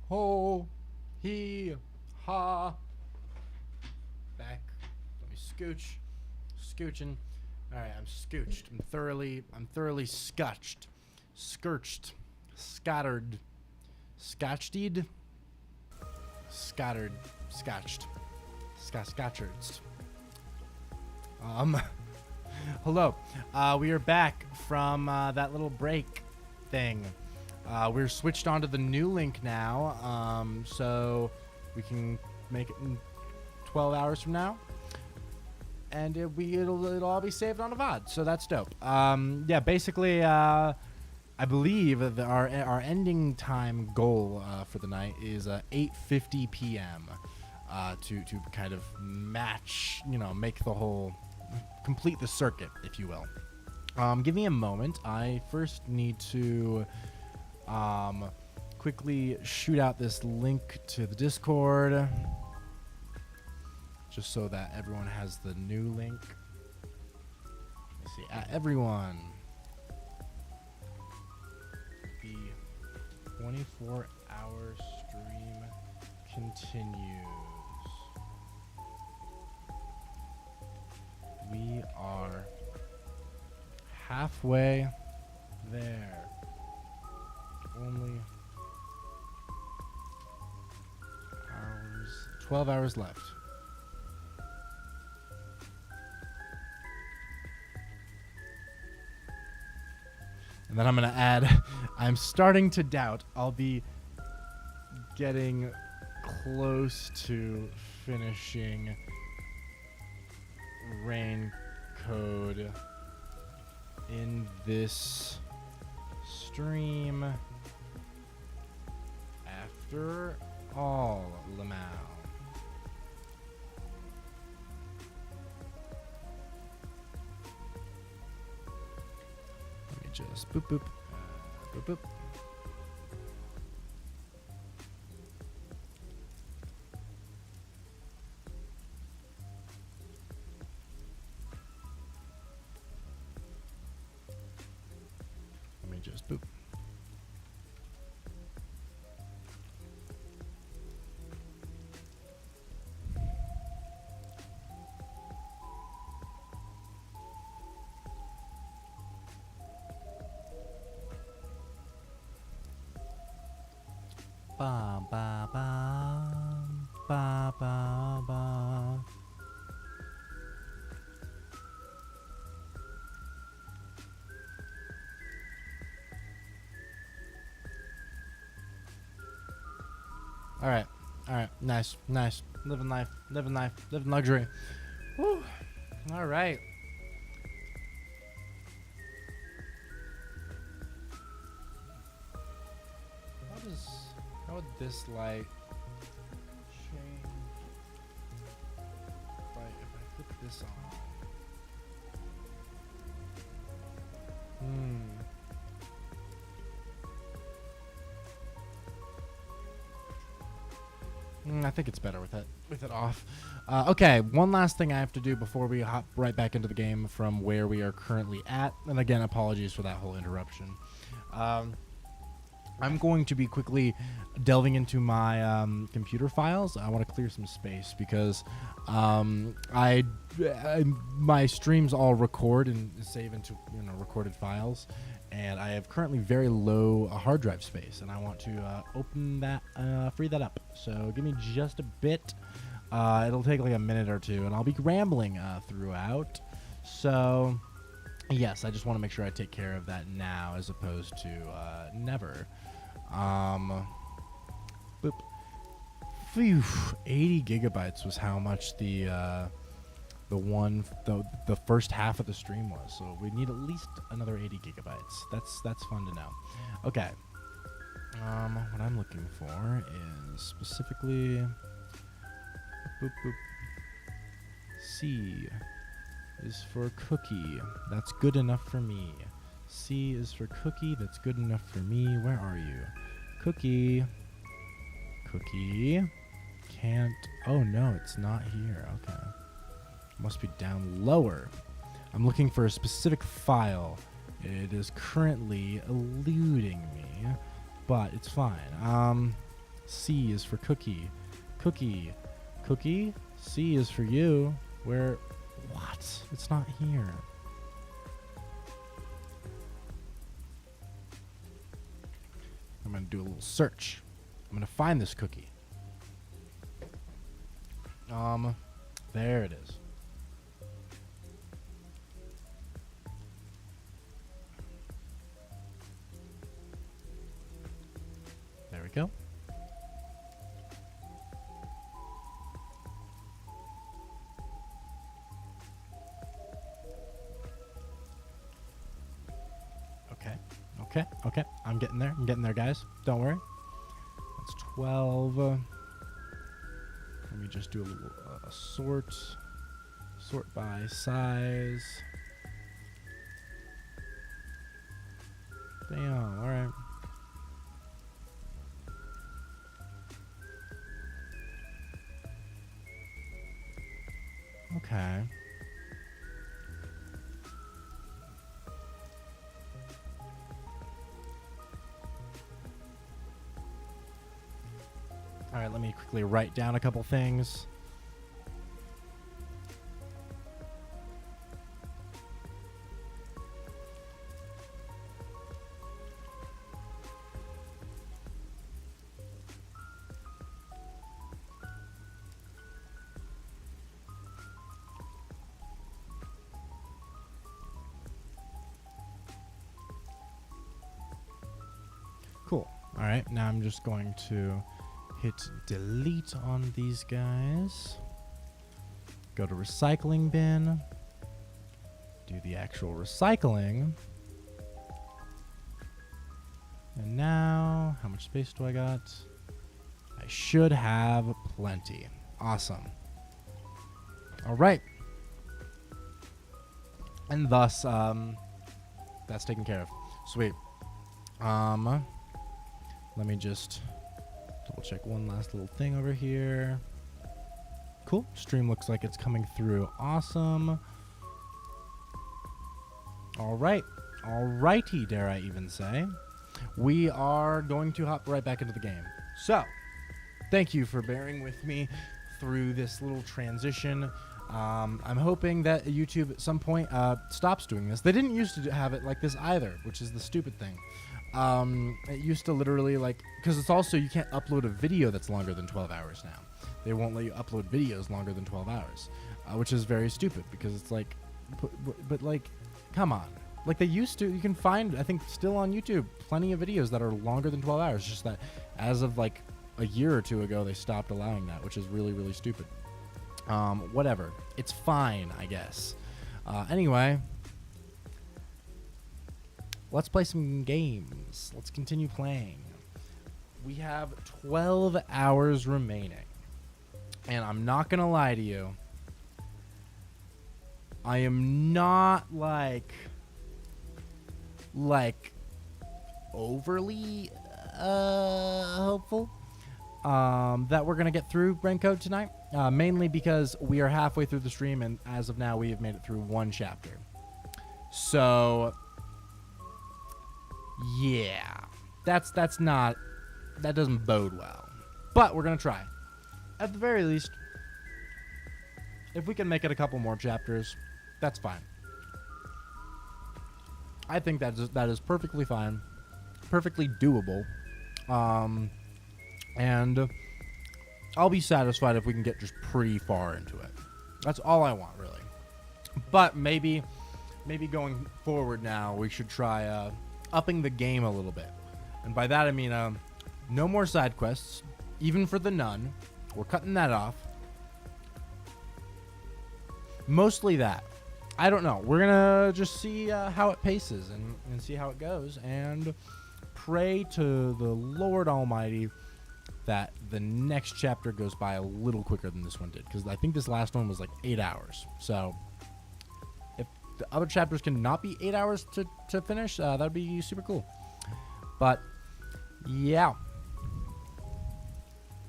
Ho, he, ha. Back. Let me scooch. Scooching. All right, I'm scooched. I'm thoroughly scotched. Skirched. Scattered. Scotched. Scattered. Scotched. Scotchards. Hello. We are back from that little break thing. We're switched onto the new link now, so we can make it in 12 hours from now, and it'll all be saved on a VOD. So that's dope. Yeah, basically, I believe that our ending time goal for the night is 8:50 p.m. To kind of match, make the whole complete the circuit, if you will. Give me a moment. I first need to quickly shoot out this link to the Discord, just so that everyone has the new link. Let's see, everyone. The 24-hour stream continues. We are halfway there. Only 12 hours left. And then I'm going to add, I'm starting to doubt I'll be getting close to finishing Rain Code in this stream after all, Lamau. Let me just boop boop boop boop. Let me just boop. Ba ba ba ba ba ba. All right, nice. Living life, living luxury. Woo. All right. How would this light change if I put this on? I think it's better with it off. Okay, one last thing I have to do before we hop right back into the game from where we are currently at. And again, apologies for that whole interruption. I'm going to be quickly delving into my computer files. I want to clear some space because my streams all record and save into recorded files, and I have currently very low hard drive space, and I want to open that, free that up. So give me just a bit. It'll take like a minute or two, and I'll be rambling throughout. So yes, I just want to make sure I take care of that now as opposed to never. Boop. Phew, 80 gigabytes was how much the first half of the stream was. So we need at least another 80 gigabytes. That's fun to know. Okay. What I'm looking for is specifically boop boop. C is for cookie. That's good enough for me. C is for cookie. That's good enough for me. Where are you? Cookie. Cookie. Can't. Oh, no, it's not here. Okay. Must be down lower. I'm looking for a specific file. It is currently eluding me, but it's fine. C is for cookie. Cookie. Cookie. C is for you. Where? What? It's not here. I'm going to do a little search. I'm going to find this cookie. There it is. There we go. Okay. I'm getting there, guys. Don't worry. That's 12. Let me just do a little sort by size. Damn, all right. Okay. All right, let me quickly write down a couple things. Cool. All right, now I'm just going to hit delete on these guys. Go to recycling bin. Do the actual recycling. And now, how much space do I got? I should have plenty. Awesome. All right. And thus, that's taken care of. Sweet. Let me just double check one last little thing over here. Cool. Stream looks like it's coming through. Awesome. All right. Alrighty, dare I even say. We are going to hop right back into the game. So, thank you for bearing with me through this little transition. I'm hoping that YouTube at some point stops doing this. They didn't used to have it like this either, which is the stupid thing. It used to literally because it's also, you can't upload a video that's longer than 12 hours now. They won't let you upload videos longer than 12 hours, which is very stupid because it's like, but come on. Like they used to, you can find, I think still on YouTube, plenty of videos that are longer than 12 hours. Just that as of like a year or two ago, they stopped allowing that, which is really, really stupid. Whatever. It's fine, I guess. Anyway, let's play some games. Let's continue playing. We have 12 hours remaining. And I'm not going to lie to you. I am not overly hopeful that we're going to get through Brain Code tonight. Mainly because we are halfway through the stream, and as of now, we have made it through one chapter. So, yeah, that doesn't bode well. But we're gonna try. At the very least, if we can make it a couple more chapters, that's fine. I think that is perfectly fine, perfectly doable, and I'll be satisfied if we can get just pretty far into it. That's all I want, really. But maybe going forward now, we should try upping the game a little bit. And by that, I mean no more side quests, even for the nun. We're cutting that off. Mostly that. I don't know. We're going to just see how it paces and see how it goes. And pray to the Lord Almighty that the next chapter goes by a little quicker than this one did, because I think this last one was like 8 hours. So if the other chapters can not be 8 hours to finish, that'd be super cool. But yeah.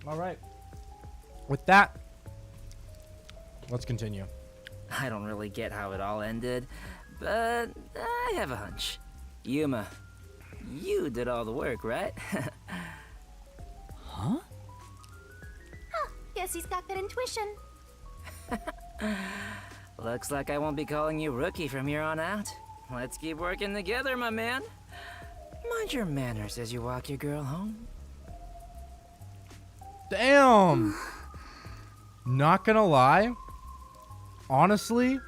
All right. With that, let's continue. I don't really get how it all ended, but I have a hunch. Yuma, you did all the work, right? Huh? guess he's got good intuition. Looks like I won't be calling you Rookie from here on out. Let's keep working together, my man. Mind your manners as you walk your girl home. Damn. Not gonna lie. Honestly,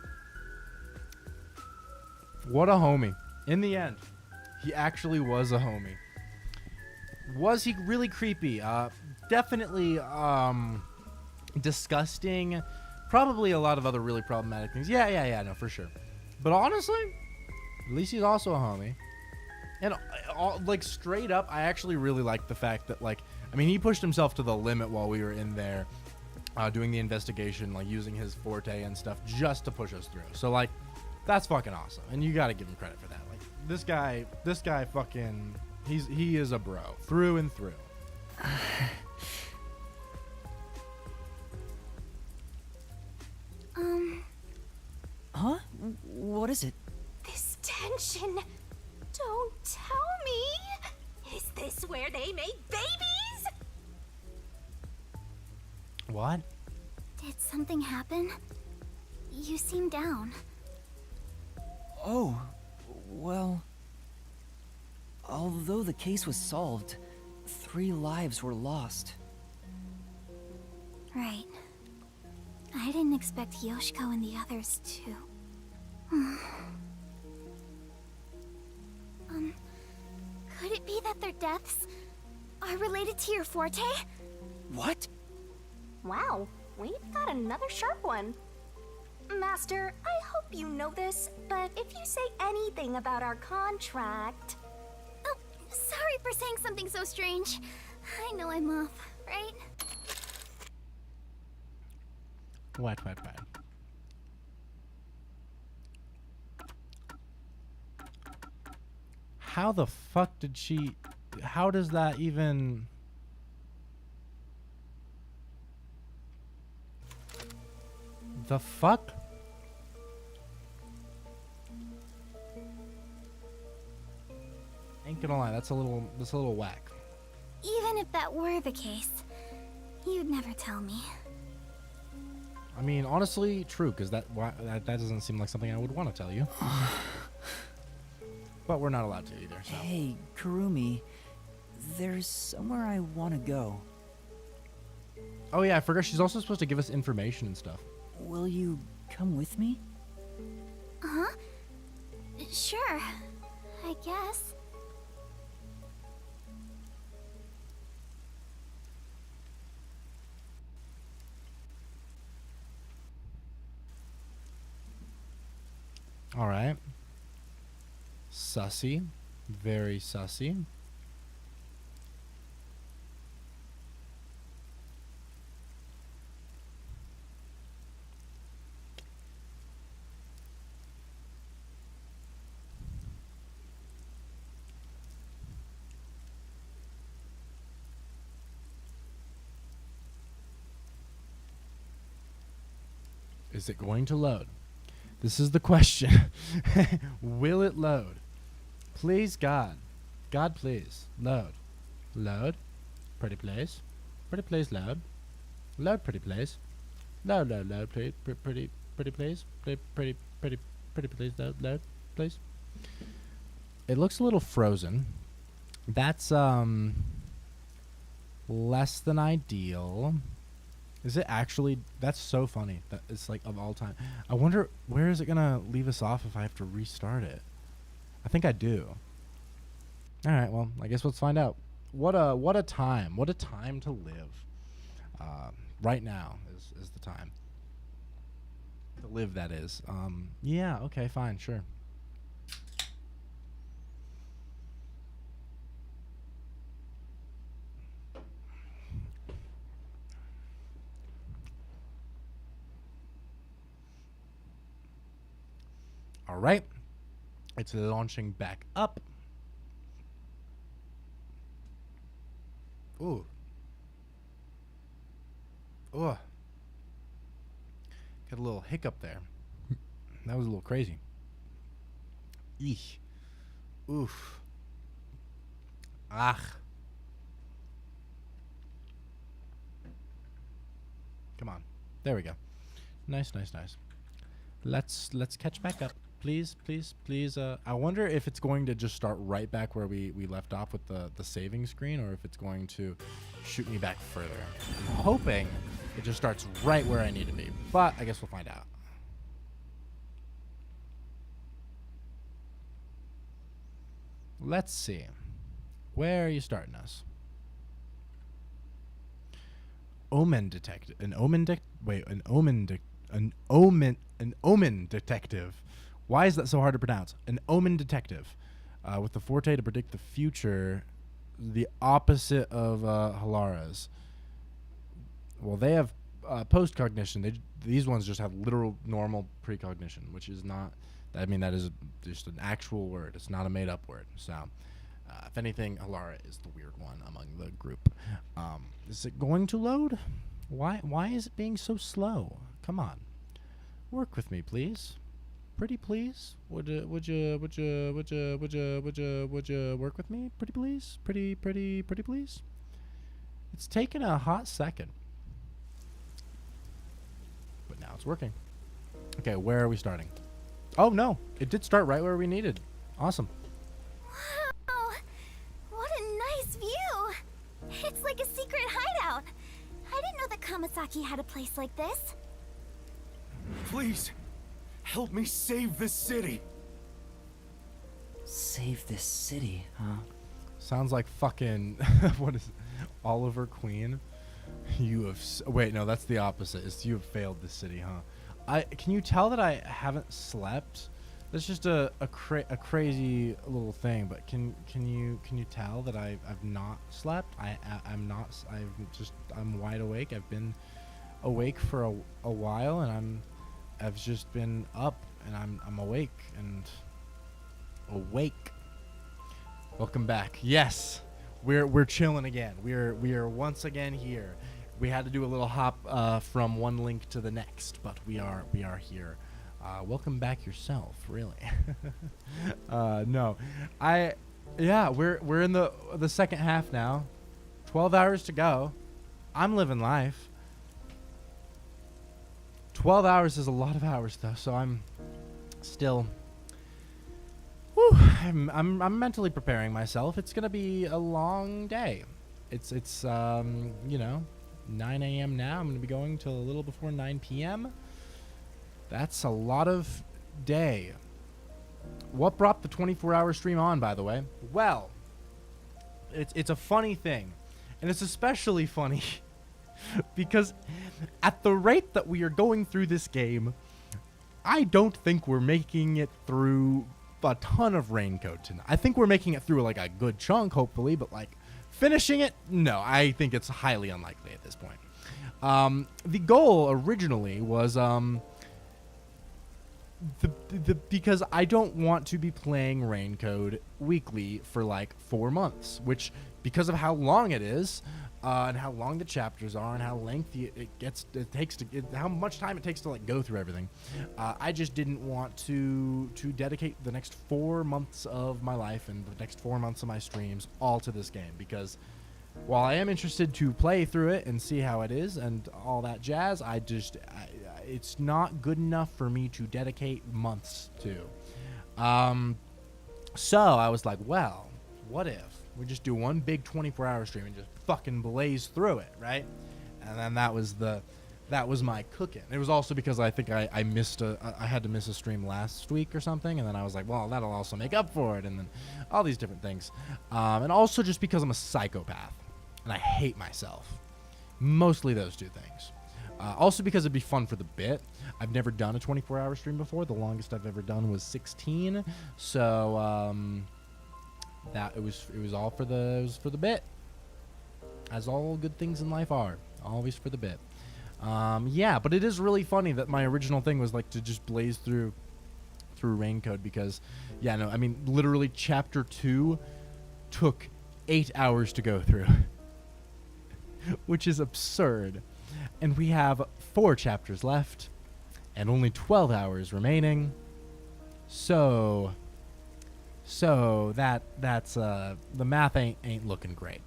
what a homie. In the end, he actually was a homie. Was he really creepy? Definitely disgusting. Probably a lot of other really problematic things. Yeah, no, for sure. But honestly, at least he's also a homie. And like straight up, I actually really like the fact that like, I mean, he pushed himself to the limit while we were in there doing the investigation, like using his forte and stuff just to push us through. So like, that's fucking awesome. And you got to give him credit for that. Like this guy fucking, he is a bro through and through. Huh? What is it? This tension. Don't tell me. Is this where they made babies? What? Did something happen? You seem down. Oh, well... Although the case was solved, 3 lives were lost. Right. I didn't expect Yoshiko and the others to. Could it be that their deaths are related to your forte? What? Wow, we've got another sharp one. Master, I hope you know this, but if you say anything about our contract... Oh, sorry for saying something so strange. I know I'm off, right? What? How the fuck did she... How does that even... The fuck? Ain't gonna lie, that's a little whack. Even if that were the case, you'd never tell me. I mean, honestly, true, because that doesn't seem like something I would want to tell you. But we're not allowed to either, so. Hey, Kurumi. There's somewhere I want to go. Oh yeah, I forgot she's also supposed to give us information and stuff. Will you come with me? Huh? Sure. I guess. All right. Sussy. Very sussy. Is it going to load? This is the question. Will it load? Please, God. God, please. Load. Load. Pretty please. Pretty please, load. Load, pretty please. Load, please. Pretty please. Pretty please, load, please. It looks a little frozen. That's, less than ideal. Is it actually? That's so funny. That it's like of all time. I wonder where is it gonna leave us off if I have to restart it. I think I do. All right. Well, I guess let's find out. What a time. What a time to live. Right now is the time to live. That is. Yeah. Okay. Fine. Sure. All right, it's launching back up. Ooh. Ugh. Got a little hiccup there. That was a little crazy. Eesh. Oof. Ach. Come on. There we go. Nice, nice, nice. Let's catch back up. Please, please, please. I wonder if it's going to just start right back where we left off with the saving screen, or if it's going to shoot me back further. I'm hoping it just starts right where I need to be, but I guess we'll find out. Let's see. Where are you starting us? Omen detective. An omen detective. Why is that so hard to pronounce? An omen detective, with the forte to predict the future, the opposite of Halara's. Well, they have post-cognition. These ones just have literal normal precognition, which is not. I mean, that is just an actual word. It's not a made-up word. So, if anything, Halara is the weird one among the group. Is it going to load? Why is it being so slow? Come on, work with me, please. Pretty please. Would you work with me? Pretty please. Pretty please. It's taken a hot second, but now it's working. Okay, where are we starting? Oh no, it did start right where we needed. Awesome. Wow! What a nice view! It's like a secret hideout. I didn't know that Kamasaki had a place like this. Please, help me save this city. Save this city, huh? Sounds like fucking what is it? Oliver Queen. You have wait, no, that's the opposite. It's you have failed this city, huh? Can you tell that I haven't slept? That's just a crazy little thing, but can you tell that I've not slept? I'm wide awake. I've been awake for a while, and I've just been up, and I'm awake and awake. Welcome back. Yes, we're chilling again. We are once again here. We had to do a little hop from one link to the next, but we are here. Welcome back yourself, really. No, we're in the second half now. 12 hours to go. I'm living life. 12 hours is a lot of hours though, so I'm still. Whew, I'm mentally preparing myself. It's gonna be a long day. It's 9 a.m. now. I'm going to be going till a little before 9 p.m. That's a lot of day. What brought the 24-hour stream on, by the way? Well, it's a funny thing. And it's especially funny because at the rate that we are going through this game, I don't think we're making it through a ton of Raincoat tonight. I think we're making it through like a good chunk, hopefully, but like finishing it, no, I think it's highly unlikely at this point. The goal originally was because I don't want to be playing Raincode weekly for like 4 months, which because of how long it is, and how long the chapters are, and how lengthy how much time it takes to like go through everything. I just didn't want to dedicate the next 4 months of my life and the next 4 months of my streams all to this game, because while I am interested to play through it and see how it is and all that jazz, it's not good enough for me to dedicate months to. So I was like, well, what if we just do one big 24-hour stream and just fucking blaze through it, right? And then that was my cooking. It was also because I think I had to miss a stream last week or something, and then I was like, well, that'll also make up for it, and then all these different things. And also just because I'm a psychopath and I hate myself. Mostly those two things. Also because it'd be fun for the bit. I've never done a 24-hour stream before. The longest I've ever done was 16. So that it was all for the bit. As all good things in life are, always for the bit. Yeah, but it is really funny that my original thing was like to just blaze through Raincode, because yeah, no, I mean literally chapter 2 took 8 hours to go through. Which is absurd. And we have 4 chapters left and only 12 hours remaining. So that's the math ain't looking great.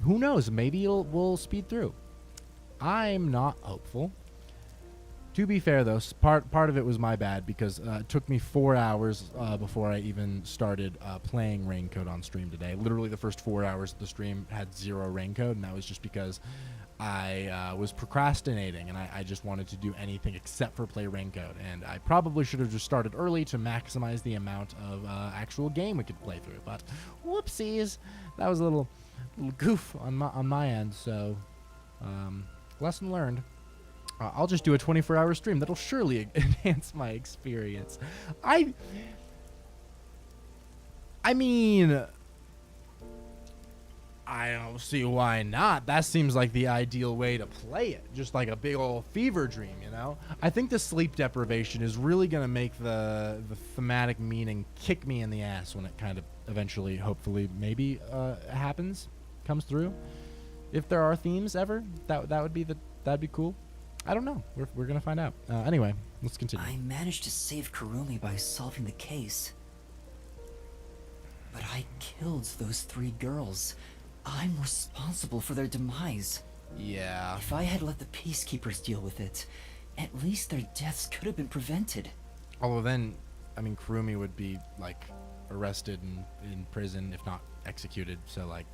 Who knows? Maybe we'll speed through. I'm not hopeful. To be fair, though, part of it was my bad because it took me 4 hours before I even started playing Raincode on stream today. Literally, the first 4 hours of the stream had 0 Raincode, and that was just because I was procrastinating, and I just wanted to do anything except for play Raincode. And I probably should have just started early to maximize the amount of actual game we could play through. But whoopsies, that was a little goof on my end. So lesson learned. I'll just do a 24-hour stream. That'll surely enhance my experience. I mean, I don't see why not. That seems like the ideal way to play it. Just like a big old fever dream, you know? I think the sleep deprivation is really going to make the thematic meaning kick me in the ass when it kind of eventually, hopefully, maybe comes through. If there are themes ever, that'd be cool. I don't know. We're gonna find out. Anyway, let's continue. I managed to save Kurumi by solving the case. But I killed those 3 girls. I'm responsible for their demise. Yeah. If I had let the peacekeepers deal with it, at least their deaths could have been prevented. Although then, I mean, Kurumi would be, like, arrested and in prison, if not executed, so, like...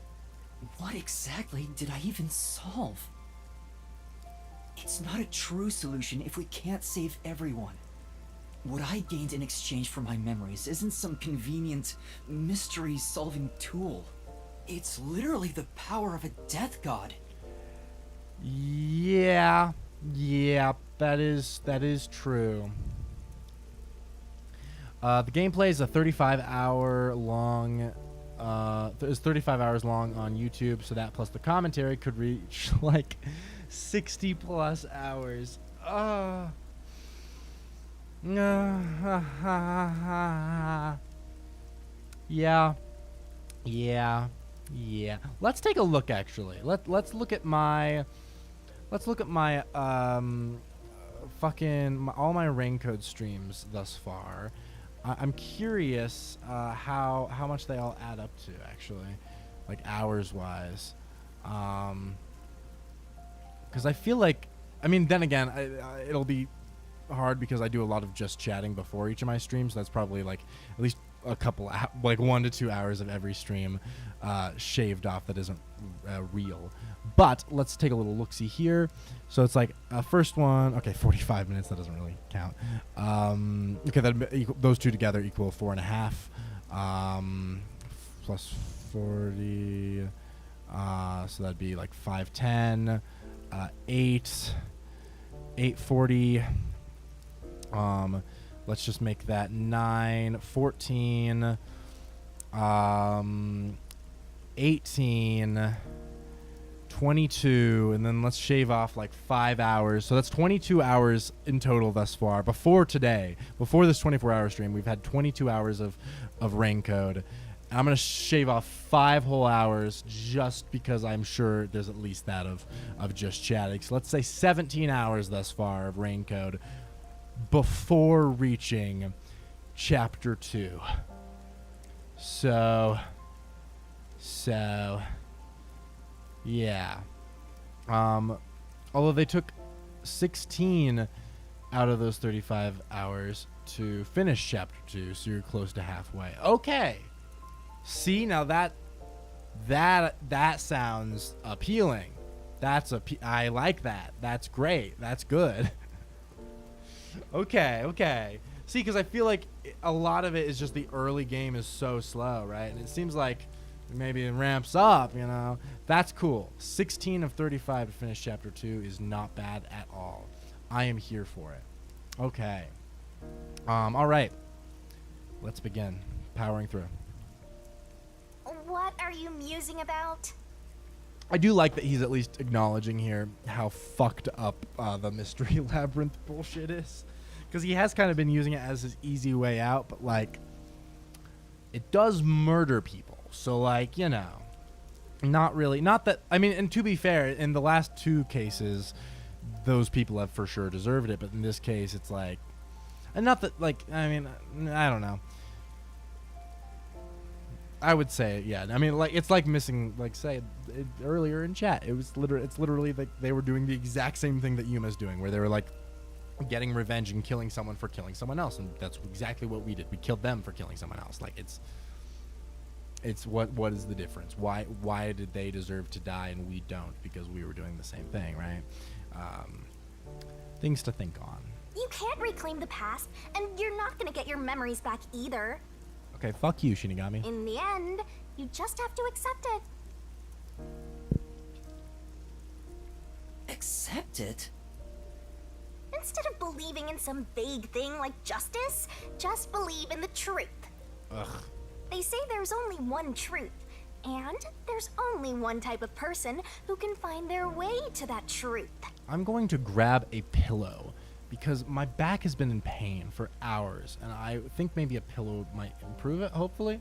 What exactly did I even solve? It's not a true solution if we can't save everyone. What I gained in exchange for my memories isn't some convenient, mystery-solving tool. It's literally the power of a death god. Yeah, that is true. The gameplay is a 35-hour long. Is 35 hours long on YouTube, so that plus the commentary could reach like 60 plus hours. Yeah. Let's take a look. Actually, let's look at my all my Raincode streams thus far. I'm curious how much they all add up to, actually, like hours wise, because I feel like, I mean, then again, it'll be hard because I do a lot of just chatting before each of my streams. So that's probably like at least a couple, like 1 to 2 hours of every stream shaved off that isn't real. But let's take a little look-see here. So it's like first one, okay, 45 minutes. That doesn't really count. Okay, those two together equal 4.5 plus 40. So that'd be like 510, 840. Let's just make that 9, 14, 18, 22, and then let's shave off like 5 hours. So that's 22 hours in total thus far. Before today, before this 24-hour stream, we've had 22 hours of Raincode. And I'm going to shave off 5 whole hours just because I'm sure there's at least that of just chatting. So let's say 17 hours thus far of Raincode before reaching chapter 2. So yeah. Although they took 16 out of those 35 hours to finish chapter 2, so you're close to halfway. Okay. See, now that sounds appealing. I like that. That's great. That's good. Okay. See, because I feel like a lot of it is just the early game is so slow, right? And it seems like maybe it ramps up, you know. That's cool. 16 of 35 to finish chapter 2 is not bad at all. I am here for it. Okay. All right. Let's begin powering through. What are you musing about? I do like that he's at least acknowledging here how fucked up the mystery labyrinth bullshit is. Because he has kind of been using it as his easy way out, but, like, it does murder people. So, like, you know, not really. Not that, I mean, and to be fair, in the last 2 cases, those people have for sure deserved it. But in this case, it's like, and not that, like, I mean, I don't know. I would say, yeah. I mean, like, it's like missing, like, earlier in chat. It's literally like they were doing the exact same thing that Yuma's doing, where they were like getting revenge and killing someone for killing someone else, and that's exactly what we did. We killed them for killing someone else. Like, it's what is the difference? Why did they deserve to die and we don't? Because we were doing the same thing, right? Things to think on. You can't reclaim the past, and you're not gonna get your memories back either. Okay, fuck you, Shinigami. In the end, you just have to accept it. Accept it? Instead of believing in some vague thing like justice, just believe in the truth. Ugh. They say there's only one truth, and there's only one type of person who can find their way to that truth. I'm going to grab a pillow because my back has been in pain for hours, and I think maybe a pillow might improve it, hopefully.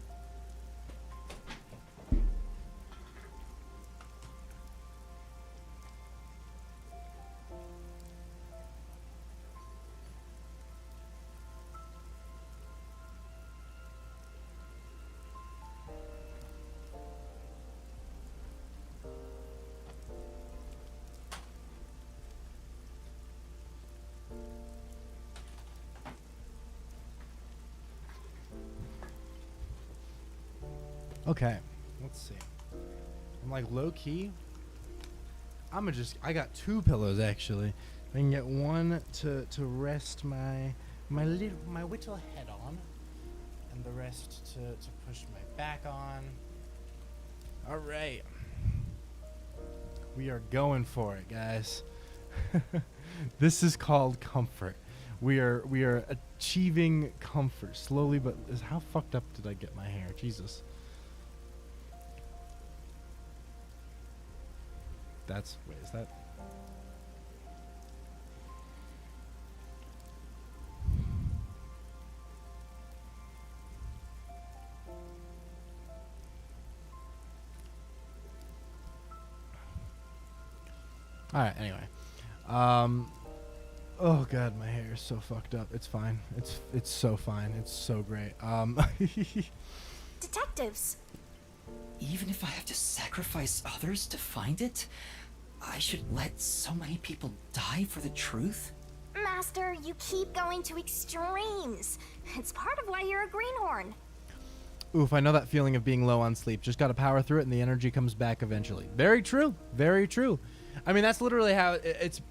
Okay, let's see. I'm like low key. I got 2 pillows actually. I can get one to rest my little head on, and the rest to push my back on. All right, we are going for it, guys. This is called comfort. We are achieving comfort slowly, but how fucked up did I get my hair? Jesus. Wait, is that? All right, anyway. Oh god, my hair is so fucked up. It's fine. It's so fine. It's so great. Detectives. Even if I have to sacrifice others to find it, I should let so many people die for the truth? Master, you keep going to extremes. It's part of why you're a greenhorn. Oof, I know that feeling of being low on sleep. Just gotta power through it and the energy comes back eventually. Very true. Very true. I mean, that's literally how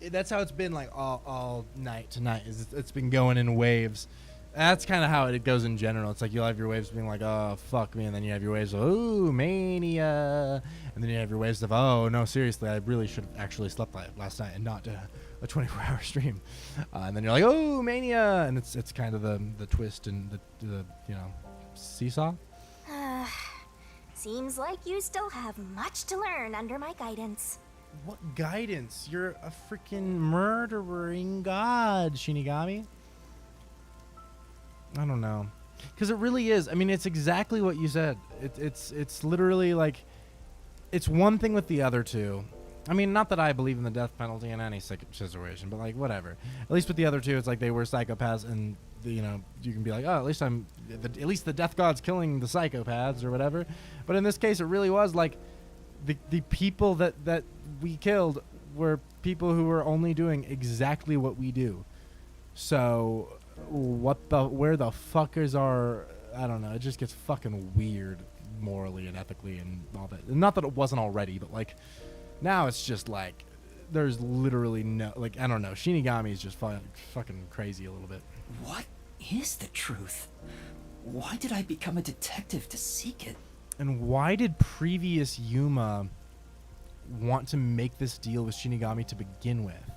that's how it's been like all night tonight. It's been going in waves. That's kind of how it goes in general. It's like you'll have your waves being like, oh, fuck me. And then you have your waves of, ooh, mania. And then you have your waves of, oh, no, seriously, I really should have actually slept last night and not a 24-hour stream. And then you're like, oh, mania. And it's kind of the twist and the seesaw. Seems like you still have much to learn under my guidance. What guidance? You're a freaking murdering god, Shinigami. I don't know, because it really is. I mean, it's exactly what you said. It's literally like, it's one thing with the other two. I mean, not that I believe in the death penalty in any situation, but like whatever. At least with the other two, it's like they were psychopaths, and you can be like, oh, at least the death god's killing the psychopaths or whatever. But in this case, it really was like the people that we killed were people who were only doing exactly what we do. So where the fuck is our, I don't know, it just gets fucking weird morally and ethically and all that. Not that it wasn't already, but like now it's just like there's literally no, like, I don't know, Shinigami is just fucking crazy a little bit. What is the truth? Why did I become a detective to seek it? And why did previous Yuma want to make this deal with Shinigami to begin with,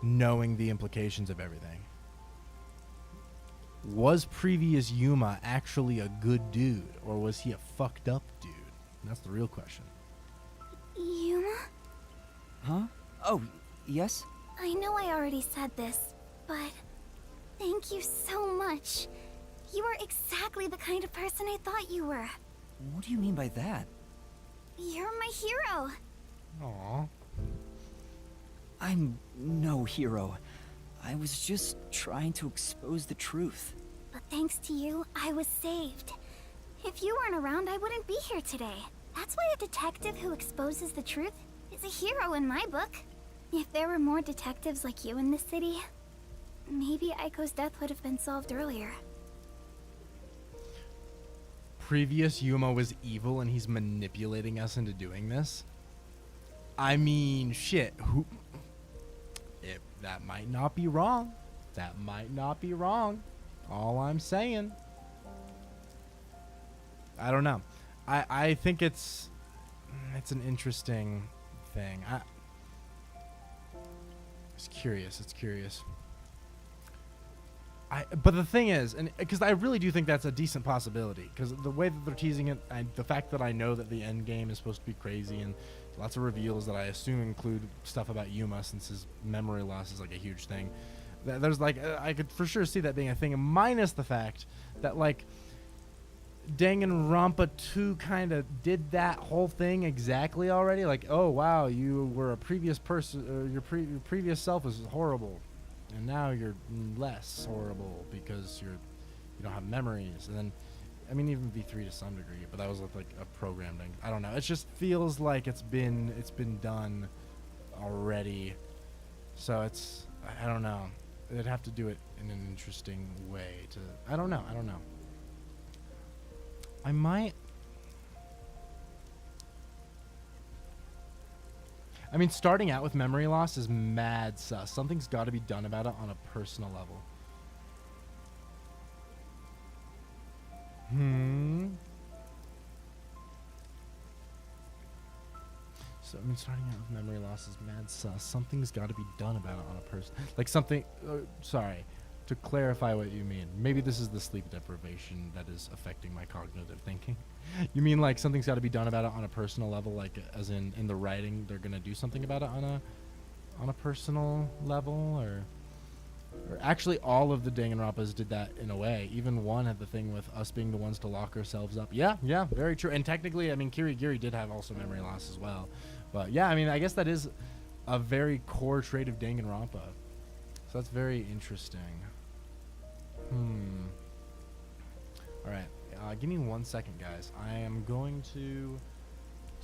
knowing the implications of everything? Was previous Yuma actually a good dude, or was he a fucked up dude? And that's the real question. Yuma? Huh? Oh, yes? I know I already said this, but thank you so much. You are exactly the kind of person I thought you were. What do you mean by that? You're my hero. Aww. I'm no hero. I was just trying to expose the truth. But thanks to you, I was saved. If you weren't around, I wouldn't be here today. That's why a detective who exposes the truth is a hero in my book. If there were more detectives like you in this city, maybe Aiko's death would have been solved earlier. Previous Yuma was evil and he's manipulating us into doing this? I mean, shit, that might not be wrong. That might not be wrong. All I'm saying. I don't know. I think it's an interesting thing. It's curious. It's curious. But the thing is, and because I really do think that's a decent possibility, because the way that they're teasing it, and the fact that I know that the end game is supposed to be crazy, and lots of reveals that I assume include stuff about Yuma, since his memory loss is like a huge thing. There's like I could for sure see that being a thing, minus the fact that like Danganronpa 2 kind of did that whole thing exactly already. Like, oh wow, you were a previous person, your previous self was horrible, and now you're less horrible because you don't have memories. And then, I mean, even V3 to some degree, but that was with like a programmed thing. I don't know. It just feels like it's been done already. So I don't know. They'd have to do it in an interesting way to. I don't know. I might. I mean, starting out with memory loss is mad sus. Something's got to be done about it on a personal level. So, I mean, starting out with memory loss is mad sus. Something's got to be done about it on a person. Like something. Sorry. To clarify what you mean, maybe this is the sleep deprivation that is affecting my cognitive thinking. You mean like something's got to be done about it on a personal level, like as in the writing they're gonna do something about it on a personal level, or actually all of the Danganronpas did that in a way. Even one had the thing with us being the ones to lock ourselves up. Yeah, very true. And technically, I mean, Kirigiri did have also memory loss as well. But yeah, I mean, I guess that is a very core trait of Danganronpa. So that's very interesting. Alright, give me 1 second, guys. I am going to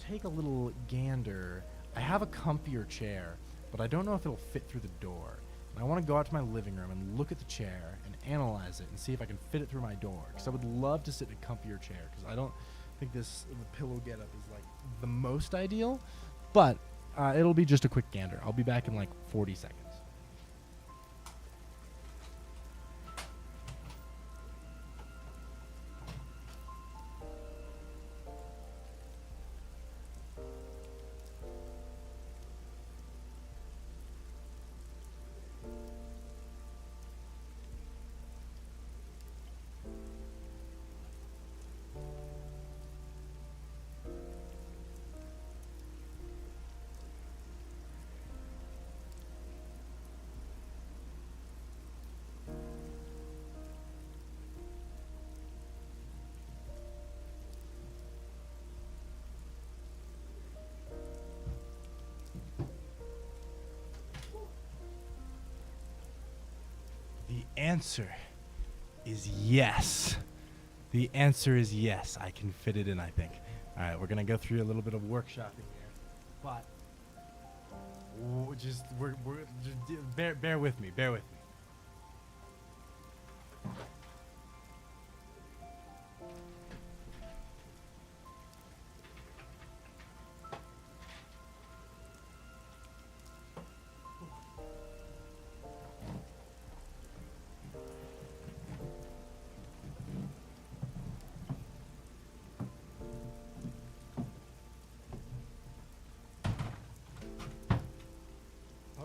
take a little gander. I have a comfier chair, but I don't know if it'll fit through the door. And I want to go out to my living room and look at the chair and analyze it and see if I can fit it through my door. Because I would love to sit in a comfier chair, because I don't think the pillow getup is like the most ideal. But it'll be just a quick gander. I'll be back in like 40 seconds. The answer is yes. The answer is yes. I can fit it in, I think. All right, we're gonna go through a little bit of workshopping here, but just bear with me. Bear with me.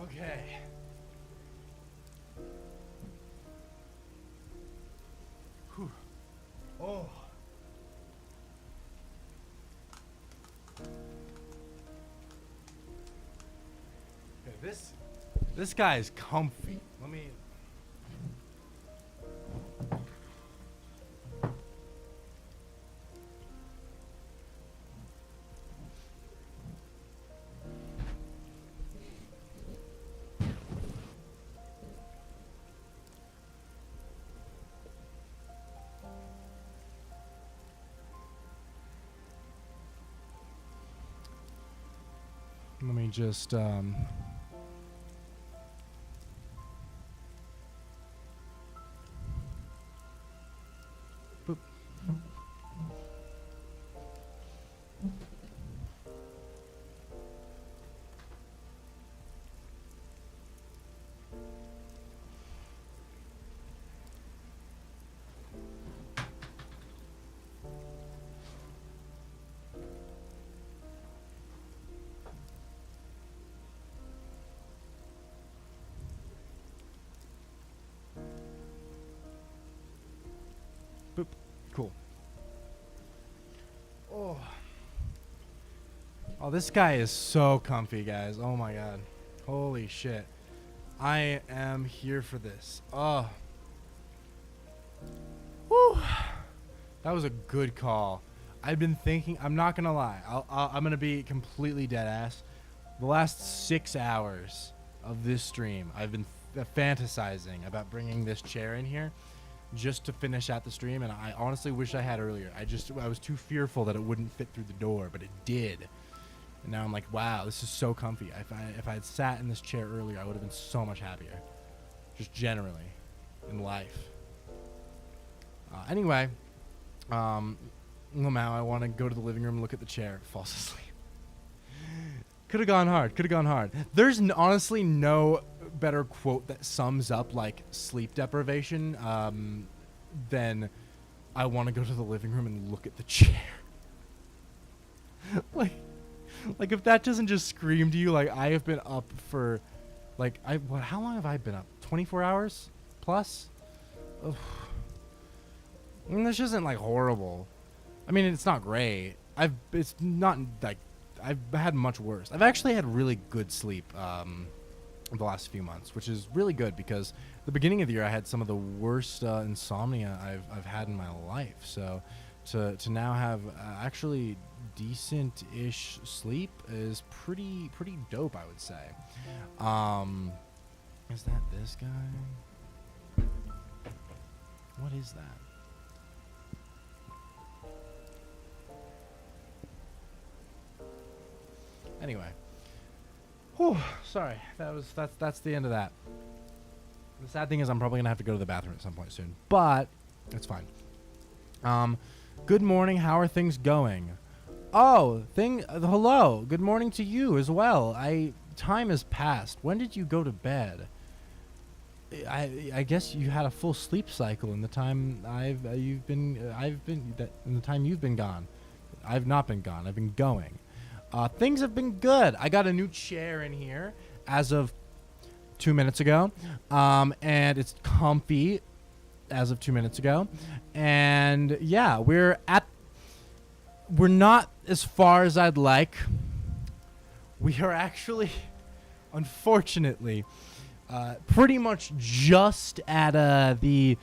Okay. Whew. Oh. Okay, this guy is comfy. Let me. Let me just boop. Boop. Cool. Oh, this guy is so comfy, guys. Oh my god. Holy shit. I am here for this. Oh. Whew. That was a good call. I've been thinking, I'm not gonna lie. I'm gonna be completely dead ass. The last 6 hours of this stream, I've been fantasizing about bringing this chair in here just to finish out the stream, and I honestly wish I had earlier. I was too fearful that it wouldn't fit through the door, but it did. And now I'm like, wow, this is so comfy. If I had sat in this chair earlier, I would have been so much happier. Just generally in life. Anyway, Lamau, I want to go to the living room, look at the chair, fall asleep. Could have gone hard. Could have gone hard. There's honestly no better quote that sums up like sleep deprivation than I want to go to the living room and look at the chair. like if that doesn't just scream to you, like I have been up for like how long have I been up? 24 hours plus? Ugh. I mean, this isn't like horrible. I mean, it's not great. It's not like I've had much worse. I've actually had really good sleep the last few months, which is really good because the beginning of the year I had some of the worst insomnia I've had in my life. So to now have actually decent-ish sleep is pretty dope, I would say. Is that this guy? What is that? Anyway. Whew, sorry. That's the end of that. The sad thing is I'm probably going to have to go to the bathroom at some point soon, but it's fine. Good morning. How are things going? Oh, hello. Good morning to you as well. Time has passed. When did you go to bed? I guess you had a full sleep cycle in the time you've been gone. I've not been gone. I've been going. Things have been good. I got a new chair in here as of 2 minutes ago, and it's comfy as of 2 minutes ago. And yeah, we're not as far as I'd like. We are actually, unfortunately, pretty much just at the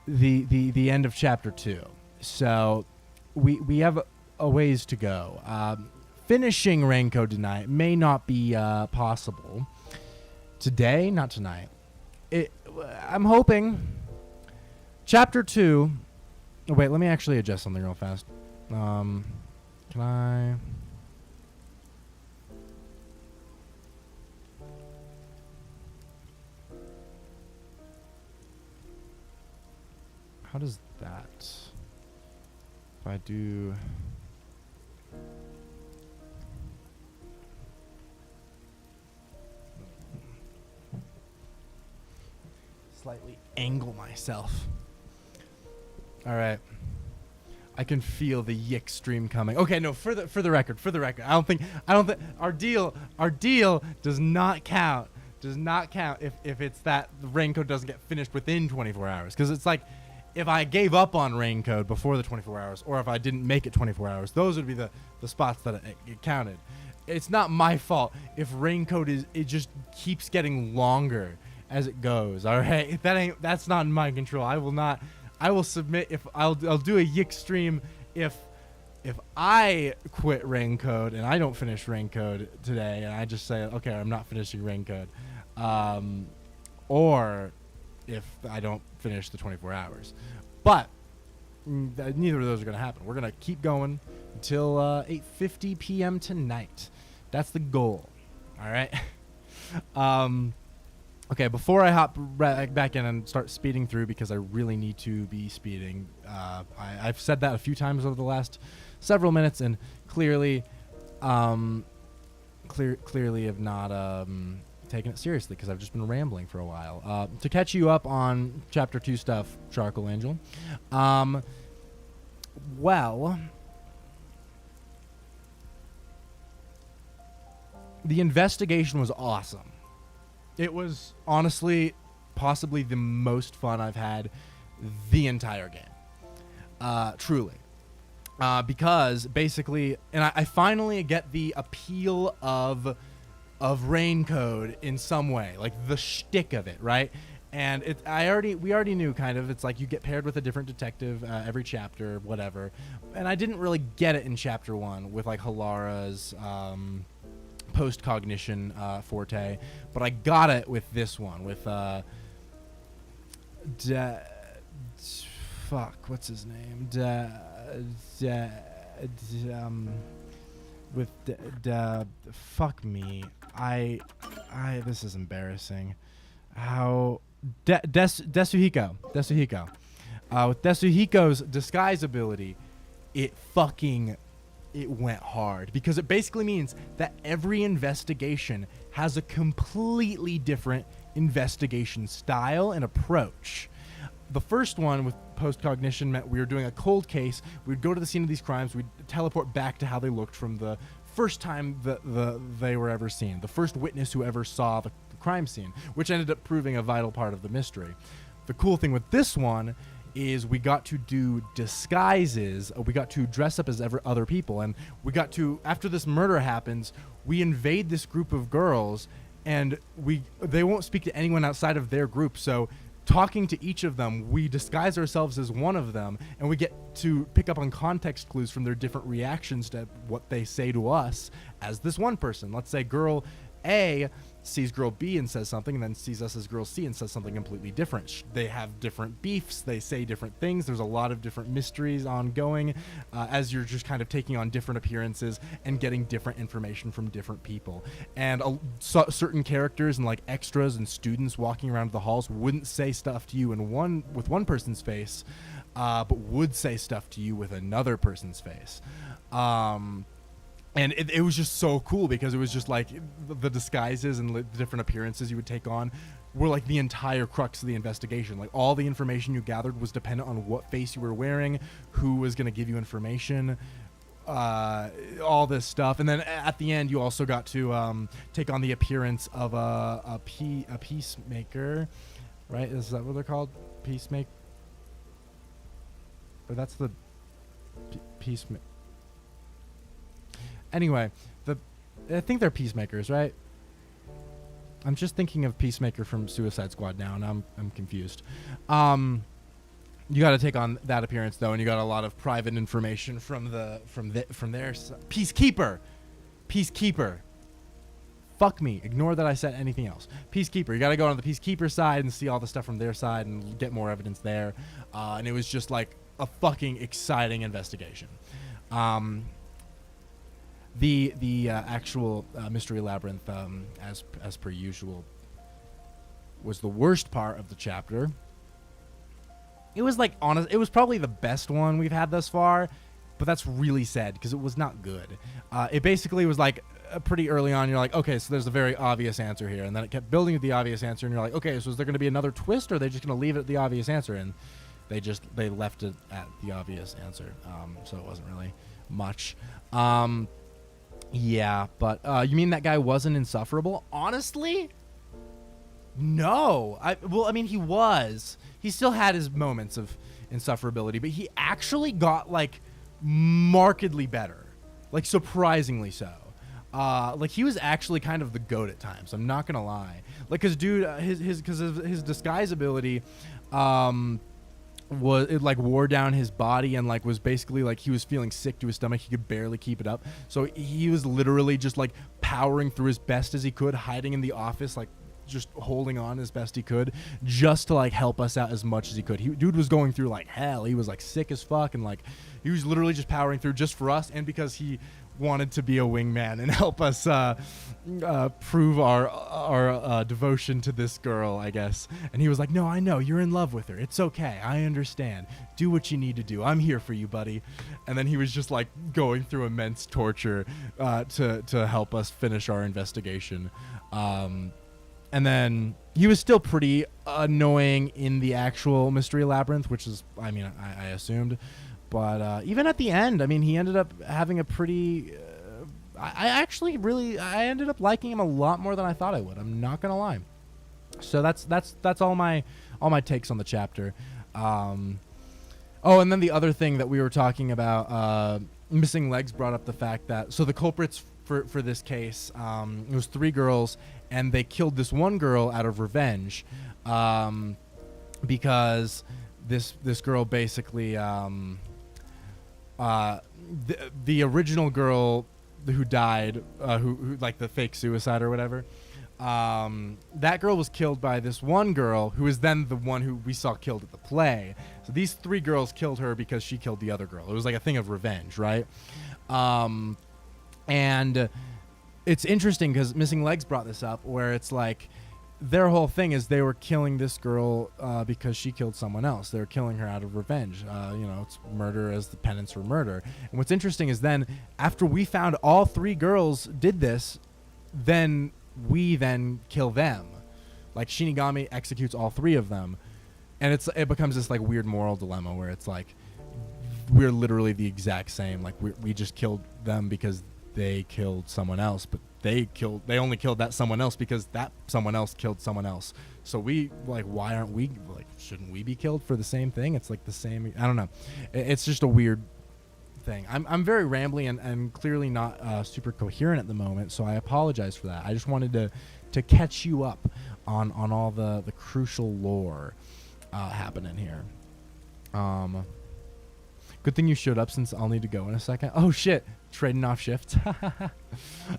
end of chapter 2. So we have a ways to go. Finishing Raincoat tonight may not be possible. Today, not tonight. I'm hoping. Chapter 2. Oh, wait, let me actually adjust something real fast. Can I? How does that? If I do. Slightly angle myself. All right. I can feel the yick stream coming. Okay, no, for the record. I don't think our deal does not count. Does not count if it's that the Raincoat doesn't get finished within 24 hours. Because it's like if I gave up on Raincoat before the 24 hours, or if I didn't make it 24 hours, those would be the spots that it counted. It's not my fault if Raincoat it just keeps getting longer as it goes. All right, that's not in my control. I will submit if I'll do a yick stream if I quit Raincoat and I don't finish Raincoat today, and I just say, okay, I'm not finishing Raincoat, or if I don't finish the 24 hours. But neither of those are going to happen. We're going to keep going until 8:50 p.m. tonight. That's the goal. All right. Okay, before I hop back in and start speeding through, because I really need to be speeding, I've said that a few times over the last several minutes, and clearly have not taken it seriously, because I've just been rambling for a while. To catch you up on Chapter 2 stuff, Charcoal Angel, well, the investigation was awesome. It was honestly possibly the most fun I've had the entire game. Truly. Because basically, and I finally get the appeal of Rain Code in some way, like the shtick of it, right? And we already knew kind of, it's like you get paired with a different detective every chapter, whatever. And I didn't really get it in chapter 1 with like Halara's post-cognition forte, but I got it with this one with fuck, what's his name? Fuck me. This is embarrassing. How Desuhiko. With Desuhiko's disguise ability, it went hard, because it basically means that every investigation has a completely different investigation style and approach. The first one with post-cognition meant we were doing a cold case. We'd go to the scene of these crimes. We'd teleport back to how they looked from the first time that they were ever seen, the first witness who ever saw the crime scene, which ended up proving a vital part of the mystery. The cool thing with this one is we got to do disguises. We got to dress up as other people, and we got to, after this murder happens, we invade this group of girls, and they won't speak to anyone outside of their group. So talking to each of them, we disguise ourselves as one of them, and we get to pick up on context clues from their different reactions to what they say to us as this one person. Let's say girl A sees girl B and says something, and then sees us as girl C and says something completely different. They have different beefs, they say different things. There's a lot of different mysteries ongoing as you're just kind of taking on different appearances and getting different information from different people. And certain characters and like extras and students walking around the halls wouldn't say stuff to you with one person's face, but would say stuff to you with another person's face. And it was just so cool, because it was just like the disguises and the different appearances you would take on were like the entire crux of the investigation. Like all the information you gathered was dependent on what face you were wearing, who was going to give you information, all this stuff. And then at the end, you also got to take on the appearance of a peacemaker, right? Is that what they're called? Peacemaker? Or that's the peacemaker. Anyway, I think they're peacemakers, right? I'm just thinking of Peacemaker from Suicide Squad now, and I'm confused. You got to take on that appearance though, and you got a lot of private information from their Peacekeeper. Fuck me. Ignore that I said anything else. Peacekeeper. You got to go on the Peacekeeper side and see all the stuff from their side and get more evidence there. And it was just like a fucking exciting investigation. The actual Mystery Labyrinth, as per usual, was the worst part of the chapter. It was like honest. It was probably the best one we've had thus far, but that's really sad because it was not good. It basically was like pretty early on. You're like, okay, so there's a very obvious answer here, and then it kept building with the obvious answer, and you're like, okay, so is there going to be another twist, or are they just going to leave it at the obvious answer? And they left it at the obvious answer, so it wasn't really much. Yeah, but you mean that guy wasn't insufferable? Honestly, no. I mean, he was. He still had his moments of insufferability, but he actually got like markedly better, like surprisingly so. Like he was actually kind of the GOAT at times. I'm not gonna lie. Like, cause dude, his disguise ability, it like wore down his body and like was basically like he was feeling sick to his stomach. He could barely keep it up, so he was literally just like powering through as best as he could, hiding in the office, like just holding on as best he could, just to like help us out as much as he could. Dude was going through like hell. He was like sick as fuck, and like he was literally just powering through just for us, and because he wanted to be a wingman and help us prove our devotion to this girl, I guess. And he was like, no, I know, you're in love with her. It's okay. I understand. Do what you need to do. I'm here for you, buddy. And then he was just like going through immense torture to help us finish our investigation. And then he was still pretty annoying in the actual Mystery Labyrinth, which is, I mean, I assumed. But even at the end, I mean, he ended up having a pretty... I ended up liking him a lot more than I thought I would. I'm not gonna lie. So that's all my takes on the chapter. Oh, and then the other thing that we were talking about, Missing Legs brought up the fact that the culprits for this case, it was 3 girls, and they killed this one girl out of revenge, because this girl basically the original girl who died, who like the fake suicide or whatever, that girl was killed by this one girl who is then the one who we saw killed at the play. So these 3 girls killed her because she killed the other girl. It was like a thing of revenge, right? And it's interesting because Missing Legs brought this up, where it's like their whole thing is they were killing this girl because she killed someone else. They were killing her out of revenge. It's murder as the penance for murder. And what's interesting is then after we found all 3 girls did this, then we then kill them. Like Shinigami executes all 3 of them, and it becomes this like weird moral dilemma where it's like we're literally the exact same. Like we just killed them because they killed someone else, but they only killed that someone else because that someone else killed someone else. So we like, why aren't we like, shouldn't we be killed for the same thing? It's like the same, I don't know. It's just a weird thing. I'm very rambly and clearly not super coherent at the moment, so I apologize for that. I just wanted to catch you up on all the crucial lore happening here. Good thing you showed up, since I'll need to go in a second. Oh shit, trading off shifts.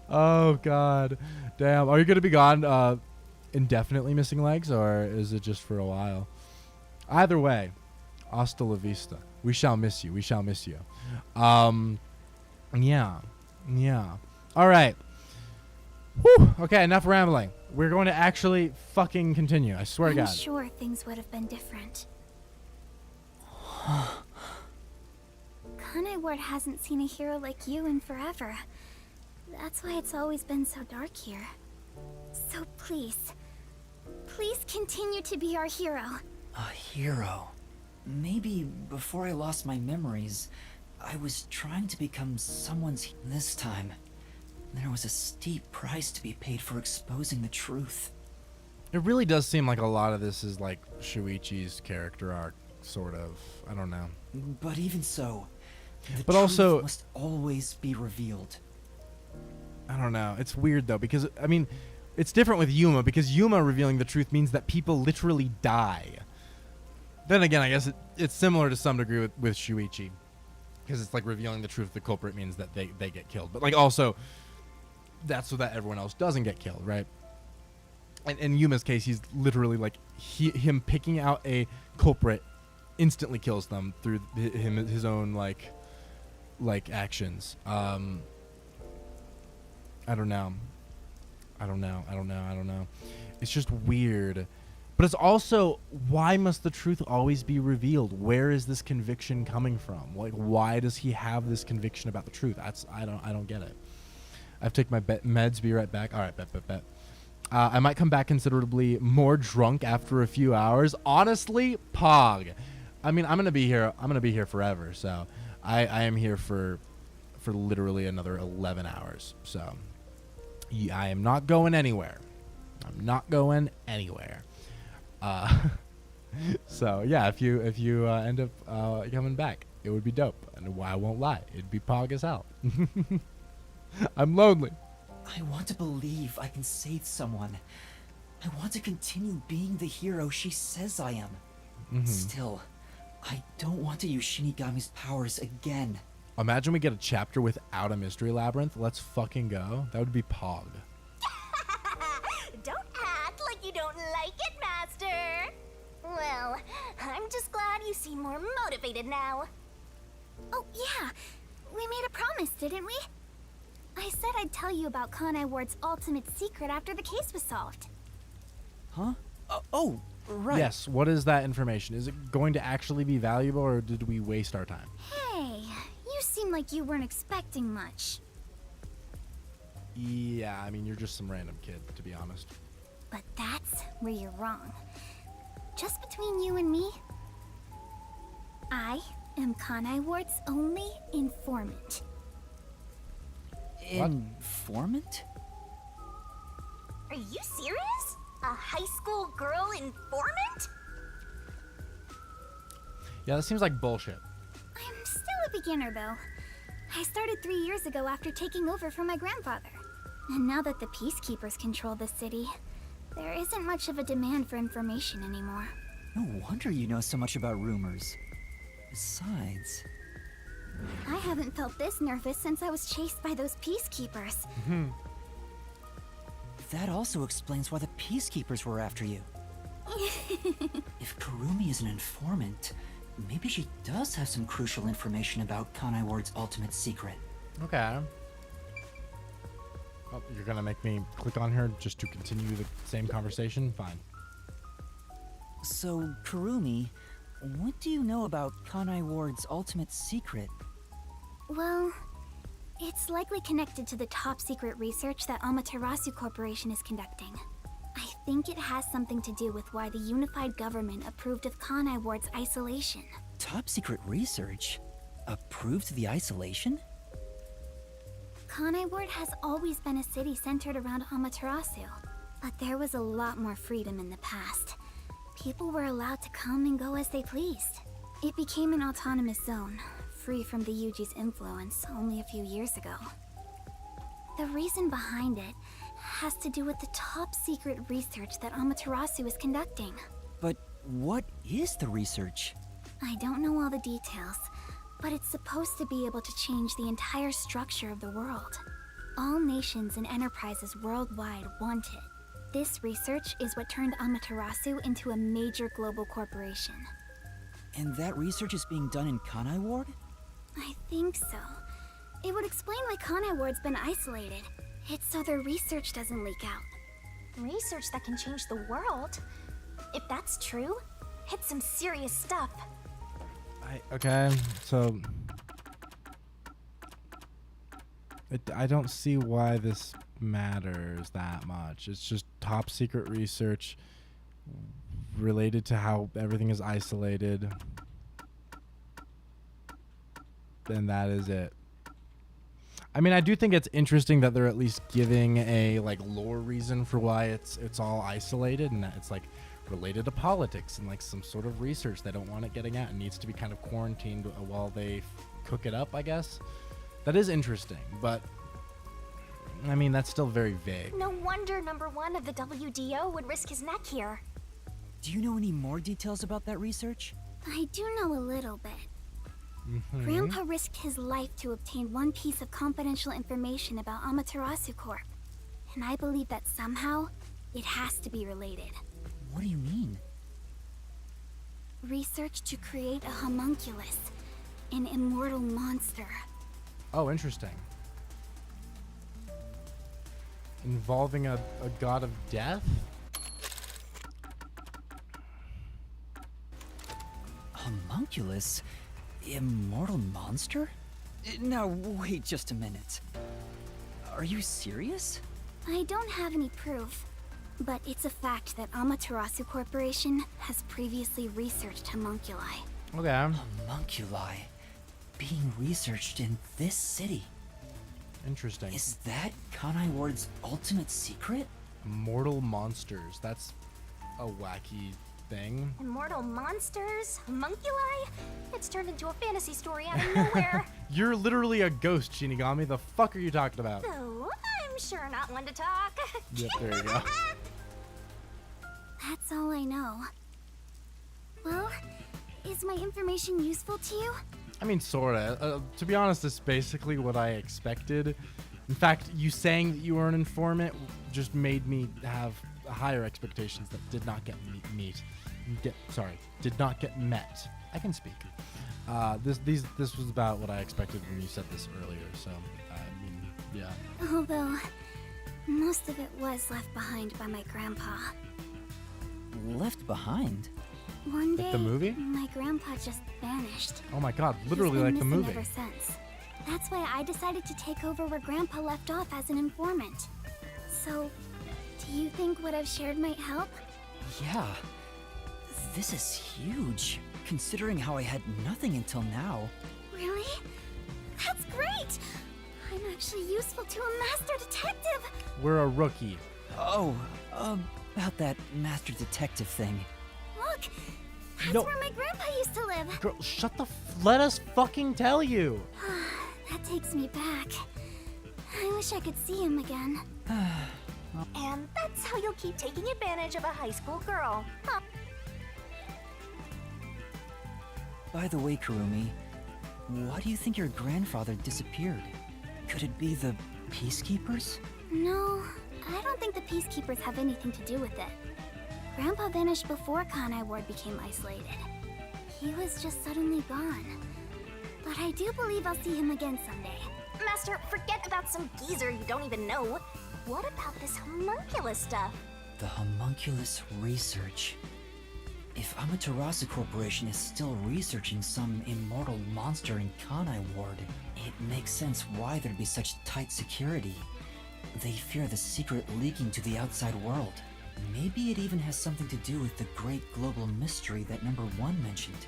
Oh god, damn. Are you gonna be gone indefinitely, Missing Legs, or is it just for a while? Either way, hasta la vista. We shall miss you. We shall miss you. Yeah. All right. Whew. Okay, enough rambling. We're going to actually fucking continue. I swear to God. I'm sure things would have been different. Kanai Ward hasn't seen a hero like you in forever. That's why it's always been so dark here. So please continue to be our hero. A hero? Maybe before I lost my memories, I was trying to become someone's. This time, there was a steep price to be paid for exposing the truth. It really does seem like a lot of this is like Shuichi's character arc, sort of. I don't know. But even so, the but truth also must always be revealed. I don't know. It's weird though, because I mean, it's different with Yuma, because Yuma revealing the truth means that people literally die. Then again, I guess it's similar to some degree with Shuichi, because it's like revealing the truth of the culprit means that they get killed. But like also, that's so that everyone else doesn't get killed, right? And in Yuma's case, he's literally like him picking out a culprit instantly kills them through his own like actions. I don't know. It's just weird. But it's also, why must the truth always be revealed? Where is this conviction coming from? Like, why does he have this conviction about the truth? I don't get it. I have to take my meds. Be right back. All right, bet. I might come back considerably more drunk after a few hours. Honestly, Pog. I mean, I'm gonna be here forever. So I am here for literally another 11 hours. So I am not going anywhere. So yeah, if you end up coming back, it would be dope, and I won't lie, it'd be Pog as hell. I'm lonely. I want to believe I can save someone. I want to continue being the hero she says I am. Still, I don't want to use Shinigami's powers again. Imagine we get a chapter without a mystery labyrinth. Let's fucking go. That would be Pog. Don't act like you don't like it, Master. Well, I'm just glad you seem more motivated now. Oh, yeah. We made a promise, didn't we? I said I'd tell you about Kanai Ward's ultimate secret after the case was solved. Huh? Oh, right. Yes, what is that information? Is it going to actually be valuable, or did we waste our time? Hey, you seem like you weren't expecting much. Yeah, I mean, you're just some random kid, to be honest. But that's where you're wrong. Just between you and me, I am Kanai Ward's only informant. Informant? Are you serious? A high school girl informant? Yeah, that seems like bullshit. I'm still a beginner, though. I started 3 years ago after taking over from my grandfather. And now that the Peacekeepers control the city, there isn't much of a demand for information anymore. No wonder you know so much about rumors. Besides... I haven't felt this nervous since I was chased by those Peacekeepers. That also explains why the Peacekeepers were after you. If Kurumi is an informant, maybe she does have some crucial information about Kanai Ward's ultimate secret. Okay. Oh, you're gonna make me click on her just to continue the same conversation? Fine. So, Kurumi, what do you know about Kanai Ward's ultimate secret? Well, it's likely connected to the top secret research that Amaterasu Corporation is conducting. I think it has something to do with why the unified government approved of Kanai Ward's isolation. Top secret research? Approved the isolation? Kanai Ward has always been a city centered around Amaterasu, but there was a lot more freedom in the past. People were allowed to come and go as they pleased. It became an autonomous zone, free from the Yuji's influence only a few years ago. The reason behind it has to do with the top secret research that Amaterasu is conducting. But what is the research? I don't know all the details, but it's supposed to be able to change the entire structure of the world. All nations and enterprises worldwide want it. This research is what turned Amaterasu into a major global corporation. And that research is being done in Kanai Ward? I think so. It would explain why Kanai Ward's been isolated. It's so their research doesn't leak out. Research that can change the world? If that's true, it's some serious stuff. Okay, so... I don't see why this matters that much. It's just top secret research related to how everything is isolated. And that is it. I mean, I do think it's interesting that they're at least giving a like lore reason for why it's all isolated, and that it's like related to politics and like some sort of research they don't want it getting out and needs to be kind of quarantined while they cook it up, I guess. That is interesting, but I mean, that's still very vague. No wonder number one of the WDO would risk his neck here. Do you know any more details about that research? I do know a little bit. Grandpa risked his life to obtain one piece of confidential information about Amaterasu Corp. And I believe that somehow, it has to be related. What do you mean? Research to create a homunculus, an immortal monster. Oh, interesting. Involving a god of death? Homunculus? Immortal monster? Now, wait just a minute. Are you serious? I don't have any proof, but it's a fact that Amaterasu Corporation has previously researched homunculi. Okay. Homunculi being researched in this city. Interesting. Is that Kanai Ward's ultimate secret? Mortal monsters. That's a wacky thing. Immortal monsters? Homunculi? It's turned into a fantasy story out of nowhere. You're literally a ghost, Shinigami. The fuck are you talking about? Oh, I'm sure not one to talk. Yep, there you go. That's all I know. Well, is my information useful to you? I mean, sorta. To be honest, it's basically what I expected. In fact, you saying that you were an informant just made me have higher expectations that did not get did not get met. I can speak. This was about what I expected when you said this earlier. So, I mean, Yeah. Although, most of it was left behind by my grandpa. Left behind? One Like day, the movie? my grandpa just vanished. Oh my god, literally He's been like the missing movie. ever since. That's why I decided to take over where Grandpa left off as an informant. So, do you think what I've shared might help? Yeah. This is huge, considering how I had nothing until now. Really? That's great! I'm actually useful to a master detective! We're a rookie. Oh, about that master detective thing. Look! That's No. where my grandpa used to live! Girl, shut the let us fucking tell you. That takes me back. I wish I could see him again. And that's how you'll keep taking advantage of a high school girl. Huh. By the way, Kurumi, why do you think your grandfather disappeared? Could it be the Peacekeepers? No, I don't think the Peacekeepers have anything to do with it. Grandpa vanished before Kanai Ward became isolated. He was just suddenly gone. But I do believe I'll see him again someday. Master, forget about some geezer you don't even know. What about this homunculus stuff? The homunculus research. If Amaterasu Corporation is still researching some immortal monster in Kanai Ward, it makes sense why there'd be such tight security. They fear the secret leaking to the outside world. Maybe it even has something to do with the great global mystery that number 1 mentioned.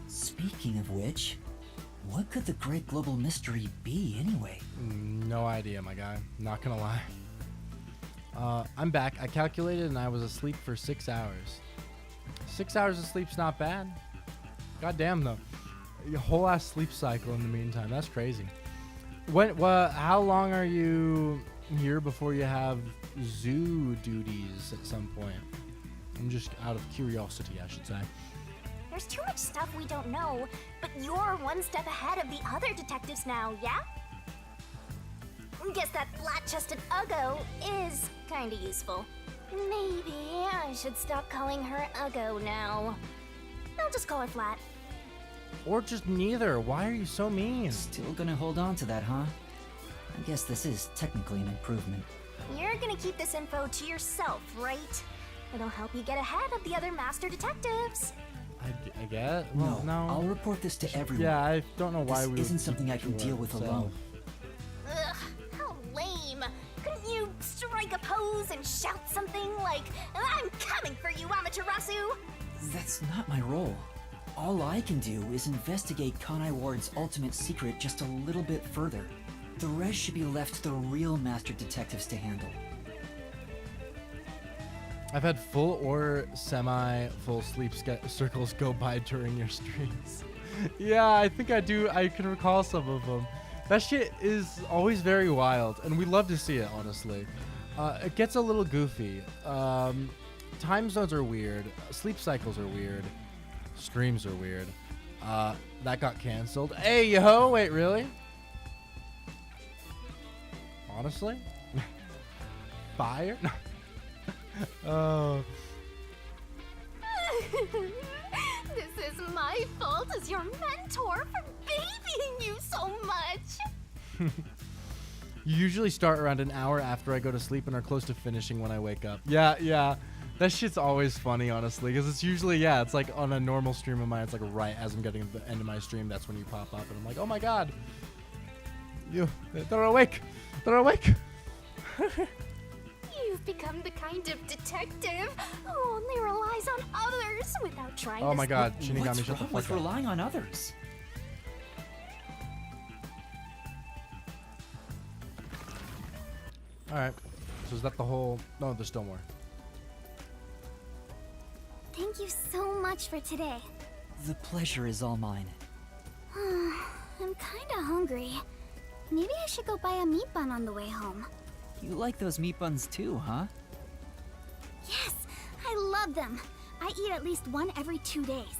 Speaking of which, what could the great global mystery be anyway? No idea, my guy. Not gonna lie. I'm back. I calculated and I was asleep for 6 hours. 6 hours of sleep's not bad. God damn though. A whole ass sleep cycle in the meantime. That's crazy. How long are you here before you have zoo duties at some point? I'm just out of curiosity, I should say. There's too much stuff we don't know, but you're one step ahead of the other detectives now, yeah? Guess that flat-chested Uggo is kinda useful. Maybe I should stop calling her Uggo now. I'll just call her Flat. Or just neither. Why are you so mean? Still gonna hold on to that, huh? I guess this is technically an improvement. You're gonna keep this info to yourself, right? It'll help you get ahead of the other master detectives. I guess. Well, no. I'll report this to everyone. Yeah, I don't know why This we would isn't keep something I it can to deal with ourselves. alone. Ugh, how lame. Couldn't you strike a pose and shout something like, "I'm coming for you, Amaterasu"? That's not my role. All I can do is investigate Kanai Ward's ultimate secret just a little bit further. The rest should be left to the real master detectives to handle. I've had full or semi-full sleep circles go by during your streams. Yeah, I think I do. I can recall some of them. That shit is always very wild, and we love to see it, honestly. It gets a little goofy. Time zones are weird. Sleep cycles are weird. Streams are weird. That got canceled. Hey, yo! Wait, really? Honestly? Fire? Oh. This is my fault as your mentor for babying you so much. You usually start around an hour after I go to sleep and are close to finishing when I wake up. Yeah. That shit's always funny, honestly, because it's usually, it's like on a normal stream of mine, it's like right as I'm getting to the end of my stream, that's when you pop up, and I'm like, oh my god. They're awake. They're awake. You've become the kind of detective who only relies on others without trying Oh to my god, split- Shinigami, What's shut the wrong with fuck up. relying on others? Alright. So is that the whole... No, there's still more. Thank you so much for today. The pleasure is all mine. I'm kinda hungry. Maybe I should go buy a meat bun on the way home. You like those meat buns too, huh? Yes, I love them. I eat at least one every 2 days.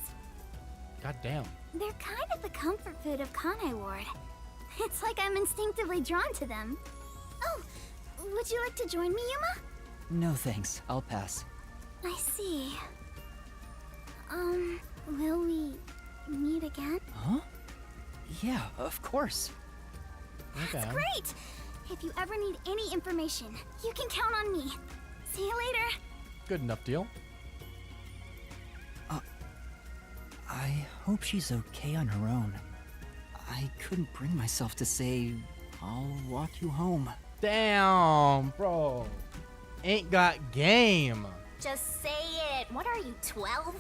God damn. They're kind of the comfort food of Kanai Ward. It's like I'm instinctively drawn to them. Oh, would you like to join me, Yuma? No thanks, I'll pass. I see. Will we meet again? Huh? Yeah, of course. That's Okay. great! If you ever need any information, you can count on me. See you later. Good enough deal. I hope she's okay on her own. I couldn't bring myself to say, I'll walk you home. Damn, bro. Ain't got game. Just say it. What are you, 12?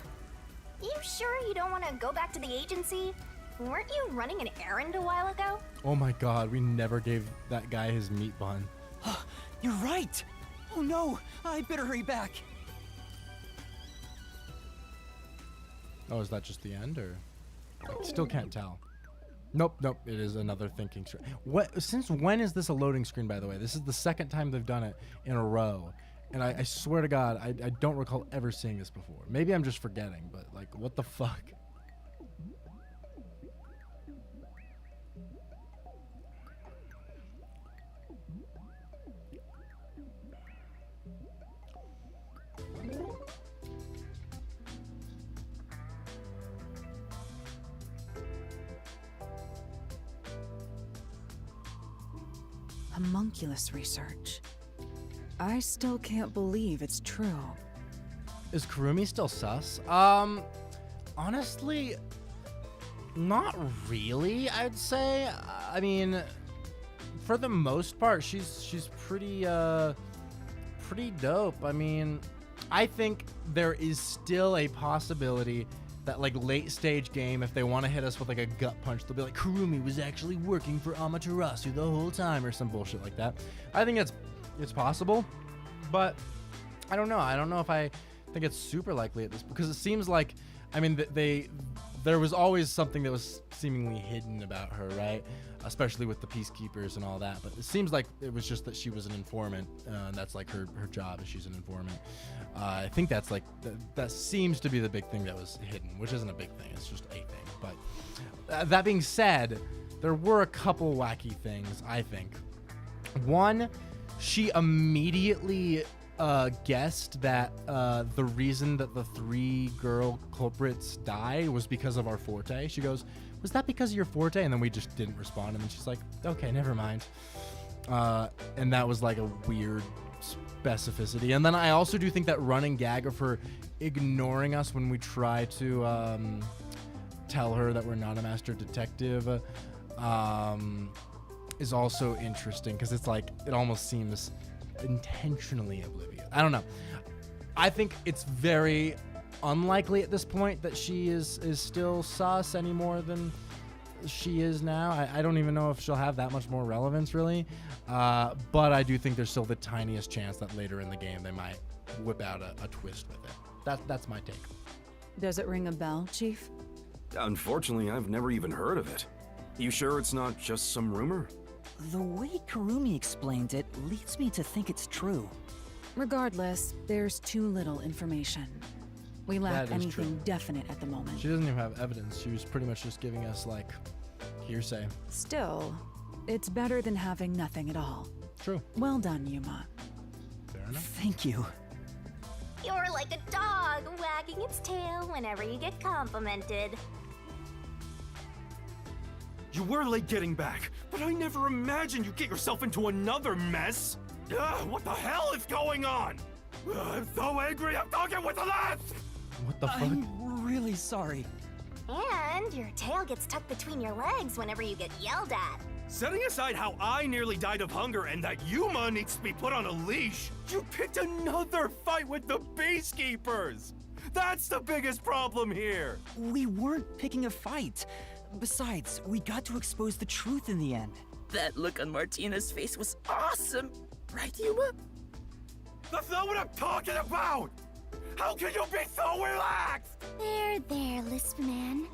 You sure you don't want to go back to the agency? Weren't you running an errand a while ago? Oh my god, we never gave that guy his meat bun. You're right! Oh no, I better hurry back. Oh, is that just the end, or? I still can't tell. Nope, it is another thinking screen. What? Since when is this a loading screen, by the way? This is the second time they've done it in a row. And I swear to God, I don't recall ever seeing this before. Maybe I'm just forgetting, but like, what the fuck? Homunculus research. I still can't believe it's true. Is Kurumi still sus? Honestly, not really, I'd say. I mean, for the most part, she's pretty dope. I mean, I think there is still a possibility that like late stage game, if they want to hit us with like a gut punch, they'll be like, Kurumi was actually working for Amaterasu the whole time or some bullshit like that. I think it's possible, but I don't know. I don't know if I think it's super likely at this, because it seems like, I mean, there was always something that was seemingly hidden about her, right? Especially with the peacekeepers and all that. But it seems like it was just that she was an informant. And that's like her job, is she's an informant. I think that's like, that seems to be the big thing that was hidden, which isn't a big thing. It's just a thing. But that being said, there were a couple wacky things, I think. One, she immediately guessed that the reason that the 3 girl culprits died was because of our forte. She goes, was that because of your forte? And then we just didn't respond. And then she's like, okay, never mind. And that was like a weird specificity. And then I also do think that running gag of her ignoring us when we try to tell her that we're not a master detective is also interesting, because it's like, it almost seems intentionally oblivious. I don't know. I think it's very unlikely at this point that she is still sus any more than she is now. I don't even know if she'll have that much more relevance, really. But I do think there's still the tiniest chance that later in the game they might whip out a twist with it. That's my take. Does it ring a bell, Chief? Unfortunately, I've never even heard of it. You sure it's not just some rumor? The way Kurumi explained it leads me to think it's true. Regardless, there's too little information. We lack That is anything true. definite at the moment. She doesn't even have evidence. She was pretty much just giving us like hearsay. Still, it's better than having nothing at all. True. Well done, Yuma. Fair enough. Thank you. You're like a dog wagging its tail whenever you get complimented. You were late getting back, but I never imagined you'd get yourself into another mess. Ugh, what the hell is going on? Ugh, I'm so angry, I'm talking with the last! What the fuck? I'm really sorry. And your tail gets tucked between your legs whenever you get yelled at. Setting aside how I nearly died of hunger and that Yuma needs to be put on a leash, you picked another fight with the Peacekeepers! That's the biggest problem here! We weren't picking a fight. Besides, we got to expose the truth in the end. That look on Martina's face was awesome. Right, Yuma? That's not what I'm talking about! How can you be so relaxed? There, Lisp Man.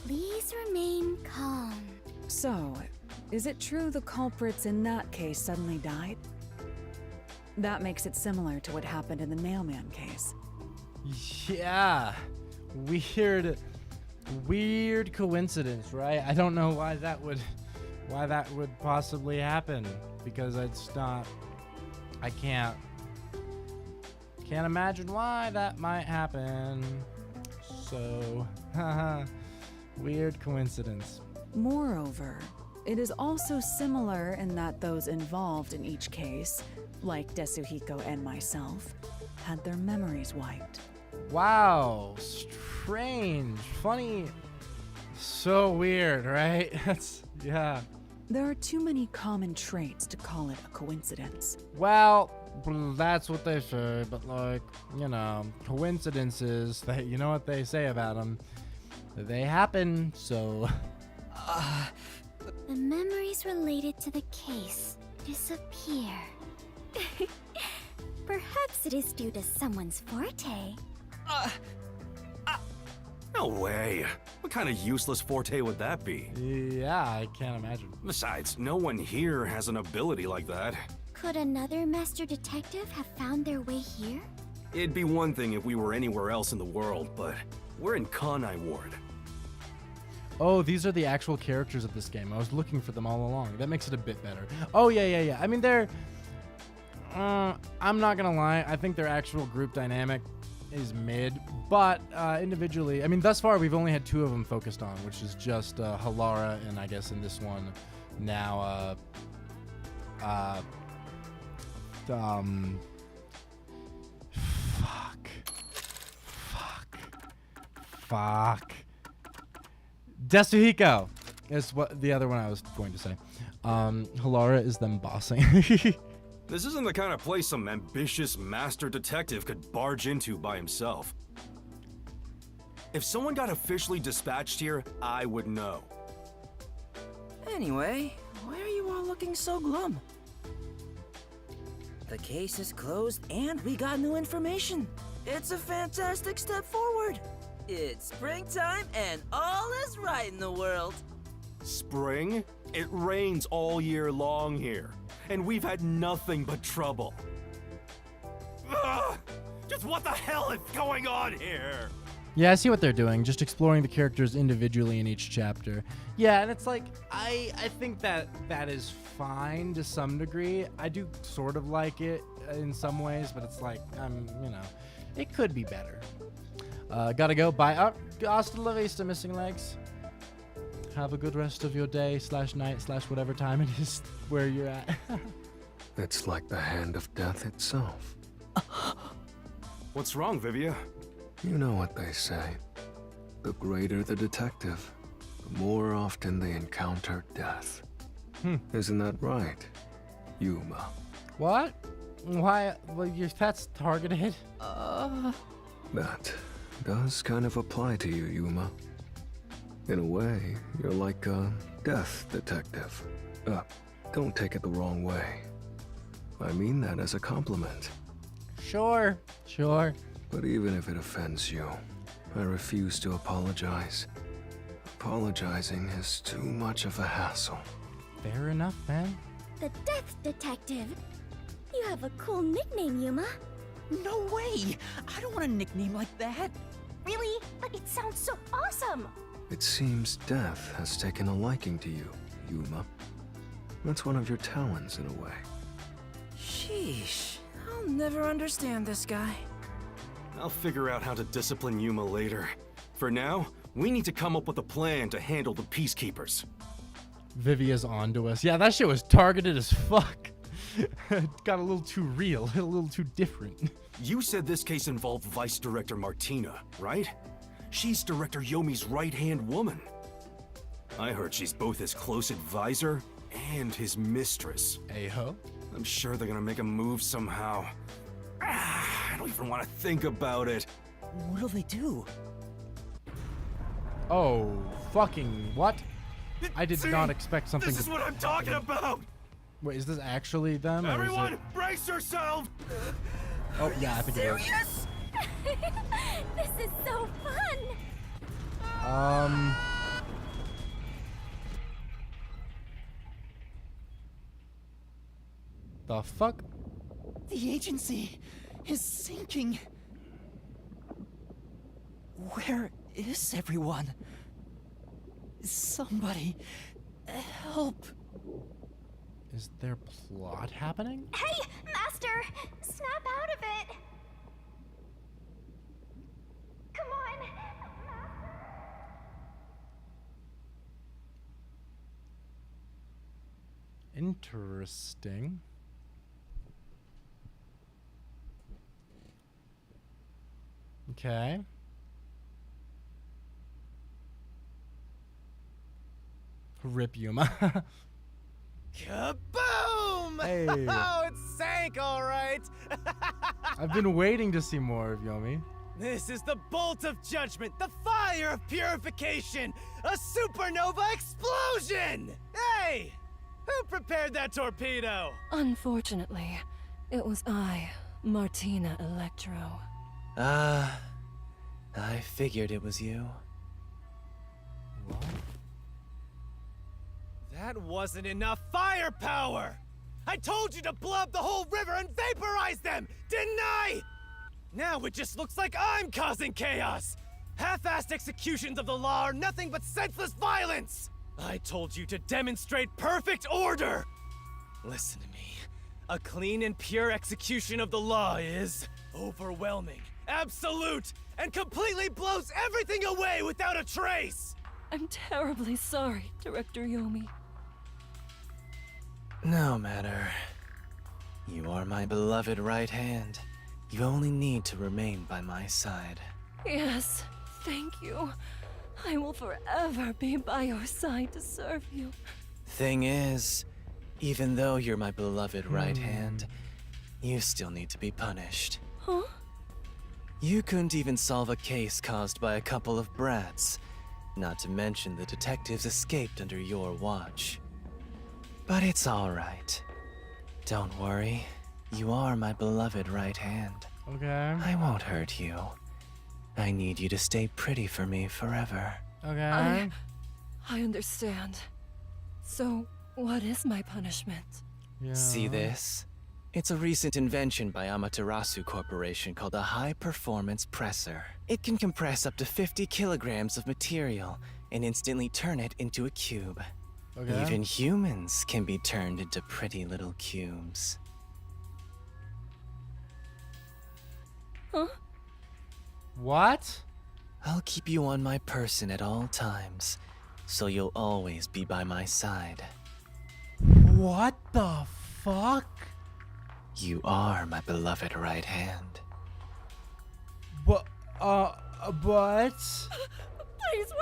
Please remain calm. So, is it true the culprits in that case suddenly died? That makes it similar to what happened in the Nailman case. Yeah. Weird coincidence, right? I don't know why that would possibly happen, because it's not, I can't imagine why that might happen. So, weird coincidence. Moreover, It is also similar in that those involved in each case, like Desuhiko and myself, had their memories wiped. Wow, strange, funny, so weird, right? Yeah. There are too many common traits to call it a coincidence. Well, that's what they say, but like, coincidences, you know what they say about them. They happen, so... The memories related to the case disappear. Perhaps it is due to someone's forte. No way. What kind of useless forte would that be? Yeah, I can't imagine. Besides, no one here has an ability like that. Could another master detective have found their way here? It'd be one thing if we were anywhere else in the world, but we're in Kanai Ward. Oh, these are the actual characters of this game. I was looking for them all along. That makes it a bit better. Oh, yeah. I mean, they're... I'm not gonna lie. I think their actual group dynamic is mid, but individually, I mean, thus far we've only had 2 of them focused on, which is just Halara, and I guess in this one now, fuck. Desuhiko is what the other one I was going to say. Halara is them bossing. This isn't the kind of place some ambitious master detective could barge into by himself. If someone got officially dispatched here, I would know. Anyway, why are you all looking so glum? The case is closed and we got new information. It's a fantastic step forward. It's springtime and all is right in the world. Spring? It rains all year long here, and we've had nothing but trouble. Ugh! Just what the hell is going on here? Yeah, I see what they're doing, just exploring the characters individually in each chapter. Yeah, and it's like, I think that is fine to some degree. I do sort of like it in some ways, but it's like, it could be better. Gotta go. Bye. Hasta la vista, missing legs. Have a good rest of your day / night / whatever time it is where you're at. It's like the hand of death itself. What's wrong, Vivia? You know what they say. The greater the detective, the more often they encounter death. Isn't that right, Yuma? What? Why? Well, that's targeted. That does kind of apply to you, Yuma. In a way, you're like a death detective. Don't take it the wrong way. I mean that as a compliment. Sure. But even if it offends you, I refuse to apologize. Apologizing is too much of a hassle. Fair enough, man. The Death Detective. You have a cool nickname, Yuma. No way! I don't want a nickname like that. Really? But it sounds so awesome! It seems death has taken a liking to you, Yuma. That's one of your talents in a way. Sheesh, I'll never understand this guy. I'll figure out how to discipline Yuma later. For now, we need to come up with a plan to handle the Peacekeepers. Vivia's onto us. Yeah, that shit was targeted as fuck. It got a little too real, a little too different. You said this case involved Vice Director Martina, right? She's Director Yomi's right-hand woman. I heard she's both his close advisor and his mistress. Aho. I'm sure they're gonna make a move somehow. I don't even want to think about it. What'll they do? Oh, fucking what? I did See? not expect something This is to... what I'm talking about! Wait, is this actually them? Or is Everyone, it... brace yourself! Oh, yeah, I think it is. Serious? This is so fun! The fuck? The agency is sinking. Where is everyone? Somebody help. Is there plot happening? Hey, Master! Snap out of it! Come on! Interesting. Okay. Rip Yuma. Kaboom! Hey. Oh, it sank, all right. I've been waiting to see more of Yomi. This is the bolt of judgment, the fire of purification, a supernova explosion! Hey! Who prepared that torpedo? Unfortunately, it was I, Martina Electro. I figured it was you. What? That wasn't enough firepower! I told you to blow up the whole river and vaporize them, didn't I? Now it just looks like I'm causing chaos! Half-assed executions of the law are nothing but senseless violence! I told you to demonstrate perfect order! Listen to me. A clean and pure execution of the law is overwhelming, absolute, and completely blows everything away without a trace! I'm terribly sorry, Director Yomi. No matter. You are my beloved right hand. You only need to remain by my side. Yes, thank you. I will forever be by your side to serve you. Thing is, even though you're my beloved right hand, you still need to be punished. Huh? You couldn't even solve a case caused by a couple of brats. Not to mention the detectives escaped under your watch. But it's all right. Don't worry. You are my beloved right hand. Okay. I won't hurt you. I need you to stay pretty for me forever. Okay. I understand. So, what is my punishment? Yeah. See this? It's a recent invention by Amaterasu Corporation called a high-performance presser. It can compress up to 50 kilograms of material and instantly turn it into a cube. Okay. Even humans can be turned into pretty little cubes. Huh? What? I'll keep you on my person at all times, so you'll always be by my side. What the fuck? You are my beloved right hand. But, Please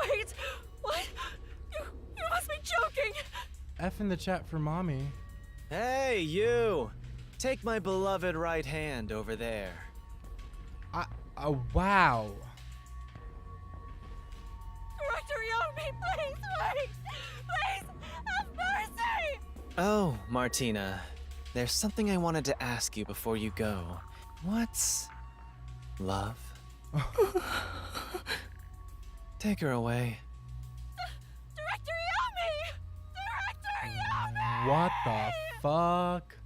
wait! What? You must be joking! F in the chat for mommy. Hey, you! Take my beloved right hand over there. Wow. Director Yomi, please wait! Please, have mercy! Oh, Martina. There's something I wanted to ask you before you go. What's love? Take her away. Director Yomi! Director Yomi! What the fuck?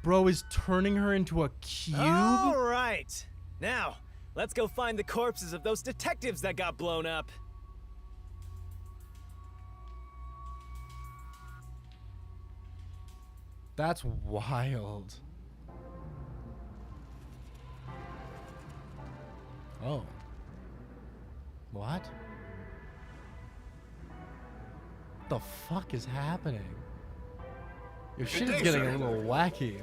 Bro is turning her into a cube? All right. Now, let's go find the corpses of those detectives that got blown up. That's wild. Oh. What? The fuck is happening? Your shit is getting a little wacky.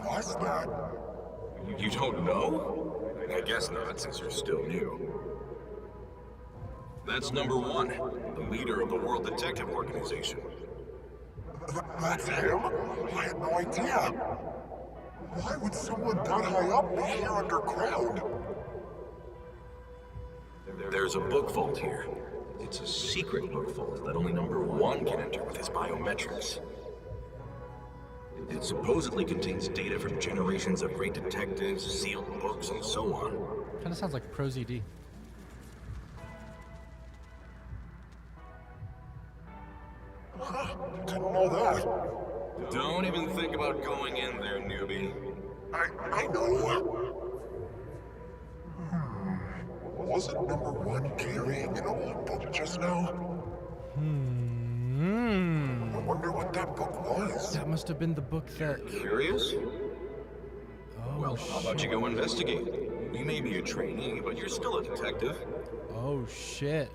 What's that? You don't know? I guess not, since you're still new. That's number one, the leader of the World Detective Organization. That's him? I had no idea. Why would someone that high up be here underground? There's a book vault here. It's a secret book vault that only number one can enter with his biometrics. It supposedly contains data from generations of great detectives, sealed books, and so on. Kind of sounds like ProZD. Didn't know that. Don't even think about going in there, newbie. I know. Wasn't number one carrying an old book just now? I wonder what that book was. That must have been the book that... Curious? Oh, Well, how about you go investigate? You may be a trainee, but you're still a detective. Oh, shit.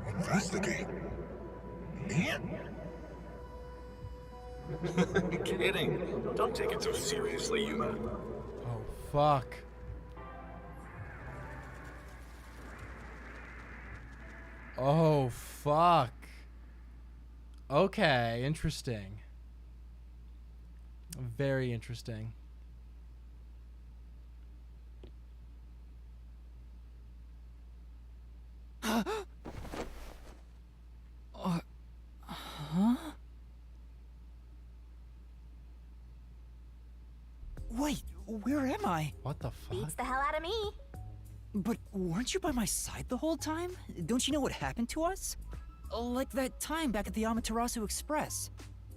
Investigate. Me? Kidding. Don't take it so seriously, Yuma. Oh, fuck. Oh, fuck. Okay, interesting. Very interesting. Huh? Wait, where am I? What the fuck? Beats the hell out of me. But weren't you by my side the whole time? Don't you know what happened to us? Like that time back at the Amaterasu Express.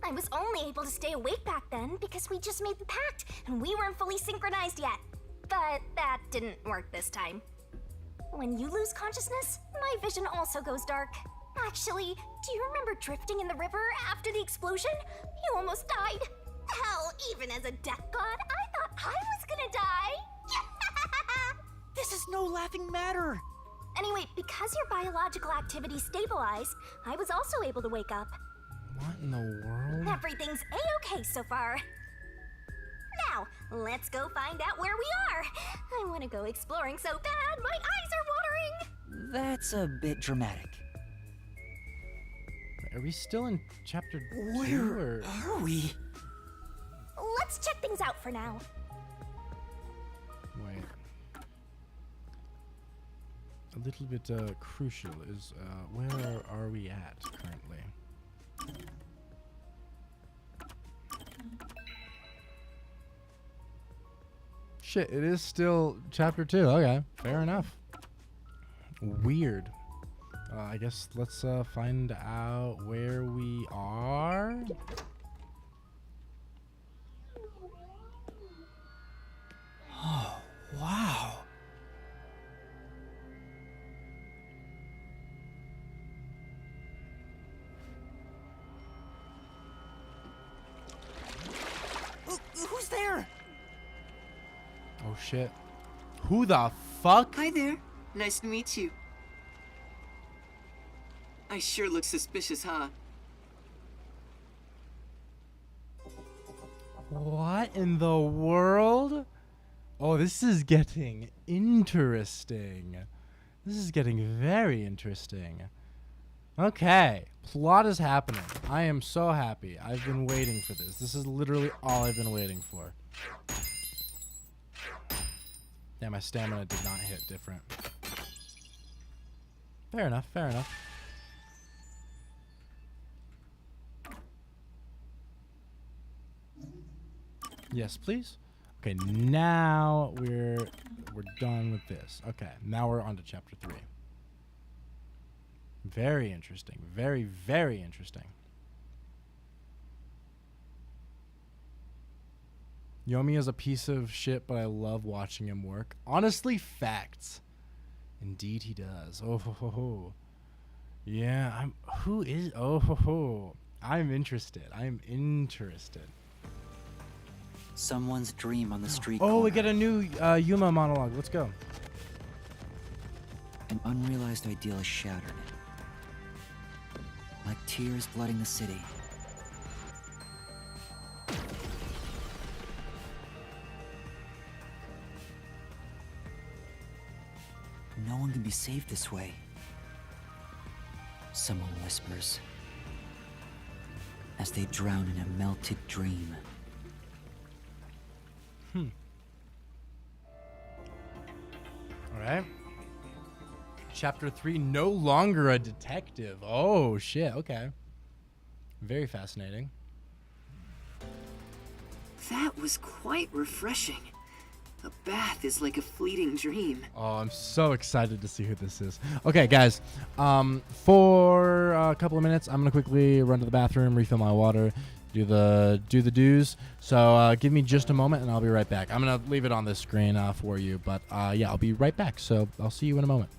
I was only able to stay awake back then because we just made the pact and we weren't fully synchronized yet. But that didn't work this time. When you lose consciousness, my vision also goes dark. Actually, do you remember drifting in the river after the explosion? You almost died. Hell, even as a death god, I thought I was gonna die. This is no laughing matter. Anyway, because your biological activity stabilized, I was also able to wake up. What in the world? Everything's a-okay so far. Now, let's go find out where we are. I want to go exploring so bad, my eyes are watering. That's a bit dramatic. Are we still in chapter 2 Where or... are we? Let's check things out for now. Wait. A little bit crucial is where are we at currently? Shit, it is still chapter 2. Okay, fair enough. Weird. I guess let's find out where we are. Oh, wow. Who's there? Oh shit. Who the fuck? Hi there. Nice to meet you. I sure look suspicious, huh? What in the world? Oh, this is getting interesting. This is getting very interesting. Okay, plot is happening. I am so happy. I've been waiting for this. This is literally all I've been waiting for. Yeah, my stamina did not hit different. Fair enough, fair enough. Yes, please. Okay, now we're done with this. Okay, now we're on to chapter 3. Very interesting. Very, very interesting. Yomi is a piece of shit, but I love watching him work. Honestly, facts. Indeed he does. Oh ho ho ho. Yeah, I'm interested. I'm interested. Someone's dream on the street Oh, corner. we get a new Yuma monologue. Let's go. An unrealized ideal is shattered. Like tears flooding the city. No one can be saved this way. Someone whispers as they drown in a melted dream. All right. Chapter 3, no longer a detective. Oh, shit. Okay. Very fascinating. That was quite refreshing. A bath is like a fleeting dream. Oh, I'm so excited to see who this is. Okay, guys. For a couple of minutes, I'm going to quickly run to the bathroom, refill my water, do the do's. So give me just a moment, and I'll be right back. I'm going to leave it on this screen for you. But, yeah, I'll be right back. So I'll see you in a moment.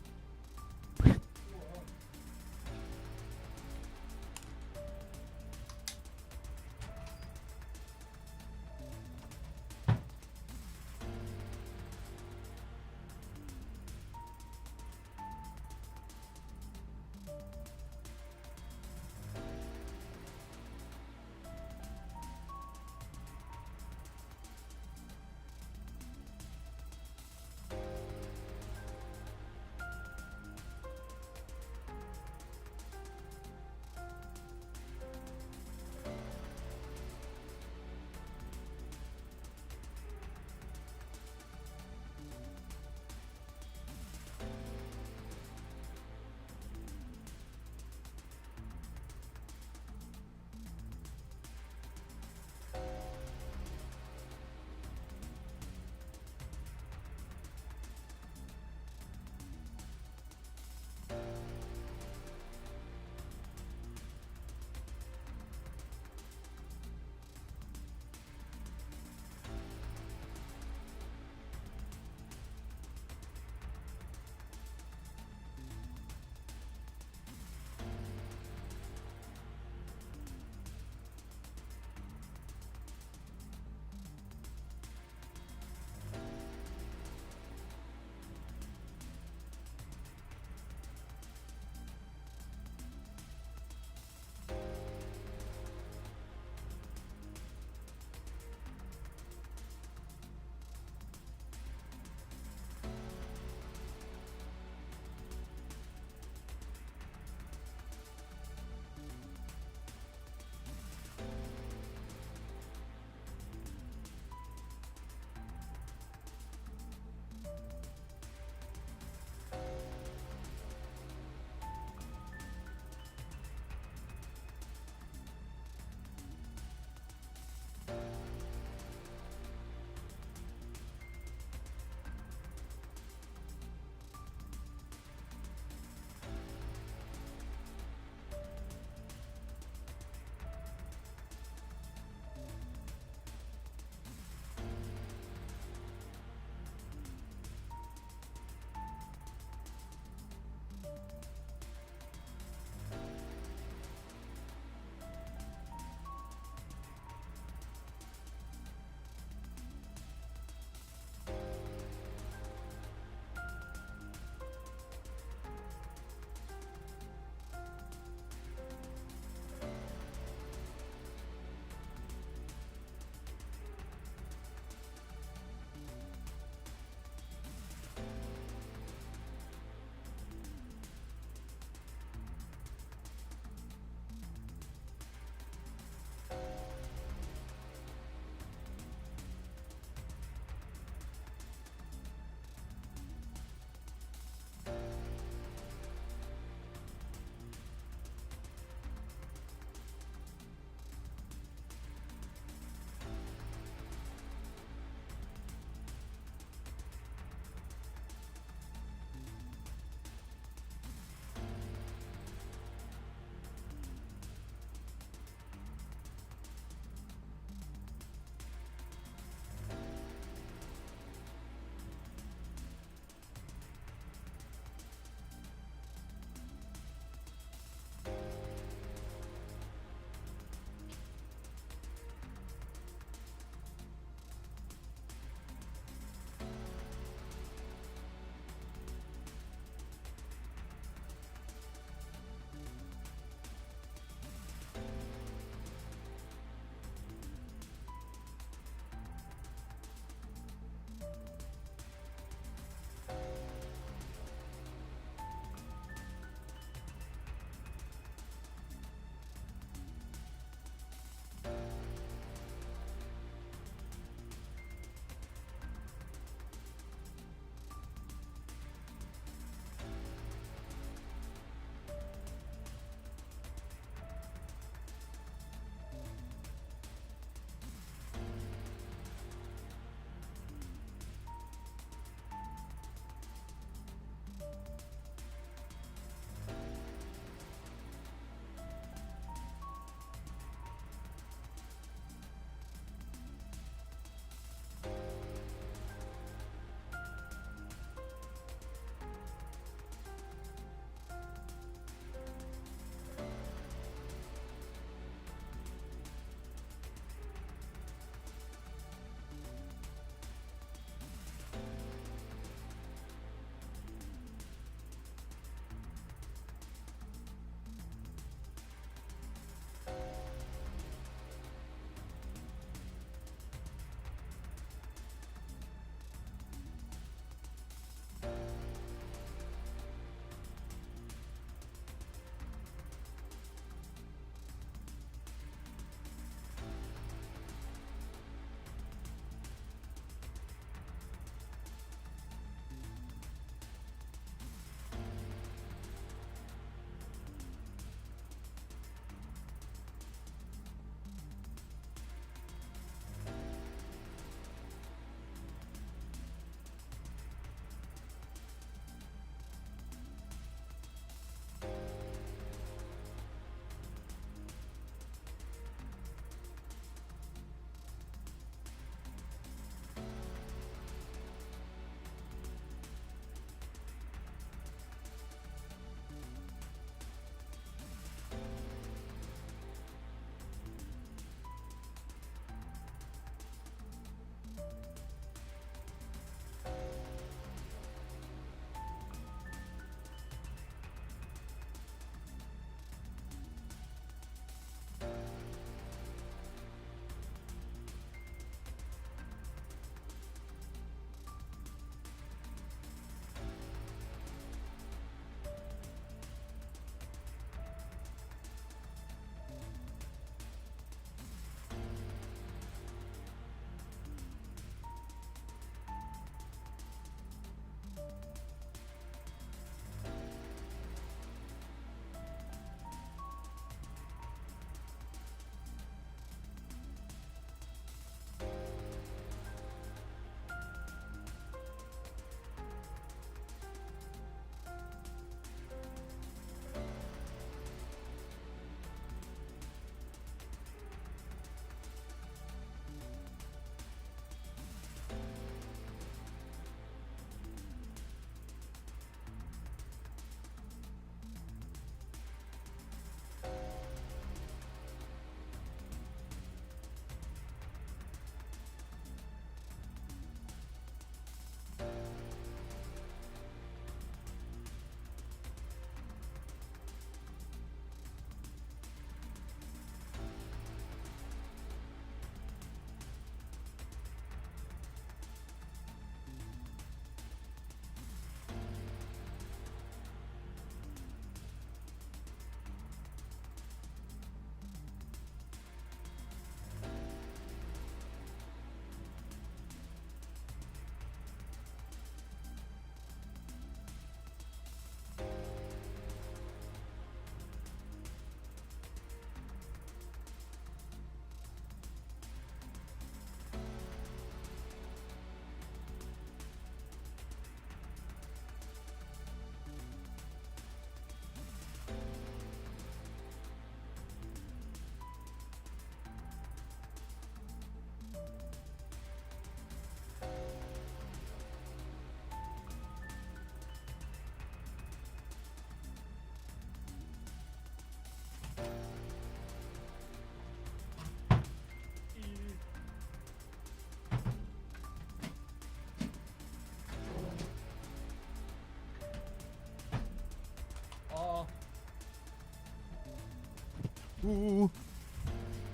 Ooh.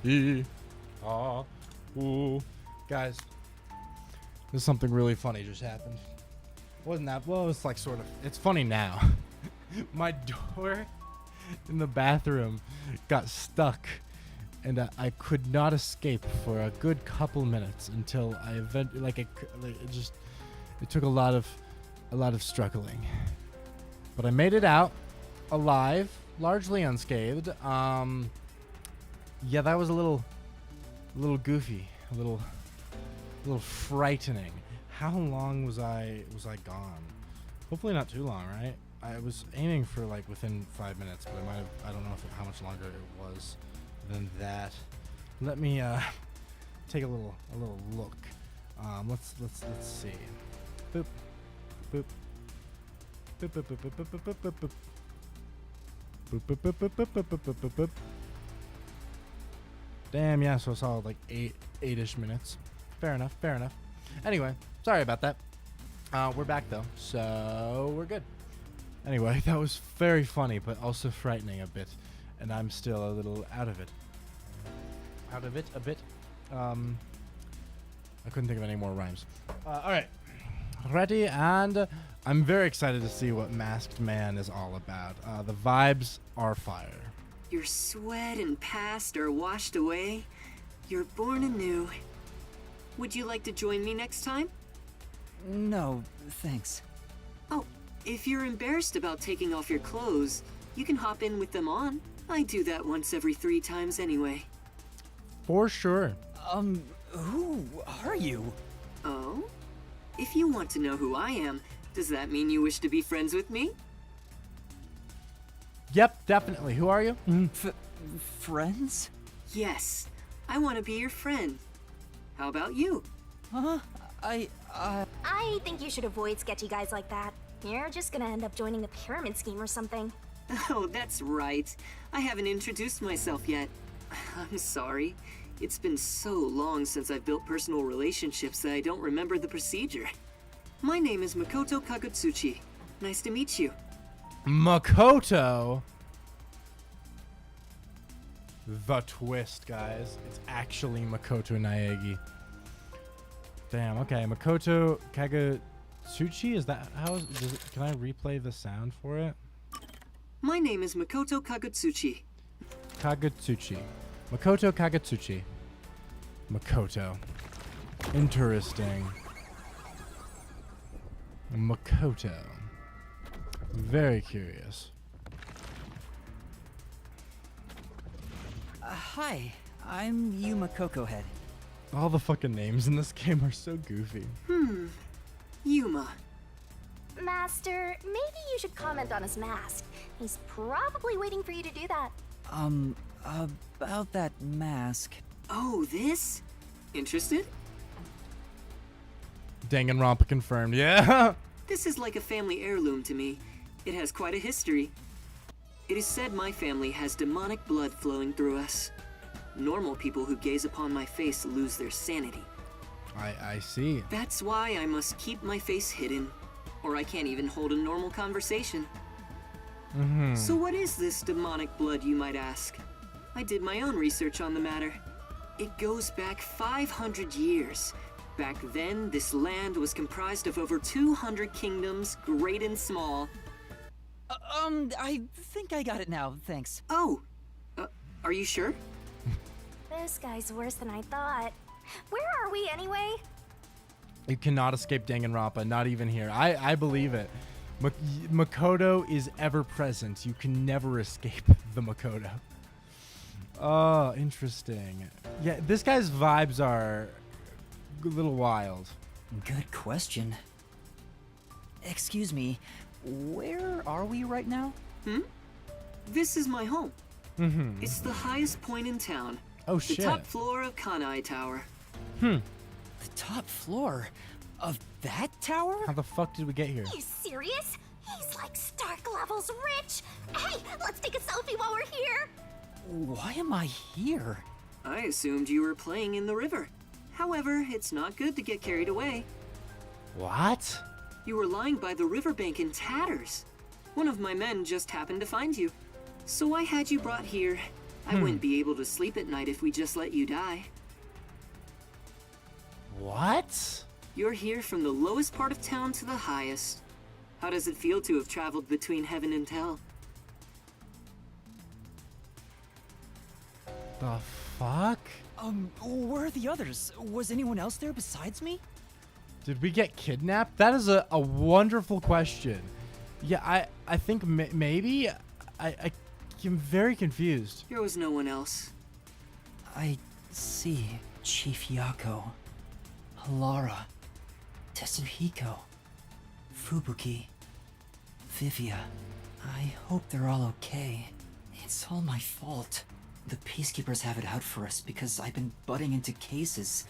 Ee. Ah. Ooh. Guys, there's something really funny just happened. Wasn't that? Well, it's like sort of. It's funny now. My door in the bathroom got stuck, and I could not escape for a good couple minutes until I eventually, it took a lot of struggling, but I made it out alive, largely unscathed. Yeah, that was a little goofy, a little frightening. How long was I gone? Hopefully not too long, right? I was aiming for like within 5 minutes, but I don't know how much longer it was than that. Let me take a little look. Let's see. Boop. Boop. Boop boop boop boop boop boop boop boop boop. Boop boop boop boop boop boop boop boop boop. Damn, yeah, so I saw like 8-ish minutes. Fair enough. Anyway, sorry about that. We're back though, so we're good. Anyway, that was very funny, but also frightening a bit, and I'm still a little out of it. Out of it a bit. I couldn't think of any more rhymes. All right, ready, and I'm very excited to see what Masked Man is all about. The vibes are fire. Your sweat and past are washed away. You're born anew. Would you like to join me next time? No, thanks. Oh, if you're embarrassed about taking off your clothes, you can hop in with them on. I do that once every 3 times anyway. For sure. Who are you? Oh? If you want to know who I am, does that mean you wish to be friends with me? Yep, definitely. Who are you? Friends? Yes, I want to be your friend. How about you? Huh? I think you should avoid sketchy guys like that. You're just gonna end up joining a pyramid scheme or something. Oh, that's right. I haven't introduced myself yet. I'm sorry. It's been so long since I've built personal relationships that I don't remember the procedure. My name is Makoto Kagutsuchi. Nice to meet you. Makoto? The twist, guys. It's actually Makoto Naegi. Damn, okay. Makoto Kagutsuchi? Is that how? Can I replay the sound for it? My name is Makoto Kagutsuchi. Kagutsuchi. Makoto Kagutsuchi. Makoto. Interesting. Makoto. Very curious. Hi, I'm Yuma Cocohead. All the fucking names in this game are so goofy. Yuma. Master, maybe you should comment on his mask. He's probably waiting for you to do that. About that mask. Oh, this? Interested? Danganronpa confirmed, yeah! This is like a family heirloom to me. It has quite a history. It is said my family has demonic blood flowing through us. Normal people who gaze upon my face lose their sanity. I see. That's why I must keep my face hidden, or I can't even hold a normal conversation. So what is this demonic blood, you might ask? I did my own research on the matter. It goes back 500 years. Back then, this land was comprised of over 200 kingdoms, great and small. I think I got it now, thanks. Oh, are you sure? This guy's worse than I thought. Where are we anyway? You cannot escape Danganronpa, not even here. I believe it. Makoto is ever present. You can never escape the Makoto. Oh, interesting. Yeah, this guy's vibes are a little wild. Good question. Excuse me, where are we right now? This is my home. It's the highest point in town. Oh, the shit. top floor of Kanai Tower. The top floor of that tower? How the fuck did we get here? You serious? He's like Stark levels rich. Hey, let's take a selfie while we're here. Why am I here? I assumed you were playing in the river. However, it's not good to get carried away. What? You were lying by the riverbank in tatters. One of my men just happened to find you. So I had you brought here I wouldn't be able to sleep at night if we just let you die. What? You're here from the lowest part of town to the highest. How does it feel to have traveled between heaven and hell? The fuck? Where are the others? Was anyone else there besides me? Did we get kidnapped? That is a wonderful question. Yeah, I think maybe. I'm very confused. There was no one else. I see Chief Yako, Halara, Tetsuhiko, Fubuki, Vivia. I hope they're all okay. It's all my fault. The Peacekeepers have it out for us because I've been butting into cases,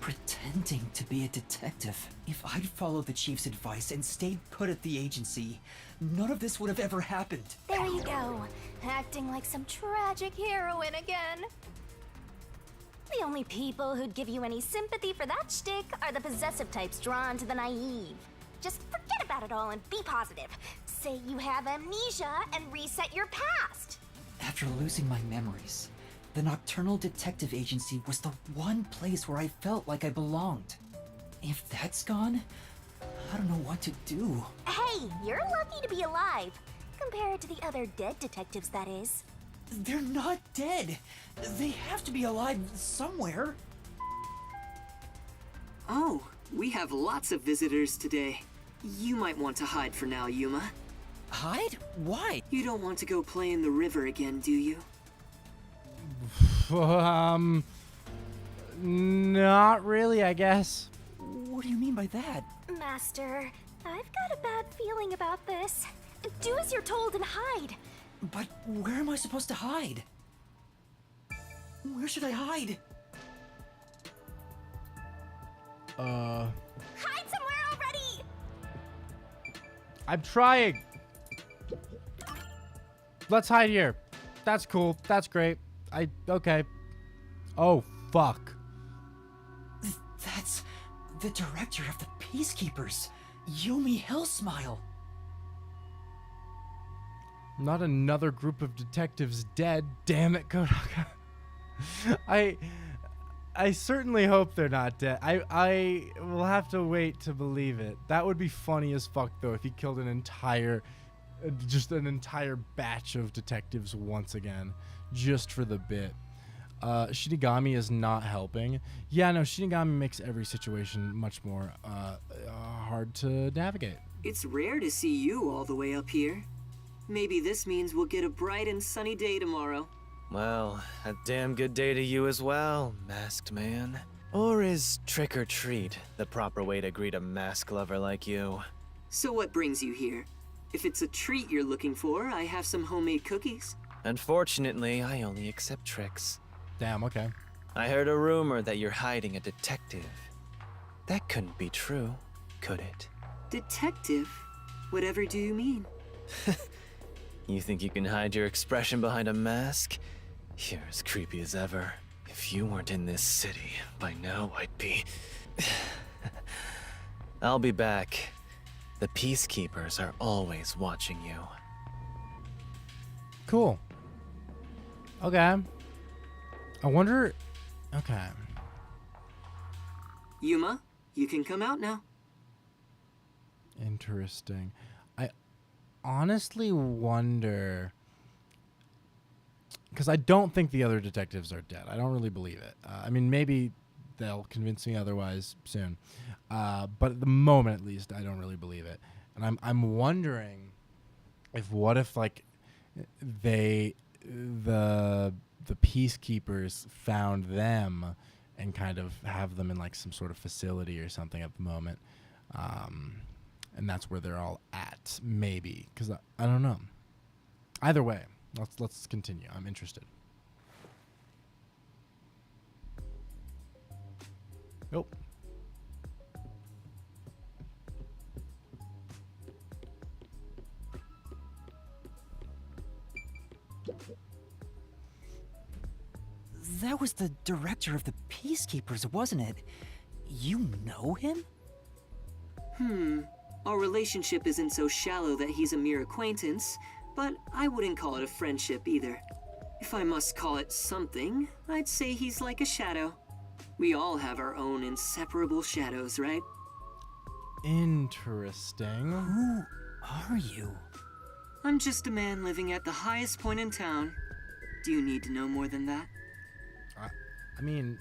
pretending to be a detective. If I'd followed the Chief's advice and stayed put at the agency, none of this would have ever happened. There you go, acting like some tragic heroine again. The only people who'd give you any sympathy for that shtick are the possessive types drawn to the naive. Just forget about it all and be positive. Say you have amnesia and reset your past. After losing my memories, the Nocturnal Detective Agency was the one place where I felt like I belonged. If that's gone, I don't know what to do. Hey, you're lucky to be alive. Compared to the other dead detectives, that is. They're not dead. They have to be alive somewhere. Oh, we have lots of visitors today. You might want to hide for now, Yuma. Hide? Why? You don't want to go play in the river again, do you? Not really, I guess. What do you mean by that? Master, I've got a bad feeling about this. Do as you're told and hide. But where am I supposed to hide? Where should I hide? Hide somewhere already! I'm trying. Let's hide here. That's cool. That's great. Okay. Oh, fuck. That's the director of the Peacekeepers, Yomi Hellsmile. Not another group of detectives dead. Damn it, Kodaka. I certainly hope they're not dead. I will have to wait to believe it. That would be funny as fuck, though, if he killed an entire batch of detectives once again, just for the bit. Shinigami is not helping. Yeah, no, Shinigami makes every situation much more hard to navigate. It's rare to see you all the way up here. Maybe this means we'll get a bright and sunny day tomorrow. Well, a damn good day to you as well, masked man. Or is trick or treat the proper way to greet a mask lover like you? So what brings you here? If it's a treat you're looking for, I have some homemade cookies. Unfortunately, I only accept tricks. Damn, okay. I heard a rumor that you're hiding a detective. That couldn't be true, could it? Detective? Whatever do you mean? You think you can hide your expression behind a mask? You're as creepy as ever. If you weren't in this city, by now I'd be... I'll be back. The Peacekeepers are always watching you. Cool. Okay. I wonder... Okay. Yuma, you can come out now. Interesting. I honestly wonder... Because I don't think the other detectives are dead. I don't really believe it. I mean, maybe they'll convince me otherwise soon. But at the moment, at least, I don't really believe it. And I'm wondering what if like the Peacekeepers found them and kind of have them in like some sort of facility or something at the moment, and that's where they're all at. Maybe, because I don't know. Either way. Let's continue. I'm interested. Nope. That was the director of the Peacekeepers, wasn't it? You know him? Our relationship isn't so shallow that he's a mere acquaintance, but I wouldn't call it a friendship either. If I must call it something, I'd say he's like a shadow. We all have our own inseparable shadows, right? Interesting. Who are you? I'm just a man living at the highest point in town. Do you need to know more than that? I mean,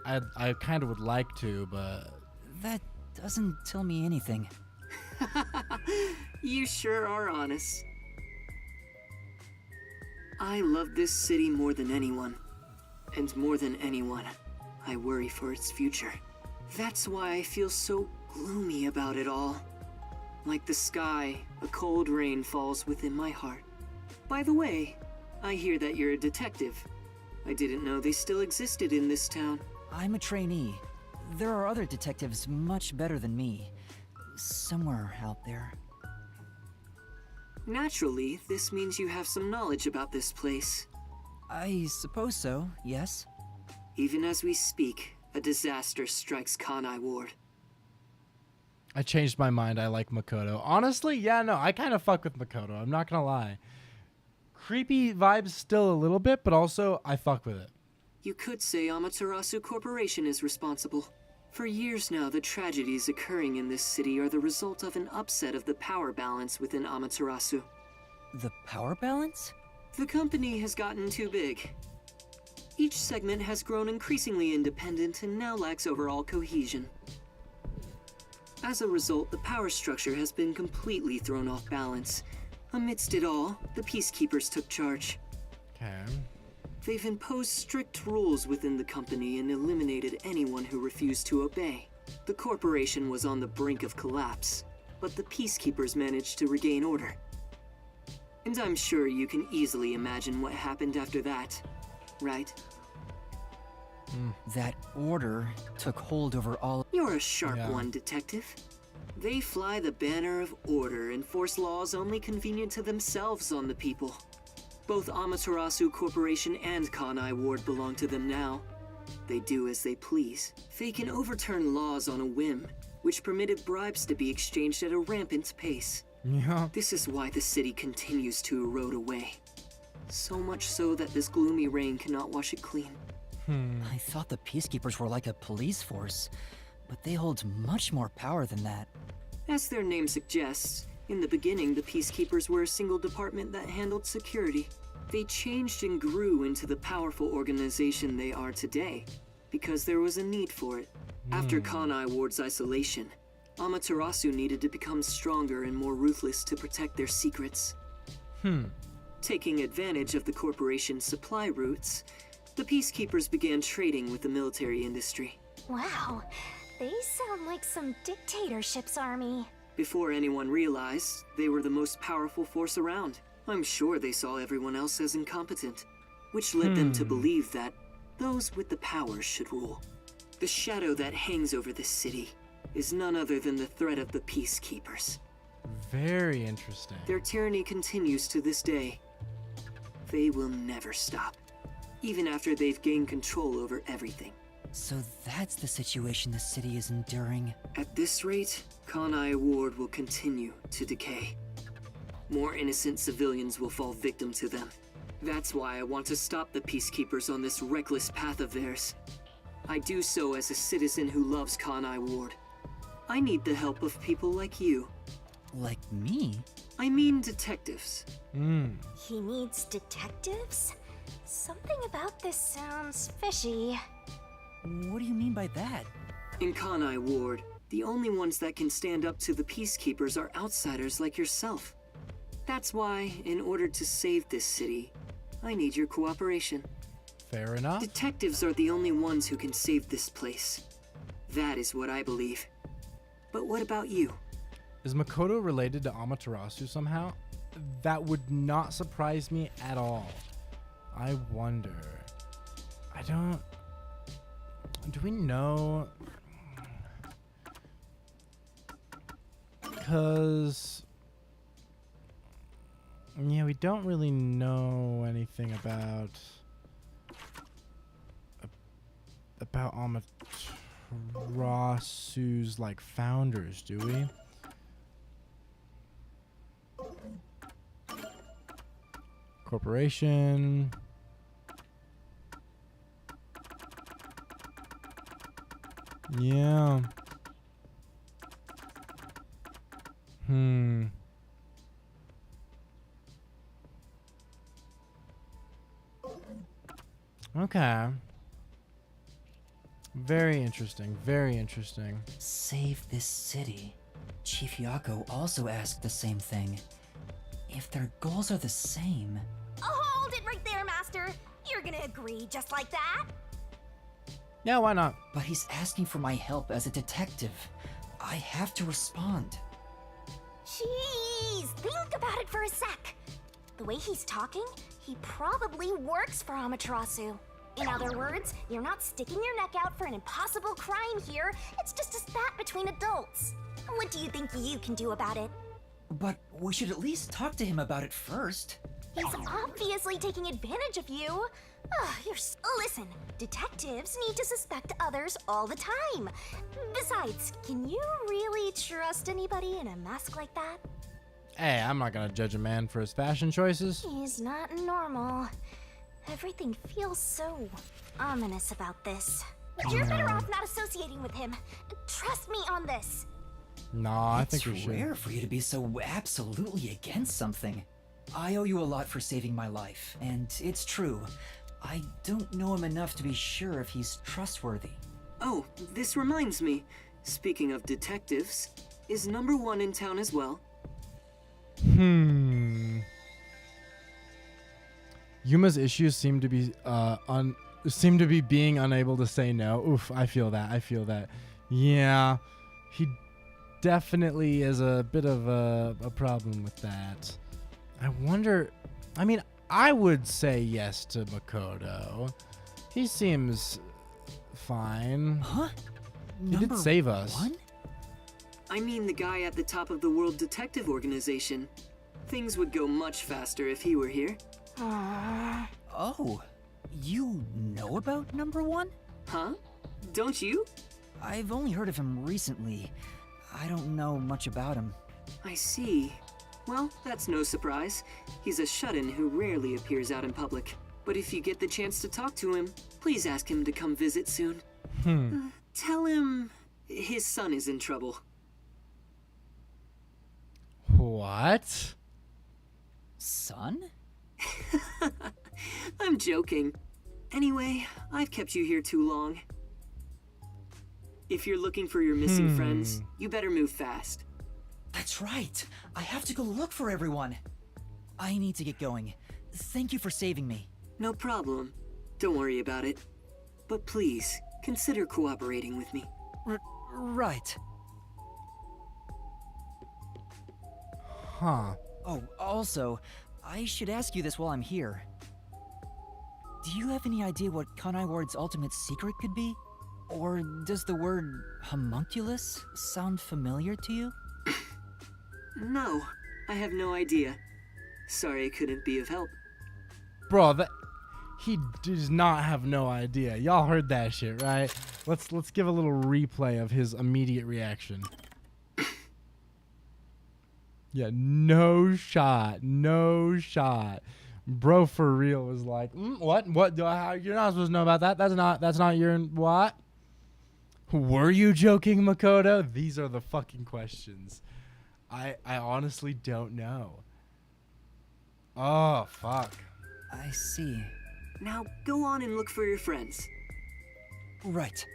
I kind of would like to, but... That doesn't tell me anything. You sure are honest. I love this city more than anyone. And more than anyone, I worry for its future. That's why I feel so gloomy about it all. Like the sky, a cold rain falls within my heart. By the way, I hear that you're a detective. I didn't know they still existed in this town. I'm a trainee. There are other detectives much better than me. Somewhere out there. Naturally, this means you have some knowledge about this place. I suppose so, yes. Even as we speak, a disaster strikes Kanai Ward. I changed my mind. I like Makoto. Honestly, yeah, no, I kind of fuck with Makoto. I'm not gonna lie. Creepy vibes still a little bit, but also I fuck with it. You could say Amaterasu Corporation is responsible. For years now, the tragedies occurring in this city are the result of an upset of the power balance within Amaterasu. The power balance? The company has gotten too big. Each segment has grown increasingly independent and now lacks overall cohesion. As a result, the power structure has been completely thrown off balance. Amidst it all, the Peacekeepers took charge. Okay. They've imposed strict rules within the company and eliminated anyone who refused to obey. The corporation was on the brink of collapse, but the Peacekeepers managed to regain order. And I'm sure you can easily imagine what happened after that, right? That order took hold over all... You're a sharp one, Detective. They fly the banner of order and force laws only convenient to themselves on the people. Both Amaterasu Corporation and Kanai Ward belong to them now. They do as they please. They can overturn laws on a whim, which permitted bribes to be exchanged at a rampant pace. Yeah. This is why the city continues to erode away. So much so that this gloomy rain cannot wash it clean. I thought the Peacekeepers were like a police force, but they hold much more power than that. As their name suggests, in the beginning the Peacekeepers were a single department that handled security. They changed and grew into the powerful organization they are today, because there was a need for it. After Kanai Ward's isolation, Amaterasu needed to become stronger and more ruthless to protect their secrets. Taking advantage of the corporation's supply routes, the Peacekeepers began trading with the military industry. Wow, they sound like some dictatorship's army. Before anyone realized, they were the most powerful force around. I'm sure they saw everyone else as incompetent, which led them to believe that those with the power should rule. The shadow that hangs over this city is none other than the threat of the Peacekeepers. Very interesting. Their tyranny continues to this day. They will never stop, even after they've gained control over everything. So that's the situation the city is enduring. At this rate, Kanai Ward will continue to decay. More innocent civilians will fall victim to them. That's why I want to stop the Peacekeepers on this reckless path of theirs. I do so as a citizen who loves Kanai Ward. I need the help of people like you. Like me? I mean detectives. He needs detectives? Something about this sounds fishy. What do you mean by that? In Kanai Ward, the only ones that can stand up to the Peacekeepers are outsiders like yourself. That's why, in order to save this city, I need your cooperation. Fair enough. Detectives are the only ones who can save this place. That is what I believe. But what about you? Is Makoto related to Amaterasu somehow? That would not surprise me at all. I wonder. I don't... Do we know? Because... Yeah, we don't really know anything about Amaterasu's like founders, do we? Corporation. Yeah. Okay. Very interesting. Very interesting. Save this city. Chief Yako also asked the same thing. If their goals are the same... Hold it right there, Master. You're gonna agree just like that? Yeah, why not? But he's asking for my help as a detective. I have to respond. Jeez, think about it for a sec. The way he's talking, he probably works for Amaterasu. In other words, you're not sticking your neck out for an impossible crime here. It's just a spat between adults. What do you think you can do about it? But we should at least talk to him about it first. He's obviously taking advantage of you. Listen, detectives need to suspect others all the time. Besides, can you really trust anybody in a mask like that? Hey, I'm not gonna judge a man for his fashion choices. He's not normal. Everything feels so ominous about this. You're better off not associating with him. Trust me on this. No, I think we It's should. rare for you to be so absolutely against something. I owe you a lot for saving my life, and it's true. I don't know him enough to be sure if he's trustworthy. Oh, this reminds me. Speaking of detectives, is number 1 in town as well? Yuma's issues seem to be being unable to say no. Oof, I feel that. I feel that. Yeah, he definitely is a bit of a problem with that. I wonder. I mean, I would say yes to Makoto. He seems fine. Huh? He did save us. One? I mean the guy at the top of the World Detective Organization. Things would go much faster if he were here. Oh, you know about number 1? Huh? Don't you? I've only heard of him recently. I don't know much about him. I see. Well, that's no surprise. He's a shut-in who rarely appears out in public. But if you get the chance to talk to him, please ask him to come visit soon. Tell him his son is in trouble. What? Son? I'm joking. Anyway, I've kept you here too long. If you're looking for your missing friends, you better move fast. That's right. I have to go look for everyone. I need to get going. Thank you for saving me. No problem. Don't worry about it. But please, consider cooperating with me. Right. Huh. Oh, also, I should ask you this while I'm here. Do you have any idea what Kanai Ward's ultimate secret could be? Or does the word homunculus sound familiar to you? No, I have no idea. Sorry I couldn't be of help. Bro, he does not have no idea. Y'all heard that shit, right? Let's give a little replay of his immediate reaction. Yeah, no shot. No shot. Bro for real was like, what? What? You're not supposed to know about that. That's not your what? Were you joking, Makoto? These are the fucking questions. I honestly don't know. Oh, fuck. I see. Now go on and look for your friends. Right.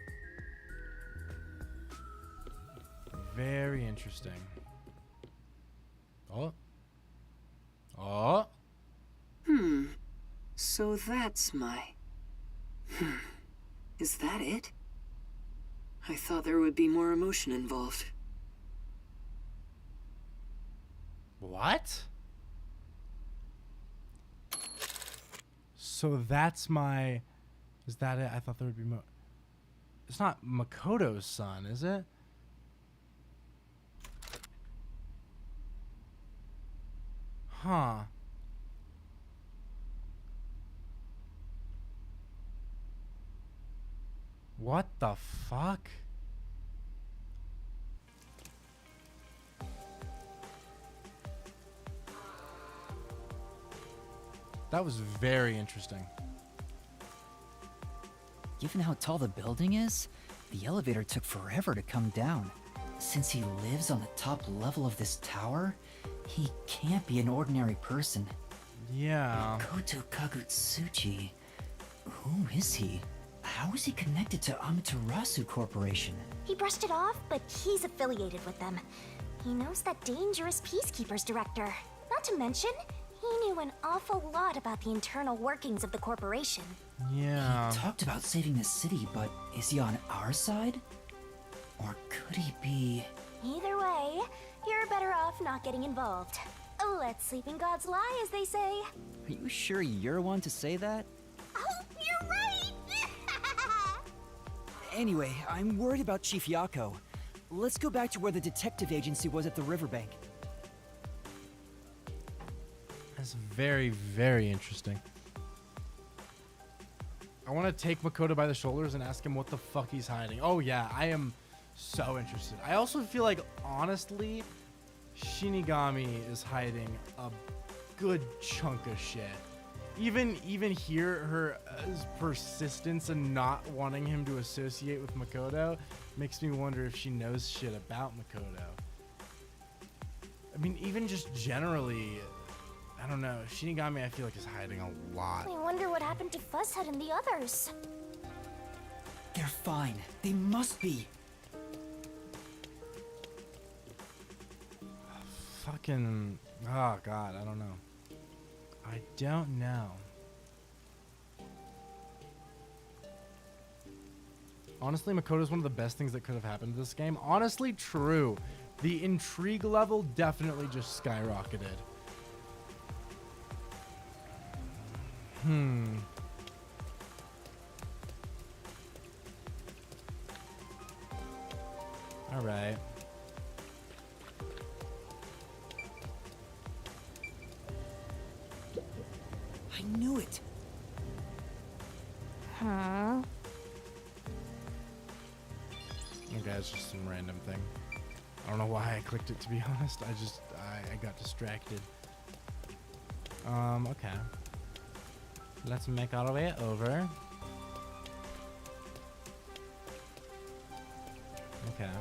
Very interesting. Oh. Oh. So that's my... Is that it? I thought there would be more emotion involved. What? So that's my... Is that it? I thought there would be It's not Makoto's son, is it? Huh. What the fuck? That was very interesting. Given how tall the building is, The elevator took forever to come down. Since he lives on the top level of this tower, he can't be an ordinary person. Yeah. Koto Kagutsuchi. Who is he? How is he connected to Amaterasu Corporation? He brushed it off, but he's affiliated with them. He knows that dangerous Peacekeepers director. Not to mention, he knew an awful lot about the internal workings of the corporation. Yeah. He talked about saving the city, but is he on our side? Or could he be... Either way, you're better off not getting involved. Let sleeping gods lie, as they say. Are you sure you're one to say that? Oh, you're right! Anyway, I'm worried about Chief Yako. Let's go back to where the detective agency was at the riverbank. That's very, very interesting. I want to take Makoto by the shoulders and ask him what the fuck he's hiding. Oh yeah, I am so interested. I also feel like, honestly, Shinigami is hiding a good chunk of shit. Even here, her persistence in not wanting him to associate with Makoto makes me wonder if she knows shit about Makoto. I mean, even just generally, I don't know. Shinigami, I feel like, is hiding a lot. I wonder what happened to Fuzzhead and the others. They're fine. They must be. Fucking, oh god, I don't know. I don't know. Honestly, Makoto is one of the best things that could have happened to this game. Honestly, true. The intrigue level definitely just skyrocketed. All right. I knew it. Huh? Okay, it's just some random thing. I don't know why I clicked it, to be honest. I got distracted. Okay. Let's make our way over. Okay.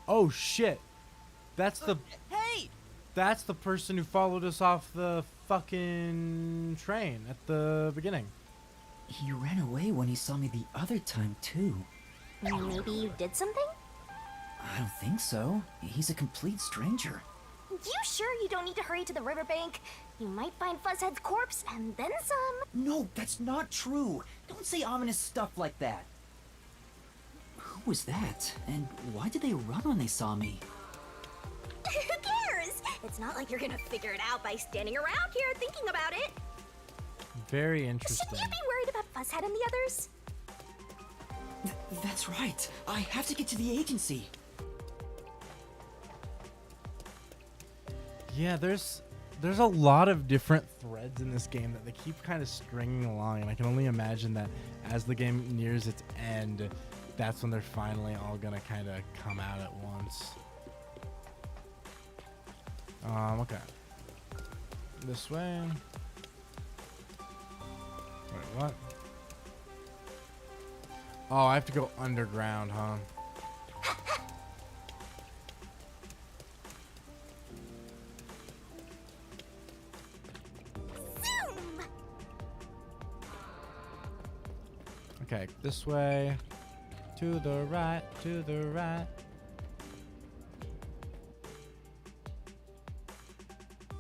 Oh shit. That's the Hey! That's the person who followed us off the fucking train at the beginning. He ran away when he saw me the other time, too. Maybe you did something? I don't think so. He's a complete stranger. You sure you don't need to hurry to the riverbank? You might find Fuzzhead's corpse and then some. No, that's not true. Don't say ominous stuff like that. Who was that? And why did they run when they saw me? Who cares? It's not like you're gonna figure it out by standing around here thinking about it. Very interesting. Shouldn't you be worried about Fuzzhead and the others? That's right. I have to get to the agency. Yeah, there's a lot of different threads in this game that they keep kind of stringing along, and I can only imagine that as the game nears its end, that's when they're finally all gonna kind of come out at once. Okay. This way. Wait, what? Oh, I have to go underground, huh? Zoom! Okay, this way. To the right, to the right.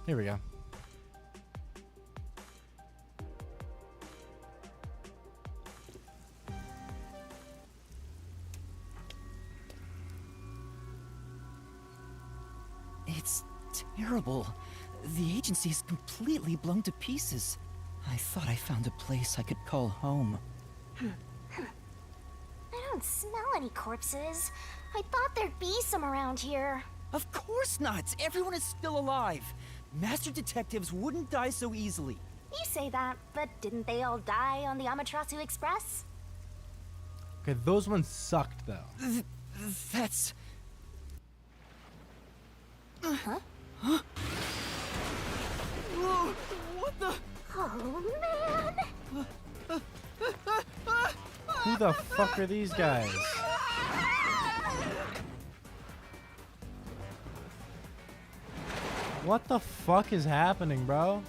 Here we go. It's terrible. The agency is completely blown to pieces. I thought I found a place I could call home. I don't smell any corpses. I thought there'd be some around here. Of course not! Everyone is still alive! Master detectives wouldn't die so easily. You say that, but didn't they all die on the Amaterasu Express? Okay, those ones sucked though. That's... Huh? Huh? Whoa! What the... Oh, man! Who the fuck are these guys? What the fuck is happening, bro?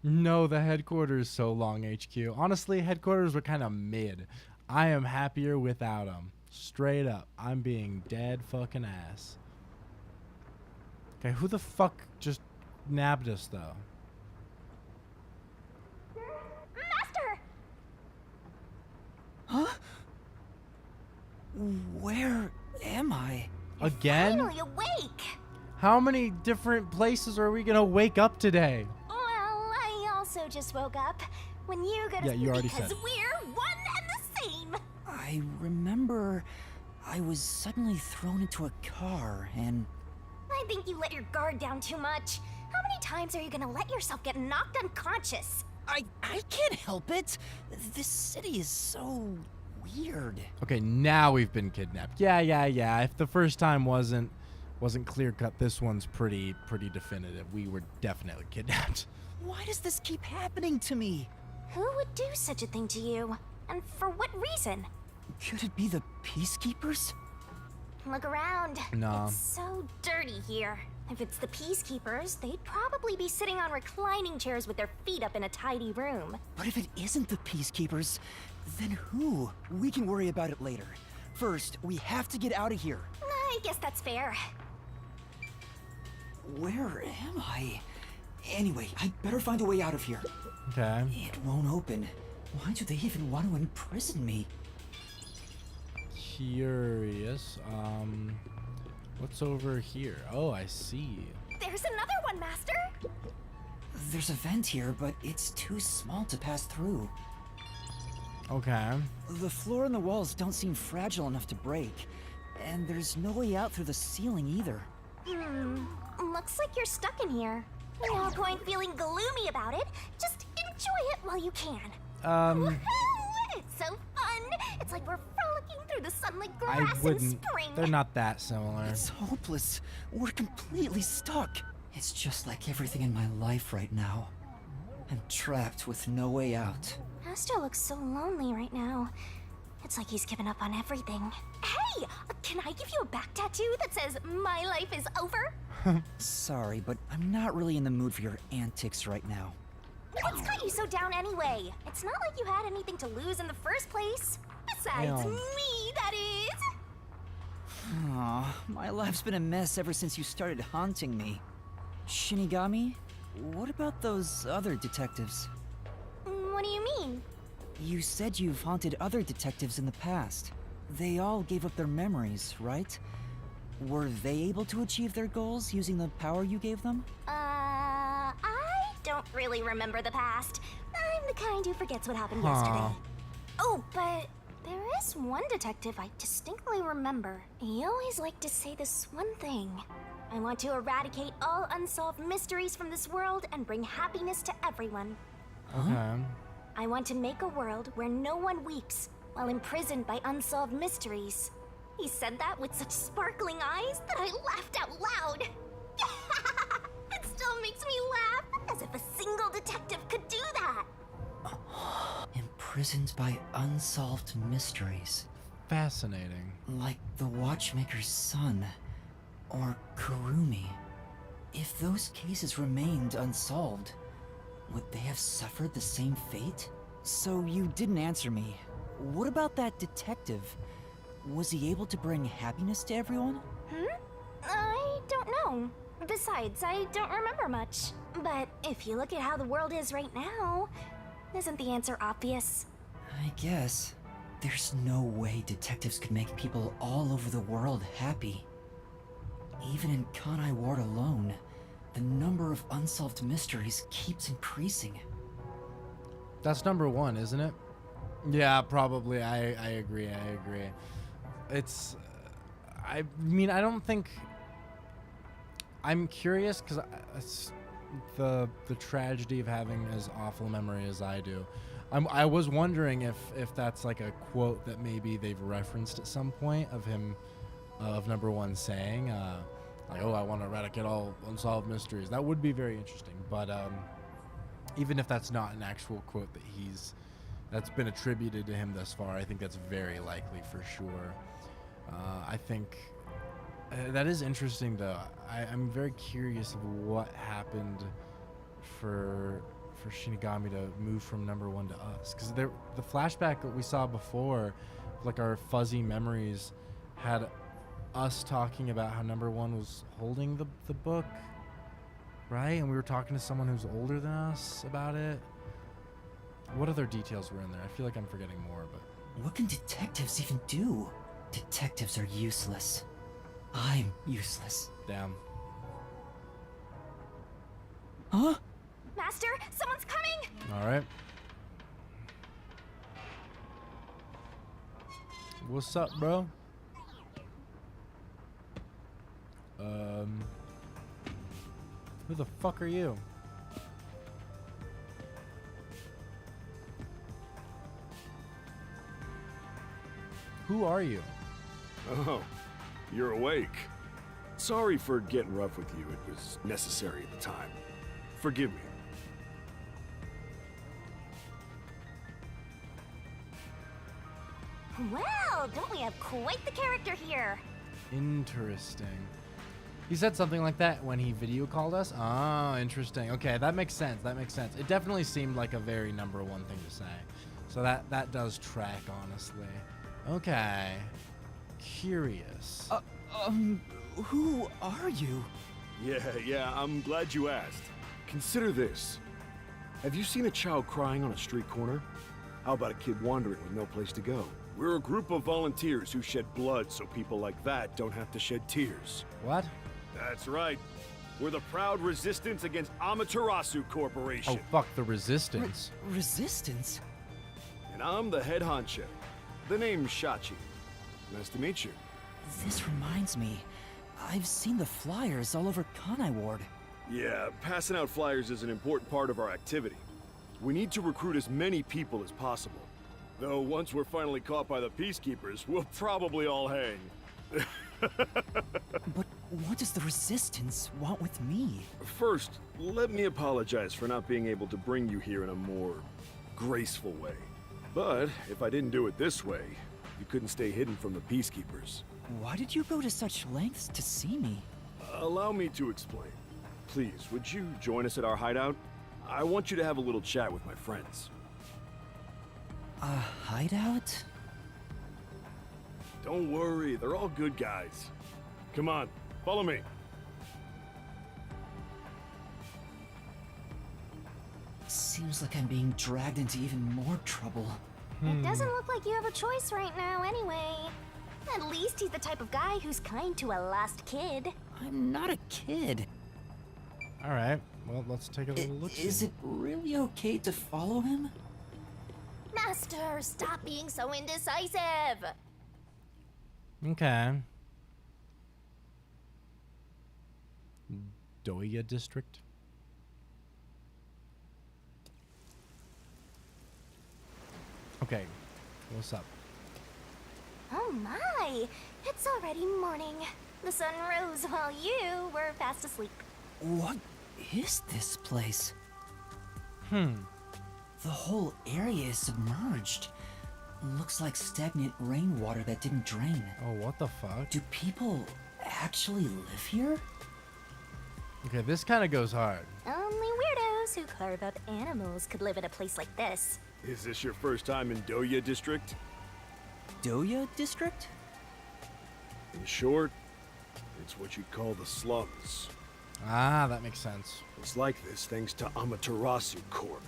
No, the headquarters so long, HQ. Honestly, headquarters were kind of mid. I am happier without them. Straight up. I'm being dead fucking ass. Okay, who the fuck just nabbed us, though? Master! Huh? Where am I? Again? Finally awake! How many different places are we gonna wake up today? Well, I also just woke up when you go to Yeah, you already because said. we're one and the same. I remember I was suddenly thrown into a car and... I think you let your guard down too much. How many times are you gonna let yourself get knocked unconscious? I can't help it. This city is so weird. Okay, now we've been kidnapped. Yeah. If the first time wasn't clear cut, this one's pretty definitive. We were definitely kidnapped. Why does this keep happening to me? Who would do such a thing to you? And for what reason? Could it be the Peacekeepers? Look around. No. It's so dirty here. If it's the Peacekeepers, they'd probably be sitting on reclining chairs with their feet up in a tidy room. But if it isn't the Peacekeepers, then who? We can worry about it later. First, we have to get out of here. I guess that's fair. Where am I? Anyway, I'd better find a way out of here. Okay. It won't open. Why do they even want to imprison me? Curious. What's over here? Oh, I see. There's another one, Master! There's a vent here, but it's too small to pass through. Okay. The floor and the walls don't seem fragile enough to break. And there's no way out through the ceiling either. Looks like you're stuck in here. No point feeling gloomy about it. Just enjoy it while you can. Woohoo! It's so fun! It's like we're frolicking through the sunlit grass I in wouldn't. spring. They're not that similar. It's hopeless. We're completely stuck. It's just like everything in my life right now. I'm trapped with no way out. Master looks so lonely right now. It's like he's given up on everything. Hey! Can I give you a back tattoo that says, "My life is over"? Sorry, but I'm not really in the mood for your antics right now. What's got you so down anyway? It's not like you had anything to lose in the first place. Besides Damn. me, that is. Aw, my life's been a mess ever since you started haunting me. Shinigami, what about those other detectives? What do you mean? You said you've haunted other detectives in the past. They all gave up their memories, right? Were they able to achieve their goals using the power you gave them? I don't really remember the past. I'm the kind who forgets what happened yesterday. Oh, but there is one detective I distinctly remember. He always liked to say this one thing. I want to eradicate all unsolved mysteries from this world and bring happiness to everyone. Okay. I want to make a world where no one weeps while imprisoned by unsolved mysteries. He said that with such sparkling eyes that I laughed out loud. It still makes me laugh, as if a single detective could do that. Imprisoned by unsolved mysteries. Fascinating. Like the Watchmaker's son. Or Kurumi. If those cases remained unsolved, would they have suffered the same fate? So you didn't answer me. What about that detective? Was he able to bring happiness to everyone? I don't know. Besides, I don't remember much. But if you look at how the world is right now, isn't the answer obvious? I guess. There's no way detectives could make people all over the world happy. Even in Kanai Ward alone, the number of unsolved mysteries keeps increasing. That's number one, isn't it? Yeah, probably. I agree. I agree. It's. I mean, I don't think. I'm curious because it's the tragedy of having as awful a memory as I do. I was wondering if that's like a quote that maybe they've referenced at some point of him, of number one saying, like, oh, I want to eradicate all unsolved mysteries. That would be very interesting. But even if that's not an actual quote that's been attributed to him thus far, I think that's very likely for sure. I think that is interesting though. I'm very curious of what happened for Shinigami to move from number one to us, because the flashback that we saw before, like our fuzzy memories, had us talking about how number one was holding the book, right? And we were talking to someone who's older than us about it. What other details were in there? I feel like I'm forgetting more, but What can detectives even do? Detectives are useless. I'm useless. damn. Huh? Master, someone's coming! All right. What's up, bro? Who the fuck are you? Who are you? Oh, you're awake. Sorry for getting rough with you. It was necessary at the time. Forgive me. Well, don't we have quite the character here? Interesting. He said something like that when he video called us? Oh, interesting. Okay, that makes sense. That makes sense. It definitely seemed like a very number one thing to say. So that does track, honestly. Okay. Curious. Who are you? Yeah, I'm glad you asked. Consider this. Have you seen a child crying on a street corner? How about a kid wandering with no place to go? We're a group of volunteers who shed blood so people like that don't have to shed tears. What? That's right. We're the proud resistance against Amaterasu Corporation. Oh, fuck the resistance. Resistance? And I'm the head honcho. The name's Shachi. Nice to meet you. This reminds me. I've seen the flyers all over Kanai Ward. Yeah, passing out flyers is an important part of our activity. We need to recruit as many people as possible. Though once we're finally caught by the Peacekeepers, we'll probably all hang. But what does the Resistance want with me? First, let me apologize for not being able to bring you here in a more graceful way. But if I didn't do it this way, you couldn't stay hidden from the Peacekeepers. Why did you go to such lengths to see me? Allow me to explain. Please, would you join us at our hideout? I want you to have a little chat with my friends. A hideout? Don't worry, they're all good guys. Come on, follow me. Seems like I'm being dragged into even more trouble. It doesn't look like you have a choice right now anyway. At least he's the type of guy who's kind to a lost kid. I'm not a kid. All right. Well, let's take a little look. Is it really okay to follow him? Master, stop being so indecisive! Okay. Doya District. Okay. What's up? Oh my! It's already morning. The sun rose while you were fast asleep. What is this place? Hmm. The whole area is submerged. Looks like stagnant rainwater that didn't drain. Oh, what the fuck? Do people actually live here? Okay, this kind of goes hard. Only weirdos who carve up animals could live in a place like this. Is this your first time in Doya District? Doya District? In short, it's what you'd call the slums. Ah, that makes sense. It's like this thanks to Amaterasu Corp.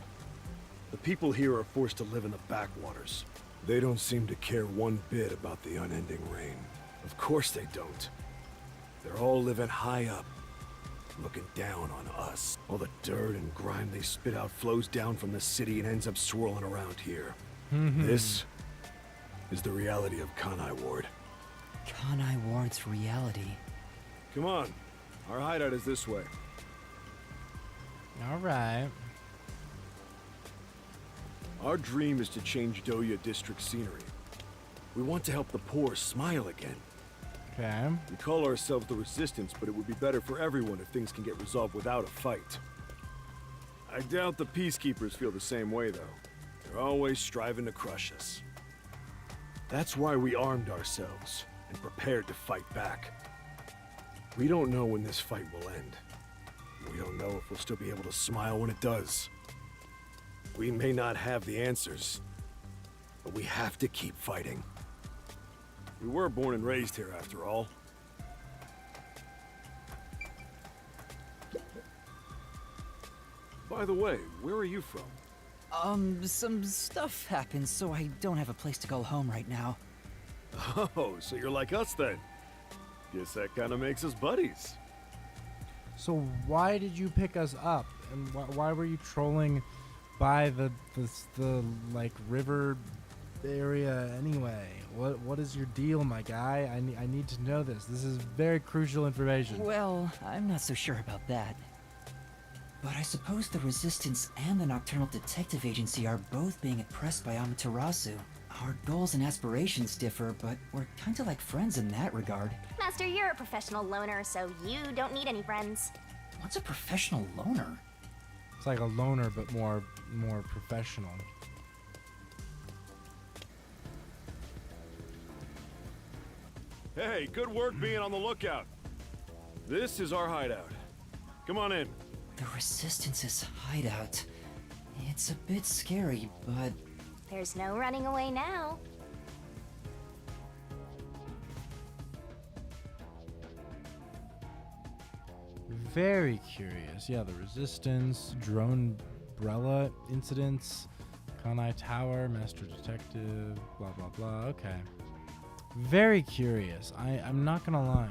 The people here are forced to live in the backwaters. They don't seem to care one bit about the unending rain. Of course they don't. They're all living high up, looking down on us. All the dirt and grime they spit out flows down from the city and ends up swirling around here. This is the reality of Kanai Ward. Kanai Ward's reality. Come on. Our hideout is this way. All right. Our dream is to change Doya district scenery. We want to help the poor smile again. Okay. We call ourselves the Resistance, but it would be better for everyone if things can get resolved without a fight. I doubt the Peacekeepers feel the same way, though. They're always striving to crush us. That's why we armed ourselves and prepared to fight back. We don't know when this fight will end. We don't know if we'll still be able to smile when it does. We may not have the answers, but we have to keep fighting. We were born and raised here, after all. By the way, where are you from? Some stuff happened, so I don't have a place to call home right now. Oh, so you're like us then. Guess that kind of makes us buddies. So why did you pick us up, and why were you trolling by the like river area anyway? What is your deal, my guy? I need to know this. This is very crucial information. Well, I'm not so sure about that. But I suppose the Resistance and the Nocturnal Detective Agency are both being oppressed by Amaterasu. Our goals and aspirations differ, but we're kinda like friends in that regard. Master, you're a professional loner, so you don't need any friends. What's a professional loner? It's like a loner, but more professional. Hey, good work being on the lookout. This is our hideout. Come on in. The Resistance's hideout. It's a bit scary, but... There's no running away now. Very curious. Yeah, the Resistance, drone umbrella incidents, Kanai Tower, Master Detective, blah blah blah. Okay. Very curious. I'm not gonna lie.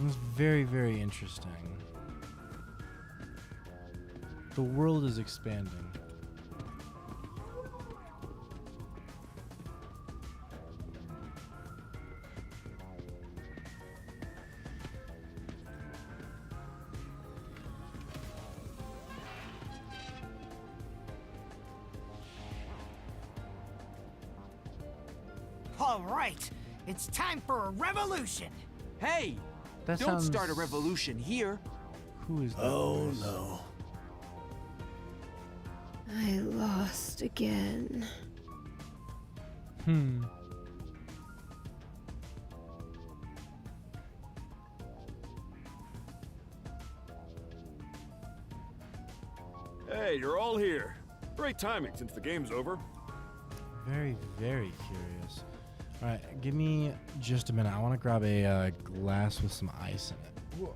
It's very, very interesting. The world is expanding. All right, it's time for a revolution. Hey, That don't sounds- start a revolution here. Who is that? Oh voice? no. I lost again. Hmm. Hey, you're all here. Great timing since the game's over. Very, very curious. All right, give me just a minute. I want to grab a glass with some ice in it. Whoa.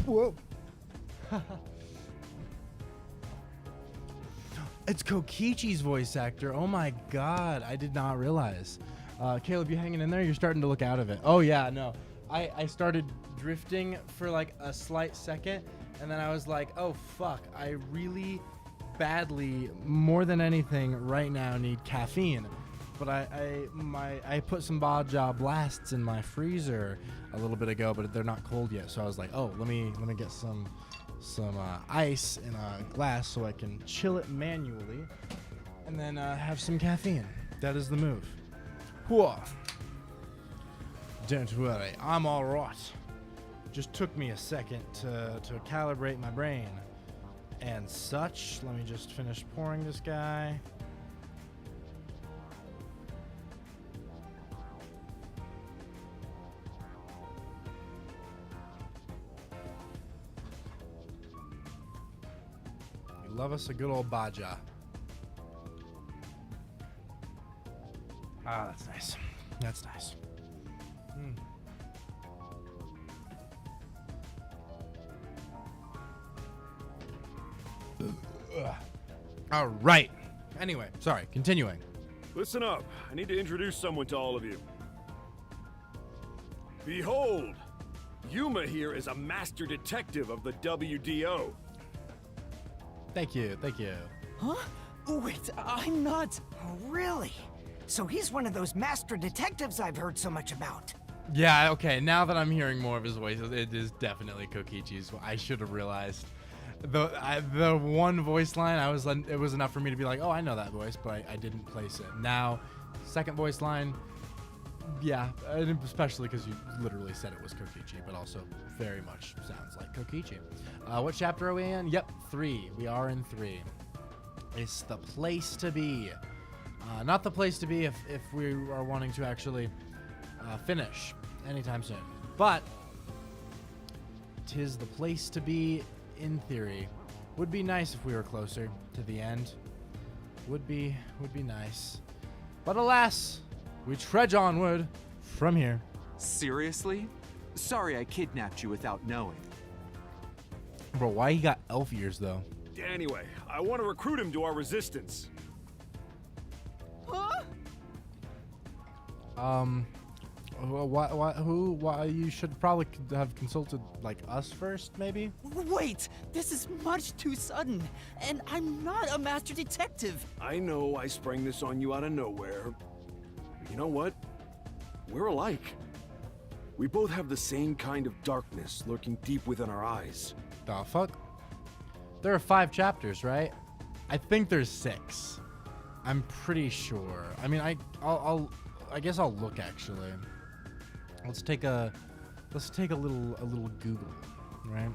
Whoa. It's Kokichi's voice actor. Oh my god, I did not realize. Caleb, you hanging in there? You're starting to look out of it. Oh yeah, no. I started drifting for like a slight second, And then I was like, oh fuck, I really badly, more than anything right now, need caffeine. But I put some Baja Blasts in my freezer a little bit ago, but they're not cold yet. So I was like, oh, let me get some ice in a glass so I can chill it manually, and then have some caffeine. That is the move. Whoa. Don't worry, I'm all right. Just took me a second to calibrate my brain and such. Let me just finish pouring this guy. You love us a good old Baja. Ah, that's nice. That's nice. All right. Anyway, sorry, continuing. Listen up. I need to introduce someone to all of you. Behold, Yuma here is a master detective of the WDO. Thank you, thank you. Huh? Wait, I'm not. Oh, really? So he's one of those master detectives I've heard so much about. Yeah, okay, now that I'm hearing more of his voice, it is definitely Kokichi's. I should have realized. The one voice line, it was enough for me to be like, oh, I know that voice, but I didn't place it. Now, second voice line, yeah, especially because you literally said it was Kokichi, but also very much sounds like Kokichi. What chapter are we in? Yep, 3. We are in 3. It's the place to be. Not the place to be if we are wanting to actually finish anytime soon, but 'tis the place to be. In theory, would be nice if we were closer to the end. Would be nice, but alas, we trudge onward from here. Seriously? Sorry I kidnapped you without knowing. Bro, why he got elf ears though? Anyway, I want to recruit him to our resistance. Huh? Why you should probably have consulted like us first, maybe? Wait, this is much too sudden, and I'm not a master detective. I know I sprang this on you out of nowhere. You know what? We're alike. We both have the same kind of darkness lurking deep within our eyes. The fuck? There are 5 chapters, right? I think there's 6. I'm pretty sure. I mean, I guess I'll look actually. Let's take a little Google, right?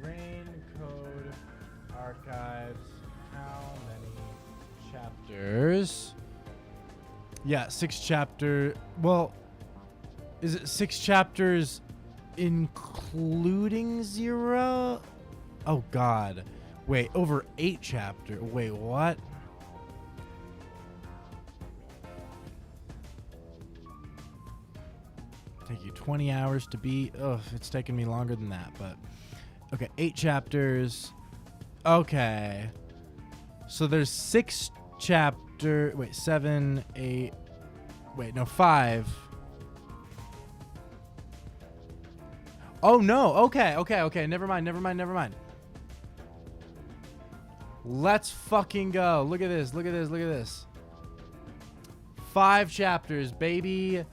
Raincode Archives. How many chapters? Yeah, 6 chapter. Well, is it 6 chapters including 0? Oh God. Wait, over 8 chapters. Wait, what? Take you 20 hours to beat. Ugh, it's taken me longer than that, but okay, 8 chapters. Okay. So there's 6 chapter. Wait, 7, 8. Wait, no, 5. Oh no. Okay. Never mind. Let's fucking go. Look at this. 5 chapters, baby.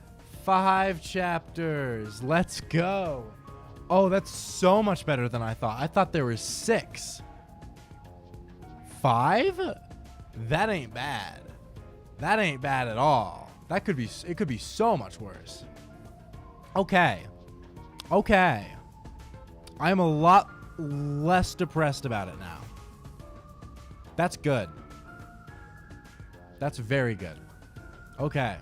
5 chapters. Let's go. Oh, that's so much better than I thought. I thought there were 6. 5? That ain't bad. That ain't bad at all. It could be so much worse. Okay. I'm a lot less depressed about it now. That's good. That's very good. Okay.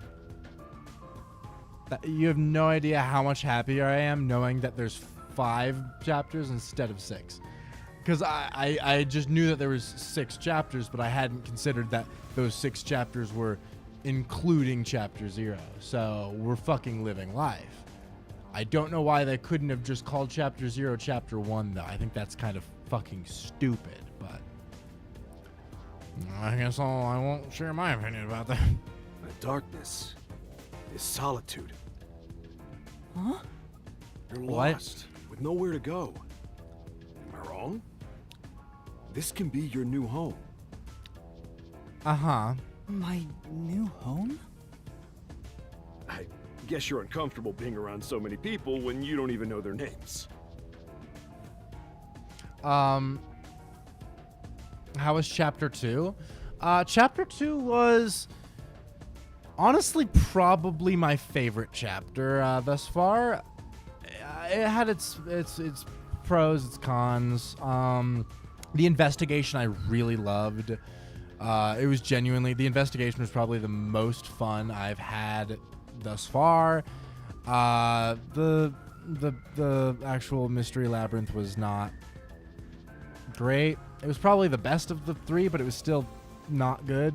You have no idea how much happier I am knowing that there's 5 chapters instead of 6. Because I just knew that there was 6 chapters, but I hadn't considered that those 6 chapters were including chapter 0. So we're fucking living life. I don't know why they couldn't have just called chapter 0 chapter 1 though. I think that's kind of fucking stupid, but I guess I won't share my opinion about that. The darkness. is solitude. Huh? You're What? lost, with nowhere to go. Am I wrong? This can be your new home. Uh-huh. My new home? I guess you're uncomfortable being around so many people when you don't even know their names. How was chapter 2? Chapter 2 was honestly probably my favorite chapter thus far. It had its pros, its cons. The investigation I really loved. It was genuinely, the investigation was probably the most fun I've had thus far. The actual mystery labyrinth was not great. It was probably the best of the 3, but it was still not good.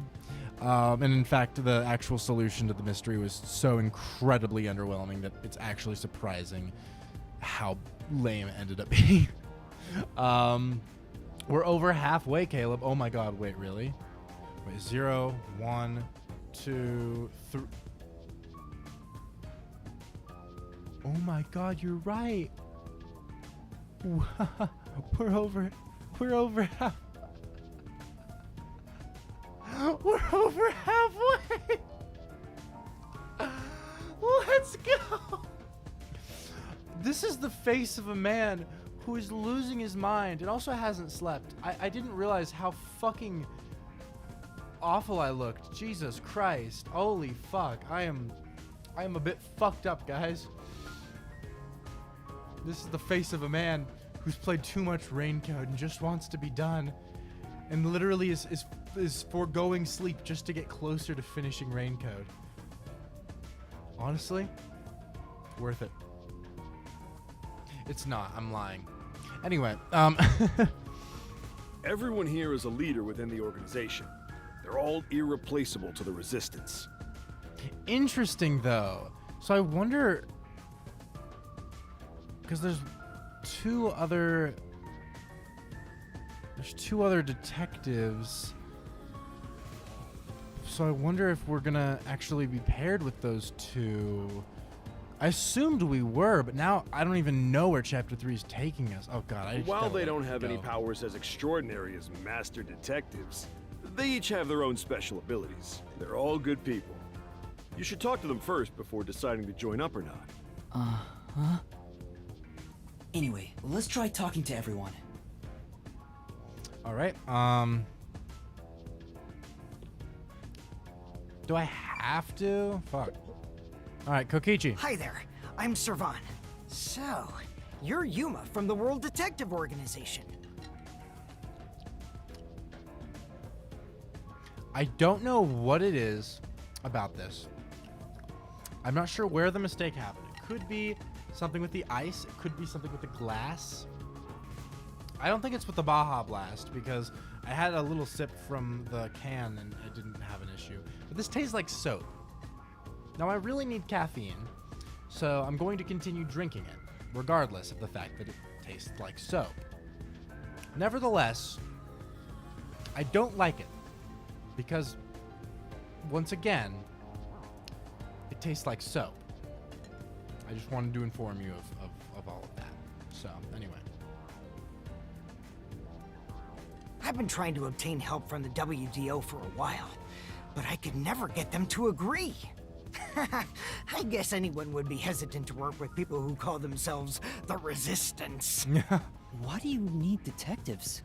And in fact, the actual solution to the mystery was so incredibly underwhelming that it's actually surprising how lame it ended up being. We're over halfway, Caleb. Oh my god, wait, really? Wait, 0, 1, 2, 3. Oh my god, you're right. We're over half. We're over halfway. Let's go. This is the face of a man who is losing his mind and also hasn't slept. I didn't realize how fucking awful I looked. Jesus Christ. Holy fuck. I am a bit fucked up, guys. This is the face of a man who's played too much Raincode and just wants to be done. And literally is foregoing sleep just to get closer to finishing Raincode. Honestly, worth it. It's not. I'm lying. Anyway, Everyone here is a leader within the organization. They're all irreplaceable to the Resistance. Interesting, though. So I wonder, because there's two other detectives. So I wonder if we're gonna actually be paired with those two. I assumed we were, but now I don't even know where Chapter 3 is taking us. Oh god, I just While gotta they let don't it have any go. powers as extraordinary as master detectives, they each have their own special abilities. They're all good people. You should talk to them first before deciding to join up or not. Huh? Anyway, let's try talking to everyone. All right. Do I have to? Fuck. All right, Kokichi. Hi there, I'm Servan. So, you're Yuma from the World Detective Organization. I don't know what it is about this. I'm not sure where the mistake happened. It could be something with the ice. It could be something with the glass. I don't think it's with the Baja Blast because I had a little sip from the can and I didn't have an issue. But this tastes like soap. Now I really need caffeine, so I'm going to continue drinking it, regardless of the fact that it tastes like soap. Nevertheless, I don't like it because, once again, it tastes like soap. I just wanted to inform you of all of that. So, anyway. I've been trying to obtain help from the WDO for a while, but I could never get them to agree. I guess anyone would be hesitant to work with people who call themselves the Resistance. Why do you need detectives?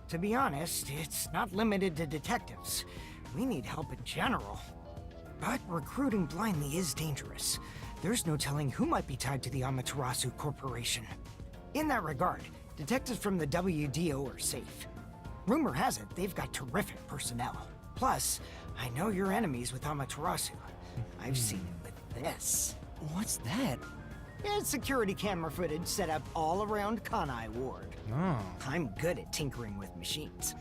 To be honest, it's not limited to detectives. We need help in general. But recruiting blindly is dangerous. There's no telling who might be tied to the Amaterasu Corporation. In that regard, detectives from the WDO are safe. Rumor has it they've got terrific personnel. Plus, I know your enemies with Amaterasu. I've seen it with this. What's that? It's security camera footage set up all around Kanai Ward. Oh. I'm good at tinkering with machines.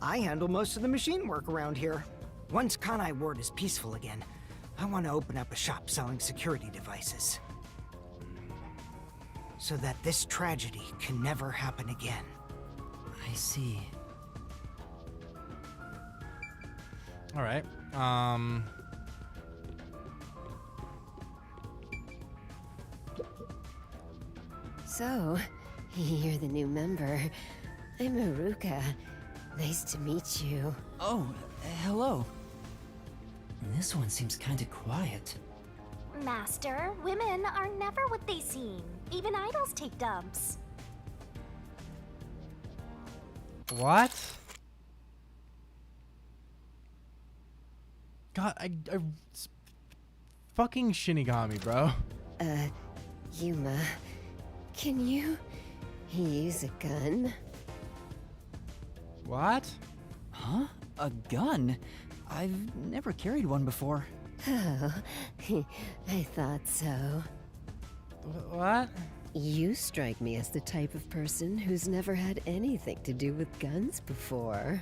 I handle most of the machine work around here. Once Kanai Ward is peaceful again, I want to open up a shop selling security devices. So that this tragedy can never happen again. I see. All right. So, you're the new member. I'm Haruka. Nice to meet you. Oh, hello. This one seems kinda quiet. Master, women are never what they seem. Even idols take dumps. What? God, fucking Shinigami, bro. Yuma, can you use a gun? What? Huh? A gun? I've never carried one before. Oh, I thought so. What? You strike me as the type of person who's never had anything to do with guns before.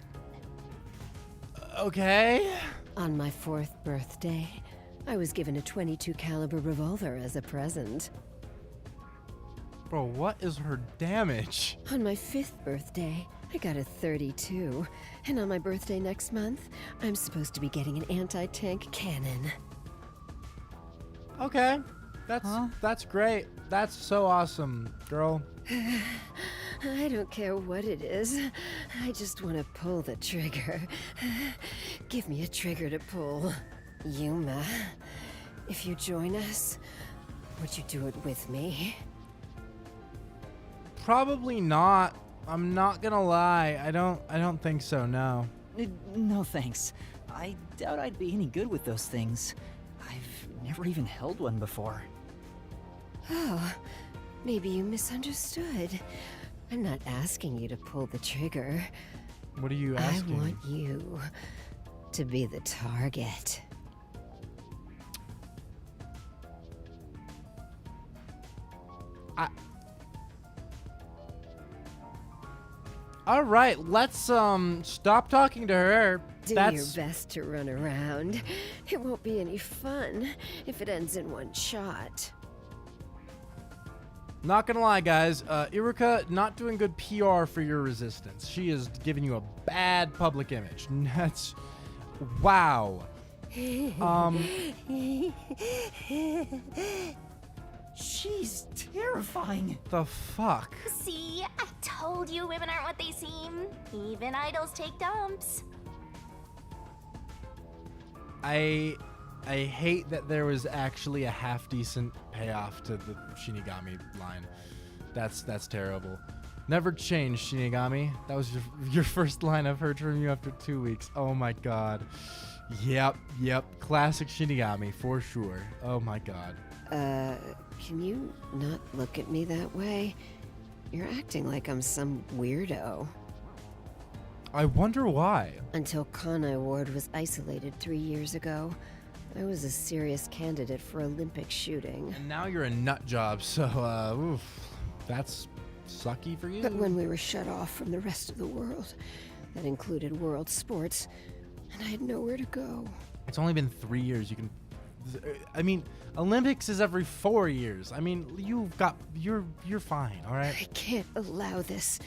Okay. On my 4th birthday, I was given a .22 caliber revolver as a present. Bro, what is her damage? On my 5th birthday, I got a .32, and on my birthday next month, I'm supposed to be getting an anti-tank cannon. Okay, that's great. That's so awesome, girl. I don't care what it is. I just want to pull the trigger. Give me a trigger to pull. Yuma, if you join us, would you do it with me? Probably not. I'm not gonna lie. I don't think so, no. No thanks. I doubt I'd be any good with those things. I've never even held one before. Oh, maybe you misunderstood. I'm not asking you to pull the trigger. What are you asking? I want you to be the target. All right, let's stop talking to her. Do your best to run around. It won't be any fun if it ends in one shot. Not gonna lie, guys. Iruka not doing good PR for your resistance. She is giving you a bad public image. That's wow. She's terrifying. The fuck? See, I told you women aren't what they seem. Even idols take dumps. I hate that there was actually a half decent payoff to the Shinigami line. That's terrible. Never change, Shinigami. That was your first line I've heard from you after 2 weeks. Oh my god. Yep. Classic Shinigami for sure. Oh my god. Can you not look at me that way? You're acting like I'm some weirdo. I wonder why. Until Kanai Ward was isolated 3 years ago, I was a serious candidate for Olympic shooting. And now you're a nut job, so, oof. That's sucky for you. But when we were shut off from the rest of the world, that included world sports, and I had nowhere to go. It's only been 3 years. You can... I mean, Olympics is every 4 years. I mean, you're fine, all right? I can't allow this.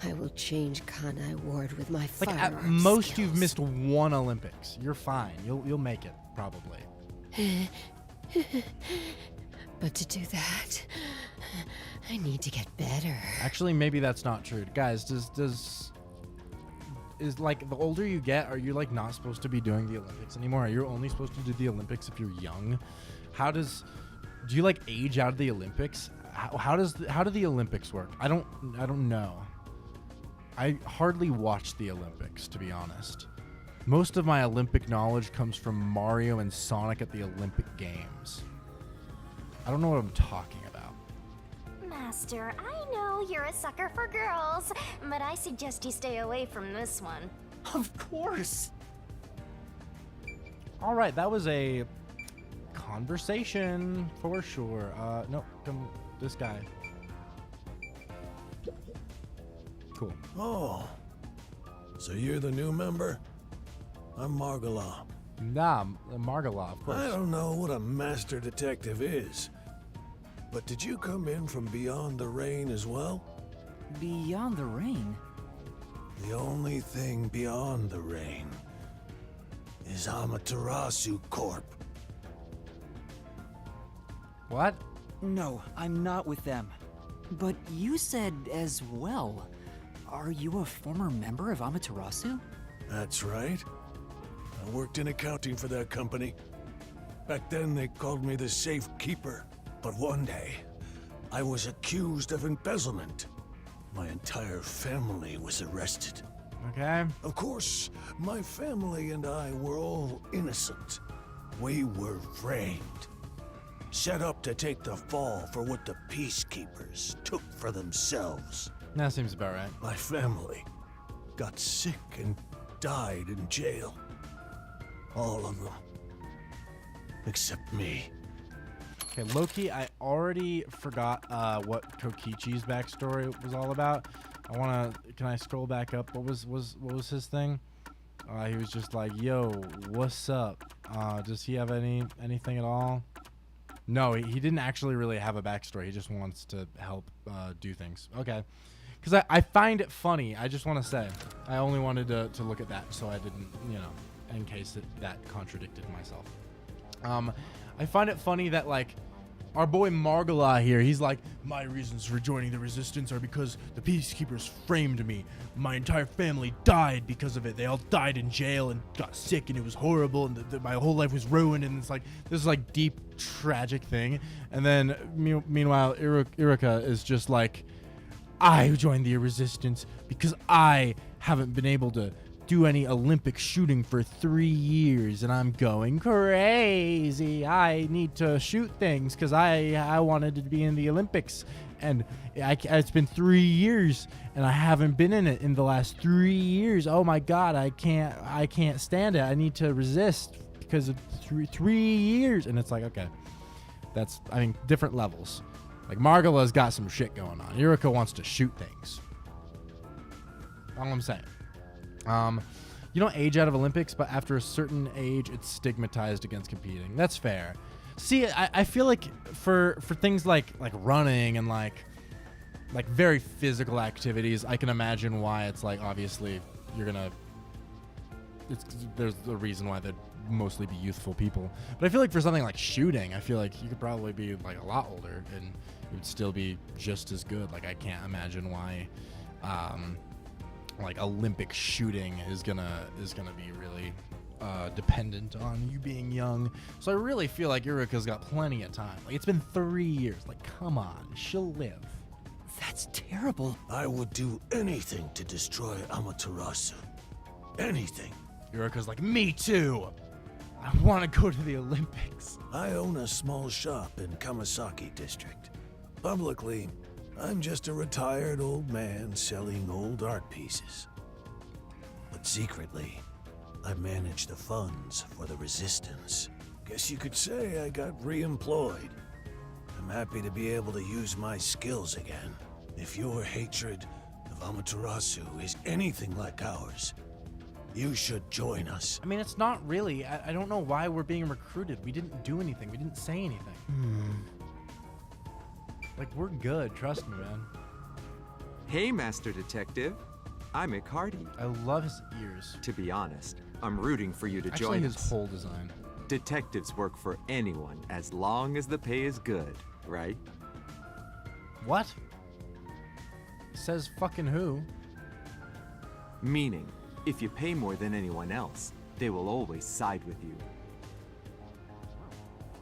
I will change Kanai Ward with my Like firearms at most, skills. you've missed 1 Olympics. You're fine. You'll make it probably. But to do that, I need to get better. Actually, maybe that's not true, guys. Is like the older you get, are you like not supposed to be doing the Olympics anymore? Are you only supposed to do the Olympics if you're young? Do you like age out of the Olympics? How do the Olympics work? I don't know. I hardly watch the Olympics, to be honest. Most of my Olympic knowledge comes from Mario and Sonic at the Olympic Games. I don't know what I'm talking about. Master, I know you're a sucker for girls, but I suggest you stay away from this one. Of course. All right, that was a conversation for sure. No, come this guy. Cool. Oh, so you're the new member? I'm Margala. Nah, Margala, of course. I don't know what a master detective is, but did you come in from beyond the rain as well? Beyond the rain? The only thing beyond the rain is Amaterasu Corp. What? No, I'm not with them. But you said as well. Are you a former member of Amaterasu? That's right. I worked in accounting for that company. Back then, they called me the Safe Keeper. But one day, I was accused of embezzlement. My entire family was arrested. Okay. Of course, my family and I were all innocent. We were framed. Set up to take the fall for what the Peacekeepers took for themselves. That seems about right. My family got sick and died in jail. All of them. Except me. Okay, Loki, I already forgot what Kokichi's backstory was all about. Can I scroll back up? What was his thing? He was just like, yo, what's up? Does he have anything at all? No, he didn't actually really have a backstory. He just wants to help do things. Okay. Because I find it funny. I just want to say, I only wanted to look at that so I didn't, in case that contradicted myself. I find it funny that, like, our boy Margala here, he's like, my reasons for joining the Resistance are because the Peacekeepers framed me. My entire family died because of it. They all died in jail and got sick, and it was horrible, and my whole life was ruined, and it's like, this is like deep, tragic thing. And then, meanwhile, Iruka is just like, I joined the Resistance because I haven't been able to do any Olympic shooting for 3 years, and I'm going crazy. I need to shoot things because I wanted to be in the Olympics, and it's been 3 years, and I haven't been in it in the last 3 years. Oh my God, I can't stand it. I need to resist because of 3 years, and it's like, okay, that's, I mean, different levels. Like, Margala's got some shit going on. Iruka wants to shoot things. All I'm saying. You don't age out of Olympics, but after a certain age, it's stigmatized against competing. That's fair. See, I feel like for things like running and like very physical activities, I can imagine why it's like, obviously there's a reason why they'd mostly be youthful people. But I feel like for something like shooting, I feel like you could probably be like a lot older and you would still be just as good. Like, I can't imagine why like Olympic shooting is gonna be really dependent on you being young. So I really feel like Iruka's got plenty of time. Like, it's been 3 years. Like, come on, she'll live. That's terrible. I would do anything to destroy Amaterasu. Anything. Iruka's like, me too. I want to go to the Olympics. I own a small shop in Kamasaki District. Publicly, I'm just a retired old man selling old art pieces. But secretly, I manage the funds for the Resistance. Guess you could say I got re-employed. I'm happy to be able to use my skills again. If your hatred of Amaterasu is anything like ours, you should join us. I mean, it's not really. I don't know why we're being recruited. We didn't do anything. We didn't say anything. Like, we're good. Trust me, man. Hey, Master Detective. I'm McCarty. I love his ears. To be honest, I'm rooting for you to Actually, join his us. whole design. Detectives work for anyone as long as the pay is good, right? What? Says fucking who? Meaning, if you pay more than anyone else, they will always side with you.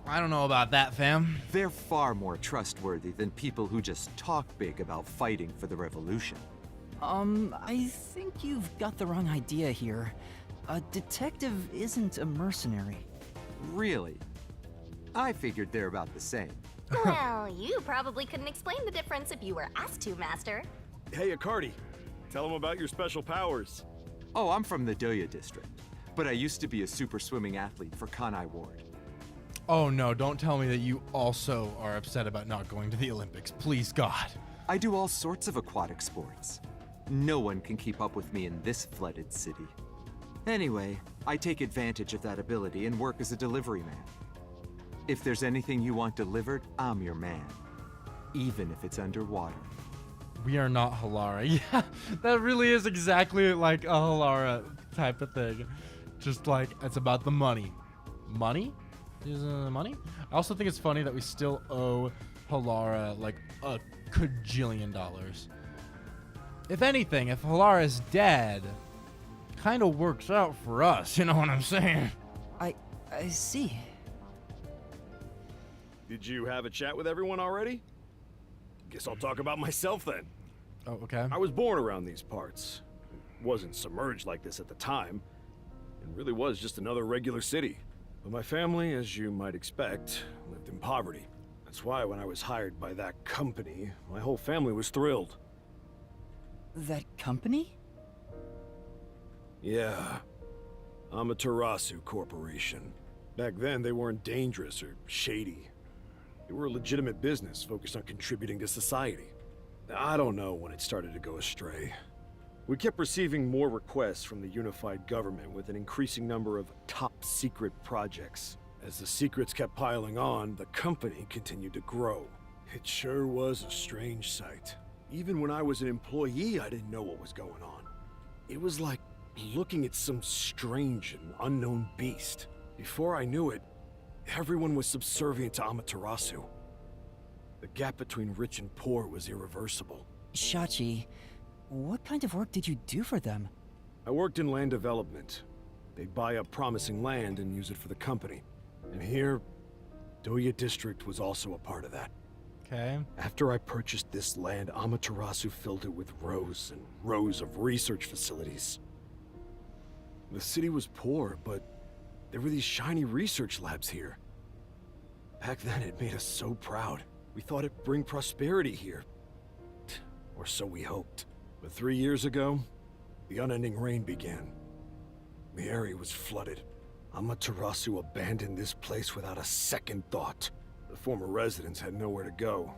I don't know about that, fam. They're far more trustworthy than people who just talk big about fighting for the revolution. I think you've got the wrong idea here. A detective isn't a mercenary. Really? I figured they're about the same. Well, you probably couldn't explain the difference if you were asked to, Master. Hey, Akardi. Tell them about your special powers. Oh, I'm from the Doya district, but I used to be a super swimming athlete for Kanai Ward. Oh no, don't tell me that you also are upset about not going to the Olympics. Please, God. I do all sorts of aquatic sports. No one can keep up with me in this flooded city. Anyway, I take advantage of that ability and work as a delivery man. If there's anything you want delivered, I'm your man. Even if it's underwater. We are not Halara. Yeah, that really is exactly like a Halara type of thing. Just like, it's about the money. Money? Is money? I also think it's funny that we still owe Halara like a cajillion dollars. If anything, if Halara's dead, kind of works out for us, you know what I'm saying? I see. Did you have a chat with everyone already? Guess I'll talk about myself then. Oh, okay. I was born around these parts. Wasn't submerged like this at the time. It really was just another regular city. But my family, as you might expect, lived in poverty. That's why when I was hired by that company, my whole family was thrilled. That company? Yeah. Amaterasu Corporation. Back then, they weren't dangerous or shady. They were a legitimate business focused on contributing to society. I don't know when it started to go astray. We kept receiving more requests from the unified government with an increasing number of top-secret projects. As the secrets kept piling on, the company continued to grow. It sure was a strange sight. Even when I was an employee, I didn't know what was going on. It was like looking at some strange and unknown beast. Before I knew it, everyone was subservient to Amaterasu. The gap between rich and poor was irreversible. Shachi, what kind of work did you do for them? I worked in land development. They'd buy up promising land and use it for the company. And here, Doya District was also a part of that. Okay. After I purchased this land, Amaterasu filled it with rows and rows of research facilities. The city was poor, but there were these shiny research labs here. Back then, it made us so proud. We thought it'd bring prosperity here. Or so we hoped. But 3 years ago, the unending rain began. The area was flooded. Amaterasu abandoned this place without a second thought. The former residents had nowhere to go.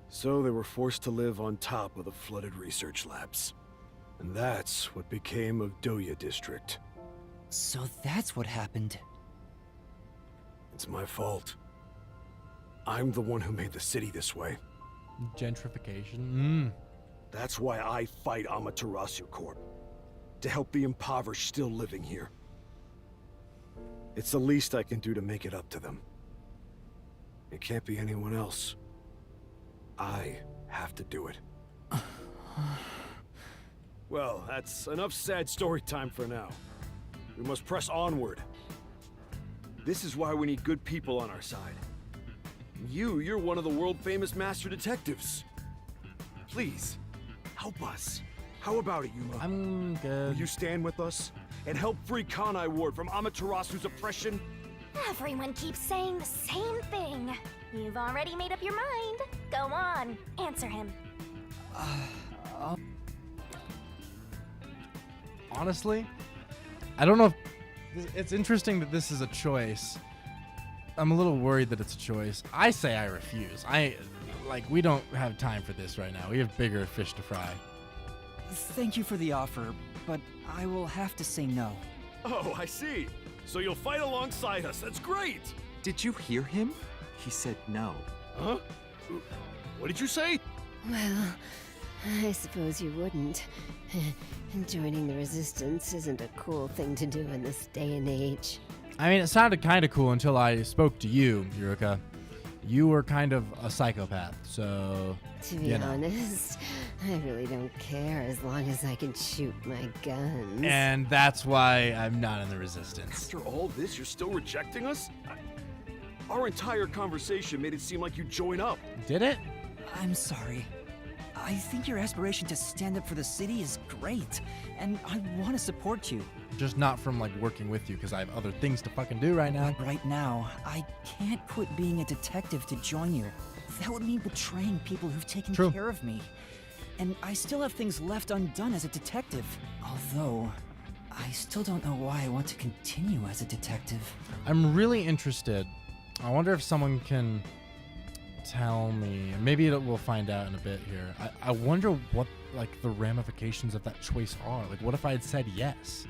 So they were forced to live on top of the flooded research labs. And that's what became of Doya District. So that's what happened. It's my fault. I'm the one who made the city this way. Gentrification. That's why I fight Amaterasu Corp. To help the impoverished still living here. It's the least I can do to make it up to them. It can't be anyone else. I have to do it. Well, that's enough sad story time for now. We must press onward. This is why we need good people on our side. You're one of the world-famous master detectives. Please, help us. How about it, Yuma? I'm good. Will you stand with us and help free Kanai Ward from Amaterasu's oppression? Everyone keeps saying the same thing. You've already made up your mind. Go on, answer him. Honestly, I don't know if... It's interesting that this is a choice. I'm a little worried that it's a choice. I say I refuse. We don't have time for this right now. We have bigger fish to fry. Thank you for the offer, but I will have to say no. Oh, I see. So you'll fight alongside us. That's great. Did you hear him? He said no. Huh? What did you say? Well, I suppose you wouldn't. Joining the Resistance isn't a cool thing to do in this day and age. I mean, it sounded kind of cool until I spoke to you, Yuruka. You were kind of a psychopath, so... To be honest, I really don't care as long as I can shoot my guns. And that's why I'm not in the Resistance. After all this, you're still rejecting us? Our entire conversation made it seem like you join up. Did it? I'm sorry. I think your aspiration to stand up for the city is great, and I want to support you. Just not from, working with you, because I have other things to fucking do right now. Right now, I can't quit being a detective to join you. That would mean betraying people who've taken care of me. And I still have things left undone as a detective. Although, I still don't know why I want to continue as a detective. I'm really interested. I wonder if someone can tell me. Maybe we'll find out in a bit here. I wonder what, the ramifications of that choice are. What if I had said yes?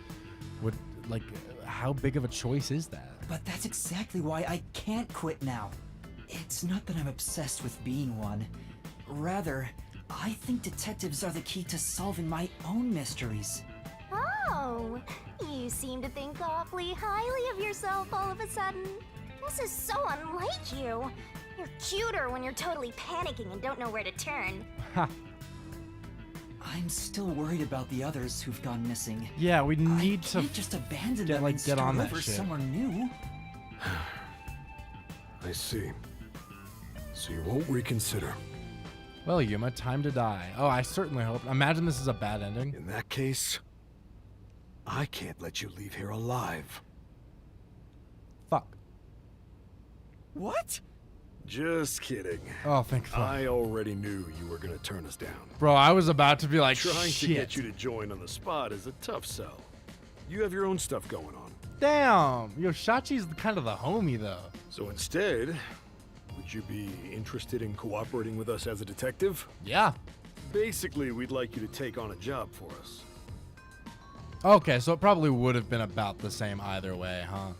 How big of a choice is that? But that's exactly why I can't quit now. It's not that I'm obsessed with being one. Rather, I think detectives are the key to solving my own mysteries. Oh, you seem to think awfully highly of yourself all of a sudden. This is so unlike you. You're cuter when you're totally panicking and don't know where to turn. Ha. I'm still worried about the others who've gone missing. Yeah, we need to can't just abandon them and get on start that over shit. somewhere new. I see. So you won't reconsider. Well, Yuma, time to die. Oh, I certainly hope. Imagine this is a bad ending. In that case, I can't let you leave here alive. Fuck. What? Just kidding. Oh, thank fuck. I already knew you were gonna turn us down. Bro, I was about to be like, Trying shit. to get you to join on the spot is a tough sell. You have your own stuff going on. Damn. Yo, Shachi's kind of the homie, though. So instead, would you be interested in cooperating with us as a detective? Yeah. Basically, we'd like you to take on a job for us. Okay, so it probably would have been about the same either way, huh?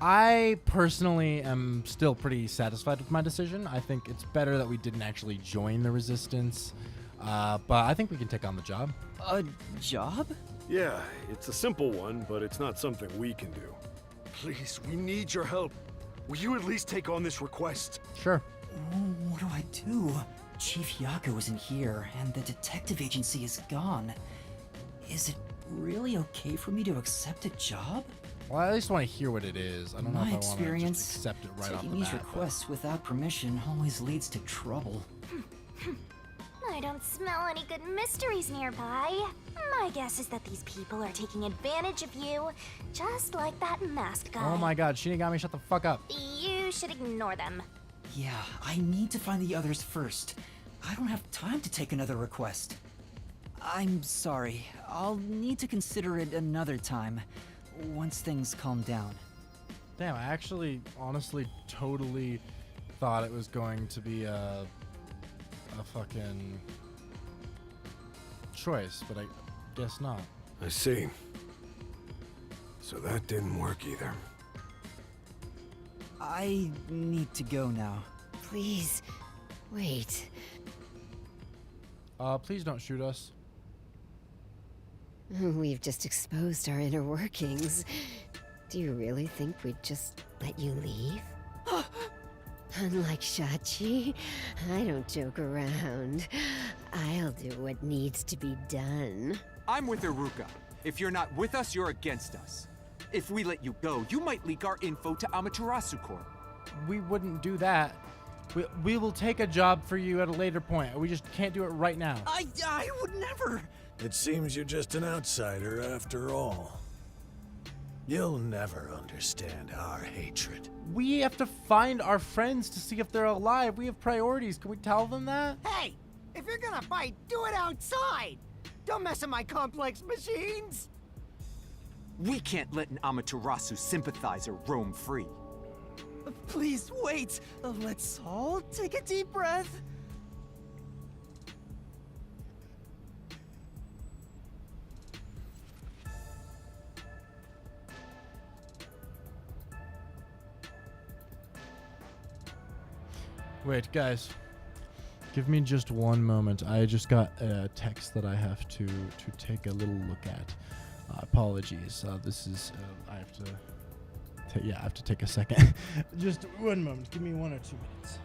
I personally am still pretty satisfied with my decision. I think it's better that we didn't actually join the resistance, but I think we can take on the job. A job? Yeah, it's a simple one, but it's not something we can do. Please, we need your help. Will you at least take on this request? Sure. What do I do? Chief Yako isn't here, and the detective agency is gone. Is it really okay for me to accept a job? Well, I at least want to hear what it is. I don't know if I want to experience, just accept it right off taking the these bat. requests without permission always leads to trouble. I don't smell any good mysteries nearby. My guess is that these people are taking advantage of you, just like that masked guy. Oh my god, Shinigami, shut the fuck up. You should ignore them. Yeah, I need to find the others first. I don't have time to take another request. I'm sorry. I'll need to consider it another time, once things calm down. Damn, I actually, honestly, totally thought it was going to be a fucking choice, but I guess not. I see. So that didn't work either. I need to go now. Please, wait. Please don't shoot us. We've just exposed our inner workings. Do you really think we'd just let you leave? Unlike Shachi, I don't joke around. I'll do what needs to be done. I'm with Iruka. If you're not with us, you're against us. If we let you go, you might leak our info to Amaterasu Corp. We wouldn't do that. We will take a job for you at a later point. We just can't do it right now. I would never. It seems you're just an outsider after all. You'll never understand our hatred. We have to find our friends to see if they're alive. We have priorities. Can we tell them that? Hey, if you're gonna fight, do it outside. Don't mess with my complex machines. We can't let an Amaterasu sympathizer roam free. Please wait. Let's all take a deep breath. Wait, guys. Give me just one moment. I just got a text that I have to take a little look at. Apologies. This is I have to. I have to take a second. Just one moment. Give me 1 or 2 minutes.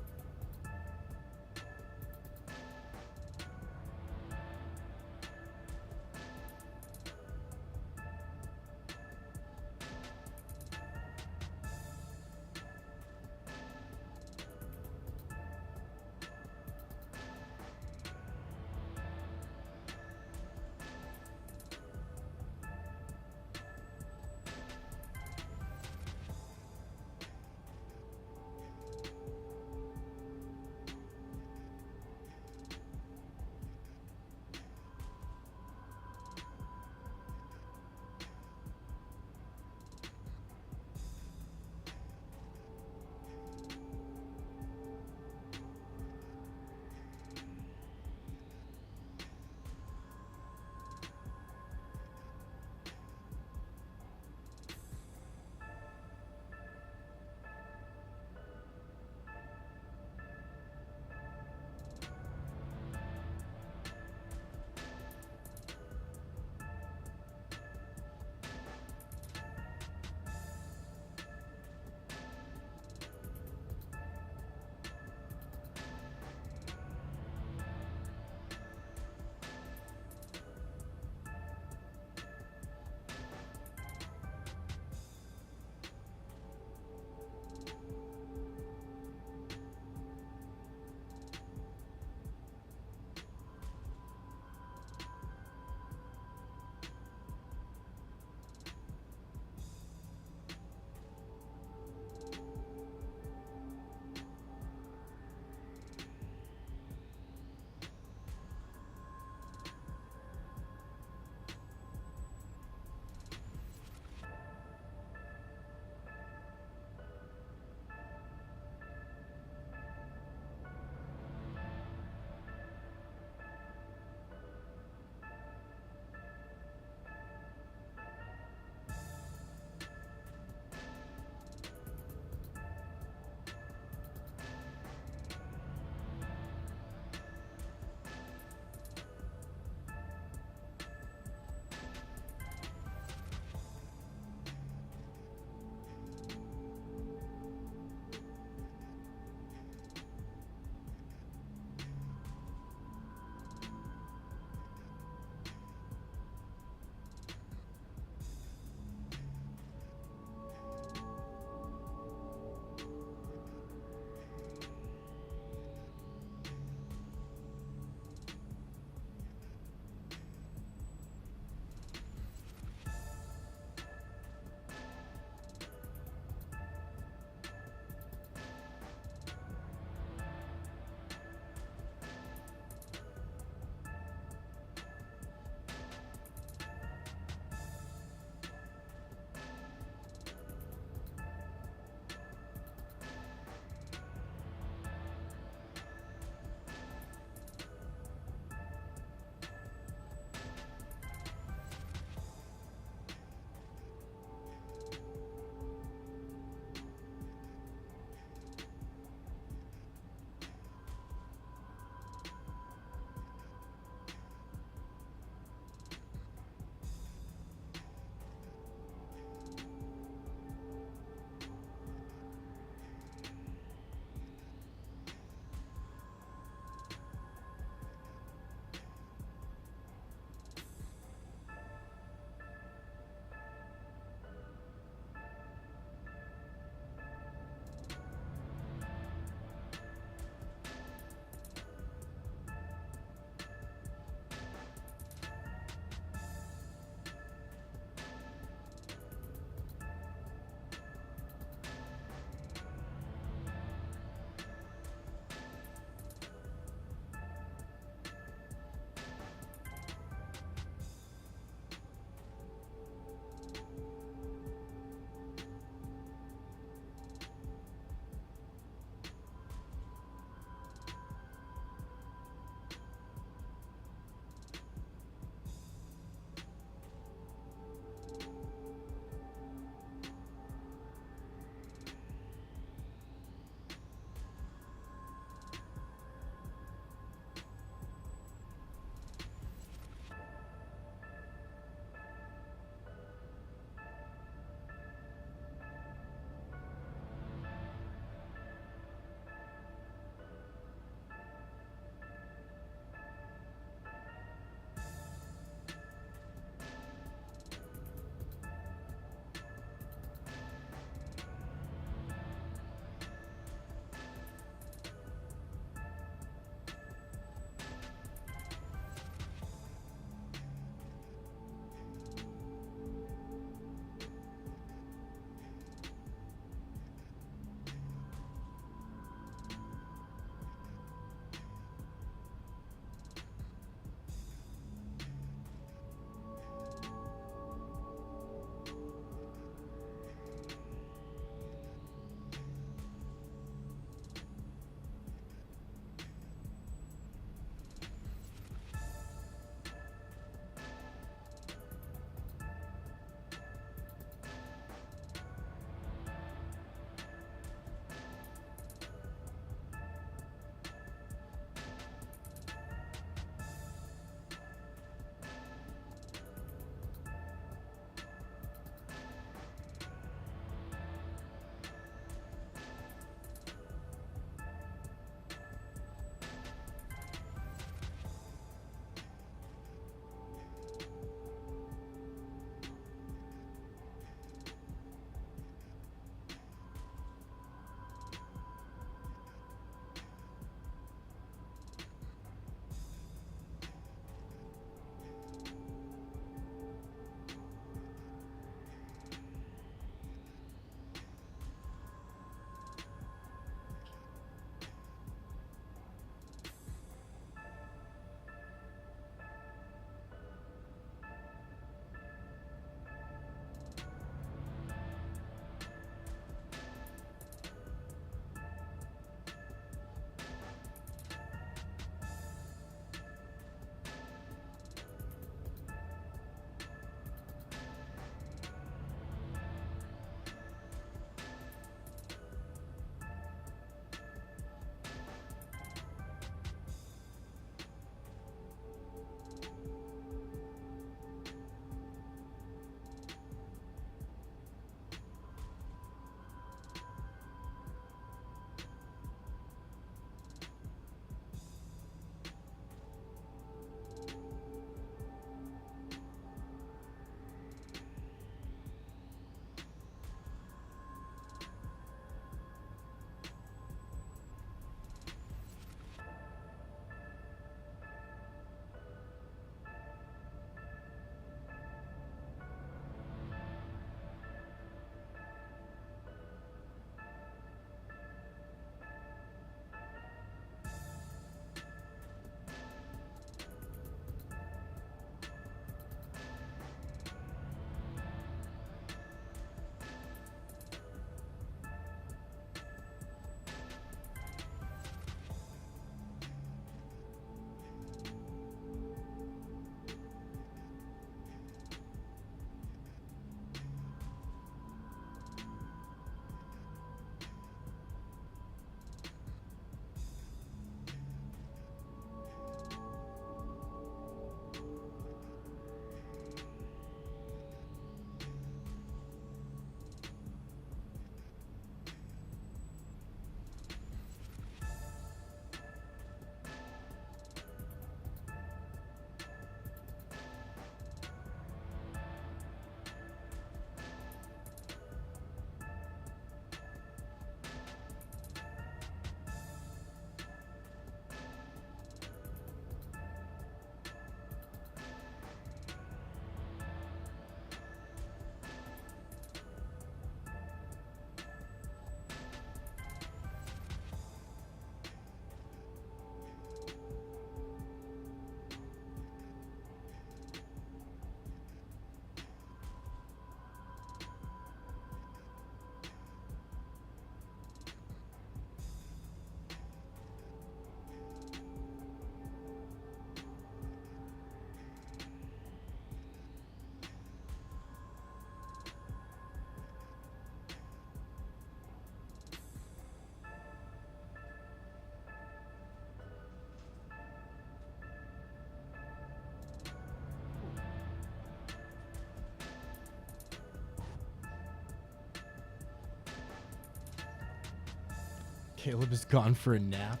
Caleb is gone for a nap.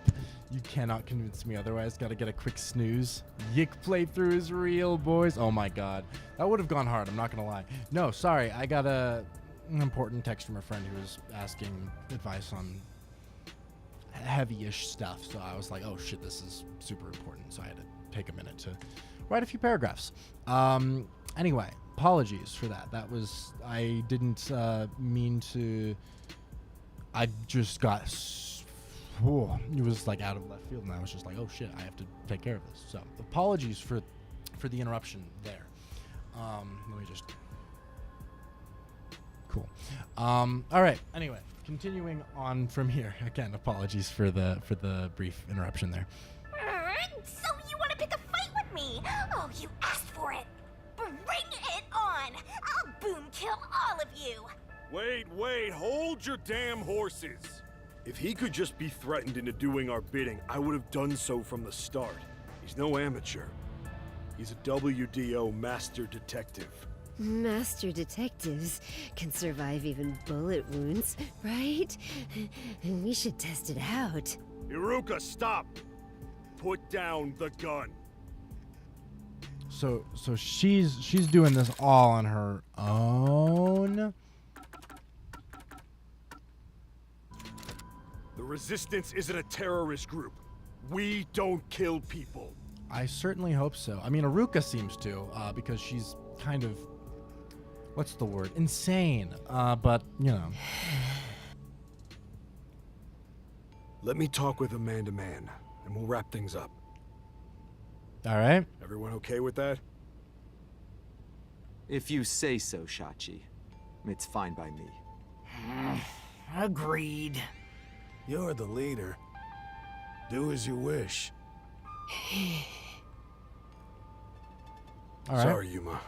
You cannot convince me otherwise. Gotta get a quick snooze. Yick playthrough is real, boys. Oh my god. That would have gone hard, I'm not gonna lie. No, sorry. I got an important text from a friend who was asking advice on heavy-ish stuff. So I was like, oh shit, this is super important. So I had to take a minute to write a few paragraphs. Anyway, apologies for that. I didn't mean to. I just got. It was like out of left field, and I was just like, oh shit, I have to take care of this. So apologies for the interruption there. Let me just. Cool. All right. Anyway, continuing on from here. Again, apologies for the brief interruption there. So you want to pick a fight with me? Oh, you asked for it. Bring it on. I'll boom kill all of you. Wait, hold your damn horses. If he could just be threatened into doing our bidding, I would have done so from the start. He's no amateur. He's a WDO master detective. Master detectives can survive even bullet wounds, right? We should test it out. Iruka, stop! Put down the gun. So she's doing this all on her own. The Resistance isn't a terrorist group. We don't kill people. I certainly hope so. I mean, Iruka seems to, because she's kind of, what's the word? Insane. But, you know. Let me talk with Amanda Man, and we'll wrap things up. All right. Everyone okay with that? If you say so, Shachi. It's fine by me. Agreed. You're the leader. Do as you wish. All right. Sorry, Yuma.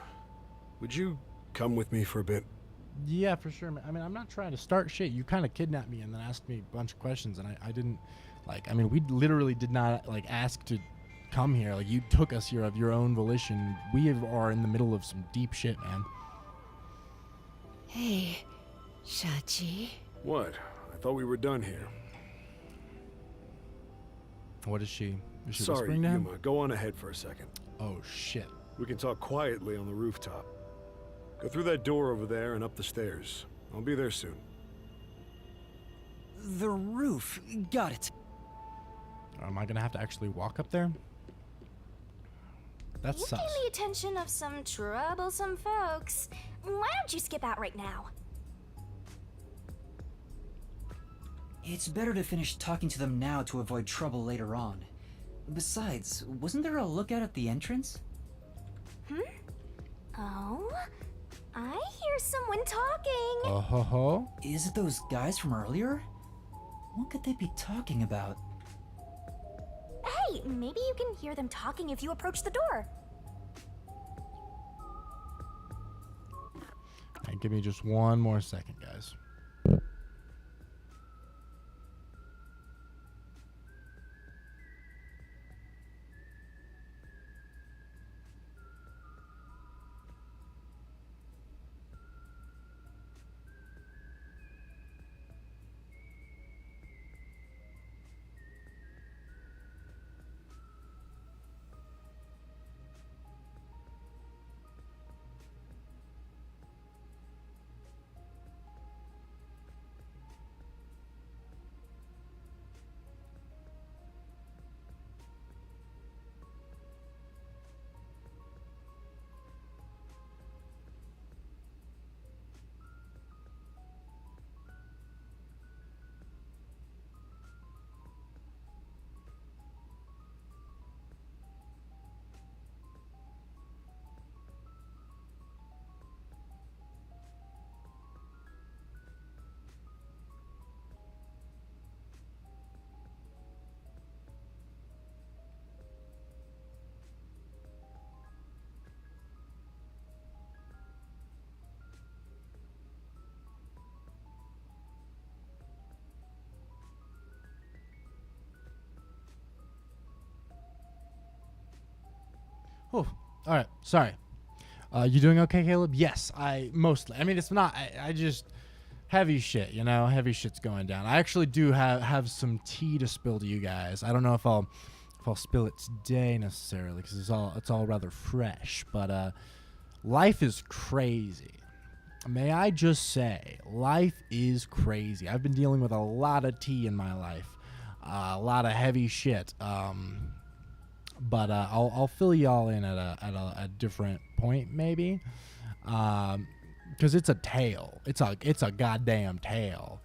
Would you come with me for a bit? Yeah, for sure. I mean, I'm not trying to start shit. You kind of kidnapped me and then asked me a bunch of questions, and I didn't, like, I mean, we literally did not, like, ask to come here. Like, you took us here of your own volition. We are in the middle of some deep shit, man. Hey, Shachi. What? I thought we were done here. What is she? Is she Sorry, whispering to him? Yuma. Go on ahead for a second. Oh, shit. We can talk quietly on the rooftop. Go through that door over there and up the stairs. I'll be there soon. The roof. Got it. Am I gonna have to actually walk up there? That's You sus. gain the attention of some troublesome folks. Why don't you skip out right now? It's better to finish talking to them now to avoid trouble later on. Besides, wasn't there a lookout at the entrance? Oh? I hear someone talking. Oh ho ho. Is it those guys from earlier? What could they be talking about? Hey, maybe you can hear them talking if you approach the door. Hey, give me just one more second, guys. Oh, all right. Sorry. You doing okay, Caleb? Yes, I mostly. I mean, it's not. I just heavy shit, you know, heavy shit's going down. I actually do have some tea to spill to you guys. I don't know if I'll spill it today necessarily, because it's all rather fresh. But life is crazy. May I just say, life is crazy. I've been dealing with a lot of tea in my life, a lot of heavy shit. But I'll fill y'all in at a different point, maybe, because it's a tale. It's a goddamn tale.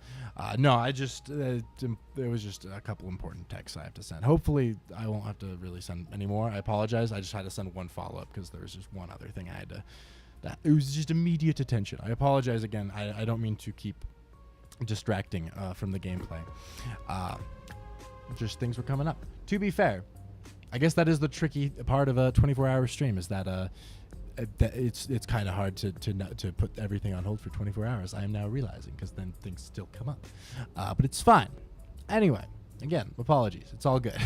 No, I just there was just a couple important texts I have to send. Hopefully, I won't have to really send any more. I apologize. I just had to send one follow-up because there was just one other thing I had to. It was just immediate attention. I apologize again. I don't mean to keep distracting from the gameplay. Just things were coming up. To be fair, I guess that is the tricky part of a 24-hour stream, is that it's kind of hard to put everything on hold for 24 hours. I am now realizing, because then things still come up. But it's fine. Anyway, again, apologies. It's all good.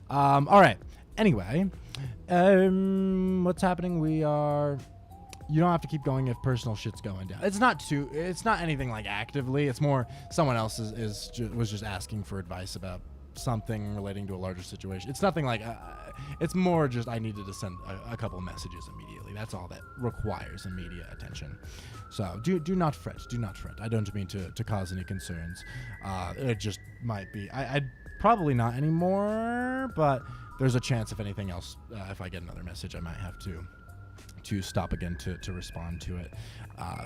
All right. Anyway, what's happening? You don't have to keep going if personal shit's going down. It's not anything like actively. It's more someone else was just asking for advice about something relating to a larger situation. It's nothing like it's more just I needed to send a couple messages immediately. That's all that requires immediate attention. So do not fret. Do not fret. I don't mean to cause any concerns. It just might be. I'd probably not anymore, but there's a chance if anything else, if I get another message, I might have to stop again to respond to it.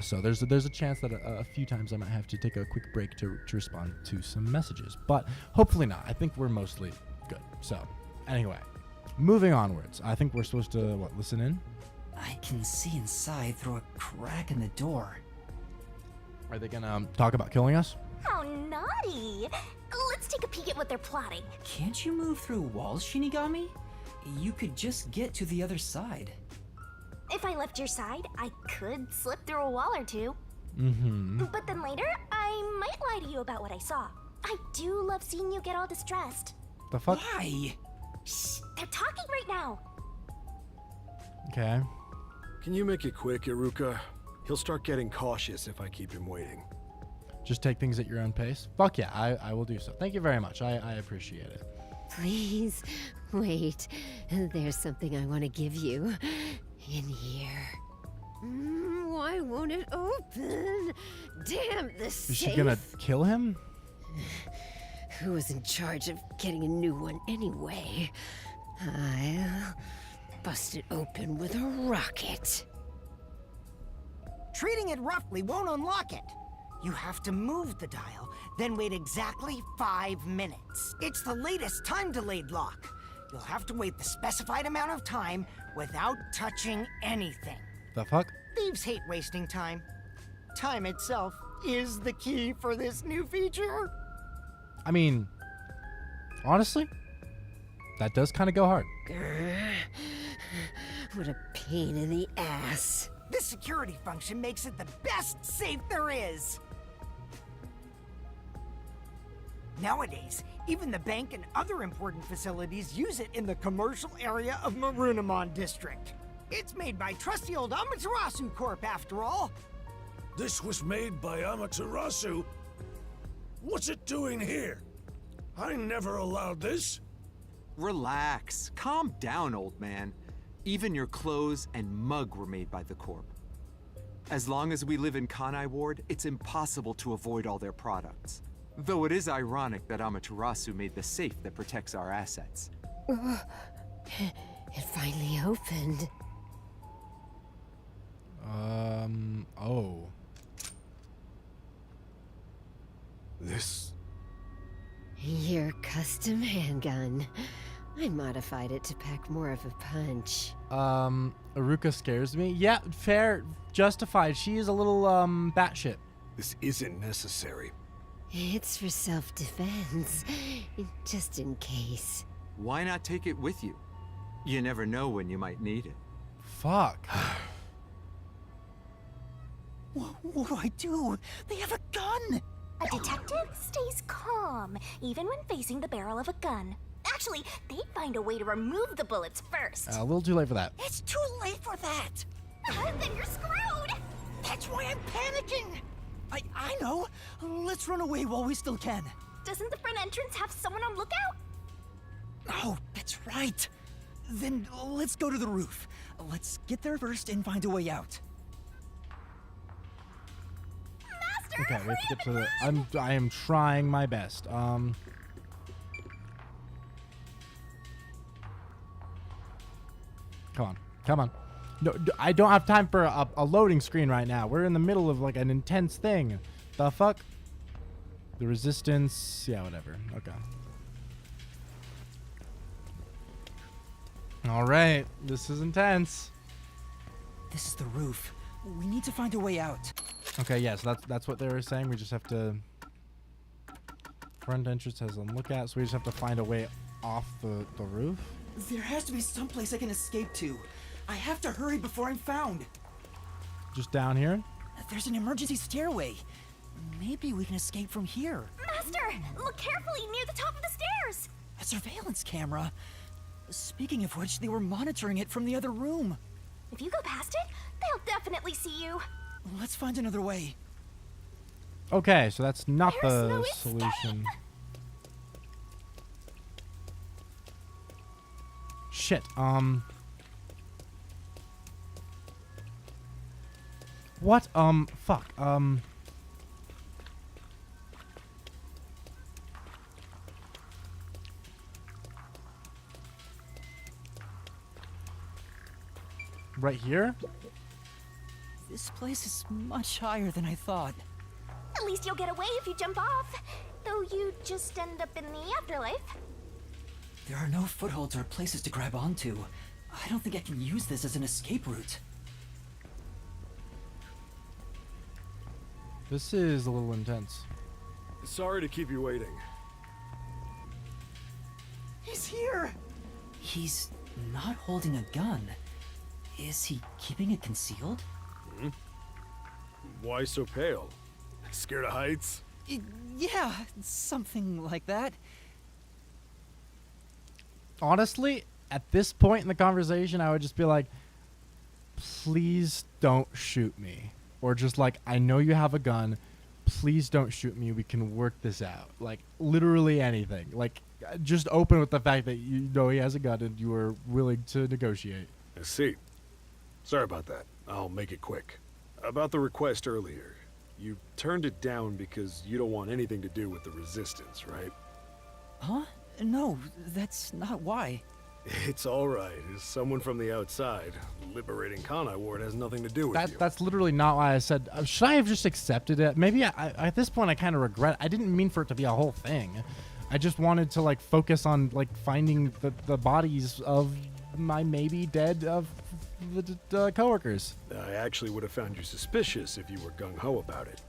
So there's a chance that a few times I might have to take a quick break to respond to some messages, but hopefully not. I think we're mostly good. So anyway, moving onwards. I think we're supposed to listen in? I can see inside through a crack in the door. Are they gonna talk about killing us? How naughty! Let's take a peek at what they're plotting. Can't you move through walls, Shinigami? You could just get to the other side. If I left your side, I could slip through a wall or two. Mm-hmm. But then later, I might lie to you about what I saw. I do love seeing you get all distressed. The fuck? Why? Shh, they're talking right now. Okay. Can you make it quick, Iruka? He'll start getting cautious if I keep him waiting. Just take things at your own pace? Fuck yeah, I will do so. Thank you very much. I appreciate it. Please, wait. There's something I want to give you. In here. Why won't it open? Damn this Is safe. she gonna kill him? Who was in charge of getting a new one anyway? I'll bust it open with a rocket. Treating it roughly won't unlock it. You have to move the dial, then wait exactly 5 minutes. It's the latest time-delayed lock. You'll have to wait the specified amount of time without touching anything. The fuck? Thieves hate wasting time. Time itself is the key for this new feature. I mean, honestly, that does kind of go hard. What a pain in the ass. This security function makes it the best safe there is. Nowadays, even the bank and other important facilities use it in the commercial area of Marunimon District. It's made by trusty old Amaterasu Corp, after all. This was made by Amaterasu? What's it doing here? I never allowed this. Relax. Calm down, old man. Even your clothes and mug were made by the Corp. As long as we live in Kanai Ward, it's impossible to avoid all their products. Though it is ironic that Amaterasu made the safe that protects our assets. It finally opened. Oh. This... Your custom handgun. I modified it to pack more of a punch. Iruka scares me. Yeah, fair, justified. She is a little, batshit. This isn't necessary. It's for self-defense, just in case. Why not take it with you? You never know when you might need it. Fuck. What do I do? They have a gun! A detective stays calm, even when facing the barrel of a gun. Actually, they'd find a way to remove the bullets first. A little too late for that. It's too late for that! Then you're screwed! That's why I'm panicking! I know! Let's run away while we still can. Doesn't the front entrance have someone on lookout? Oh, that's right. Then let's go to the roof. Let's get there first and find a way out. Master, Okay, we have to get to the. I am trying my best. Come on. No, I don't have time for a loading screen right now. We're in the middle of like an intense thing. The fuck? The resistance. Yeah, whatever. Okay. All right. This is intense. This is the roof. We need to find a way out. Okay, yeah, so that's what they were saying. We just have to. Front entrance has a lookout, so we just have to find a way off the roof. There has to be some place I can escape to. I have to hurry before I'm found. Just down here? There's an emergency stairway. Maybe we can escape from here. Master, look carefully near the top of the stairs. A surveillance camera. Speaking of which, they were monitoring it from the other room. If you go past it, they'll definitely see you. Let's find another way. Okay, so that's not There's the no solution. Shit, What? Fuck, Right here? This place is much higher than I thought. At least you'll get away if you jump off. Though you just end up in the afterlife. There are no footholds or places to grab onto. I don't think I can use this as an escape route. This is a little intense. Sorry to keep you waiting. He's here! He's not holding a gun. Is he keeping it concealed? Hmm? Why so pale? Scared of heights? Yeah, something like that. Honestly, at this point in the conversation, I would just be like, please don't shoot me. Or just like, I know you have a gun. Please don't shoot me. We can work this out. Like, literally anything. Like, just open with the fact that you know he has a gun and you are willing to negotiate. I see. Sorry about that. I'll make it quick. About the request earlier. You turned it down because you don't want anything to do with the Resistance, right? Huh? No, that's not why. It's alright. As someone from the outside, liberating Kanai Ward has nothing to do with you. That's literally not why I said, should I have just accepted it? Maybe at this point I kind of regret. I didn't mean for it to be a whole thing. I just wanted to like focus on like finding the bodies of my maybe dead of the coworkers. I actually would have found you suspicious if you were gung-ho about it.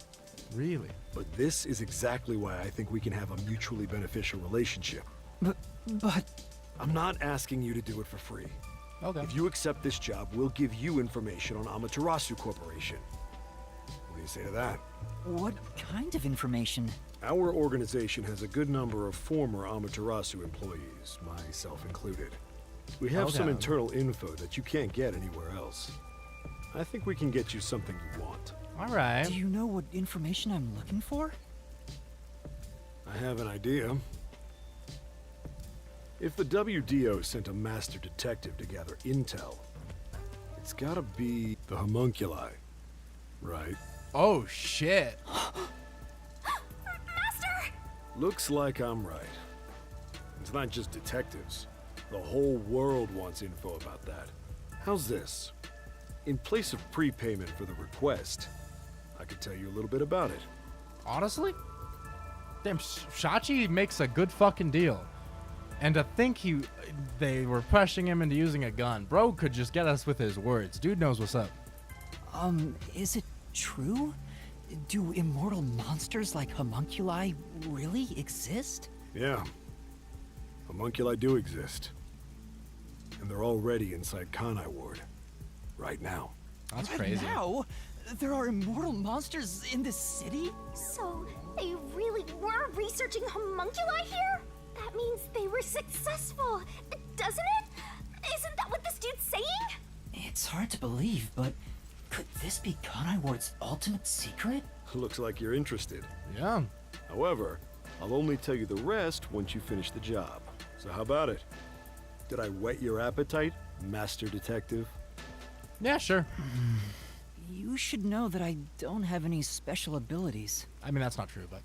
Really? But this is exactly why I think we can have a mutually beneficial relationship. But... I'm not asking you to do it for free. Okay. If you accept this job, we'll give you information on Amaterasu Corporation. What do you say to that? What kind of information? Our organization has a good number of former Amaterasu employees, myself included. We have some internal info that you can't get anywhere else. I think we can get you something you want. All right. Do you know what information I'm looking for? I have an idea. If the WDO sent a master detective to gather intel, it's gotta be the homunculi, right? Oh, shit. Master! Looks like I'm right. It's not just detectives. The whole world wants info about that. How's this? In place of prepayment for the request, I could tell you a little bit about it. Honestly? Damn, Shachi makes a good fucking deal. And to think they were pushing him into using a gun. Bro could just get us with his words. Dude knows what's up. Is it true? Do immortal monsters like homunculi really exist? Yeah. Homunculi do exist. And they're already inside Kanai Ward. Right now. That's Right crazy. now? There are immortal monsters in this city? So, they really were researching homunculi here? That means they were successful, doesn't it? Isn't that what this dude's saying? It's hard to believe, but could this be Kanai Ward's ultimate secret? Looks like you're interested. Yeah. However, I'll only tell you the rest once you finish the job. So how about it? Did I whet your appetite, Master Detective? Yeah, sure. You should know that I don't have any special abilities. I mean, that's not true, but...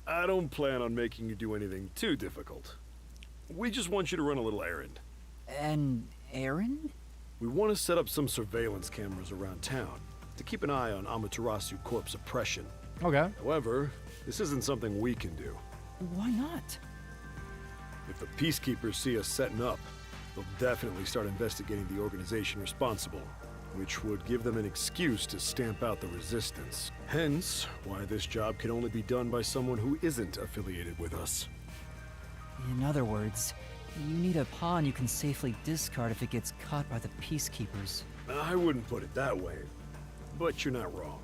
I don't plan on making you do anything too difficult. We just want you to run a little errand. An errand? We want to set up some surveillance cameras around town to keep an eye on Amaterasu Corp's oppression. Okay. However, this isn't something we can do. Why not? If the Peacekeepers see us setting up, they'll definitely start investigating the organization responsible, which would give them an excuse to stamp out the resistance. Hence, why this job can only be done by someone who isn't affiliated with us. In other words, you need a pawn you can safely discard if it gets caught by the Peacekeepers. I wouldn't put it that way, but you're not wrong.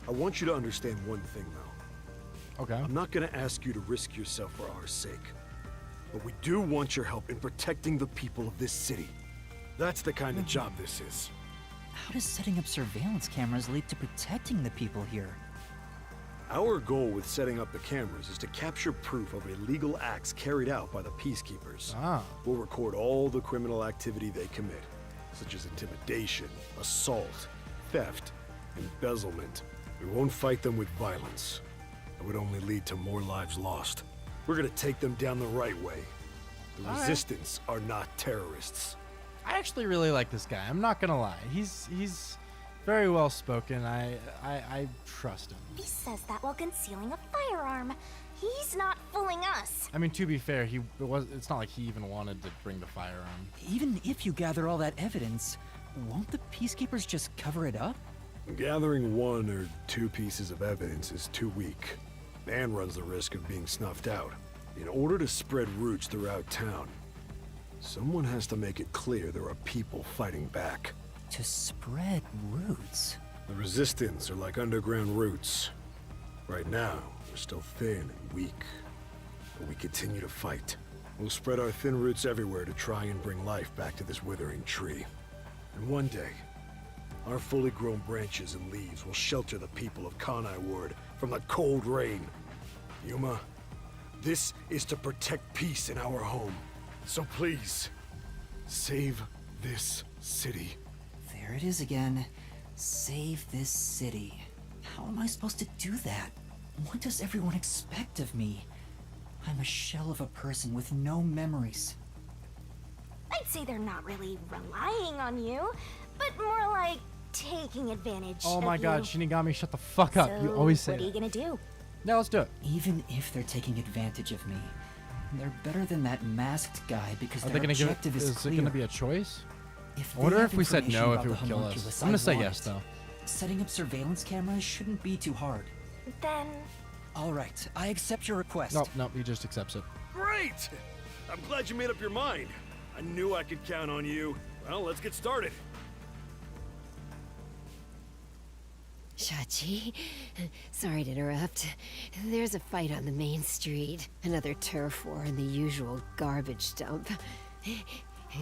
I want you to understand one thing, though. Okay. I'm not gonna ask you to risk yourself for our sake, but we do want your help in protecting the people of this city. That's the kind of job this is. How does setting up surveillance cameras lead to protecting the people here? Our goal with setting up the cameras is to capture proof of illegal acts carried out by the Peacekeepers. We'll record all the criminal activity they commit, such as intimidation, assault, theft, embezzlement. We won't fight them with violence. It would only lead to more lives lost. We're gonna take them down the right way. The Resistance are not terrorists. I actually really like this guy. I'm not gonna lie. He's very well spoken. I trust him. He says that while concealing a firearm. He's not fooling us. I mean, to be fair, it's not like he even wanted to bring the firearm. Even if you gather all that evidence, won't the Peacekeepers just cover it up? Gathering 1 or 2 pieces of evidence is too weak, and runs the risk of being snuffed out. In order to spread roots throughout town, someone has to make it clear there are people fighting back. To spread roots? The Resistance are like underground roots. Right now, we're still thin and weak, but we continue to fight. We'll spread our thin roots everywhere to try and bring life back to this withering tree. And one day, our fully grown branches and leaves will shelter the people of Kanai Ward from the cold rain. Yuma, this is to protect peace in our home. So please, save this city. There it is again. Save this city. How am I supposed to do that? What does everyone expect of me? I'm a shell of a person with no memories. I'd say they're not really relying on you, but more like taking advantage Oh of my god, you. Shinigami, shut the fuck up. You always say what are you that. gonna do? Yeah, let's do it. Even if they're taking advantage of me, they're better than that masked guy because Are their they gonna give objective it? is Is clear. it gonna be a choice? If I wonder they if have we said information no, if about it would the kill us. homunculus, I'm gonna I say want yes, it. though. Setting up surveillance cameras shouldn't be too hard. Then... All right, I accept your request. Nope, he just accepts it. Great! I'm glad you made up your mind. I knew I could count on you. Well, let's get started. Shachi, sorry to interrupt. There's a fight on the main street. Another turf war in the usual garbage dump.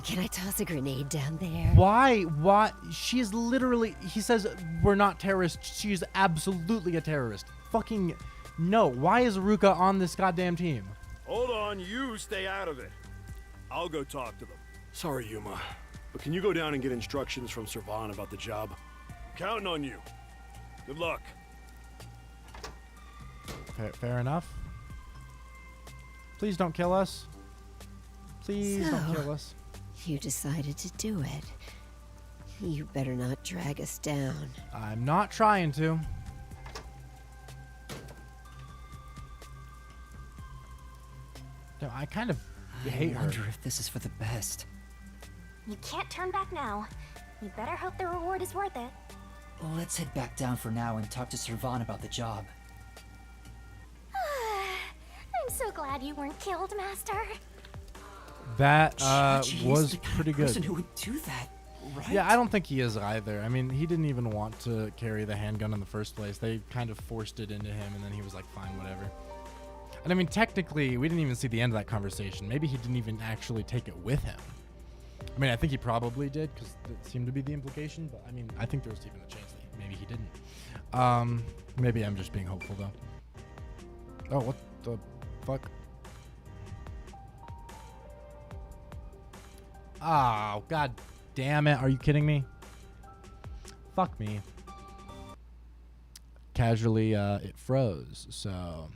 Can I toss a grenade down there? Why? She is literally... He says we're not terrorists. She is absolutely a terrorist. Fucking no. Why is Ruka on this goddamn team? Hold on, you stay out of it. I'll go talk to them. Sorry, Yuma, but can you go down and get instructions from Servan about the job? Counting on you. Good luck. Fair enough. Please don't kill us. Please don't kill us. You decided to do it. You better not drag us down. I'm not trying to. No, I kind of hate her. I wonder if this is for the best. You can't turn back now. You better hope the reward is worth it. Let's head back down for now and talk to Servan about the job. I'm so glad you weren't killed, Master. That Chachi was is the kind pretty of good. person who would do that, right? Yeah, I don't think he is either. I mean, he didn't even want to carry the handgun in the first place. They kind of forced it into him, and then he was like, fine, whatever. And I mean, technically, we didn't even see the end of that conversation. Maybe he didn't even actually take it with him. I mean, I think he probably did, because it seemed to be the implication, but I mean, I think there was even a chance that he maybe he didn't. Maybe I'm just being hopeful though. Oh, what the fuck? Oh, god damn it. Are you kidding me? Fuck me. Casually, it froze. So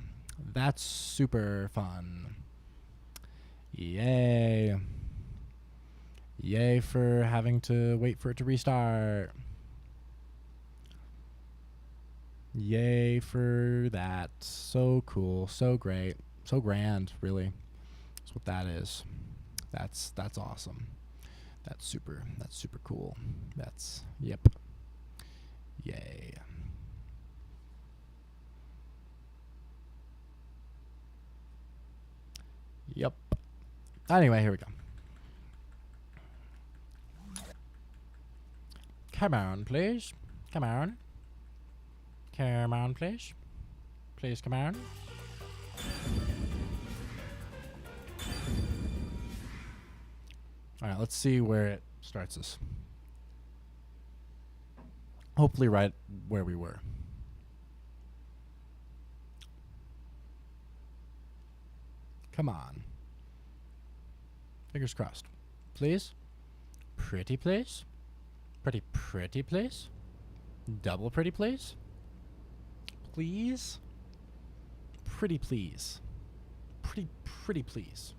that's super fun. Yay. Yay for having to wait for it to restart. Yay for that. So cool. So great. So grand, really. That's what that is. That's awesome. That's super cool. That's, yep. Yay. Yep. Anyway, here we go. Come on, please. Come on. Come on, please. Please come on. Alright, let's see where it starts us. Hopefully right where we were. Come on. Fingers crossed. Please? Pretty please? Pretty please? Double pretty please? Please? Pretty please. Pretty please.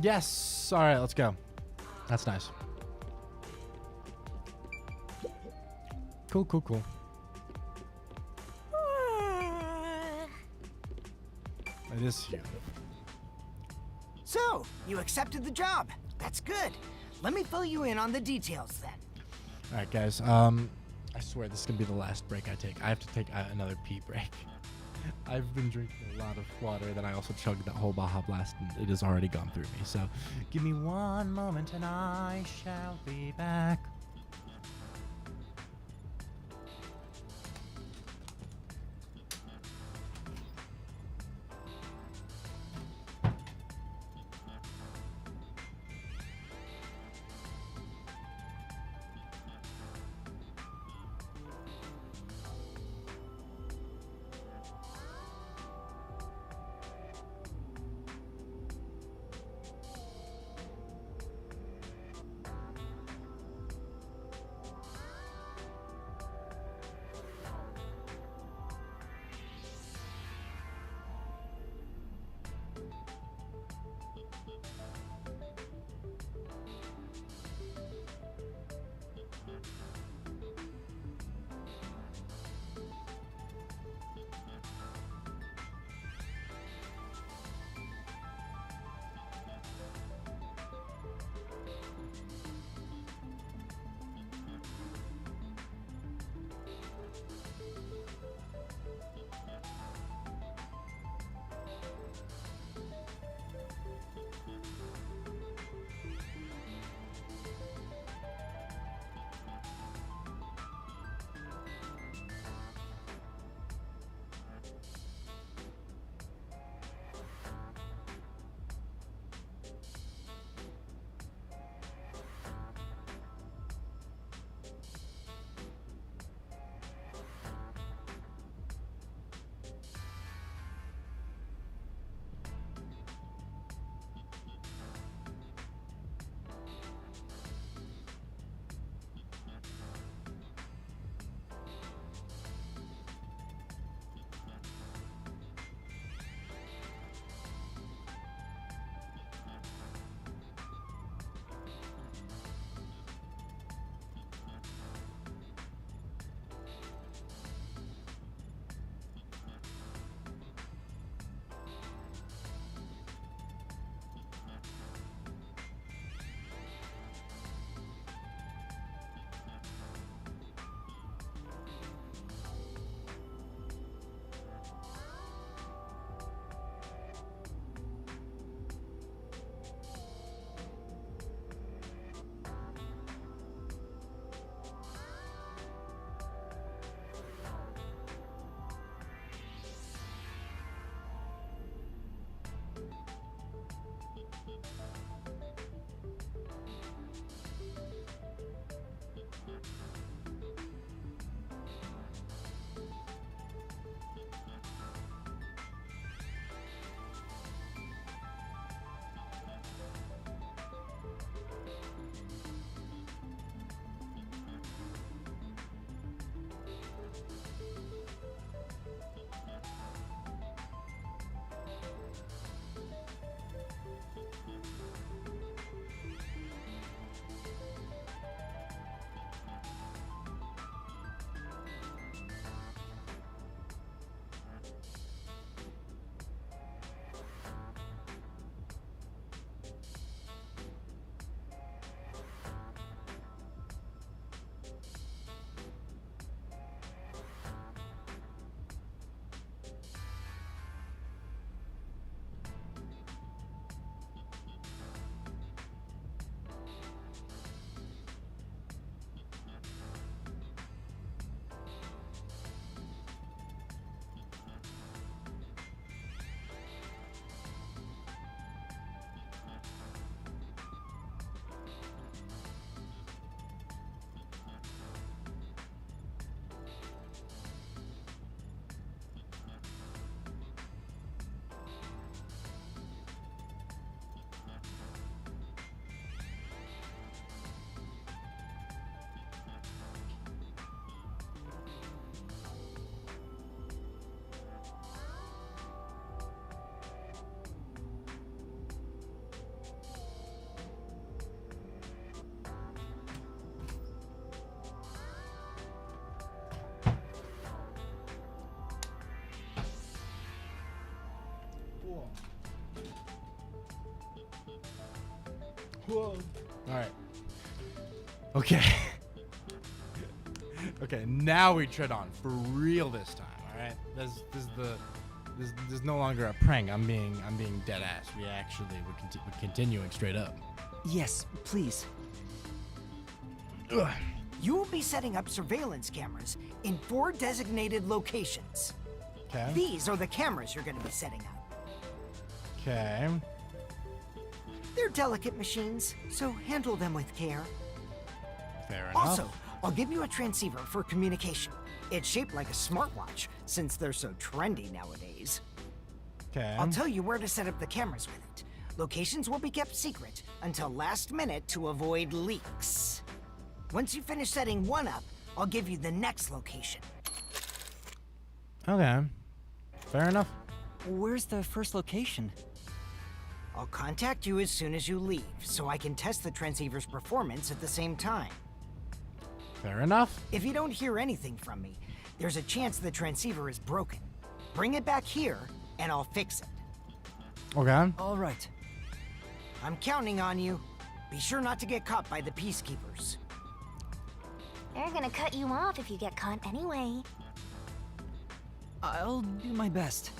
Yes! Alright, let's go. That's nice. Cool. It is you. So, you accepted the job. That's good. Let me fill you in on the details then. Alright, guys. I swear this is gonna be the last break I take. I have to take another pee break. I've been drinking a lot of water, then I also chugged that whole Baja Blast, and it has already gone through me. So, give me one moment and I shall be back. Whoa. All right. Okay. Okay, now we tread on for real this time. All right. This is no longer a prank. I'm being dead ass. We're continuing straight up. Yes, please. Ugh. You will be setting up surveillance cameras in 4 designated locations. Okay. These are the cameras you're going to be setting up. Okay. They're delicate machines, so handle them with care. Fair enough. Also, I'll give you a transceiver for communication. It's shaped like a smartwatch, since they're so trendy nowadays. Okay. I'll tell you where to set up the cameras with it. Locations will be kept secret until last minute to avoid leaks. Once you finish setting one up, I'll give you the next location. Okay. Fair enough. Where's the first location? I'll contact you as soon as you leave, so I can test the transceiver's performance at the same time. Fair enough. If you don't hear anything from me, there's a chance the transceiver is broken. Bring it back here, and I'll fix it. Okay. All right. I'm counting on you. Be sure not to get caught by the peacekeepers. They're gonna cut you off if you get caught anyway. I'll do my best.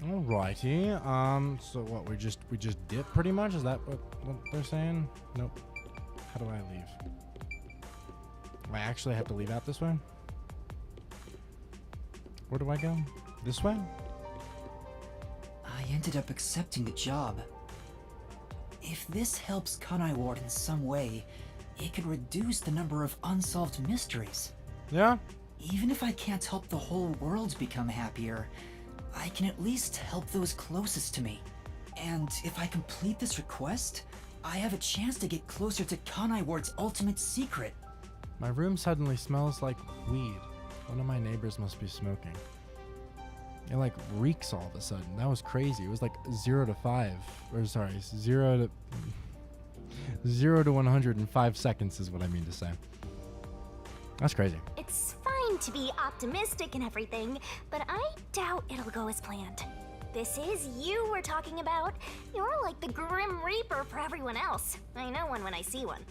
Alrighty. So what? We just dip pretty much? Is that what they're saying? Nope. How do I leave? Do I actually have to leave out this way? Where do I go? This way? I ended up accepting the job. If this helps Kanai Ward in some way, it could reduce the number of unsolved mysteries. Yeah? Even if I can't help the whole world become happier, I can at least help those closest to me. And if I complete this request, I have a chance to get closer to Kanai Ward's ultimate secret. My room suddenly smells like weed. One of my neighbors must be smoking. It like reeks all of a sudden. That was crazy. It was like 0 to 5. Or sorry, 0 to 100 in 5 seconds is what I mean to say. That's crazy. It's fine to be optimistic and everything, but I doubt it'll go as planned. This is you we're talking about. You're like the Grim Reaper for everyone else. I know one when I see one.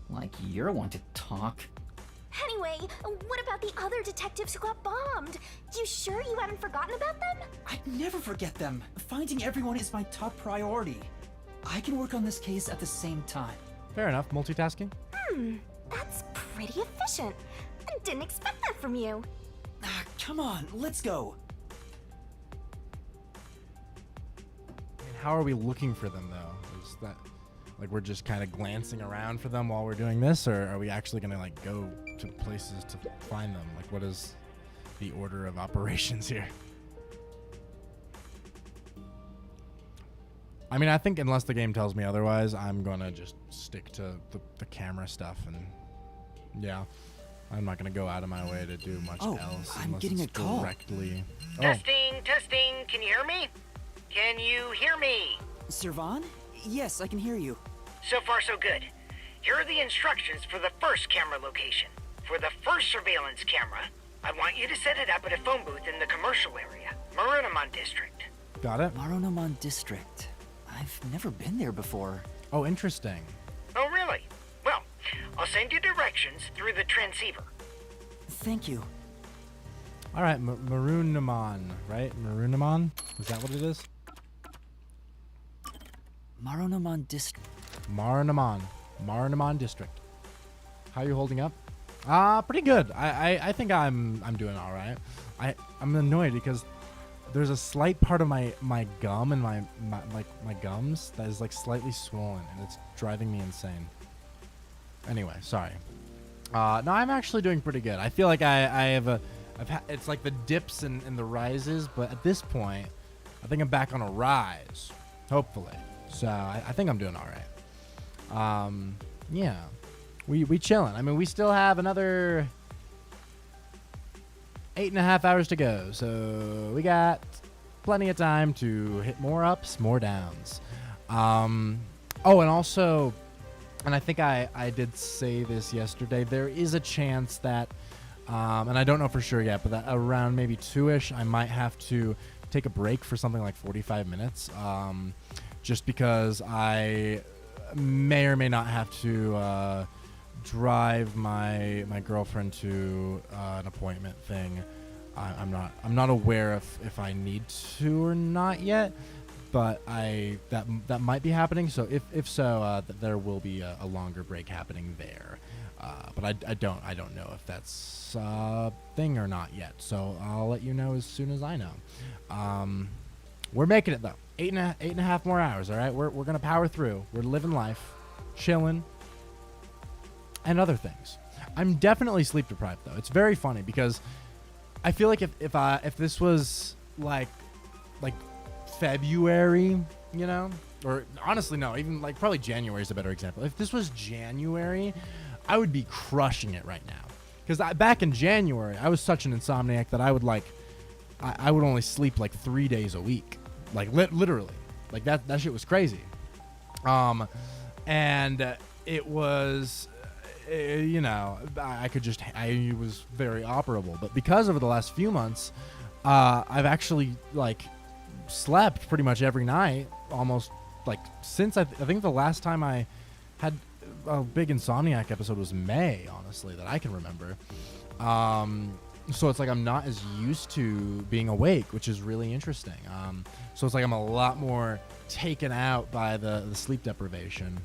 Like you're one to talk. Anyway, what about the other detectives who got bombed? You sure you haven't forgotten about them? I'd never forget them. Finding everyone is my top priority. I can work on this case at the same time. Fair enough. Multitasking? That's pretty efficient. I didn't expect that from you. Come on, let's go. How are we looking for them, though? Is that like we're just kind of glancing around for them while we're doing this, or are we actually gonna like go to places to find them? Like, what is the order of operations here? I mean, I think unless the game tells me otherwise, I'm gonna just stick to the camera stuff, and yeah, I'm not gonna go out of my way to do much else. I'm unless getting it's a call. Directly. Testing, testing. Can you hear me? Can you hear me? Servan? Yes, I can hear you. So far, so good. Here are the instructions for the first camera location. For the first surveillance camera, I want you to set it up at a phone booth in the commercial area, Marunamon District. Got it. Marunamon District. I've never been there before. Oh, interesting. Oh, really? Well, I'll send you directions through the transceiver. Thank you. All right, Marunamon, right? Marunamon? Is that what it is? Marunamon District. Marunamon District. How are you holding up? Pretty good. I think I'm doing all right. I'm annoyed because there's a slight part of my gum and my gums that is like slightly swollen, and it's driving me insane. Anyway, sorry. No, I'm actually doing pretty good. I feel like it's like the dips and the rises, but at this point, I think I'm back on a rise, hopefully. So I think I'm doing all right. Yeah, we chilling. I mean, we still have another 8.5 hours to go, so we got plenty of time to hit more ups, more downs. And also, and I think I did say this yesterday, there is a chance that, and I don't know for sure yet, but that around maybe 2-ish, I might have to take a break for something like 45 minutes just because I may or may not have to drive my girlfriend to an appointment thing. I'm not aware if I need to or not yet, but that might be happening. So if so, there will be a longer break happening there. But I don't know if that's a thing or not yet. So I'll let you know as soon as I know. We're making it though. 8.5 more hours. All right, we're gonna power through. We're living life, chilling, and other things. I'm definitely sleep deprived though. It's very funny because I feel like if this was like February, you know, or honestly no, even like probably January is a better example. If this was January, I would be crushing it right now. Because back in January, I was such an insomniac that I would I would only sleep like 3 days a week, like literally, like that shit was crazy. And it was, you know, I was very operable. But because over the last few months, I've actually like slept pretty much every night, almost like since I think the last time I had a big Insomniac episode was May, honestly, that I can remember. So it's like I'm not as used to being awake, which is really interesting. So it's like I'm a lot more taken out by the sleep deprivation.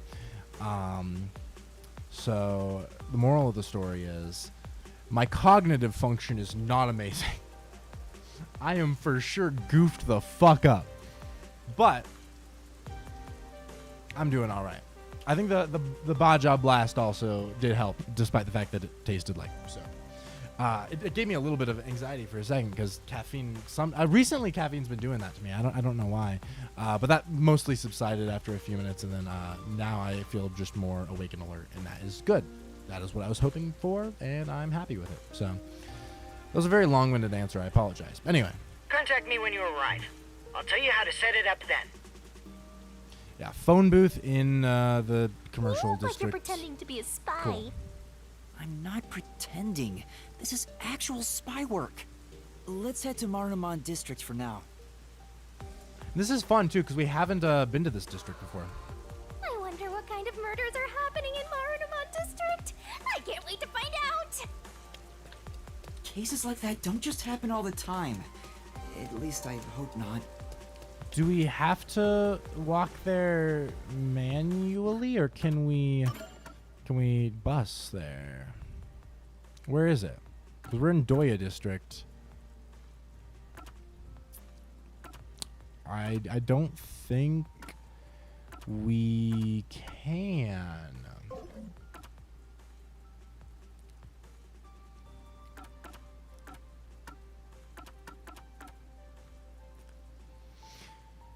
So the moral of the story is my cognitive function is not amazing. I am for sure goofed the fuck up, but I'm doing all right. I think the Baja Blast also did help, despite the fact that it tasted like soap. It gave me a little bit of anxiety for a second because caffeine. Recently, caffeine's been doing that to me. I don't know why, but that mostly subsided after a few minutes, and then now I feel just more awake and alert, and that is good. That is what I was hoping for, and I'm happy with it. So that was a very long-winded answer. I apologize. Anyway. Contact me when you arrive. I'll tell you how to set it up then. Yeah, phone booth in the commercial You look district. like you're pretending to be a spy. Cool. I'm not pretending. This is actual spy work. Let's head to Marunaman District for now. This is fun too because we haven't been to this district before. I wonder what kind of murders are happening in Marunaman District. I can't wait to find out. Cases like that don't just happen all the time. At least I hope not. Do we have to walk there manually, or can we bus there? Where is it? 'Cause we're in Doya District. I don't think we can.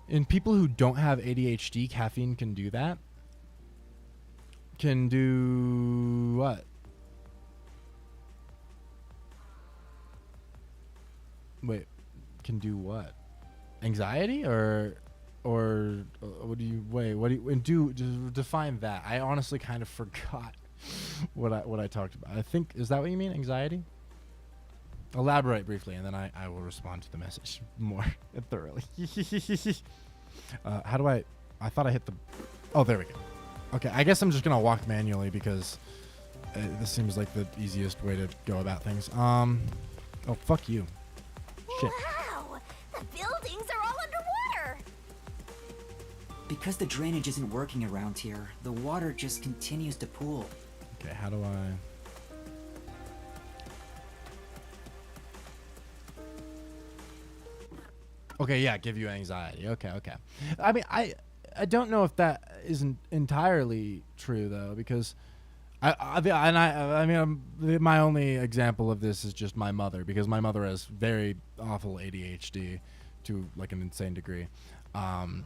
In people who don't have ADHD, caffeine can do that. Can do what? Wait, can do what? Anxiety or what do you define that? I honestly kind of forgot what I talked about. I think, is that what you mean? Anxiety? Elaborate briefly, and then I will respond to the message more thoroughly. How do I thought I hit the... Oh, there we go. Okay, I guess I'm just going to walk manually because this seems like the easiest way to go about things. Oh, fuck you. Shit. Wow, the buildings are all underwater. Because the drainage isn't working around here, the water just continues to pool. Okay, how do I... Okay, yeah, give you anxiety. Okay. I mean, I don't know if that isn't entirely true though, because I mean, my only example of this is just my mother, because my mother has very awful ADHD to like an insane degree, and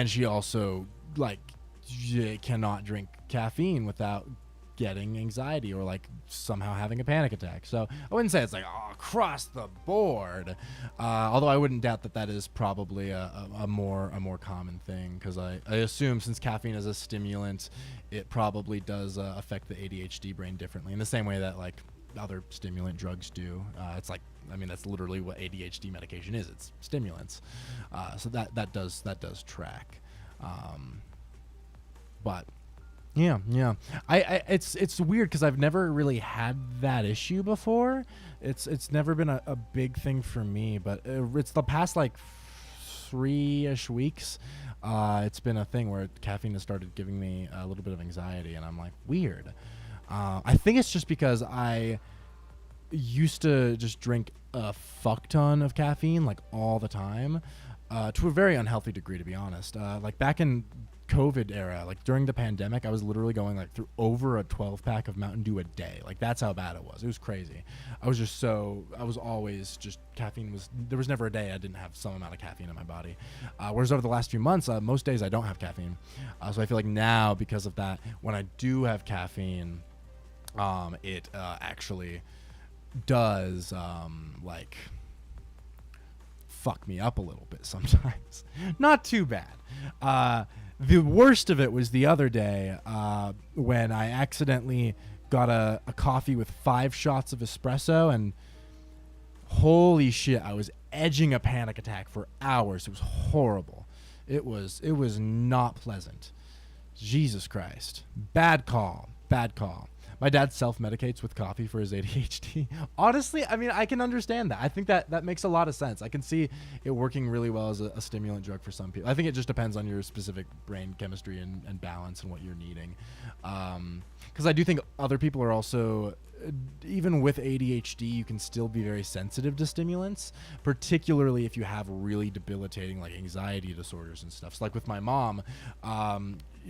she also like cannot drink caffeine without getting anxiety or like somehow having a panic attack. So I wouldn't say it's like across the board, although I wouldn't doubt that is probably a more common thing, because I assume since caffeine is a stimulant, it probably does affect the ADHD brain differently in the same way that like other stimulant drugs do. It's like, I mean, that's literally what ADHD medication is. It's stimulants. So that does track. But yeah. It's weird because I've never really had that issue before. It's never been a big thing for me, but it's the past like 3-ish weeks. It's been a thing where caffeine has started giving me a little bit of anxiety, and I'm like, weird. I think it's just because I used to just drink a fuck ton of caffeine like all the time, to a very unhealthy degree, to be honest. Like back in COVID era, like during the pandemic, I was literally going like through over a 12-pack of Mountain Dew a day. Like that's how bad it was. It was crazy. I was always just, there was never a day I didn't have some amount of caffeine in my body. Whereas over the last few months, most days I don't have caffeine. So I feel like now, because of that, when I do have caffeine, it actually does like fuck me up a little bit sometimes. Not too bad. The worst of it was the other day when I accidentally got a coffee with 5 shots of espresso, and holy shit, I was edging a panic attack for hours. It was horrible. It was not pleasant. Jesus Christ. Bad call. My dad self-medicates with coffee for his ADHD. Honestly, I mean, I can understand that. I think that makes a lot of sense. I can see it working really well as a stimulant drug for some people. I think it just depends on your specific brain chemistry and balance and what you're needing. Because I do think other people are also, even with ADHD, you can still be very sensitive to stimulants, particularly if you have really debilitating like anxiety disorders and stuff. So like with my mom,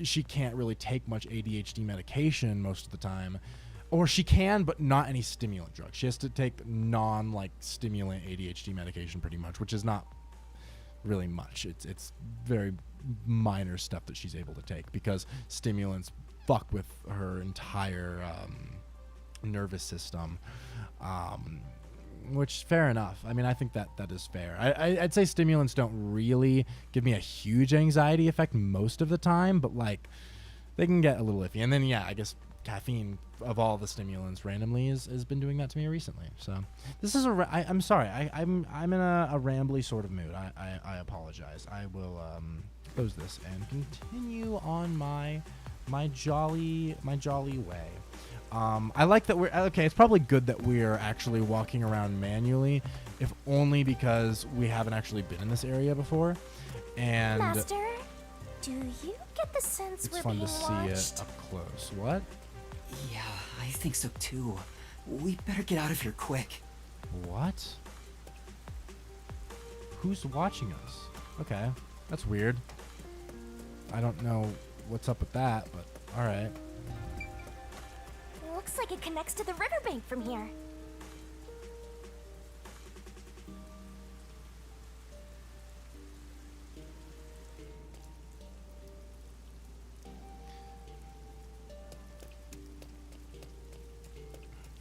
she can't really take much ADHD medication most of the time, or she can, but not any stimulant drugs. She has to take stimulant ADHD medication pretty much, which is not really much. It's very minor stuff that she's able to take because stimulants fuck with her entire nervous system, which fair enough. I mean, I think that is fair. I'd say stimulants don't really give me a huge anxiety effect most of the time, but like they can get a little iffy. And then yeah, I guess caffeine of all the stimulants randomly has been doing that to me recently. So this is I'm sorry. I'm in a rambly sort of mood. I apologize. I will close this and continue on my jolly way. I like that we're okay. It's probably good that we're actually walking around manually, if only because we haven't actually been in this area before. And Master, do you get the sense it's we're fun being to see watched? it up close. What? Yeah, I think so too. We better get out of here quick. What? Who's watching us? Okay, that's weird. I don't know what's up with that, but all right. Looks like it connects to the riverbank from here.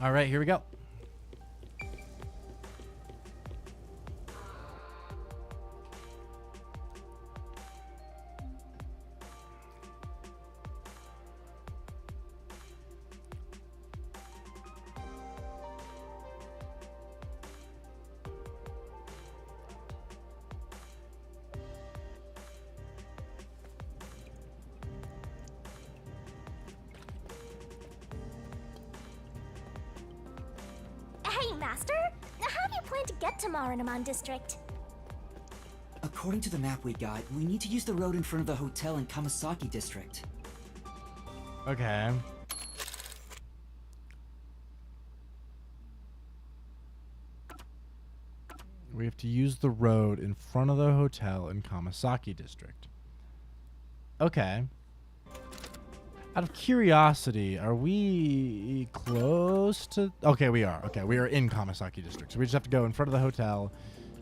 All right, here we go. Hey, Master! How do you plan to get to Marunouman District? According to the map we got, we need to use the road in front of the hotel in Kamasaki District. Okay. We have to use the road in front of the hotel in Kamasaki District. Okay. Out of curiosity, are we close to... Okay, we are. Okay, we are in Kamasaki District. So we just have to go in front of the hotel,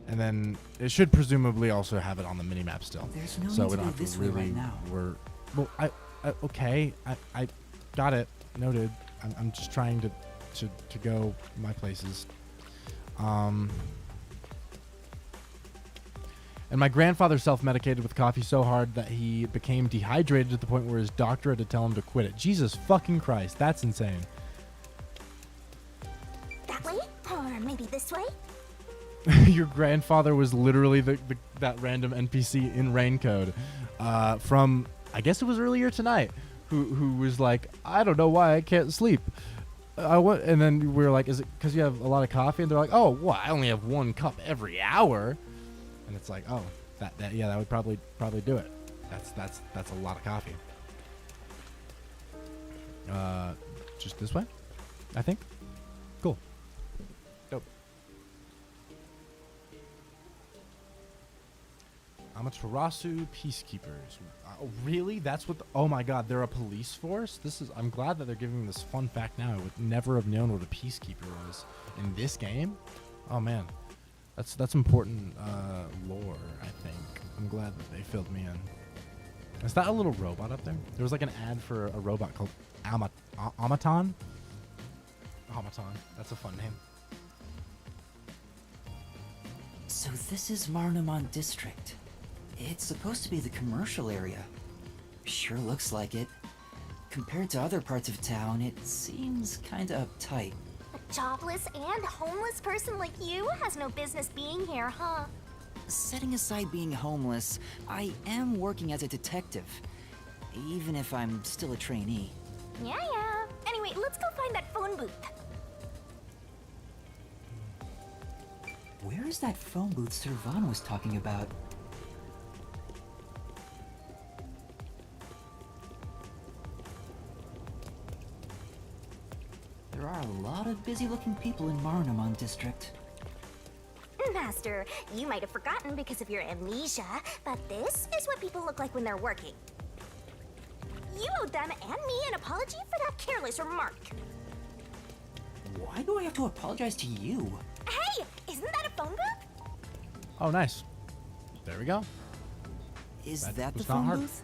and then it should presumably also have it on the minimap still. There's no so need we to don't go have this to way really... right now. Okay. I got it. Noted. I'm just trying to go my places. And my grandfather self-medicated with coffee so hard that he became dehydrated to the point where his doctor had to tell him to quit it. Jesus fucking Christ, that's insane. That way? Or maybe this way? Your grandfather was literally that random NPC in Raincode from, I guess it was earlier tonight, who was like, I don't know why I can't sleep. And then we were like, is it because you have a lot of coffee? And they're like, oh, well, I only have 1 cup every hour. And it's like, oh, that would probably do it. That's a lot of coffee. Just this way, I think. Cool. Dope. Amaterasu Peacekeepers. Oh, really? That's what oh my god, they're a police force? I'm glad that they're giving me this fun fact now. I would never have known what a peacekeeper was in this game. Oh man. That's important lore, I think. I'm glad that they filled me in. Is that a little robot up there? There was like an ad for a robot called Amaton? Amaton. That's a fun name. So this is Marnamon District. It's supposed to be the commercial area. Sure looks like it. Compared to other parts of town, it seems kinda uptight. A jobless and homeless person like you has no business being here, huh? Setting aside being homeless, I am working as a detective. Even if I'm still a trainee. Yeah. Anyway, let's go find that phone booth. Where is that phone booth Servan was talking about? There are a lot of busy-looking people in Marnamon District. Master, you might have forgotten because of your amnesia, but this is what people look like when they're working. You owed them and me an apology for that careless remark. Why do I have to apologize to you? Hey, isn't that a phone booth? Oh, nice. There we go. Is that the was not phone hard. booth?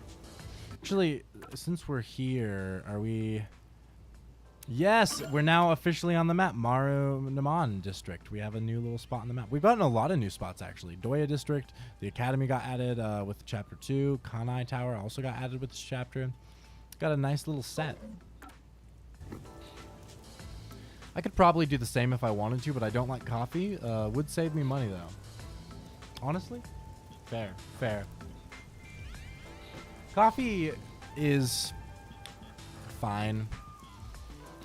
Actually, since we're here, are we... Yes, we're now officially on the map. Marunouman District. We have a new little spot on the map. We've gotten a lot of new spots, actually. Doya District, the Academy got added with Chapter 2. Kanai Tower also got added with this chapter. Got a nice little set. I could probably do the same if I wanted to, but I don't like coffee. Would save me money, though. Honestly? Fair. Coffee is fine.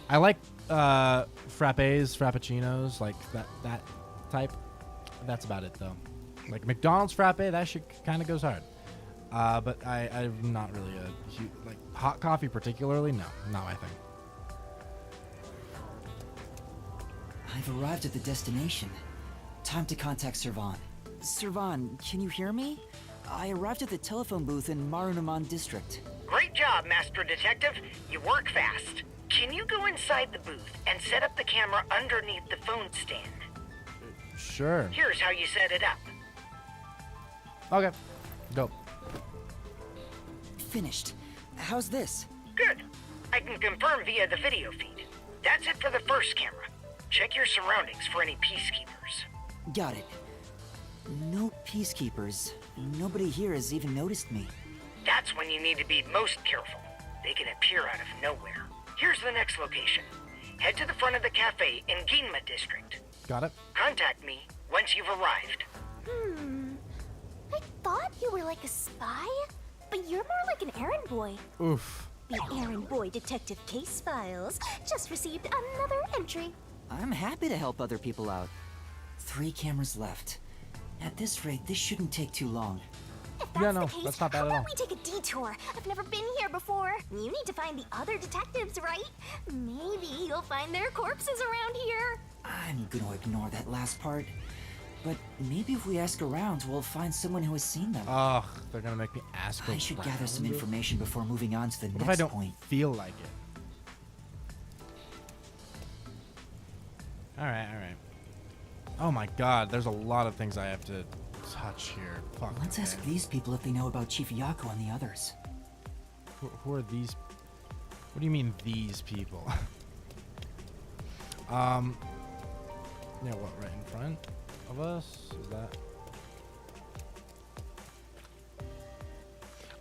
I like frappes, frappuccinos, like that type. That's about it, though. Like McDonald's frappe, that shit kind of goes hard. But I'm not really a huge, like hot coffee particularly. No, not my thing. I've arrived at the destination. Time to contact Servan. Servan, can you hear me? I arrived at the telephone booth in Marunouman District. Great job, Master Detective. You work fast. Can you go inside the booth and set up the camera underneath the phone stand? Sure. Here's how you set it up. Okay. Dope. Finished. How's this? Good. I can confirm via the video feed. That's it for the first camera. Check your surroundings for any peacekeepers. Got it. No peacekeepers. Nobody here has even noticed me. That's when you need to be most careful. They can appear out of nowhere. Here's the next location. Head to the front of the cafe in Ginma District. Got it. Contact me once you've arrived. I thought you were like a spy, but you're more like an errand boy. Oof. The errand boy detective case files just received another entry. I'm happy to help other people out. 3 cameras left. At this rate, this shouldn't take too long. If that's Yeah, no, the case, that's not bad how at all. about we take a detour? I've never been here before. You need to find the other detectives, right? Maybe you'll find their corpses around here. I'm gonna ignore that last part. But maybe if we ask around, we'll find someone who has seen them. Ugh, they're gonna make me ask. I should gather some information before moving on to the What if next I don't point. feel like it? Alright. Oh my god, there's a lot of things I have to touch here. Fuck. Let's okay. ask these people if they know about Chief Yako and the others. Who are these? What do you mean, these people? Yeah, what, right in front of us? Is that?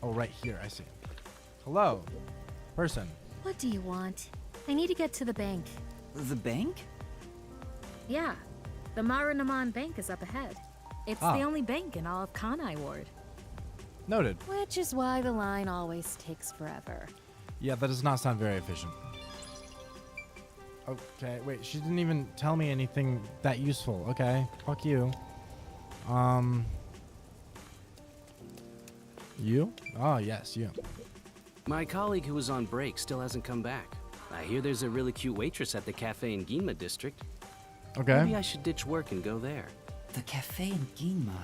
Oh, right here, I see. Hello, person. What do you want? I need to get to the bank. The bank? Yeah. The Marunouman Bank is up ahead. It's Ah. the only bank in all of Kanai Ward. Noted. Which is why the line always takes forever. Yeah, that does not sound very efficient. Okay, wait, she didn't even tell me anything that useful. Okay, fuck you. You? Oh, yes, you. My colleague who was on break still hasn't come back. I hear there's a really cute waitress at the cafe in Ginma district. Okay. Maybe I should ditch work and go there. The cafe in Ginma.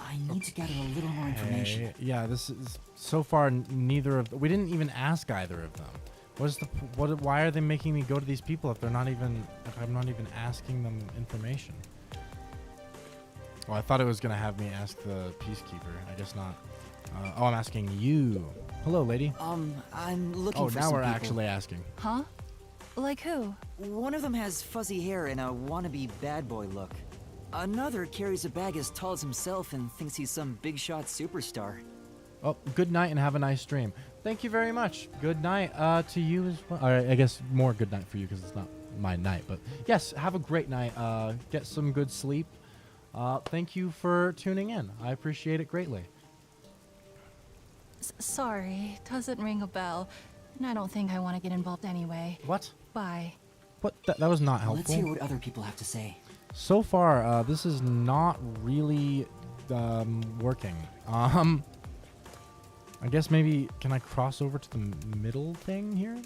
I need to gather a little more information. Okay, yeah, this is so far neither of we didn't even ask either of them. What's the why are they making me go to these people if they're not even if I'm not even asking them information? Well, I thought it was gonna have me ask the peacekeeper. I guess not. Oh, I'm asking you. Hello, lady. I'm looking Oh, for now some we're people. actually asking. Huh? Like who? One of them has fuzzy hair and a wannabe bad boy look. Another carries a bag as tall as himself and thinks he's some big shot superstar. Oh, good night and have a nice stream. Thank you very much. Good night to you as well. All right, I guess more good night for you because it's not my night. But yes, have a great night. Get some good sleep. Thank you for tuning in. I appreciate it greatly. Sorry, doesn't ring a bell. And I don't think I want to get involved anyway. What? Bye. What? That was not helpful. Let's hear what other people have to say. So far, this is not really working. I guess maybe can I cross over to the middle thing here?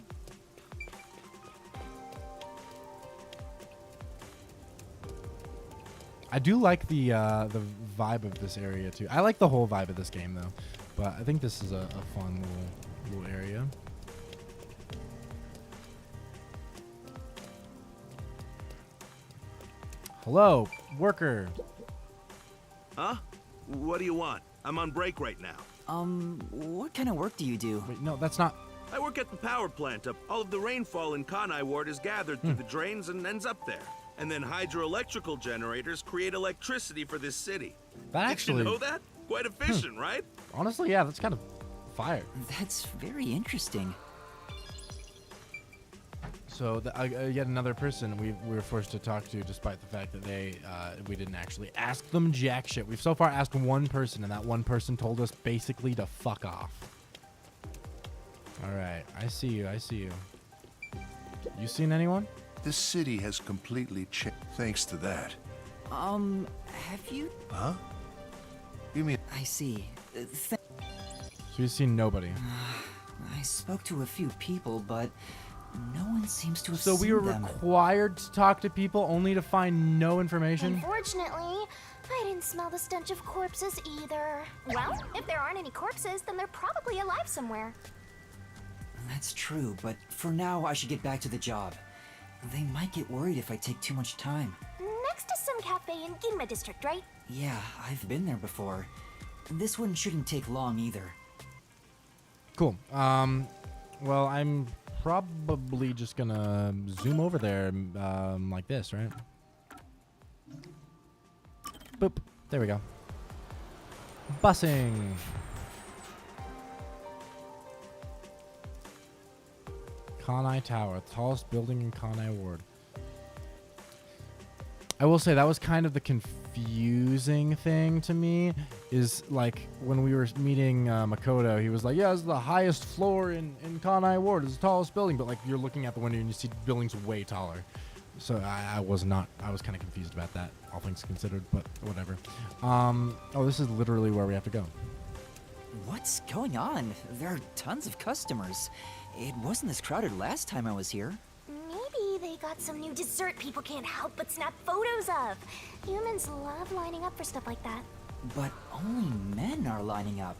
I do like the vibe of this area too. I like the whole vibe of this game though, but I think this is a fun little area. Hello, worker. Huh? What do you want? I'm on break right now. What kind of work do you do? Wait, no, that's not... I work at the power plant. All of the rainfall in Kanai Ward is gathered through the drains and ends up there. And then hydroelectrical generators create electricity for this city. That actually... Did you know that? Quite efficient, right? Honestly, yeah, that's kind of fire. That's very interesting. So yet another person we were forced to talk to, despite the fact that we didn't actually ask them jack shit. We've so far asked one person, and that one person told us basically to fuck off. All right, I see you. I see you. You seen anyone? This city has completely changed thanks to that. Have you? Huh? You mean? I see. So you've seen nobody. I spoke to a few people, but no one seems to have So we were seen them. required to talk to people only to find no information? Unfortunately, I didn't smell the stench of corpses either. Well, if there aren't any corpses, then they're probably alive somewhere. That's true, but for now I should get back to the job. They might get worried if I take too much time. Next to some cafe in Ginma district, right? Yeah, I've been there before. This one shouldn't take long either. Cool. Well, I'm probably just gonna zoom over there like this, right? Boop. There we go. Busing. Kanai Tower, tallest building in Kanai Ward. I will say that was kind of the confusing thing to me, is like when we were meeting Makoto, he was like, yeah, it's the highest floor in Kanai Ward, it's the tallest building, but like you're looking out the window and you see buildings way taller. So I was kind of confused about that, all things considered, but whatever. Oh, this is literally where we have to go. What's going on? There are tons of customers. It wasn't this crowded last time I was here. Maybe they got some new dessert people can't help but snap photos of. Humans love lining up for stuff like that. But only men are lining up.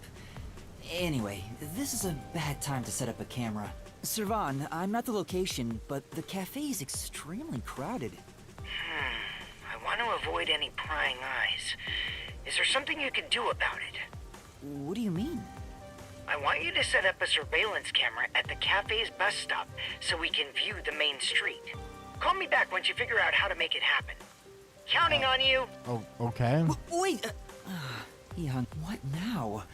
Anyway, this is a bad time to set up a camera. Servan, I'm at the location, but the cafe is extremely crowded. I want to avoid any prying eyes. Is there something you can do about it? What do you mean? I want you to set up a surveillance camera at the cafe's bus stop so we can view the main street. Call me back once you figure out how to make it happen. Counting on you. Oh, okay. Wait! Ihan, what now?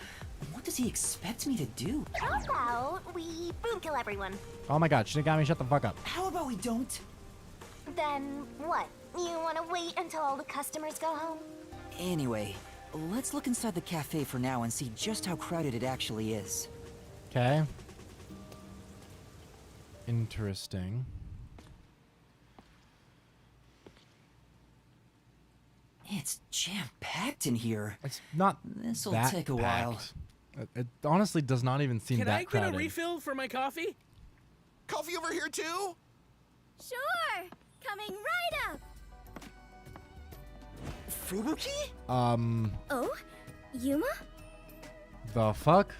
What does he expect me to do? How about we boom kill everyone? Oh my god, she got me shut the fuck up. How about we don't? Then what? You want to wait until all the customers go home? Anyway, let's look inside the cafe for now and see just how crowded it actually is. Okay. Interesting. It's jam-packed in here. It's not This'll that take a while. packed. It honestly does not even seem Can that I get crowded. a refill for my coffee? Coffee over here too? Sure! Coming right up! Fubuki? Oh? Yuma? The fuck?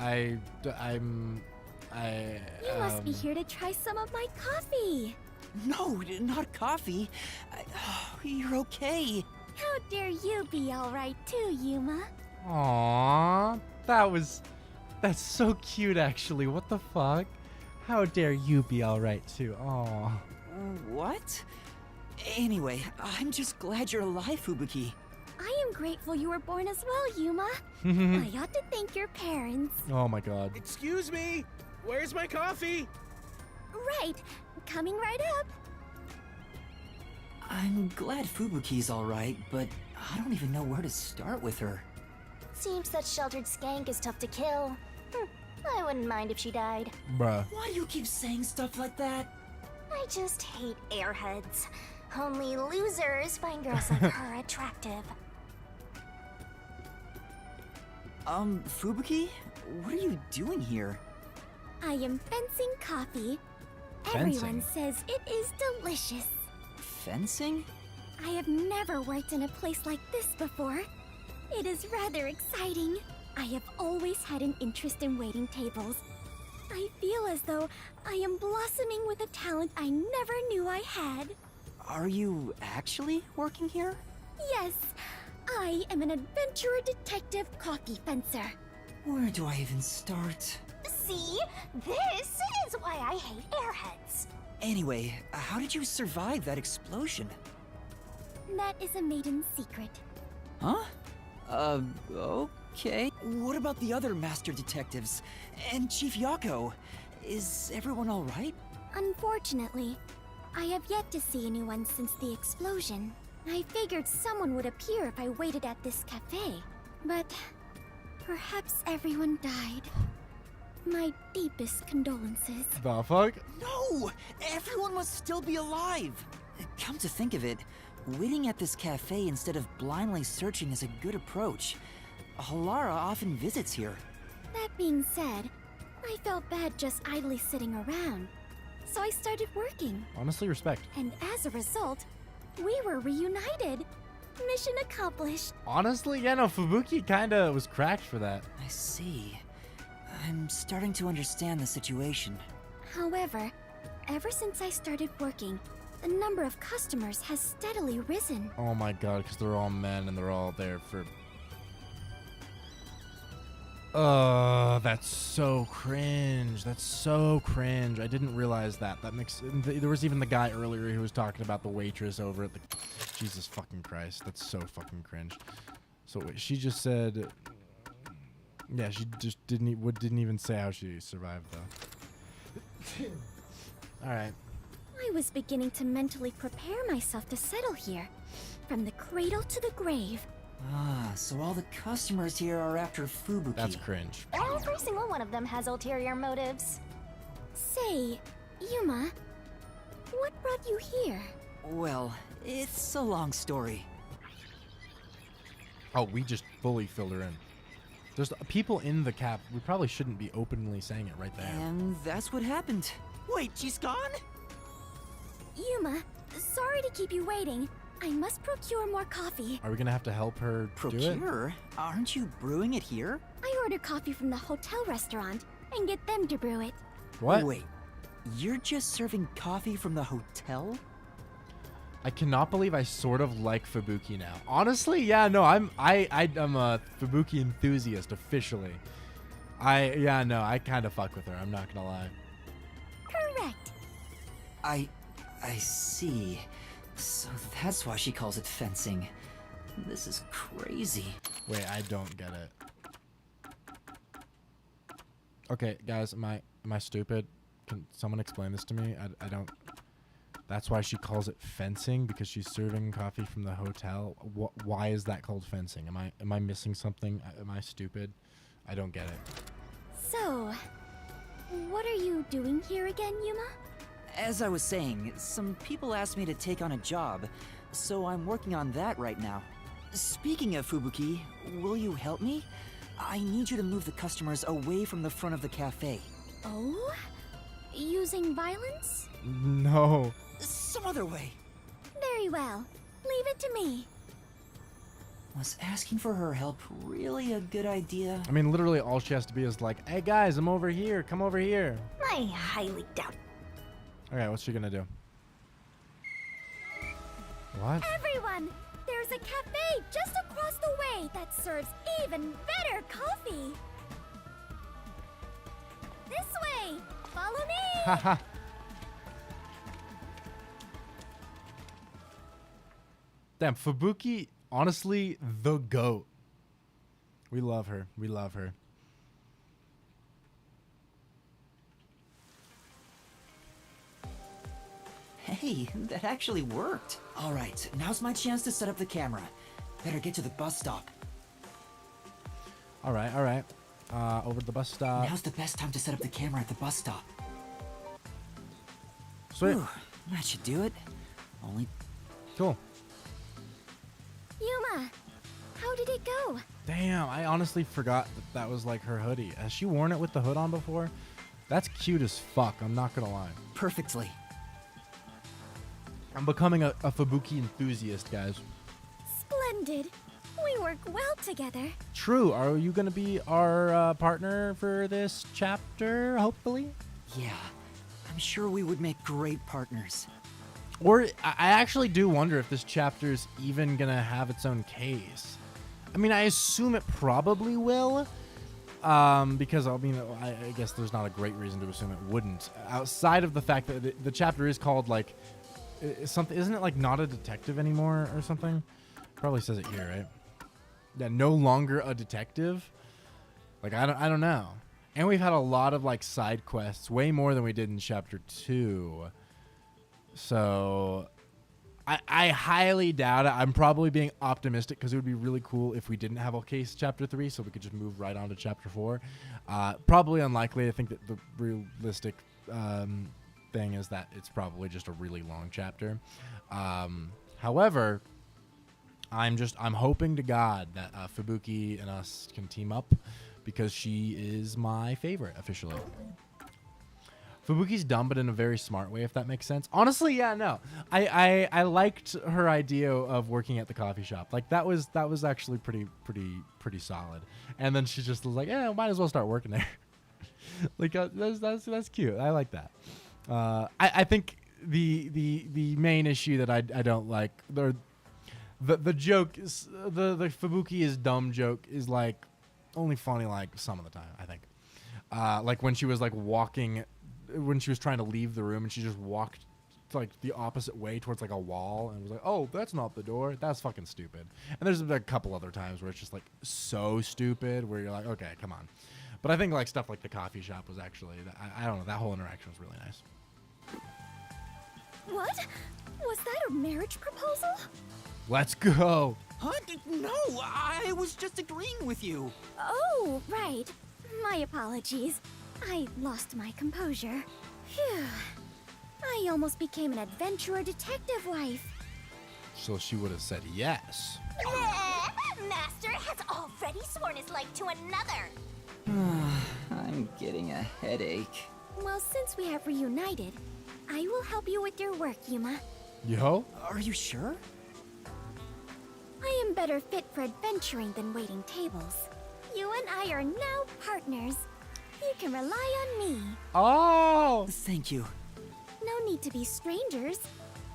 You must be here to try some of my coffee! No, not coffee. You're okay. How dare you be alright too, Yuma? Aww, that's so cute actually. What the fuck? How dare you be alright too? Aww. What? Anyway, I'm just glad you're alive, Fubuki. I am grateful you were born as well, Yuma. I ought to thank your parents. Oh my god. Excuse me, where's my coffee? Right, coming right up. I'm glad Fubuki's alright, but I don't even know where to start with her. Seems that sheltered skank is tough to kill. I wouldn't mind if she died. Bruh. Why do you keep saying stuff like that? I just hate airheads. Only losers find girls like her attractive. Fubuki? What are you doing here? I am fencing coffee. Fencing? Everyone says it is delicious. Fencing? I have never worked in a place like this before. It is rather exciting. I have always had an interest in waiting tables. I feel as though I am blossoming with a talent I never knew I had. Are you actually working here? Yes, I am an adventurer detective coffee fencer. Where do I even start? See? This is why I hate airheads. Anyway, how did you survive that explosion? That is a maiden secret. Huh? Okay. What about the other master detectives? And Chief Yako? Is everyone alright? Unfortunately, I have yet to see anyone since the explosion. I figured someone would appear if I waited at this cafe. But perhaps everyone died. My deepest condolences. The fuck? No! Everyone must still be alive! Come to think of it, waiting at this cafe instead of blindly searching is a good approach. Halara often visits here. That being said, I felt bad just idly sitting around. So I started working. Honestly, respect. And as a result, we were reunited. Mission accomplished. Honestly, yeah, no, Fubuki kinda was cracked for that. I see. I'm starting to understand the situation. However, ever since I started working, the number of customers has steadily risen. Oh my god, because they're all men and they're all there for... that's so cringe. That's so cringe. I didn't realize that. That makes... There was even the guy earlier who was talking about the waitress over at the... Jesus fucking Christ. That's so fucking cringe. So wait, she just said... Yeah, she just didn't even say how she survived, though. Alright. I was beginning to mentally prepare myself to settle here. From the cradle to the grave. Ah, so all the customers here are after Fubuki. That's cringe. Every single one of them has ulterior motives. Say, Yuma, what brought you here? Well, it's a long story. Oh, we just fully filled her in. There's people in the cap. We probably shouldn't be openly saying it right there. And that's what happened. Wait, she's gone? Yuma, sorry to keep you waiting. I must procure more coffee. Are we gonna have to help her do it? Procure? Aren't you brewing it here? I order coffee from the hotel restaurant and get them to brew it. What? Wait, you're just serving coffee from the hotel? I cannot believe I sort of like Fubuki now. Honestly, yeah, no, I'm a Fubuki enthusiast officially. I kind of fuck with her. I'm not gonna lie. Correct. I see. So that's why she calls it fencing. This is crazy. Wait, I don't get it. Okay, guys, am I stupid? Can someone explain this to me? I don't. That's why she calls it fencing, because she's serving coffee from the hotel. Why is that called fencing? Am I missing something? Am I stupid? I don't get it. So, what are you doing here again, Yuma? As I was saying, some people asked me to take on a job, so I'm working on that right now. Speaking of Fubuki, will you help me? I need you to move the customers away from the front of the cafe. Oh? Using violence? No. Some other way. Very well. Leave it to me. Was asking for her help really a good idea? I mean, literally all she has to be is like, hey guys, I'm over here. Come over here. I highly doubt. Okay, what's she gonna do? What? Everyone! There's a cafe just across the way that serves even better coffee. This way! Follow me! Haha. Damn, Fubuki, honestly, the GOAT. We love her. We love her. Hey, that actually worked. All right, now's my chance to set up the camera. Better get to the bus stop. All right, all right. Over to the bus stop. Now's the best time to set up the camera at the bus stop. Sweet. Whew, that should do it. Only... Cool. Yuma, how did it go? Damn, I honestly forgot that was like her hoodie. Has she worn it with the hood on before? That's cute as fuck, I'm not gonna lie. Perfectly. I'm becoming a Fubuki enthusiast, guys. Splendid. We work well together. True, are you gonna be our partner for this chapter, hopefully? Yeah, I'm sure we would make great partners. Or I actually do wonder if this chapter's even gonna have its own case. I mean, I assume it probably will, because I mean, I guess there's not a great reason to assume it wouldn't. Outside of the fact that the chapter is called like something, isn't it like not a detective anymore or something? Probably says it here, right? Yeah, no longer a detective. Like I don't know. And we've had a lot of like side quests, way more than we did in chapter 2. So I highly doubt it. I'm probably being optimistic because it would be really cool if we didn't have a case chapter 3, so we could just move right on to chapter 4. Probably unlikely. I think that the realistic thing is that it's probably just a really long chapter. However, I'm hoping to God that Fubuki and us can team up because she is my favorite officially. Fubuki's dumb, but in a very smart way, if that makes sense. Honestly, yeah, no. I liked her idea of working at the coffee shop. Like that was actually pretty solid. And then she just was like, yeah, might as well start working there. Like that's cute. I like that. I think the main issue that I don't like, the joke is the Fubuki is dumb joke is like only funny like some of the time, I think. Like when she was like walking, when she was trying to leave the room and she just walked like the opposite way towards like a wall and was like, oh, that's not the door. That's fucking stupid. And there's a couple other times where it's just like so stupid where you're like, okay, come on. But I think like stuff like the coffee shop was actually, I don't know, that whole interaction was really nice. What? Was that a marriage proposal? Let's go. Huh? No, I was just agreeing with you. Oh, right. My apologies. I lost my composure. Phew. I almost became an adventurer detective wife. So she would have said yes. Master has already sworn his life to another. I'm getting a headache. Well, since we have reunited, I will help you with your work, Yuma. Yo? Are you sure? I am better fit for adventuring than waiting tables. You and I are now partners. You can rely on me. Oh! Thank you. No need to be strangers.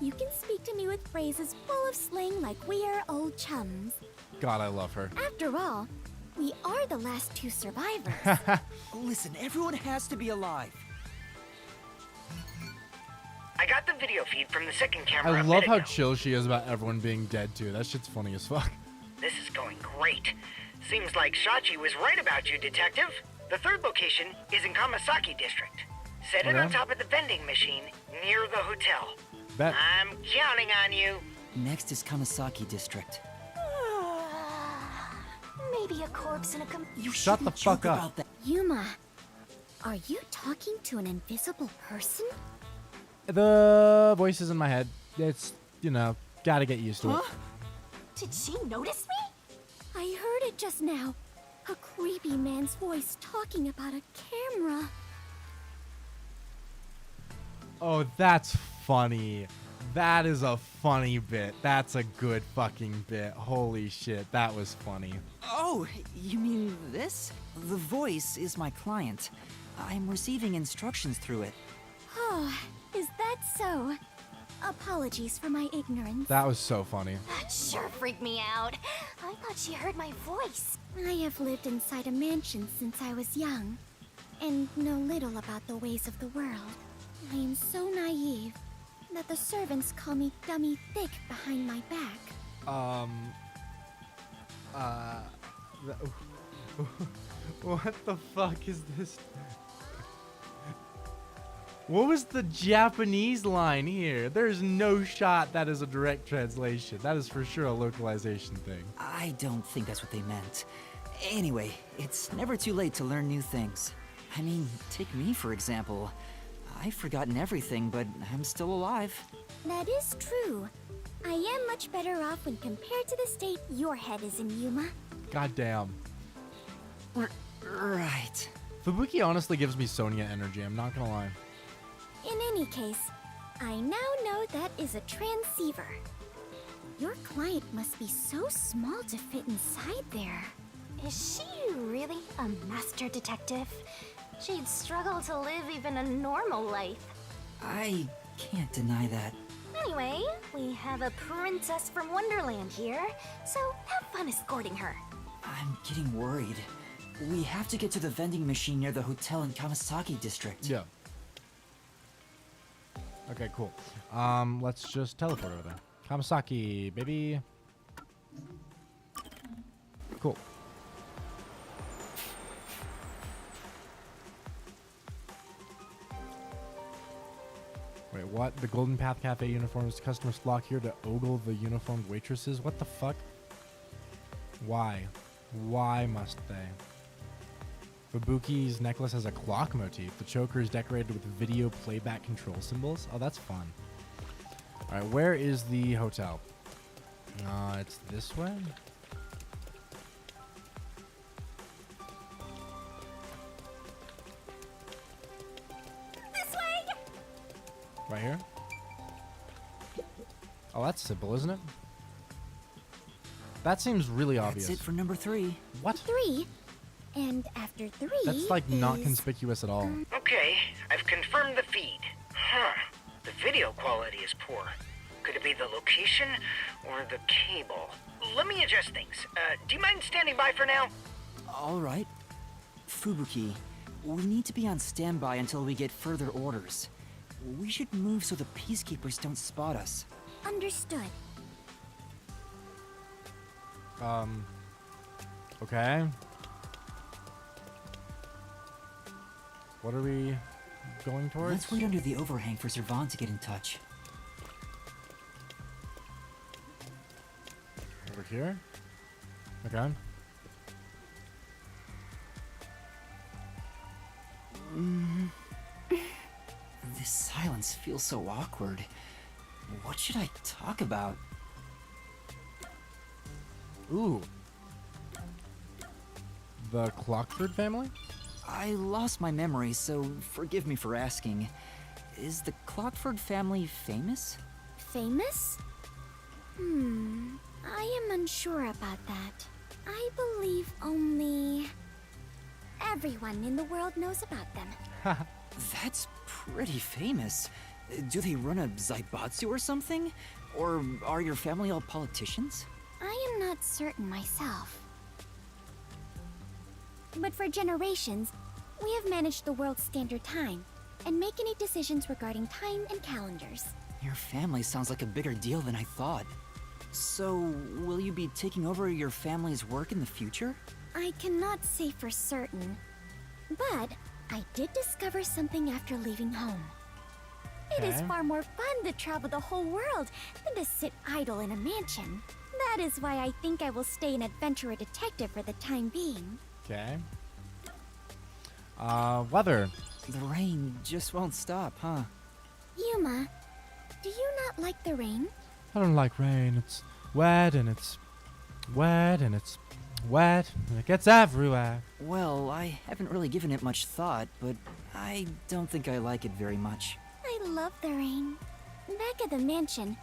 You can speak to me with phrases full of slang like we are old chums. God, I love her. After all, we are the last two survivors. Listen, everyone has to be alive. I got the video feed from the second camera. I love how chill she is about everyone being dead too. That shit's funny as fuck. This is going great. Seems like Shachi was right about you, Detective. The third location is in Kamasaki District. Set it on top of the vending machine near the hotel. Bet. I'm counting on you. Next is Kamasaki District. Maybe a corpse in a You Shut the shouldn't fuck joke up. about that. Yuma, are you talking to an invisible person? The voice is in my head. It's, you know, gotta get used to it. Did she notice me? I heard it just now. A creepy man's voice talking about a camera. Oh, that's funny. That is a funny bit. That's a good fucking bit. Holy shit, that was funny. Oh, you mean this? The voice is my client. I'm receiving instructions through it. Oh, is that so? Apologies for my ignorance. That was so funny. That sure freaked me out. I thought she heard my voice. I have lived inside a mansion since I was young, and know little about the ways of the world. I am so naive that the servants call me Dummy Thick behind my back. What the fuck is this? What was the Japanese line here? There's no shot that is a direct translation. That is for sure a localization thing. I don't think that's what they meant. Anyway, it's never too late to learn new things. I mean, take me for example. I've forgotten everything, but I'm still alive. That is true. I am much better off when compared to the state your head is in, Yuma. Goddamn. Right. Fubuki honestly gives me Sonya energy, I'm not gonna lie. In any case, I now know that is a transceiver. Your client must be so small to fit inside there. Is she really a master detective? She'd struggle to live even a normal life. I can't deny that. Anyway, we have a princess from Wonderland here, so have fun escorting her. I'm getting worried. We have to get to the vending machine near the hotel in Kamasaki District. Yeah. Okay, cool. Let's just teleport over there. Kamasaki, baby. Cool. Wait, what? The Golden Path Cafe uniforms. Customers flock here to ogle the uniformed waitresses? What the fuck? Why? Why must they? Fubuki's necklace has a clock motif. The choker is decorated with video playback control symbols. Oh, that's fun. Alright, where is the hotel? It's this way? This way! Right here? Oh, that's simple, isn't it? That seems really obvious. That's it for number 3. What? 3? And after 3 That's like not is- conspicuous at all. Okay, I've confirmed the feed. Huh. The video quality is poor. Could it be the location or the cable? Let me adjust things. Do you mind standing by for now? All right. Fubuki, we need to be on standby until we get further orders. We should move so the peacekeepers don't spot us. Understood. Okay. What are we going towards? Let's wait under the overhang for Servan to get in touch. Over here? Okay. This silence feels so awkward. What should I talk about? Ooh. The Clockford family? I lost my memory, so forgive me for asking. Is the Clockford family famous? Famous? I am unsure about that. I believe only everyone in the world knows about them. That's pretty famous. Do they run a Zaibatsu or something? Or are your family all politicians? I am not certain myself. But for generations, we have managed the world's standard time and make any decisions regarding time and calendars. Your family sounds like a bigger deal than I thought. So, will you be taking over your family's work in the future? I cannot say for certain, but I did discover something after leaving home. It is Okay. far more fun to travel the whole world than to sit idle in a mansion. That is why I think I will stay an adventurer detective for the time being. Okay. Weather. The rain just won't stop, huh? Yuma, do you not like the rain? I don't like rain. It's wet and it's wet and it's wet and it gets everywhere. Well, I haven't really given it much thought, but I don't think I like it very much. I love the rain. Back at the mansion,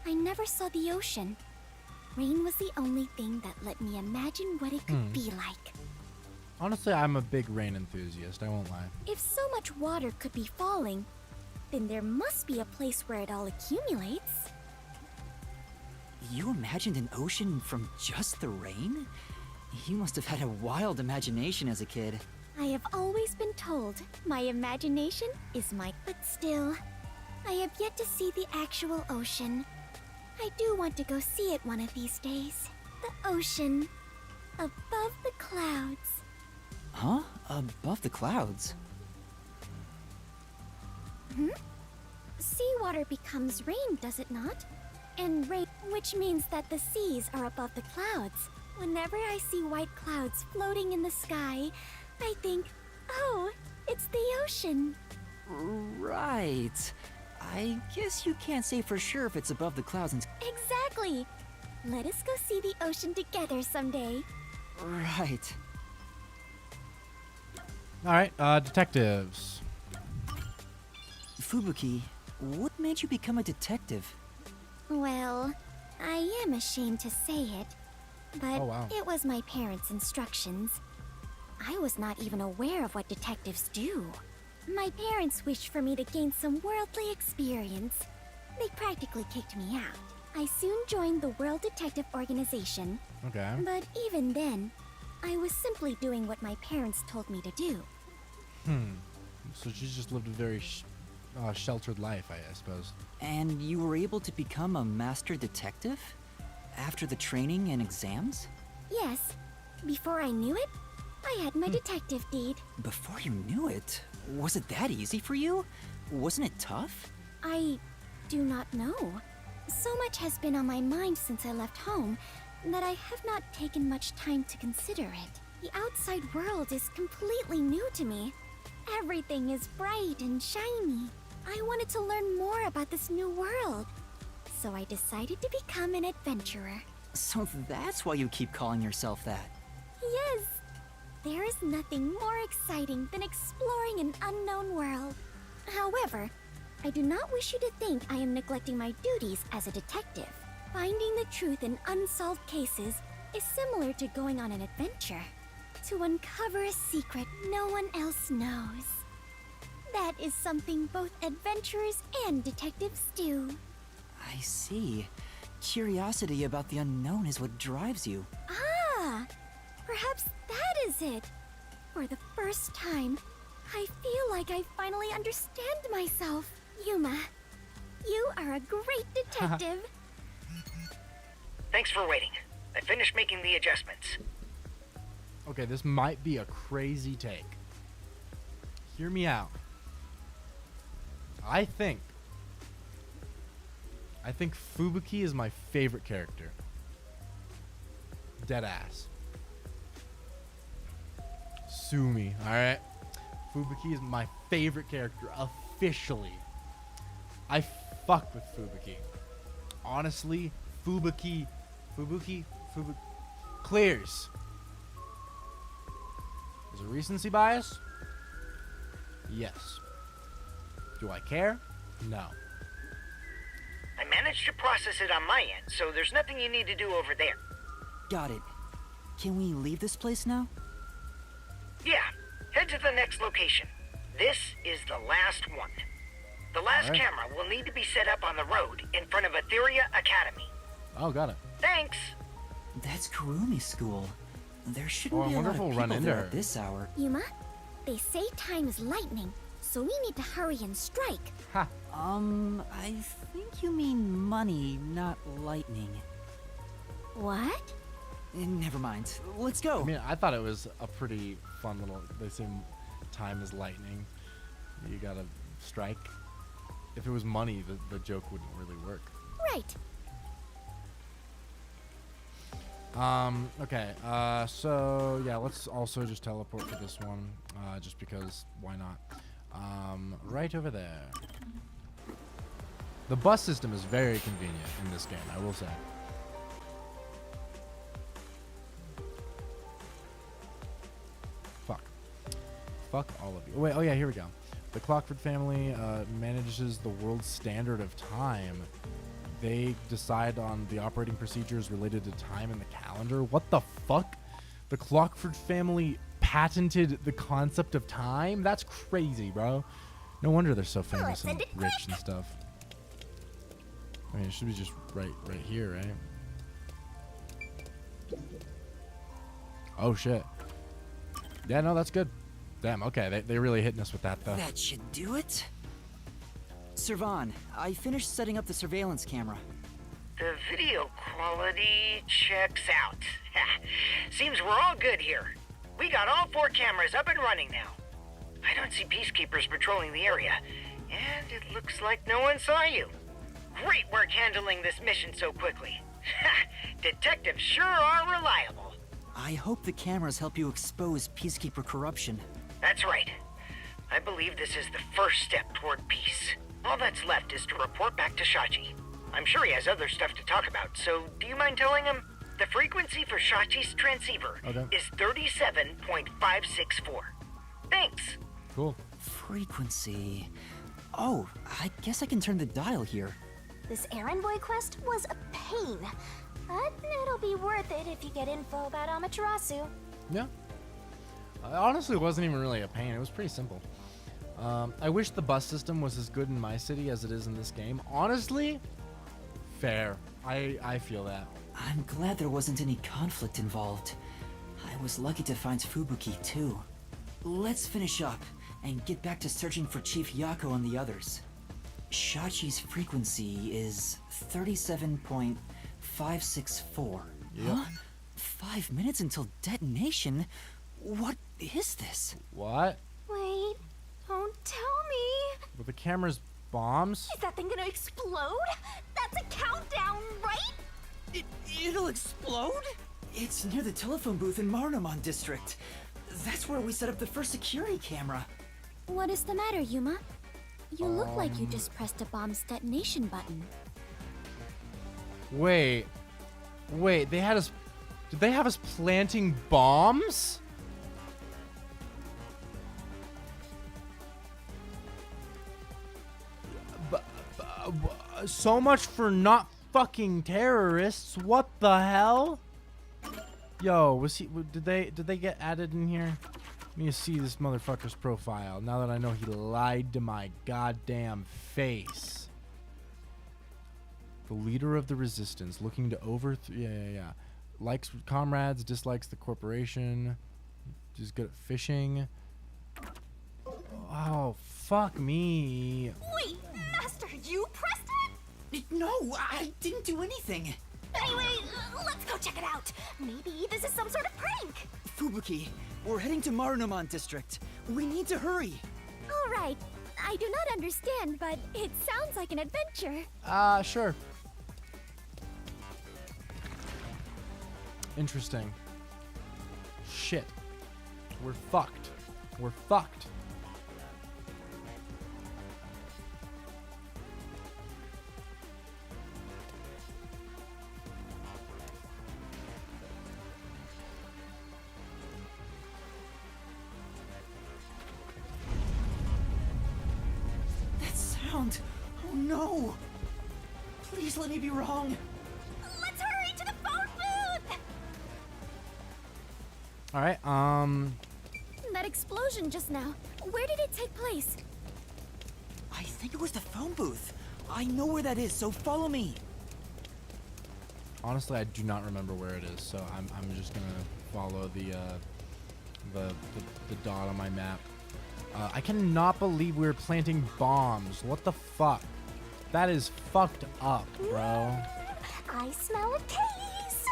I never saw the ocean. Rain was the only thing that let me imagine what it could be like. Honestly, I'm a big rain enthusiast. I won't lie. If so much water could be falling, then there must be a place where it all accumulates. You imagined an ocean from just the rain? You must have had a wild imagination as a kid. I have always been told my imagination is my but still. I have yet to see the actual ocean. I do want to go see it one of these days. The ocean. Above the clouds. Huh? Above the clouds? Seawater becomes rain, does it not? And rain, which means that the seas are above the clouds. Whenever I see white clouds floating in the sky, I think, oh, it's the ocean. Right. I guess you can't say for sure if it's above the clouds and... Exactly. Let us go see the ocean together someday. Right. Alright, detectives. Fubuki, what made you become a detective? Well, I am ashamed to say it, but Oh, wow. it was my parents' instructions. I was not even aware of what detectives do. My parents wished for me to gain some worldly experience. They practically kicked me out. I soon joined the World Detective Organization, Okay. but even then, I was simply doing what my parents told me to do. So she just lived a very sheltered life, I suppose. And you were able to become a master detective? After the training and exams? Yes, before I knew it, I had my detective deed. Before you knew it? Was it that easy for you? Wasn't it tough? I do not know. So much has been on my mind since I left home that I have not taken much time to consider it. The outside world is completely new to me. Everything is bright and shiny. I wanted to learn more about this new world. So I decided to become an adventurer. So that's why you keep calling yourself that. Yes, there is nothing more exciting than exploring an unknown world. However, I do not wish you to think I am neglecting my duties as a detective. Finding the truth in unsolved cases is similar to going on an adventure. To uncover a secret no one else knows. That is something both adventurers and detectives do. I see. Curiosity about the unknown is what drives you. Ah! Perhaps that is it. For the first time, I feel like I finally understand myself. Yuma, you are a great detective. Thanks for waiting. I finished making the adjustments. Okay, this might be a crazy take. Hear me out. I think Fubuki is my favorite character. Deadass. Sue me, alright? Fubuki is my favorite character, officially. I fuck with Fubuki. Honestly, Fubuki clears. Is it recency bias? Yes. Do I care? No. I managed to process it on my end, so there's nothing you need to do over there. Got it. Can we leave this place now? Yeah, head to the next location. This is the last one. The last Alright. camera will need to be set up on the road in front of Etheria Academy. Oh, got it. Thanks! That's Kurumi School. There shouldn't Oh, I be a wonder lot if of we'll run people into there her. at this hour. Yuma, they say time is lightning, so we need to hurry and strike. Ha. I think you mean money, not lightning. What? Never mind. Let's go. I mean, I thought it was a pretty fun little. They say time is lightning. You gotta strike. if it was money, the joke wouldn't really work. Right. Okay, so yeah, let's also just teleport for this one, just because, why not? Right over there. The bus system is very convenient in this game, I will say. Fuck all of you. Wait, oh yeah, here we go. The Clockford family manages the world's standard of time. They decide on the operating procedures related to time in the calendar. What the fuck? The Clockford family patented the concept of time? That's crazy, bro. No wonder they're so famous and rich and stuff. I mean, it should be just right here, right? Oh shit. Yeah, no, that's good. Damn, okay, they really hitting us with that, though. That should do it. Servan, I finished setting up the surveillance camera. The video quality checks out. Seems we're all good here. We got all 4 cameras up and running now. I don't see peacekeepers patrolling the area, and it looks like no one saw you. Great work handling this mission so quickly. Detectives sure are reliable. I hope the cameras help you expose Peacekeeper corruption. That's right. I believe this is the first step toward peace. All that's left is to report back to Shachi. I'm sure he has other stuff to talk about, so do you mind telling him? The frequency for Shachi's transceiver is 37.564. Thanks. Cool. Frequency. Oh, I guess I can turn the dial here. This errand boy quest was a pain, but it'll be worth it if you get info about Amaterasu. Yeah. Honestly, it wasn't even really a pain. It was pretty simple. I wish the bus system was as good in my city as it is in this game. Honestly, fair. I feel that. I'm glad there wasn't any conflict involved. I was lucky to find Fubuki, too. Let's finish up and get back to searching for Chief Yako and the others. Shachi's frequency is 37.564. Yep. Huh? 5 minutes until detonation? What is this? What? Wait, don't tell me. Were the cameras bombs? Is that thing gonna explode? That's a countdown, right? It'll explode? It's near the telephone booth in Marunamon District. That's where we set up the first security camera. What is the matter, Yuma? You look like you just pressed a bomb's detonation button. Wait, they had us. Did they have us planting bombs? So much for not fucking terrorists. What the hell? Yo, was he? Did they get added in here? Let me see this motherfucker's profile. Now that I know he lied to my goddamn face. The leader of the resistance, looking to overthrow. Yeah. Likes comrades, dislikes the corporation. Just good at fishing. Oh, fuck me. Wait, Master, you pressed it? No, I didn't do anything. Anyway, let's go check it out. Maybe this is some sort of prank. Fubuki, we're heading to Marunamon District. We need to hurry. All right. I do not understand, but it sounds like an adventure. Sure. Interesting. Shit. We're fucked. We're fucked. Oh no! Please let me be wrong. Let's hurry to the phone booth! Alright, That explosion just now, where did it take place? I think it was the phone booth. I know where that is, so follow me. honestly, I do not remember where it is, so I'm just gonna follow the dot on my map. I cannot believe we were planting bombs. What the fuck? That is fucked up, bro. I smell a case.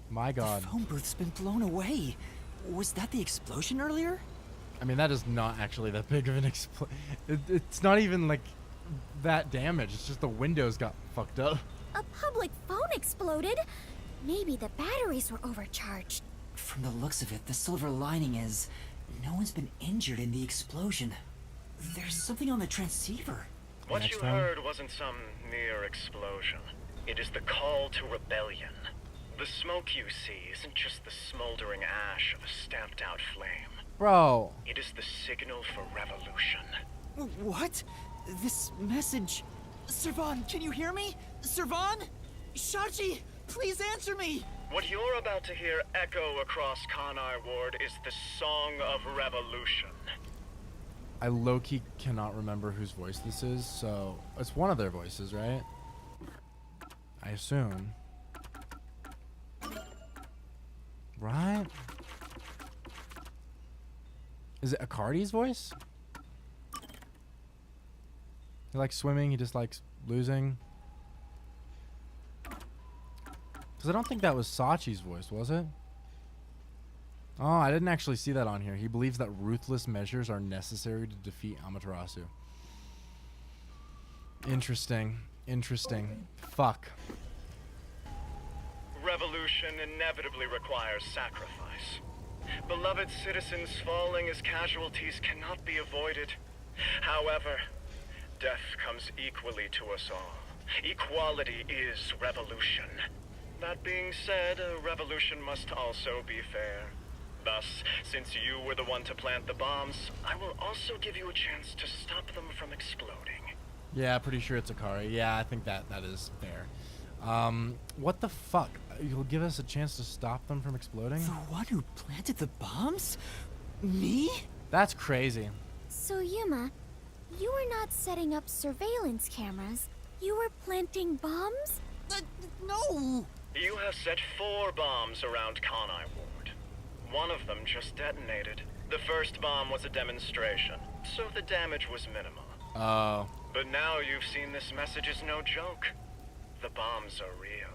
My god. The phone booth's been blown away. Was that the explosion earlier? I mean, that is not actually that big of an it's not even like that damage. It's just the windows got fucked up. A public phone exploded. Maybe the batteries were overcharged. From the looks of it, the silver lining is no one's been injured in the explosion. There's something on the transceiver. What you heard wasn't some mere explosion. It is the call to rebellion. The smoke you see isn't just the smoldering ash of a stamped-out flame. Bro. It is the signal for revolution. What? This message... Servan, can you hear me? Servan? Shachi, please answer me! What you're about to hear echo across Kanai Ward is the Song of Revolution. I low-key cannot remember whose voice this is, so... It's one of their voices, right? I assume. Right? Is it Akardi's voice? He likes swimming, he just likes losing. Because I don't think that was Sachi's voice, was it? Oh, I didn't actually see that on here. He believes that ruthless measures are necessary to defeat Amaterasu. Interesting. Interesting. Fuck. Revolution inevitably requires sacrifice. Beloved citizens falling as casualties cannot be avoided. However, death comes equally to us all. Equality is revolution. That being said, a revolution must also be fair. Thus, since you were the one to plant the bombs, I will also give you a chance to stop them from exploding. Yeah, pretty sure it's Akari. Yeah, I think that is fair. What the fuck? You'll give us a chance to stop them from exploding? The one who planted the bombs? Me? That's crazy. So, Yuma, you were not setting up surveillance cameras. You were planting bombs? No! You have set 4 bombs around Kanai Ward. One of them just detonated. The first bomb was a demonstration, so the damage was minimal. Oh. But now you've seen this message is no joke. The bombs are real.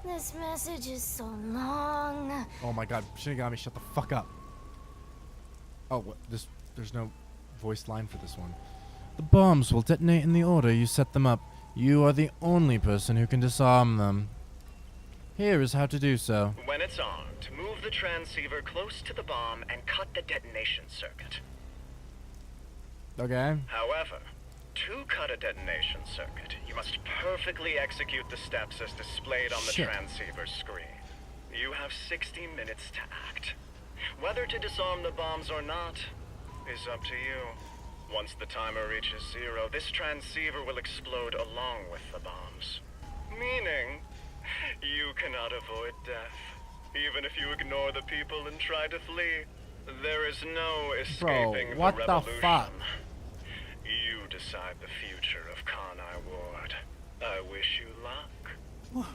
This message is so long. Oh my god, Shinigami, shut the fuck up. Oh, what? There's no voice line for this one. The bombs will detonate in the order you set them up. You are the only person who can disarm them. Here is how to do so. When it's armed, move the transceiver close to the bomb and cut the detonation circuit. Okay. However, to cut a detonation circuit, you must perfectly execute the steps as displayed on the transceiver screen. You have 60 minutes to act. Whether to disarm the bombs or not is up to you. Once the timer reaches 0, this transceiver will explode along with the bombs. Meaning, you cannot avoid death. Even if you ignore the people and try to flee, there is no escaping what the revolution. The fuck? You decide the future of Kanai Ward. I wish you luck.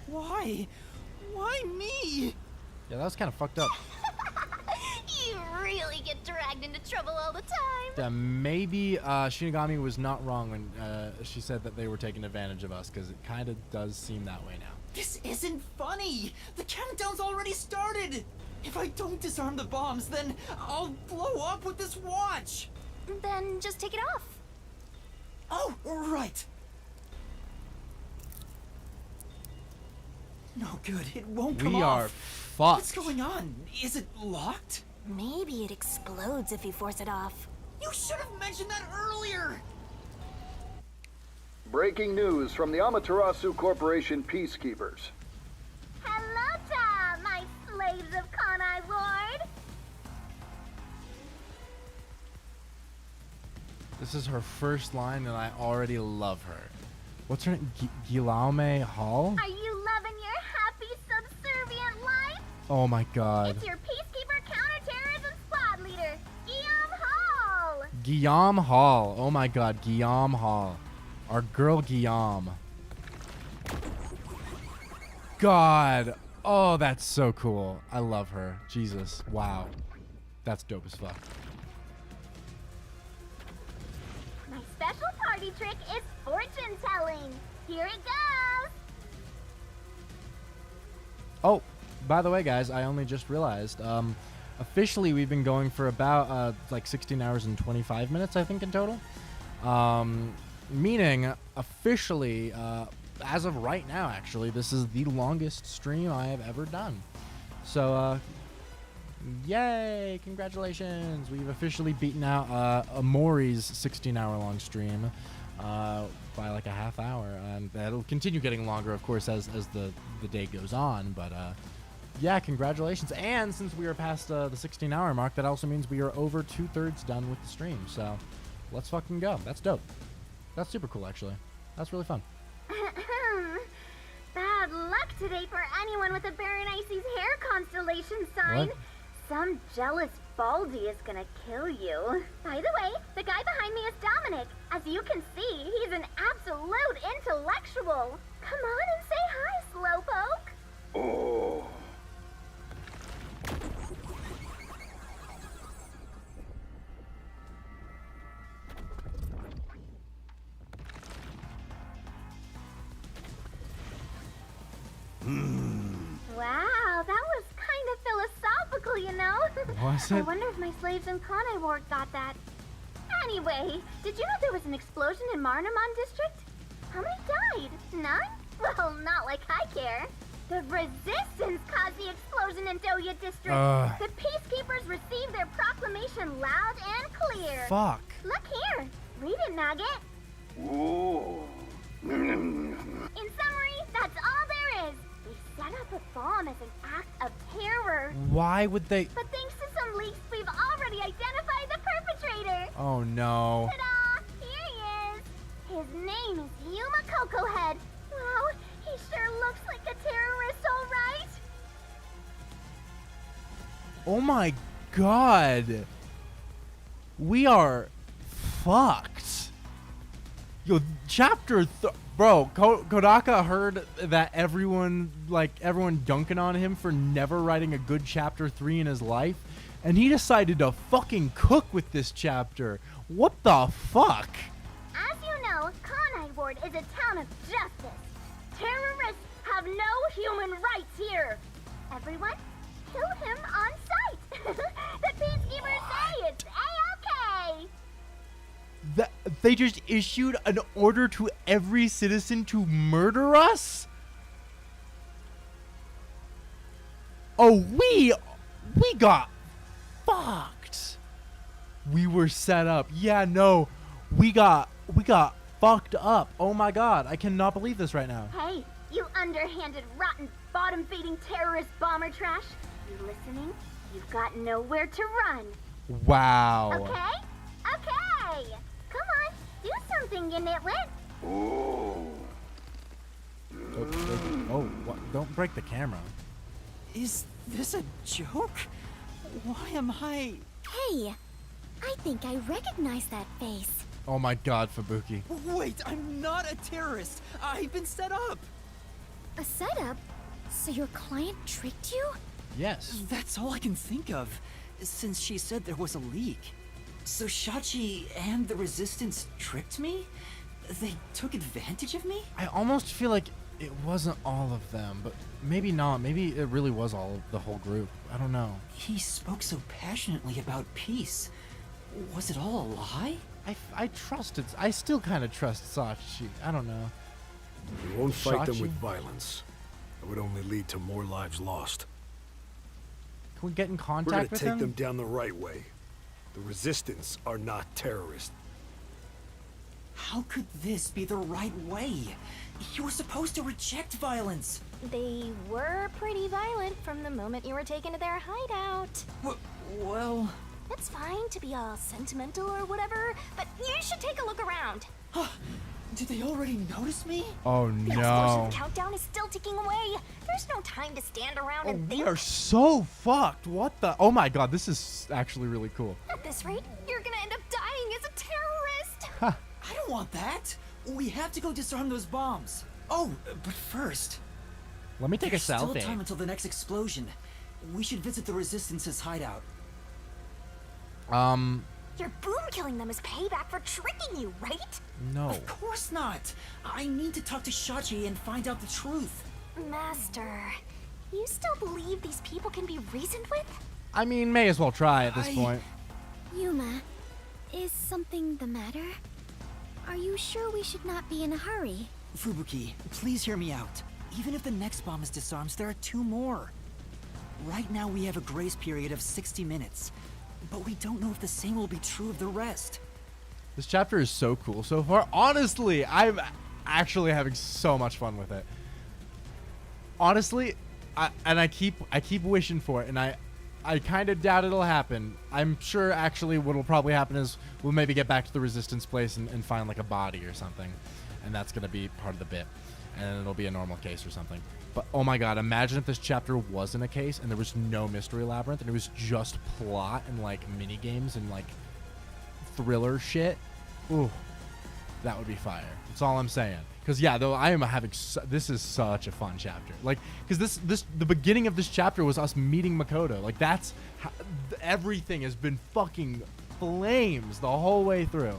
Why? Why me? Yeah, that was kind of fucked up. You really get dragged into trouble all the time. Yeah, maybe Shinigami was not wrong when she said that they were taking advantage of us, because it kind of does seem that way now. This isn't funny! The countdown's already started! If I don't disarm the bombs, then I'll blow up with this watch! Then just take it off. Oh, right! No good, it won't come off. We are fucked. What's going on? Is it locked? Maybe it explodes if you force it off. You should have mentioned that earlier! Breaking news from the Amaterasu Corporation Peacekeepers. Hello, my slaves of Kanai Ward! This is her first line, and I already love her. What's her name? Guillaume Hall? Are you loving your happy, subservient life? Oh my god. It's your Peacekeeper counterterrorism squad leader, Guillaume Hall! Guillaume Hall. Oh my god, Guillaume Hall. Our girl Guillaume. God. Oh, that's so cool. I love her. Jesus. Wow. That's dope as fuck. My special party trick is fortune telling. Here it goes. Oh, by the way, guys, I only just realized, officially we've been going for about like 16 hours and 25 minutes, I think, in total. Meaning, officially, as of right now, actually, this is the longest stream I have ever done. So, yay! Congratulations! We've officially beaten out Amori's 16-hour-long stream by like a half hour, and that'll continue getting longer, of course, as the day goes on. But yeah, congratulations! And since we are past the 16-hour mark, that also means we are over 2/3 done with the stream. So let's fucking go. That's dope. That's super cool, actually. That's really fun. Bad luck today for anyone with a Berenice's hair constellation sign. What? Some jealous Baldy is gonna kill you. By the way, the guy behind me is Dominic. As you can see, he's an absolute intellectual. Come on and say hi, Slowpoke. Oh. Wow, that was kind of philosophical, you know? Was I it? wonder if my slaves in Kanai Ward got that. Anyway, did you know there was an explosion in Marnamon District? How many died? None? Well, not like I care. The Resistance caused the explosion in Doya District. The Peacekeepers received their proclamation loud and clear. Fuck. Look here. Read it, Nugget. Ooh. In summary, that's all there is. They set up a bomb as an act of terror. Why would they? But thanks to some leaks, we've already identified the perpetrator. Oh no. Ta-da! Here he is. His name is Yuma Cocohead. Wow, he sure looks like a terrorist, all right. Oh my god. We are fucked. Yo, chapter bro, Kodaka heard that everyone dunking on him for never writing a good chapter 3 in his life, and he decided to fucking cook with this chapter. What the fuck? As you know, Kanai Ward is a town of justice. Terrorists have no human rights here. Everyone, kill him on sight. The Peacekeepers say it's A-okay. They just issued an order to every citizen to murder us? Oh, we got fucked. We were set up. Yeah, no. We got fucked up. Oh my god, I cannot believe this right now. Hey, you underhanded, rotten, bottom-feeding terrorist bomber trash. You listening? You've got nowhere to run. Wow. Okay? Okay. Come on, do something, you nitwit. Ooh. Oh, what? Don't break the camera. Is this a joke? Why am I... Hey, I think I recognize that face. Oh my god, Fubuki. Wait, I'm not a terrorist. I've been set up. A setup? So your client tricked you? Yes. That's all I can think of, since she said there was a leak. So Shachi and the Resistance tricked me? They took advantage of me? I almost feel like it wasn't all of them, but maybe not. Maybe it really was all of the whole group. I don't know. He spoke so passionately about peace. Was it all a lie? I trusted. I still kind of trust Sachi. I don't know. We won't fight them Shachi? with violence. It would only lead to more lives lost. Can we get in We're contact gonna with take him? them down the right way. The Resistance are not terrorists. How could this be the right way? You were supposed to reject violence. They were pretty violent from the moment you were taken to their hideout. Well... It's fine to be all sentimental or whatever, but you should take a look around. Did they already notice me? Oh The no. explosion countdown is still ticking away. There's no time to stand around and We think. are so fucked. What the? Oh my god, this is actually really cool. At this rate, you're gonna end up dying as a terrorist. I don't want that. We have to go disarm those bombs. Oh, but first... Let me take a There's still selfie. time until the next explosion. We should visit the Resistance's hideout. Your boom killing them is payback for tricking you, right? No. Of course not. I need to talk to Shachi and find out the truth. Master, You still believe these people can be reasoned with? I mean, may as well try at this point. Yuma, is something the matter? Are you sure we should not be in a hurry? Fubuki, please hear me out. Even if the next bomb is disarmed, there are 2 more. Right now we have a grace period of 60 minutes, but we don't know if the same will be true of the rest. This chapter is so cool so far. Honestly, I'm actually having so much fun with it. Honestly, I keep wishing for it, and I kind of doubt it'll happen. I'm sure actually what'll probably happen is we'll maybe get back to the Resistance place and find like a body or something, and that's gonna be part of the bit, and it'll be a normal case or something. But oh my god, imagine if this chapter wasn't a case and there was no mystery labyrinth and it was just plot and like mini games and like thriller shit. Ooh, that would be fire. That's all I'm saying. Because yeah, though I am having this is such a fun chapter. Like, because the beginning of this chapter was us meeting Makoto. Like that's how, everything has been fucking flames the whole way through.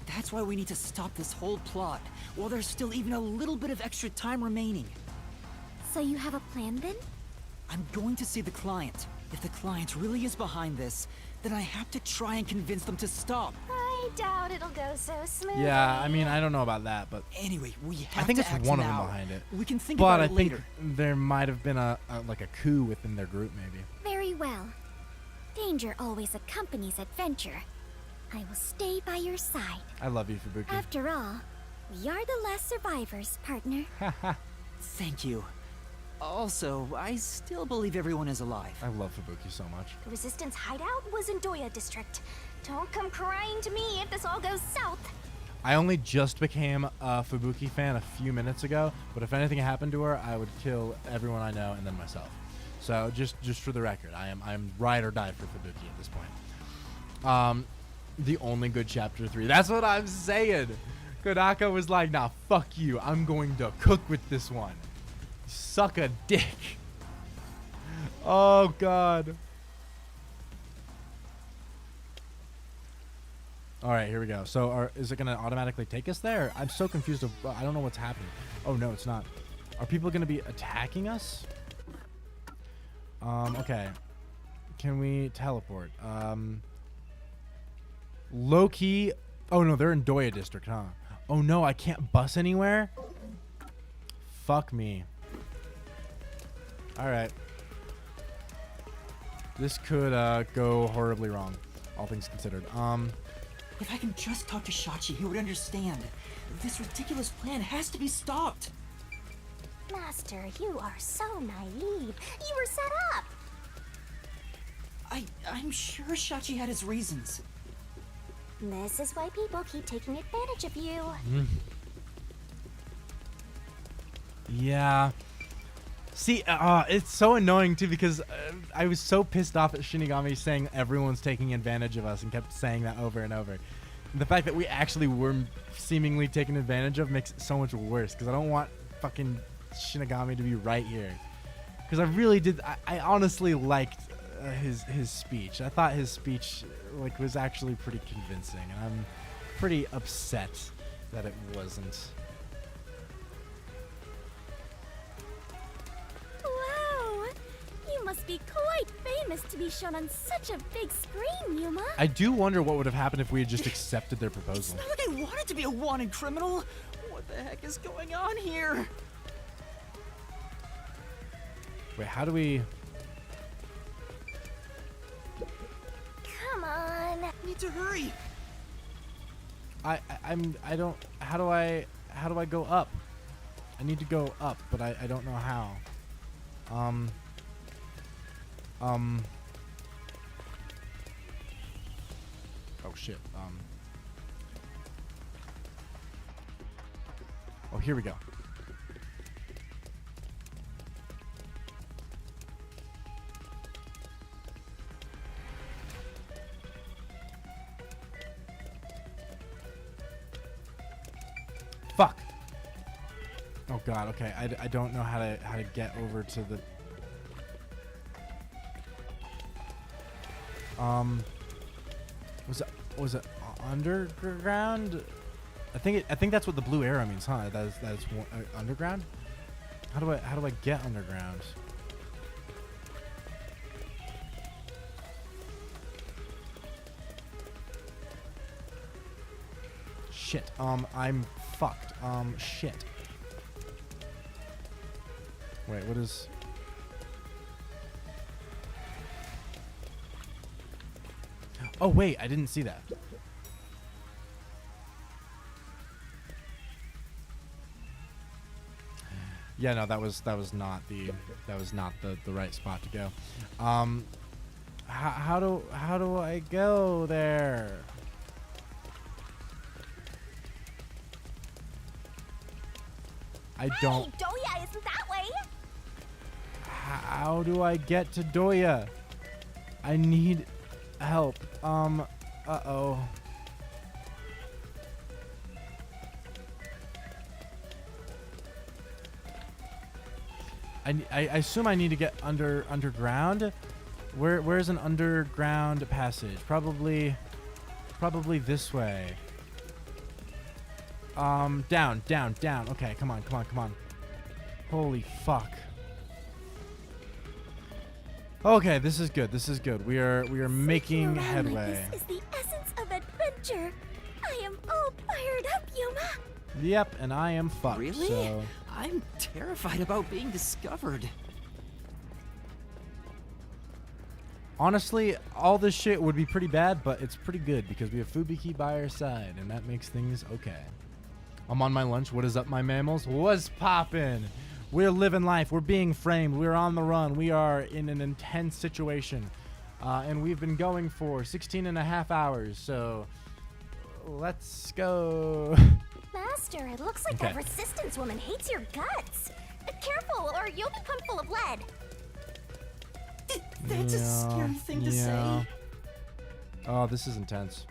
That's why we need to stop this whole plot while there's still even a little bit of extra time remaining. So you have a plan then? I'm going to see the client. If the client really is behind this, then I have to try and convince them to stop. I doubt it'll go so smooth. Yeah, I mean, I don't know about that, but anyway, we have I think to it's act one of now. them behind it. We can think but about I it think later. there might have been a like a coup within their group, maybe. Very well. Danger always accompanies adventure. I will stay by your side. I love you, Fubuki. After all, we are the last survivors, partner. Thank you. Also, I still believe everyone is alive. I love Fubuki so much. The Resistance hideout was in Doya District. Don't come crying to me if this all goes south. I only just became a Fubuki fan a few minutes ago, but if anything happened to her, I would kill everyone I know and then myself. So just for the record, I'm ride or die for Fubuki at this point. The only good chapter 3. That's what I'm saying. Konaka was like, nah, fuck you. I'm going to cook with this one. Suck a dick. Oh, God. All right, here we go. So is it going to automatically take us there? I'm so confused. I don't know what's happening. Oh, no, it's not. Are people going to be attacking us? Okay. Can we teleport? Low-key. Oh, no, they're in Doya District, huh? Oh, no, I can't bus anywhere? Fuck me. All right. This could go horribly wrong, all things considered. If I can just talk to Shachi, he would understand. This ridiculous plan has to be stopped. Master, you are so naive. You were set up. I'm sure Shachi had his reasons. This is why people keep taking advantage of you. Yeah. See, it's so annoying too because I was so pissed off at Shinigami saying everyone's taking advantage of us and kept saying that over and over. The fact that we actually were seemingly taken advantage of makes it so much worse because I don't want fucking Shinigami to be right here. Because I really did, I honestly liked his speech. I thought his speech was actually pretty convincing, and I'm pretty upset that it wasn't. Wow! You must be quite famous to be shown on such a big screen, Yuma. I do wonder what would have happened if we had just accepted their It's proposal. not like I wanted to be a wanted criminal. What the heck is going on here? Wait, how do we... Come on. Need to hurry. I don't, how do I go up? I need to go up, but I don't know how. Oh shit. Oh, here we go. Fuck. Oh god. Okay. I don't know how to get over to the. Was it underground? I think that's what the blue arrow means, huh? That is underground. How do I get underground? shit. I'm fucked. Shit. Wait, what is... Oh, wait, I didn't see that. Yeah, no, that was not the right spot to go. How do I go there? I don't. Hey, Doya isn't that way. How do I get to Doya? I need help. Uh-oh. I assume I need to get underground. Where's an underground passage? Probably this way. Down. Okay, come on. Holy fuck. Okay, this is good. We are making headway. This is the essence of adventure. I am all fired up, Yuma. Yep, and I am fucked. Really? So. I'm terrified about being discovered. Honestly, all this shit would be pretty bad, but it's pretty good because we have Fubiki by our side, and that makes things okay. I'm on my lunch. What is up, my mammals? What's poppin'? We're living life. We're being framed. We're on the run. We are in an intense situation, and we've been going for 16 and a half hours, so let's go. Master, it looks like that resistance woman hates your guts. Careful, or you'll become full of lead. That's a scary thing to say. Oh, this is intense.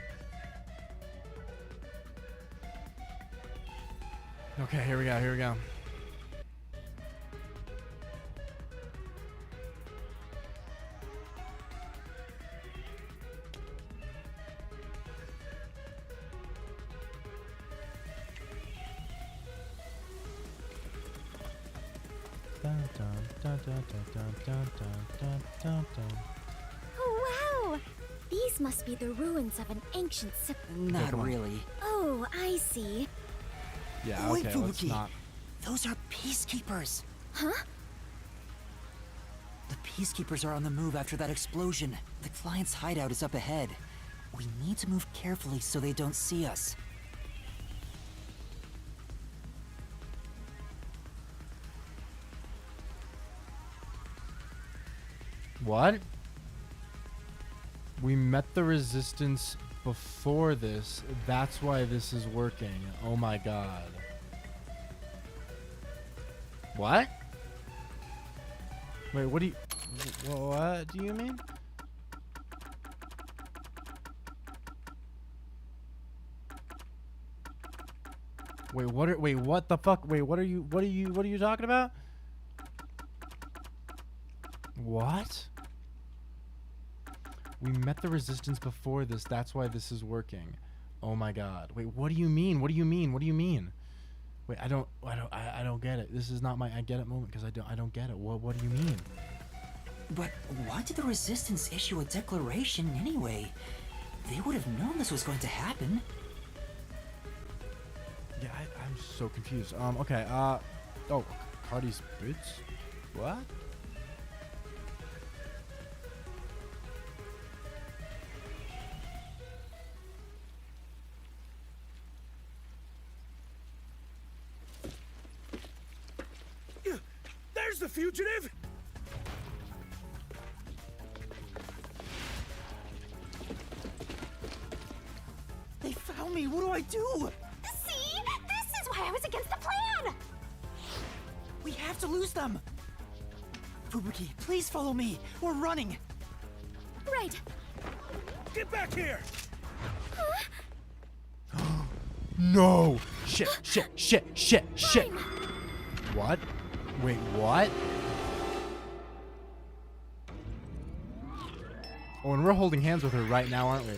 Okay, here we go. Oh, wow! These must be the ruins of an ancient Not really. Oh, I see. Yeah, Wait, okay, let's Fubuki. not. Those are peacekeepers. Huh? The peacekeepers are on the move after that explosion. The client's hideout is up ahead. We need to move carefully so they don't see us. What? We met the resistance before this. That's why this is working. Oh my god. What? Wait, what do you mean? Wait, what the fuck? Wait, what are you talking about? What? We met the resistance before this. That's why this is working. Oh my god. Wait, what do you mean? What do you mean? Wait, I don't get it. This is not my I get it moment because I don't get it. What do you mean? But why did the resistance issue a declaration anyway? They would have known this was going to happen. Yeah, I'm so confused. Okay, oh, Cardi's boots? What? There's the fugitive! They found me! What do I do? See? This is why I was against the plan! We have to lose them! Fubuki, please follow me! We're running! Right. Get back here! No! Shit! What? Wait, what? Oh, and we're holding hands with her right now, aren't we?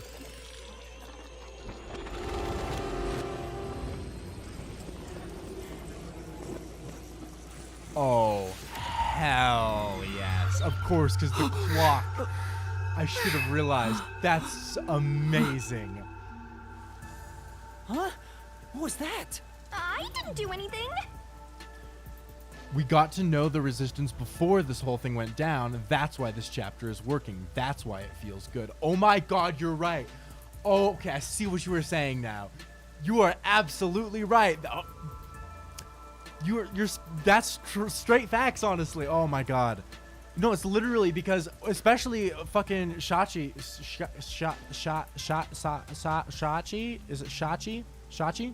Oh, hell yes. Of course, because the clock. I should have realized. That's amazing. Huh? What was that? I didn't do anything. We got to know the Resistance before this whole thing went down, and that's why this chapter is working. That's why it feels good. Oh my god, you're right. Oh, okay, I see what you were saying now. You are absolutely right. Oh, that's straight facts, honestly. Oh my god. No, it's literally because, especially fucking Shachi, Shachi, is it Shachi? Shachi?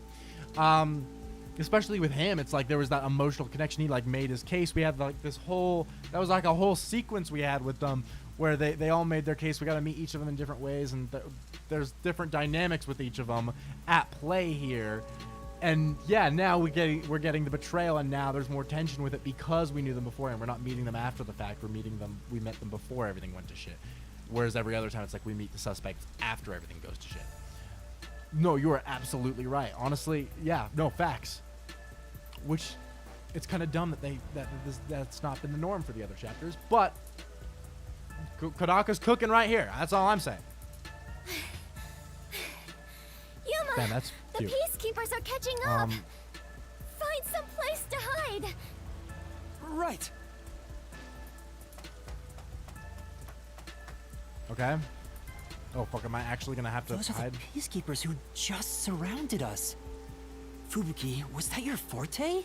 Especially with him, it's like there was that emotional connection. He like made his case. We had like this whole, that was like a whole sequence we had with them where they all made their case. We got to meet each of them in different ways, and there's different dynamics with each of them at play here. And yeah, now we're getting the betrayal, and now there's more tension with it because we knew them before, and we're not meeting them after the fact. We met them before everything went to shit. Whereas every other time it's like we meet the suspects after everything goes to shit. No, you are absolutely right. Honestly, yeah, no, facts. Which, it's kind of dumb that's not been the norm for the other chapters, but Kodaka's cooking right here. That's all I'm saying. Yuma, Damn, that's cute. The peacekeepers are catching up. Find some place to hide. Right. Okay. Oh fuck! Am I actually gonna have to Those hide? are the peacekeepers who just surrounded us. Fubuki, was that your forte?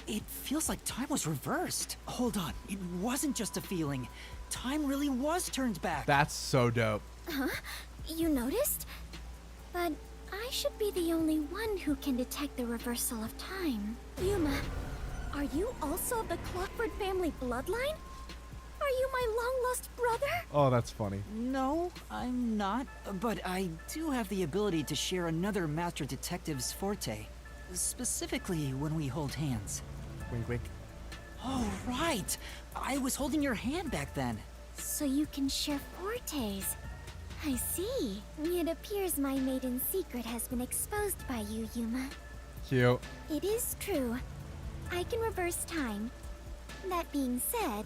It feels like time was reversed. Hold on, it wasn't just a feeling. Time really was turned back. That's so dope. Huh? You noticed? But I should be the only one who can detect the reversal of time. Yuma, are you also of the Clockford family bloodline? Are you my long-lost brother? Oh, that's funny. No, I'm not. But I do have the ability to share another Master Detective's forte. Specifically when we hold hands. Wink, wink. Oh, right! I was holding your hand back then. So you can share fortes. I see. It appears my maiden secret has been exposed by you, Yuma. Cute. It is true. I can reverse time. That being said,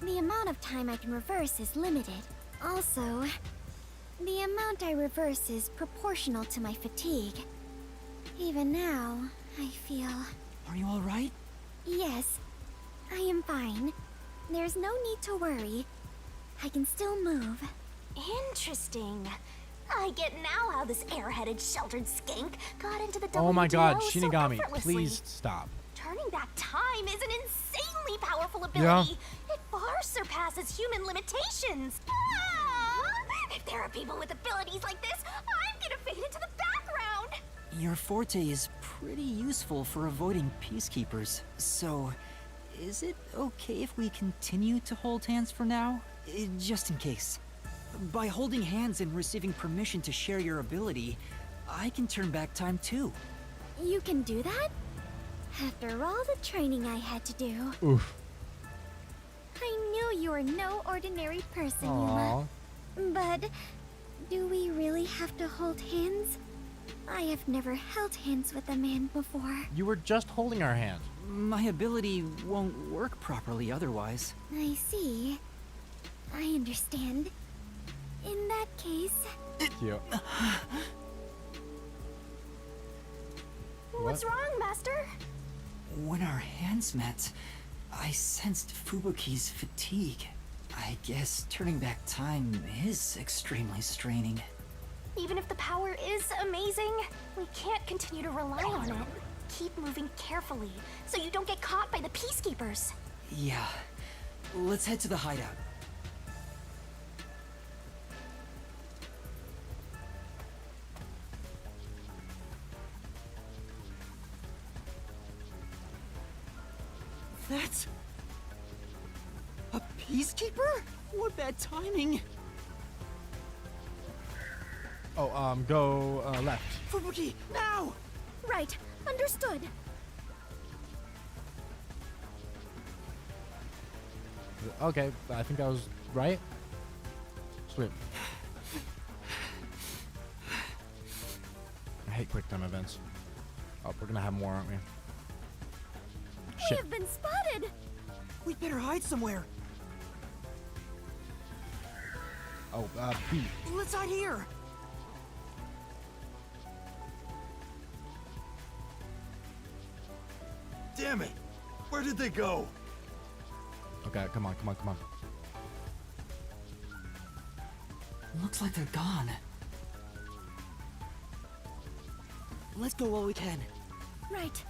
the amount of time I can reverse is limited. Also, the amount I reverse is proportional to my fatigue. Even now, I feel... Are you alright? Yes, I am fine. There's no need to worry. I can still move. Interesting. I get now how this airheaded, sheltered skank got into the WDO Oh my god, so Shinigami, effortlessly. please stop. Turning back time is an insanely powerful ability. It far surpasses human limitations. If there are people with abilities like this, I'm gonna fade into the background. Your forte is pretty useful for avoiding peacekeepers. So, is it okay if we continue to hold hands for now? Just in case. By holding hands and receiving permission to share your ability, I can turn back time too. You can do that? After all the training I had to do. Oof. I knew you were no ordinary person, Aww. Yuma. But do we really have to hold hands? I have never held hands with a man before. You were just holding our hand. My ability won't work properly otherwise. I see. I understand. In that case... Cute. What's wrong, Master? When our hands met, I sensed Fubuki's fatigue. I guess turning back time is extremely straining. Even if the power is amazing, we can't continue to rely on it. Keep moving carefully, so you don't get caught by the peacekeepers. Yeah. Let's head to the hideout. That's... a peacekeeper? What bad timing! Oh, go left. Fubuki, now! Right, understood. Okay, I think I was right. Sweet. I hate quick time events. Oh, we're gonna have more, aren't we? We Shit. have been spotted! We'd better hide somewhere. Oh, B. Let's hide here. Damn it! Where did they go? Okay, come on. Looks like they're gone. Let's go while we can. Right.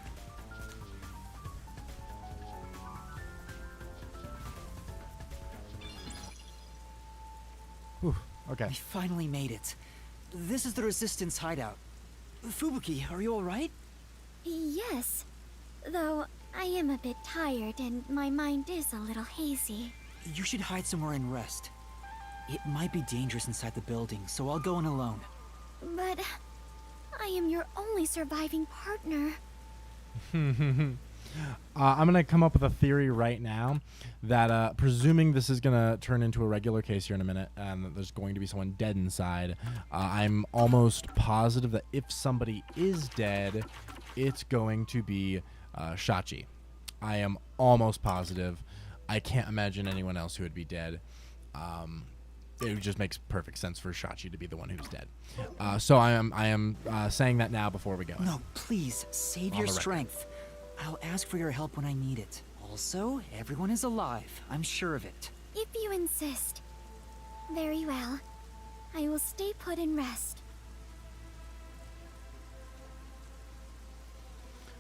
Whew, okay. We finally made it. This is the Resistance hideout. Fubuki, are you alright? Yes. Though I am a bit tired and my mind is a little hazy. You should hide somewhere and rest. It might be dangerous inside the building, so I'll go in alone. But I am your only surviving partner. I'm gonna come up with a theory right now that, presuming this is gonna turn into a regular case here in a minute, and that there's going to be someone dead inside, I'm almost positive that if somebody is dead, it's going to be Shachi. I am almost positive. I can't imagine anyone else who would be dead. It just makes perfect sense for Shachi to be the one who's dead. So I am saying that now before we go. No, please, save your strength. I'll ask for your help when I need it. Also, everyone is alive. I'm sure of it. If you insist. Very well. I will stay put and rest.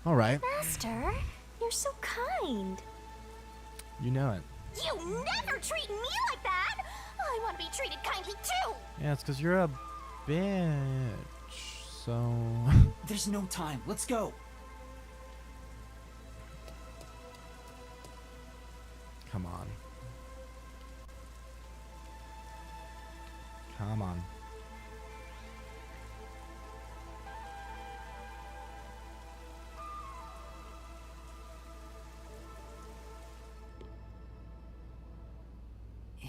All right. Master, you're so kind. You know it. You never treat me like that! I want to be treated kindly too! Yeah, it's because you're a bitch. So. There's no time. Let's go. Come on. Come on.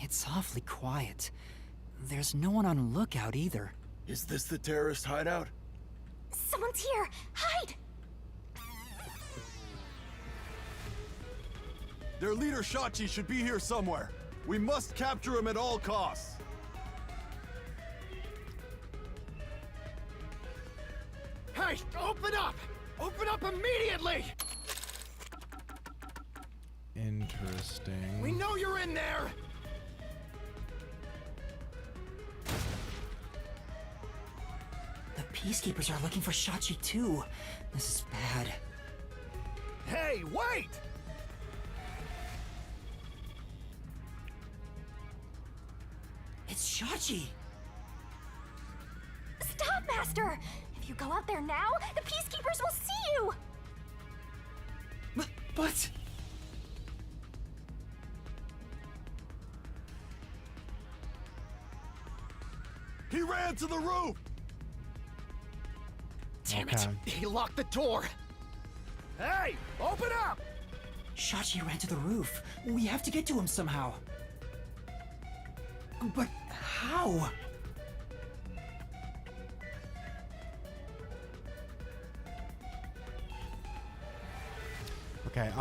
It's awfully quiet. There's no one on lookout either. Is this the terrorist hideout? Someone's here! Hide! Their leader Shachi should be here somewhere. We must capture him at all costs. Hey, open up! Open up immediately! Interesting. We know you're in there! The Peacekeepers are looking for Shachi too. This is bad. Hey, wait! It's Shachi! Stop, Master! If you go out there now, the Peacekeepers will see you! But... He ran to the roof! Damn it! He locked the door! Hey! Open up! Shachi ran to the roof. We have to get to him somehow. But how? Okay,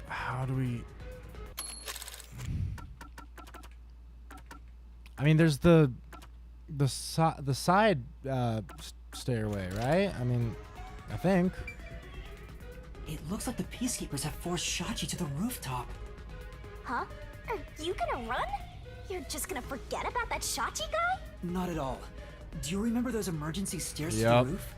how do we... I mean, there's the side stairway, right? I mean, I think. It looks like the Peacekeepers have forced Shachi to the rooftop. Huh? Are you gonna run? You're just gonna forget about that Shachi guy? Not at all. Do you remember those emergency stairs to Yep. the roof?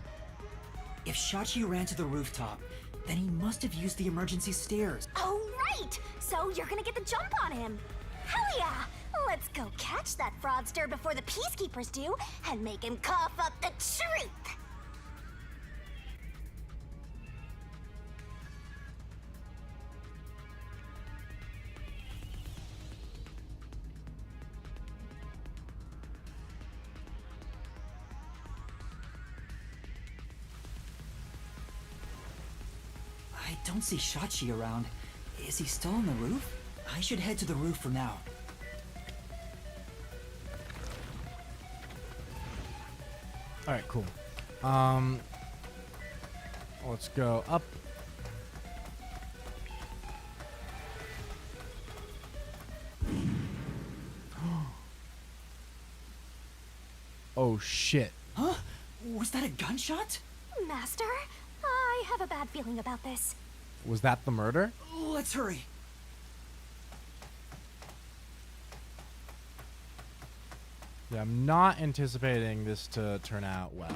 If Shachi ran to the rooftop, then he must have used the emergency stairs. Oh, right! So you're gonna get the jump on him. Hell yeah! Let's go catch that fraudster before the Peacekeepers do and make him cough up the truth! I don't see Shachi around. Is he still on the roof? I should head to the roof for now. All right, cool. Let's go up. Oh shit. Huh? Was that a gunshot? Master, I have a bad feeling about this. Was that the murder? Let's hurry. Yeah, I'm not anticipating this to turn out well.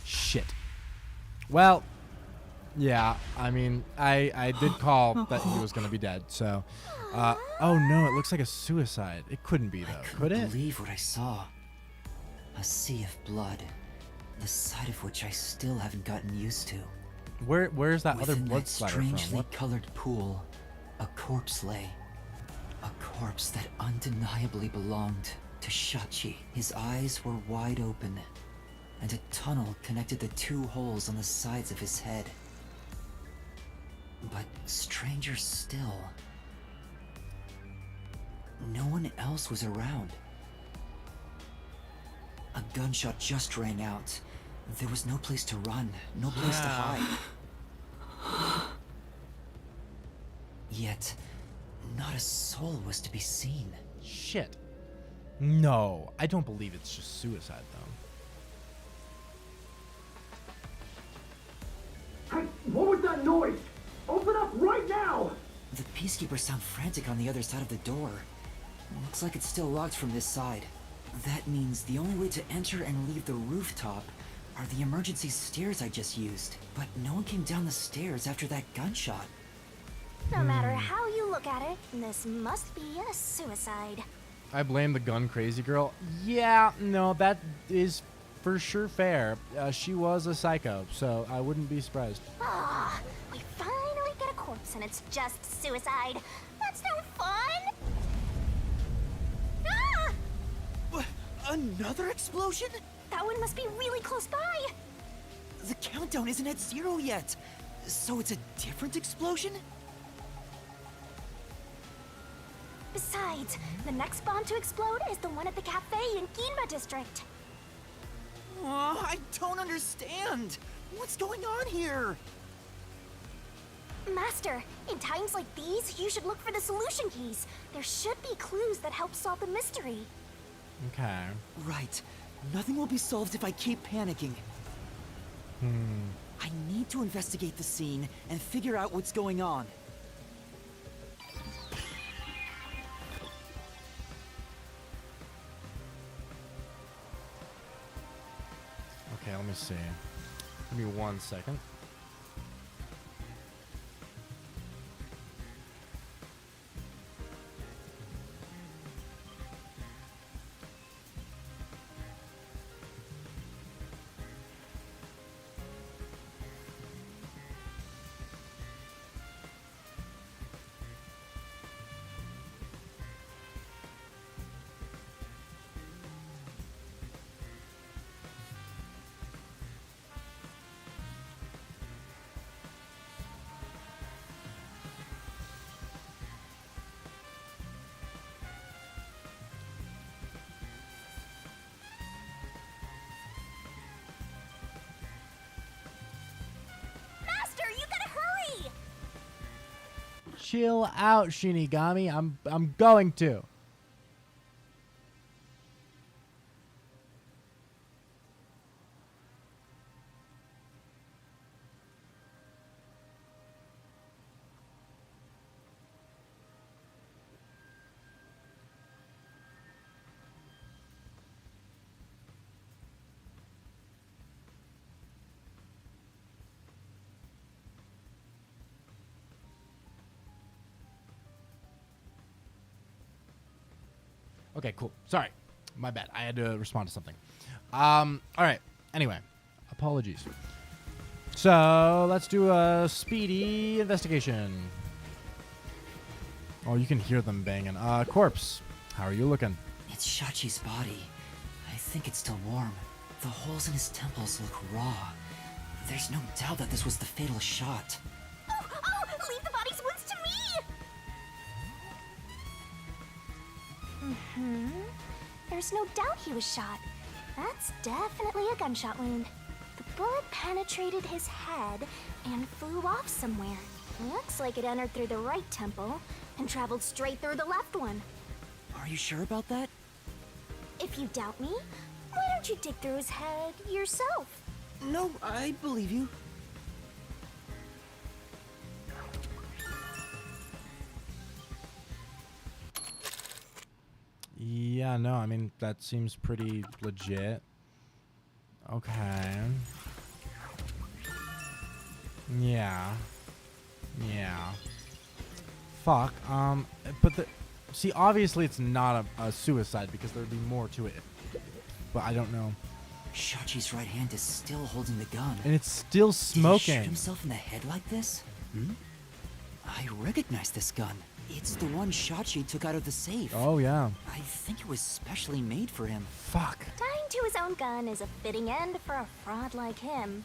Shit. Well, yeah, I mean, I did call that he was going to be dead, so... oh no, it looks like a suicide. It couldn't be, though, could I it? couldn't believe what I saw. A sea of blood, the sight of which I still haven't gotten used to. Where's that other Within blood that splatter from? strangely What? colored pool, a corpse lay. A corpse that undeniably belonged to Shachi. His eyes were wide open, and a tunnel connected the two holes on the sides of his head. But stranger still, no one else was around. A gunshot just rang out. There was no place to run, no place to hide. Yet, not a soul was to be seen. Shit. No, I don't believe it's just suicide, though. Hey, what was that noise? Open up right now! The peacekeepers sound frantic on the other side of the door. Looks like it's still locked from this side. That means the only way to enter and leave the rooftop are the emergency stairs I just used. But no one came down the stairs after that gunshot. No matter how you look at it, this must be a suicide. I blame the gun crazy girl. Yeah, no, that is for sure fair. She was a psycho, so I wouldn't be surprised. Ah, we finally get a corpse and it's just suicide. That's no fun! Ah! What? Another explosion? That one must be really close by. The countdown isn't at 0 yet. So it's a different explosion? Besides, the next bomb to explode is the one at the cafe in Ginba district. I don't understand. What's going on here? Master, in times like these, you should look for the solution keys. There should be clues that help solve the mystery. Okay. Right. Nothing will be solved if I keep panicking. I need to investigate the scene and figure out what's going on. Okay, let me see. Give me 1 second. Chill out, Shinigami. I'm going to. Okay, cool. Sorry. My bad. I had to respond to something. All right. Anyway, apologies. So let's do a speedy investigation. Oh, you can hear them banging. Corpse, how are you looking? It's Shachi's body. I think it's still warm. The holes in his temples look raw. There's no doubt that this was the fatal shot. Oh, leave the body's wounds to me! There's no doubt he was shot. That's definitely a gunshot wound. The bullet penetrated his head and flew off somewhere. Looks like it entered through the right temple and traveled straight through the left one. Are you sure about that? If you doubt me, why don't you dig through his head yourself? No, I believe you. Yeah, no, I mean, that seems pretty legit. Okay. Yeah. Yeah. Fuck. But see, obviously it's not a suicide because there'd be more to it. But I don't know. Shachi's right hand is still holding the gun. And it's still smoking. Did he shoot himself in the head like this? I recognize this gun. It's the one Shachi took out of the safe. Oh, yeah. I think it was specially made for him. Fuck. Dying to his own gun is a fitting end for a fraud like him.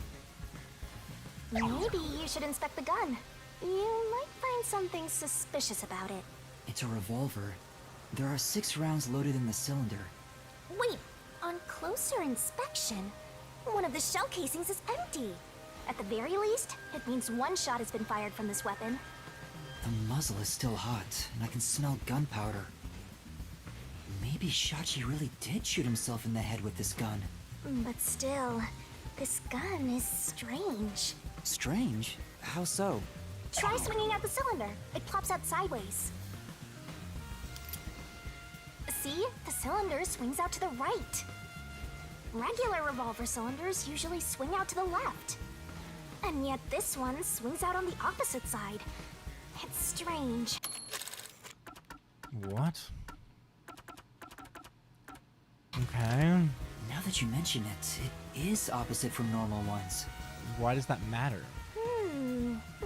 Maybe you should inspect the gun. You might find something suspicious about it. It's a revolver. There are 6 rounds loaded in the cylinder. Wait, on closer inspection, one of the shell casings is empty. At the very least, it means one shot has been fired from this weapon. The muzzle is still hot, and I can smell gunpowder. Maybe Shachi really did shoot himself in the head with this gun. But still, this gun is strange. Strange? How so? Try swinging out the cylinder. It pops out sideways. See? The cylinder swings out to the right. Regular revolver cylinders usually swing out to the left. And yet this one swings out on the opposite side. It's strange. What? Okay. Now that you mention it, it is opposite from normal ones. Why does that matter?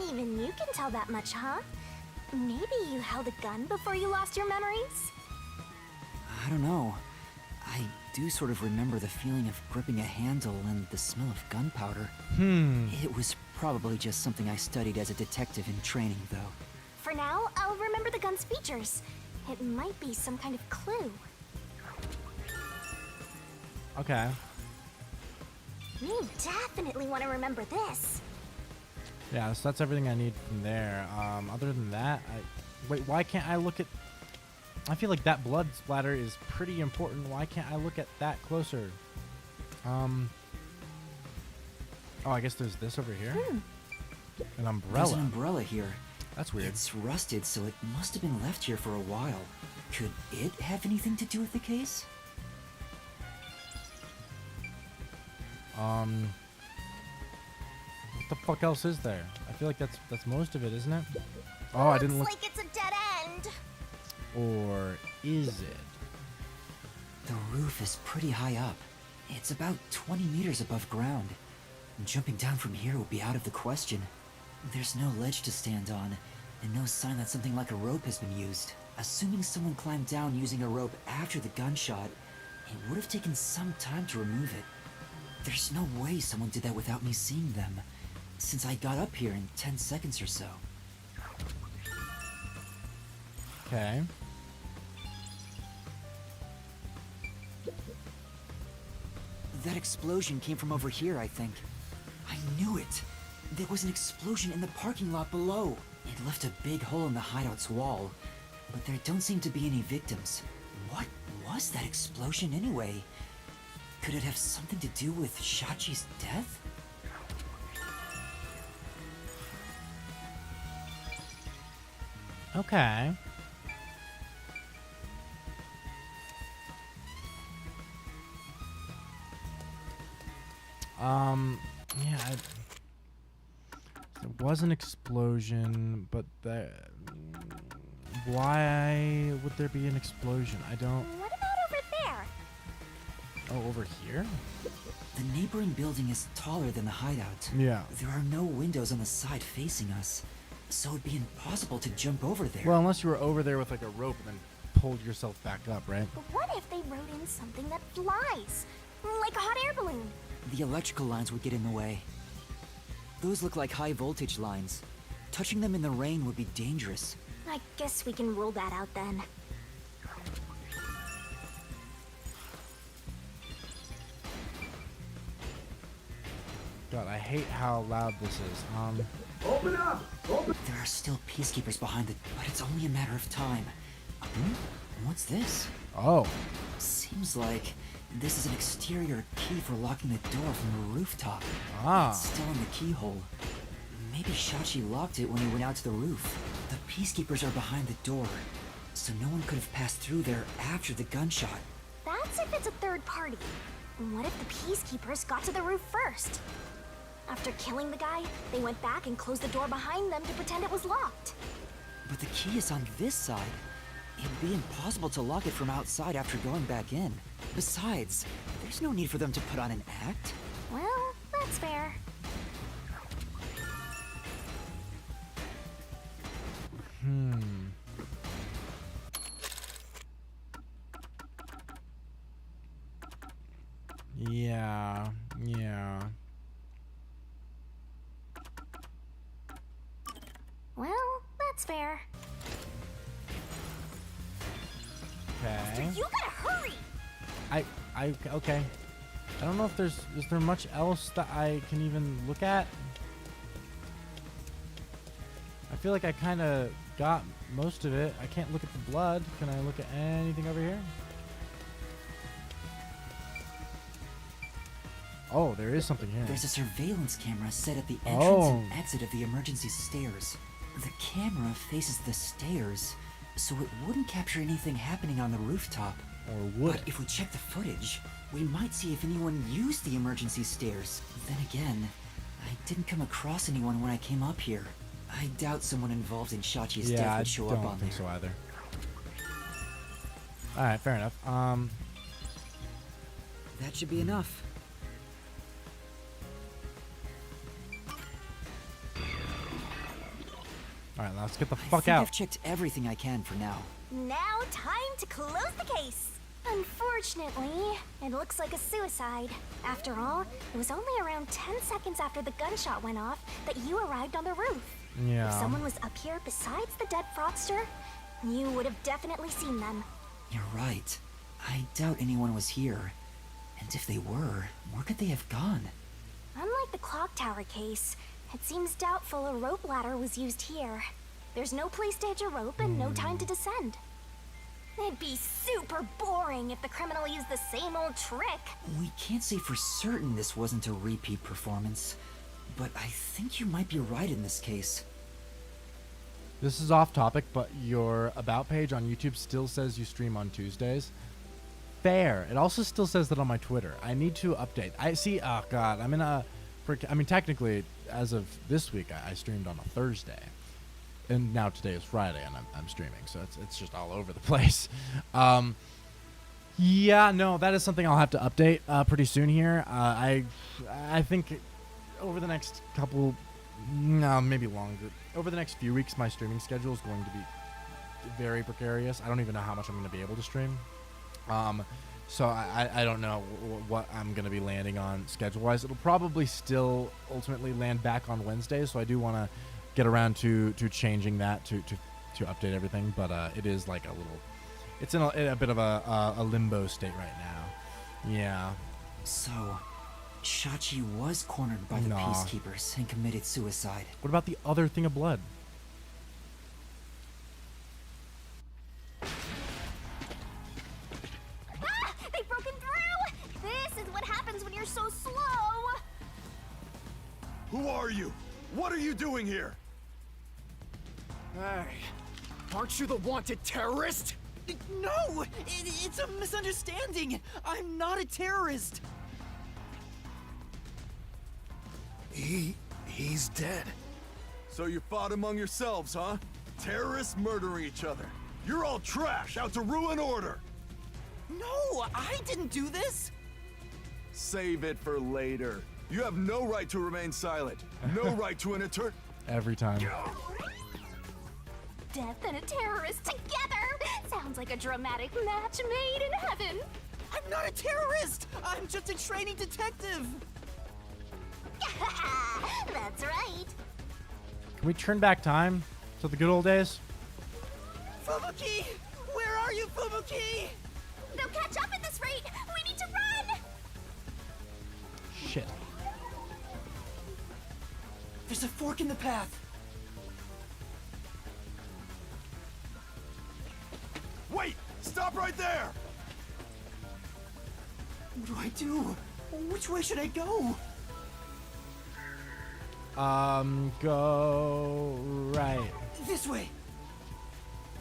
Even you can tell that much, huh? Maybe you held a gun before you lost your memories? I don't know. I do sort of remember the feeling of gripping a handle and the smell of gunpowder. It was probably just something I studied as a detective in training, though. For now, I'll remember the gun's features. It might be some kind of clue. Okay. You definitely want to remember this. Yeah, so that's everything I need from there. Other than that, wait, why can't I look at... I feel like that blood splatter is pretty important. Why can't I look at that closer? Oh, I guess there's this over here. An umbrella. There's an umbrella here. That's weird. It's rusted, so it must have been left here for a while. Could it have anything to do with the case? What the fuck else is there? I feel like that's most of it, isn't it? Oh, I didn't look. Looks like it's a dead end. Or is it? The roof is pretty high up. It's about 20 meters above ground. Jumping down from here would be out of the question. There's no ledge to stand on, and no sign that something like a rope has been used. Assuming someone climbed down using a rope after the gunshot, it would have taken some time to remove it. There's no way someone did that without me seeing them, since I got up here in 10 seconds or so. Okay. That explosion came from over here, I think. I knew it! There was an explosion in the parking lot below. It left a big hole in the hideout's wall, but there don't seem to be any victims. What was that explosion anyway? Could it have something to do with Shachi's death? Okay. Yeah, there was an explosion, but why would there be an explosion? I don't... What about over there? Oh, over here? The neighboring building is taller than the hideout. Yeah. There are no windows on the side facing us, so it'd be impossible to jump over there. Well, unless you were over there with like a rope and then pulled yourself back up, right? But what if they wrote in something that flies? Like a hot air balloon? The electrical lines would get in the way. Those look like high voltage lines. Touching them in the rain would be dangerous. I guess we can rule that out then. God, I hate how loud this is. Open up! Open! There are still peacekeepers behind it, but it's only a matter of time. What's this? Oh. Seems like this is an exterior key for locking the door from the rooftop. Ah. It's still in the keyhole. Maybe Shachi locked it when he went out to the roof. The peacekeepers are behind the door, so no one could have passed through there after the gunshot. That's if it's a third party. What if the peacekeepers got to the roof first? After killing the guy, they went back and closed the door behind them to pretend it was locked. But the key is on this side. It'd be impossible to lock it from outside after going back in. Besides, there's no need for them to put on an act. Well, that's fair. Yeah. Well, that's fair. Okay. You gotta hurry! Okay. I don't know if is there much else that I can even look at? I feel like I kind of got most of it. I can't look at the blood. Can I look at anything over here? Oh, there is something here. There's a surveillance camera set at the entrance Oh. and exit of the emergency stairs. The camera faces the stairs, so it wouldn't capture anything happening on the rooftop. Or would But if we check the footage, we might see if anyone used the emergency stairs. Then again, I didn't come across anyone when I came up here. I doubt someone involved in Shachi's death would show up on I don't think there. so either. Alright, fair enough. That should be enough. Alright, let's get the I fuck think out. I've checked everything I can for now. Now, time to close the case. Unfortunately, it looks like a suicide. After all, it was only around 10 seconds after the gunshot went off that you arrived on the roof. Yeah. If someone was up here besides the dead fraudster, you would have definitely seen them. You're right. I doubt anyone was here. And if they were, where could they have gone? Unlike the clock tower case, it seems doubtful a rope ladder was used here. There's no place to hitch a rope and no time to descend. It'd be super boring if the criminal used the same old trick. We can't say for certain this wasn't a repeat performance, but I think you might be right in this case. This is off topic, but your About page on YouTube still says you stream on Tuesdays. Fair. It also still says that on my Twitter. I need to update. I see. Oh God, I'm in a. I mean, technically, as of this week, I streamed on a Thursday, and now today is Friday, and I'm streaming, so it's just all over the place. Yeah, no, that is something I'll have to update pretty soon here. I think over the next couple, no, maybe longer. Over the next few weeks, my streaming schedule is going to be very precarious. I don't even know how much I'm going to be able to stream. So I don't know what I'm going to be landing on schedule-wise. It'll probably still ultimately land back on Wednesdays, so I do want to get around to changing that to update everything. But it is like a little, it's in a bit of a limbo state right now. Yeah. So, Shachi was cornered by the peacekeepers and committed suicide. What about the other thing of blood? Ah! They've broken through! This is what happens when you're so slow! Who are you? What are you doing here? Hey, aren't you the wanted terrorist? No! It's a misunderstanding! I'm not a terrorist! He's dead. So you fought among yourselves, huh? Terrorists murdering each other. You're all trash, out to ruin order. No, I didn't do this! Save it for later. You have no right to remain silent. No right to an eternal... Every time. Death and a terrorist together! Sounds like a dramatic match made in heaven! I'm not a terrorist! I'm just a training detective! That's right! Can we turn back time to the good old days? Fubuki! Where are you, Fubuki? They'll catch up at this rate! We need to run! Shit. There's a fork in the path! Wait! Stop right there! What do I do? Which way should I go? Go right. This way.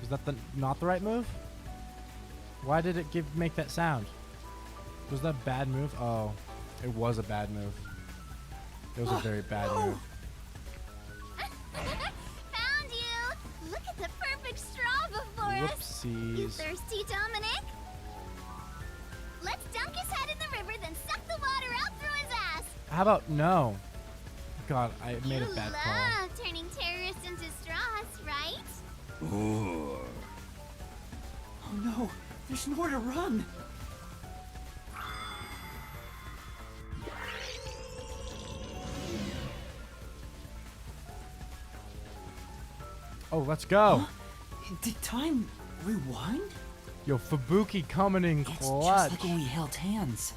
Is that not the right move? Why did it make that sound? Was that a bad move? Oh, it was a bad move. It was a very bad move. Found you! Look at the perfect straw before us! You Whoopsies. thirsty, Dominic? Let's dunk his head in the river, then suck the water out through his ass! How about no? God, I made a bad call. You love turning terrorists into straws, right? Oh no, there's nowhere to run. Oh, let's go. Huh? Did time rewind? Yo, Fubuki coming in It's clutch. just like when we held hands.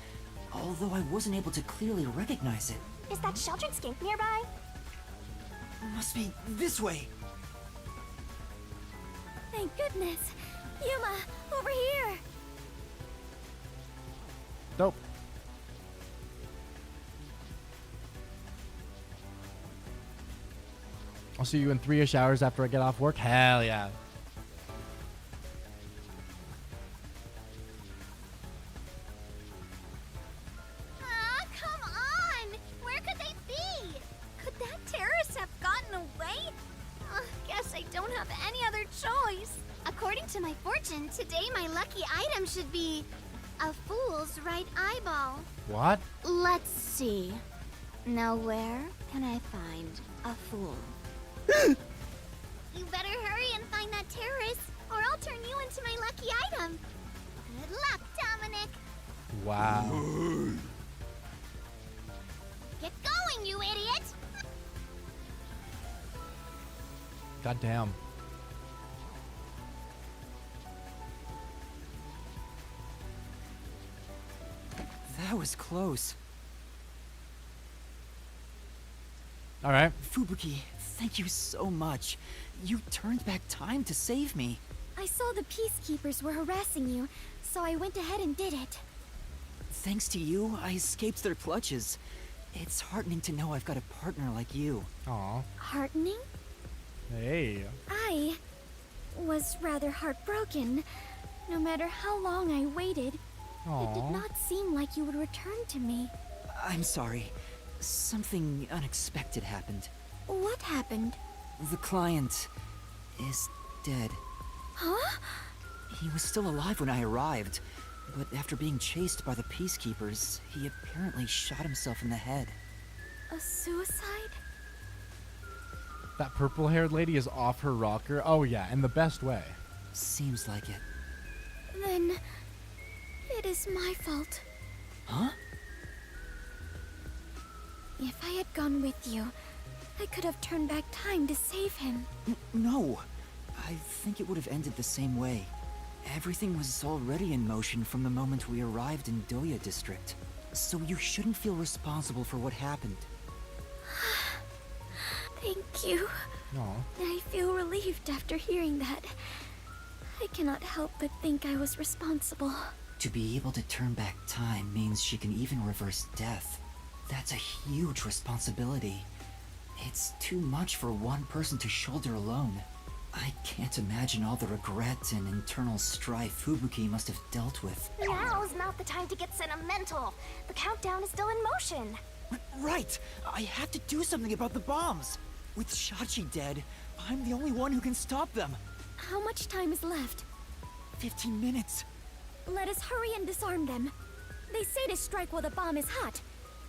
Although I wasn't able to clearly recognize it. Is that sheltered skink nearby? Must be this way. Thank goodness! Yuma, over here! Dope. I'll see you in 3-ish hours after I get off work. Hell yeah. Ah, come on! Where could they be? Could that terrorist have gotten away? Guess I don't have any other choice. According to my fortune, today my lucky item should be a fool's right eyeball. What? Let's see. Now where can I find a fool? You better hurry and find that terrorist, or I'll turn you into my lucky item. Good luck, Dominic. Wow. Get going, you idiot! God damn. That was close. All right. Fubuki, thank you so much. You turned back time to save me. I saw the peacekeepers were harassing you, so I went ahead and did it. Thanks to you, I escaped their clutches. It's heartening to know I've got a partner like you. Aw. Heartening? Hey. I was rather heartbroken. No matter how long I waited, it did not seem like you would return to me. I'm sorry. Something unexpected happened. What happened? The client is dead. Huh? He was still alive when I arrived, but after being chased by the peacekeepers, he apparently shot himself in the head. A suicide? That purple-haired lady is off her rocker. Oh yeah, in the best way. Seems like it. Then it is my fault. Huh? If I had gone with you, I could have turned back time to save him. No. I think it would have ended the same way. Everything was already in motion from the moment we arrived in Doya District. So you shouldn't feel responsible for what happened. Thank you. Aw. I feel relieved after hearing that. I cannot help but think I was responsible. To be able to turn back time means she can even reverse death. That's a huge responsibility. It's too much for one person to shoulder alone. I can't imagine all the regret and internal strife Fubuki must have dealt with. Now's not the time to get sentimental. The countdown is still in motion. Right! I have to do something about the bombs! With Shachi dead, I'm the only one who can stop them. How much time is left? 15 minutes. Let us hurry and disarm them. They say to strike while the bomb is hot.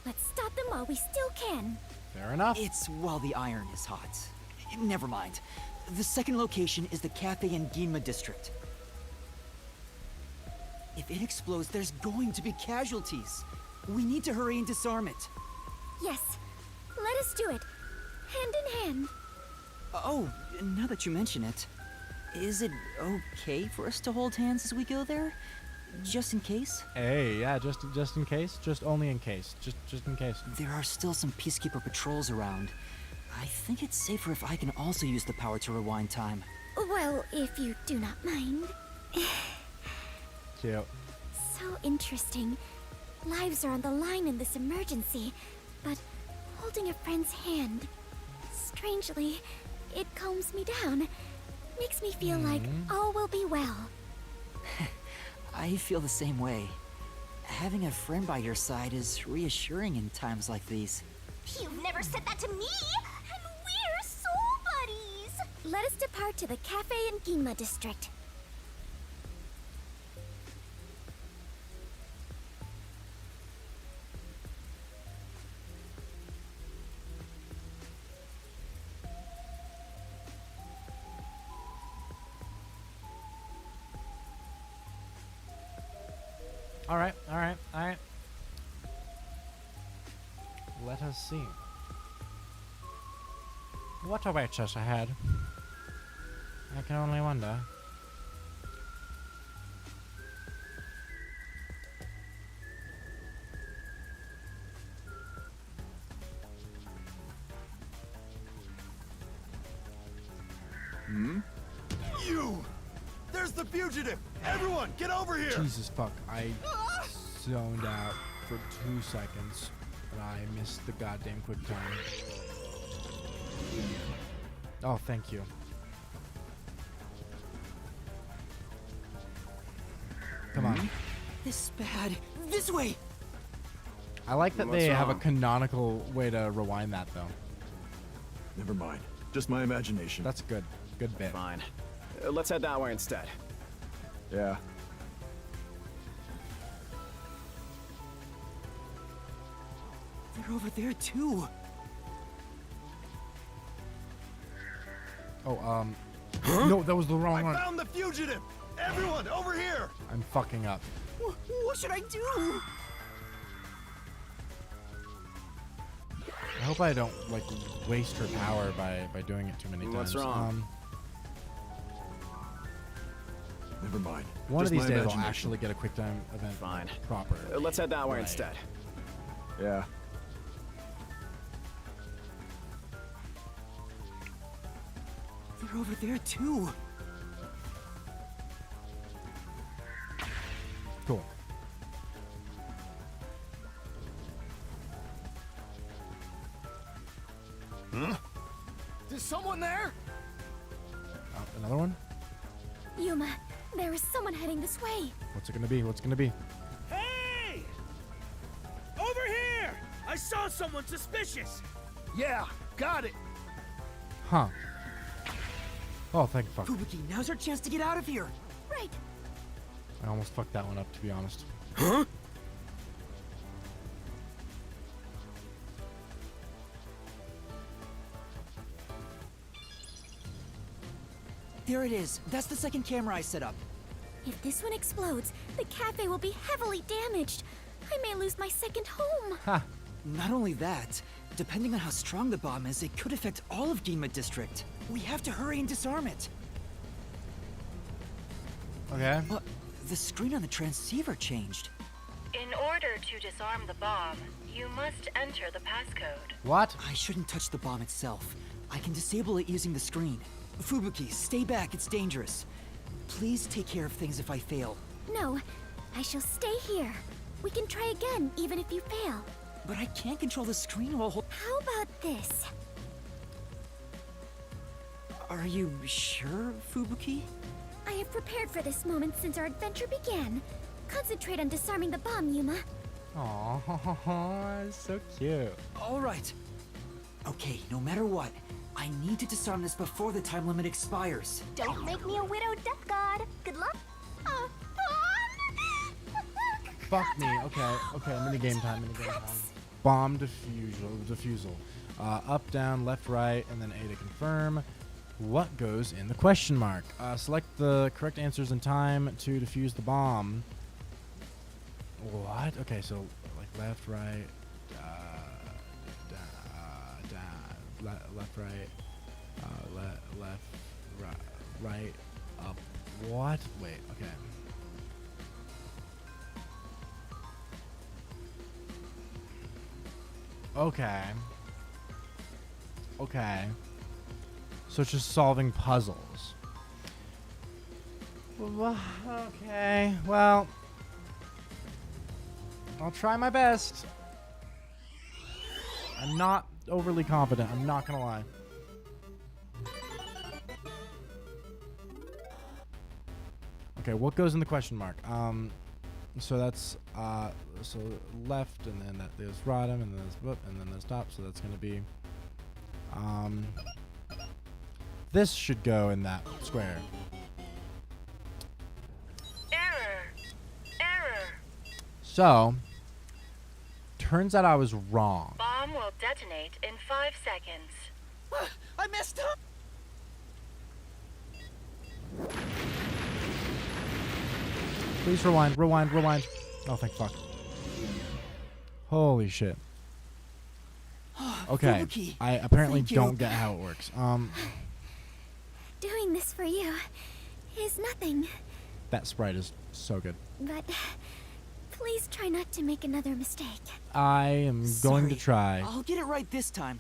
Let's stop them while we still can. Fair enough. It's while the iron is hot. Never mind. The second location is the Cafe in Ginma district. If it explodes, there's going to be casualties. We need to hurry and disarm it. Yes, let us do it. Hand in hand. Oh, now that you mention it, is it okay for us to hold hands as we go there? Just in case? Hey, yeah, just in case. Just only in case. Just in case. There are still some Peacekeeper patrols around. I think it's safer if I can also use the power to rewind time. Well, if you do not mind. cute. So interesting. Lives are on the line in this emergency, but holding a friend's hand, strangely, it calms me down. Makes me feel like all will be well. I feel the same way. Having a friend by your side is reassuring in times like these. You've never said that to me! And we're soul buddies! Let us depart to the cafe in Ginma district. Alright, alright, alright. Let us see. What awaits us ahead? I can only wonder. You! There's the fugitive! Everyone, get over here! Jesus fuck, I zoned out for 2 seconds, and I missed the goddamn quick time. Oh, thank you. Come on. This is bad. This way! I like that What's they have a wrong? canonical way to rewind that, though. Never mind. Just my imagination. That's good. Good bit. Fine. Let's head that way instead. Yeah. They're over there too. Oh, no, that was the wrong one. I found the fugitive! Everyone, over here! I'm fucking up. What should I do? I hope I don't, like, waste her power by doing it too many times. What's wrong? Never mind. One Just of these my days I'll imagination. actually get a quick time event Fine. proper. Let's head that way Right. instead. Yeah. They're over there too. Cool. Huh? Is someone there? Another one? Yuma, there is someone heading this way. What's it gonna be? What's it gonna be? Hey! Over here! I saw someone suspicious! Yeah, got it. Huh. Oh, thank fuck. Fubuki, now's our chance to get out of here. Right. I almost fucked that one up, to be honest. Huh? There it is. That's the second camera I set up. If this one explodes, the cafe will be heavily damaged. I may lose my second home. Ha! Not only that, depending on how strong the bomb is, it could affect all of Ginma District. We have to hurry and disarm it. Okay. The screen on the transceiver changed. In order to disarm the bomb, you must enter the passcode. What? I shouldn't touch the bomb itself. I can disable it using the screen. Fubuki, stay back, it's dangerous. Please take care of things if I fail. No, I shall stay here. We can try again, even if you fail. But I can't control the screen while How about this? Are you sure, Fubuki? I have prepared for this moment since our adventure began. Concentrate on disarming the bomb, Yuma. Aww, so cute. All right. Okay, no matter what, I need to disarm this before the time limit expires. Don't make me a widow death god. Good luck. Fuck me. Okay, okay. Minigame time. Minigame time. Bomb defusal. Up, down, left, right, and then A to confirm. What goes in the question mark? Select the correct answers in time to defuse the bomb. What? Okay, so like left, right, left, right, left, right, up. What? Wait. Okay. Okay. Okay. So it's just solving puzzles. Okay, well, I'll try my best. I'm not overly confident, I'm not gonna lie. Okay, what goes in the question mark? So that's so left, and then there's bottom, and then there's whoop, and then there's top. So that's gonna be this should go in that square. Error. So turns out I was wrong. Bomb will detonate in 5 seconds. I messed up. Please rewind. Oh, thank fuck. Holy shit. Okay, I apparently don't get how it works. Doing this for you is nothing. That sprite is so good. But please try not to make another mistake. I am going to try. I'll get it right this time.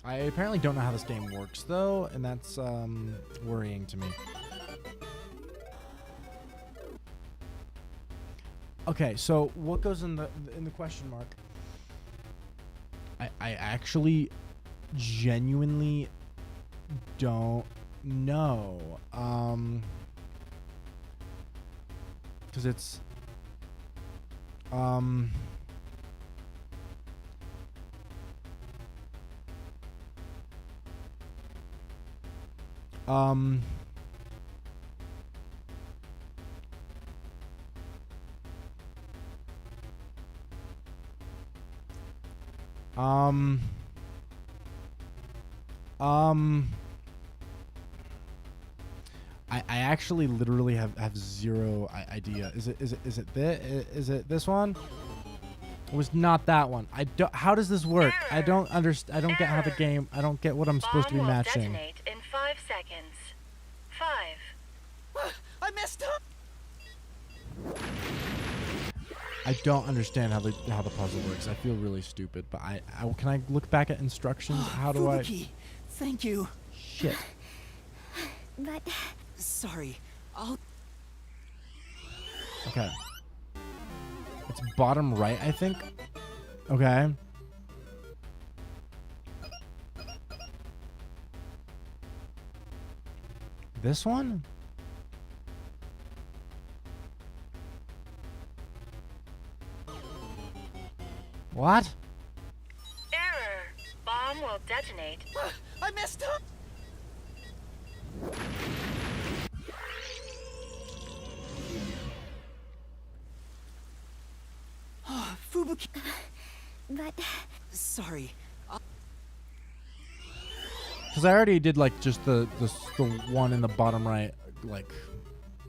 I apparently don't know how this game works though, and that's worrying to me. Okay, so what goes in the question mark? I actually genuinely don't know. Cuz it's I actually literally have zero idea. Is it this one? It was not that one. How does this work? I don't understand. I don't get how the game. I don't get what I'm supposed to be matching. Bomb will detonate in 5 seconds. 5. I messed up. I don't understand how the puzzle works. I feel really stupid, but I can I look back at instructions? How do I? Thank you. Shit. But sorry. I'll. Okay. It's bottom right, I think. Okay. This one? What? Error. Bomb will detonate. I messed up. Fubuki. But sorry. Because I already did like just the one in the bottom right like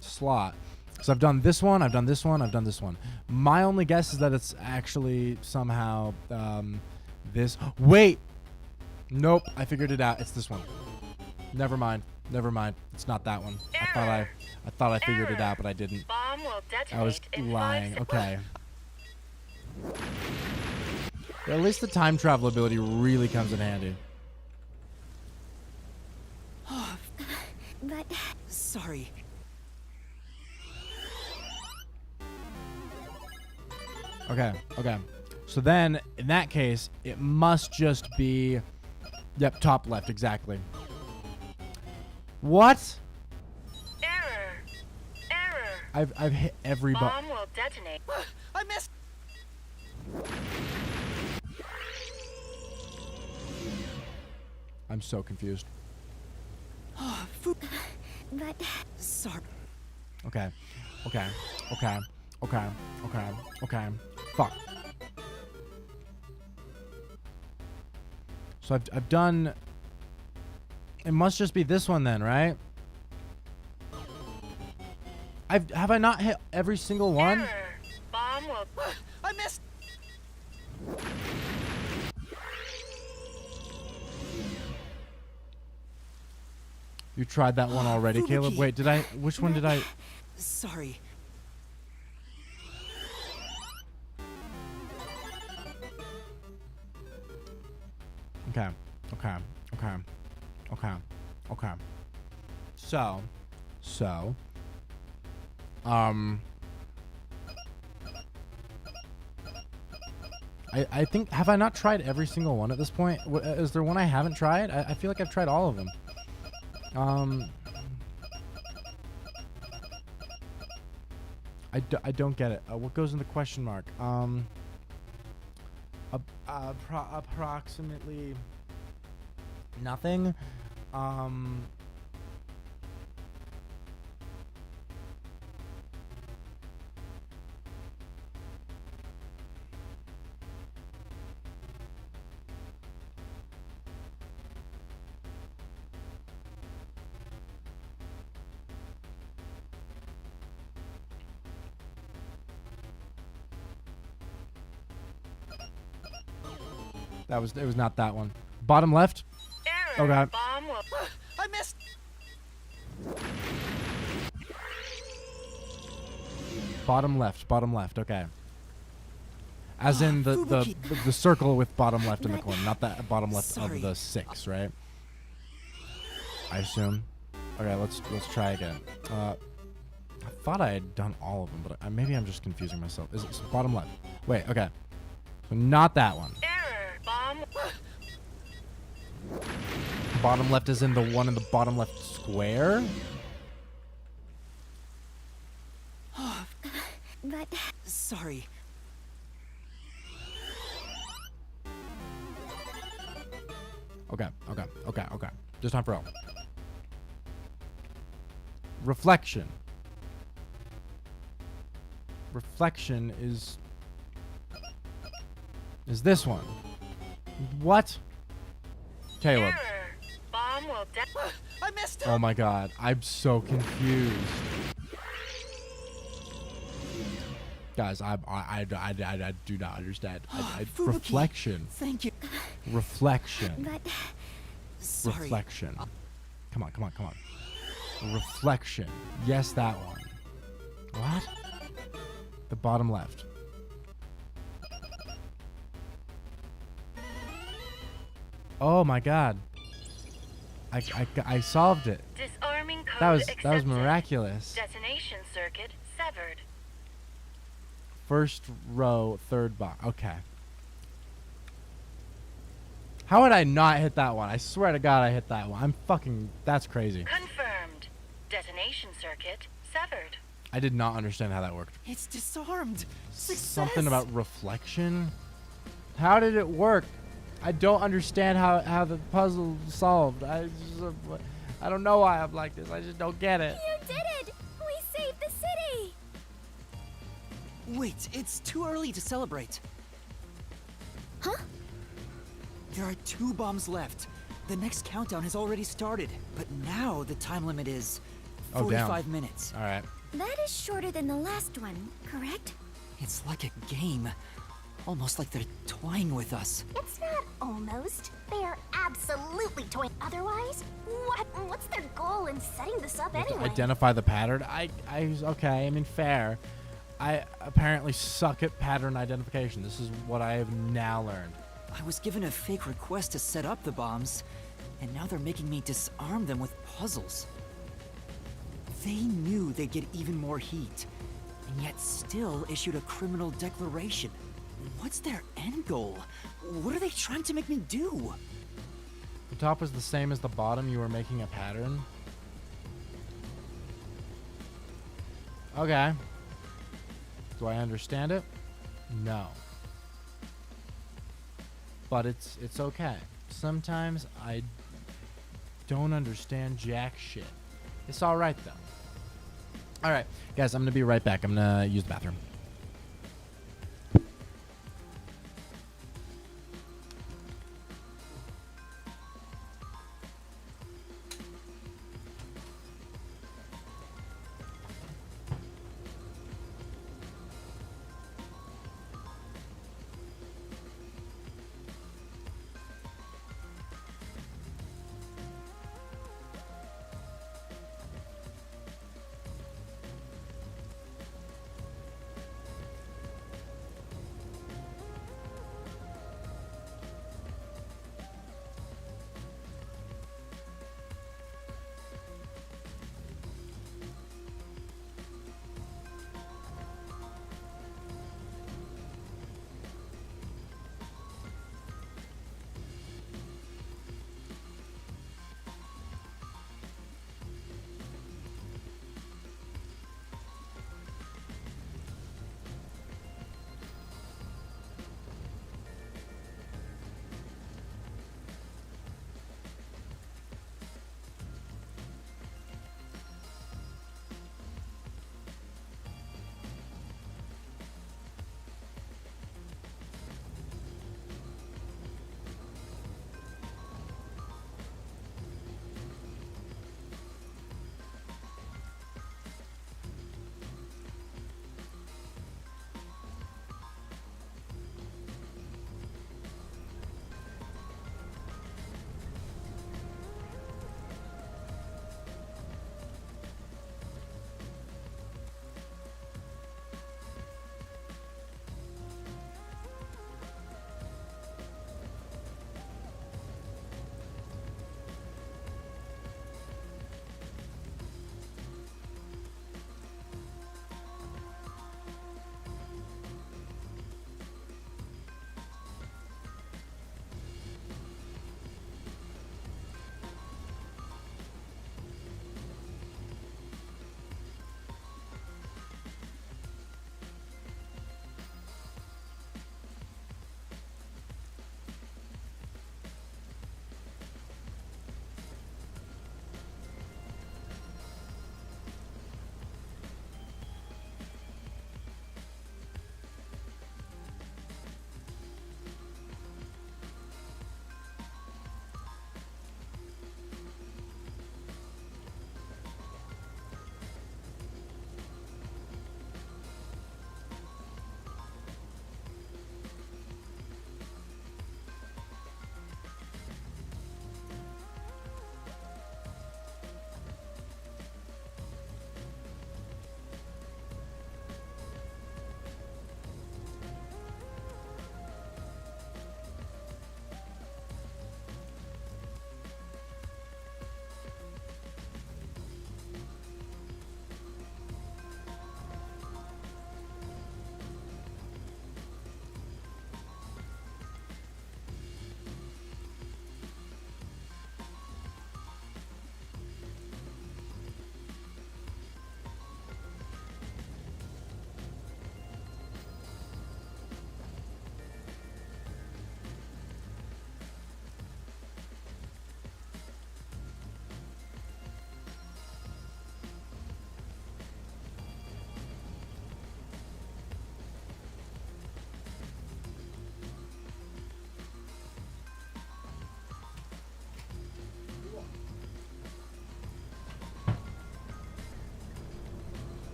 slot. So I've done this one, I've done this one, I've done this one. My only guess is that it's actually somehow this. Wait. Nope. I figured it out. It's this one. Never mind. It's not that one. I thought I figured it out, but I didn't. Bomb will detonate I was in lying. 5 Okay. But at least the time travel ability really comes in handy. But sorry. Okay. So then, in that case, it must just be... Yep, top left, exactly. What? Error. I've hit every button. Bomb will detonate. I missed. I'm so confused. but sorry. Okay. Fuck. So I've done... It must just be this one then, right? Have I not hit every single one? Error. Bomb will... I missed. You tried that one already, Caleb? Wait, did I... Which one did I... Sorry. Okay. So, I think, have I not tried every single one at this point? Is there one I haven't tried? I feel like I've tried all of them. I don't get it. What goes in the question mark? Approximately nothing. It was not that one. Bottom left? Error. Okay. Bomb will... I missed. Bottom left, okay. As in the circle with bottom left in the corner, not the bottom left of the 6, right? I assume. Okay, let's try again. I thought I had done all of them, but maybe I'm just confusing myself. Is it bottom left? Wait, okay. So not that one. Error. Bomb... Bottom left is in the one in the bottom left square? But... Sorry. Okay. Just time for all. Reflection. Reflection is this one. What? Caleb. Error. Bomb will... I missed. Oh my god. I'm so confused. Guys, I do not understand. Reflection. Thank you. Reflection. But... Sorry. Reflection. Come on. Reflection. Yes, that one. What? The bottom left. Oh my god. I solved it. Disarming code That was accepted. miraculous. Detonation circuit severed. First row, third box. Okay. How would I not hit that one? I swear to God I hit that one. That's crazy. Confirmed. Detonation circuit severed. I did not understand how that worked. It's disarmed. Success. Something about reflection? How did it work? I don't understand how the puzzle solved. I don't know why I'm like this. I just don't get it. You did it! We saved the city! Wait, it's too early to celebrate. Huh? There are 2 bombs left. The next countdown has already started. But now the time limit is 45 minutes. All right. That is shorter than the last one, correct? It's like a game. Almost like they're toying with us. It's not almost. They are absolutely toying. Otherwise, what's their goal in setting this up anyway? Identify the pattern. Okay. I mean, fair. I apparently suck at pattern identification. This is what I have now learned. I was given a fake request to set up the bombs, and now they're making me disarm them with puzzles. They knew they'd get even more heat, and yet still issued a criminal declaration. What's their end goal? What are they trying to make me do? The top was the same as the bottom. You were making a pattern. Okay. Do I understand it? No. But it's okay. Sometimes I don't understand jack shit. It's all right though. All right, guys, I'm gonna be right back. I'm gonna use the bathroom.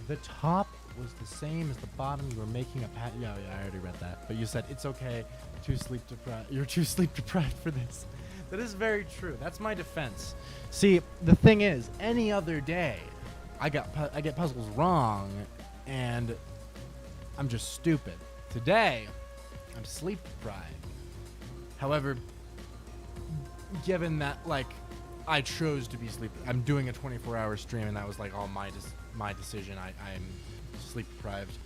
The top was the same as the bottom. You were making a pat. Yeah, I already read that. But you said it's okay. Too sleep deprived. You're too sleep deprived for this. That is very true. That's my defense. See, the thing is, any other day, I get puzzles wrong, and I'm just stupid. Today, I'm sleep deprived. However, given that like I chose to be sleep, I'm doing a 24-hour stream, and that was like all my decision. I'm sleep deprived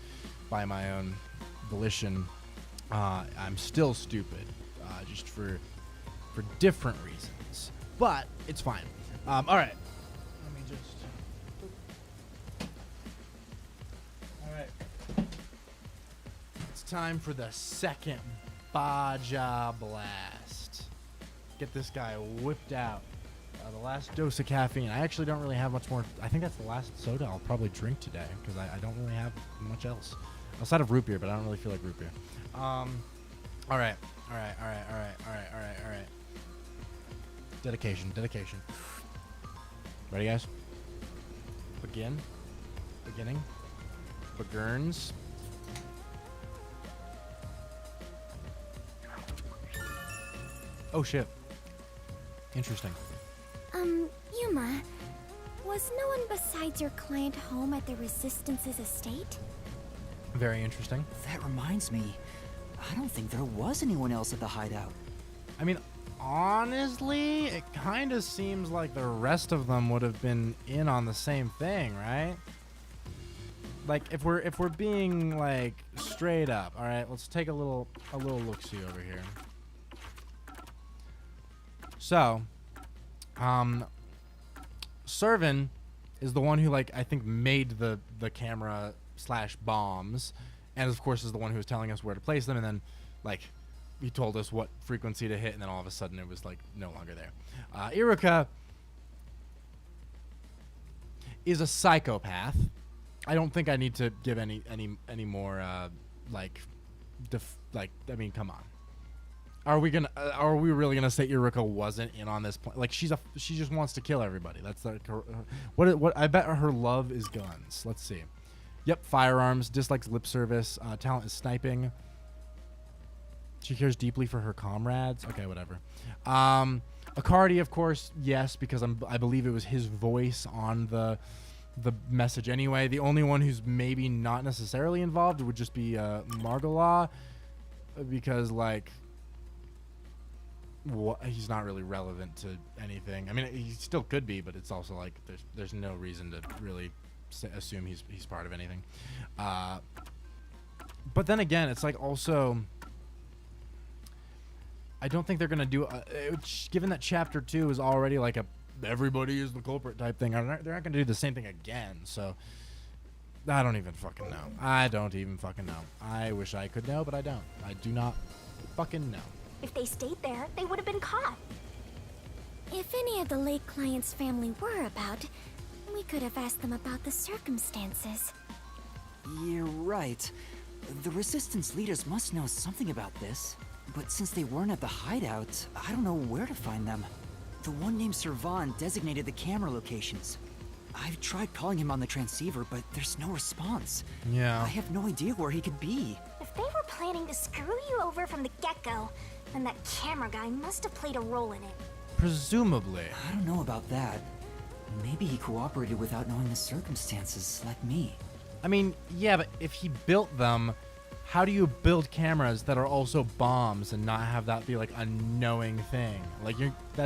by my own volition. I'm still stupid, just for different reasons, but it's fine. All right. Let me just. All right. It's time for the second Baja Blast. Get this guy whipped out. The last dose of caffeine. I actually don't really have much more. I think that's the last soda I'll probably drink today because I don't really have much else outside of root beer, but I don't really feel like root beer. All right. Dedication. Ready, guys? Beginning. Begurns. Oh shit. Interesting. Yuma, was no one besides your client home at the Resistance's estate? Very interesting. That reminds me, I don't think there was anyone else at the hideout. I mean, honestly, it kind of seems like the rest of them would have been in on the same thing, right? Like, if we're being like straight up, all right, let's take a little look-see over here. So, Servin is the one who, like, I think made the camera / bombs, and of course is the one who was telling us where to place them, and then, like, he told us what frequency to hit, and then all of a sudden it was, like, no longer there. Iruka is a psychopath. I don't think I need to give any more, I mean, come on. Are we really gonna say Iruka wasn't in on this point? Like, she just wants to kill everybody. That's like what I bet her love is guns. Let's see. Yep, firearms. Dislikes lip service. Talent is sniping. She cares deeply for her comrades. Okay, whatever. Acardi, of course, yes, because I believe it was his voice on the message anyway. The only one who's maybe not necessarily involved would just be Margala, because like. He's not really relevant to anything. I mean, he still could be, but it's also like there's no reason to really assume he's part of anything. But then again, it's like also I don't think they're gonna do given that chapter 2 is already like a everybody is the culprit type thing. They're not gonna do the same thing again. So I don't even fucking know. I wish I could know, but I don't. I do not fucking know. If they stayed there, they would have been caught. If any of the late client's family were about, we could have asked them about the circumstances. You're right. The Resistance leaders must know something about this. But since they weren't at the hideout, I don't know where to find them. The one named Servan designated the camera locations. I've tried calling him on the transceiver, but there's no response. Yeah. I have no idea where he could be. If they were planning to screw you over from the get-go, then that camera guy must have played a role in it. Presumably. I don't know about that. Maybe he cooperated without knowing the circumstances, like me. I mean, yeah, but if he built them, how do you build cameras that are also bombs and not have that be like a knowing thing? Like,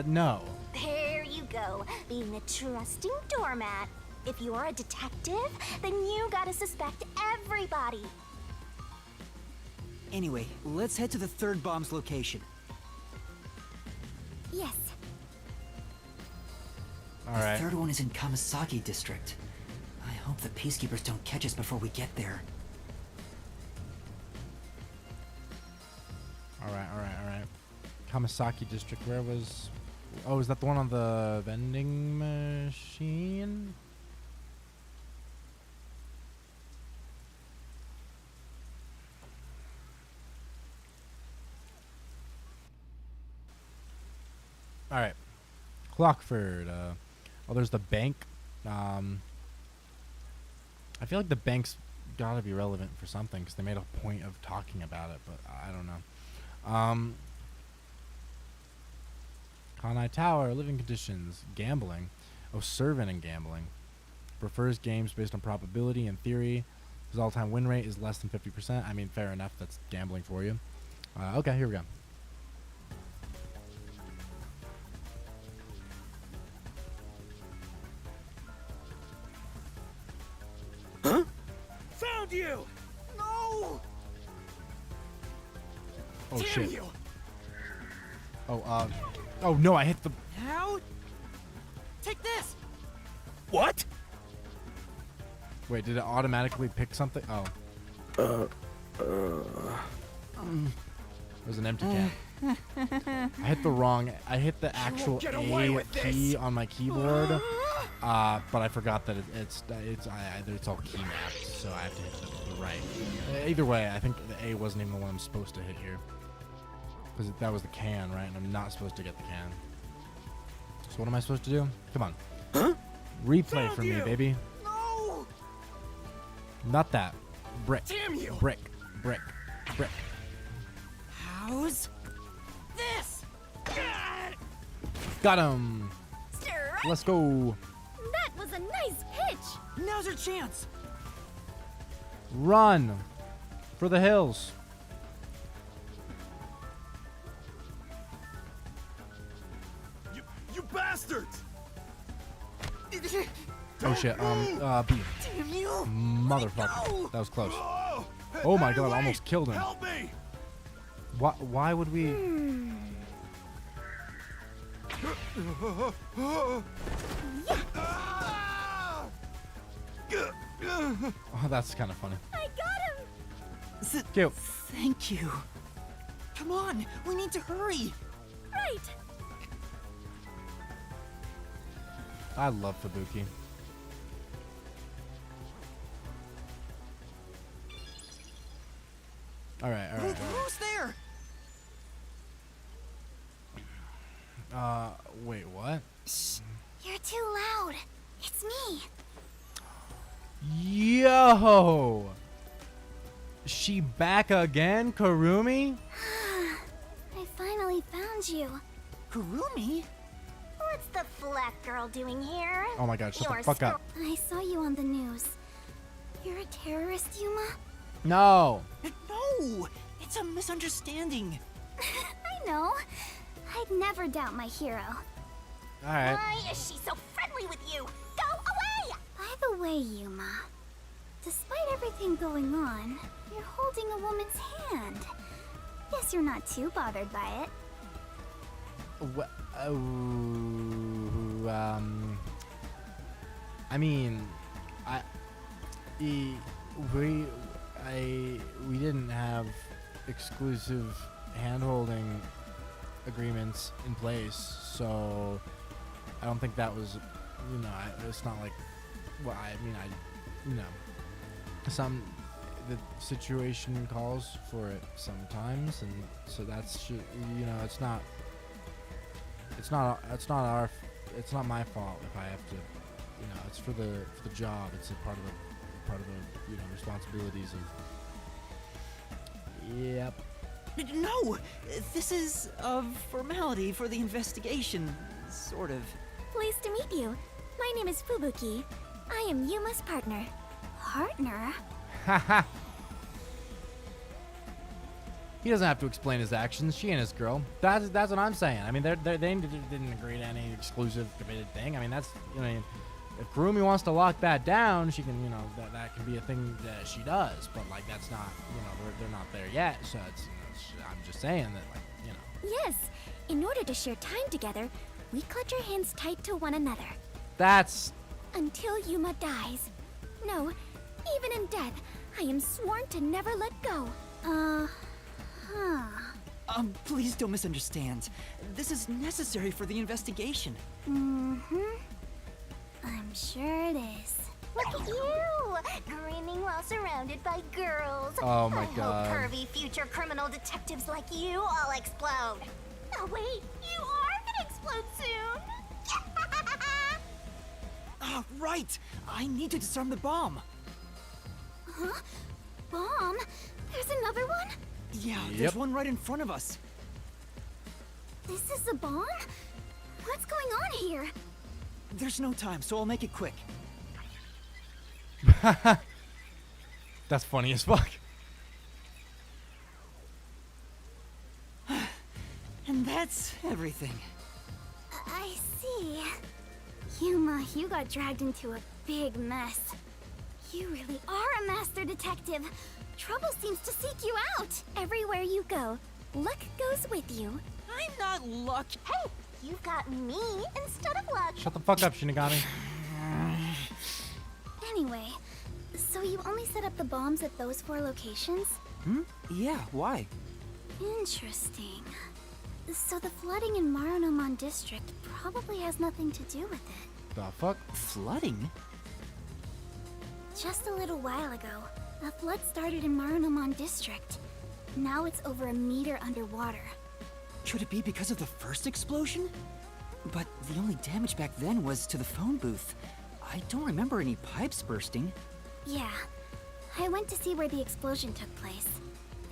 no. There you go, being a trusting doormat. If you're a detective, then you gotta suspect everybody. Anyway, let's head to the third bomb's location. Yes. All right. The third one is in Kamasaki District. I hope the Peacekeepers don't catch us before we get there. All right. Kamasaki District, where was... Oh, is that the one on the vending machine? All right. Clockford. Oh, there's the bank. I feel like the bank's gotta be relevant for something because they made a point of talking about it, but I don't know. Kanai Tower, living conditions, gambling. Oh, servant and gambling. Prefers games based on probability and theory. His all-time win rate is less than 50%. I mean, fair enough. That's gambling for you. Okay, here we go. Huh? Found you! No! Oh, Damn shit. You. Oh, oh no, I hit the... Now? Take this! What? Wait, did it automatically pick something? Oh. It was an empty can. I hit the wrong... I hit the actual A key on my keyboard, but I forgot that it's all key mapped, so I have to hit the right. Either way, I think the A wasn't even the one I'm supposed to hit here. Because that was the can, right? And I'm not supposed to get the can. So what am I supposed to do? Come on. Huh? Replay for me, baby. No! Not that. Brick. Damn you! Brick. Brick. Brick. How's this? Got him. Let's go. That was a nice pitch. Now's your chance. Run for the hills. You bastards! Oh shit. B. Damn you! Motherfucker. That was close. Oh my god, I almost killed him. Help me! Why would we? Oh, that's kind of funny. I got him. Cute. Thank you. Come on, we need to hurry. Right. I love Fubuki. All right. Who's there? Wait, what? Shh, you're too loud. It's me. Yo! She back again, Kurumi? I finally found you. Kurumi? What's the flat girl doing here? Oh my god, shut You're the fuck up. I saw you on the news. You're a terrorist, Yuma? No! No! It's a misunderstanding. I know. I'd never doubt my hero. Alright. Why is she so friendly with you? Go away! By the way, Yuma, despite everything going on, you're holding a woman's hand. Guess you're not too bothered by it. I mean, we didn't have exclusive hand-holding agreements in place, so I don't think that was, you know, it's not like, well, I mean, you know, the situation calls for it sometimes, and so that's, you know, it's not my fault if I have to, you know, it's for the job. It's a part of the you know, responsibilities of. Yep. No, this is a formality for the investigation, sort of. Pleased to meet you. My name is Fubuki. I am Yuma's partner. Partner? Haha. He doesn't have to explain his actions. She ain't his girl. That's what I'm saying. I mean, they didn't agree to any exclusive committed thing. I mean, that's, you know, if Kurumi wants to lock that down, she can, you know, that can be a thing that she does. But like, that's not, you know, they're not there yet. So it's, you know, I'm just saying that, like, you know. Yes. In order to share time together, we clutch our hands tight to one another. That's... Until Yuma dies. No, even in death, I am sworn to never let go. Please don't misunderstand. This is necessary for the investigation. Mm-hmm. I'm sure it is. Look at you! Grinning while surrounded by girls. Oh my god. I hope pervy future criminal detectives like you all explode. Oh wait, you are gonna explode soon! Right! I need to disarm the bomb. Huh? Bomb? There's another one? Yeah, there's one right in front of us. This is the bomb? What's going on here? There's no time, so I'll make it quick. That's funny as fuck. And that's everything. I see. Yuma, you got dragged into a big mess. You really are a master detective. Trouble seems to seek you out. Everywhere you go, luck goes with you. I'm not luck. Hey, you've got me instead of luck. Shut the fuck up, Shinigami. Anyway, so you only set up the bombs at those 4 locations? Yeah, why? Interesting. So the flooding in Marunomon District probably has nothing to do with it. The fuck? Flooding? Just a little while ago, a flood started in Marunomon District. Now it's over 1 meter underwater. Could it be because of the first explosion? But the only damage back then was to the phone booth. I don't remember any pipes bursting. Yeah, I went to see where the explosion took place.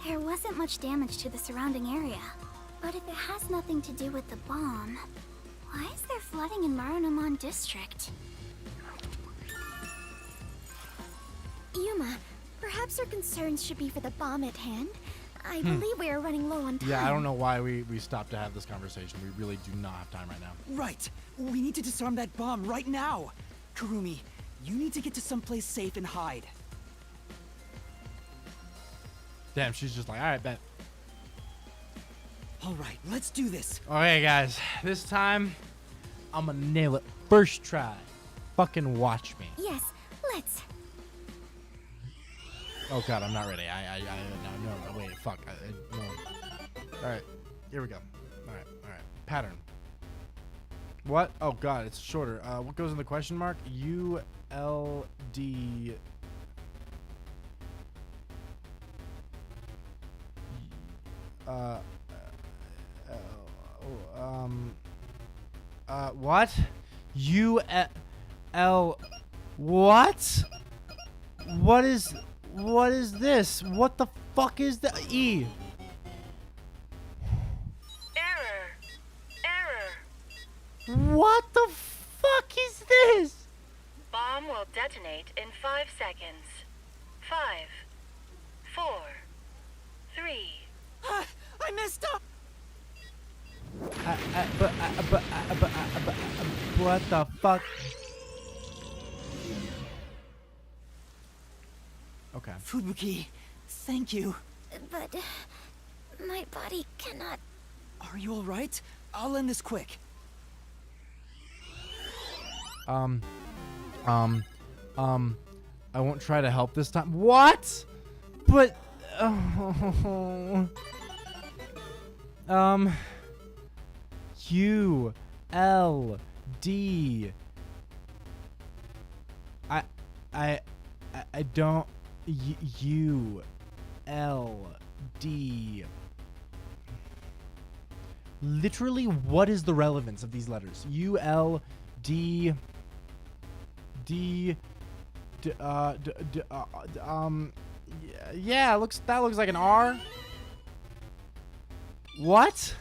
There wasn't much damage to the surrounding area. But if it has nothing to do with the bomb, why is there flooding in Marunomon District? Yuma, perhaps your concerns should be for the bomb at hand. I believe we are running low on time. Yeah, I don't know why we stopped to have this conversation. We really do not have time right now. Right. We need to disarm that bomb right now. Kurumi, you need to get to someplace safe and hide. Damn, she's just like, all right, bet. All right, let's do this. Okay, guys, this time I'm gonna nail it first try. Fucking watch me. Yes, let's. Oh god, I'm not ready. No, wait, fuck. No. All right, here we go. All right. Pattern. What? Oh god, it's shorter. What goes in the question mark? ULD. What? UL. What? What is this? What the fuck is the E? Error. What the fuck is this? Bomb will detonate in 5 seconds. 5, 4, 3. I messed up. What the fuck? Okay. Fubuki, thank you. But my body cannot. Are you all right? I'll end this quick. I won't try to help this time. What? But U L D. I don't. U L D. Literally, what is the relevance of these letters? U L D. D. Yeah, that looks like an R. What?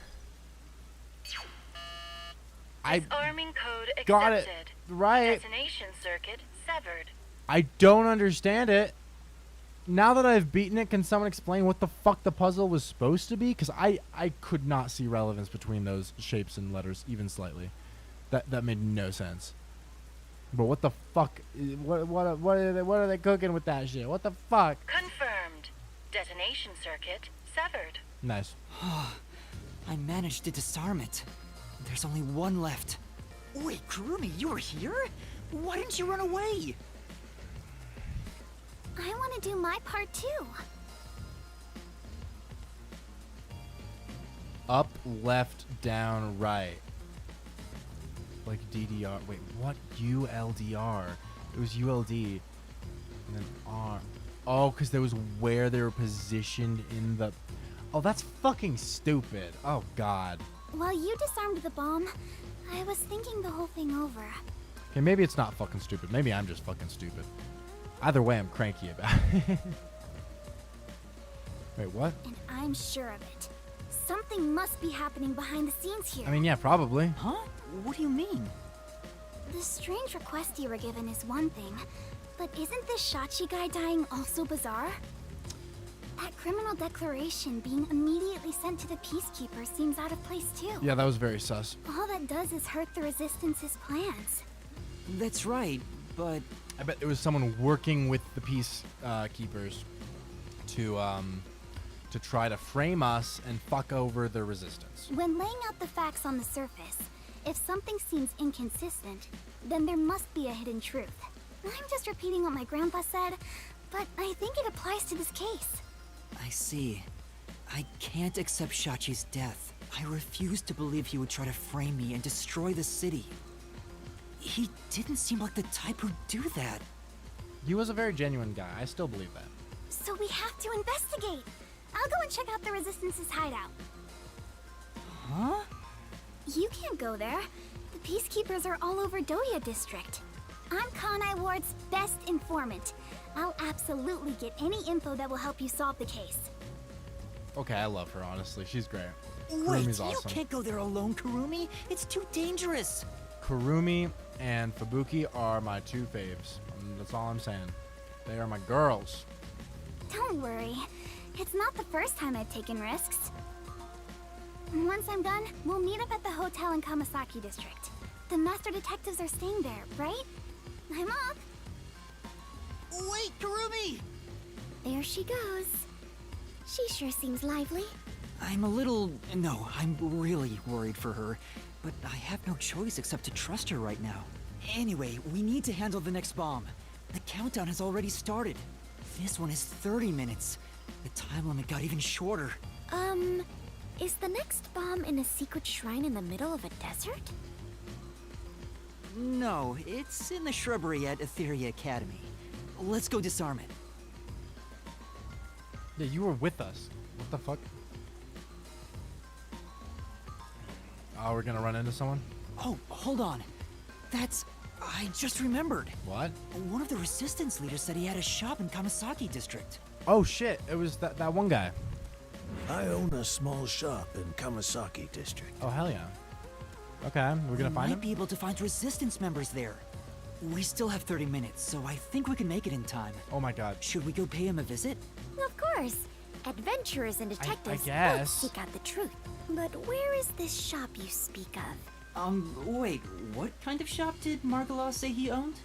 Disarming code accepted. Got it right. Detonation circuit severed. I don't understand it. Now that I've beaten it, can someone explain what the fuck the puzzle was supposed to be? Because I could not see relevance between those shapes and letters, even slightly. That made no sense. But what the fuck? What are they cooking with that shit? What the fuck? Confirmed. Detonation circuit severed. Nice. I managed to disarm it. There's only one left. Wait, Kurumi, you were here? Why didn't you run away? I want to do my part too. Up, left, down, right. Like DDR. Wait, what? ULDR. It was ULD. And then R. Oh, because there was where they were positioned in the... Oh, that's fucking stupid. Oh, God. While you disarmed the bomb, I was thinking the whole thing over. Okay, maybe it's not fucking stupid. Maybe I'm just fucking stupid. Either way, I'm cranky about it. Wait, what? And I'm sure of it. Something must be happening behind the scenes here. I mean, yeah, probably. Huh? What do you mean? The strange request you were given is one thing, but isn't this Shachi guy dying also bizarre? That criminal declaration being immediately sent to the Peacekeeper seems out of place too. Yeah, that was very sus. All that does is hurt the Resistance's plans. That's right, but... I bet it was someone working with the Peacekeepers to try to frame us and fuck over the Resistance. When laying out the facts on the surface, if something seems inconsistent, then there must be a hidden truth. I'm just repeating what my grandpa said, but I think it applies to this case. I see. I can't accept Shachi's death. I refuse to believe he would try to frame me and destroy the city. He didn't seem like the type who'd do that. He was a very genuine guy. I still believe that. So we have to investigate. I'll go and check out the Resistance's hideout. Huh? You can't go there. The Peacekeepers are all over Doya District. I'm Kanai Ward's best informant. I'll absolutely get any info that will help you solve the case. Okay, I love her, honestly. She's great. Wait, Kurumi's you awesome. can't go there alone, Kurumi. It's too dangerous. Kurumi and Fubuki are my two faves. That's all I'm saying. They are my girls. Don't worry. It's not the first time I've taken risks. Once I'm done, we'll meet up at the hotel in Kamasaki District. The master detectives are staying there, right? I'm up. Wait, Kurumi! There she goes. She sure seems lively. I'm really worried for her, but I have no choice except to trust her right now. Anyway, we need to handle the next bomb. The countdown has already started. This one is 30 minutes. The time limit got even shorter. Is the next bomb in a secret shrine in the middle of a desert? No, it's in the shrubbery at Etheria Academy. Let's go disarm it. Yeah, you were with us. What the fuck? Oh, we're gonna run into someone? Oh, hold on. I just remembered. What? One of the Resistance leaders said he had a shop in Kamasaki District. Oh shit, it was that one guy. I own a small shop in Kamasaki District. Oh, hell yeah. Okay, we're gonna find him? Might be able to find Resistance members there. We still have 30 minutes, so I think we can make it in time. Oh my god. Should we go pay him a visit? Of course. Adventurers and detectives I guess. both seek out the truth. But where is this shop you speak of? Wait, what kind of shop did Margala say he owned?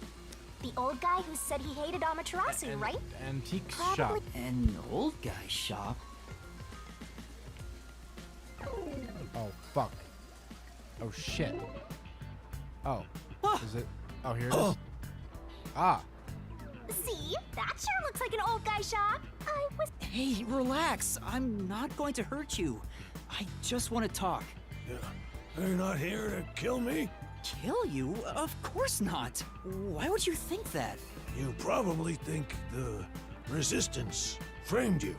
The old guy who said he hated Amaterasu, right? Antique Probably. shop. An old guy shop? Oh, fuck. Oh, shit. Oh. Is it? Oh, here it is. Ah. See? That sure looks like an old guy shop. Hey, relax. I'm not going to hurt you. I just want to talk. Yeah. They're not here to kill me? Kill you? Of course not. Why would you think that? You probably think the Resistance framed you.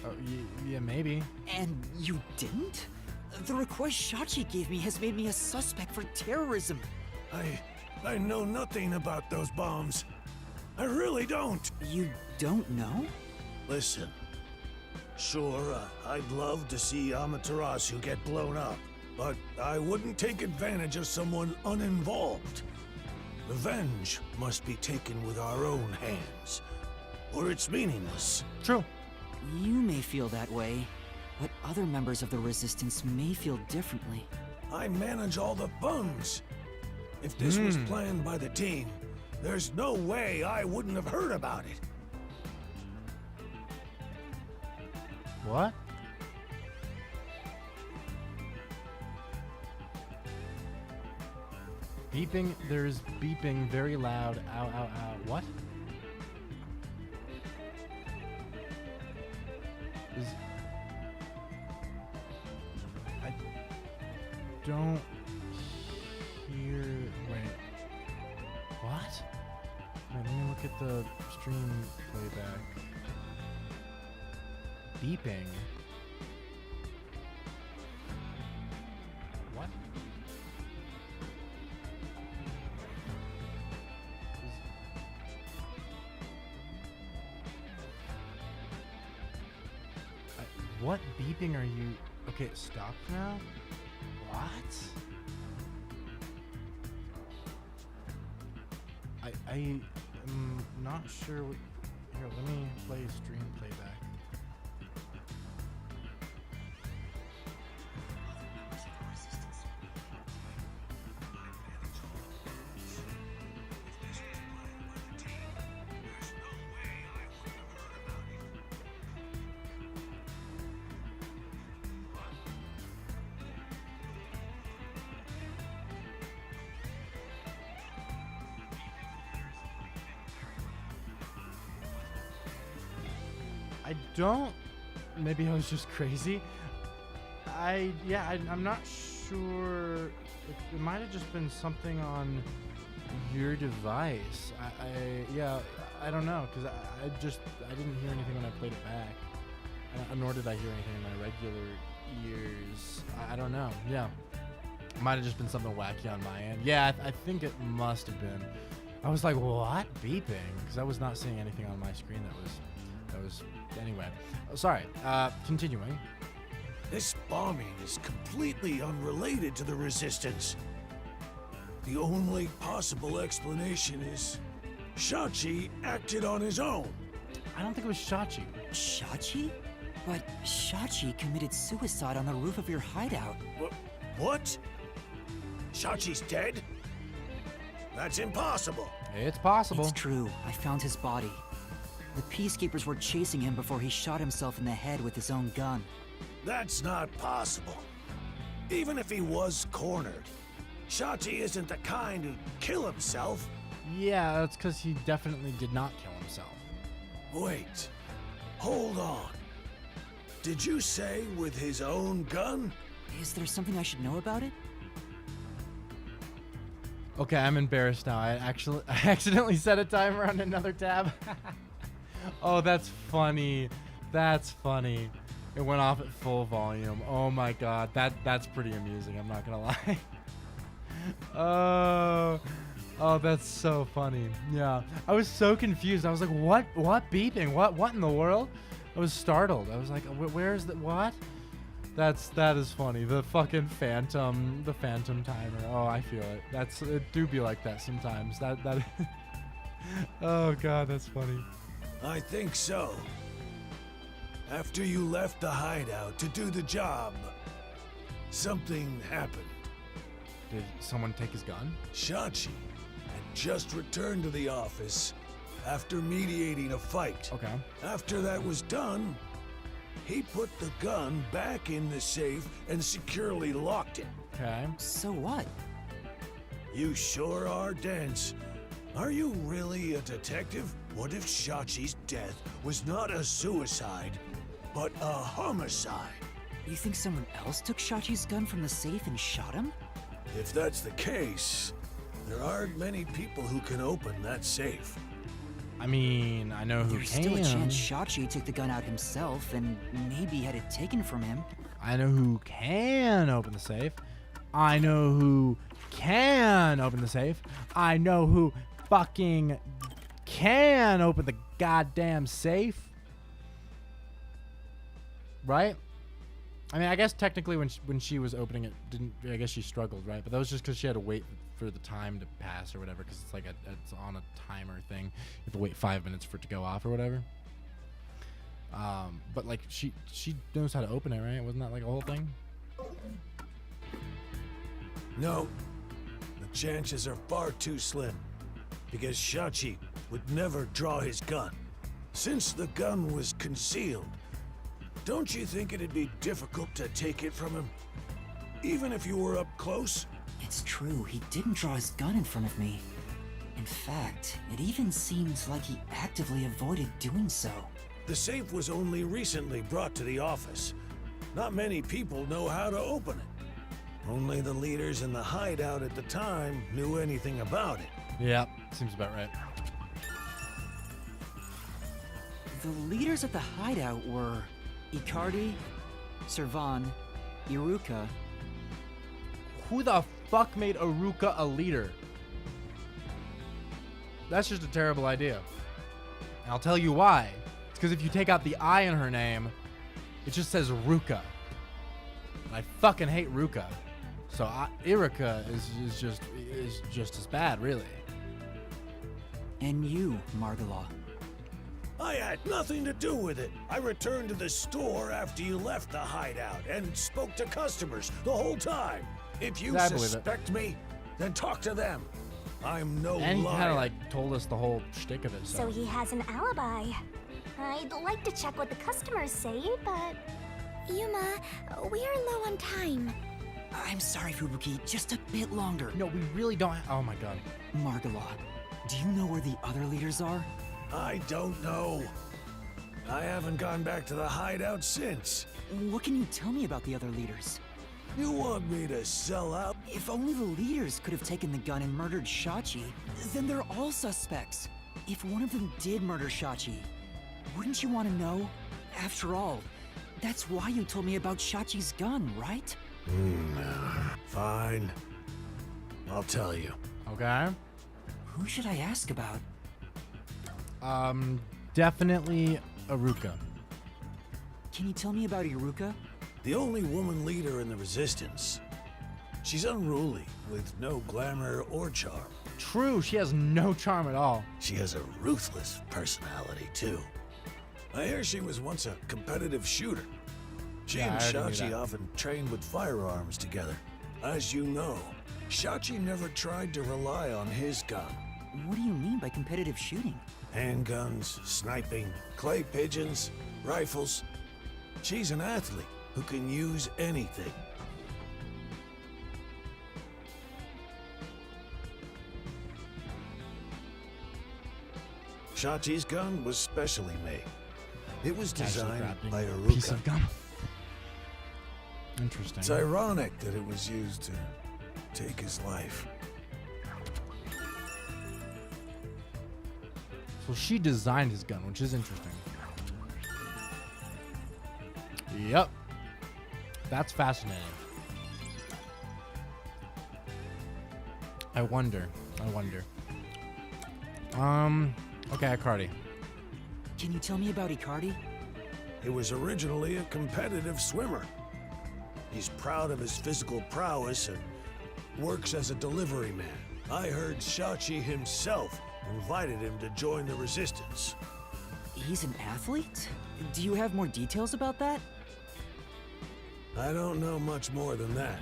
Oh, yeah, maybe. And you didn't? The request Shachi gave me has made me a suspect for terrorism. I know nothing about those bombs. I really don't. You don't know? Listen. Sure, I'd love to see Amaterasu get blown up, but I wouldn't take advantage of someone uninvolved. Revenge must be taken with our own hands, or it's meaningless. True. You may feel that way, but other members of the Resistance may feel differently. I manage all the funds. If this was planned by the team, there's no way I wouldn't have heard about it. What? Beeping. There's beeping very loud. Ow, ow, ow. What? I don't hear. Wait. What? Wait, let me look at the stream playback. Beeping. What? What beeping are you? Okay, it stopped now? What? I am not sure what... Here, let me play stream playback. I don't. Maybe I was just crazy. I'm not sure. It might have just been something on your device. I don't know, because I didn't hear anything when I played it back. Nor did I hear anything in my regular ears. I don't know. Yeah. Might have just been something wacky on my end. Yeah, I think it must have been. I was like, what? Beeping? Because I was not seeing anything on my screen that was anyway. Oh, sorry. Continuing. This bombing is completely unrelated to the Resistance. The only possible explanation is Shachi acted on his own. I don't think it was Shachi. Shachi? But Shachi committed suicide on the roof of your hideout. What? Shachi's dead? That's impossible. It's possible. It's true. I found his body. The Peacekeepers were chasing him before he shot himself in the head with his own gun. That's not possible. Even if he was cornered, Shachi isn't the kind who'd kill himself. Yeah, that's because he definitely did not kill himself. Wait. Hold on. Did you say with his own gun? Is there something I should know about it? Okay, I'm embarrassed now. I accidentally set a timer on another tab. Oh, that's funny. That's funny. It went off at full volume. Oh my god, that's pretty amusing. I'm not gonna lie. Oh, that's so funny. Yeah, I was so confused. I was like, what beeping? What in the world? I was startled. I was like, where's the what? That is funny. The fucking phantom timer. Oh, I feel it. It do be like that sometimes. That. Oh god, that's funny. I think so. After you left the hideout to do the job, something happened. Did someone take his gun? Shachi had just returned to the office after mediating a fight. Okay. After that was done, he put the gun back in the safe and securely locked it. Okay. So what? You sure are dense. Are you really a detective? What if Shachi's death was not a suicide, but a homicide? You think someone else took Shachi's gun from the safe and shot him? If that's the case, there aren't many people who can open that safe. I mean, I know who There's can. still a chance Shachi took the gun out himself and maybe had it taken from him. I know who can open the safe. I know who can open the safe. I know who fucking can open the goddamn safe. Right? I mean, I guess technically when she was opening it, I guess she struggled, right? But that was just because she had to wait for the time to pass or whatever, because it's like it's on a timer thing. You have to wait 5 minutes for it to go off or whatever. But like she knows how to open it, right? Wasn't that like a whole thing? No, the chances are far too slim, because Shachi would never draw his gun. Since the gun was concealed, don't you think it'd be difficult to take it from him? Even if you were up close? It's true, he didn't draw his gun in front of me. In fact, it even seems like he actively avoided doing so. The safe was only recently brought to the office. Not many people know how to open it. Only the leaders in the hideout at the time knew anything about it. Yeah, seems about right. The leaders at the hideout were Icardi, Servan, Iruka. Who the fuck made Iruka a leader? That's just a terrible idea. And I'll tell you why. It's because if you take out the I in her name, It just says Ruka. I fucking hate Ruka. So Iruka is just as bad, really. And you, Margala. I had nothing to do with it. I returned to the store after you left the hideout and spoke to customers the whole time. If you suspect me, then talk to them. I'm no liar. And he kind of like told us the whole shtick of it. So he has an alibi. I'd like to check what the customers say, but... Yuma, we are low on time. I'm sorry, Fubuki, just a bit longer. No, we really don't. Oh my god. Margala, do you know where the other leaders are? I don't know. I haven't gone back to the hideout since. What can you tell me about the other leaders? You want me to sell out? If only the leaders could have taken the gun and murdered Shachi, then they're all suspects. If one of them did murder Shachi, wouldn't you want to know? After all, that's why you told me about Shachi's gun, right? Fine. I'll tell you. Okay. Who should I ask about? Definitely Iruka. Can you tell me about Iruka? The only woman leader in the Resistance. She's unruly, with no glamour or charm. True, she has no charm at all. She has a ruthless personality, too. I hear she was once a competitive shooter. She and Shachi often trained with firearms together. As you know, Shachi never tried to rely on his gun. What do you mean by competitive shooting? Handguns, sniping, clay pigeons, rifles. She's an athlete who can use anything. Shachi's gun was specially made. It was designed by Iruka. Piece of gum. Interesting. It's ironic that it was used to take his life. So she designed his gun, which is interesting. Yep. That's fascinating. I wonder. Okay, Icardi. Can you tell me about Icardi? He was originally a competitive swimmer. He's proud of his physical prowess and works as a delivery man. I heard Shachi himself invited him to join the Resistance. He's an athlete? Do you have more details about that? I don't know much more than that.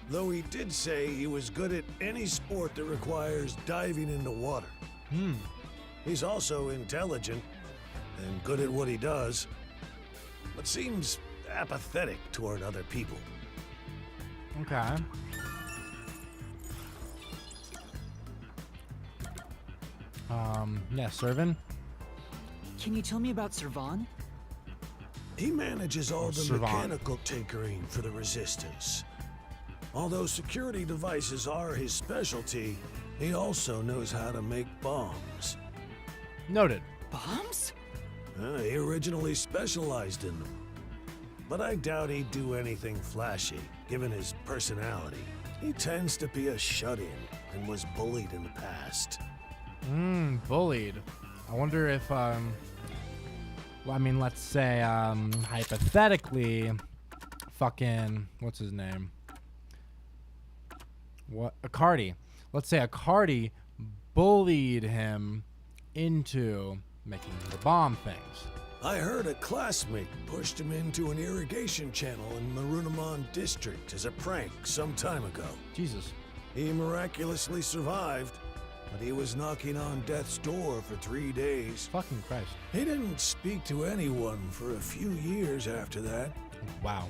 Though he did say he was good at any sport that requires diving into water. He's also intelligent and good at what he does, but seems apathetic toward other people. Okay. Yeah, Servan? Can you tell me about Servan? He manages all the Servan. mechanical tinkering for the Resistance. Although security devices are his specialty, he also knows how to make bombs. Noted. Bombs? He originally specialized in them. But I doubt he'd do anything flashy, given his personality. He tends to be a shut-in and was bullied in the past. Bullied. I wonder if, well, I mean, let's say, hypothetically, fucking, what's his name? Icardi. Let's say Icardi bullied him into making the bomb things. I heard a classmate pushed him into an irrigation channel in Marunamon District as a prank some time ago. Jesus. He miraculously survived, but he was knocking on death's door for 3 days. Fucking Christ. He didn't speak to anyone for a few years after that. Wow.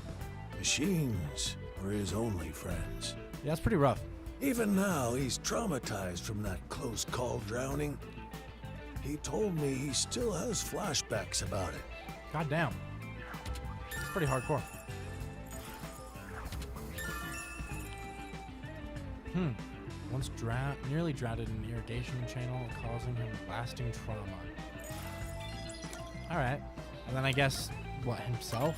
Machines were his only friends. Yeah, that's pretty rough. Even now, he's traumatized from that close call drowning. He told me he still has flashbacks about it. God damn. It's pretty hardcore. Once nearly drowned in an irrigation channel, causing him lasting trauma. Alright. And then I guess, what, himself?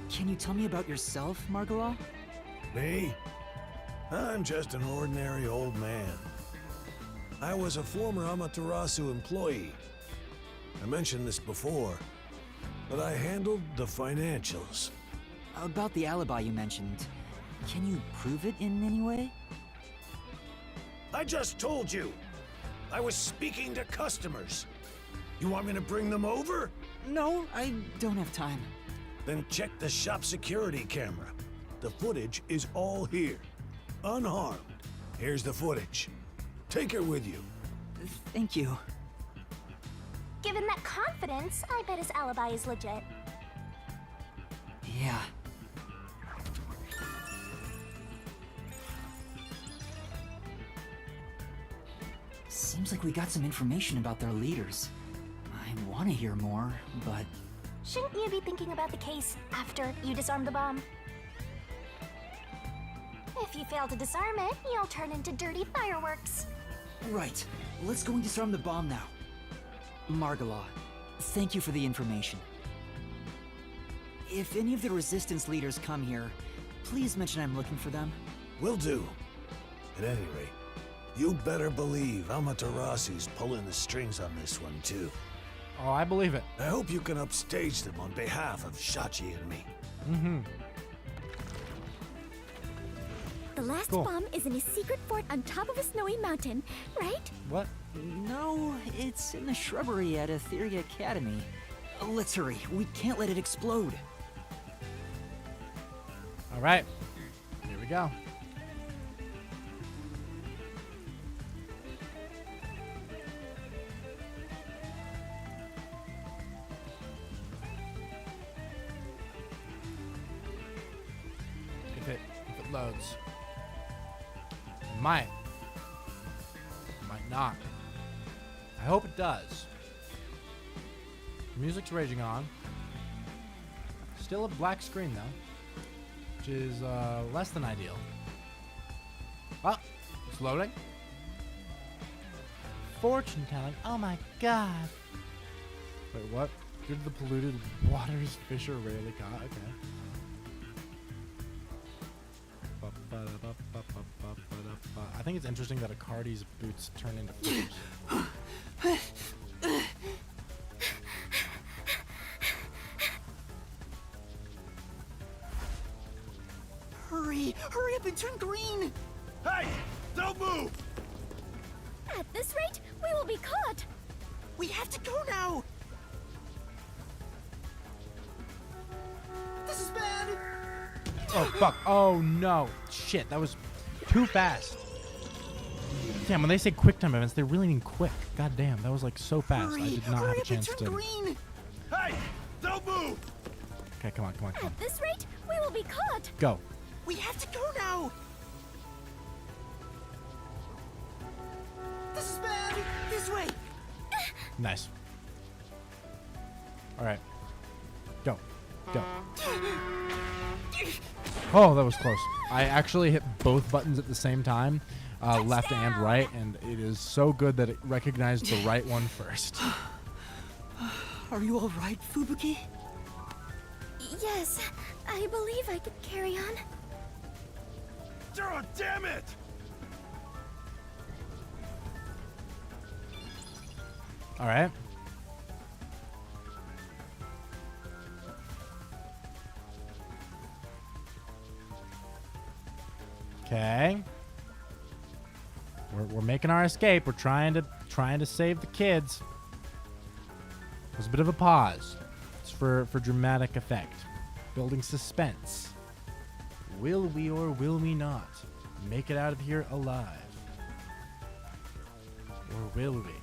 Can you tell me about yourself, Margala? Me? I'm just an ordinary old man. I was a former Amaterasu employee. I mentioned this before. but I handled the financials. About the alibi you mentioned, can you prove it in any way? I just told you. I was speaking to customers. You want me to bring them over? No, I don't have time. Then check the shop security camera. The footage is all here, unharmed. Here's the footage. Take her with you. Thank you. Given that confidence, I bet his alibi is legit. Yeah. Seems like we got some information about their leaders. I want to hear more, but... Shouldn't you be thinking about the case after you disarm the bomb? If you fail to disarm it, you'll turn into dirty fireworks. Right. Let's go and disarm the bomb now. Margala, thank you for the information. If any of the Resistance leaders come here, please mention I'm looking for them. Will do. At any rate, you better believe Amaterasu's pulling the strings on this one, too. Oh, I believe it. I hope you can upstage them on behalf of Shachi and me. Mm-hmm. The last Cool. bomb is in a secret fort on top of a snowy mountain, right? What? No, it's in the shrubbery at Etheria Academy. Let's hurry. We can't let it explode. All right. Here we go. If it loads. Might not. I hope it does. Music's raging on. Still a black screen though, which is less than ideal. Oh, it's loading. Fortune telling. Oh my god. Wait, what? Good the polluted waters fish are rarely caught. Okay. I think it's interesting that Acardi's boots turn into flames. Hurry! Hurry up and turn green! Hey! Don't move! At this rate, we will be caught! We have to go now! This is bad! Oh, fuck. Oh, no. Shit, that was too fast. Damn, when they say quick time events, they really mean quick. God damn, that was like so fast. I did not have a chance to... Green. Hey! Don't move! Okay, come on. At this rate, we will be caught! Go. We have to go now! This is bad! This way! Nice. All right. Go. Oh, that was close. I actually hit both buttons at the same time, left and right, and it is so good that it recognized the right one first. Are you all right, Fubuki? Yes, I believe I could carry on. Oh, damn it! All right. Okay. We're making our escape. We're trying to save the kids. There's a bit of a pause. It's for dramatic effect. Building suspense. Will we or will we not make it out of here alive? Or will we?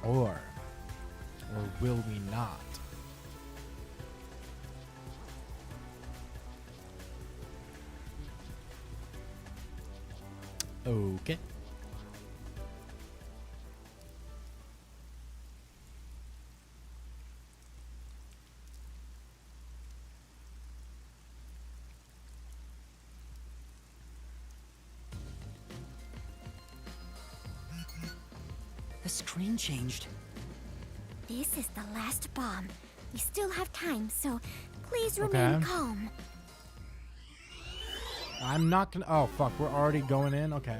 Or will we not? Okay. The screen changed. This is the last bomb. We still have time, so please remain Okay. calm. I'm not gonna. Oh fuck, we're already going in. Okay.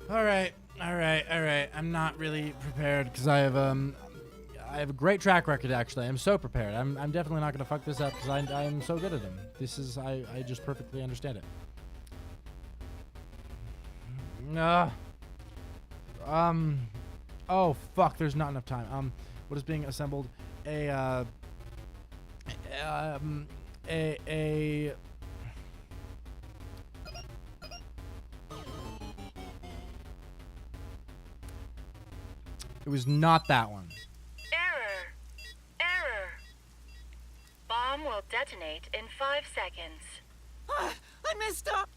All right. I'm not really prepared because I I have a great track record, actually. I'm so prepared. I'm definitely not going to fuck this up because I'm so good at them. This is, I just perfectly understand it. Oh, fuck, there's not enough time. What is being assembled? It was not that one. Error. Error. Bomb will detonate in 5 seconds. I messed up!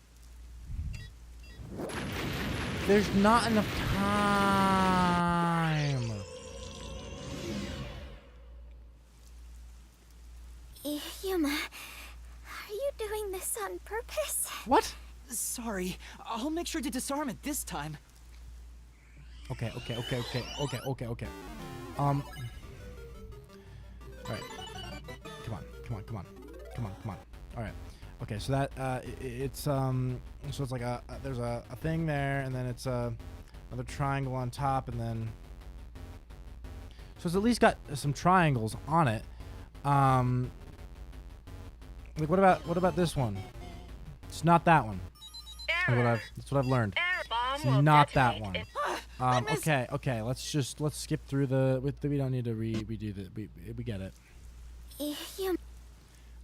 There's not enough time. Yuma, are you doing this on purpose? What? Sorry. I'll make sure to disarm it this time. Okay. All right. Come on. All right. Okay, so that it's so it's like there's a thing there, and then it's another triangle on top, and then so it's at least got some triangles on it. Like what about this one? It's not that one. That's what I've learned. It's not that one. Okay. Let's skip through we don't need to redo the we get it.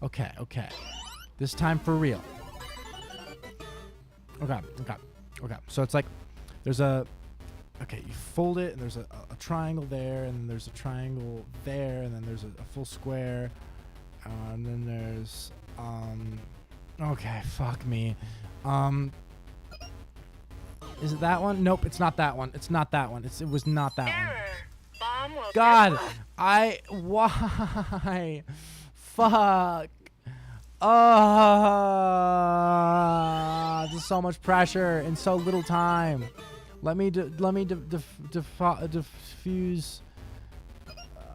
Okay. This time for real. Okay. So it's like there's you fold it, and there's a triangle there, and then there's a triangle there, and then there's a full square, and then there's okay, fuck me. Is it that one? Nope, it's not that one. It was not that one. Bomb will God, why? Fuck. There's so much pressure in so little time. Let me diffuse.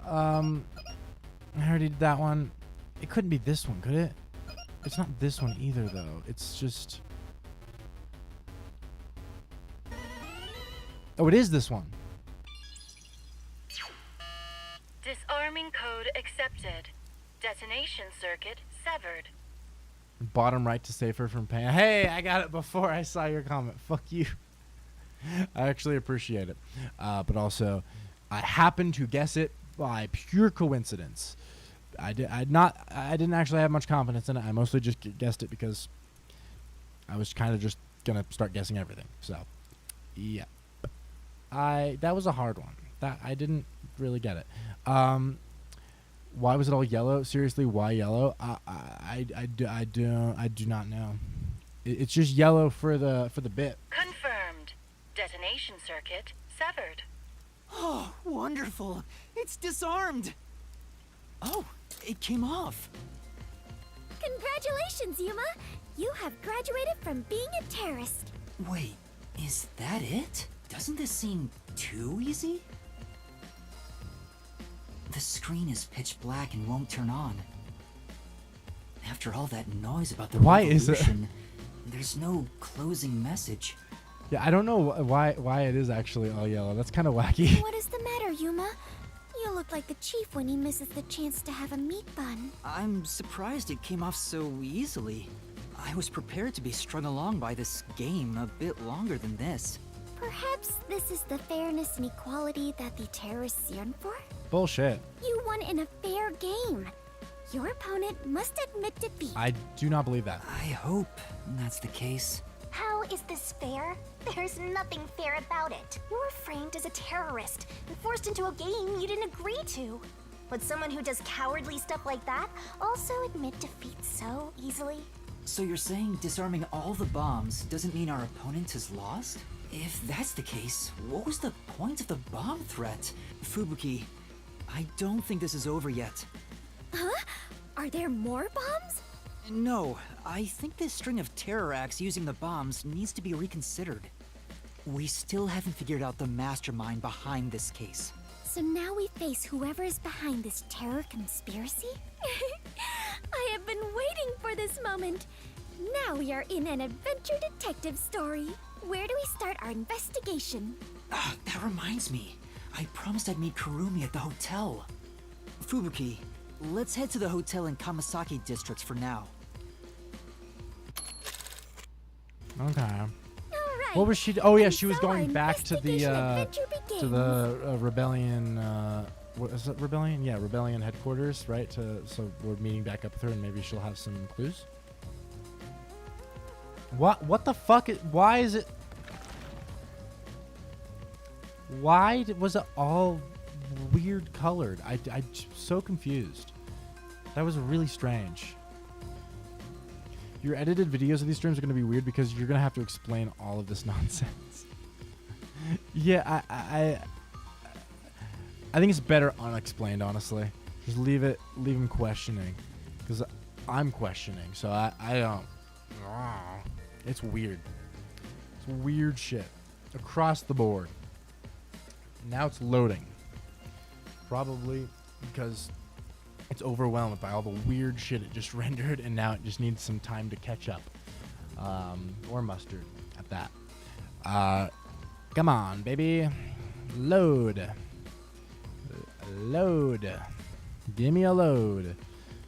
I already did that one. It couldn't be this one, could it? It's not this one either, though. It's just. Oh, it is this one. Disarming code accepted. Detonation circuit severed. Bottom right to save her from pain. Hey, I got it before I saw your comment. Fuck you. I actually appreciate it. But also, I happened to guess it by pure coincidence. I didn't actually have much confidence in it. I mostly just guessed it because I was kind of just gonna start guessing everything. So, yeah. That was a hard one. That I didn't really get it. Why was it all yellow? Seriously, why yellow? I do not know. It's just yellow for the bit. Confirmed. Detonation circuit severed. Oh, wonderful! It's disarmed. Oh, it came off. Congratulations, Yuma! You have graduated from being a terrorist. Wait, is that it? Doesn't this seem too easy? The screen is pitch black and won't turn on. After all that noise about the revolution, there's no closing message. Yeah, I don't know why it is actually all yellow. That's kind of wacky. What is the matter, Yuma? You look like the chief when he misses the chance to have a meat bun. I'm surprised it came off so easily. I was prepared to be strung along by this game a bit longer than this. Perhaps this is the fairness and equality that the terrorists yearn for? Bullshit. You won in a fair game. Your opponent must admit defeat. I do not believe that. I hope that's the case. How is this fair? There's nothing fair about it. You were framed as a terrorist and forced into a game you didn't agree to. Would someone who does cowardly stuff like that also admit defeat so easily? So you're saying disarming all the bombs doesn't mean our opponent has lost? If that's the case, what was the point of the bomb threat? Fubuki, I don't think this is over yet. Huh? Are there more bombs? No, I think this string of terror acts using the bombs needs to be reconsidered. We still haven't figured out the mastermind behind this case. So now we face whoever is behind this terror conspiracy? I have been waiting for this moment. Now we are in an adventure detective story. Where do we start our investigation? That reminds me. I promised I'd meet Kurumi at the hotel. Fubuki, let's head to the hotel in Kamasaki district for now. Okay. What was she? Oh yeah, she was going back to the rebellion. What is it? Rebellion? Yeah, rebellion headquarters, right? So we're meeting back up with her, and maybe she'll have some clues. What the fuck? Why is it? Why was it all weird colored? I'm so confused. That was really strange. Your edited videos of these streams are going to be weird because you're going to have to explain all of this nonsense. Yeah, I think it's better unexplained, honestly. Just leave him questioning, because I'm questioning. So I don't. It's weird. It's weird shit across the board. Now it's loading. Probably because it's overwhelmed by all the weird shit it just rendered, and now it just needs some time to catch up. Or mustard at that. Come on, baby. Load. Load. Give me a load.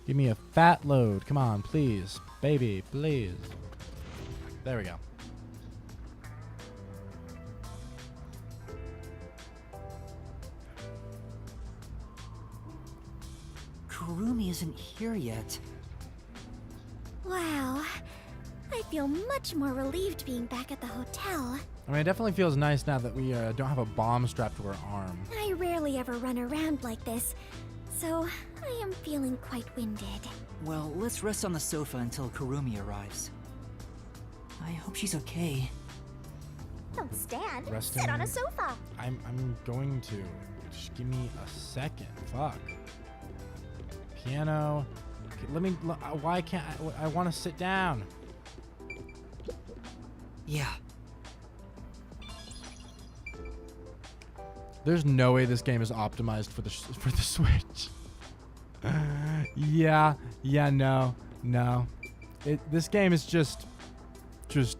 Give me a fat load. Come on, please. Baby, please. There we go. Kurumi isn't here yet. Wow. I feel much more relieved being back at the hotel. I mean, it definitely feels nice now that we don't have a bomb strapped to our arm. I rarely ever run around like this, so I am feeling quite winded. Well, let's rest on the sofa until Kurumi arrives. I hope she's okay. Don't stand. Resting. Sit on a sofa. I'm going to. Just give me a second. Fuck. Piano. Okay, let me. Why can't I want to sit down? Yeah. There's no way this game is optimized for the Switch. Yeah, no. This game is just. Yuma!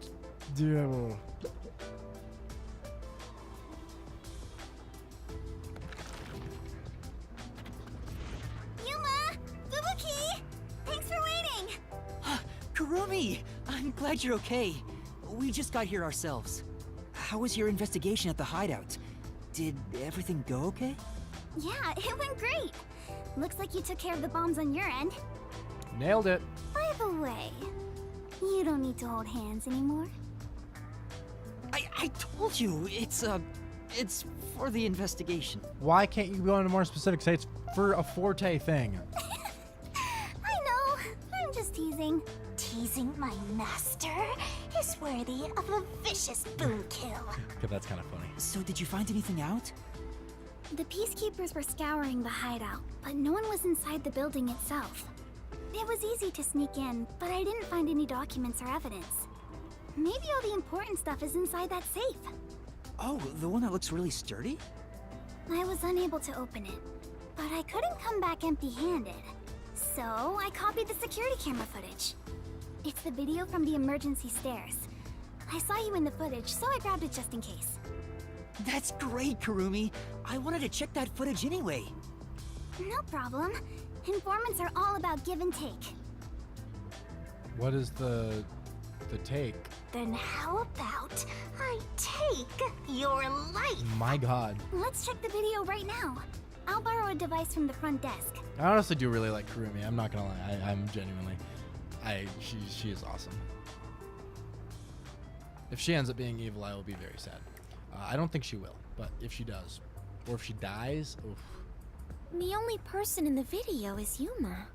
Fubuki! Thanks for waiting! Kurumi! I'm glad you're okay. We just got here ourselves. How was your investigation at the hideout? Did everything go okay? Yeah, it went great. Looks like you took care of the bombs on your end. Nailed it. By the way, you don't need to hold hands anymore. I told you, it's for the investigation. Why can't you go into more specifics? Say it's for a Forte thing. I know. I'm just teasing. Teasing my master is worthy of a vicious boom kill. Okay, that's kind of funny. So did you find anything out? The Peacekeepers were scouring the hideout, but no one was inside the building itself. It was easy to sneak in, but I didn't find any documents or evidence. Maybe all the important stuff is inside that safe. Oh, the one that looks really sturdy? I was unable to open it, but I couldn't come back empty-handed. So I copied the security camera footage. It's the video from the emergency stairs. I saw you in the footage, so I grabbed it just in case. That's great, Kurumi. I wanted to check that footage anyway. No problem. Informants are all about give and take. What is the take? Then how about I take your life? My God. Let's check the video right now. I'll borrow a device from the front desk. I honestly do really like Kurumi. I'm not gonna lie. I'm genuinely. She is awesome. If she ends up being evil, I will be very sad. I don't think she will, but if she does, or if she dies, oof. The only person in the video is Yuma.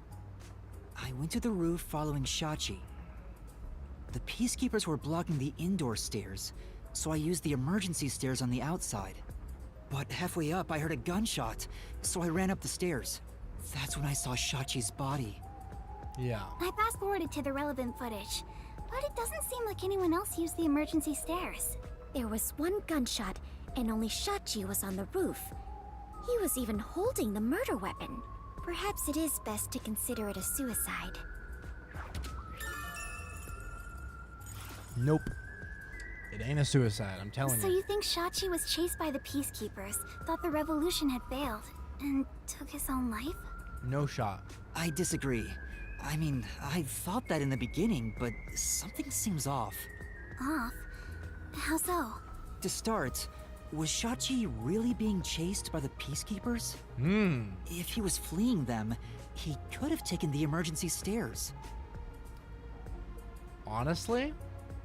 I went to the roof following Shachi. The Peacekeepers were blocking the indoor stairs, so I used the emergency stairs on the outside. But halfway up, I heard a gunshot, so I ran up the stairs. That's when I saw Shachi's body. Yeah. I fast-forwarded to the relevant footage, but it doesn't seem like anyone else used the emergency stairs. There was one gunshot, and only Shachi was on the roof. He was even holding the murder weapon. Perhaps it is best to consider it a suicide. Nope. It ain't a suicide, I'm telling So you. you think Shachi was chased by the Peacekeepers, thought the revolution had failed, and took his own life? No shot. I disagree. I mean, I thought that in the beginning, but something seems off. Off? How so? To start, was Shachi really being chased by the Peacekeepers? If he was fleeing them, he could have taken the emergency stairs. Honestly,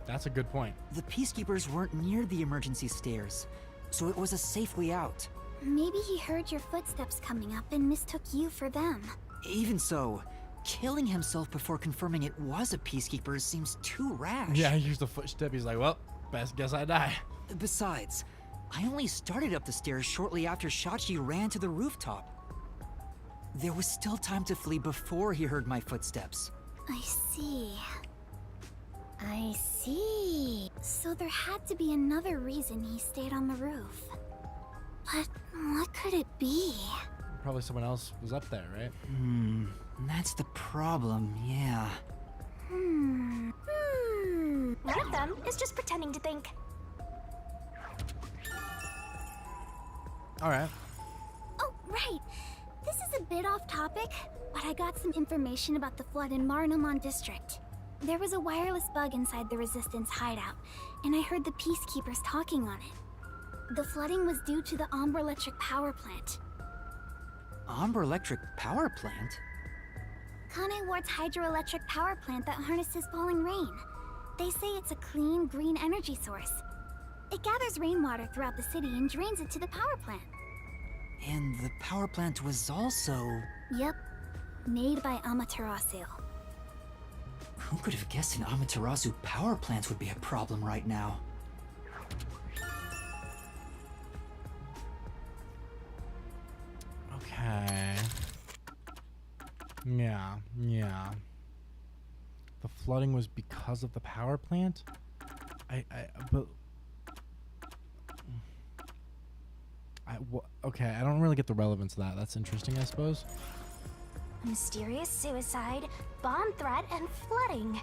that's a good point. The Peacekeepers weren't near the emergency stairs, so it was a safe way out. Maybe he heard your footsteps coming up and mistook you for them. Even so, killing himself before confirming it was a Peacekeeper seems too rash. Yeah, he used a footstep. He's like, well, best guess I die. Besides, I only started up the stairs shortly after Shachi ran to the rooftop. There was still time to flee before he heard my footsteps. I see. I see. So there had to be another reason he stayed on the roof. But what could it be? Probably someone else was up there, right? That's the problem, yeah. One of them is just pretending to think. Alright. Oh, right. This is a bit off topic, but I got some information about the flood in Marnomon District. There was a wireless bug inside the Resistance hideout, and I heard the Peacekeepers talking on it. The flooding was due to the Ombre Electric Power Plant. Ombre Electric Power Plant? Kanai Ward's hydroelectric power plant that harnesses falling rain. They say it's a clean, green energy source. It gathers rainwater throughout the city and drains it to the power plant. And the power plant was also... Yep. Made by Amaterasu. Who could have guessed an Amaterasu power plant would be a problem right now? Okay. Yeah. The flooding was because of the power plant? Okay, I don't really get the relevance of that. That's interesting, I suppose. Mysterious suicide, bomb threat, and flooding.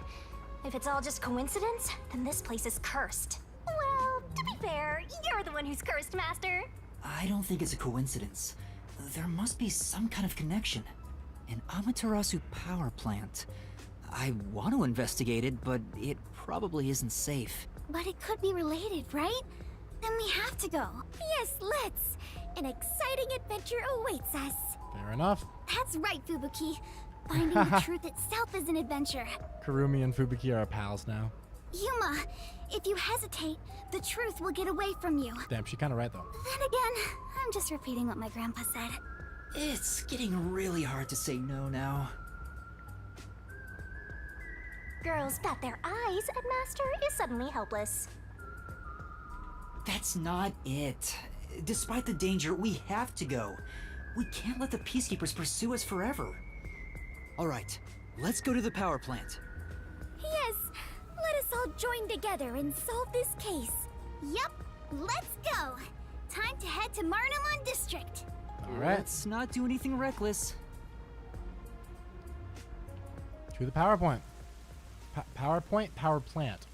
If it's all just coincidence, then this place is cursed. Well, to be fair, you're the one who's cursed, Master. I don't think it's a coincidence. There must be some kind of connection. An Amaterasu power plant. I want to investigate it, but it probably isn't safe. But it could be related, right? Then we have to go. Yes, let's. An exciting adventure awaits us. Fair enough. That's right, Fubuki. Finding the truth itself is an adventure. Kurumi and Fubuki are pals now. Yuma, if you hesitate, the truth will get away from you. Damn, she's kind of right, though. Then again, I'm just repeating what my grandpa said. It's getting really hard to say no now. Girls bat their eyes, and Master is suddenly helpless. That's not it. Despite the danger, we have to go. We can't let the Peacekeepers pursue us forever. Alright, let's go to the power plant. Yes, let us all join together and solve this case. Yup, let's go. Time to head to Marnomon District. Alright. Let's not do anything reckless. To the power point. Power plant.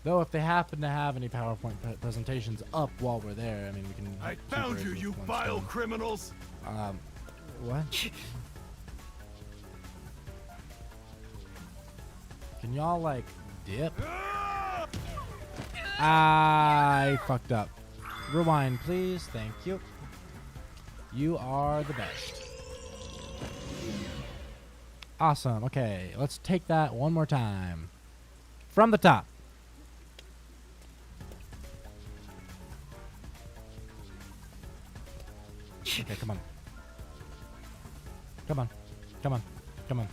Though if they happen to have any PowerPoint presentations up while we're there, I mean, we can... I found you, you vile criminals! What? Can y'all, like, dip? I fucked up. Rewind, please. Thank you. You are the best. Awesome. Okay, let's take that one more time. From the top. Okay, come on. Come on.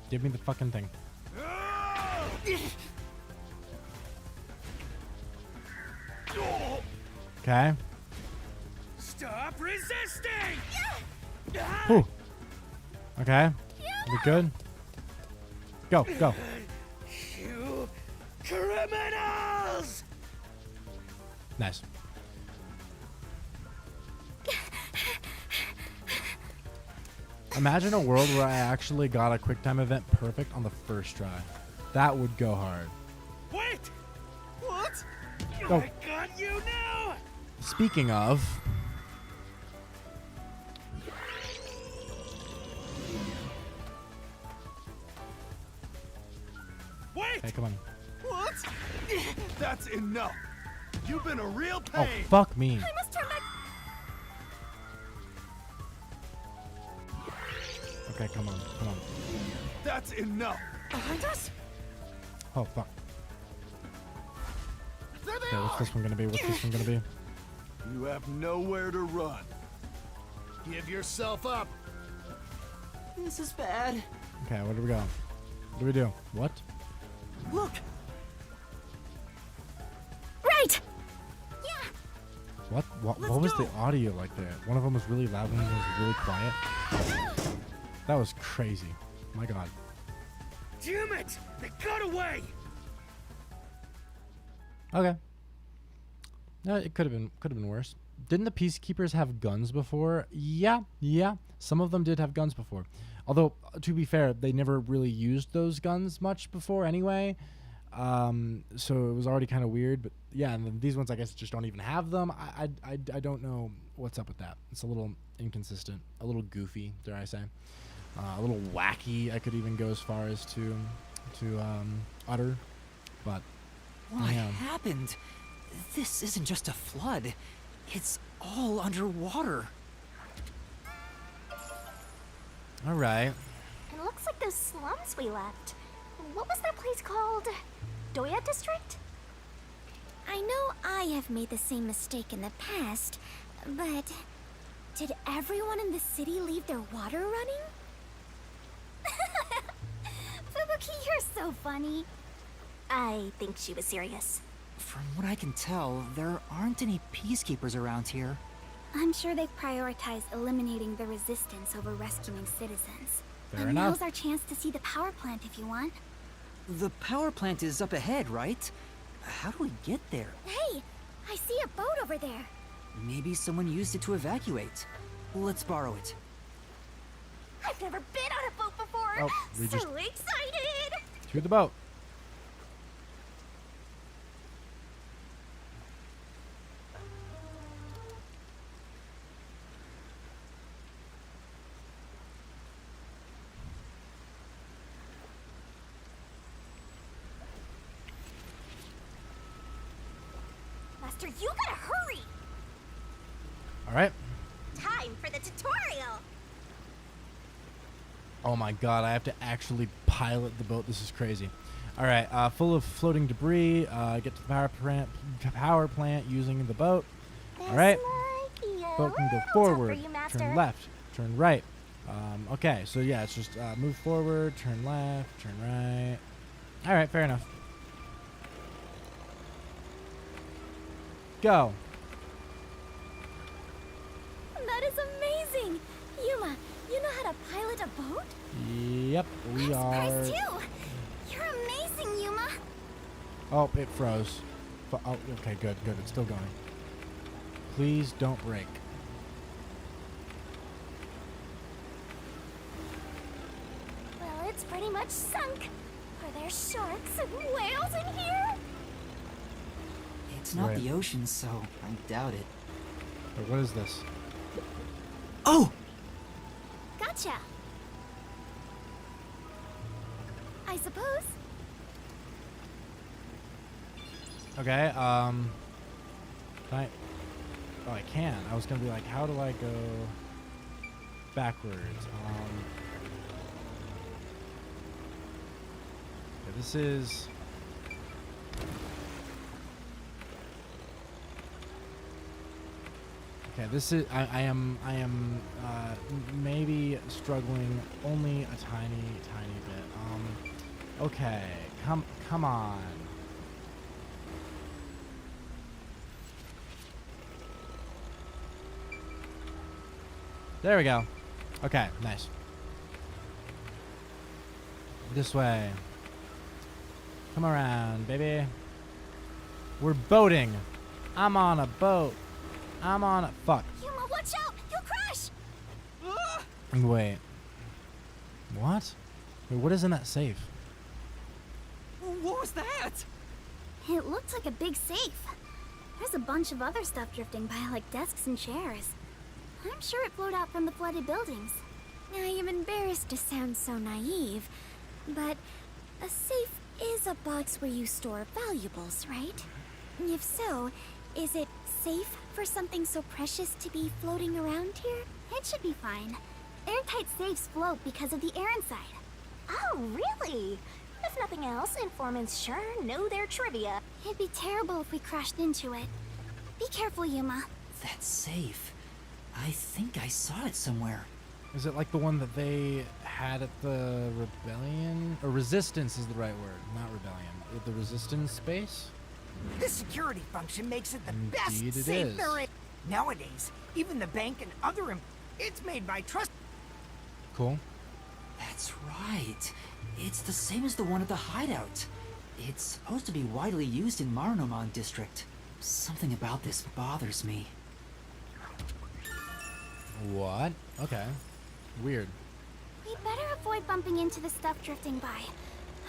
Give me the fucking thing. Okay. Stop resisting! Whew. Okay. We good? Go. You criminals! Nice. Imagine a world where I actually got a QuickTime event perfect on the first try. That would go hard. Wait! What? Oh. I got you now! Speaking of... Wait! Okay, come on. What? That's enough. You've been a real Oh, pain. fuck me. I must turn back. Okay, come on. Come on. That's enough. Behind us? Oh, fuck. There they Okay, what's this one gonna be? What's this one gonna be? You have nowhere to run. Give yourself up. This is bad. Okay, where do we go? What do we do? What? Look! Right! What was the audio like there? One of them was really loud, one of them was really quiet. That was crazy. My god. Damn it! They got away! Okay. No, it could have been worse. Didn't the Peacekeepers have guns before? Yeah. Some of them did have guns before. Although, to be fair, they never really used those guns much before anyway. So it was already kind of weird. But yeah, and then these ones, I guess, just don't even have them. I don't know what's up with that. It's a little inconsistent, a little goofy, dare I say. A little wacky, I could even go as far as to utter. But What happened? This isn't just a flood. It's all underwater. all right. It looks like those slums we left. What was that place called? Doya District? I know I have made the same mistake in the past, but did everyone in the city leave their water running? Fubuki, you're so funny. I think she was serious. From what I can tell, there aren't any peacekeepers around here. I'm sure they prioritize eliminating the resistance over rescuing citizens. Fair and enough. now's our chance to see the power plant if you want. The power plant is up ahead, right? How do we get there? Hey, I see a boat over there. Maybe someone used it to evacuate. Let's borrow it. I've never been on a boat before. Oh, we so just- excited! To the boat. Master, you gotta hurry! All right. Time for the tutorial! Oh my god, I have to actually pilot the boat. This is crazy. All right, full of floating debris. Get to the power plant using the boat. All right. Boat can go forward, turn left, turn right. Okay, so yeah, it's just move forward, turn left, turn right. All right, fair enough. Go. That is amazing! Yuma, you know how to pilot a boat? Yep, we are. Surprised too! You're amazing, Yuma! Oh, it froze. Oh, okay, good. It's still going. Please don't break. Well, it's pretty much sunk. Are there sharks and whales in here? It's not Right. the ocean, so I doubt it. Wait, what is this? Oh! Gotcha! I suppose. Okay, can I... Oh, I can. I was gonna be like, how do I go backwards? Okay, this is... Okay, this is... I am maybe struggling only a tiny bit. Okay, come on. There we go. Okay, nice. This way. Come around, baby. We're boating. I'm on a boat. I'm on a... Fuck. Yuma, watch out! You'll crash! Wait. What? Wait, what is in that safe? What was that? It looked like a big safe. There's a bunch of other stuff drifting by, like desks and chairs. I'm sure it flowed out from the flooded buildings. I am embarrassed to sound so naive, but a safe is a box where you store valuables, right? If so, is it safe for something so precious to be floating around here? It should be fine. Airtight safes float because of the air inside. Oh, really? If nothing else, informants sure know their trivia. It'd be terrible if we crashed into it. Be careful, Yuma. That's safe. I think I saw it somewhere. Is it like the one that they had at the Rebellion? Or Resistance is the right word, not Rebellion. At the Resistance space? This security function makes it the best Indeed it safe is. there is. Nowadays, even the bank and other it's made by trust. Cool. That's right. It's the same as the one at the hideout. It's supposed to be widely used in Marnomon district. Something about this bothers me. What? Okay. Weird. We better avoid bumping into the stuff drifting by.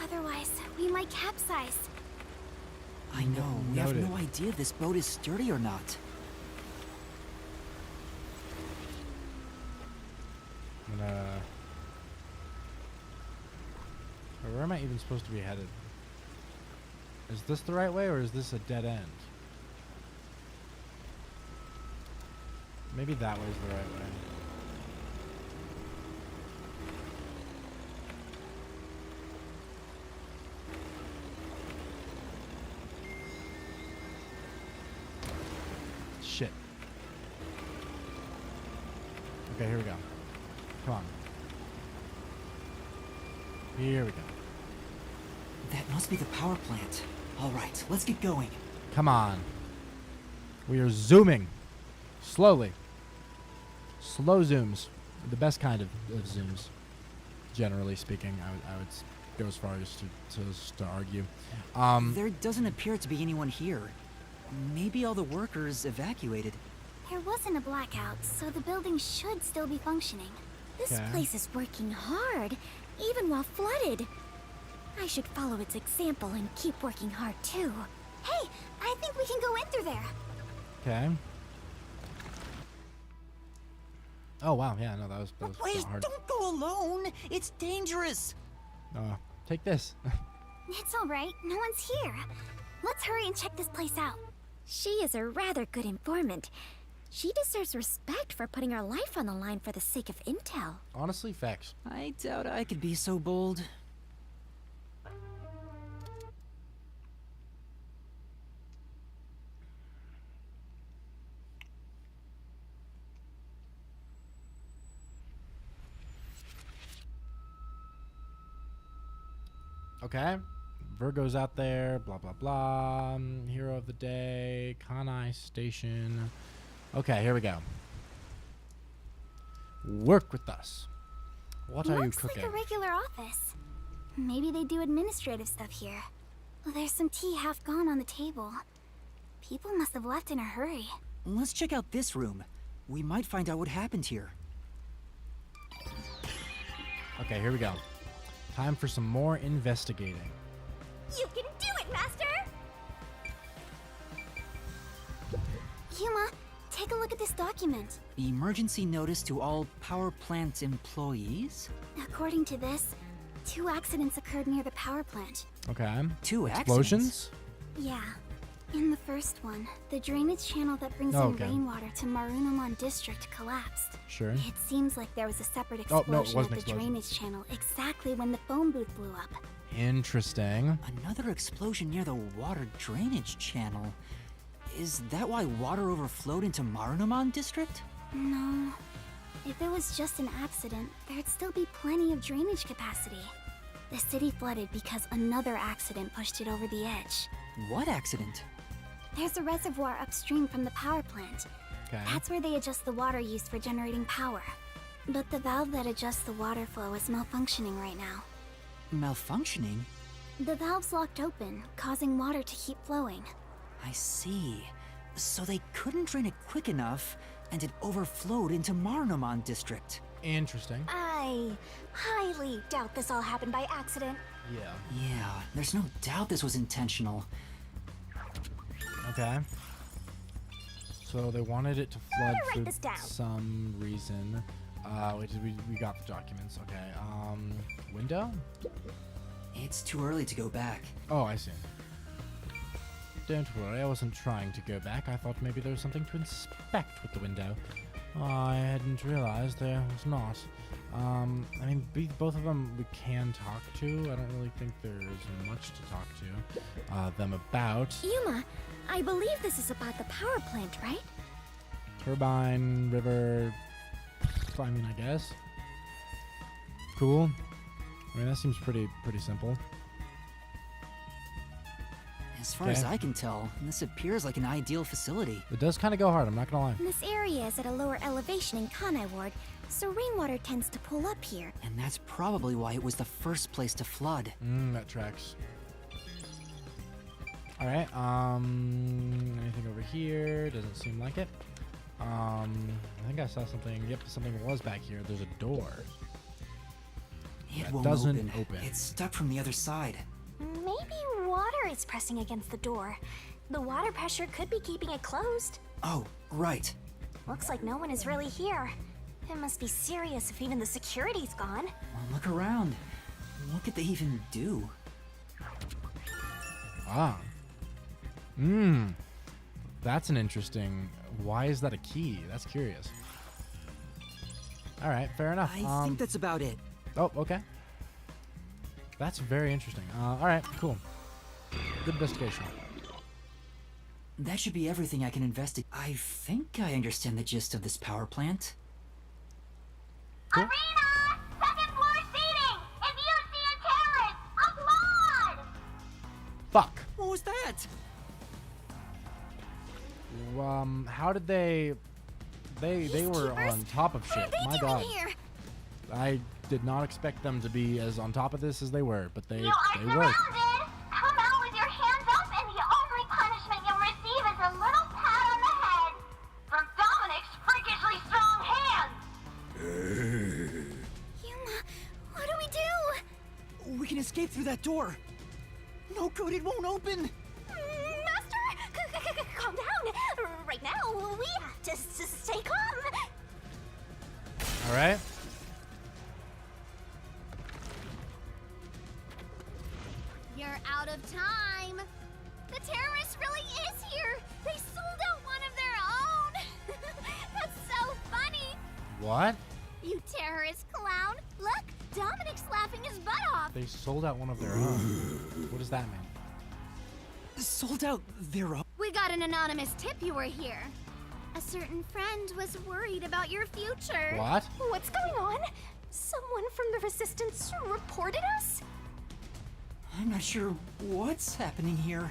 Otherwise, we might capsize. I know. We have Noted. no idea if this boat is sturdy or not. I'm gonna... Where am I even supposed to be headed? Is this the right way or is this a dead end? Maybe that way's the right way. Shit. Okay, here we go. Come on. Here we go. That must be the power plant. All right, let's get going. Come on. We are zooming. Slowly. Slow zooms. The best kind of zooms. Generally speaking, I would go as far as to argue. There doesn't appear to be anyone here. Maybe all the workers evacuated. There wasn't a blackout, so the building should still be functioning. This Okay. place is working hard, even while flooded. I should follow its example and keep working hard too. Hey, I think we can go in through there. Okay. Oh wow, yeah, no, that was Wait, hard. don't go alone. It's dangerous. Take this. It's all right. No one's here. Let's hurry and check this place out. She is a rather good informant. She deserves respect for putting her life on the line for the sake of intel. Honestly, facts. I doubt I could be so bold. Okay. Virgo's out there, blah, blah, blah. Hero of the day, Kanai Station. Okay, here we go. Work with us. What are you Looks cooking? like a regular office. Maybe they do administrative stuff here. There's some tea half gone on the table. People must have left in a hurry. Let's check out this room. We might find out what happened here. Okay, here we go. Time for some more investigating. You can do it, Master! Yuma, take a look at this document. Emergency notice to all power plant employees? According to this, 2 accidents occurred near the power plant. Okay. 2 Explosions? Yeah. In the first one, the drainage channel that brings Oh, in okay. rainwater to Marunamon District collapsed. Sure. It seems like there was a separate Oh, explosion no, it was at an the explosion. drainage channel exactly when the phone booth blew up. Interesting. Another explosion near the water drainage channel. Is that why water overflowed into Marunamon District? No. If it was just an accident, there'd still be plenty of drainage capacity. The city flooded because another accident pushed it over the edge. What accident? There's a reservoir upstream from the power plant. Okay. That's where they adjust the water used for generating power. But the valve that adjusts the water flow is malfunctioning right now. Malfunctioning? The valve's locked open, causing water to keep flowing. I see. So they couldn't drain it quick enough, and it overflowed into Marunamon District. Interesting. I highly doubt this all happened by accident. Yeah. Yeah, there's no doubt this was intentional. Okay. So they wanted it to flood write for this down. some reason. We got the documents. Okay. Window? It's too early to go back. Oh, I see. Don't worry, I wasn't trying to go back. I thought maybe there was something to inspect with the window. I hadn't realized there was not. I mean, both of them we can talk to. I don't really think there's much to talk to them about. Yuma, I believe this is about the power plant, right? Turbine, river. I mean, I guess. Cool. I mean, that seems pretty simple. As far as I can tell, this appears like an ideal facility. It does kind of go hard, I'm not gonna lie. This area is at a lower elevation in Kanai Ward, so rainwater tends to pull up here. And that's probably why it was the first place to flood. That tracks. Alright, anything over here? Doesn't seem like it. I think I saw something. Yep, something was back here. There's a door. It won't open. It's stuck from the other side. Maybe water is pressing against the door. The water pressure could be keeping it closed. Oh, right. Looks like no one is really here. It must be serious if even the security's gone. Well, look around. What could they even do? Ah. That's an interesting... Why is that a key? That's curious. Alright, fair enough. I think that's about it. Oh, okay. That's very interesting. Alright, cool. Good investigation. That should be everything I can investigate. I think I understand the gist of this power plant. Cool. Arena! Second floor seating! If you see a terrorist, applaud! Fuck. What was that? How did they were on top of shit. My god. Here? I did not expect them to be as on top of this as they were, but they You are were. surrounded! Come out with your hands up, and the only punishment you'll receive is a little pat on the head from Dominic's freakishly strong hands! Yuma, what do we do? We can escape through that door. No good, it won't open. Master, calm down. Right now, we have to stay calm. All right. You're out of time. The terrorist really is here. They sold out one of their own. That's so funny. What? You terrorist clown. Look, Dominic's laughing his butt off. They sold out one of their own. What does that mean? Sold out their own? We got an anonymous tip you were here. A certain friend was worried about your future. What? What's going on? Someone from the Resistance reported us? I'm not sure what's happening here.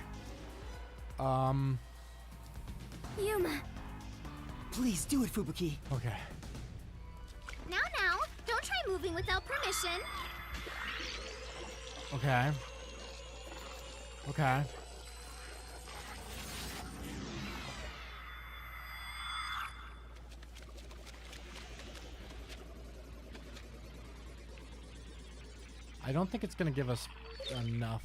Yuma. Please do it, Fubuki. Okay. Now, don't try moving without permission. Okay. Okay. I don't think it's gonna give us enough.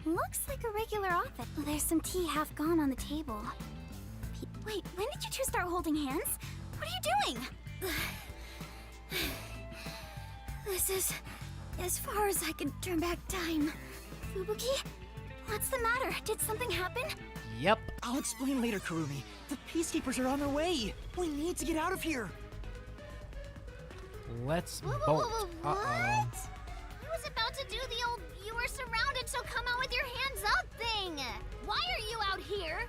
Looks like a regular office. Oh, there's some tea half gone on the table. Wait, when did you two start holding hands? What are you doing? This is as far as I can turn back time. Fubuki? What's the matter? Did something happen? Yep. I'll explain later, Kurumi. The Peacekeepers are on their way. We need to get out of here. Let's What? bolt. I was about to do the old "you were surrounded, so come out with your hands up" thing. Why are you out here?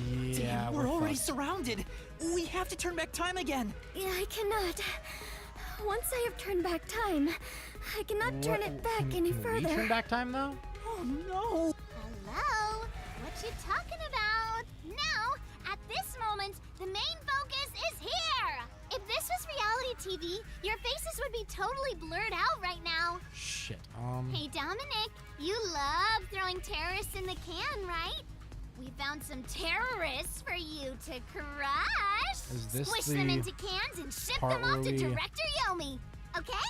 Yeah, Damn, we're already surrounded. We have to turn back time again. Yeah, I cannot. Once I have turned back time, I cannot turn it back any further. Can we turn back time though? Oh no! Hello? What you talking about? Now, at this moment, the main focus is here! If this was reality TV, your faces would be totally blurred out right now. Shit. Hey, Dominic, you love throwing terrorists in the can, right? We found some terrorists for you to crush. Is this Squish the them into cans and ship part them off where to we- Director Yomi. Okay?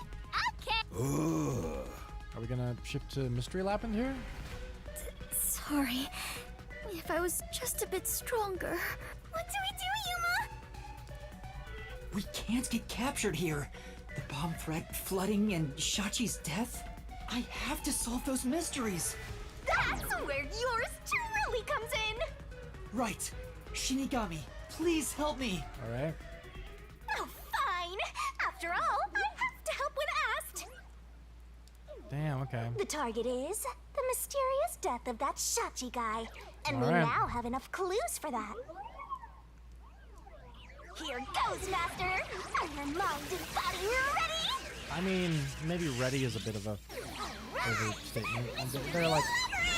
Are we gonna shift to Mystery Labyrinth here? Sorry. If I was just a bit stronger. What do we do, Yuma? We can't get captured here. The bomb threat, flooding, and Shachi's death. I have to solve those mysteries. That's where yours truly comes in! Right. Shinigami, please help me. All right. Oh, fine! After all, I have to help when asked! Damn, okay. The target is the mysterious death of that Shachi guy. And we All right. now have enough clues for that. Here goes, Master! Are your mind and body ready? I mean, maybe ready is a bit of a overstatement. And they're like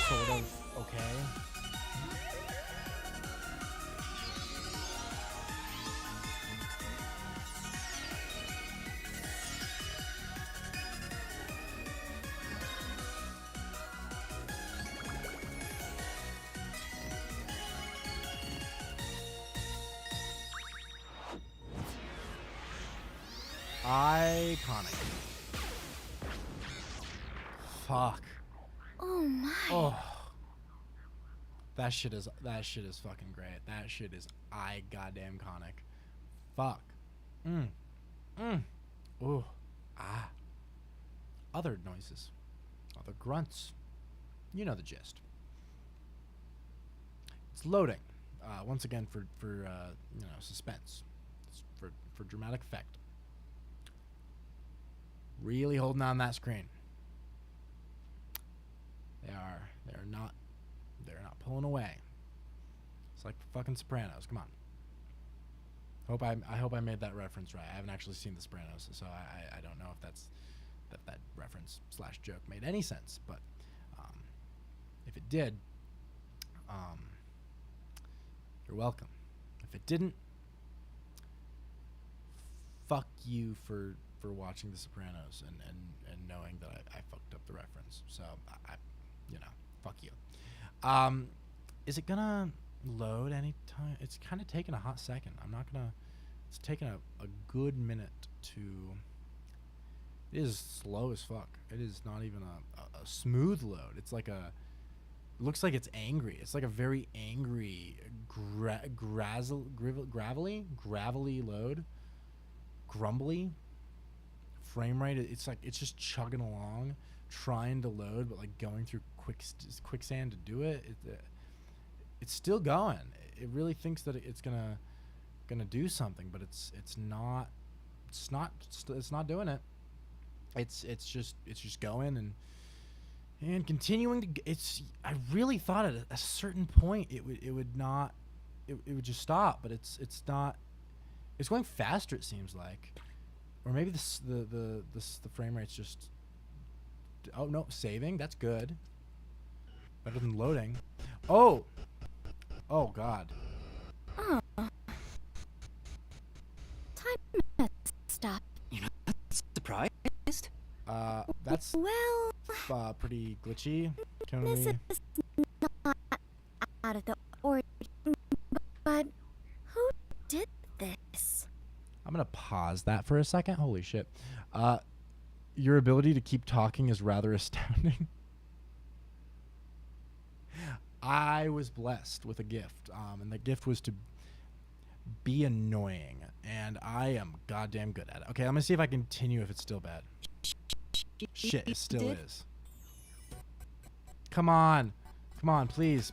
sort of okay. Iconic. Fuck. Oh my. Oh. That shit is fucking great. That shit is goddamn conic. Fuck. Ooh. Ah. Other noises. Other grunts. You know the gist. It's loading. Once again for suspense. It's for dramatic effect. Really holding on that screen. They're not pulling away. It's like fucking Sopranos. Come on. I hope I made that reference right. I haven't actually seen The Sopranos, so I don't know if that reference / joke made any sense. But if it did, you're welcome. If it didn't, fuck you for watching The Sopranos and knowing that I fucked up the reference. So I fuck you. Is it gonna load anytime? It's kind of taking a hot second. It's taking a good minute to. It is slow as fuck. It is not even a smooth load. It's like it looks like it's angry. It's like a very angry, gravelly load. Grumbly. Frame rate, it's like it's just chugging along, trying to load, but like going through quicksand to do it. It's still going. It really thinks that it's gonna do something, but it's not doing it. It's just going and continuing to. I really thought at a certain point it would just stop, but it's not. It's going faster. It seems like. Or maybe the frame rate's just. Oh no, saving. That's good. Better than loading. Oh God. Oh. Time stop. You're not surprised? That's pretty glitchy. This is not out of the order, but who did this? I'm gonna pause that for a second. Holy shit. Your ability to keep talking is rather astounding. I was blessed with a gift, and the gift was to be annoying, and I am goddamn good at it. Okay, I'm gonna see if I continue if it's still bad. Shit, it still is. Come on, please.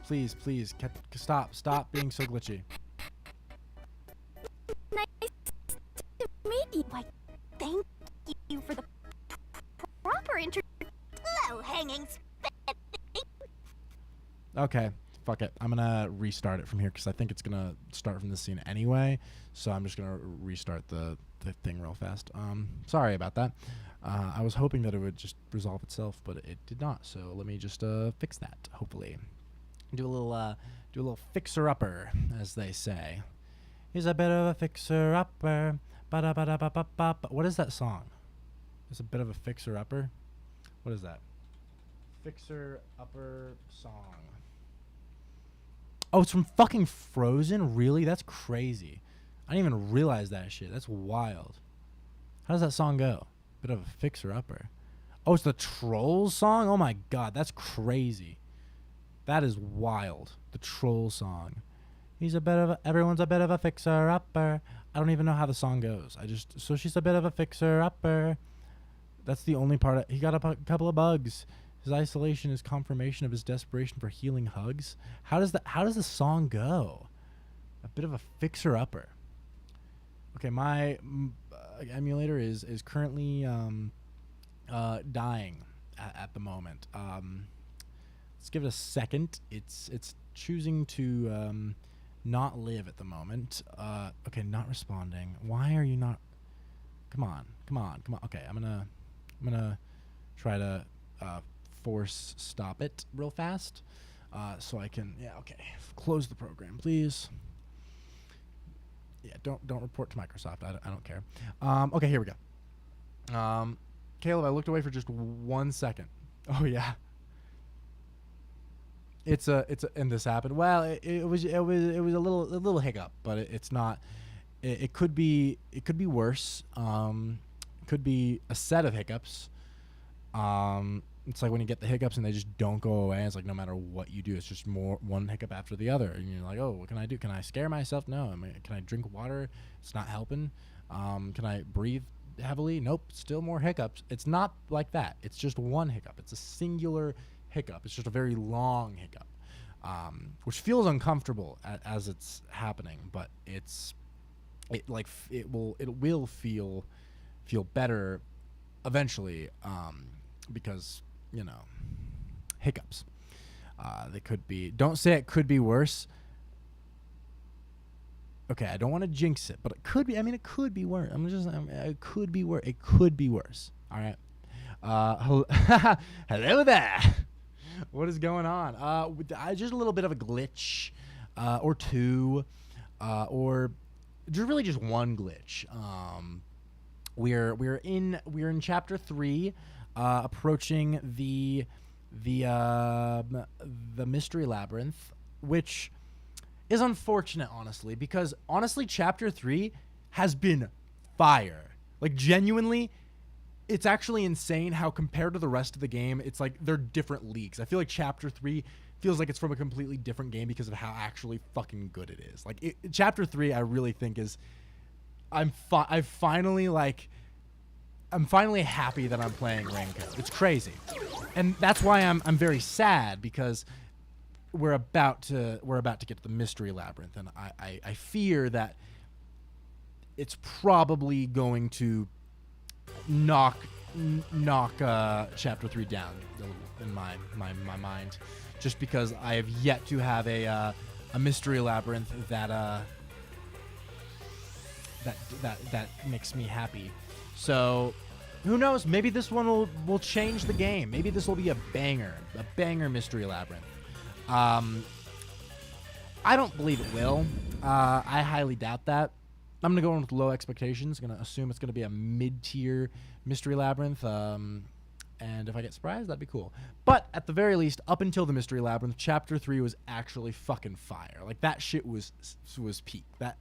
Stop being so glitchy. Nice to meet you. Why, thank you for the proper low-hanging spit. Okay, fuck it. I'm gonna restart it from here because I think it's gonna start from this scene anyway. So I'm just gonna restart the thing real fast. Sorry about that. I was hoping that it would just resolve itself, but it did not. So let me just fix that. Hopefully, do a little fixer-upper, as they say. He's a bit of a fixer-upper. What is that song? It's a bit of a fixer-upper. What is that? Fixer-upper song. Oh, it's from fucking Frozen? Really? That's crazy. I didn't even realize that shit. That's wild. How does that song go? Bit of a fixer-upper. Oh, it's the Trolls song? Oh my god, that's crazy. That is wild. The Troll song. Everyone's a bit of a fixer-upper. I don't even know how the song goes. So she's a bit of a fixer-upper. That's the only part. He got a couple of bugs. His isolation is confirmation of his desperation for healing hugs. How does the song go? A bit of a fixer-upper. Okay, my emulator is currently dying at the moment. Let's give it a second. It's choosing to not live at the moment. Okay, not responding. Why are you not? Come on. Okay, I'm gonna try to force stop it real fast, so I can. Yeah, okay. Close the program, please. Yeah, don't report to Microsoft. I don't care. Okay, here we go. Caleb, I looked away for just 1 second. Oh yeah. It's and this happened. Well, it was a little hiccup, but it's not. It could be worse. Could be a set of hiccups. It's like when you get the hiccups and they just don't go away. It's like no matter what you do, it's just one hiccup after the other, and you're like, oh, what can I do? Can I scare myself? No. Can I drink water? It's not helping. Can I breathe heavily? Nope. Still more hiccups. It's not like that. It's just one hiccup. It's a singular hiccup. It's just a very long hiccup, which feels uncomfortable as it's happening, but it will feel better eventually, because hiccups. They could be. Don't say it could be worse. Okay, I don't want to jinx it, but it could be. I mean, it could be worse. It could be worse. It could be worse. All right. Hello there. What is going on? Just a little bit of a glitch, or two, or just really just one glitch. We're in chapter 3, approaching the mystery labyrinth, which is unfortunate, honestly, because honestly, chapter 3 has been fire. Like, genuinely, it's actually insane how compared to the rest of the game, it's like they're different leagues. I feel like chapter 3 feels like it's from a completely different game because of how actually fucking good it is. Like, chapter 3, I really think is, I'm finally happy that I'm playing Renko. It's crazy, and that's why I'm very sad, because we're about to get to the mystery labyrinth, and I fear that it's probably going to knock chapter 3 down a little in my mind, just because I have yet to have a mystery labyrinth that makes me happy. So who knows? Maybe this one will change the game. Maybe this will be a banger mystery labyrinth. I don't believe it will. I highly doubt that. I'm gonna go in with low expectations. I'm gonna assume it's gonna be a mid-tier mystery labyrinth. And if I get surprised, that'd be cool. But at the very least, up until the mystery labyrinth, chapter 3 was actually fucking fire. Like, that shit was peak. That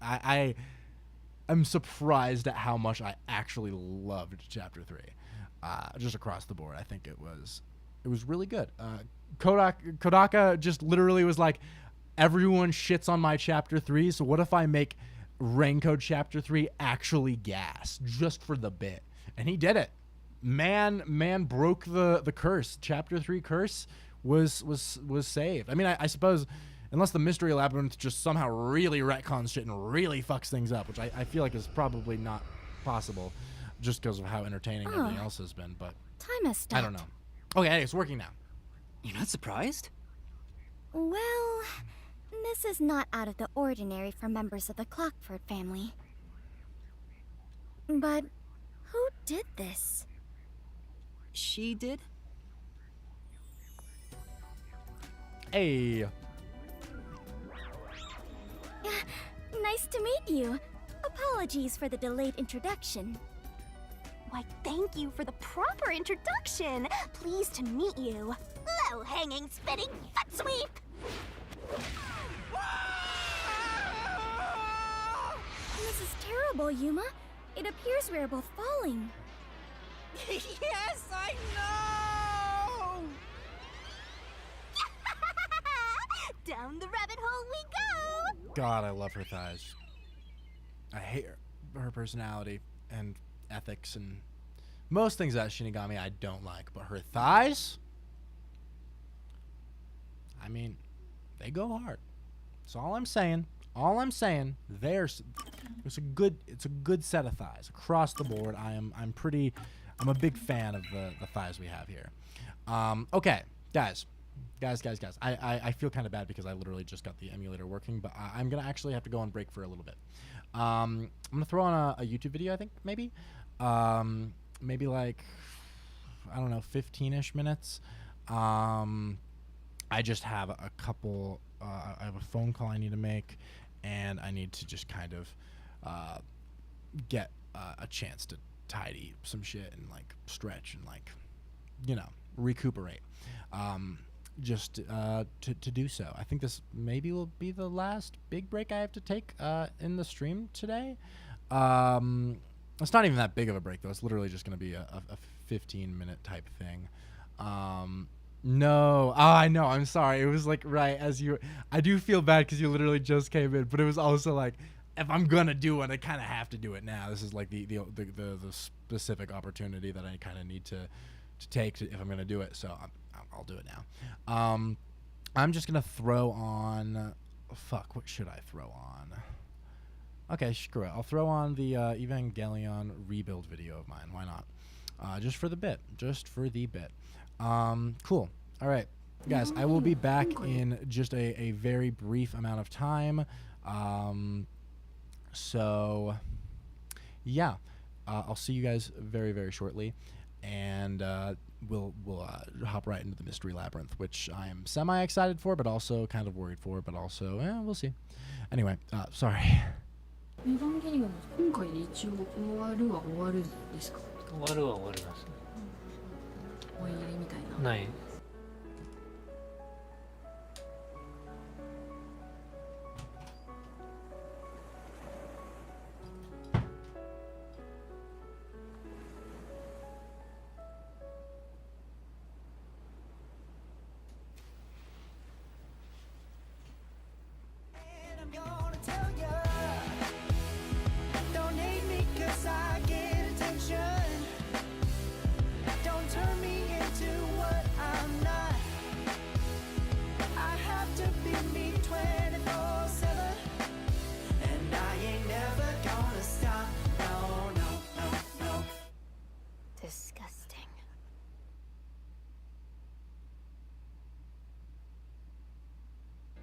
I'm surprised at how much I actually loved chapter 3. Just across the board, I think it was really good. Kodaka just literally was like, everyone shits on my chapter 3, so what if I make Renko chapter 3 actually gas just for the bit? And he did it. Man broke the curse. Chapter 3 curse was saved. I mean, I suppose unless the mystery labyrinth just somehow really retcons shit and really fucks things up, which I feel like is probably not possible, just because of how entertaining everything else has been. But time has stopped. I don't know. Okay, hey, it's working now. You're not surprised? Well, this is not out of the ordinary for members of the Clockford family. But who did this? She did? Hey. Nice to meet you. Apologies for the delayed introduction. Why, thank you for the proper introduction. Pleased to meet you. Low-hanging, spitting foot sweep. This is terrible, Yuma. It appears we are both falling. Yes, I know! Down the rabbit hole we go! God, I love her thighs. I hate her personality and ethics and most things that Shinigami I don't like, but her thighs, I mean, they go hard. That's all I'm saying. All I'm saying, it's a good set of thighs across the board. I'm a big fan of the thighs we have here. Okay, guys. I feel kind of bad because I literally just got the emulator working, but I'm gonna actually have to go on break for a little bit. I'm gonna throw on a YouTube video, I think, maybe like, I don't know, 15-ish minutes. I just have a couple, I have a phone call I need to make, and I need to just kind of get a chance to tidy some shit and like stretch and like, you know, recuperate. Just to do so. I think this maybe will be the last big break I have to take in the stream today. It's not even that big of a break though. It's literally just going to be a 15-minute type thing. No, I know. I'm sorry. It was like right as you. I do feel bad because you literally just came in, but it was also like, if I'm gonna do it, I kind of have to do it now. This is like the specific opportunity that I kind of need to take if I'm gonna do it. So I'll do it now. I'm just gonna throw on. Fuck, what should I throw on? Okay, screw it. I'll throw on the Evangelion rebuild video of mine. Why not? Just for the bit. Cool. All right, guys. I will be back in just a very brief amount of time. So, yeah. I'll see you guys very, very shortly, and we'll hop right into the Mystery Labyrinth, which I am semi-excited for, but also kind of worried for, but also, we'll see. Anyway, sorry. エヴァンゲリオン今回で一応終わるは終わるんですか？終わるは終わります。終わりみたいな。ない。Disgusting.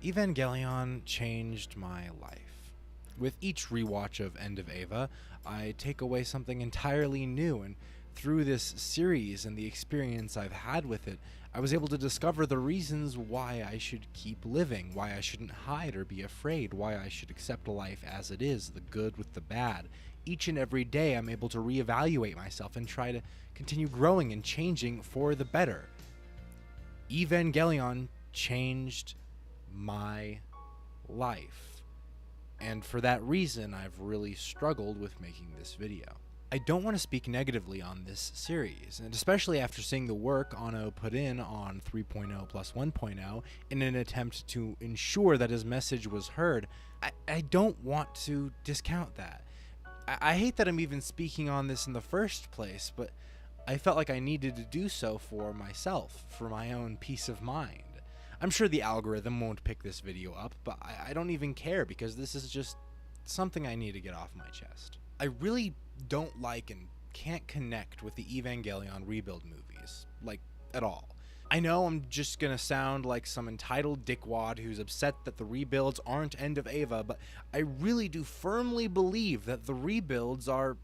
Evangelion changed my life. With each rewatch of End of Eva, I take away something entirely new, and through this series and the experience I've had with it, I was able to discover the reasons why I should keep living, why I shouldn't hide or be afraid, why I should accept life as it is, the good with the bad. Each and every day I'm able to reevaluate myself and try to continue growing and changing for the better. Evangelion changed my life. And for that reason, I've really struggled with making this video. I don't want to speak negatively on this series, and especially after seeing the work Anno put in on 3.0 plus 1.0 in an attempt to ensure that his message was heard. I don't want to discount that. I hate that I'm even speaking on this in the first place, but I felt like I needed to do so for myself, for my own peace of mind. I'm sure the algorithm won't pick this video up, but I don't even care because this is just something I need to get off my chest. I really don't like and can't connect with the Evangelion rebuild movies, like, at all. I know I'm just gonna sound like some entitled dickwad who's upset that the rebuilds aren't End of Eva, but I really do firmly believe that the rebuilds are...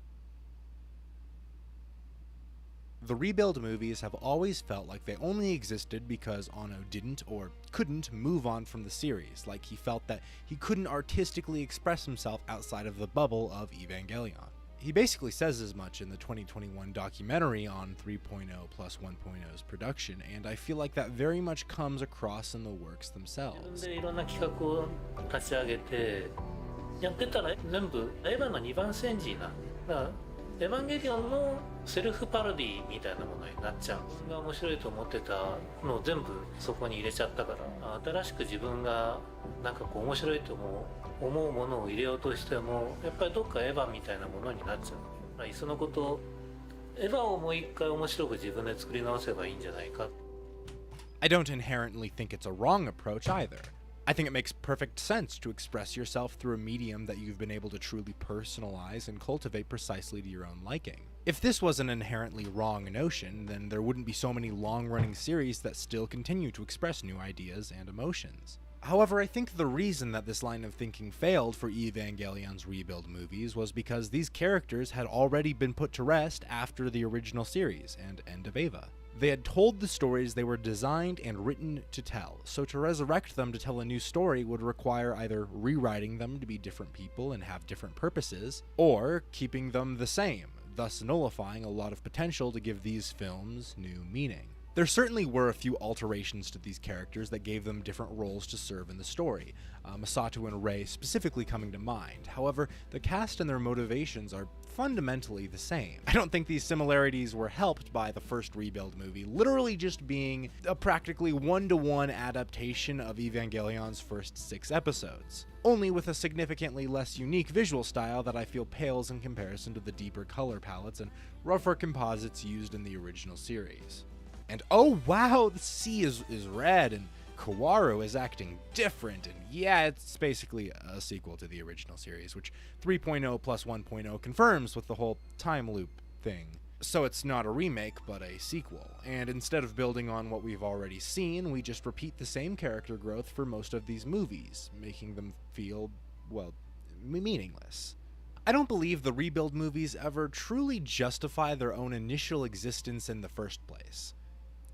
The rebuild movies have always felt like they only existed because Anno didn't or couldn't move on from the series, like he felt that he couldn't artistically express himself outside of the bubble of Evangelion. He basically says as much in the 2021 documentary on 3.0 plus 1.0's production, and I feel like that very much comes across in the works themselves. いろんな企画を立ち上げてやってたら全部エヴァの2番煎じな。だからエヴァンゲリオンのセルフパロディみたいなものになっちゃう。自分が面白いと思ってたのを全部そこに入れちゃったから、新しく自分がなんかこう面白いと思うものを入れようとしても、やっぱりどっかエヴァみたいなものになっちゃう。いっそのこと、エヴァをもう一回面白く自分で作り直せばいいんじゃないか。I don't inherently think it's a wrong approach either. I think it makes perfect sense to express yourself through a medium that you've been able to truly personalize and cultivate precisely to your own liking. If this was an inherently wrong notion, then there wouldn't be so many long-running series that still continue to express new ideas and emotions. However, I think the reason that this line of thinking failed for Evangelion's rebuild movies was because these characters had already been put to rest after the original series and End of Eva. They had told the stories they were designed and written to tell, so to resurrect them to tell a new story would require either rewriting them to be different people and have different purposes, or keeping them the same, thus nullifying a lot of potential to give these films new meaning. There certainly were a few alterations to these characters that gave them different roles to serve in the story, Masato and Rei specifically coming to mind. However, the cast and their motivations are fundamentally the same. I don't think these similarities were helped by the first Rebuild movie literally just being a practically one-to-one adaptation of Evangelion's first 6 episodes, only with a significantly less unique visual style that I feel pales in comparison to the deeper color palettes and rougher composites used in the original series. And oh wow, the sea is red, and Kawaru is acting different, and yeah, it's basically a sequel to the original series, which 3.0 plus 1.0 confirms with the whole time loop thing. So it's not a remake, but a sequel, and instead of building on what we've already seen, we just repeat the same character growth for most of these movies, making them feel, well, meaningless. I don't believe the Rebuild movies ever truly justify their own initial existence in the first place.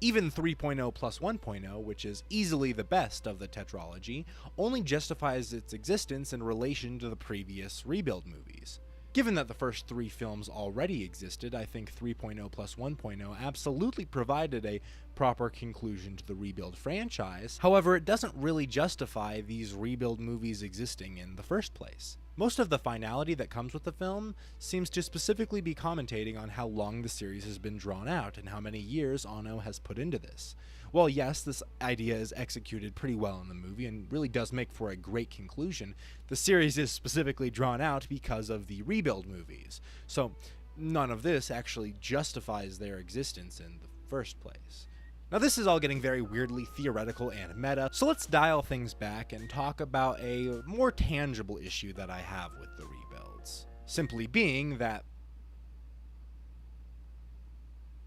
Even 3.0 plus 1.0, which is easily the best of the tetralogy, only justifies its existence in relation to the previous Rebuild movies. Given that the first 3 films already existed, I think 3.0 plus 1.0 absolutely provided a proper conclusion to the Rebuild franchise. However, it doesn't really justify these Rebuild movies existing in the first place. Most of the finality that comes with the film seems to specifically be commentating on how long the series has been drawn out and how many years Anno has put into this. Well, yes, this idea is executed pretty well in the movie and really does make for a great conclusion. The series is specifically drawn out because of the Rebuild movies, so none of this actually justifies their existence in the first place. Now this is all getting very weirdly theoretical and meta, so let's dial things back and talk about a more tangible issue that I have with the rebuilds. Simply being that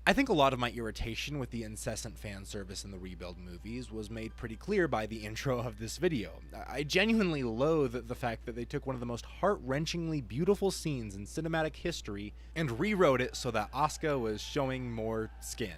I think a lot of my irritation with the incessant fan service in the Rebuild movies was made pretty clear by the intro of this video. I genuinely loathe the fact that they took one of the most heart-wrenchingly beautiful scenes in cinematic history and rewrote it so that Asuka was showing more skin.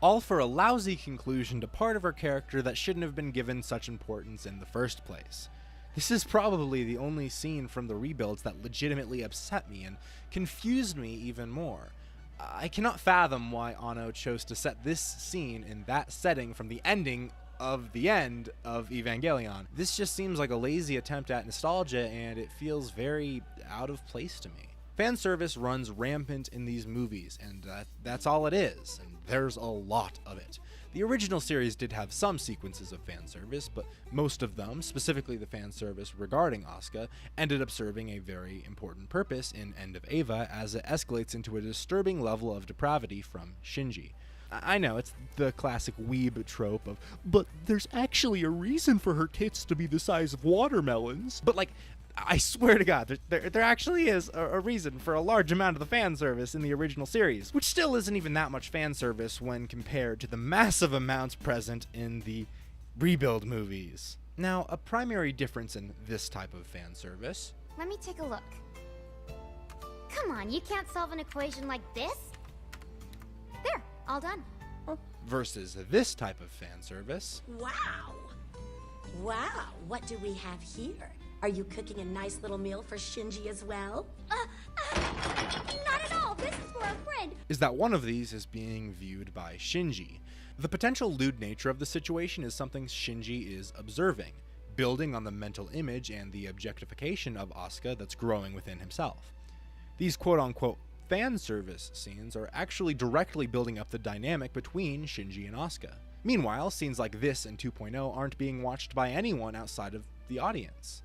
All for a lousy conclusion to part of her character that shouldn't have been given such importance in the first place. This is probably the only scene from the rebuilds that legitimately upset me and confused me even more. I cannot fathom why Anno chose to set this scene in that setting from the ending of the end of Evangelion. This just seems like a lazy attempt at nostalgia, and it feels very out of place to me. Fan service runs rampant in these movies, and that's all it is, and there's a lot of it. The original series did have some sequences of fan service, but most of them, specifically the fan service regarding Asuka, ended up serving a very important purpose in End of Eva as it escalates into a disturbing level of depravity from Shinji. I know, it's the classic weeb trope of, but there's actually a reason for her tits to be the size of watermelons. But like, I swear to God, there actually is a reason for a large amount of the fan service in the original series, which still isn't even that much fan service when compared to the massive amounts present in the Rebuild movies. Now, a primary difference in this type of fan service... Let me take a look. Come on, you can't solve an equation like this? There, all done. versus this type of fan service... Wow! Wow, what do we have here? Are you cooking a nice little meal for Shinji as well? Not at all! This is for a friend! Is that one of these is being viewed by Shinji. The potential lewd nature of the situation is something Shinji is observing, building on the mental image and the objectification of Asuka that's growing within himself. These quote-unquote fan service scenes are actually directly building up the dynamic between Shinji and Asuka. Meanwhile, scenes like this in 2.0 aren't being watched by anyone outside of the audience.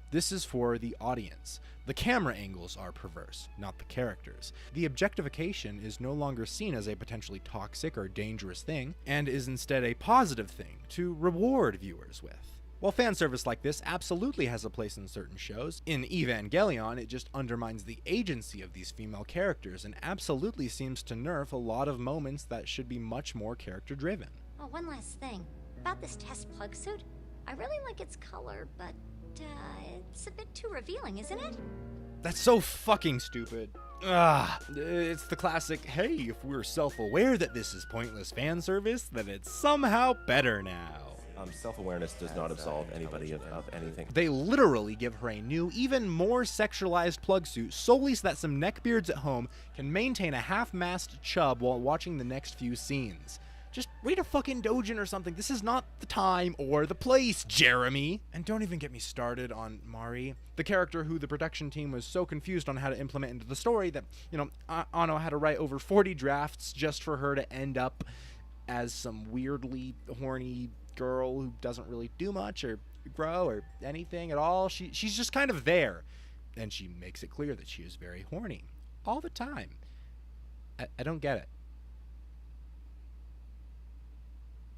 This is for the audience. The camera angles are perverse, not the characters. The objectification is no longer seen as a potentially toxic or dangerous thing, and is instead a positive thing to reward viewers with. While fan service like this absolutely has a place in certain shows, in Evangelion it just undermines the agency of these female characters and absolutely seems to nerf a lot of moments that should be much more character driven. Oh, one last thing. About this test plug suit. I really like its color, but it's a bit too revealing, isn't it? That's so fucking stupid. It's the classic, hey, if we're self-aware that this is pointless fan service, then it's somehow better now. Self-awareness does not absolve anybody of anything. They literally give her a new, even more sexualized plug suit solely so that some neckbeards at home can maintain a half-mast chub while watching the next few scenes. Just read a fucking doujin or something. This is not the time or the place, Jeremy. And don't even get me started on Mari, the character who the production team was so confused on how to implement into the story that, Anno had to write over 40 drafts just for her to end up as some weirdly horny girl who doesn't really do much or grow or anything at all. She's just kind of there. And she makes it clear that she is very horny all the time. I don't get it.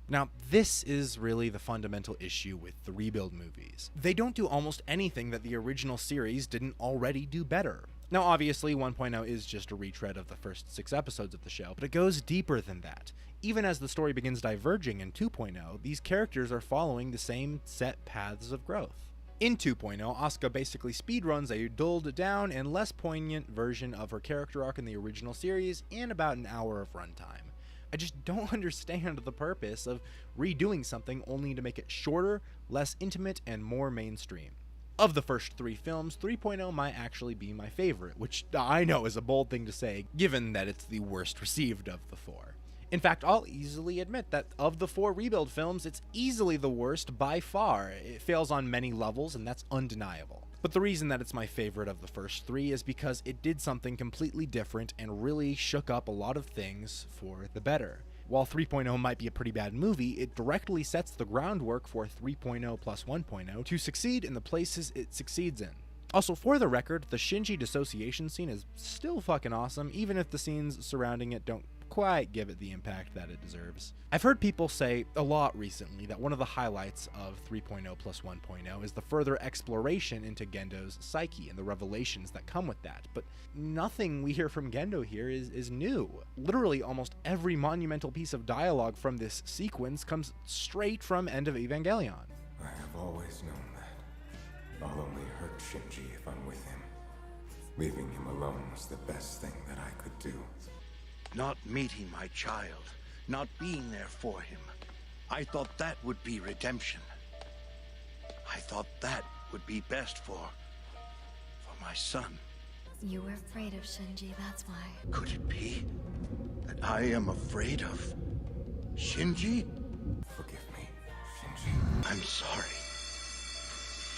Now, this is really the fundamental issue with the Rebuild movies. They don't do almost anything that the original series didn't already do better. Now, obviously, 1.0 is just a retread of the first 6 episodes of the show, but it goes deeper than that. Even as the story begins diverging in 2.0, these characters are following the same set paths of growth. In 2.0, Asuka basically speedruns a dulled down and less poignant version of her character arc in the original series in about an hour of runtime. I just don't understand the purpose of redoing something only to make it shorter, less intimate, and more mainstream. Of the first 3 films, 3.0 might actually be my favorite, which I know is a bold thing to say, given that it's the worst received of the 4. In fact, I'll easily admit that of the 4 Rebuild films, it's easily the worst by far. It fails on many levels, and that's undeniable. But the reason that it's my favorite of the first 3 is because it did something completely different and really shook up a lot of things for the better. While 3.0 might be a pretty bad movie, it directly sets the groundwork for 3.0 plus 1.0 to succeed in the places it succeeds in. Also, for the record, the Shinji dissociation scene is still fucking awesome, even if the scenes surrounding it don't quite give it the impact that it deserves. I've heard people say a lot recently that one of the highlights of 3.0 plus 1.0 is the further exploration into Gendo's psyche and the revelations that come with that, but nothing we hear from Gendo here is new. Literally almost every monumental piece of dialogue from this sequence comes straight from End of Evangelion. I have always known that. I'll only hurt Shinji if I'm with him. Leaving him alone was the best thing that I could do. Not meeting my child, not being there for him. I thought that would be redemption. I thought that would be best for my son. You were afraid of Shinji, that's why. Could it be that I am afraid of Shinji? Forgive me, Shinji. I'm sorry,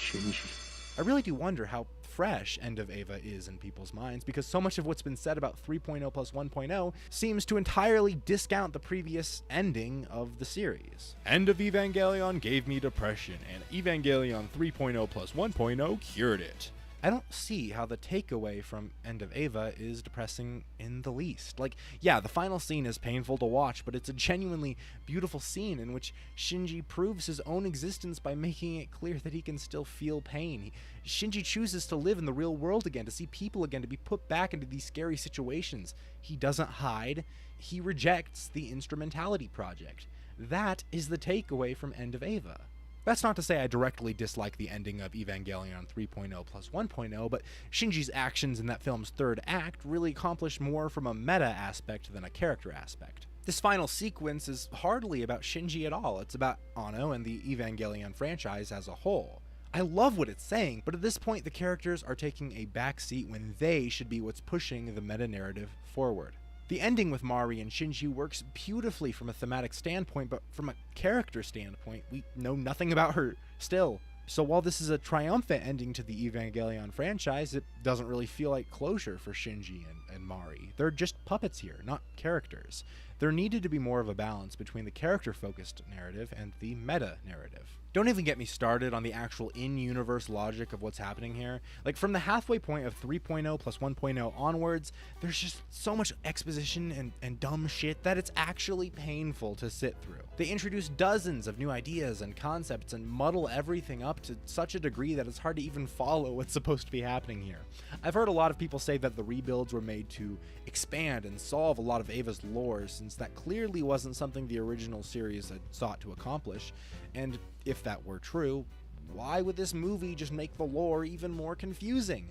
Shinji. I really do wonder how fresh End of Eva is in people's minds, because so much of what's been said about 3.0 plus 1.0 seems to entirely discount the previous ending of the series. End of Evangelion gave me depression, and Evangelion 3.0 plus 1.0 cured it. I don't see how the takeaway from End of Eva is depressing in the least. Like, yeah, the final scene is painful to watch, but it's a genuinely beautiful scene in which Shinji proves his own existence by making it clear that he can still feel pain. Shinji chooses to live in the real world again, to see people again, to be put back into these scary situations. He doesn't hide. He rejects the instrumentality project. That is the takeaway from End of Eva. That's not to say I directly dislike the ending of Evangelion 3.0 plus 1.0, but Shinji's actions in that film's third act really accomplish more from a meta aspect than a character aspect. This final sequence is hardly about Shinji at all. It's about Anno and the Evangelion franchise as a whole. I love what it's saying, but at this point the characters are taking a back seat when they should be what's pushing the meta-narrative forward. The ending with Mari and Shinji works beautifully from a thematic standpoint, but from a character standpoint, we know nothing about her still. So while this is a triumphant ending to the Evangelion franchise, it doesn't really feel like closure for Shinji and Mari. They're just puppets here, not characters. There needed to be more of a balance between the character-focused narrative and the meta-narrative. Don't even get me started on the actual in-universe logic of what's happening here. Like, from the halfway point of 3.0 plus 1.0 onwards, there's just so much exposition and dumb shit that it's actually painful to sit through. They introduce dozens of new ideas and concepts and muddle everything up to such a degree that it's hard to even follow what's supposed to be happening here. I've heard a lot of people say that the rebuilds were made to expand and solve a lot of Ava's lore, since that clearly wasn't something the original series had sought to accomplish. And if that were true, why would this movie just make the lore even more confusing?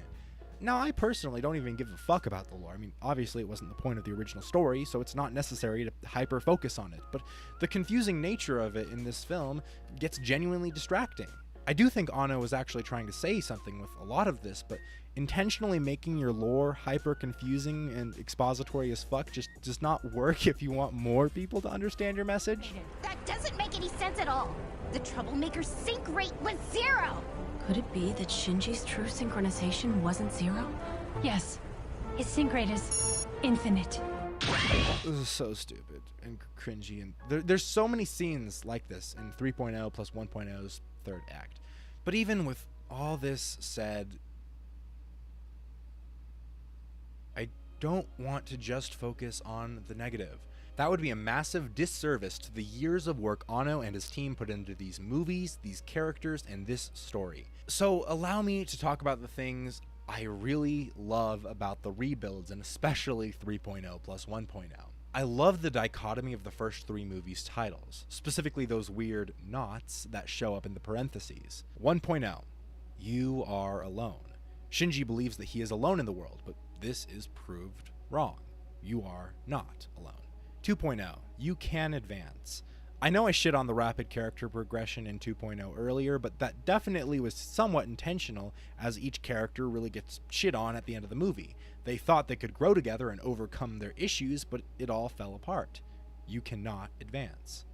Now, I personally don't even give a fuck about the lore. I mean, obviously it wasn't the point of the original story, so it's not necessary to hyper-focus on it, but the confusing nature of it in this film gets genuinely distracting. I do think Anno was actually trying to say something with a lot of this, but intentionally making your lore hyper-confusing and expository as fuck just does not work if you want more people to understand your message. That doesn't make any sense at all. The Troublemaker's sync rate was 0. Could it be that Shinji's true synchronization wasn't 0? Yes. His sync rate is infinite. This is so stupid and cringy, and there's so many scenes like this in 3.0 plus 1.0's third act. But even with all this said, I don't want to just focus on the negative. That would be a massive disservice to the years of work Anno and his team put into these movies, these characters, and this story. So allow me to talk about the things I really love about the rebuilds, and especially 3.0 plus 1.0. I love the dichotomy of the first 3 movies' titles, specifically those weird knots that show up in the parentheses. 1.0, you are alone. Shinji believes that he is alone in the world, but this is proved wrong. You are not alone. 2.0, you can advance. I know I shit on the rapid character progression in 2.0 earlier, but that definitely was somewhat intentional, as each character really gets shit on at the end of the movie. They thought they could grow together and overcome their issues, but it all fell apart. You cannot advance.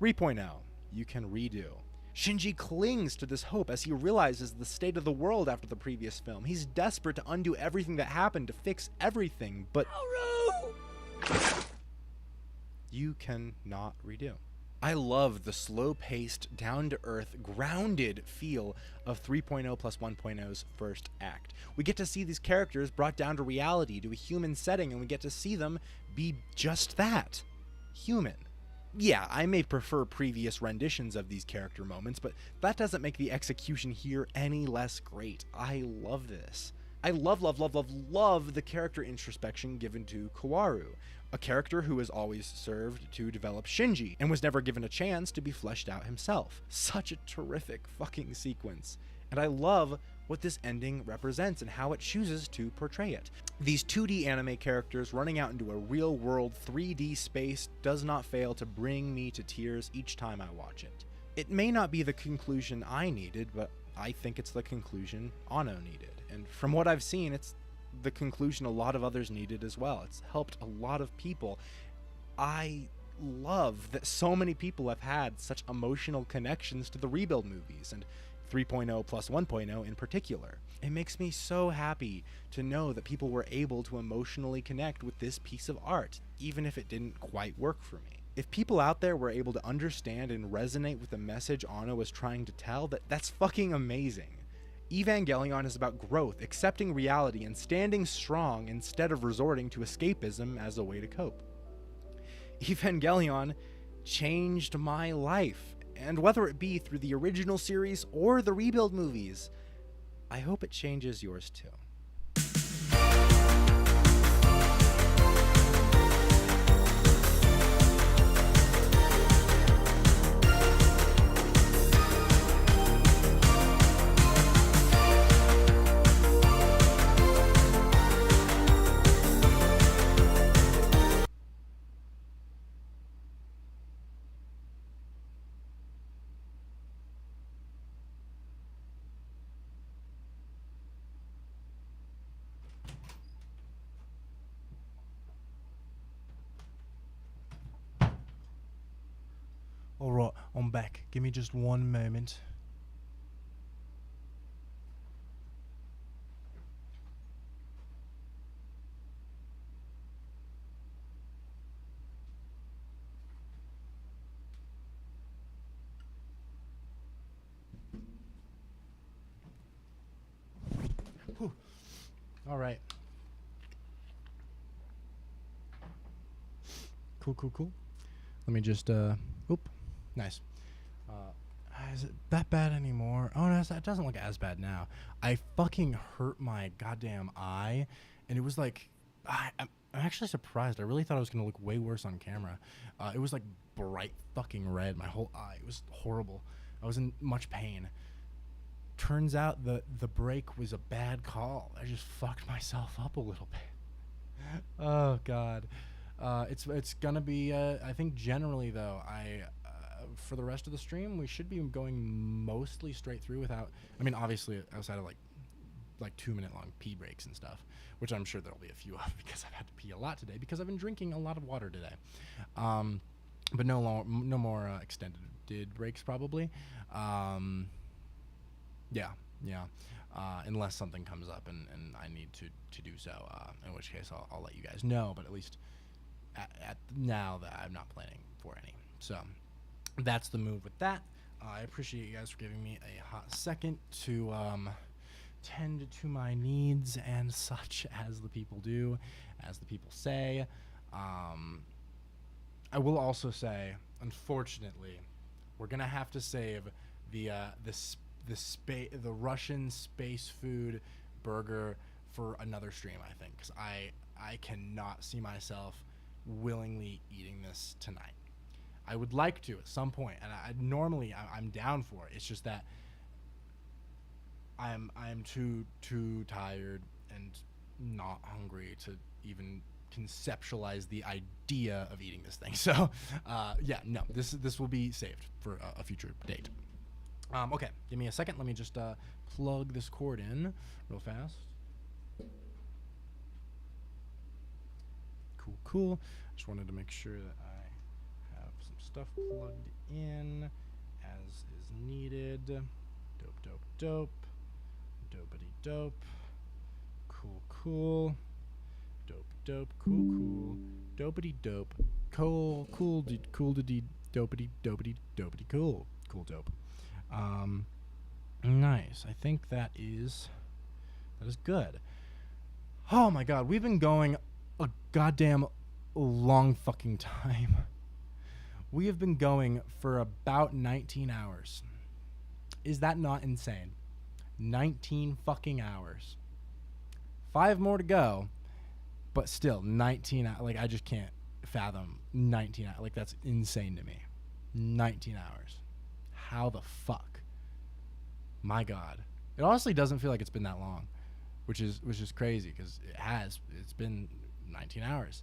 3.0, you can redo. Shinji clings to this hope as he realizes the state of the world after the previous film. He's desperate to undo everything that happened, to fix everything, but you cannot redo. I love the slow-paced, down-to-earth, grounded feel of 3.0 plus 1.0's first act. We get to see these characters brought down to reality, to a human setting, and we get to see them be just that. Human. Yeah, I may prefer previous renditions of these character moments, but that doesn't make the execution here any less great. I love this. I love the character introspection given to Kaworu, a character who has always served to develop Shinji and was never given a chance to be fleshed out himself. Such a terrific fucking sequence. And I love what this ending represents and how it chooses to portray it. These 2D anime characters running out into a real-world 3D space does not fail to bring me to tears each time I watch it. It may not be the conclusion I needed, but I think it's the conclusion Anno needed. And from what I've seen, it's the conclusion a lot of others needed as well. It's helped a lot of people. I love that so many people have had such emotional connections to the rebuild movies, and 3.0 plus 1.0 in particular. It makes me so happy to know that people were able to emotionally connect with this piece of art, even if it didn't quite work for me. If people out there were able to understand and resonate with the message Anno was trying to tell, that's fucking amazing. Evangelion is about growth, accepting reality, and standing strong instead of resorting to escapism as a way to cope. Evangelion changed my life, and whether it be through the original series or the rebuild movies, I hope it changes yours too. Alright, I'm back. Give me just one moment. All right. Cool. Let me just, oop. Nice. Is it that bad anymore? Oh, no, it doesn't look as bad now. I fucking hurt my goddamn eye, and it was like, I'm actually surprised. I really thought it was going to look way worse on camera. It was like bright fucking red, my whole eye. It was horrible. I was in much pain. Turns out the break was a bad call. I just fucked myself up a little bit. Oh, God. It's gonna be, I think generally, though, for the rest of the stream, we should be going mostly straight through without, I mean, obviously, outside of like 2-minute long pee breaks and stuff, which I'm sure there'll be a few of because I've had to pee a lot today because I've been drinking a lot of water today. But no more extended breaks probably. Yeah. Unless something comes up and I need to do so, in which case I'll let you guys know, but at least at now that I'm not planning for any. So that's the move with that. I appreciate you guys for giving me a hot second to tend to my needs and such, as the people do, as the people say. I will also say, unfortunately, we're gonna have to save the Russian space food burger for another stream, I think, because I cannot see myself willingly eating this tonight. I would like to at some point, and I'm down for it. It's just that I am too tired and not hungry to even conceptualize the idea of eating this thing. So yeah, no, this will be saved for a future date. Okay, give me a second. Let me just plug this cord in real fast. Cool. Just wanted to make sure that I have some stuff plugged in as is needed. Dope. Dopey dope. Cool. Dope. Cool. Dopey dope. Cool. Dopey cool. Cool dope. Nice. I think that is good. Oh my god, we've been going a goddamn long fucking time. We have been going for about 19 hours. Is that not insane? 19 fucking hours. 5 more to go, but still 19 hours. Like, I just can't fathom 19 hours. Like, that's insane to me. 19 hours. How the fuck? My god. It honestly doesn't feel like it's been that long, which is crazy, because it's been 19 hours.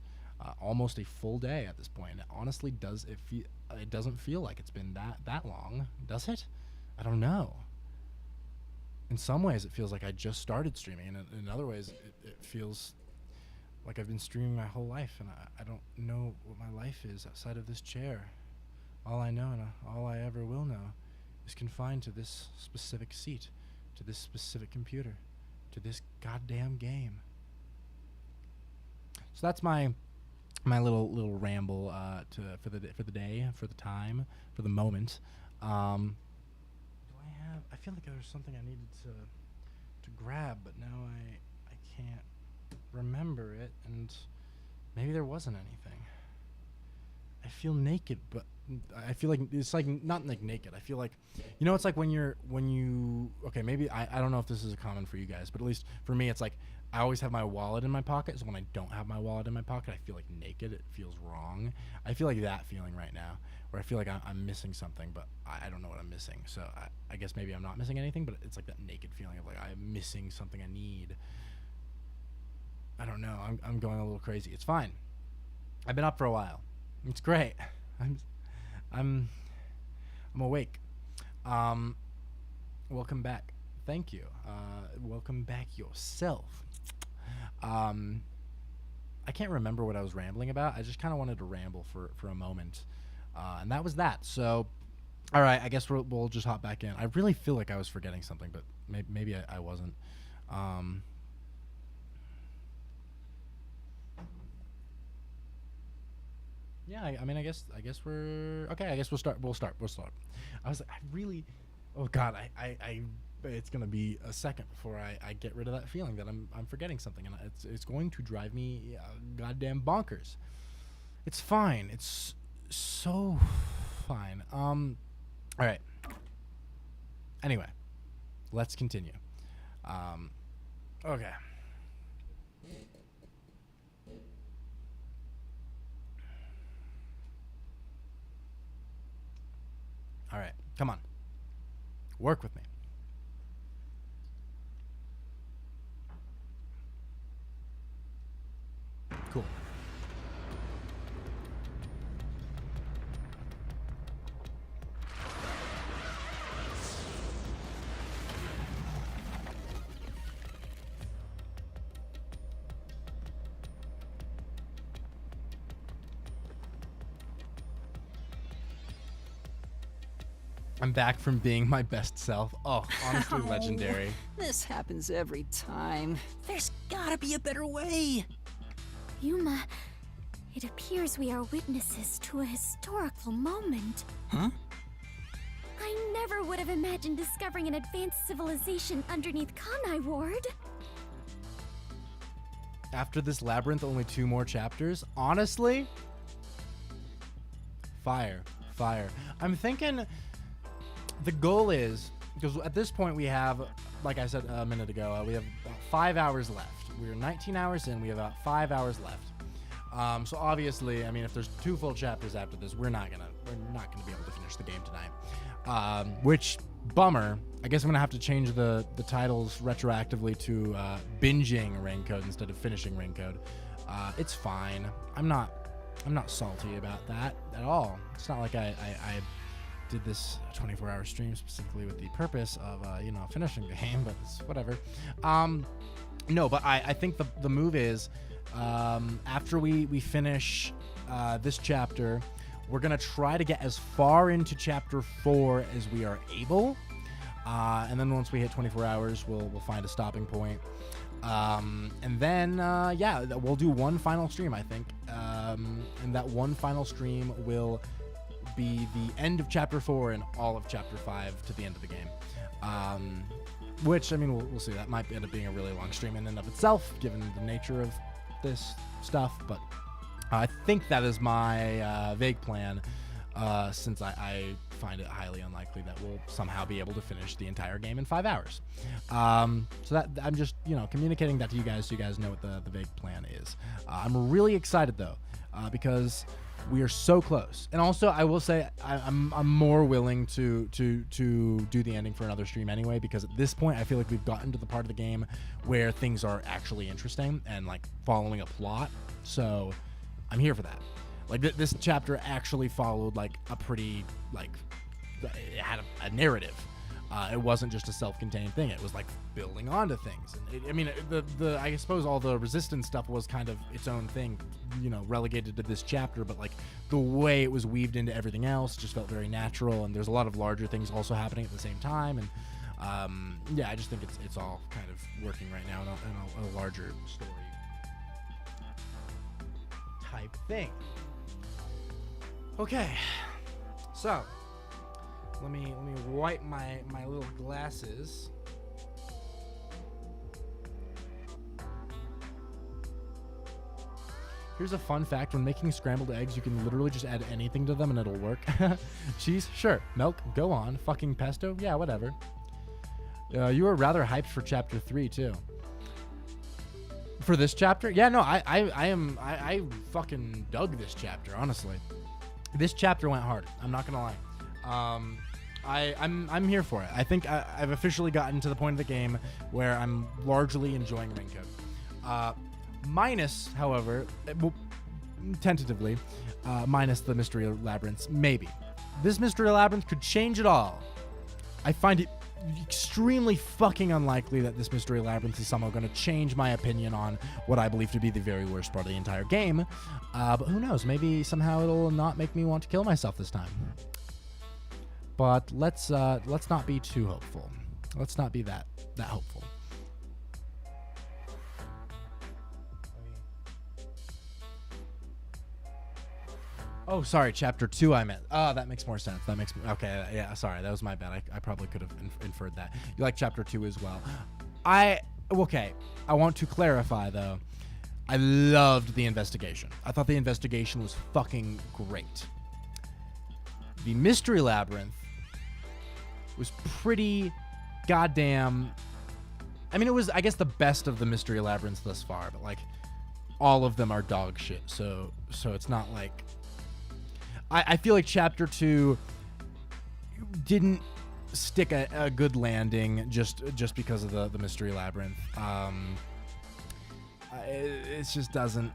Almost a full day at this point. It honestly it doesn't feel like it's been that long, does it? I don't know. In some ways it feels like I just started streaming, and in other ways it feels like I've been streaming my whole life, and I don't know what my life is outside of this chair. All I know, and all I ever will know, is confined to this specific seat, to this specific computer, to this goddamn game. So that's my little ramble for the day, for the time, for the moment. I feel like there was something I needed to grab, but now I can't remember it, and maybe there wasn't anything. I feel naked, but I feel like it's like not like naked. I feel like, you know, it's like when you okay, maybe I don't know if this is common for you guys, but at least for me, it's like I always have my wallet in my pocket. So when I don't have my wallet in my pocket, I feel like naked. It feels wrong. I feel like that feeling right now, where I feel like I'm missing something, but I don't know what I'm missing. So I guess maybe I'm not missing anything, but it's like that naked feeling of like I'm missing something I need. I don't know. I'm going a little crazy. It's fine. I've been up for a while. It's great. I'm awake. Welcome back. Thank you. Welcome back yourself. I can't remember what I was rambling about. I just kind of wanted to ramble for a moment, and that was that. So, all right, I guess we'll just hop back in. I really feel like I was forgetting something, but maybe I wasn't. Yeah, I mean, I guess we're okay. I guess we'll start. I was like, I really, oh god, I it's gonna be a second before I get rid of that feeling that I'm forgetting something, and it's going to drive me goddamn bonkers. It's fine. It's so fine. All right. Anyway, let's continue. Okay. All right, come on. Work with me. Cool. I'm back from being my best self. Oh, honestly, legendary. This happens every time. There's gotta be a better way. Yuma, it appears we are witnesses to a historical moment. Huh? I never would have imagined discovering an advanced civilization underneath Kanai Ward. After this labyrinth, only 2 more chapters. Honestly, fire. I'm thinking the goal is, because at this point we have, like I said a minute ago, we have about 5 hours left. We're 19 hours in, we have about 5 hours left. So obviously, I mean, if there's 2 full chapters after this, we're not gonna be able to finish the game tonight. Which, bummer. I guess I'm gonna have to change the titles retroactively to binging Rain-Code instead of finishing Rain-Code. It's fine. I'm not salty about that at all. It's not like I did this 24-hour stream specifically with the purpose of finishing the game, but it's whatever. No, but I think the move is after we finish this chapter, we're gonna try to get as far into chapter 4 as we are able, and then once we hit 24 hours, we'll find a stopping point. And then we'll do one final stream, I think, and that one final stream will be the end of chapter 4 and all of chapter 5 to the end of the game. Which, I mean, we'll see. That might end up being a really long stream in and of itself, given the nature of this stuff. But I think that is my vague plan, since I find it highly unlikely that we'll somehow be able to finish the entire game in 5 hours. So that I'm just, communicating that to you guys so you guys know what the vague plan is. I'm really excited, though, because we are so close. And also, I will say I'm more willing to do the ending for another stream anyway, because at this point I feel like we've gotten to the part of the game where things are actually interesting and like following a plot. So I'm here for that. Like this chapter actually followed like a pretty it had a narrative. It wasn't just a self-contained thing. It was like building onto things. And I suppose all the resistance stuff was kind of its own thing, relegated to this chapter. But like the way it was weaved into everything else just felt very natural. And there's a lot of larger things also happening at the same time. And I just think it's all kind of working right now in a larger story type thing. Okay, so let me wipe my little glasses. Here's a fun fact: when making scrambled eggs, you can literally just add anything to them and it'll work. Cheese, sure. Milk, go on. Fucking pesto, yeah, whatever. You were rather hyped for chapter 3 too. For this chapter? Yeah, no, I fucking dug this chapter, honestly. This chapter went hard. I'm not gonna lie. I'm here for it. I think I've officially gotten to the point of the game where I'm largely enjoying Rain-Code. Minus, however, tentatively, minus the mystery labyrinths, maybe. This mystery labyrinth could change it all. I find it extremely fucking unlikely that this mystery labyrinth is somehow going to change my opinion on what I believe to be the very worst part of the entire game. But who knows? Maybe somehow it'll not make me want to kill myself this time. But let's not be too hopeful. Let's not be that hopeful. Oh, sorry, chapter 2 I meant. Oh, that makes more sense. That makes me... Okay, yeah, sorry, that was my bad. I probably could have inferred that. You like chapter 2 as well. Okay, I want to clarify, though. I loved the investigation. I thought the investigation was fucking great. The Mystery Labyrinth was pretty goddamn... I mean, it was, I guess, the best of the Mystery Labyrinths thus far, but, like, all of them are dog shit, so it's not like... I feel like Chapter 2 didn't stick a good landing just because of the Mystery Labyrinth. It just doesn't...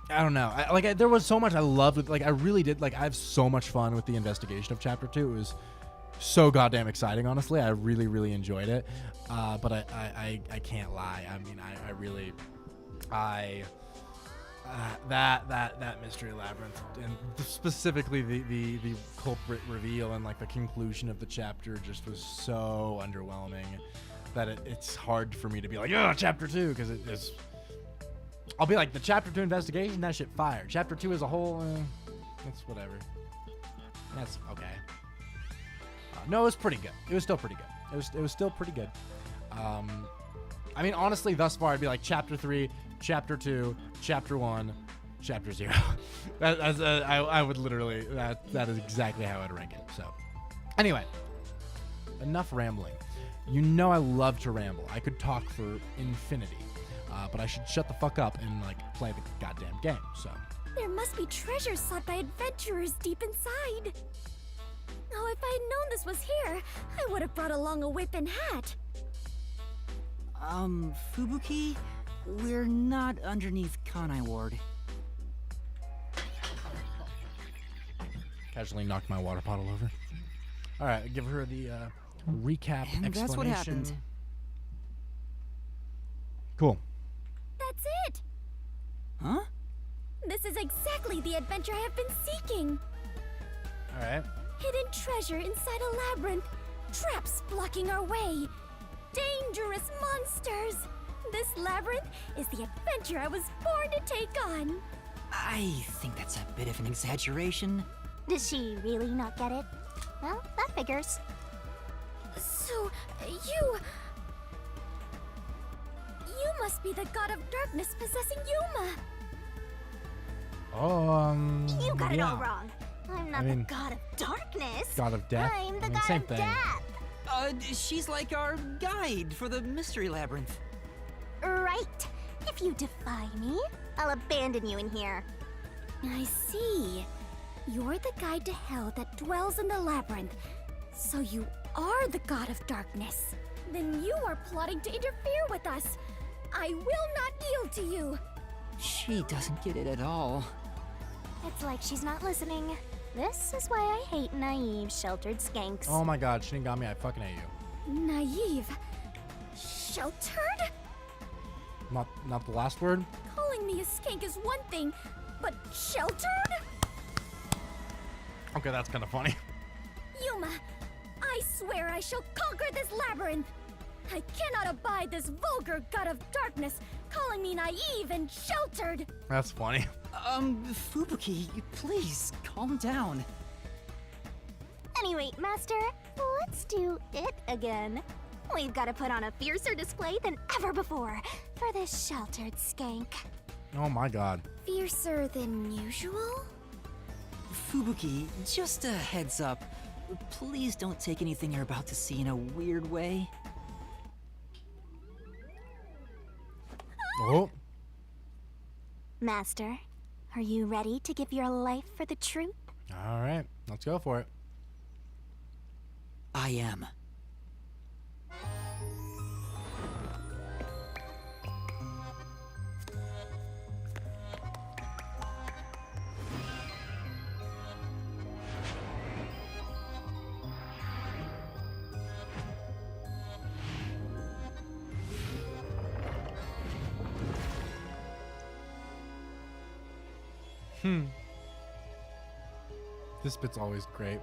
I don't know. There was so much I loved with, like, I really did, like, I have so much fun with the investigation of Chapter 2. It was so goddamn exciting, honestly. I really, really enjoyed it. But I can't lie. I mean, I really... that Mystery Labyrinth, and specifically the culprit reveal and like the conclusion of the chapter just was so underwhelming that it's hard for me to be like, oh, chapter 2, because it is... I'll be like, the chapter 2 investigation, that shit fire. Chapter 2 as a whole, it's whatever. That's okay. No, it was pretty good. It was still pretty good. It was still pretty good. I mean, honestly, thus far, I'd be like chapter 3, chapter 2, chapter 1, chapter 0. I would literally, that is exactly how I'd rank it. So, anyway, enough rambling. You know I love to ramble. I could talk for infinity, but I should shut the fuck up and like play the goddamn game. So. There must be treasures sought by adventurers deep inside. Oh, if I had known this was here, I would have brought along a whip and hat. Fubuki, we're not underneath Kanai Ward. Casually knocked my water bottle over. All right, give her the recap and explanation. That's what happened. Cool. That's it. Huh? This is exactly the adventure I have been seeking. All right. Hidden treasure inside a labyrinth. Traps blocking our way. Dangerous monsters. This labyrinth is the adventure I was born to take on. I think that's a bit of an exaggeration. Does she really not get it? Well, that figures. So, you must be the god of darkness possessing Yuma. Oh, You got it yeah. all wrong. I'm not the god of darkness. God of death? I'm the I mean, god same of thing. death. She's like our guide for the Mystery Labyrinth. Right. If you defy me, I'll abandon you in here. I see. You're the guide to hell that dwells in the labyrinth. So you are the god of darkness. Then you are plotting to interfere with us. I will not yield to you. She doesn't get it at all. It's like she's not listening. This is why I hate naive, sheltered skanks. Oh my god, Shinigami, I fucking hate you. Naive. Sheltered? Not the last word? Calling me a skank is one thing, but sheltered? Okay, that's kind of funny. Yuma, I swear I shall conquer this labyrinth. I cannot abide this vulgar god of darkness calling me naive and sheltered. That's funny. Fubuki, please, calm down. Anyway, Master, let's do it again. We've got to put on a fiercer display than ever before for this sheltered skank. Oh my god. Fiercer than usual? Fubuki, just a heads up. Please don't take anything you're about to see in a weird way. Oh. Master, are you ready to give your life for the truth? All right, let's go for it. I am. This bit's always great.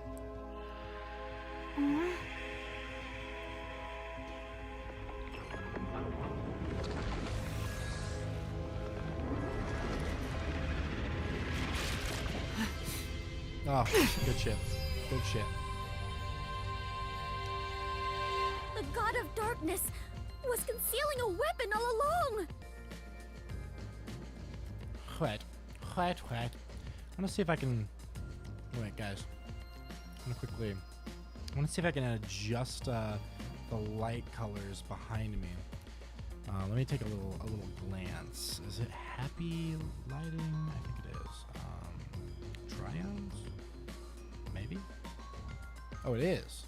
Oh, good shit. Good shit. The God of Darkness was concealing a weapon all along! Wait. I want to see if I can... Wait, guys. I want to see if I can adjust the light colors behind me. Let me take a little glance. Is it happy lighting? I think it is. Try-ons? Maybe? Oh, it is.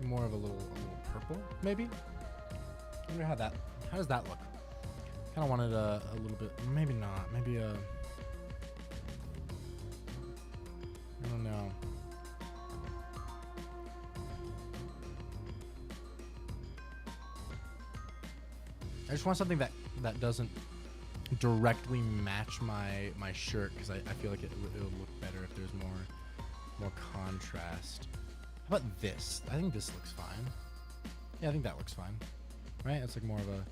More of a little purple, maybe. I wonder how does that look? Kind of wanted a little bit, maybe not, maybe a. I don't know. I just want something that doesn't directly match my shirt, because I feel like it'll look better if there's more contrast. How about this? I think this looks fine. Yeah, I think that looks fine. Right? It's like more of a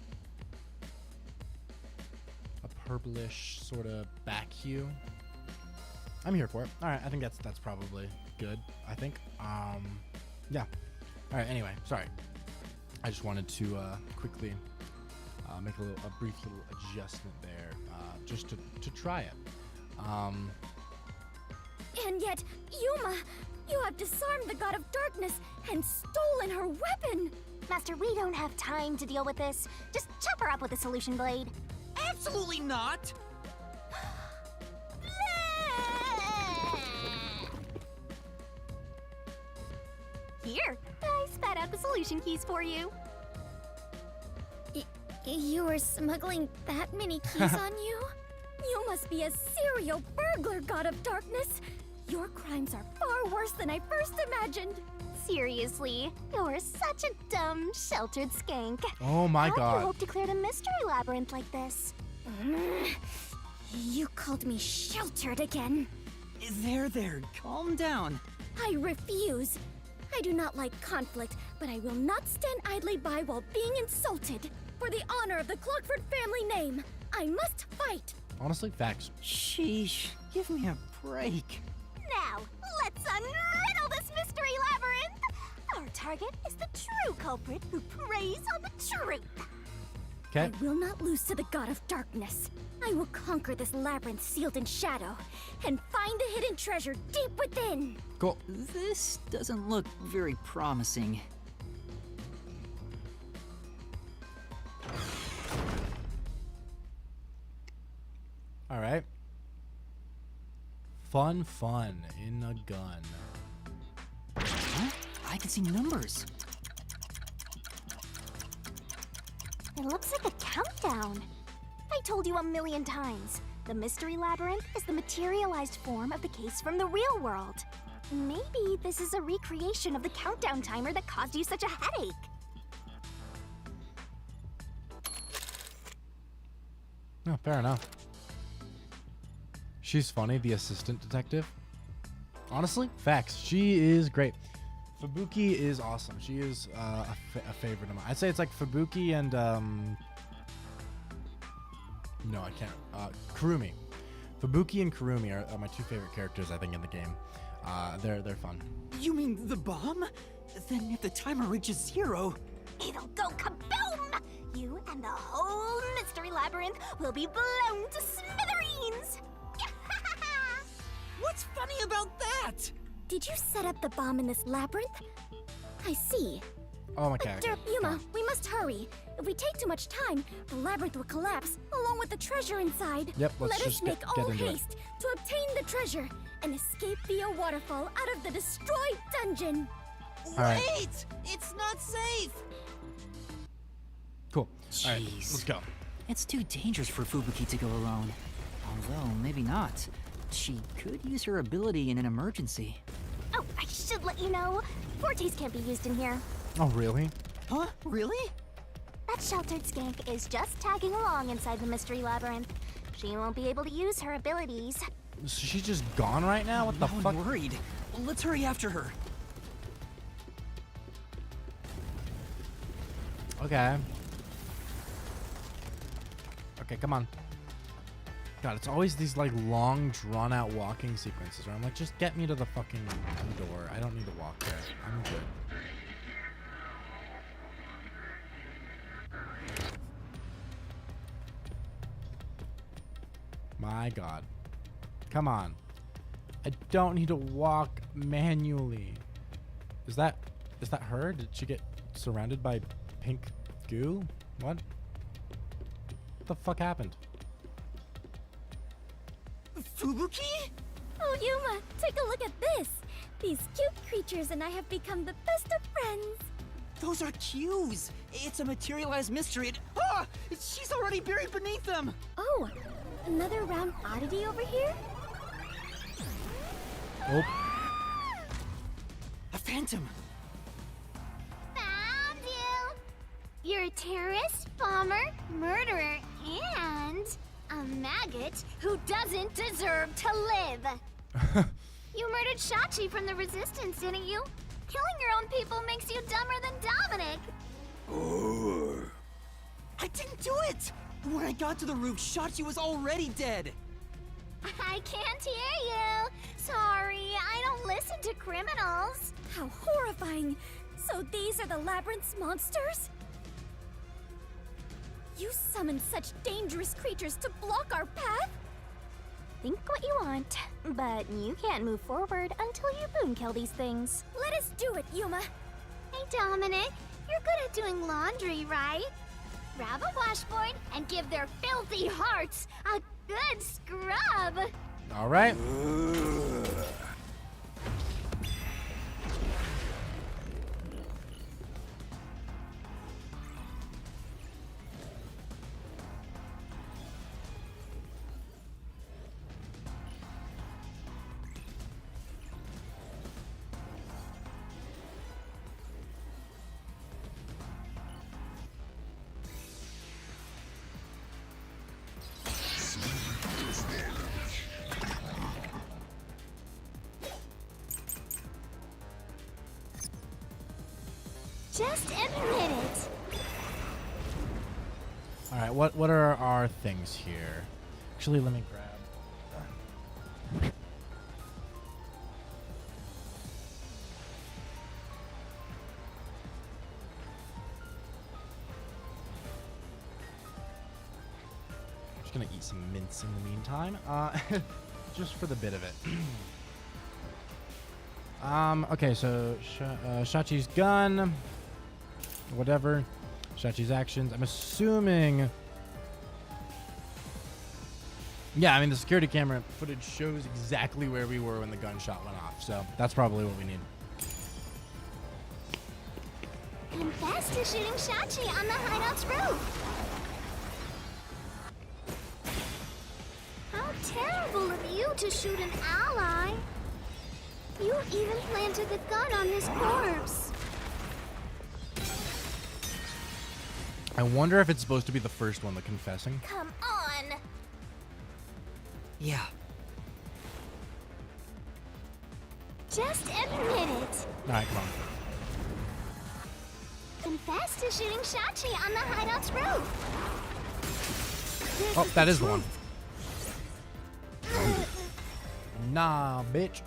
purplish sort of back hue. I'm here for it. All right, I think that's probably good. I think. Yeah. All right. Anyway, sorry. I just wanted to quickly make a brief little adjustment there, just to try it. And yet, Yuma, you have disarmed the God of Darkness and stolen her weapon! Master, we don't have time to deal with this. Just chop her up with a solution blade. Absolutely not! Here, I spat out the solution keys for you. You were smuggling that many keys on you? You must be a serial burglar, God of Darkness! Your crimes are far worse than I first imagined! Seriously, you're such a dumb, sheltered skank. Oh my God. How do you hope to clear the mystery labyrinth like this? You called me sheltered again. There, calm down. I refuse. I do not like conflict, but I will not stand idly by while being insulted. For the honor of the Clockford family name, I must fight. Honestly, facts. Sheesh, give me a break. Now, let's unriddle this mystery labyrinth! Our target is the true culprit who preys on the truth. Okay. I will not lose to the God of Darkness. I will conquer this labyrinth sealed in shadow and find the hidden treasure deep within. Cool. This doesn't look very promising. All right. Fun in a gun. Huh? I can see numbers. It looks like a countdown. I told you 1,000,000 times. The mystery labyrinth is the materialized form of the case from the real world. Maybe this is a recreation of the countdown timer that caused you such a headache. Oh, fair enough. She's funny, the assistant detective. Honestly, facts. She is great. Fubuki is awesome. She is a favorite of mine. I'd say it's like Fubuki and no, I can't. Kurumi. Fubuki and Kurumi are my two favorite characters, I think, in the game. They're fun. You mean the bomb? Then if the timer reaches 0... It'll go kaboom! You and the whole mystery labyrinth will be blown to smithereens! What's funny about that? Did you set up the bomb in this labyrinth? I see. Oh, okay. Yuma, we must hurry. If we take too much time, the labyrinth will collapse, along with the treasure inside. Yep, let's Let us just make get all into it. haste to obtain the treasure and escape via waterfall out of the destroyed dungeon. right. Wait! It's not safe! Cool. Jeez. All right, let's go. It's too dangerous for Fubuki to go alone. Although, maybe not. She could use her ability in an emergency. Oh, I should let you know. Fortes can't be used in here. Oh, really? Huh? Really? That sheltered skank is just tagging along inside the mystery labyrinth. She won't be able to use her abilities. So she's just gone right now? What the Now fuck? I'm worried. Let's hurry after her. Okay. Okay, come on. God, it's always these like long, drawn-out walking sequences where I'm like, just get me to the fucking door. I don't need to walk there. I'm good. My God. Come on. I don't need to walk manually. Is that her? Did she get surrounded by pink goo? What? What the fuck happened? Fubuki? Oh, Yuma, take a look at this. These cute creatures and I have become the best of friends. Those are cues. It's a materialized mystery. She's already buried beneath them. Oh, another round oddity over here? Oh. A phantom. Found you! You're a terrorist, bomber, murderer, and a maggot who doesn't deserve to live. You murdered Shachi from the Resistance, didn't you? Killing your own people makes you dumber than Dominic. I didn't do it. When I got to the roof, Shachi was already dead. I can't hear you. Sorry, I don't listen to criminals. How horrifying. So these are the Labyrinth's monsters? You summoned such dangerous creatures to block our path? Think what you want, but you can't move forward until you boom kill these things. Let us do it, Yuma. Hey, Dominic, you're good at doing laundry, right? Grab a washboard and give their filthy hearts a good scrub. All right. Just admit it. All right. What are our things here? Actually, let me grab. Just gonna eat some mints in the meantime. Just for the bit of it. Okay, so Shachi's gun, whatever, Shachi's actions. I'm assuming, yeah, I mean the security camera footage shows exactly where we were when the gunshot went off, so that's probably what we need. Confess to shooting Shachi on the hideout's roof. How terrible of you to shoot an ally. You even planted the gun on his corpse. I wonder if it's supposed to be the first one, the confessing. Come on. Yeah. Just admit it. All right, come on. Confess to shooting Shachi on the hideout's roof. Oh, that is the one. Nah, bitch.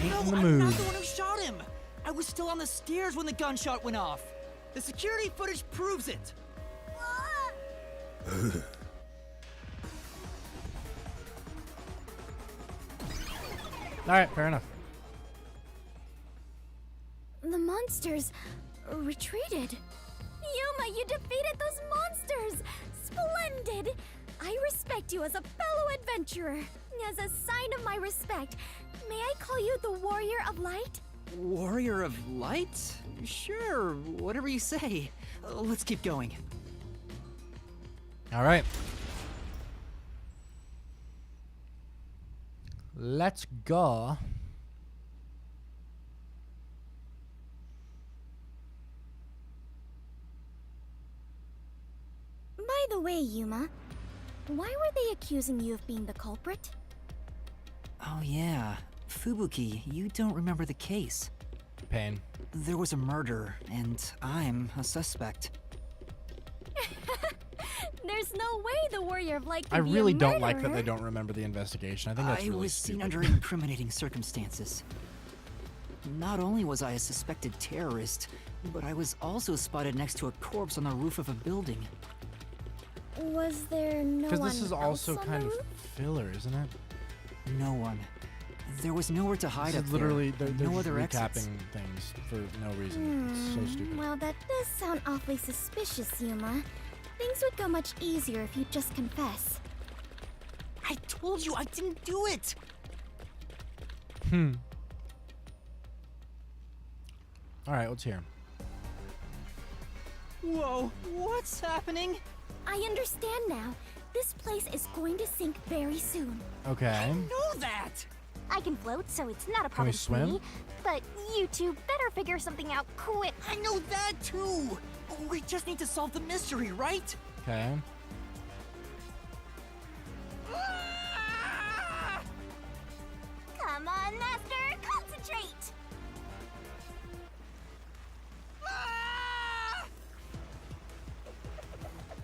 No, in the I'm mood. not the one who shot him. I was still on the stairs when the gunshot went off. The security footage proves it. All right, fair enough. The monsters retreated. Yuma, you defeated those monsters! Splendid! I respect you as a fellow adventurer. As a sign of my respect, may I call you the Warrior of Light? Warrior of Light? Sure, whatever you say. Let's keep going. All right. Let's go. the way, Yuma, why were they accusing you of being the culprit? Oh yeah, Fubuki, you don't remember the case. Pain. There was a murder, and I'm a suspect. There's no way the Warrior of Light could I be really a don't like that murderer. they don't remember the investigation. I think that's I really was stupid. seen under incriminating circumstances. Not only was I a suspected terrorist, but I was also spotted next to a corpse on the roof of a building. Was there no one Because this is also else on kind the of roof? filler, isn't it? No one. There was nowhere to hide This up is literally there. they're No just other exits. recapping things for no reason. It's so stupid. Well, that does sound awfully suspicious, Yuma. Things would go much easier if you'd just confess. I told you I didn't do it! Alright, let's hear. Whoa, what's happening? I understand now. This place is going to sink very soon. Okay. Know that! I can float, so it's not a Can we problem for swim? me. But you two better figure something out quick. I know that too! We just need to solve the mystery, right? Okay. Come on, Master, concentrate!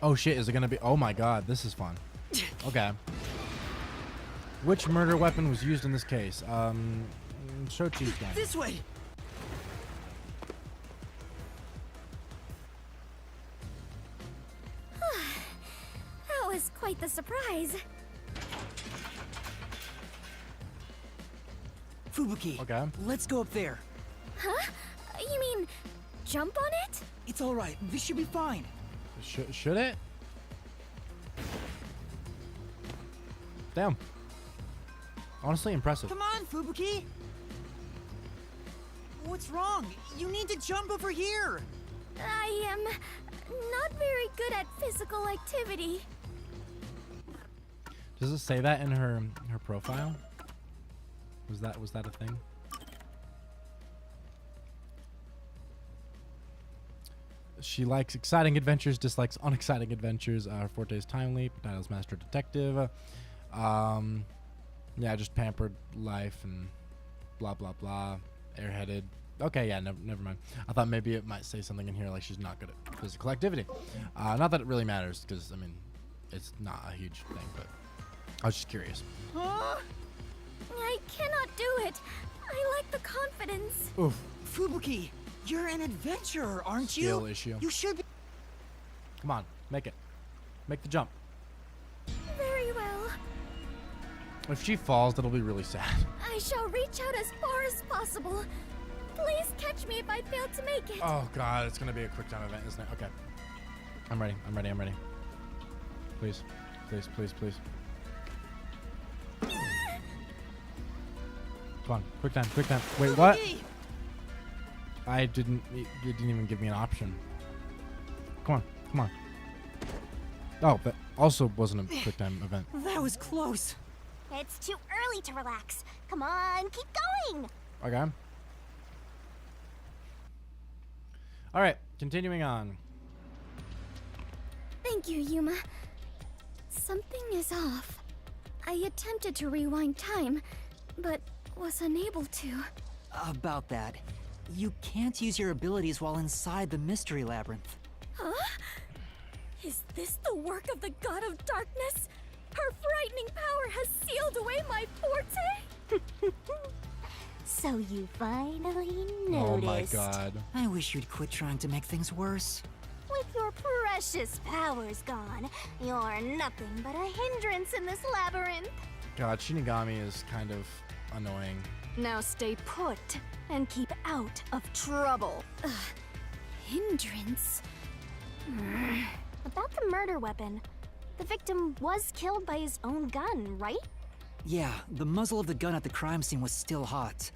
Oh shit, is it gonna be? Oh my god, this is fun. Okay. Which murder weapon was used in this case? Shochi's gun. This way! That was quite the surprise. Fubuki, Okay. let's go up there. Huh? You mean jump on it? It's alright, this should be fine. Should it? Damn. Honestly, impressive. Come on, Fubuki! What's wrong? You need to jump over here! I am not very good at physical activity. Does it say that in her profile? Was that a thing? She likes exciting adventures, dislikes unexciting adventures. Her forte is time leap. Title's master detective. Yeah, just pampered life and blah blah blah. Airheaded. Okay, yeah, never mind. I thought maybe it might say something in here like she's not good at physical activity. Not that it really matters, because I mean, it's not a huge thing, but I was just curious. Huh? I cannot do it. I lack the confidence. Oof. Fubuki, you're an adventurer, aren't you? Skill issue. You should be. Come on, make it. Make the jump. Very well. If she falls, that'll be really sad. I shall reach out as far as possible. Please catch me if I fail to make it. Oh god, it's gonna be a quick time event, isn't it? Okay. I'm ready. I'm ready. I'm ready. Please. Please, please, please. Come on, quick time, quick time. Wait, what? I didn't. You didn't even give me an option. Come on, come on. Oh, that also wasn't a quick time event. That was close. It's too early to relax. Come on, keep going. Okay. All right, continuing on. Thank you, Yuma. Something is off. I attempted to rewind time, but was unable to. About that, you can't use your abilities while inside the mystery labyrinth. Huh? Is this the work of the God of Darkness? Her frightening power has sealed away my forte? So you finally noticed. Oh my god. I wish you'd quit trying to make things worse. With your precious powers gone, you're nothing but a hindrance in this labyrinth. God, Shinigami is kind of annoying. Now stay put and keep out of trouble. Hindrance? About the murder weapon. The victim was killed by his own gun, right? Yeah, the muzzle of the gun at the crime scene was still hot,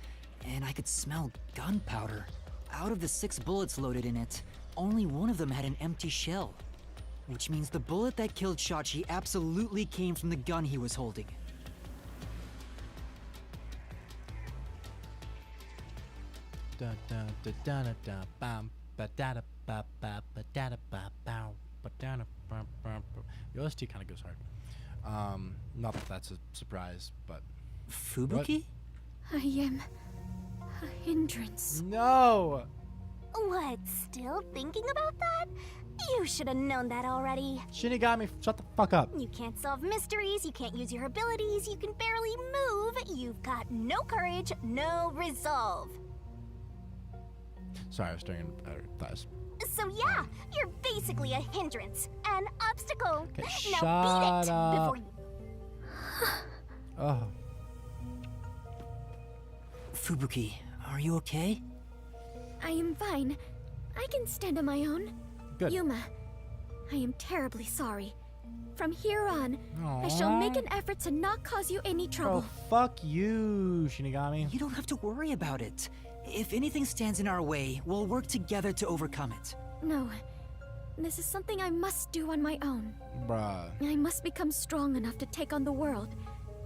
and I could smell gunpowder. Out of the 6 bullets loaded in it, only one of them had an empty shell. Which means the bullet that killed Shachi absolutely came from the gun he was holding. Da da da da da da bam ba da da ba ba ba da da ba bow ba da da ba ba ba The OST kind of goes hard. Not that that's a surprise, but Fubuki? I am a hindrance. No! What, still thinking about that? You should have known that already. Shinigami, shut the fuck up. You can't solve mysteries, you can't use your abilities, you can barely move, you've got no courage, no resolve. Sorry, I was staring at her thighs. So yeah, you're basically a hindrance, an obstacle. Okay, now shut beat it up. before you... Oh. Fubuki, are you okay? I am fine. I can stand on my own. Good. Yuma, I am terribly sorry. From here on, I shall Aw. make an effort to not cause you any trouble. Oh, fuck you, Shinigami. You don't have to worry about it. If anything stands in our way, we'll work together to overcome it. No, this is something I must do on my own. Bruh. I must become strong enough to take on the world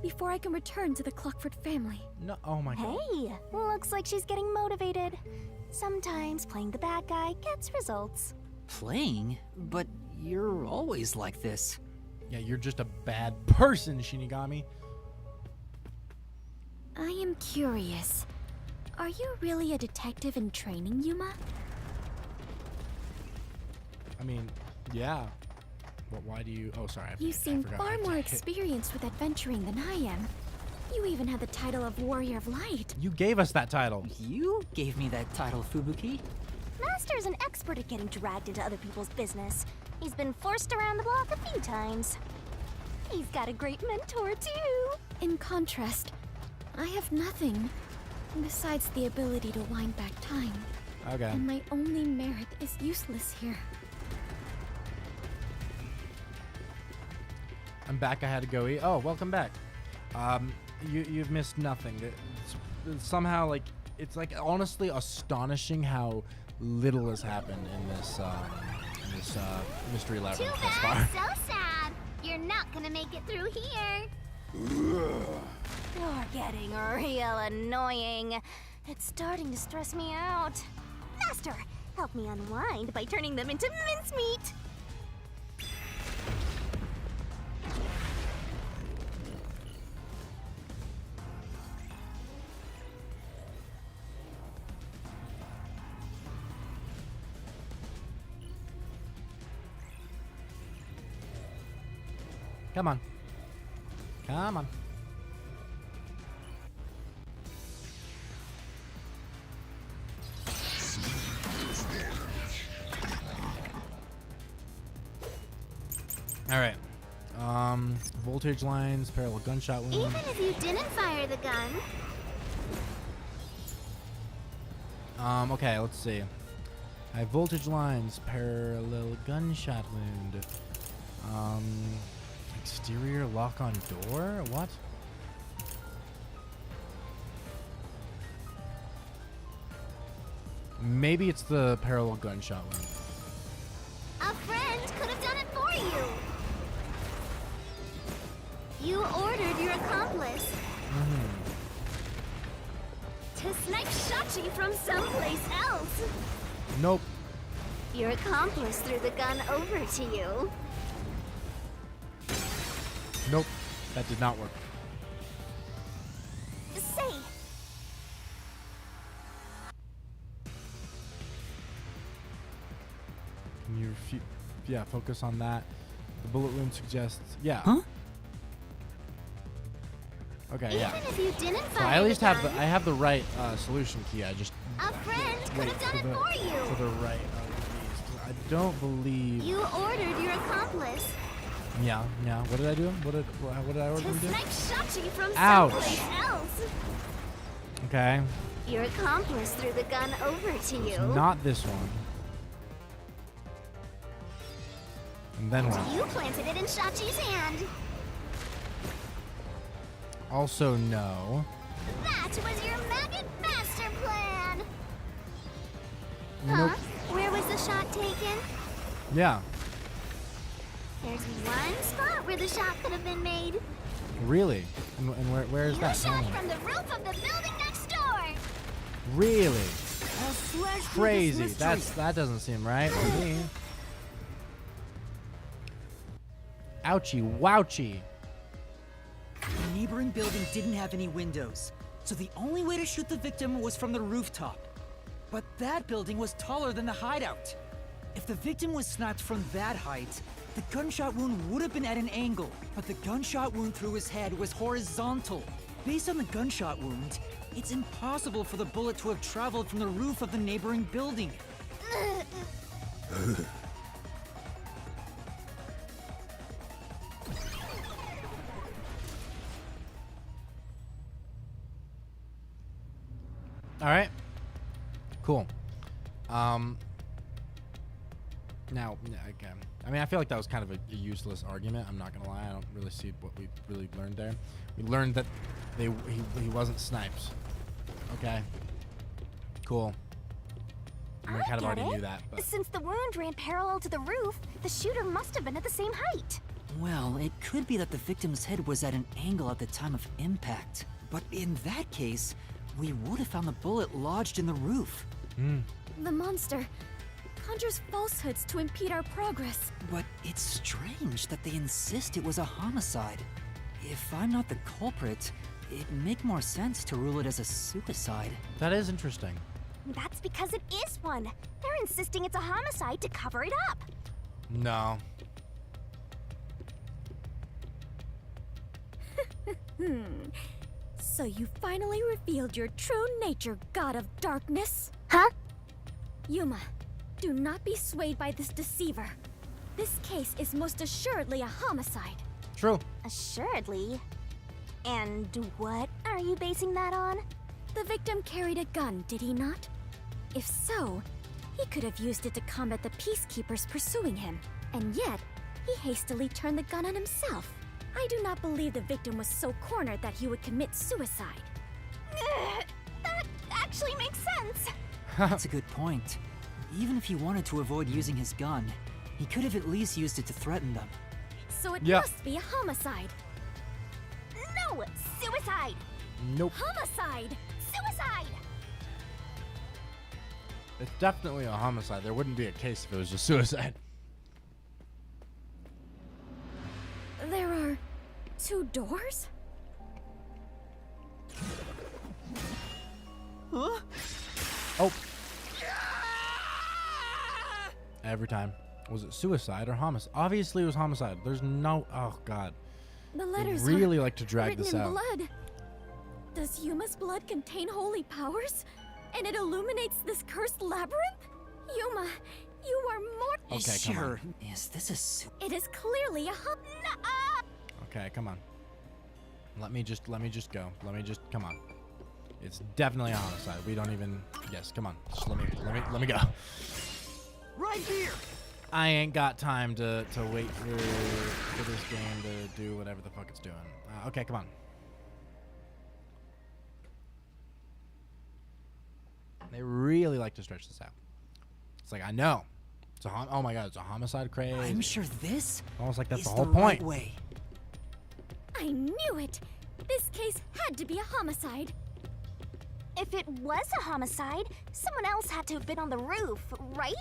before I can return to the Clockford family. No, oh my god. Hey, looks like she's getting motivated. Sometimes playing the bad guy gets results. Playing? But you're always like this. Yeah, you're just a bad person, Shinigami. I am curious. Are you really a detective in training, Yuma? I mean, yeah. But why do you... Oh, sorry. You seem forgot. far more experienced with adventuring than I am. You even have the title of Warrior of Light. You gave us that title. You gave me that title, Fubuki. Master's an expert at getting dragged into other people's business. He's been forced around the block a few times. He's got a great mentor, too. In contrast, I have nothing besides the ability to wind back time. Okay. And my only merit is useless here. I'm back. I had to go eat. Oh, welcome back. You've missed nothing. It's somehow, like, it's like honestly astonishing how little has happened in this mystery labyrinth thus far. So sad. You're not gonna make it through here. You're getting real annoying. It's starting to stress me out. Master, help me unwind by turning them into mincemeat. Come on. Come on. All right. Voltage lines, parallel gunshot wound. Even if you didn't fire the gun. Okay, let's see. I have voltage lines, parallel gunshot wound. Exterior lock on door? What? Maybe it's the parallel gunshot wound. A friend could have done it for you. You ordered your accomplice to snipe Shachi from someplace else. Nope. Your accomplice threw the gun over to you. Nope. That did not work. Say, Can you yeah, focus on that. The bullet wound suggests yeah. Huh? Okay, yeah. Even if you didn't So I fire at least the have gun, I have the right solution key. I just a friend could wait have done it for for you. the right keys. 'Cause I don't believe. You ordered your accomplice Yeah, yeah. What did I do? What did I order to him to do? snipe Shachi from Ouch. someplace else. Okay. Your accomplice threw the gun over to you. Not this one. And then what? You planted it in Shachi's hand. Also no. That was your maggot master plan. Nope. Huh? Where was the shot taken? Yeah. There's one spot where the shot could have been made. Really? And where is You that? shot Tell me. from the roof of the building next door. Really? I'll slash through this Crazy. mystery. That doesn't seem right to me. Ouchie, wouchie. The neighboring building didn't have any windows, so the only way to shoot the victim was from the rooftop. But that building was taller than the hideout. If the victim was sniped from that height, the gunshot wound would have been at an angle, but the gunshot wound through his head was horizontal. Based on the gunshot wound, it's impossible for the bullet to have traveled from the roof of the neighboring building. All right. Cool. Now, again, I mean, I feel like that was kind of a useless argument. I'm not gonna lie. I don't really see what we really learned there. We learned that he wasn't sniped. Okay. Cool. I mean, kind of already knew that. But. Since the wound ran parallel to the roof, the shooter must have been at the same height. Well, it could be that the victim's head was at an angle at the time of impact. But in that case, we would have found the bullet lodged in the roof. The monster conjures falsehoods to impede our progress. But it's strange that they insist it was a homicide. If I'm not the culprit, it'd make more sense to rule it as a suicide. That is interesting. That's because it is one. They're insisting it's a homicide to cover it up. No. So you finally revealed your true nature, God of Darkness? Huh? Yuma, do not be swayed by this deceiver. This case is most assuredly a homicide. True. Assuredly. And what are you basing that on? The victim carried a gun, did he not? If so, he could have used it to combat the peacekeepers pursuing him. And yet, he hastily turned the gun on himself. I do not believe the victim was so cornered that he would commit suicide. That actually makes sense. That's a good point. Even if he wanted to avoid using his gun, he could have at least used it to threaten them. So it must be a homicide. No! Suicide! Nope. Homicide! Suicide! It's definitely a homicide. There wouldn't be a case if it was just suicide. There are 2 doors? Huh? Oh. Every time. Was it suicide or homicide? Obviously it was homicide. There's no... Oh, God. The letters I really are like to drag written this in out. blood. Does Yuma's blood contain holy powers? And it illuminates this cursed labyrinth? Yuma, you are more... Okay, come on. Is this a It is clearly a Okay, come on. Let me just go. Come on. It's definitely a homicide. We don't even... Yes, come on. Just let me go. Right here. I ain't got time to wait for this game to do whatever the fuck it's doing. Okay, come on. They really like to stretch this out. It's like, I know. It's a oh my God, it's a homicide craze. I'm sure this almost like that's is the whole the point. right way. I knew it! This case had to be a homicide. If it was a homicide, someone else had to have been on the roof, right?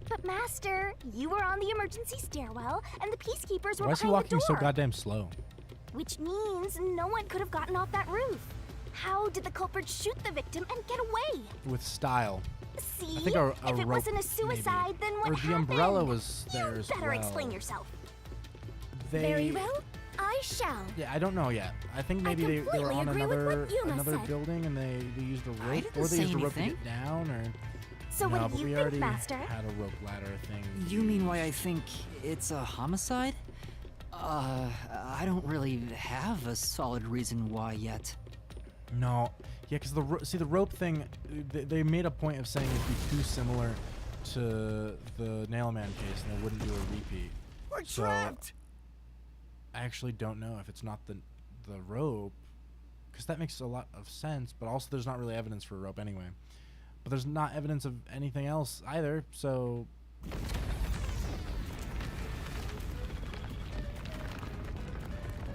But Master, you were on the emergency stairwell, and the peacekeepers were Why is he behind walking the so door. goddamn slow? Which means no one could have gotten off that roof. How did the culprit shoot the victim and get away? With style. See? I think a if it rope, wasn't a suicide, maybe. then what Or happened? the umbrella was there as Better well. explain yourself. Very well, I shall. Yeah, I don't know yet. I think maybe they were completely on agree with what Yuma another said. building and they used a rope, didn't or they say used a rope to anything. get down, or So no, what but do you we think, already Master? had a rope ladder thing. You mean why I think it's a homicide? I don't really have a solid reason why yet. No, yeah, because the rope thing, they made a point of saying it'd be too similar to the Nailman case, and they wouldn't do a repeat. We're So, trapped. I actually don't know if it's not the rope, because that makes a lot of sense. But also, there's not really evidence for a rope anyway. But there's not evidence of anything else either. So.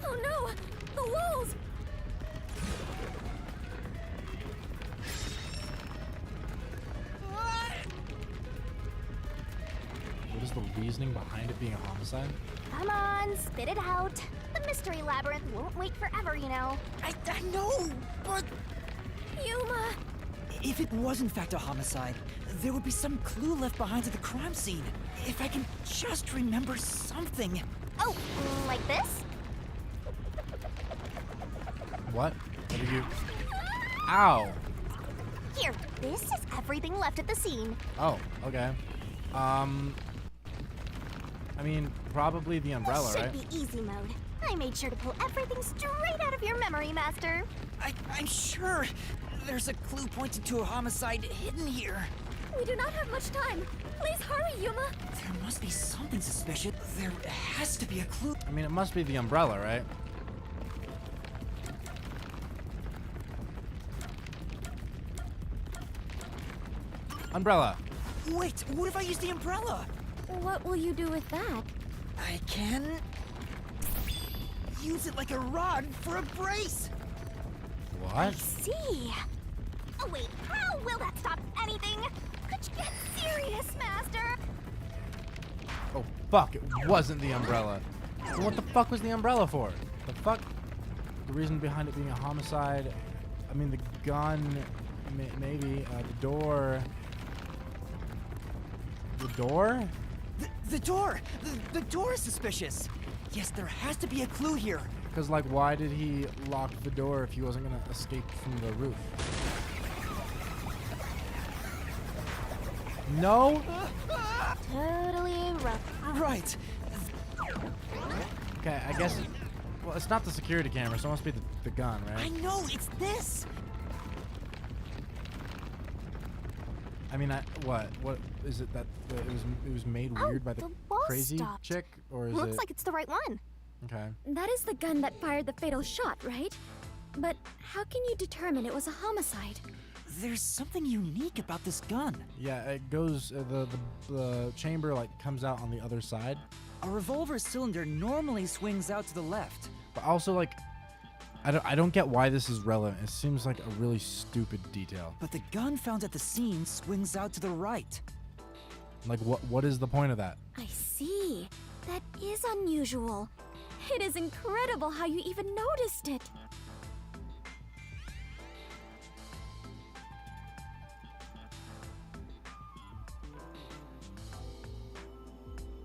Oh no! The walls! What is the reasoning behind it being a homicide? Come on, spit it out. The mystery labyrinth won't wait forever, you know. I know, but... Yuma! If it was in fact a homicide, there would be some clue left behind at the crime scene. If I can just remember something. Oh, like this? What? What are you... Ow! Here, this is everything left at the scene. Oh, okay. I mean, probably the umbrella, Should right? be easy mode. I made sure to pull everything straight out of your memory, Master. I'm sure there's a clue pointing to a homicide hidden here. We do not have much time. Please hurry, Yuma. There must be something suspicious. There has to be a clue. I mean, it must be the umbrella, right? Umbrella. Wait, what if I use the umbrella? What will you do with that? I can use it like a rod for a brace. What? See. Oh wait, how will that stop anything? Could you get serious, Master? Oh, fuck. It wasn't the umbrella. So what the fuck was the umbrella for? The fuck? The reason behind it being a homicide? I mean, the gun, maybe. The door. The door? The door! The door is suspicious! Yes, there has to be a clue here. Because, like, why did he lock the door if he wasn't going to escape from the roof? No? Totally rough. Right. Okay, I guess... Well, it's not the security camera, so it must be the gun, right? I know, it's this! I mean, what is it that it was made weird by the wall crazy stopped. chick, or is Looks it? like it's the right one. Okay. That is the gun that fired the fatal shot, right? But how can you determine it was a homicide? There's something unique about this gun. Yeah, it goes. The chamber like comes out on the other side. A revolver cylinder normally swings out to the left. But also, like, I don't get why this is relevant. It seems like a really stupid detail. But the gun found at the scene swings out to the right. Like, what is the point of that? I see. That is unusual. It is incredible how you even noticed it.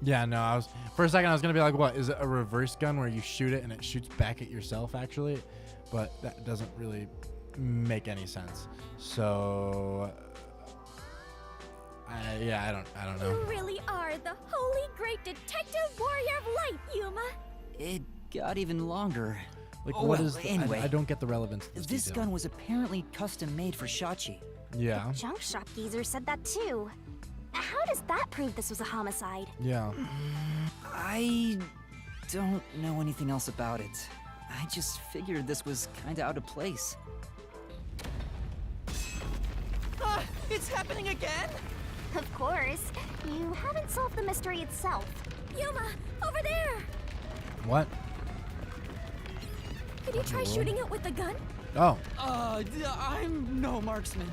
Yeah, no, for a second I was gonna be like, what is it, a reverse gun where you shoot it and it shoots back at yourself actually, but that doesn't really make any sense. So, yeah, I don't know. You really are the holy great detective warrior of light, Yuma. It got even longer. Like, Oh, what well, is? anyway, I don't get the relevance of this This detail. gun was apparently custom made for Shachi. Yeah. Junk shop geezer said that too. How does that prove this was a homicide? Yeah. I don't know anything else about it. I just figured this was kinda out of place. It's happening again? Of course. You haven't solved the mystery itself. Yuma, over there! What? Could you try shooting it with the gun? Oh. I'm no marksman.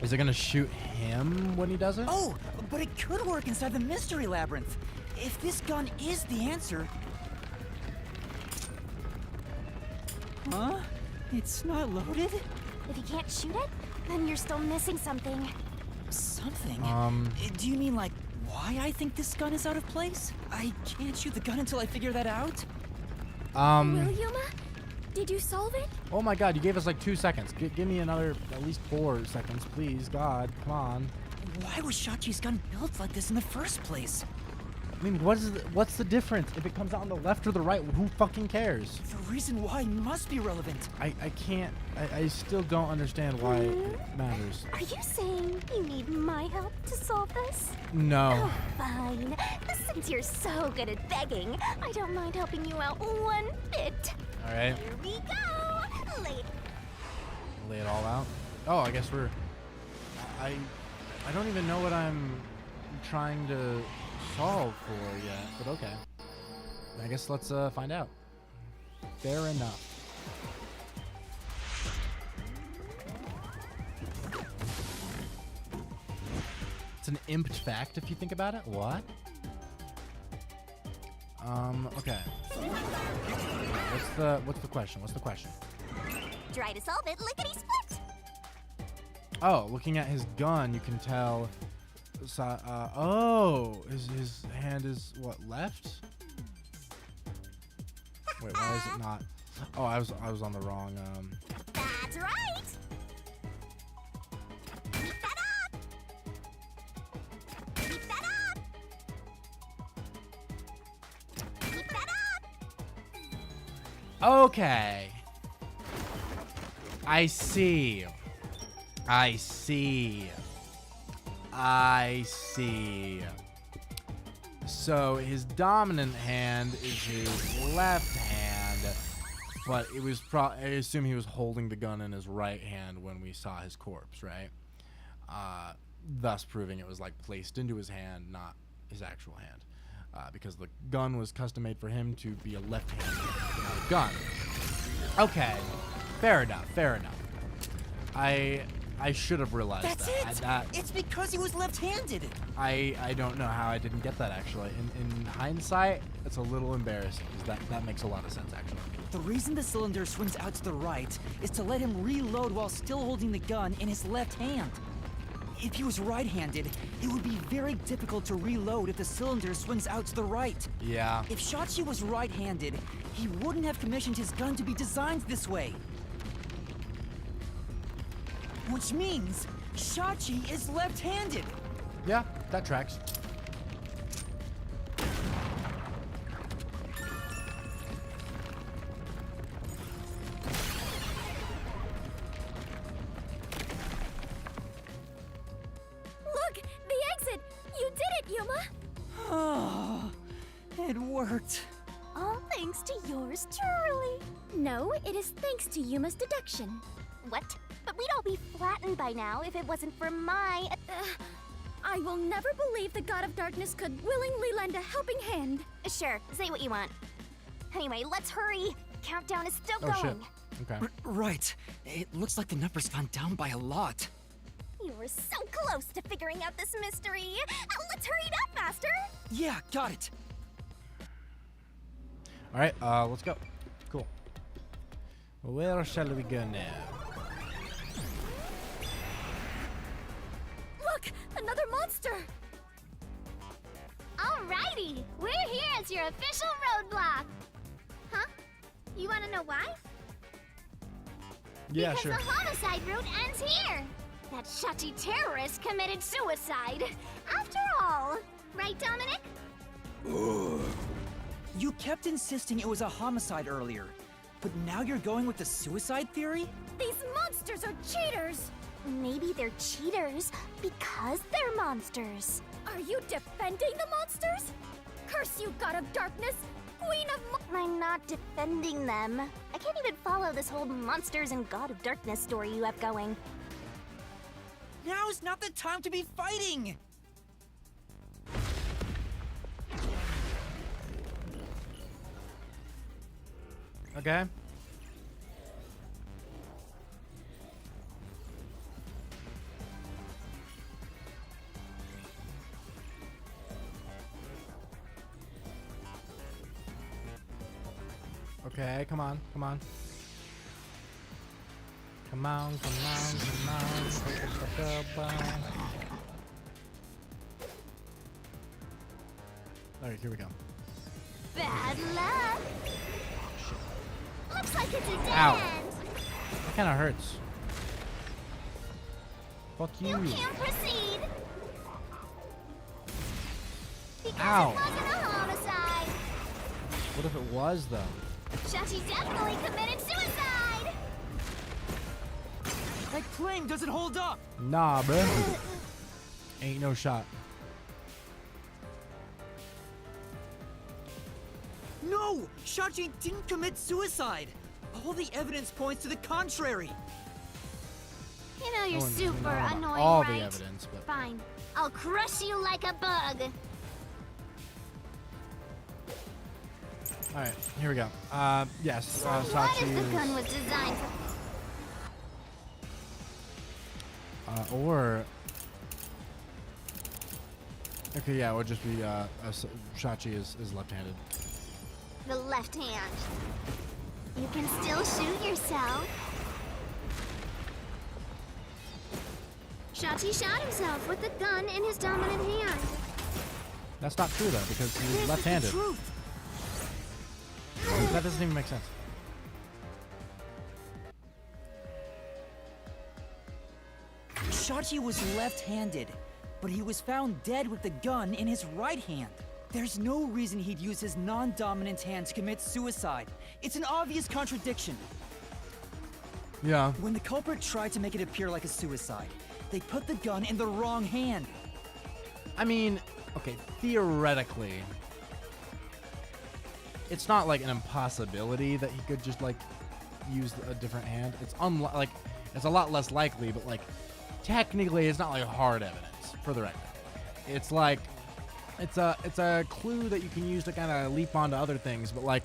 Is it gonna shoot him when he does it? Oh, but it could work inside the mystery labyrinth. If this gun is the answer... Huh? It's not loaded? If you can't shoot it, then you're still missing something. Something? Do you mean like why I think this gun is out of place? I can't shoot the gun until I figure that out? Will Yuma? Did you solve it? Oh my god, you gave us like 2 seconds. Give me another at least 4 seconds, please. God, come on. Why was Shachi's gun built like this in the first place? I mean, what's the difference? If it comes out on the left or the right, who fucking cares? The reason why must be relevant. I can't, I still don't understand why it matters. Are you saying you need my help to solve this? No. Oh, fine. Since you're so good at begging, I don't mind helping you out one bit. All right. Here we go. Lay it all out. Oh, I guess I don't even know what I'm trying to solve for yet, but okay. I guess let's find out. Fair enough. It's a an imped fact if you think about it. What? Okay. What's the question? What's the question? Try to solve it, lickety split. Oh, looking at his gun, you can tell. Oh, his hand is what, left? Wait, why is it not? Oh, I was on the wrong. That's right. Keep that up. Keep that up. Keep that up. Okay. I see. I see. I see. So his dominant hand is his left hand, but it was I assume he was holding the gun in his right hand when we saw his corpse, right? Thus proving it was like placed into his hand, not his actual hand, because the gun was custom made for him to be a left-handed gun. Okay, fair enough. Fair enough. I should have realized that. It's because he was left-handed. I don't know how I didn't get that, actually. In hindsight, it's a little embarrassing, because that makes a lot of sense, actually. The reason the cylinder swings out to the right is to let him reload while still holding the gun in his left hand. If he was right-handed, it would be very difficult to reload if the cylinder swings out to the right. Yeah. If Shachi was right-handed, he wouldn't have commissioned his gun to be designed this way. Which means Shachi is left-handed. Yeah, that tracks. Look, the exit. You did it, Yuma. Oh, it worked. All thanks to yours truly. No, it is thanks to Yuma's deduction. What? But we'd all be flattened by now if it wasn't for my... I will never believe the God of Darkness could willingly lend a helping hand. Sure, say what you want. Anyway, let's hurry. Countdown is still Oh, going. shit. Okay. Right. It looks like the number's gone down by a lot. You were so close to figuring out this mystery. Let's hurry it up, Master. Yeah, got it. All right, let's go. Cool. Where shall we go now? Look, another monster. Alrighty, we're here as your official roadblock. Huh? You want to know why? Yeah, because sure. the homicide route ends here. That Shachi terrorist committed suicide. After all, right, Dominic? You kept insisting it was a homicide earlier, but now you're going with the suicide theory? These monsters are cheaters. Maybe they're cheaters because they're monsters. Are you defending the monsters? Curse you, God of Darkness, Queen of I'm not defending them. I can't even follow this whole monsters and God of Darkness story you have going. Now's not the time to be fighting! Okay. Okay, come on, come on. Come on, come on, come on. Alright, here we go. Bad luck. Looks like it's a dead Ow. end. That kind of hurts. Fuck you. You can't proceed. Because Ow. it wasn't a homicide. What if it was, though? Shachi definitely committed suicide. That claim doesn't hold up! Nah, bro. Ain't no shot. No! Shachi didn't commit suicide! All the evidence points to the contrary! You know you're Oh, super no, not annoying, all right? the evidence, but Fine. I'll crush you like a bug. all right, here we go. Yes, What Sachi if the is, gun was designed for... or Okay, yeah, it would just be Shachi is left-handed. The left hand. You can still shoot yourself. Shachi shot himself with the gun in his dominant hand. That's not true though, because he's left-handed. That doesn't even make sense. Shachi was left-handed, but he was found dead with the gun in his right hand. There's no reason he'd use his non-dominant hand to commit suicide. It's an obvious contradiction. Yeah. When the culprit tried to make it appear like a suicide, they put the gun in the wrong hand. I mean, okay, theoretically, it's not like an impossibility that he could just like use a different hand. It's it's a lot less likely, but like technically, it's not like hard evidence for the record. It's like it's a clue that you can use to kind of leap onto other things, but like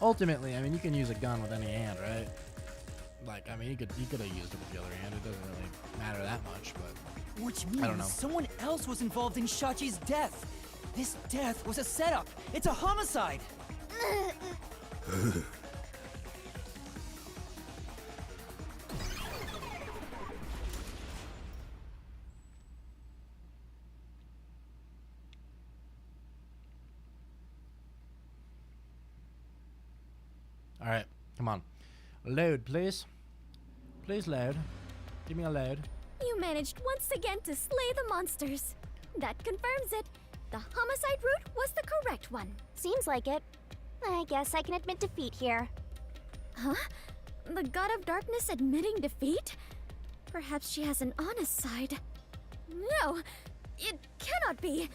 ultimately, I mean, you can use a gun with any hand, right? Like, I mean, he could have used it with the other hand. It doesn't really matter that much, but which I don't know. means someone else was involved in Shachi's death. This death was a setup. It's a homicide. All right, come on. Load, please. Please load. Give me a load. You managed once again to slay the monsters. That confirms it. The homicide route was the correct one. Seems like it. I guess I can admit defeat here. Huh? The God of Darkness admitting defeat? Perhaps she has an honest side. No, it cannot be.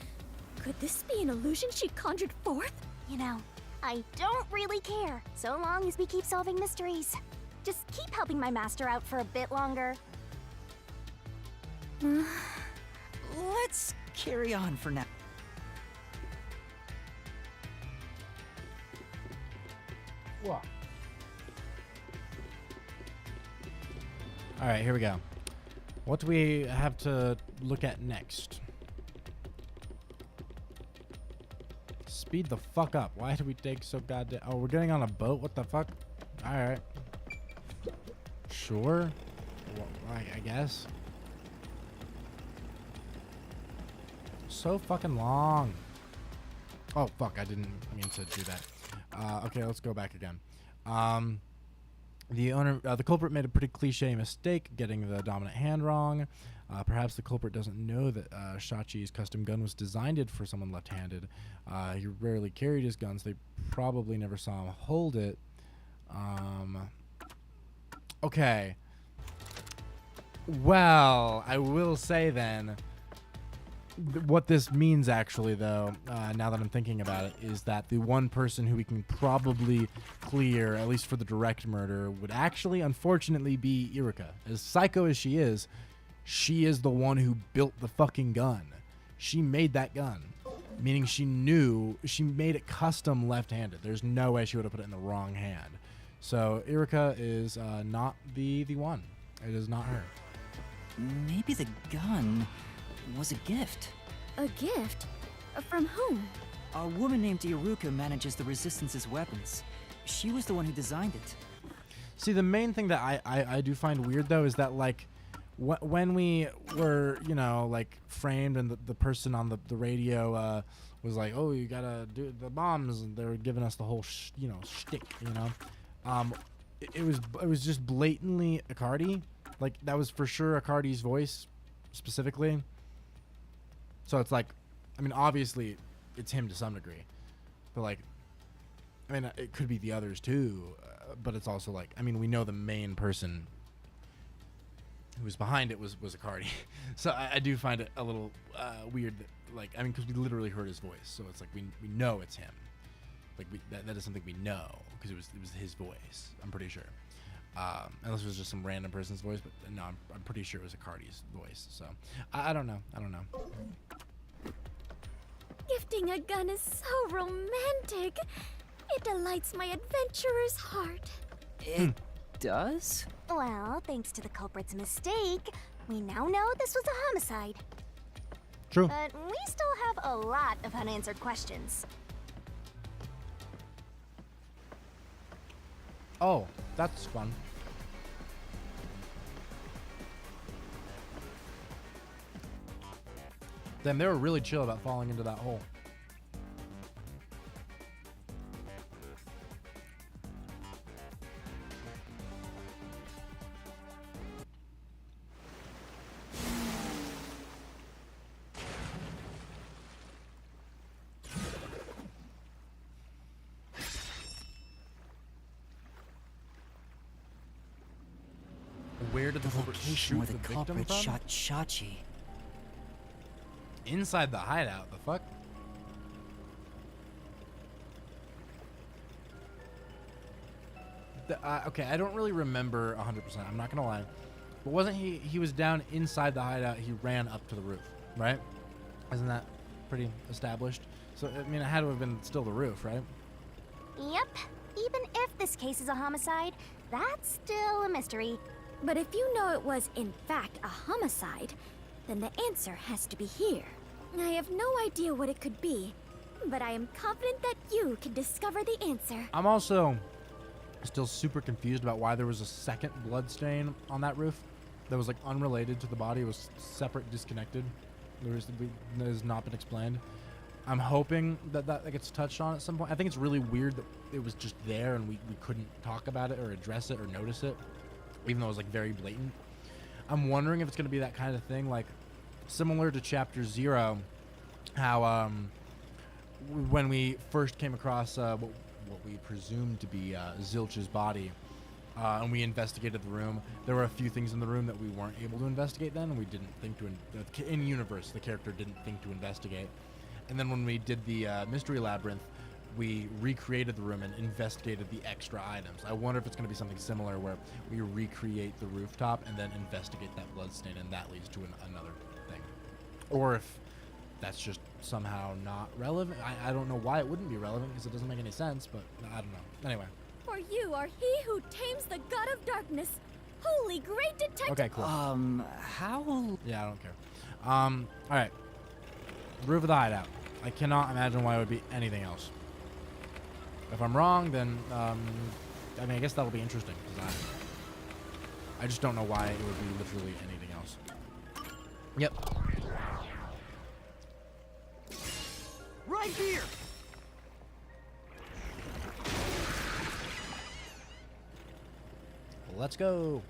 Could this be an illusion she conjured forth? You know, I don't really care, so long as we keep solving mysteries. Just keep helping my master out for a bit longer. Let's carry on for now. What? All right, here we go. What do we have to look at next? Speed the fuck up. Why do we take so goddamn... Oh, we're getting on a boat? What the fuck? All right. Sure. Well, I guess. So fucking long. Oh, fuck. I didn't mean to do that. Okay, let's go back again. The culprit made a pretty cliche mistake, getting the dominant hand wrong. Perhaps the culprit doesn't know that Shachi's custom gun was designed for someone left-handed. He rarely carried his guns. They probably never saw him hold it. Okay. Well, I will say then, what this means actually, though, now that I'm thinking about it, is that the one person who we can probably clear, at least for the direct murder, would actually, unfortunately, be Iruka. As psycho as she is the one who built the fucking gun. She made that gun, meaning she made it custom left-handed. There's no way she would have put it in the wrong hand. So Iruka is not the one. It is not her. Maybe the gun was a gift. A gift? From whom? A woman named Iruka manages the Resistance's weapons. She was the one who designed it. See, the main thing that I do find weird, though, is that, like, when we were, you know, like, framed and the person on the radio was like, oh, you gotta do the bombs, and they were giving us the whole, shtick, you know? It was just blatantly Akari. Like, that was for sure Akari's voice, specifically. So it's like, I mean, obviously, it's him to some degree. But, like, I mean, it could be the others, too. But it's also like, I mean, we know the main person who was behind it was Akari. So I do find it a little weird that, like, I mean, because we literally heard his voice. So it's like, we know it's him. Like, that is something we know, because it was his voice, I'm pretty sure. Unless it was just some random person's voice, but no, I'm pretty sure it was Akari's voice. So I don't know. Gifting a gun is so romantic. It delights my adventurer's heart. It does? Well, thanks to the culprit's mistake, we now know this was a homicide. True. But we still have a lot of unanswered questions. Oh, that's fun. Damn, they were really chill about falling into that hole. Where did the culprit location shoot where the victim culprit from? shot Shachi. Inside the hideout. The fuck? Okay, I don't really remember 100%. I'm not gonna lie, but wasn't he was down inside the hideout? He ran up to the roof, right? Isn't that pretty established? So I mean, it had to have been still the roof, right? Yep. Even if this case is a homicide, that's still a mystery. But if you know it was, in fact, a homicide, then the answer has to be here. I have no idea what it could be, but I am confident that you can discover the answer. I'm also still super confused about why there was a second blood stain on that roof that was like unrelated to the body. It was separate, disconnected. That has not been explained. I'm hoping that gets touched on at some point. I think it's really weird that it was just there and we couldn't talk about it or address it or notice it, even though it was like very blatant. I'm wondering if it's going to be that kind of thing, like similar to Chapter 0, how when we first came across what we presumed to be Zilch's body, and we investigated the room, there were a few things in the room that we weren't able to investigate then, and we didn't think to, in universe, the character didn't think to investigate. And then when we did the Mystery Labyrinth, we recreated the room and investigated the extra items. I wonder if it's going to be something similar where we recreate the rooftop and then investigate that bloodstain, and that leads to another thing. Or if that's just somehow not relevant. I don't know why it wouldn't be relevant, because it doesn't make any sense, but I don't know. Anyway. For you are he who tames the god of darkness. Holy great detective. Okay, cool. How? Yeah, I don't care. All right. Roof of the hideout. I cannot imagine why it would be anything else. If I'm wrong, then I mean, I guess that'll be interesting, because I just don't know why it would be literally anything else. Yep. Right here. Let's go.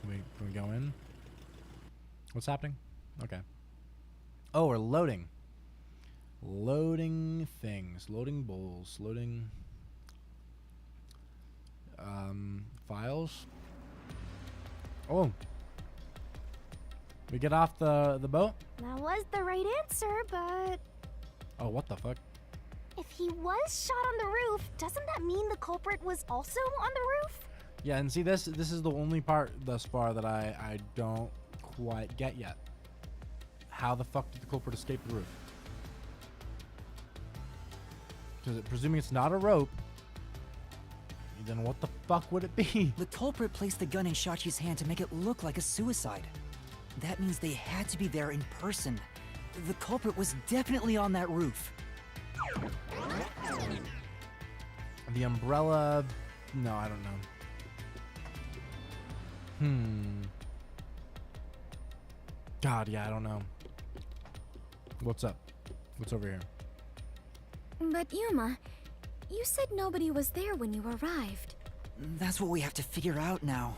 Can we go in? What's happening? Okay. Oh, we're loading. Loading things. Loading bowls. Loading files. Oh. We get off the boat? That was the right answer, but Oh, what the fuck? if he was shot on the roof, doesn't that mean the culprit was also on the roof? Yeah, and see, this is the only part thus far that I don't quite get yet. How the fuck did the culprit escape the roof? Because presuming it's not a rope, then what the fuck would it be? The culprit placed the gun in Shachi's hand to make it look like a suicide. That means they had to be there in person. The culprit was definitely on that roof. The umbrella... No, I don't know. God, yeah, I don't know. What's up? What's over here? But Yuma, you said nobody was there when you arrived. That's what we have to figure out now.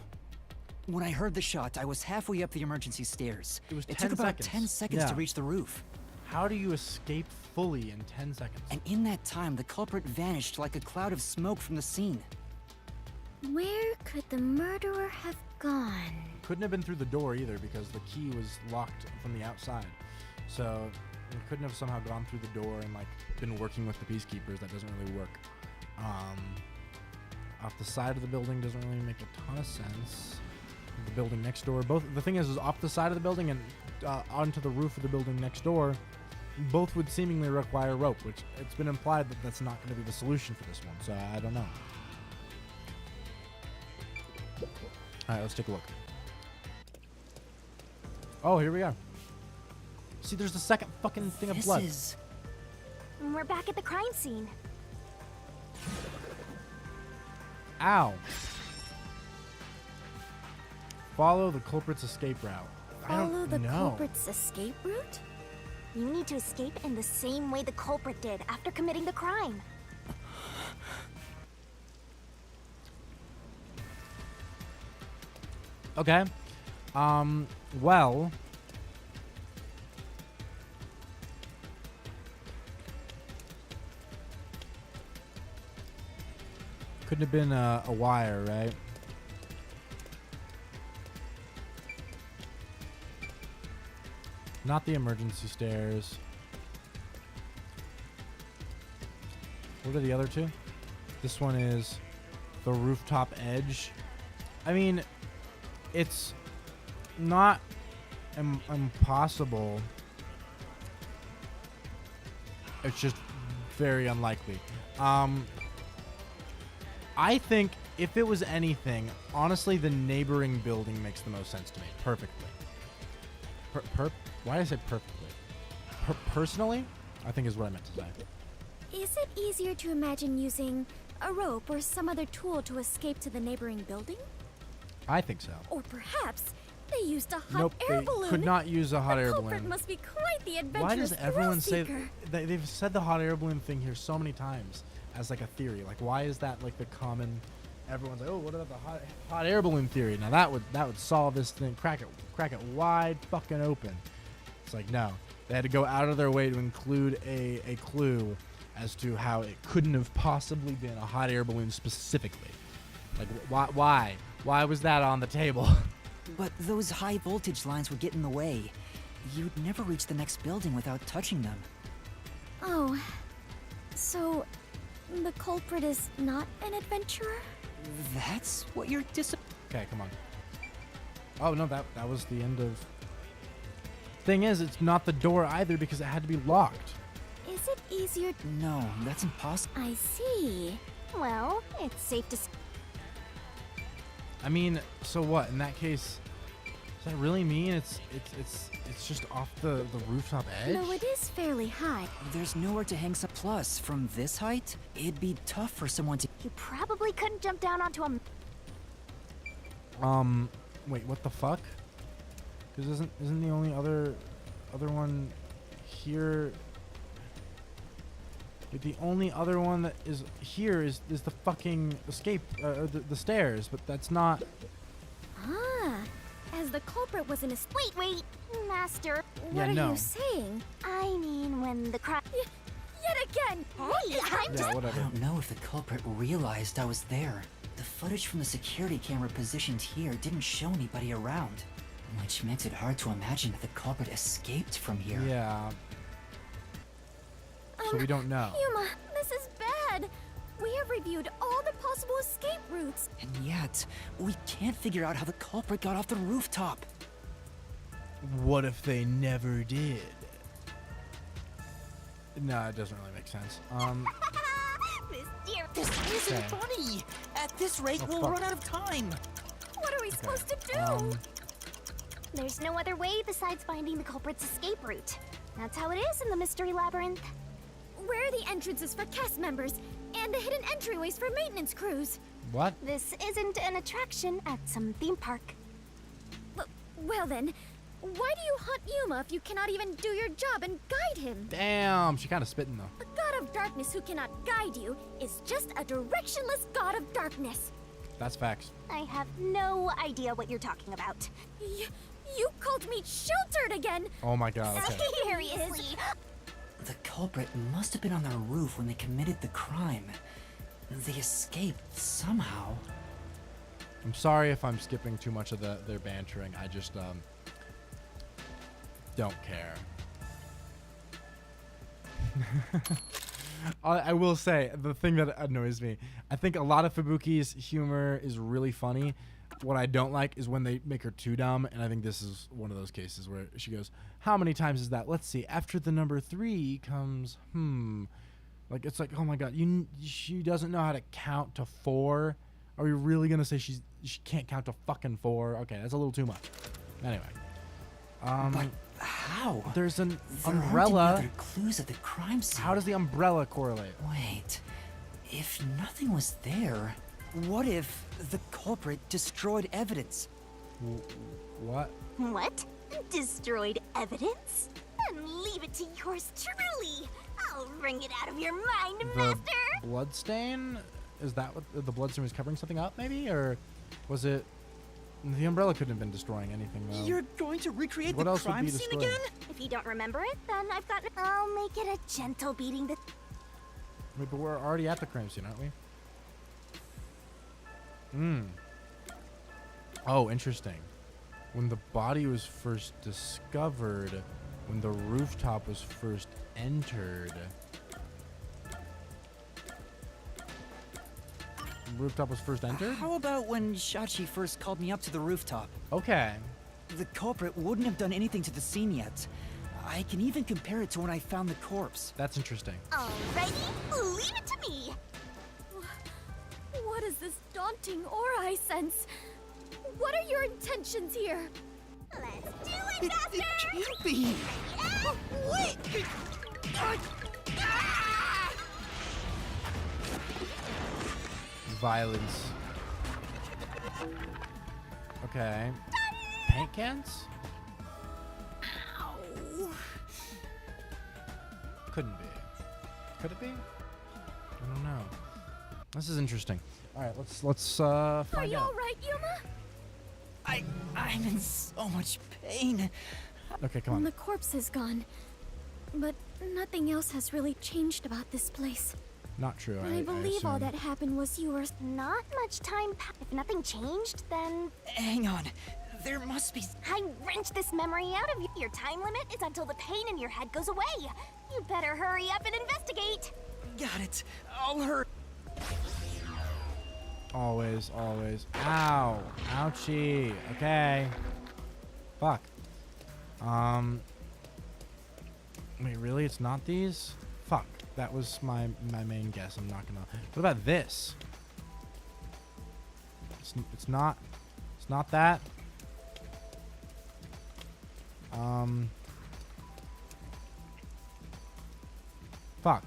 When I heard the shot, I was halfway up the emergency stairs. It was 10 took about seconds. 10 seconds Yeah. to reach the roof. How do you escape fully in 10 seconds? And in that time, the culprit vanished like a cloud of smoke from the scene. Where could the murderer have gone? Couldn't have been through the door either, because the key was locked from the outside. So it couldn't have somehow gone through the door and like been working with the peacekeepers. That doesn't really work. Off the side of the building doesn't really make a ton of sense. The building next door, both the thing is off the side of the building and onto the roof of the building next door, both would seemingly require rope, which it's been implied that that's not going to be the solution for this one. So I don't know. All right, let's take a look. Oh, here we are. See, there's the second fucking thing of blood. We're back at the crime scene. Ow. Follow the culprit's escape route. I Follow don't the know. culprit's escape route? You need to escape in the same way the culprit did after committing the crime. Okay. Well. Couldn't have been a wire, right? Not the emergency stairs. What are the other two? This one is the rooftop edge. I mean, it's not impossible. It's just very unlikely. I think if it was anything, honestly, the neighboring building makes the most sense to me. Perfectly. Why did I say perfectly? Personally, I think is what I meant to say. Is it easier to imagine using a rope or some other tool to escape to the neighboring building? I think so. Or perhaps they used a hot Nope, air they balloon. could not use a hot air culprit balloon. must be quite the adventurous Why does everyone say thrill-seeker. they've said the hot air balloon thing here so many times as like a theory? Like, why is that like the common? Everyone's like, oh, what about the hot air balloon theory? Now that would solve this thing. Crack it wide fucking open. It's like, no, they had to go out of their way to include a clue as to how it couldn't have possibly been a hot air balloon specifically. Like, why was that on the table? But those high voltage lines would get in the way. You'd never reach the next building without touching them. Oh, so the culprit is not an adventurer? That's what you're Okay, come on. Oh no, that was the end of. Thing is, it's not the door either because it had to be locked. Is it easier? No, that's impossible. I see. Well, it's safe to. I mean, so what? In that case, does that really mean it's just off the rooftop edge? No, it is fairly high. There's nowhere to hang some. Plus, from this height, it'd be tough for someone to. You probably couldn't jump down onto a. Wait, what the fuck? Because isn't the only other one here? Like, the only other one that is here is the fucking escape, the stairs, but that's not. Ah, as the culprit was in a. Wait, Master. What are no. you saying? I mean, when the crime. Yet again. Hey, I'm just. I don't know if the culprit realized I was there. The footage from the security camera positioned here didn't show anybody around, which makes it hard to imagine that the culprit escaped from here. Yeah. So we don't know. Yuma, this is bad. We have reviewed all the possible escape routes. And yet, we can't figure out how the culprit got off the rooftop. What if they never did? No, it doesn't really make sense. This isn't Okay. funny! At this rate, Oh, we'll fuck. run out of time! What are we supposed to do? There's no other way besides finding the culprit's escape route. That's how it is in the Mystery Labyrinth. Where are the entrances for cast members and the hidden entryways for maintenance crews? What? This isn't an attraction at some theme park. Well then, why do you hunt Yuma if you cannot even do your job and guide him? Damn, she kind of spitting though. A god of darkness who cannot guide you is just a directionless god of darkness. That's facts. I have no idea what you're talking about. You called me sheltered again. Oh my god. Okay. Seriously. The culprit must have been on the roof when they committed the crime. They escaped somehow. I'm sorry if I'm skipping too much of their bantering. I just don't care. I will say, the thing that annoys me, I think a lot of Fubuki's humor is really funny. What I don't like is when they make her too dumb, and I think this is one of those cases where she goes, how many times is that? Let's see. After the number 3 comes, Like, it's like, oh my god, she doesn't know how to count to 4? Are we really going to say she can't count to fucking 4? Okay, that's a little too much. Anyway. But how? There's an There aren't umbrella. any other clues at the crime scene. How does the umbrella correlate? Wait, if nothing was there, what if the culprit destroyed evidence? What? What? Destroyed evidence? Then leave it to yours truly. I'll wring it out of your mind, The Master. bloodstain? Is that what the bloodstain was covering something up, maybe? Or was it... The umbrella couldn't have been destroying anything, though. You're going to recreate What the else would crime be scene destroyed? again? If you don't remember it, then I'll make it a gentle beating. Wait, but we're already at the crime scene, aren't we? Oh, interesting. When the body was first discovered, when the rooftop was first entered... Rooftop was first entered? How about when Shachi first called me up to the rooftop? Okay. The culprit wouldn't have done anything to the scene yet. I can even compare it to when I found the corpse. That's interesting. Alrighty, leave it to me. What is this daunting aura I sense? What are your intentions here? Let's do it, Master! It can't be! Wait! Violence. Okay. Paint cans? Couldn't be. Could it be? I don't know. This is interesting. All right, let's find Are you out. all right, Yuma? I'm in so much pain. Okay, come on. The corpse is gone, but nothing else has really changed about this place. Not true. I believe all assume. that happened was yours. Not much time If nothing changed, then... Hang on. There must be... I wrenched this memory out of you. Your time limit is until the pain in your head goes away. You better hurry up and investigate. Got it. I'll hurry. Always, always. Ow. Ouchie. Okay. Fuck. Wait, really? It's not these? Fuck. That was my main guess. I'm not gonna... What about this? It's not... It's not that. Fuck.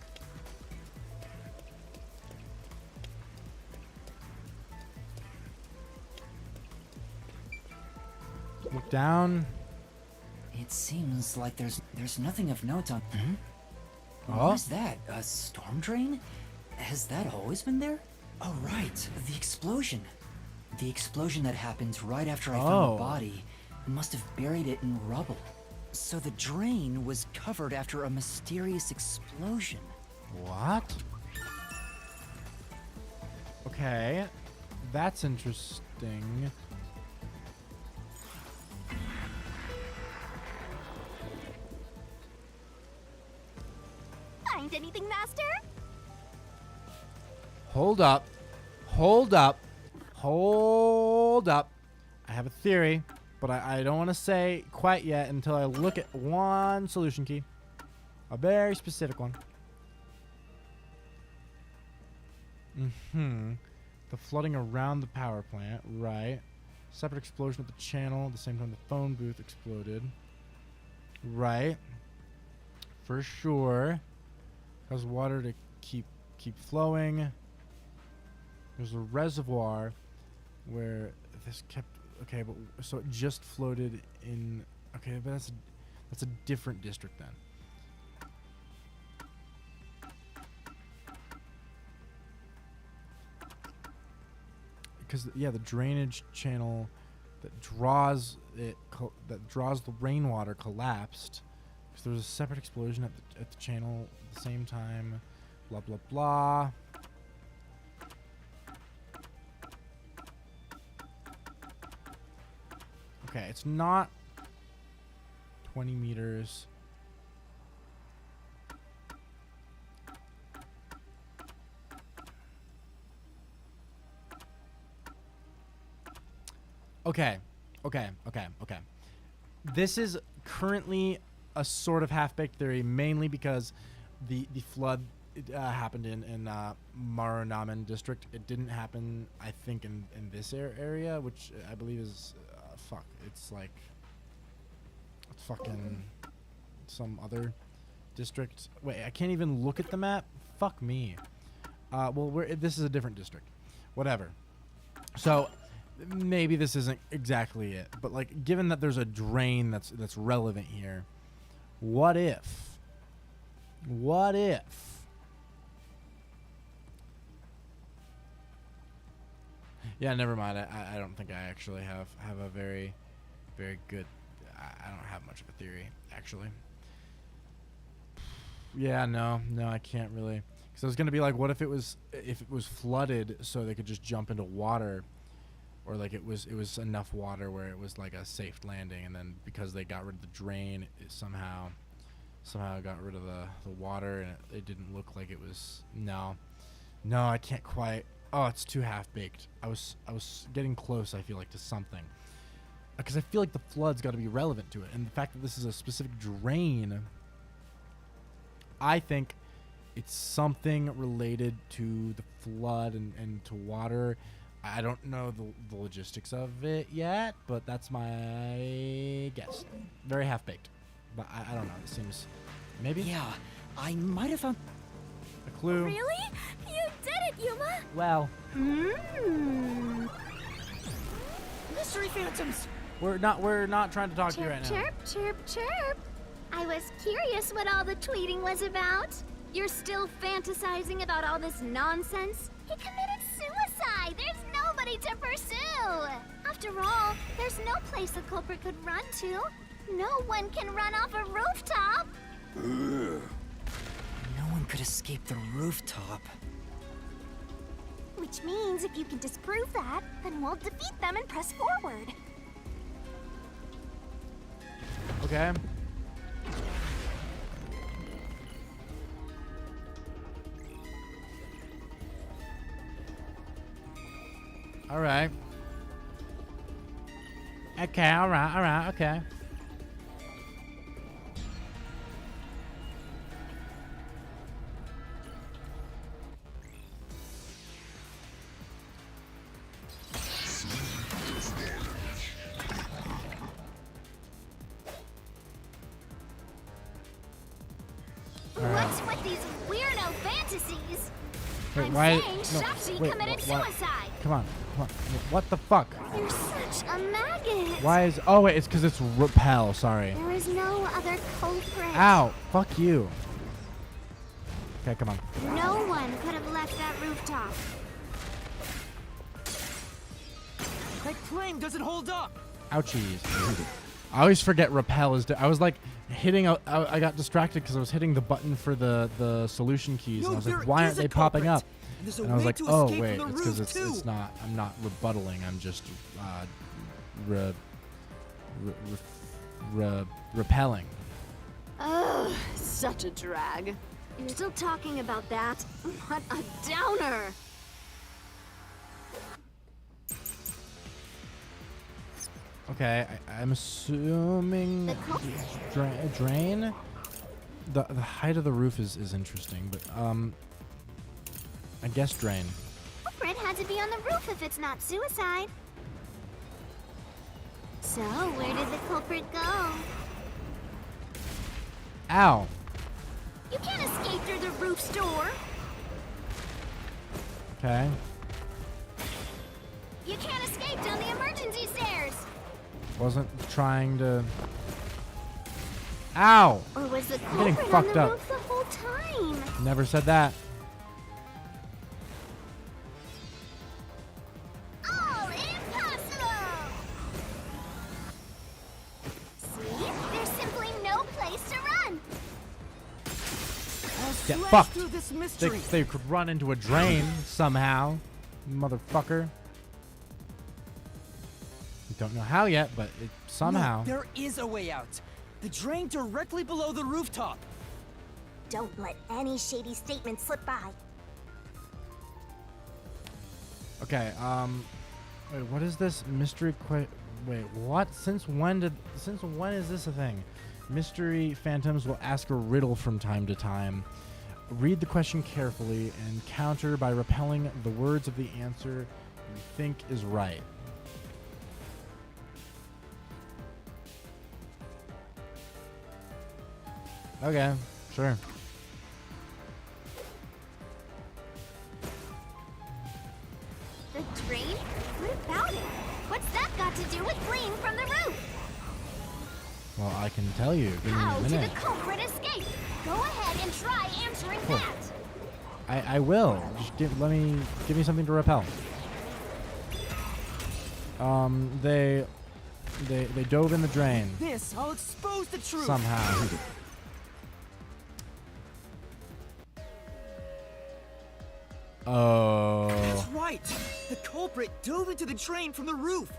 Look down. It seems like there's nothing of note on... Oh? What is that? A storm drain? Has that always been there? Oh, right. The explosion. The explosion that happened right after I found the body must have buried it in rubble. So the drain was covered after a mysterious explosion. What? Okay. That's interesting. Find anything, Master? Hold up. Hold up. Hold up. I have a theory, but I don't want to say quite yet until I look at one solution key. A very specific one. The flooding around the power plant, right. Separate explosion at the channel at the same time the phone booth exploded. Right. For sure. Cause water to keep flowing. There's a reservoir where this kept... Okay, but so it just floated in... Okay, but that's a different district then. Because yeah, the drainage channel that draws the rainwater collapsed. Because there was a separate explosion at the channel at the same time. Blah blah blah. Okay, it's not 20 meters. Okay. This is currently a sort of half-baked theory, mainly because the flood happened in Marunaman district. It didn't happen, I think, in this area, which I believe is fuck. It's like fucking some other district. Wait, I can't even look at the map. Fuck me. Well, this is a different district. Whatever. So maybe this isn't exactly it, but like, given that there's a drain that's relevant here, what if? What if? Yeah, never mind. I don't think I actually have a very good. I don't have much of a theory actually. Yeah, no, I can't really. Because I was gonna be like, what if it was flooded so they could just jump into water, or like it was enough water where it was like a safe landing, and then because they got rid of the drain, it somehow got rid of the water, and it didn't look like it was. No, I can't quite. Oh, it's too half-baked. I was getting close, I feel like, to something. Because I feel like the flood's got to be relevant to it. And the fact that this is a specific drain, I think it's something related to the flood and to water. I don't know the logistics of it yet, but that's my guess. Very half-baked. But I don't know. It seems... Maybe? Yeah, I might have found... a clue. Really? You did it, Yuma! Well... Mystery phantoms! We're not trying to talk to you right now. Chirp, chirp, chirp. I was curious what all the tweeting was about. You're still fantasizing about all this nonsense? He committed suicide! There's nobody to pursue! After all, there's no place the culprit could run to. No one can run off a rooftop! No one could escape the rooftop. Which means if you can disprove that, then we'll defeat them and press forward. Okay. All right. Okay, all right, okay. What's with these weirdo fantasies? Wait, I'm why? saying Shopsy wait, committed why- suicide. Come on. What the fuck? You're such a maggot. Why is? Oh wait, it's because it's repel. Sorry. There is no other culprit. Ow! Fuck you. Okay, come on. No one could have left that rooftop. That claim doesn't hold up. Ouchies. I always forget repel is. I was like hitting. I got distracted because I was hitting the button for the solution keys, and I was like, why aren't they popping up? And I was like, oh wait, it's because it's not. I'm not rebuttaling. I'm just repelling. Ugh, such a drag. You're still talking about that? What a downer! Okay, I'm assuming drain. The height of the roof is interesting, but I guess drain. Culprit had to be on the roof if it's not suicide. So, where did the culprit go? Ow! You can't escape through the roof's door. Okay. You can't escape down the emergency stairs. Wasn't trying to. Ow! Or was the I'm getting culprit on fucked the up. roof the whole time? Never said that. All impossible! See? There's simply no place to run. Get fucked. They could run into a drain somehow, motherfucker. We don't know how yet, but somehow. No, there is a way out. The drain directly below the rooftop. Don't let any shady statement slip by. Okay, wait, what is this mystery wait, what? Since when is this a thing? Mystery phantoms will ask a riddle from time to time. Read the question carefully and counter by repelling the words of the answer you think is right. Okay, sure. The drain? What about it? What's that got to do with fleeing from the roof? Well, I can tell you. Give me How a did minute. the culprit escape? Go ahead and try answering Cool. that. I will. Just give me something to repel. They dove in the drain This, I'll expose the truth. somehow. Oh. That's right. The culprit dove into the drain from the roof.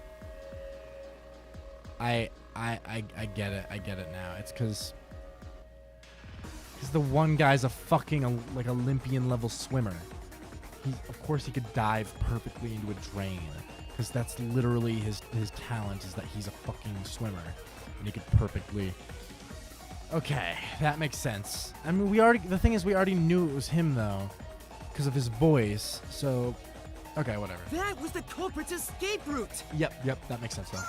I get it. I get it now. It's because the one guy's a fucking like Olympian level swimmer. Of course he could dive perfectly into a drain, because that's literally his talent, is that he's a fucking swimmer and he could perfectly. Okay, that makes sense. I mean, the thing is, we already knew it was him though, because of his voice. So, okay, whatever. That was the culprit's escape route. Yep, that makes sense though.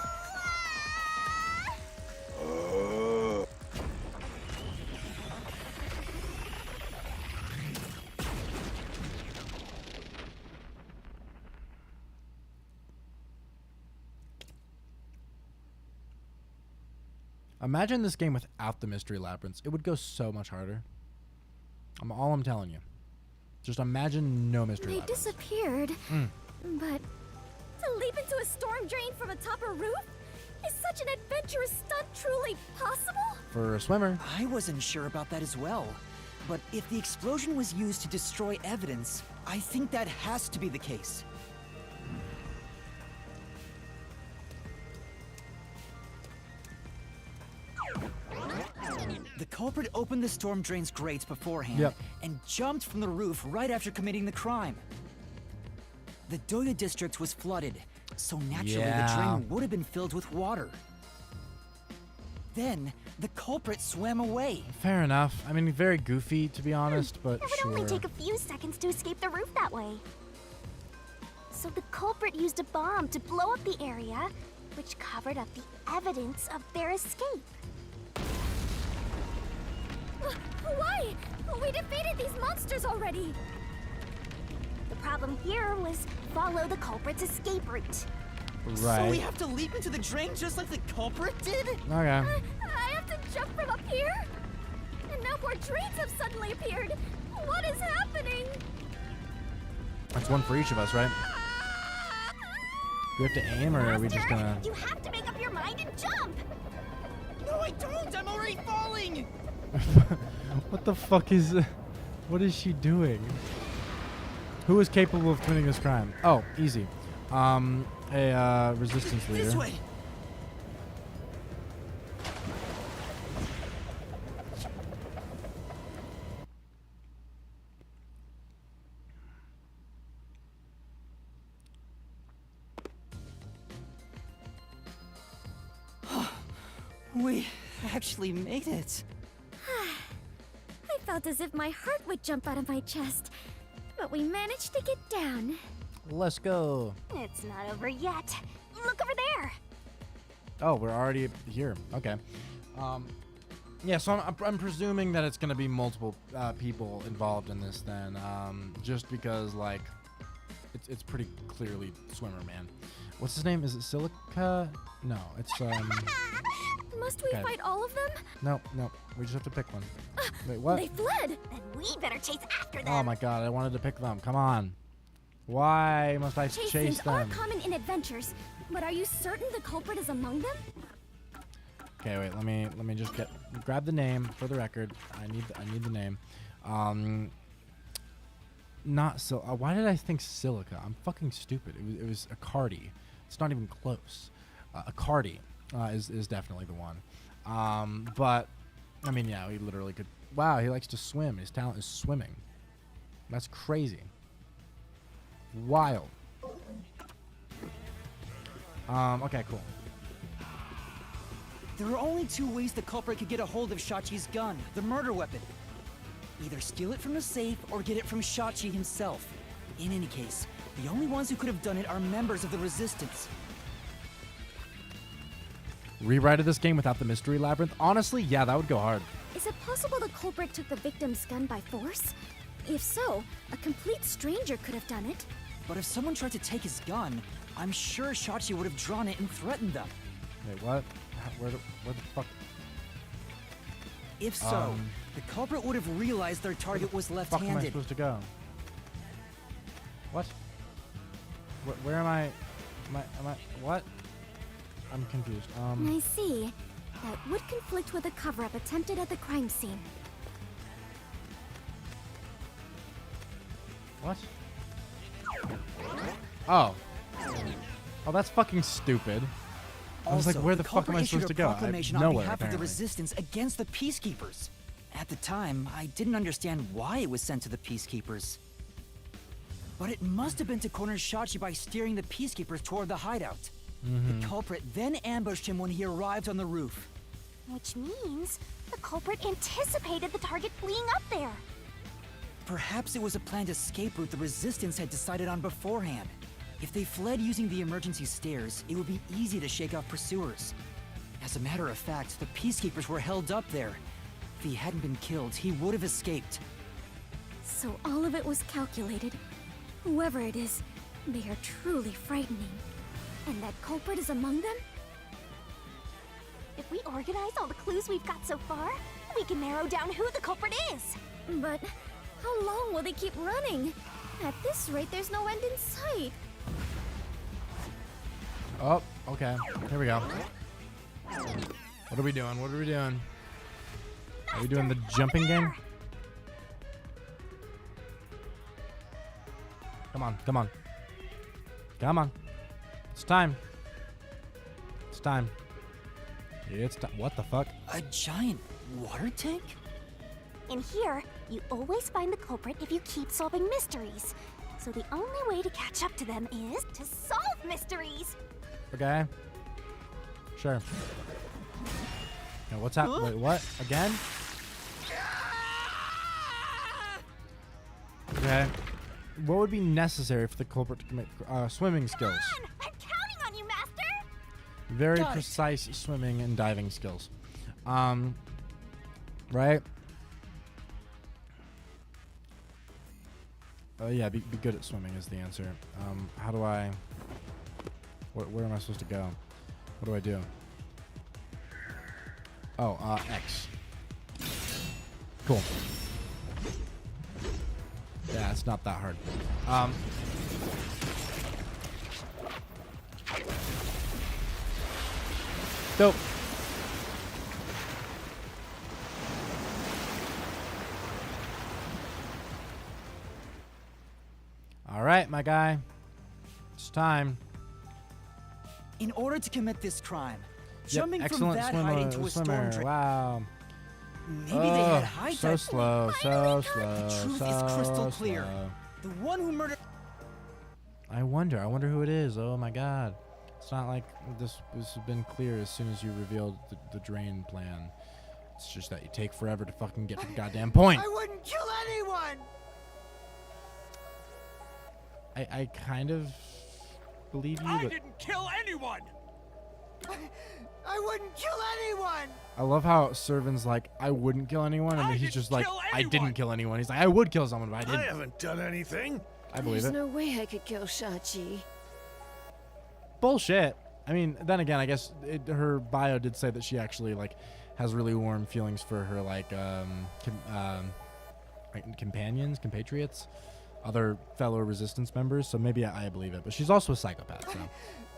Imagine this game without the mystery labyrinths. It would go so much harder. All I'm telling you. Just imagine no mystery They labyrinths. disappeared. Mm. But to leap into a storm drain from atop a roof? Is such an adventurous stunt truly possible? For a swimmer. I wasn't sure about that as well. But if the explosion was used to destroy evidence, I think that has to be the case. The culprit opened the storm drain's grates beforehand and jumped from the roof right after committing the crime. The Doya district was flooded, so naturally the drain would have been filled with water. Then, the culprit swam away. Fair enough. I mean, very goofy, to be honest, but It would sure. only take a few seconds to escape the roof that way. So the culprit used a bomb to blow up the area, which covered up the evidence of their escape. Why? We defeated these monsters already. The problem here was follow the culprit's escape route. Right. So we have to leap into the drain just like the culprit did? Okay. I have to jump from up here? And now more drains have suddenly appeared. What is happening? That's one for each of us, right? Do we have to aim, or are we just gonna... You have to make up your mind and jump! No, I don't! I'm already falling! What the fuck is... What is she doing? Who is capable of committing this crime? Oh, easy. A resistance leader. This way! We actually made it. I felt as if my heart would jump out of my chest. But we managed to get down. Let's go. It's not over yet. Look over there! Oh, we're already here. Okay. Yeah, so I'm presuming that it's going to be multiple people involved in this then. Just because, like, it's pretty clearly Swimmer Man. What's his name? Is it Silica? No, it's, Must we Okay. fight all of them? No. We just have to pick one. Wait, what? They fled! Then we better chase after them! Oh my god, I wanted to pick them. Come on. Why must I Chase chase scenes are them? common in adventures, but are you certain the culprit is among them? Okay, wait. Let me just grab the name for the record. I need the name. Not why did I think Silica? I'm fucking stupid. It was Acardi. It's not even close. Acardi is definitely the one. But I mean, yeah, he literally could. Wow, he likes to swim. His talent is swimming. That's crazy. Wild. Okay, cool. There are only two ways the culprit could get a hold of Shachi's gun, the murder weapon. Either steal it from the safe or get it from Shachi himself. In any case, the only ones who could have done it are members of the Resistance. Rewrite of this game without the mystery labyrinth? Honestly, yeah, that would go hard. Is it possible the culprit took the victim's gun by force? If so, a complete stranger could have done it. But if someone tried to take his gun, I'm sure Shachi would have drawn it and threatened them. Wait, what? Where the fuck? If so, the culprit would have realized their target was Where the fuck am I left-handed. supposed to go? What? Where am I? Am I? What? I'm confused. I see. That would conflict with a cover-up attempted at the crime scene. What? Oh. Oh, that's fucking stupid. I was like, Also, where the the fuck am I culprit issued supposed to a go? proclamation on Nowhere, behalf of the apparently. resistance against the Peacekeepers. At the time, I didn't understand why it was sent to the Peacekeepers. But it must have been to corner Shachi by steering the Peacekeepers toward the hideout. Mhm. The culprit then ambushed him when he arrived on the roof. Which means the culprit anticipated the target fleeing up there. Perhaps it was a planned escape route the resistance had decided on beforehand. If they fled using the emergency stairs, it would be easy to shake off pursuers. As a matter of fact, the Peacekeepers were held up there. If he hadn't been killed, he would have escaped. So all of it was calculated. Whoever it is, they are truly frightening. And that culprit is among them? If we organize all the clues we've got so far, we can narrow down who the culprit is. But how long will they keep running? At this rate, there's no end in sight. Oh, okay. Here we go. What are we doing? What are we doing? Are we doing the jumping game? Come on, come on. Come on. It's time. It's time. It's time. What the fuck? A giant water tank? In here, you always find the culprit if you keep solving mysteries. So the only way to catch up to them is to solve mysteries. Okay. Sure. Now what's happening? Wait, what? Again? Okay. What would be necessary for the culprit to commit swimming skills? I'm counting on you, Master! Very Got it. precise swimming and diving skills. Right? Yeah, be good at swimming is the answer. How do I... Where am I supposed to go? What do I do? Oh, X. Cool. Yeah, it's not that hard. Dope. All right, my guy. It's time. In order to commit this crime, Yep, jumping from excellent that swimmer, height into a storm swimmer. drain. Wow. Maybe they had high so tech. slow, so slow, The truth so is crystal clear. slow. The one who murdered. I wonder who it is. Oh my god. It's not like this has been clear as soon as you revealed the drain plan. It's just that you take forever to fucking get to the goddamn point. I wouldn't kill anyone! I kind of believe you, I but didn't kill anyone! I wouldn't kill anyone! I love how Servan's like, I wouldn't kill anyone, and then he's just like, I didn't kill anyone. He's like, I would kill someone, but I didn't. I haven't done anything. I believe There's it. no way I could kill Shachi. Bullshit. I mean, then again, I guess her bio did say that she actually like has really warm feelings for her like companions, compatriots, other fellow resistance members. So maybe I believe it. But she's also a psychopath. So.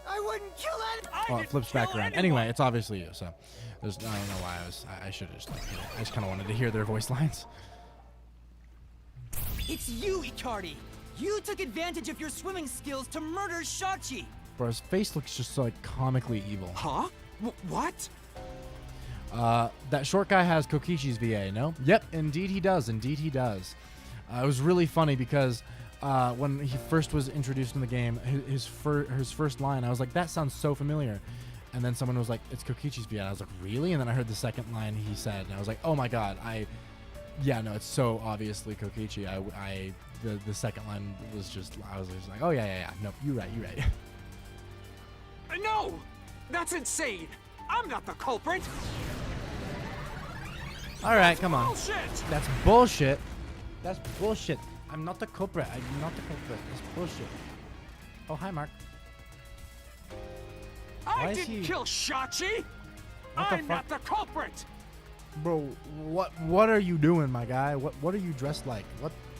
I wouldn't kill anyone! Well, it flips back around. Anyway, it's obviously you. So I don't know why I should have just like, I just kind of wanted to hear their voice lines. It's you, Icardi! You took advantage of your swimming skills to murder Shachi! Bro, his face looks just like comically evil. Huh? What? That short guy has Kokishi's VA, no? Yep, indeed he does. Indeed he does. It was really funny because when he first was introduced in the game, his first line, I was like, that sounds so familiar. And then someone was like, it's Kokishi's VA. I was like, really? And then I heard the second line he said, and I was like, oh my god, yeah, no, it's so obviously Kokichi. The second line was just, I was just like, oh yeah. No, you're right. No! That's insane! I'm not the culprit! All right, come on. Bullshit! That's bullshit. That's bullshit. I'm not the culprit. I'm not the culprit. That's bullshit. Oh, hi, Mark. Why I is didn't he- kill Shachi! What the I'm fuck? not the culprit! Bro, what are you doing, my guy? What are you dressed like?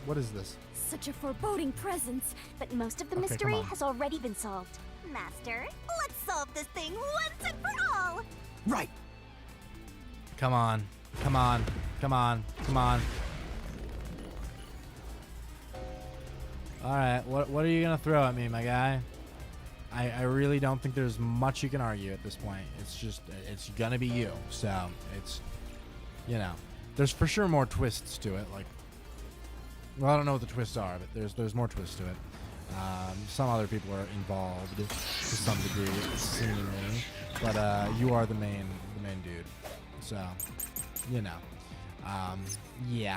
What is this? Such a foreboding presence. But most of the Okay, mystery come on. has already been solved. Master, let's solve this thing once and for all! Right. Come on. Come on. Come on. Come on. All right. What are you going to throw at me, my guy? I really don't think there's much you can argue at this point. It's going to be you. So, it's, there's for sure more twists to it. Like, well, I don't know what the twists are, but there's more twists to it. Some other people are involved to some degree, seemingly, but you are the main dude. So, yeah.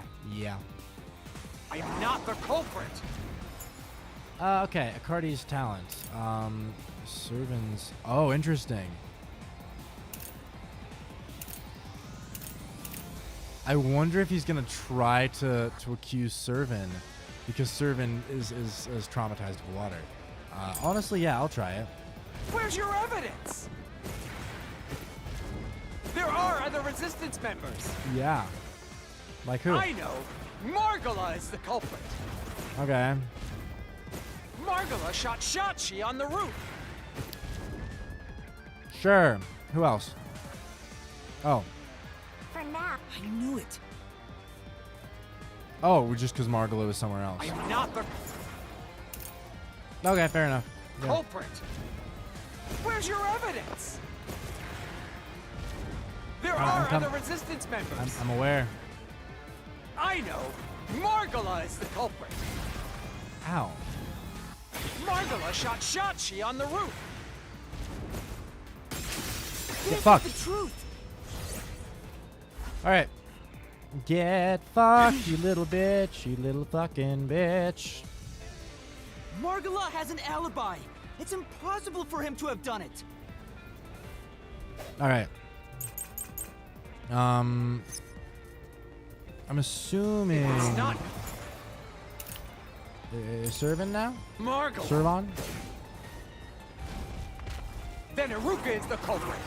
I am not the culprit! Okay, Accardi's talent. Servants. Oh, interesting. I wonder if he's gonna try to accuse Servan, because Servan is traumatized with water. Honestly, yeah, I'll try it. Where's your evidence? There are other resistance members. Yeah. Like who? I know. Margala is the culprit. Okay. Margala shot Shachi on the roof. Sure. Who else? Oh. For now. I knew it. Oh, just because Margalo is somewhere else. I am not the Okay, fair enough. Yeah. culprit. Where's your evidence? There are other resistance members. I'm aware. I know. Margala is the culprit. Ow. Margala shot Shachi on the roof. Get fucked. The truth. All right. Get fucked, you little bitch. You little fucking bitch. Margala has an alibi. It's impossible for him to have done it. All right. I'm assuming. It's not Servan now? Margala. Servan? Then Iruka is the culprit.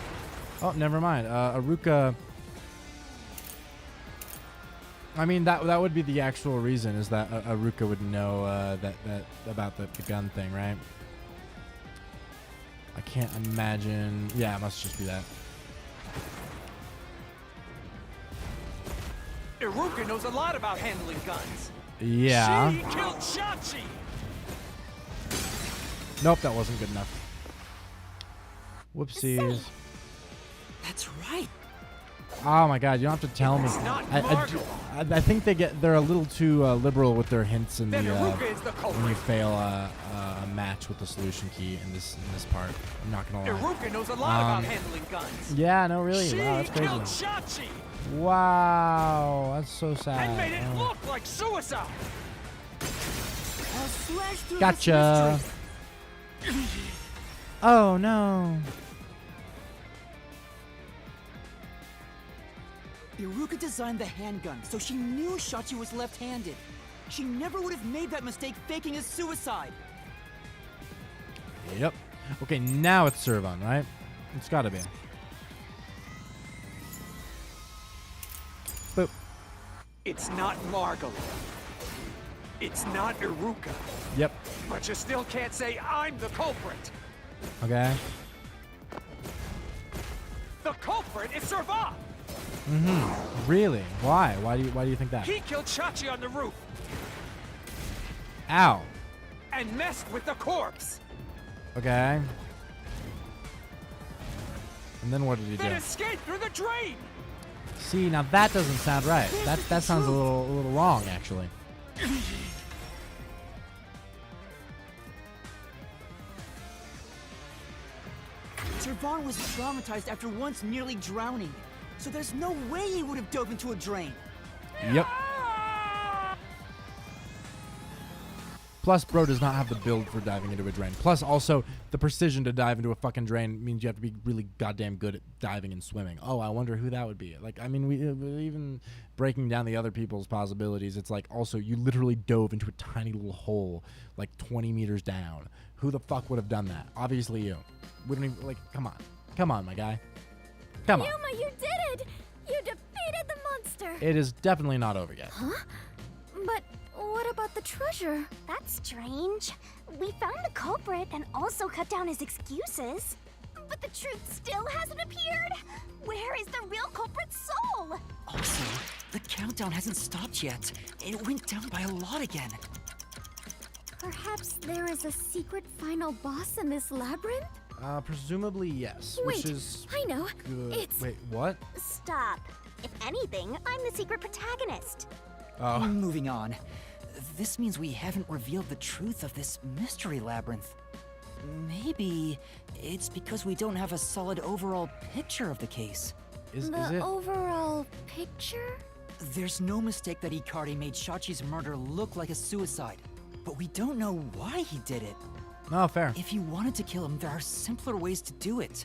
Oh, never mind. Iruka. I mean, that would be the actual reason, is that Iruka would know that about the gun thing, right? I can't imagine. Yeah, it must just be that. Iruka knows a lot about handling guns. Yeah. She killed Shachi. Nope, that wasn't good enough. Whoopsies. That's right. Oh my god, you don't have to tell me. It's not I think they're a little too liberal with their hints in the Then Iruka is the when you culprit. fail a match with the solution key in this part. I'm not gonna lie. Iruka knows a lot about handling guns. Yeah, no, really. She Wow, that's crazy. killed Shachi Wow, that's so sad. and made it Oh. look like suicide. I'll slash through Gotcha. this mystery. Oh no. Iruka designed the handgun, so she knew Shachi was left-handed. She never would have made that mistake faking his suicide. Yep. Okay, now it's Servan, right? It's gotta be. Boop. It's not Margala. It's not Iruka. Yep. But you still can't say I'm the culprit. Okay. The culprit is Servan. Mm-hmm. Really? Why? Why do you think that? He killed Shachi on the roof Ow. and messed with the corpse. Okay. And then what did he do? Then escaped through the drain. See, now that doesn't sound right. That sounds a little wrong, actually. Servan was traumatized after once nearly drowning, so there's no way he would have dove into a drain. Yep. Plus, bro does not have the build for diving into a drain. Plus, also, the precision to dive into a fucking drain means you have to be really goddamn good at diving and swimming. Oh, I wonder who that would be. Like, I mean, we even breaking down the other people's possibilities, it's like, also, you literally dove into a tiny little hole, like 20 meters down. Who the fuck would have done that? Obviously you. We don't even, like, come on. Come on, my guy. Come on. Yuma, you did it! You defeated the monster! It is definitely not over yet. Huh? But what about the treasure? That's strange. We found the culprit and also cut down his excuses. But the truth still hasn't appeared? Where is the real culprit's soul? Also, the countdown hasn't stopped yet. It went down by a lot again. Perhaps there is a secret final boss in this labyrinth? Presumably yes. Wait, which is I know. good. It's... Wait, what? Stop. If anything, I'm the secret protagonist. Oh. Moving on. This means we haven't revealed the truth of this mystery labyrinth. Maybe it's because we don't have a solid overall picture of the case. Is the it? overall picture? There's no mistake that Ikari made Shachi's murder look like a suicide, but we don't know why he did it. Oh, fair. If you wanted to kill him, there are simpler ways to do it.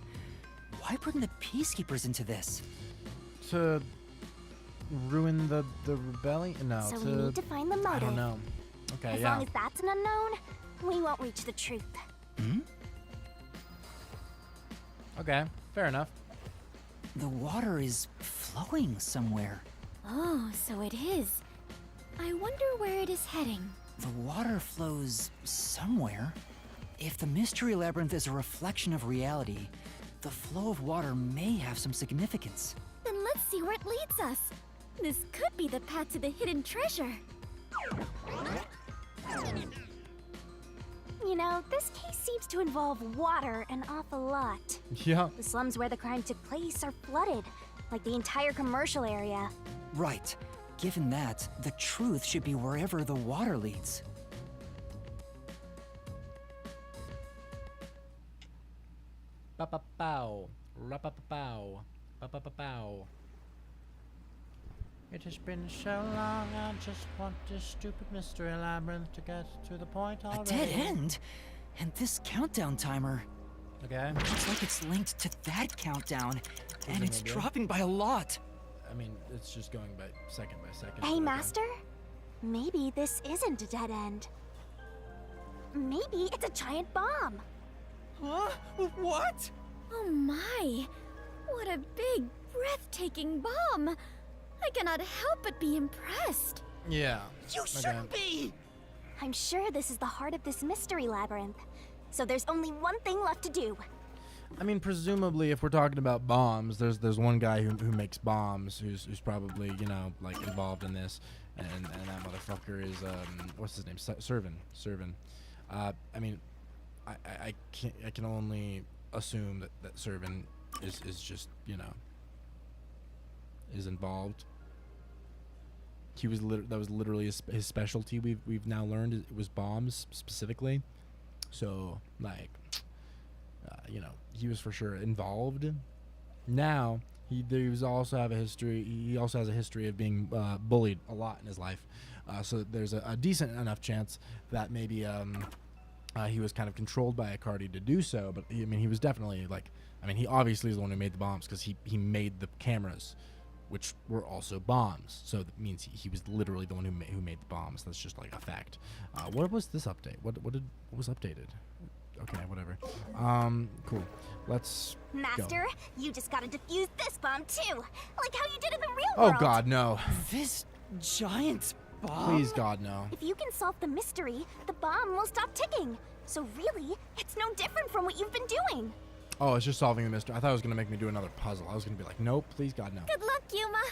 Why bring the Peacekeepers into this? To ruin the rebellion? No. So we need to find the motive. I don't know. Okay, As yeah. long as that's an unknown, we won't reach the truth. Hmm? Okay, fair enough. The water is flowing somewhere. Oh, so it is. I wonder where it is heading. The water flows somewhere. If the mystery labyrinth is a reflection of reality, the flow of water may have some significance. Then let's see where it leads us. This could be the path to the hidden treasure. You know, this case seems to involve water an awful lot. Yeah. The slums where the crime took place are flooded, like the entire commercial area. Right. Given that, the truth should be wherever the water leads. Ba-ba-bow. Ra-ba-ba-bow. Ba-ba-ba-bow. It has been so long, I just want this stupid mystery labyrinth to get to the point already. A dead end? And this countdown timer... Okay. Looks like it's linked to that countdown, and it's Presumably. dropping by a lot. I mean, it's just going by second. Hey, Master? Maybe this isn't a dead end. Maybe it's a giant bomb. Huh? What? Oh my! What a big, breathtaking bomb! I cannot help but be impressed. Yeah. You shouldn't be! I'm sure this is the heart of this mystery labyrinth. So there's only one thing left to do. I mean, presumably, if we're talking about bombs, there's one guy who makes bombs who's probably, you know, like involved in this, and that motherfucker is what's his name? Servin. I mean, I can only assume that Servin is just, you know, is involved. He was that was literally his specialty. We've now learned it was bombs specifically. So like, you know, he was for sure involved. Now he also has a history of being bullied a lot in his life. So there's a decent enough chance that maybe he was kind of controlled by Ikari to do so. But he was definitely like, he obviously is the one who made the bombs because he made the cameras, which were also bombs. So that means he was literally the one who made the bombs. That's just like a fact. What was this update? What was updated? Okay, whatever. Cool. Let's Master, go. you just gotta defuse this bomb too, like how you did in the real Oh world. God, no. This giant bomb? Please, God, no. If you can solve the mystery, the bomb will stop ticking. So really, it's no different from what you've been doing. Oh, it's just solving the mystery. I thought it was gonna make me do another puzzle. I was gonna be like, nope, please, God, no. Good luck, Yuma.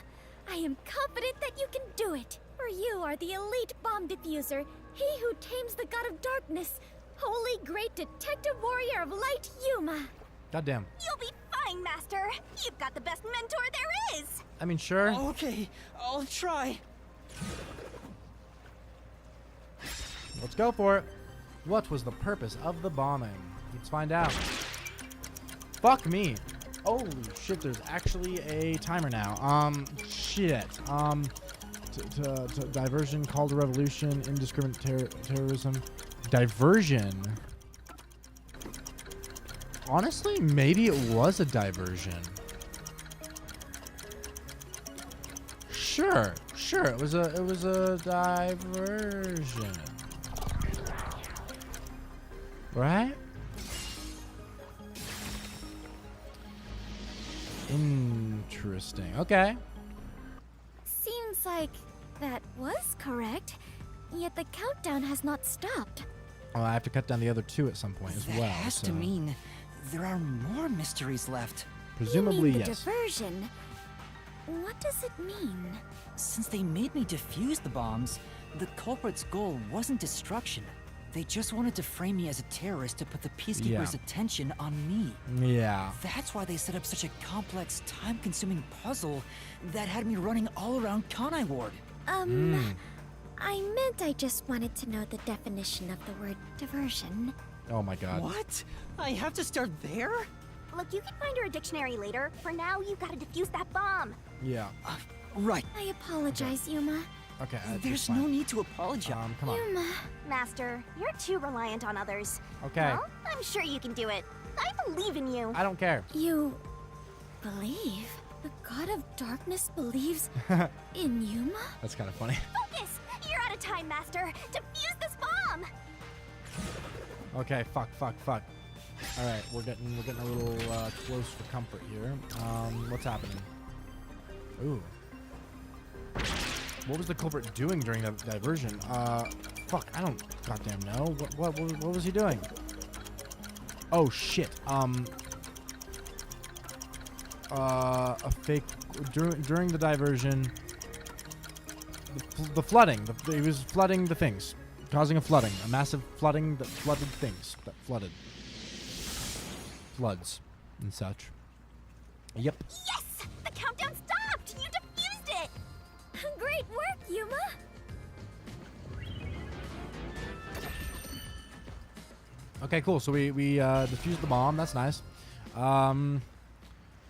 I am confident that you can do it. For you are the elite bomb diffuser, he who tames the god of darkness, holy great detective warrior of light, Yuma. Goddamn. You'll be fine, Master. You've got the best mentor there is. I mean, sure. Okay, I'll try. Let's go for it. What was the purpose of the bombing? Let's find out. Fuck me. Holy shit, there's actually a timer now. Shit. diversion, call to revolution, indiscriminate terrorism. Diversion. Honestly, maybe it was a diversion. Sure, it was a diversion. Right? Interesting. Okay. Seems like that was correct, yet the countdown has not stopped. Oh, I have to cut down the other two at some point as That well. has to mean there are more mysteries left. Presumably, you mean the yes. diversion? What does it mean? Since they made me defuse the bombs, the culprit's goal wasn't destruction. They just wanted to frame me as a terrorist to put the Peacekeepers' attention on me. Yeah. That's why they set up such a complex, time-consuming puzzle that had me running all around Kanai Ward. I meant I just wanted to know the definition of the word diversion. Oh my god. What? I have to start there? Look, you can find her a dictionary later. For now, you gotta defuse that bomb. Yeah. Right. I apologize, Yuma. Okay. There's no need to apologize. Come on. Yuma. Master, you're too reliant on others. Okay. Well, I'm sure you can do it. I believe in you. I don't care. You believe? The God of Darkness believes in Yuma? That's kind of funny. Focus! You're out of time, Master. Defuse this bomb! Okay. Fuck. All right. We're getting a little close for comfort here. What's happening? Ooh. What was the culprit doing during the diversion? Fuck, I don't goddamn know. What was he doing? Oh shit. A fake during the diversion. The flooding. He was flooding the things, causing a massive flooding that flooded things that flooded. Floods and such. Yep. Yes! The countdown stopped! You defused it! Great work, Yuma! Okay, cool. So we defused the bomb. That's nice.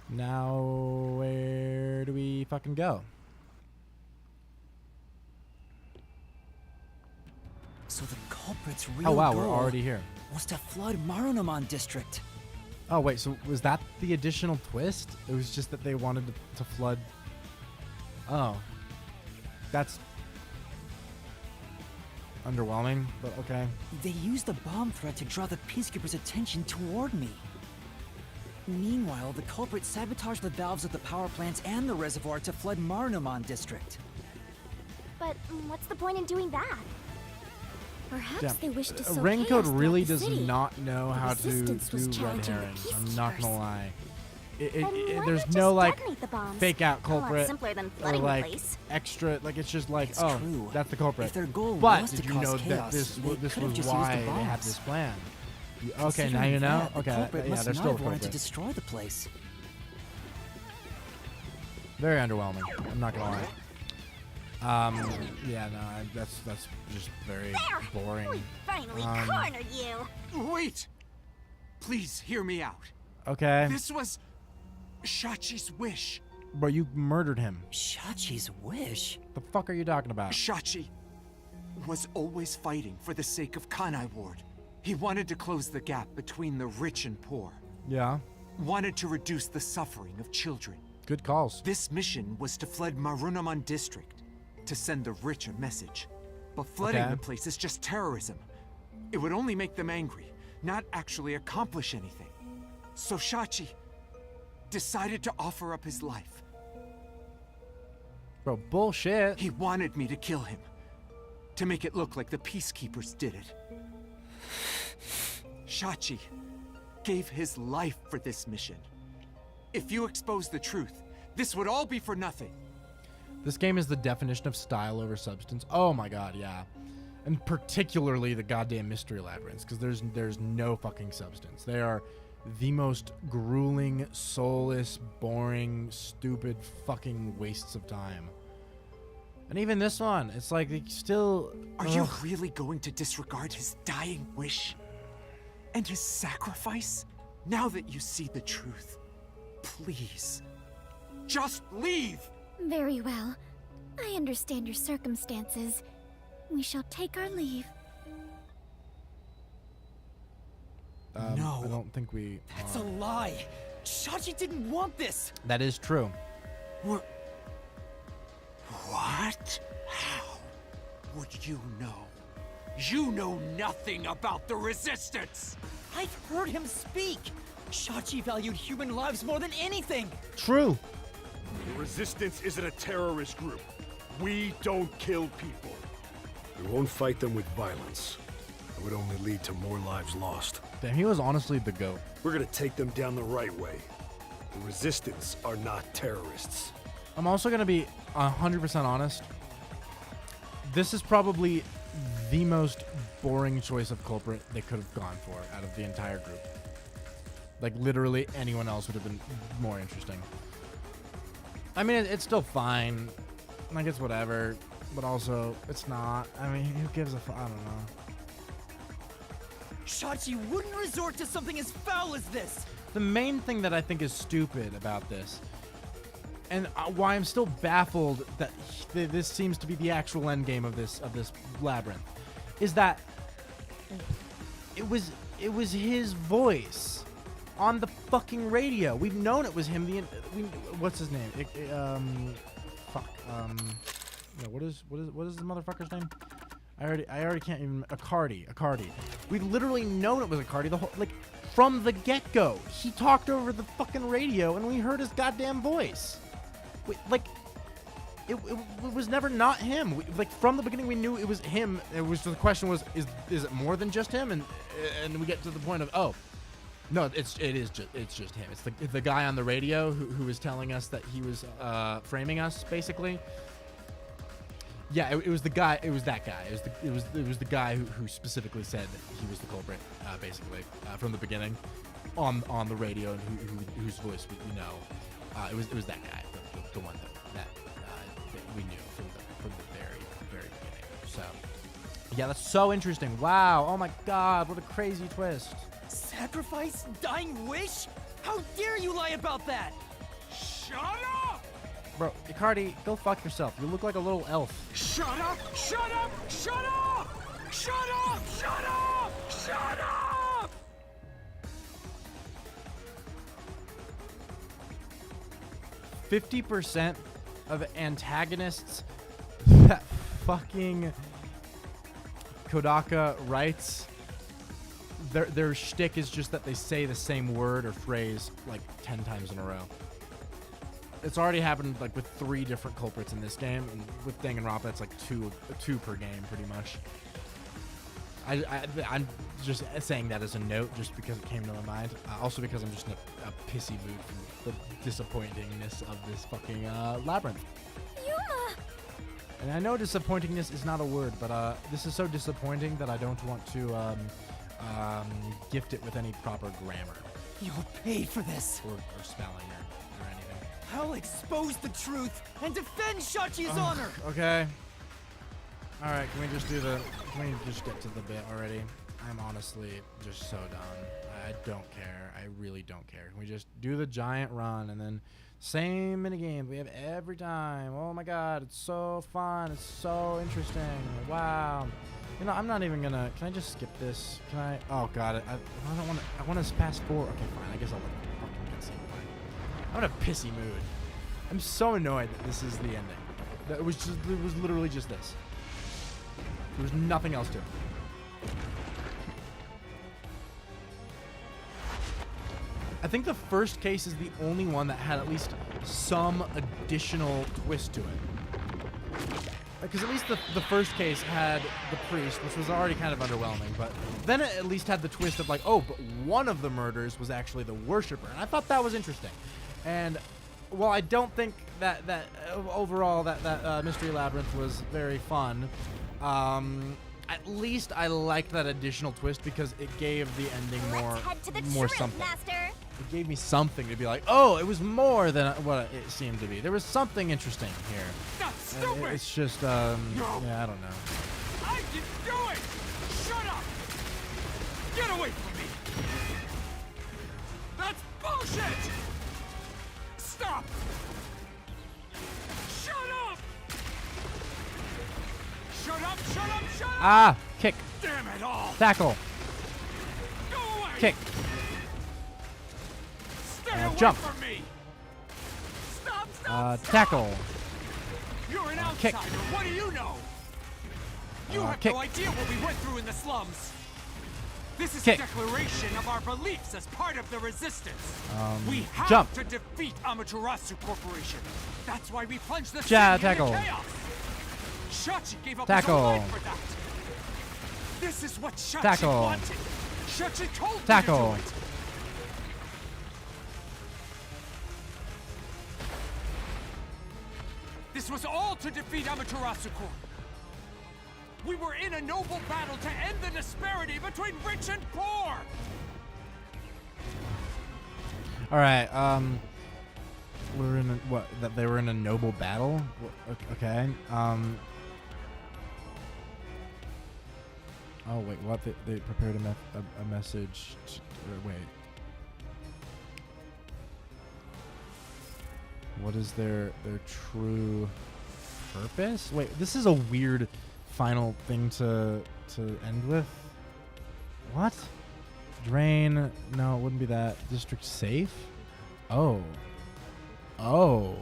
Now where do we fucking go? So the culprit's real Oh wow, goal we're already here. was to flood Marunaman district. Oh wait, so was that the additional twist? It was just that they wanted to flood. Oh, that's underwhelming, but okay. They used the bomb threat to draw the Peacekeepers' attention toward me. Meanwhile, the culprit sabotaged the valves of the power plants and the reservoir to flood Marunaman district. But what's the point in doing that? Perhaps Damn. they wish to sow Raincoat chaos really throughout does the city. not know The how to resistance was do red challenging the herrings. I'm not gonna peacekeepers. lie. Then why There's not no just like detonate the bombs? fake out A lot culprit simpler than or flooding the like place. extra. Like it's just like It's oh true. that's the culprit. If their goal but was did to you cause know chaos, that this they this could've was just used the why they had bombs. this plan? Okay, now Considering you know. that, the Okay, culprit yeah, must they're not still a have wanted to culprit. destroy the place. Very underwhelming. I'm not gonna lie. Yeah, no, that's just very There! boring. We finally Um, cornered you! Wait! Please hear me out. Okay, This was Shachi's wish. but you murdered him. Shachi's wish? The fuck are you talking about? Shachi was always fighting for the sake of Kanai Ward. He wanted to close the gap between the rich and poor. Yeah, Wanted to reduce the suffering of children. good calls. This mission was to flood Marunaman district to send the rich a message. But flooding Okay. the place is just terrorism. It would only make them angry, not actually accomplish anything. So Shachi decided to offer up his life. Bro, bullshit. He wanted me to kill him, to make it look like the Peacekeepers did it. Shachi gave his life for this mission. If you expose the truth, this would all be for nothing. This game is the definition of style over substance. Oh my god, yeah. And particularly the goddamn mystery labyrinths, because there's no fucking substance. They are the most grueling, soulless, boring, stupid fucking wastes of time. And even this one, it's like they still. Are you really going to disregard his dying wish? And his sacrifice? Now that you see the truth, please, just leave! Very well. I understand your circumstances. We shall take our leave. No. I don't think we That's are. a lie! Shachi didn't want this! That is true. What? How would you know? You know nothing about the Resistance! I've heard him speak! Shachi valued human lives more than anything! True. The Resistance isn't a terrorist group. We don't kill people. We won't fight them with violence. It would only lead to more lives lost. Damn, he was honestly the GOAT. We're gonna take them down the right way. The Resistance are not terrorists. I'm also gonna be 100% honest. This is probably the most boring choice of culprit they could have gone for out of the entire group. Like, literally anyone else would have been more interesting. I mean, it's still fine. Like, it's whatever. But also, it's not. I mean, who gives a I don't know. Shachi wouldn't resort to something as foul as this! The main thing that I think is stupid about this, and why I'm still baffled that this seems to be the actual endgame of this labyrinth, is that it was his voice on the fucking radio. We've known it was him. What's his name? What is the motherfucker's name? I already can't even. Akari. We literally known it was Akari the whole, like, from the get-go. He talked over the fucking radio and we heard his goddamn voice. It was never not him. Like, from the beginning we knew it was him. It was, the question was, is it more than just him? And we get to the point of, oh, no, it's just him. It's the guy on the radio who was telling us that he was framing us, basically. Yeah, it was the guy. It was that guy. It was the guy who specifically said that he was the culprit, basically, from the beginning, on the radio, and whose voice we know. It was that guy, the one that we knew from the very beginning. So, yeah, that's so interesting. Wow. Oh my God, what a crazy twist. Sacrifice? Dying wish? How dare you lie about that? Shut up! Bro, Icardi, go fuck yourself. You look like a little elf. Shut up! Shut up! Shut up! Shut up! Shut up! Shut up! 50% of antagonists that fucking Kodaka writes, their shtick is just that they say the same word or phrase like 10 times in a row. It's already happened like with 3 different culprits in this game, and with Danganronpa it's like two per game pretty much. I'm just saying that as a note just because it came to my mind. Also because I'm just in a pissy mood from the disappointingness of this fucking labyrinth. Yuma! And I know disappointingness is not a word, but this is so disappointing that I don't want to gift it with any proper grammar. You'll pay for this. Or spelling or anything. I'll expose the truth and defend Shachi's honor. Okay. All right, can we just get to the bit already? I'm honestly just so done. I don't care. I really don't care. Can we just do the giant run and then same minigame we have every time? Oh my God, it's so fun. It's so interesting. Wow. You know, I'm not even gonna. Can I just skip this? Can I? Oh God, I don't want to. I want to fast forward. Okay, fine. I guess I'll let the fucking cutscene. I'm in a pissy mood. I'm so annoyed that this is the ending. That it was literally just this. There was nothing else to it. I think the first case is the only one that had at least some additional twist to it. Because at least the first case had the priest, which was already kind of underwhelming, but then it at least had the twist of like, oh, but one of the murders was actually the worshiper, and I thought that was interesting. And while I don't think that overall that Mystery Labyrinth was very fun, at least I liked that additional twist because it gave the ending more something. Master. It gave me something to be like, oh, it was more than what it seemed to be. There was something interesting here. That's stupid! It's just, No. yeah, I don't know. I can do it! Shut up! Get away from me! That's bullshit! Stop! Shut up! Ah! Kick. Damn it all! Tackle. Go away! Kick. Stay away Jump. from me! Stop! Tackle. You're an Kick. outsider. What do you know? You have kick. no idea what we went through in the slums. This is Kick. a declaration of our beliefs as part of the resistance. We have jump. to defeat Amaterasu Corporation. That's why we plunged the Ja, city tackle. into chaos. Shachi gave up Tackle. his own life for that. This is what Shachi Tackle. wanted. Shachi told Tackle. me to do it. This was all to defeat Amaterasu Corp. We were in a noble battle to end the disparity between rich and poor. All right. We're in what? That they were in a noble battle. Okay. Oh wait, what? They prepared a message. Wait. What is their true purpose? Wait, this is a weird final thing to end with. What? Drain? No, it wouldn't be that. District safe? Oh. Oh.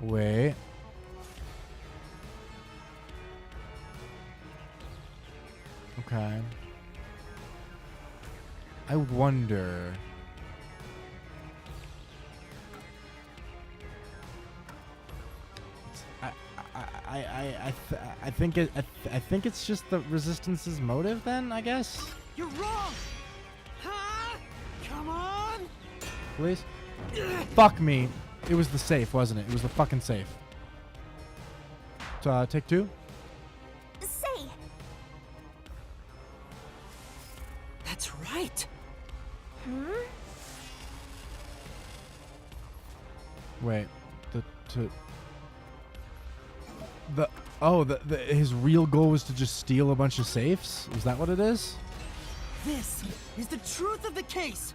Wait. Okay. I wonder. I think it's just the Resistance's motive then, I guess. You're wrong. Huh? Come on. Please. Fuck me. It was the safe, wasn't it? It was the fucking safe. So, take two. Say. That's right. Wait. His real goal was to just steal a bunch of safes? Is that what it is? This is the truth of the case.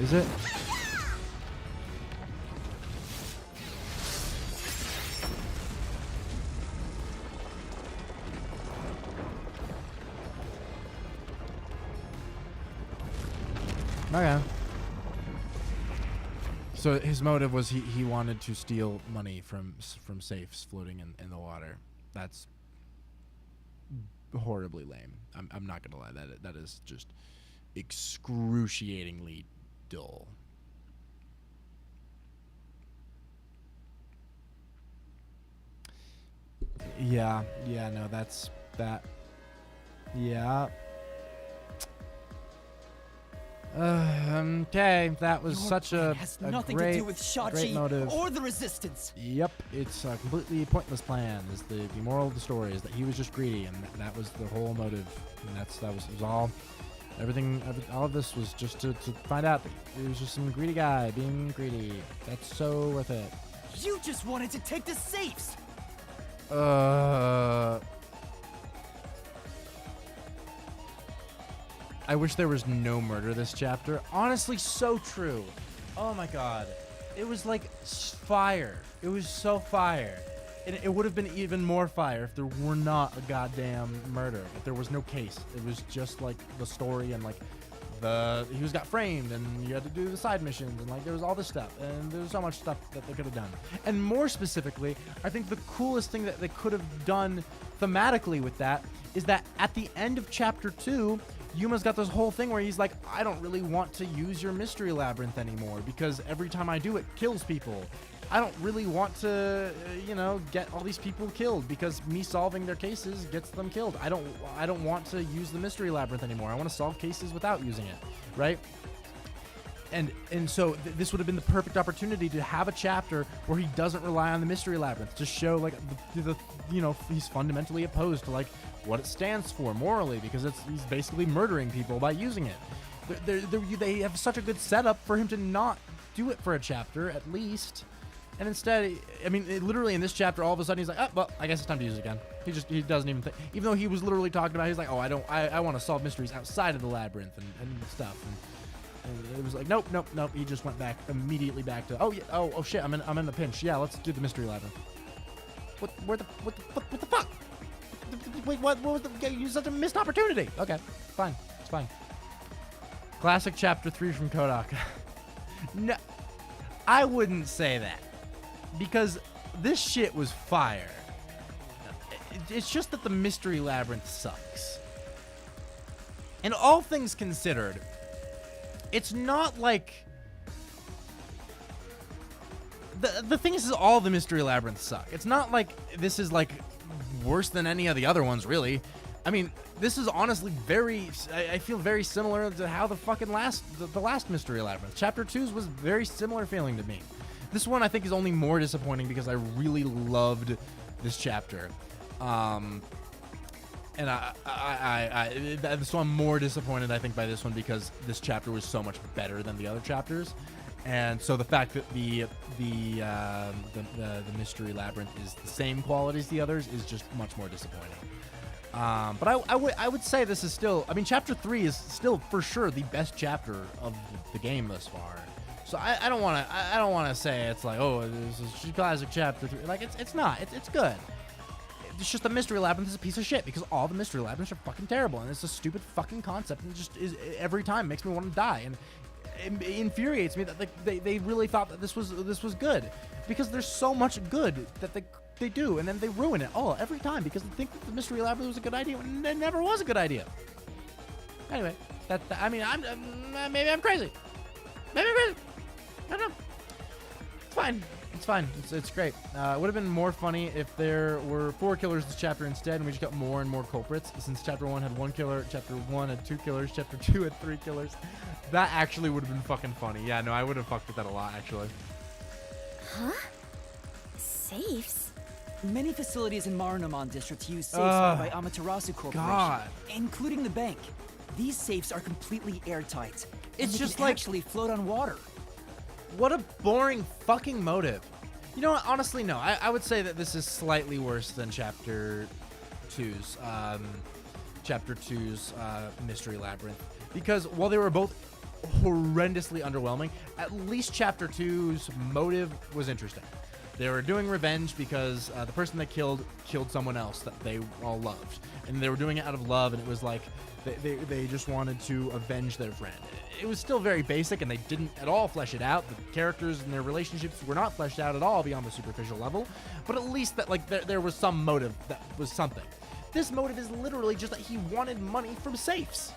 Is it? Okay. So his motive was he wanted to steal money from safes floating in the water. That's horribly lame. I'm not gonna lie. That is just excruciatingly dull. Yeah, no, that's that. Yeah. Okay, that was Your such plan a has a nothing great, to do with great Shachi motive. or the Resistance. Yep, it's a completely pointless plan. Is the moral of the story is that he was just greedy, and that was the whole motive. And that was all. All of this was just to find out that he was just some greedy guy being greedy. That's so worth it. You just wanted to take the safes. I wish there was no murder this chapter. Honestly, so true. Oh my god. It was like fire. It was so fire. And it would have been even more fire if there were not a goddamn murder. If there was no case. It was just like the story and like he got framed and you had to do the side missions and like there was all this stuff and there was so much stuff that they could have done. And more specifically, I think the coolest thing that they could have done thematically with that is that at the end of chapter 2, Yuma's got this whole thing where he's like, I don't really want to use your mystery labyrinth anymore because every time I do it kills people. I don't really want to, get all these people killed because me solving their cases gets them killed. I don't want to use the mystery labyrinth anymore. I want to solve cases without using it, right? And so this would have been the perfect opportunity to have a chapter where he doesn't rely on the mystery labyrinth to show like he's fundamentally opposed to like what it stands for morally because he's basically murdering people by using it. They have such a good setup for him to not do it for a chapter at least. And instead, I mean, literally in this chapter, all of a sudden he's like, oh, well, I guess it's time to use it again. He doesn't even think, even though he was literally talking about, he's like, oh, I want to solve mysteries outside of the labyrinth and stuff. And it was like, nope. He just went immediately back to, oh yeah, oh shit, I'm in a pinch. Yeah, let's do the mystery labyrinth. what the fuck? Wait, what was the? You such a missed opportunity. Okay, fine, it's fine. Classic chapter 3 from Kodak. No, I wouldn't say that because this shit was fire. It's just that the Mystery Labyrinth sucks. And all things considered, it's not like the thing is all the Mystery Labyrinths suck. It's not like this is like worse than any of the other ones, really. I mean, this is honestly I feel very similar to how the fucking the last Mystery Labyrinth. Chapter 2's was very similar feeling to me. This one I think is only more disappointing because I really loved this chapter. And so I'm more disappointed, I think, by this one because this chapter was so much better than the other chapters. And so the fact that the Mystery Labyrinth is the same quality as the others is just much more disappointing. But I would say this is still, I mean, chapter 3 is still for sure the best chapter of the game thus far. So I don't want to say it's like, oh, this is classic chapter 3. Like it's not. It's good. It's just the Mystery Labyrinth is a piece of shit because all the Mystery Labyrinths are fucking terrible and it's a stupid fucking concept and it just is every time makes me want to die and it infuriates me that they really thought that this was good because there's so much good that they do and then they ruin it all every time because they think that the Mystery Labyrinth was a good idea when it never was a good idea. Anyway, I mean maybe I'm crazy. Maybe I'm crazy. I don't know. It's fine. It's fine. It's great. It would have been more funny if there were 4 killers this chapter instead, and we just got more and more culprits. Since chapter 1 had 1 killer, chapter 1 had 2 killers, chapter 2 had 3 killers. That actually would have been fucking funny. Yeah, no, I would have fucked with that a lot, actually. Huh? Safes? Many facilities in Marunouman district use safes owned by Amaterasu Corporation, including the bank. These safes are completely airtight. It's just like actually float on water. What a boring fucking motive. You know what? Honestly, no. I would say that this is slightly worse than Chapter 2's Mystery Labyrinth. Because while they were both horrendously underwhelming, at least Chapter 2's motive was interesting. They were doing revenge because the person they killed someone else that they all loved. And they were doing it out of love, and it was like they just wanted to avenge their friend. It was still very basic, and they didn't at all flesh it out. The characters and their relationships were not fleshed out at all beyond the superficial level, but at least that like there was some motive that was something. This motive is literally just that he wanted money from safes.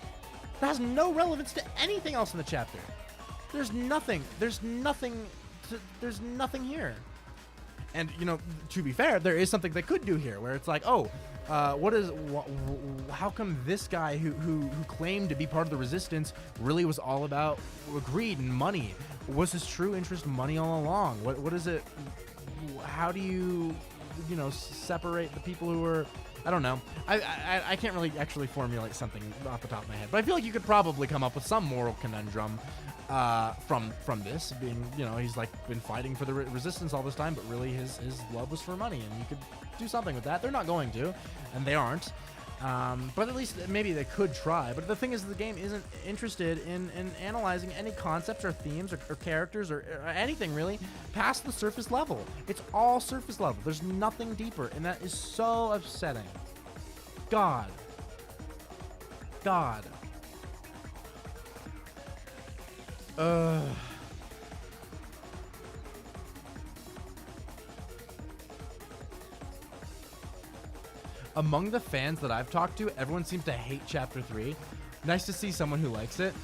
That has no relevance to anything else in the chapter. There's nothing here. And, you know, to be fair, there is something they could do here where it's like, oh, how come this guy who claimed to be part of the resistance really was all about greed and money? Was his true interest money all along? What is it? How do you separate the people who are, I don't know. I can't really actually formulate something off the top of my head, but I feel like you could probably come up with some moral conundrum from this being, he's like been fighting for the resistance all this time, but really his love was for money, and you could do something with that. They're not going to, and they aren't. But at least maybe they could try. But the thing is, the game isn't interested in analyzing any concepts or themes or characters or anything really past the surface level. It's all surface level. There's nothing deeper, and that is so upsetting. God. Among the fans that I've talked to, everyone seems to hate Chapter 3. Nice to see someone who likes it.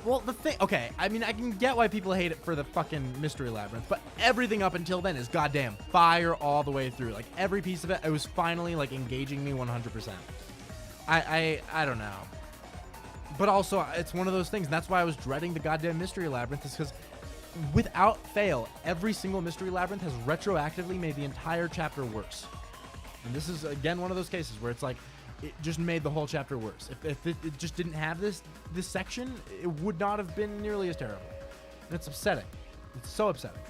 Well, okay, I mean, I can get why people hate it for the fucking Mystery Labyrinth, but everything up until then is goddamn fire all the way through. Like, every piece of it was finally, like, engaging me 100%. I don't know. But also, it's one of those things, and that's why I was dreading the goddamn Mystery Labyrinth, is because without fail, every single Mystery Labyrinth has retroactively made the entire chapter worse. And this is, again, one of those cases where it's like, it just made the whole chapter worse. If it just didn't have this section, it would not have been nearly as terrible. And it's upsetting. It's so upsetting.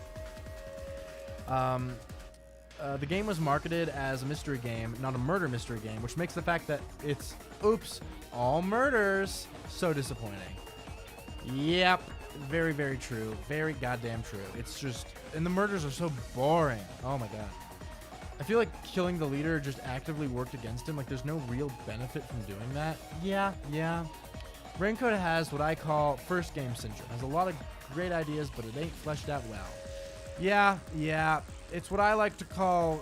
The game was marketed as a mystery game, not a murder mystery game, which makes the fact that it's, oops, all murders, so disappointing. Yep. very, very true. Very goddamn true. It's just, and the murders are so boring. Oh my god. I feel like killing the leader just actively worked against him. Like, there's no real benefit from doing that. Yeah. Renko has what I call first game syndrome. Has a lot of great ideas, but it ain't fleshed out well. Yeah. It's what I like to call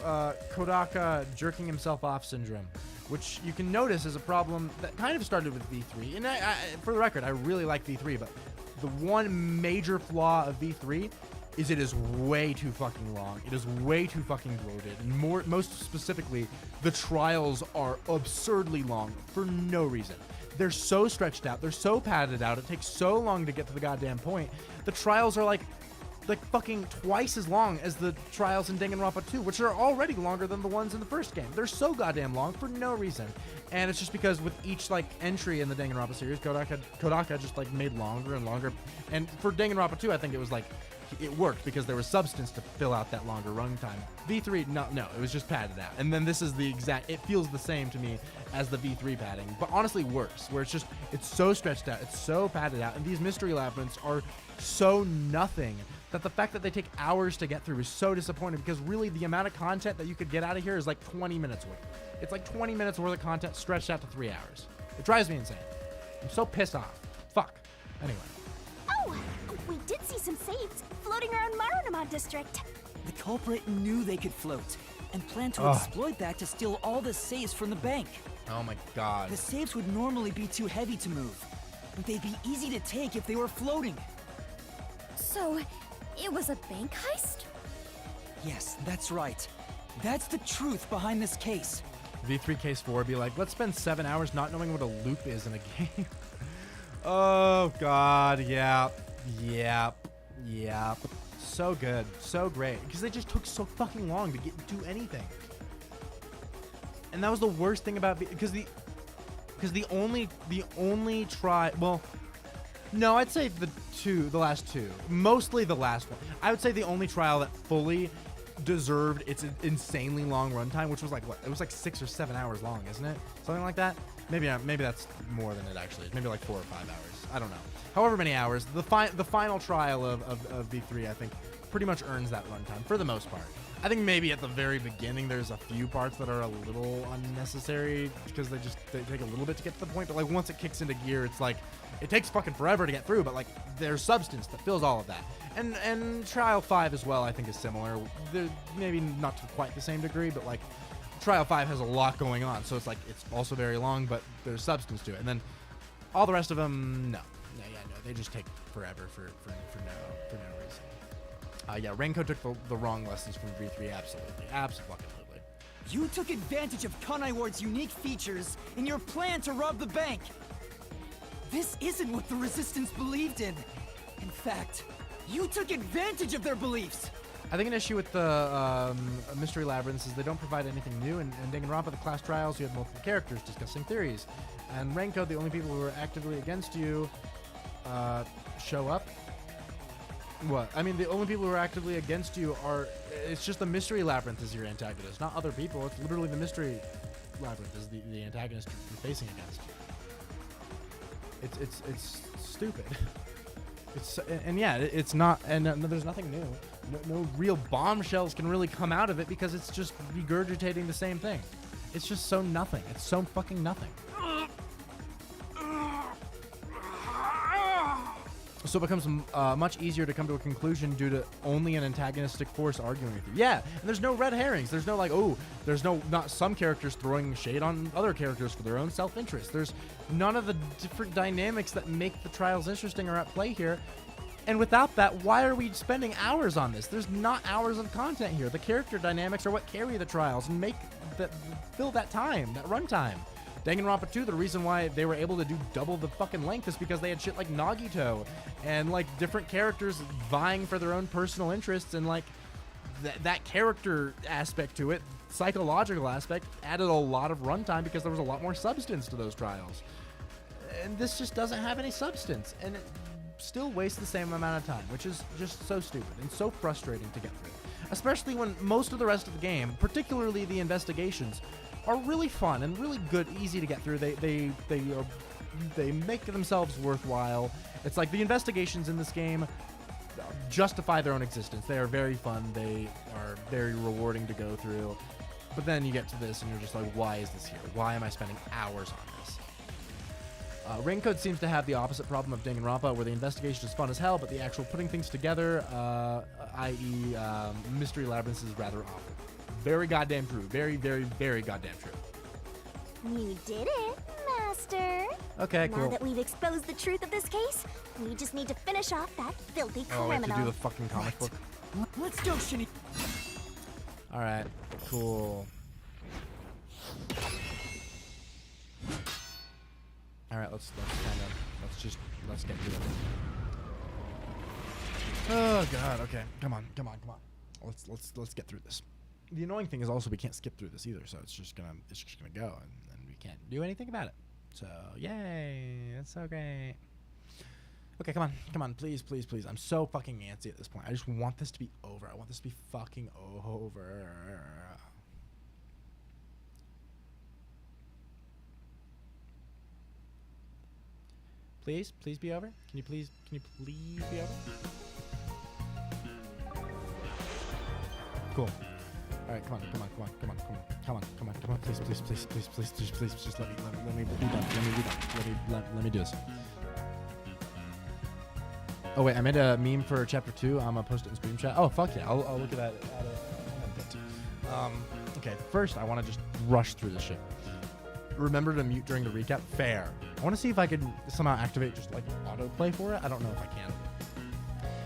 Kodaka jerking himself off syndrome, which you can notice is a problem that kind of started with V3. And I, for the record, I really like V3, but the one major flaw of V3 is it is way too fucking long. It is way too fucking bloated. And most specifically, the trials are absurdly long for no reason. They're so stretched out. They're so padded out. It takes so long to get to the goddamn point. The trials are like fucking twice as long as the trials in Danganronpa 2, which are already longer than the ones in the first game. They're so goddamn long for no reason. And it's just because with each like entry in the Danganronpa series, Kodaka just like made longer and longer. And for Danganronpa 2, I think it was like it worked because there was substance to fill out that longer runtime. V3, no, it was just padded out. And then this is the exact, it feels the same to me as the V3 padding, but honestly worse, where it's so stretched out, it's so padded out, and these mystery labyrinths are so nothing that the fact that they take hours to get through is so disappointing, because really the amount of content that you could get out of here is like 20 minutes worth. It's like 20 minutes worth of content stretched out to 3 hours. It drives me insane. I'm so pissed off. Fuck. Anyway. Oh, we did see some saves floating around Marunouman District. The culprit knew they could float and planned to exploit that to steal all the saves from the bank. Oh my god. The saves would normally be too heavy to move, but they'd be easy to take if they were floating. So, it was a bank heist? Yes, that's right. That's the truth behind this case. V3 Case 4 would be like, let's spend 7 hours not knowing what a loop is in a game. Oh god, yeah. So good, so great, because they just took so fucking long to do anything. And that was the worst thing about because the only try, well, no, I'd say the last two, mostly the last one. I would say the only trial that fully deserved its insanely long runtime, which was like what? It was like 6 or 7 hours long, isn't it? Something like that. Maybe that's more than it actually is. Maybe like 4 or 5 hours. I don't know. However many hours, the final trial of V3, I think, pretty much earns that runtime for the most part. I think maybe at the very beginning there's a few parts that are a little unnecessary because they take a little bit to get to the point, but like once it kicks into gear, it's like it takes fucking forever to get through, but like there's substance that fills all of that. And Trial 5 as well, I think, is similar. They're maybe not to quite the same degree, but like Trial 5 has a lot going on, so it's like it's also very long, but there's substance to it. And then all the rest of them, no, they just take forever for no reason. Yeah, Renko took the wrong lessons from V3, absolutely. You took advantage of Kanai Ward's unique features in your plan to rob the bank. This isn't what the Resistance believed in. In fact, you took advantage of their beliefs. I think an issue with the Mystery Labyrinths is they don't provide anything new. In Danganronpa, the class trials, you have multiple characters discussing theories. And Renko, the only people who are actively against you show up. What? I mean, the only people who are actively against you are... It's just the Mystery Labyrinth is your antagonist, not other people. It's literally the Mystery Labyrinth is the antagonist you're facing against. It's stupid. It's not... And there's nothing new. No real bombshells can really come out of it because it's just regurgitating the same thing. It's just so nothing. It's so fucking nothing. So it becomes much easier to come to a conclusion due to only an antagonistic force arguing with you. Yeah, and there's no red herrings. There's no like, not some characters throwing shade on other characters for their own self-interest. There's none of the different dynamics that make the trials interesting are at play here. And without that, why are we spending hours on this? There's not hours of content here. The character dynamics are what carry the trials and fill that time, that runtime. Danganronpa 2, the reason why they were able to do double the fucking length is because they had shit like Nagito and like different characters vying for their own personal interests, and like that character aspect to it, psychological aspect, added a lot of runtime because there was a lot more substance to those trials. And this just doesn't have any substance, and it still wastes the same amount of time, which is just so stupid and so frustrating to get through. Especially when most of the rest of the game, particularly the investigations, are really fun and really good, easy to get through. They make themselves worthwhile, It's like the investigations in this game justify their own existence. They are very fun. They are very rewarding to go through. But then you get to this and you're just like, why is this here? Why am I spending hours on this? Raincode seems to have the opposite problem of Danganronpa, where the investigation is fun as hell, but the actual putting things together, i.e. Mystery Labyrinths, is rather awful. Very goddamn true. Very, very, very goddamn true. You did it, Master. Okay, Now cool. that we've exposed the truth of this case, we just need to finish off that filthy Oh, we have to criminal. do the fucking comic book. Let's go, Shinny. All right, cool. All right, let's get to it. Oh god, okay, come on. Let's get through this. The annoying thing is also we can't skip through this either, so it's just gonna go, and we can't do anything about it. So yay, that's so great. Okay, come on, please. I'm so fucking antsy at this point. I just want this to be over. I want this to be fucking over. Please be over. Can you please be over? Cool. All right, come on. Please, just let me be done. Let me do this. Oh wait, I made a meme for chapter 2. I'm gonna post it in Scream Chat. Oh fuck yeah, I'll look at that. Okay, first I want to just rush through this shit. Remember to mute during the recap. Fair. I want to see if I could somehow activate just like autoplay for it. I don't know if I can.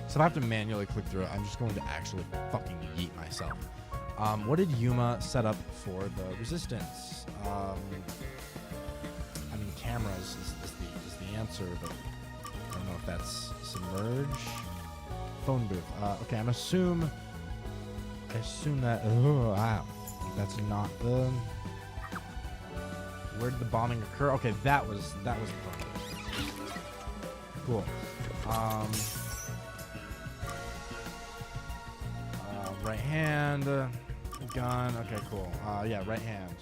So if I have to manually click through it, I'm just going to actually fucking yeet myself. What did Yuma set up for the resistance? I mean, cameras is the answer, but I don't know if that's submerge. Phone booth. Okay, I assume that. Oh, wow, that's not the. Where did the bombing occur? Okay, that was the phone booth. Cool. Right hand, gun. Okay, cool. Yeah, right hand.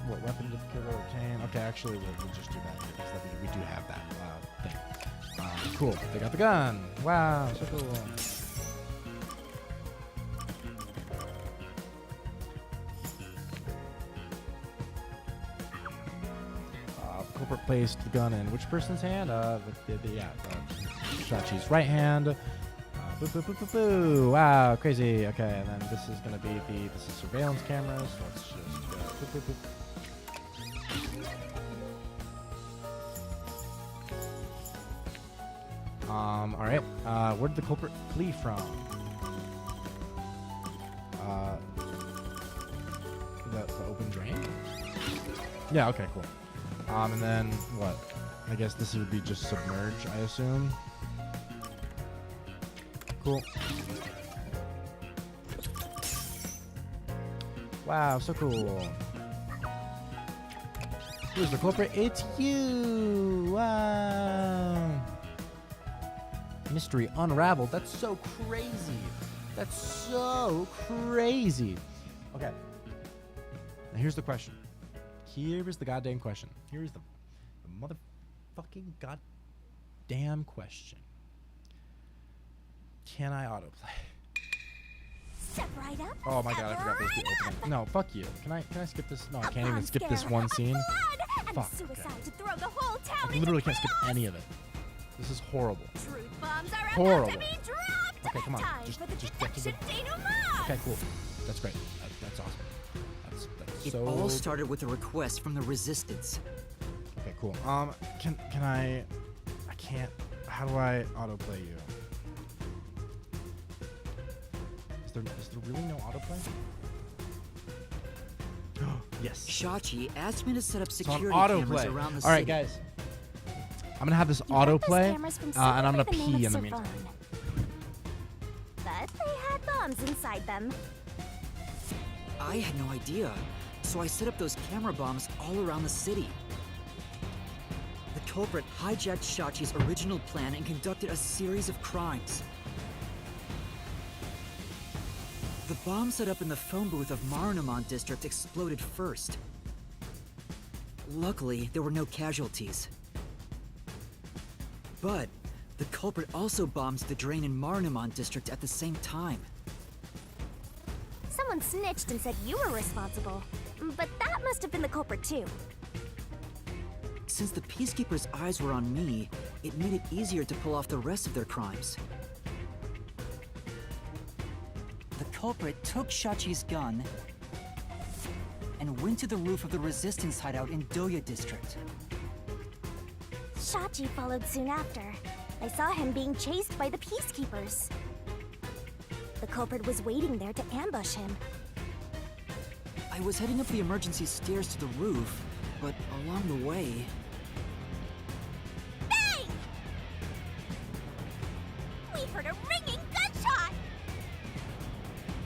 What weapon did the killer obtain? Okay, actually, we'll just do that here because we do have that thing. Cool. They got the gun. Wow, so cool. Culprit placed the gun in which person's hand? Shachi's right hand. Boo, boo, boo, boo, boo. Wow, crazy. Okay, and then this is gonna be this is surveillance cameras. So let's just boop, boop, boop. All right. Where did the culprit flee from? The open drain. Yeah. Okay. Cool. And then what? I guess this would be just submerge, I assume. Cool. Wow, so cool. Who's the culprit? It's you! Wow! Mystery unraveled. That's so crazy. That's so crazy. Okay. Now here's the question. Here is the goddamn question. Here is the motherfucking goddamn question. Can I autoplay? Step right up. Oh my god, I forgot there's the opening. No, fuck you. Can I skip this? No, I can't even skip this one scene. Fuck. Suicide to throw the whole town I literally can't skip any of it. This is horrible. Truth bombs are Horrible. about to be dropped. Okay, come on. Time Just for the get to the. detection denouement. Okay, cool. That's great. That's awesome. It So all started with a request from the Resistance. Okay, cool. Can I can't. How do I autoplay you? Is there really no autoplay? Yes. Shachi asked me to set up It's on security cameras autoplay. around the All right, city. guys. I'm gonna have this You got those autoplay, cameras from and I'm gonna somewhere by the pee name in the of meantime. Savon. But they had bombs inside them. I had no idea, so I set up those camera bombs all around the city. The culprit hijacked Shachi's original plan and conducted a series of crimes. The bomb set up in the phone booth of Marunaman district exploded first. Luckily, there were no casualties. But the culprit also bombed the drain in Marnamon district at the same time. Someone snitched and said you were responsible. But that must have been the culprit too. Since the Peacekeepers' eyes were on me, it made it easier to pull off the rest of their crimes. The culprit took Shachi's gun and went to the roof of the Resistance hideout in Doya district. Shachi followed soon after. I saw him being chased by the Peacekeepers. The culprit was waiting there to ambush him. I was heading up the emergency stairs to the roof, but along the way... Bang! We heard a ringing gunshot!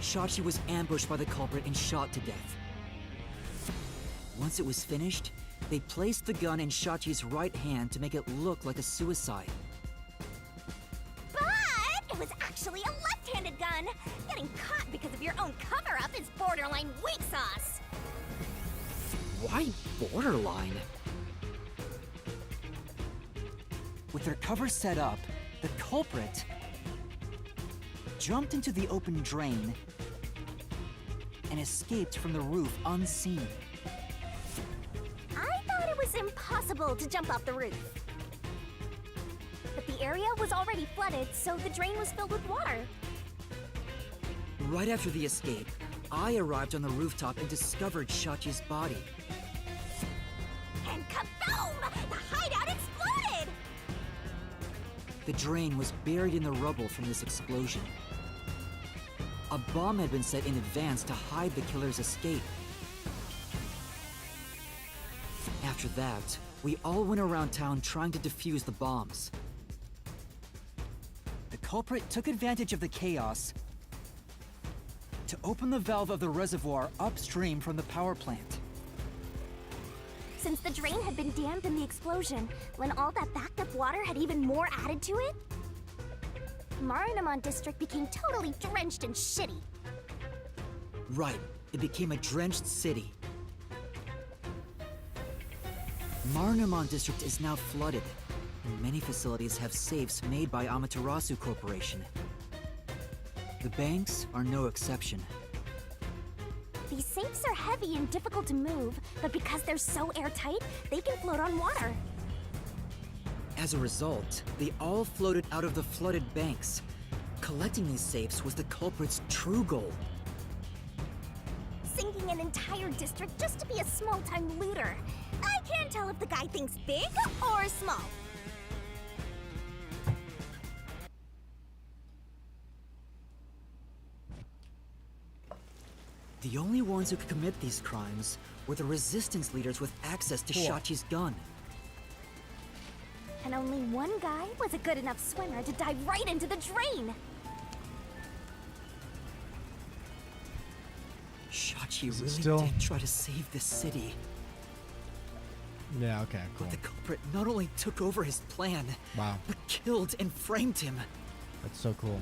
Shachi was ambushed by the culprit and shot to death. Once it was finished, they placed the gun in Shachi's right hand to make it look like a suicide. But it was actually a left-handed gun! Getting caught because of your own cover-up is borderline weak sauce! Why borderline? With their cover set up, the culprit jumped into the open drain and escaped from the roof unseen. I thought it was impossible to jump off the roof. But the area was already flooded, so the drain was filled with water. Right after the escape, I arrived on the rooftop and discovered Shachi's body. And kaboom! The hideout exploded! The drain was buried in the rubble from this explosion. A bomb had been set in advance to hide the killer's escape. After that, we all went around town trying to defuse the bombs. The culprit took advantage of the chaos to open the valve of the reservoir upstream from the power plant. Since the drain had been dammed in the explosion, when all that backed up water had even more added to it, Marnamon district became totally drenched and shitty. Right, it became a drenched city. Marnamon district is now flooded, and many facilities have safes made by Amaterasu Corporation. The banks are no exception. These safes are heavy and difficult to move, but because they're so airtight, they can float on water. As a result, they all floated out of the flooded banks. Collecting these safes was the culprit's true goal. Sinking an entire district just to be a small-time looter. I can't tell if the guy thinks big or small. The only ones who could commit these crimes were the resistance leaders with access to Shachi's gun. And only one guy was a good enough swimmer to dive right into the drain. Shachi really did try to save this city. Yeah, okay, cool. But the culprit not only took over his plan, Wow. but killed and framed him. That's so cool.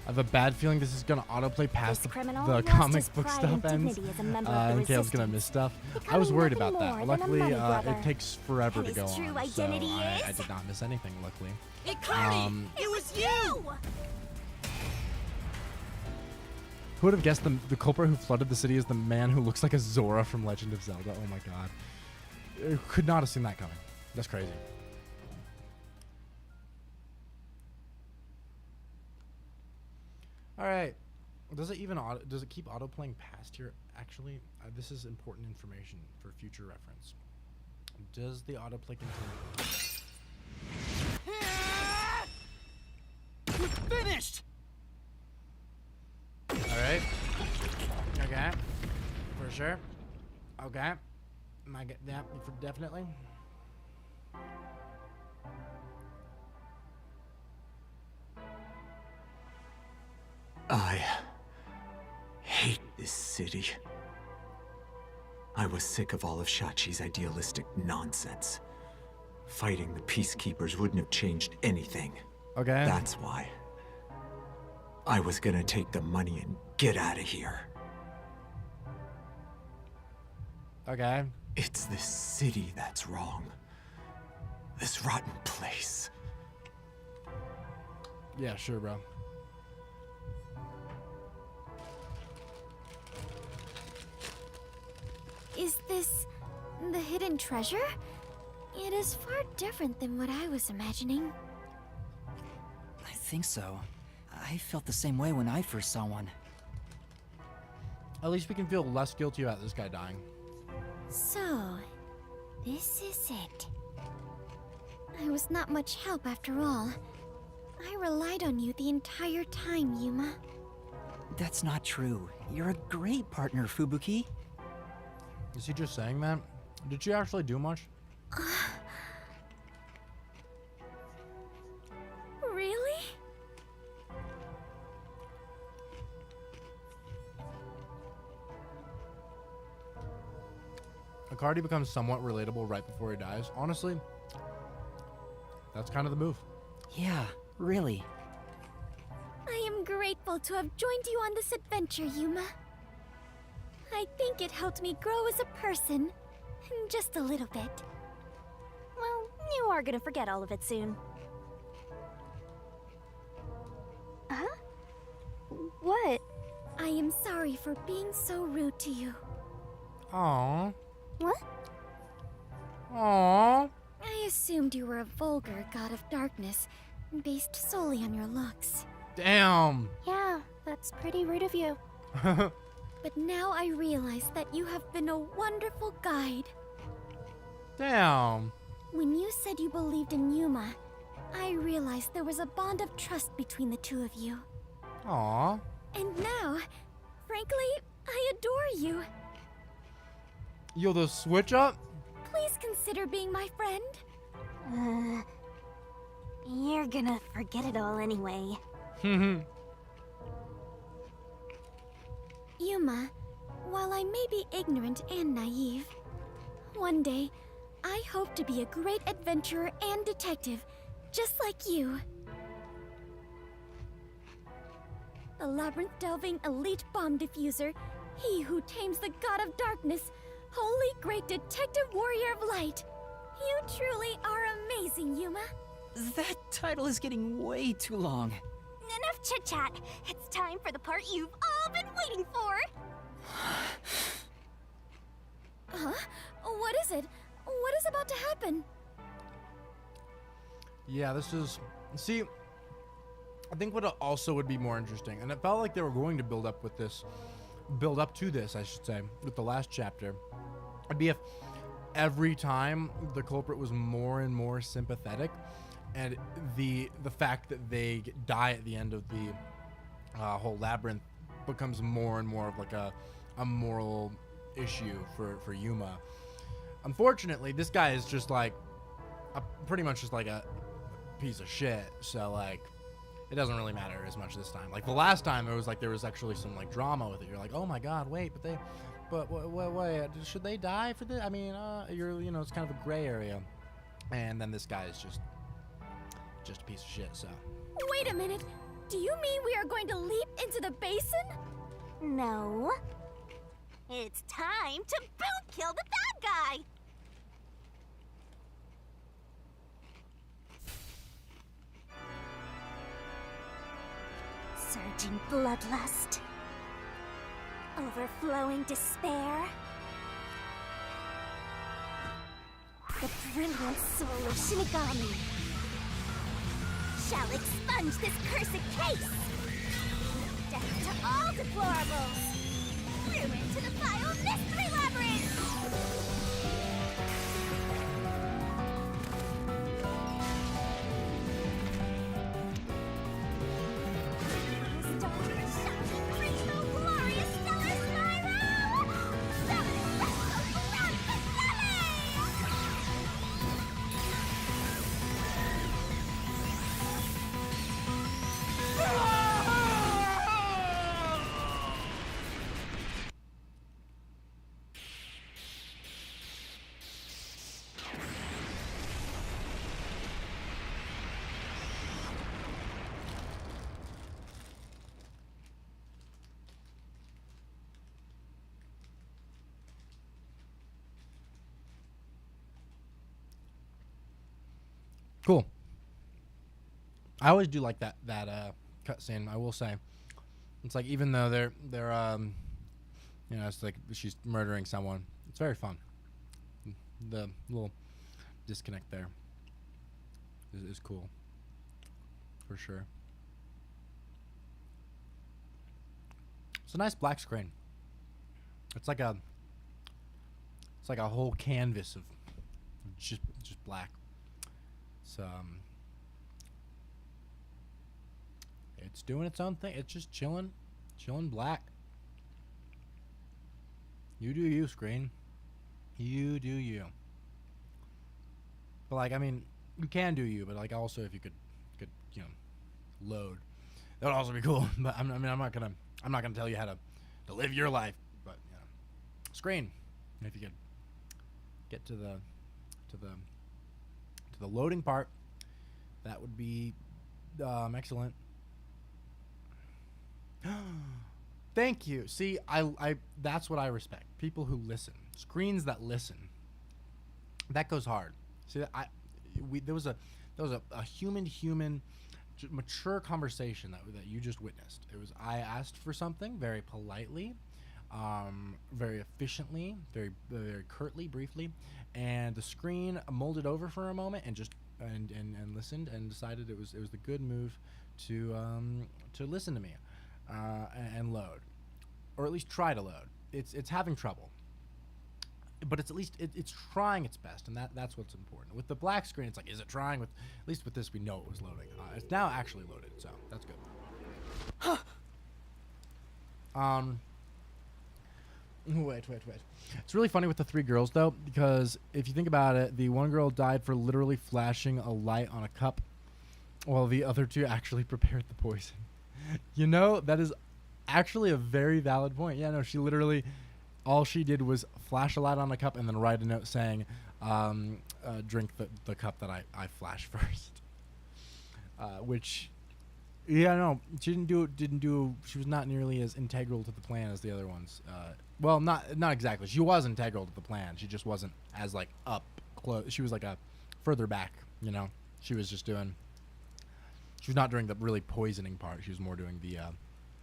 I have a bad feeling this is gonna autoplay past the lost comic his book pride stuff and ends. dignity as a member of the And Caleb's gonna miss stuff. I was worried about that. Luckily, it takes forever And to go his true on, so identity I is- did not miss anything. Luckily. Ikari! It was you! Who would have guessed the culprit who flooded the city is the man who looks like a Zora from Legend of Zelda? Oh my god. Could not have seen that coming. That's crazy. All right. Does it even does it keep auto playing past here? Actually, this is important information for future reference. Does the autoplay continue? We're finished! All right. Okay. For sure. Okay. Am I get that for definitely? I hate this city. I was sick of all of Shachi's idealistic nonsense. Fighting the Peacekeepers wouldn't have changed anything. Okay. That's why. I was gonna take the money and get out of here. Okay. It's this city that's wrong. This rotten place. Yeah, sure, bro. Is this the hidden treasure? It is far different than what I was imagining. I think so. I felt the same way when I first saw one. At least we can feel less guilty about this guy dying. So, this is it. I was not much help after all. I relied on you the entire time, Yuma. That's not true. You're a great partner, Fubuki. Is he just saying that? Did she actually do much? Really? Akardi becomes somewhat relatable right before he dies. Honestly, that's kind of the move. Yeah, really. I am grateful to have joined you on this adventure, Yuma. I think it helped me grow as a person. Just a little bit. Well, you are gonna forget all of it soon. Huh? What? I am sorry for being so rude to you. Aww. What? Aww. I assumed you were a vulgar god of darkness, based solely on your looks. Damn. Yeah, that's pretty rude of you. But now I realize that you have been a wonderful guide. Damn. When you said you believed in Yuma, I realized there was a bond of trust between the two of you. Aww. And now, frankly, I adore you. Yo, the switch up? Please consider being my friend. You're gonna forget it all anyway. Yuma, while I may be ignorant and naive, one day, I hope to be a great adventurer and detective, just like you. The labyrinth-delving elite bomb diffuser, he who tames the god of darkness, holy great detective warrior of light. You truly are amazing, Yuma. That title is getting way too long. Enough chit-chat. It's time for the part you've all been waiting for. Huh? What is it? What is about to happen? Yeah, this is... See, I think what also would be more interesting, and it felt like they were going to build up to this, I should say, with the last chapter, would be if every time the culprit was more and more sympathetic, and the fact that they die at the end of the whole labyrinth becomes more and more of like a moral issue for Yuma. Unfortunately, this guy is just like pretty much just like a piece of shit. So like, it doesn't really matter as much this time. Like the last time, it was like there was actually some like drama with it. You're like, oh my god, wait, but wait, should they die for this? I mean, it's kind of a gray area. And then this guy is just a piece of shit. So. Wait a minute. Do you mean we are going to leap into the basin? No. It's time to boot kill the bad guy! Surging bloodlust. Overflowing despair. The brilliant soul of Shinigami shall expunge this cursed case! Death to all deplorables! Ruin to the vile mystery labyrinth! I always do like that cutscene. I will say, it's like even though they're you know, it's like she's murdering someone. It's very fun. The little disconnect there is cool, for sure. It's a nice black screen. It's like a whole canvas of just black. So it's doing its own thing. It's just chilling black. You do you, screen. You do you. But like, I mean, you can do you, but like also if you could you know, load, that would also be cool. But I'm not gonna tell you how to live your life. But you know, screen. If you could get to the loading part, that would be excellent. Thank you. See, I that's what I respect. People who listen. Screens that listen. That goes hard. See, there was a human mature conversation that you just witnessed. It was, I asked for something very politely, very efficiently, very curtly, briefly, and the screen molded over for a moment and just and listened and decided it was the good move to listen to me and load, or at least try to load. It's having trouble, but it's at least it's trying its best, and that's what's important. With the black screen, it's like, is it trying? At least with this, we know it was loading. It's now actually loaded, so that's good. Wait. It's really funny with the three girls, though, because if you think about it, the one girl died for literally flashing a light on a cup, while the other two actually prepared the poison. You know, that is actually a very valid point. Yeah, no, she literally, all she did was flash a light on a cup and then write a note saying, drink the cup that I flashed first. Which, yeah, no, she didn't do, she was not nearly as integral to the plan as the other ones. Well, not exactly. She was integral to the plan. She just wasn't as, like, up close. She was, like, a further back, you know? She was just doing, she was not doing the really poisoning part. She was more doing the,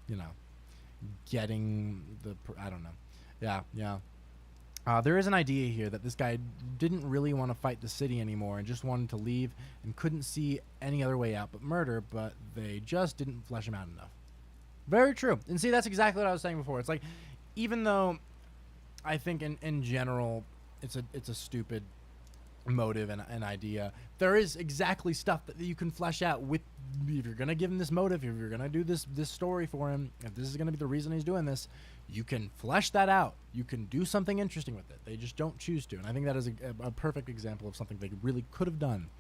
you know, getting the, I don't know. Yeah. There is an idea here that this guy didn't really want to fight the city anymore and just wanted to leave and couldn't see any other way out but murder, but they just didn't flesh him out enough. Very true. And see, that's exactly what I was saying before. It's like, even though I think in general it's a stupid motive and an idea, there is exactly stuff that you can flesh out with. If you're gonna give him this motive, if you're gonna do this story for him, if this is gonna be the reason he's doing this, you can flesh that out. You can do something interesting with it. They just don't choose to, and I think that is a perfect example of something they really could have done,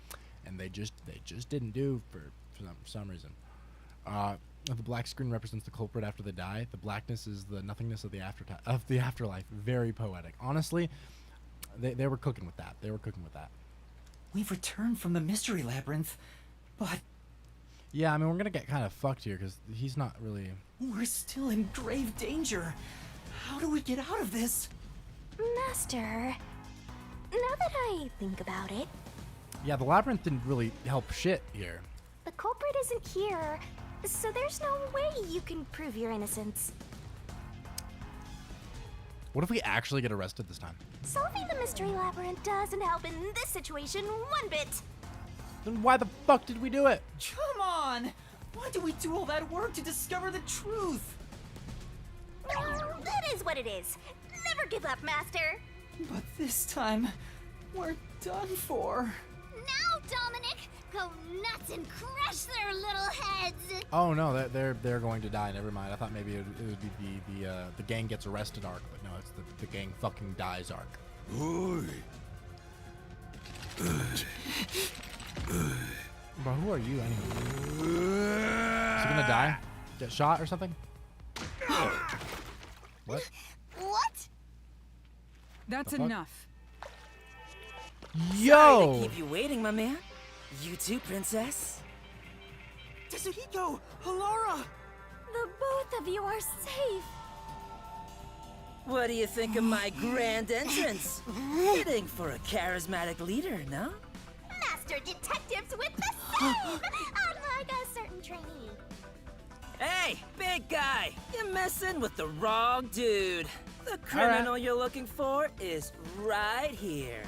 and they just didn't do for some reason. The black screen represents the culprit after they die. The blackness is the nothingness of the afterlife. Very poetic. Honestly, they were cooking with that. We've returned from the mystery labyrinth, but... Yeah, I mean, we're gonna get kind of fucked here, because he's not really... We're still in grave danger. How do we get out of this? Master, now that I think about it... Yeah, the labyrinth didn't really help shit here. The culprit isn't here, so there's no way you can prove your innocence. What if we actually get arrested this time? Solving the mystery labyrinth doesn't help in this situation one bit. Then why the fuck did we do it? Come on! Why did we do all that work to discover the truth? That is what it is. Never give up, Master. But this time, we're done for. Now, Dominic, go nuts and crush their little heads. Oh no, they're going to die. Never mind. I thought maybe it would be the gang gets arrested arc, but no, it's the gang fucking dies arc. Bro, who are you anyway? Is he gonna die? Get shot or something? What? What? That's enough. Yo! Sorry to keep you waiting, my man. You too, princess? Tetsuhiko! Halara! The both of you are safe. What do you think of my grand entrance? Fitting for a charismatic leader, no? Master detectives with the same! Unlike trainee. Hey, big guy! You're messing with the wrong dude. The criminal you're looking for is right here.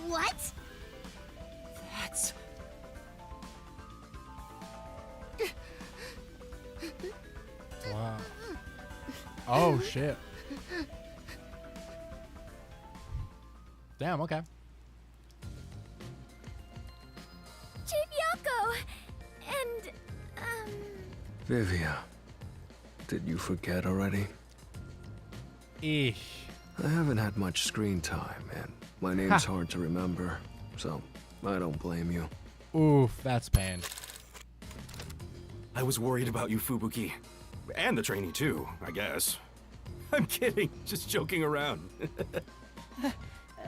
What? That's... Wow. Oh shit. Damn. Okay. Chief Yako! And, Vivia, did you forget already? Eesh. I haven't had much screen time, and my name's hard to remember, so I don't blame you. Oof, that's pain. I was worried about you, Fubuki. And the trainee too, I guess. I'm kidding, just joking around.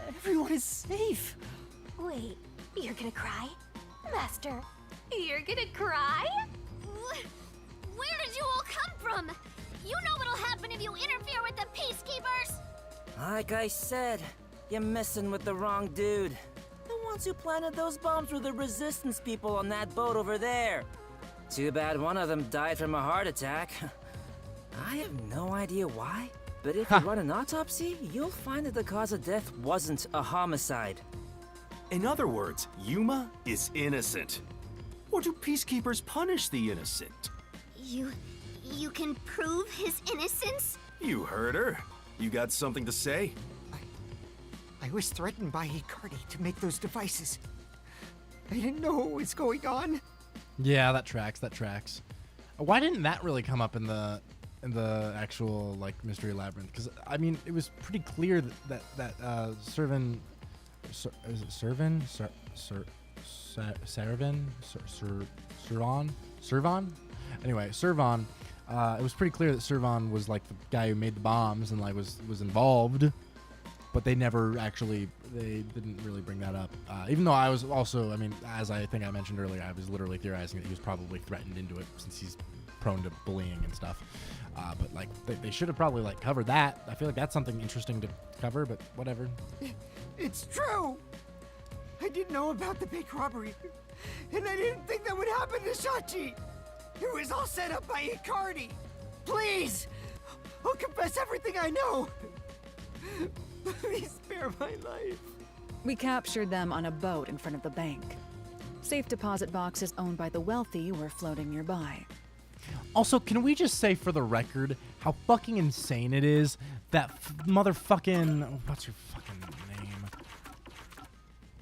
Everyone is safe. Wait, you're gonna cry? Master, you're gonna cry? where did you all come from? You know what'll happen if you interfere with the Peacekeepers! Like I said, you're messing with the wrong dude. The ones who planted those bombs were the Resistance people on that boat over there. Too bad one of them died from a heart attack. I have no idea why, but if you run an autopsy, you'll find that the cause of death wasn't a homicide. In other words, Yuma is innocent. Or do peacekeepers punish the innocent? You can prove his innocence? You heard her. You got something to say? I was threatened by Hikari to make those devices. I didn't know what was going on. Yeah, that tracks. That tracks. Why didn't that really come up in the actual like mystery labyrinth? Because I mean, it was pretty clear that Servin, is it Servin? Servon? Anyway, Servon. It was pretty clear that Servon was like the guy who made the bombs and like was involved, but they never actually, they didn't really bring that up. Even though I was also, I mean, as I think I mentioned earlier, I was literally theorizing that he was probably threatened into it since he's prone to bullying and stuff. But like they should have probably like covered that. I feel like that's something interesting to cover, but whatever. It's true. I didn't know about the big robbery, and I didn't think that would happen to Shachi. It was all set up by Hikari. Please, I'll confess everything I know. Please spare my life. We captured them on a boat in front of the bank. Safe deposit boxes owned by the wealthy were floating nearby. Also, can we just say for the record how fucking insane it is that motherfucking, what's her fucking name?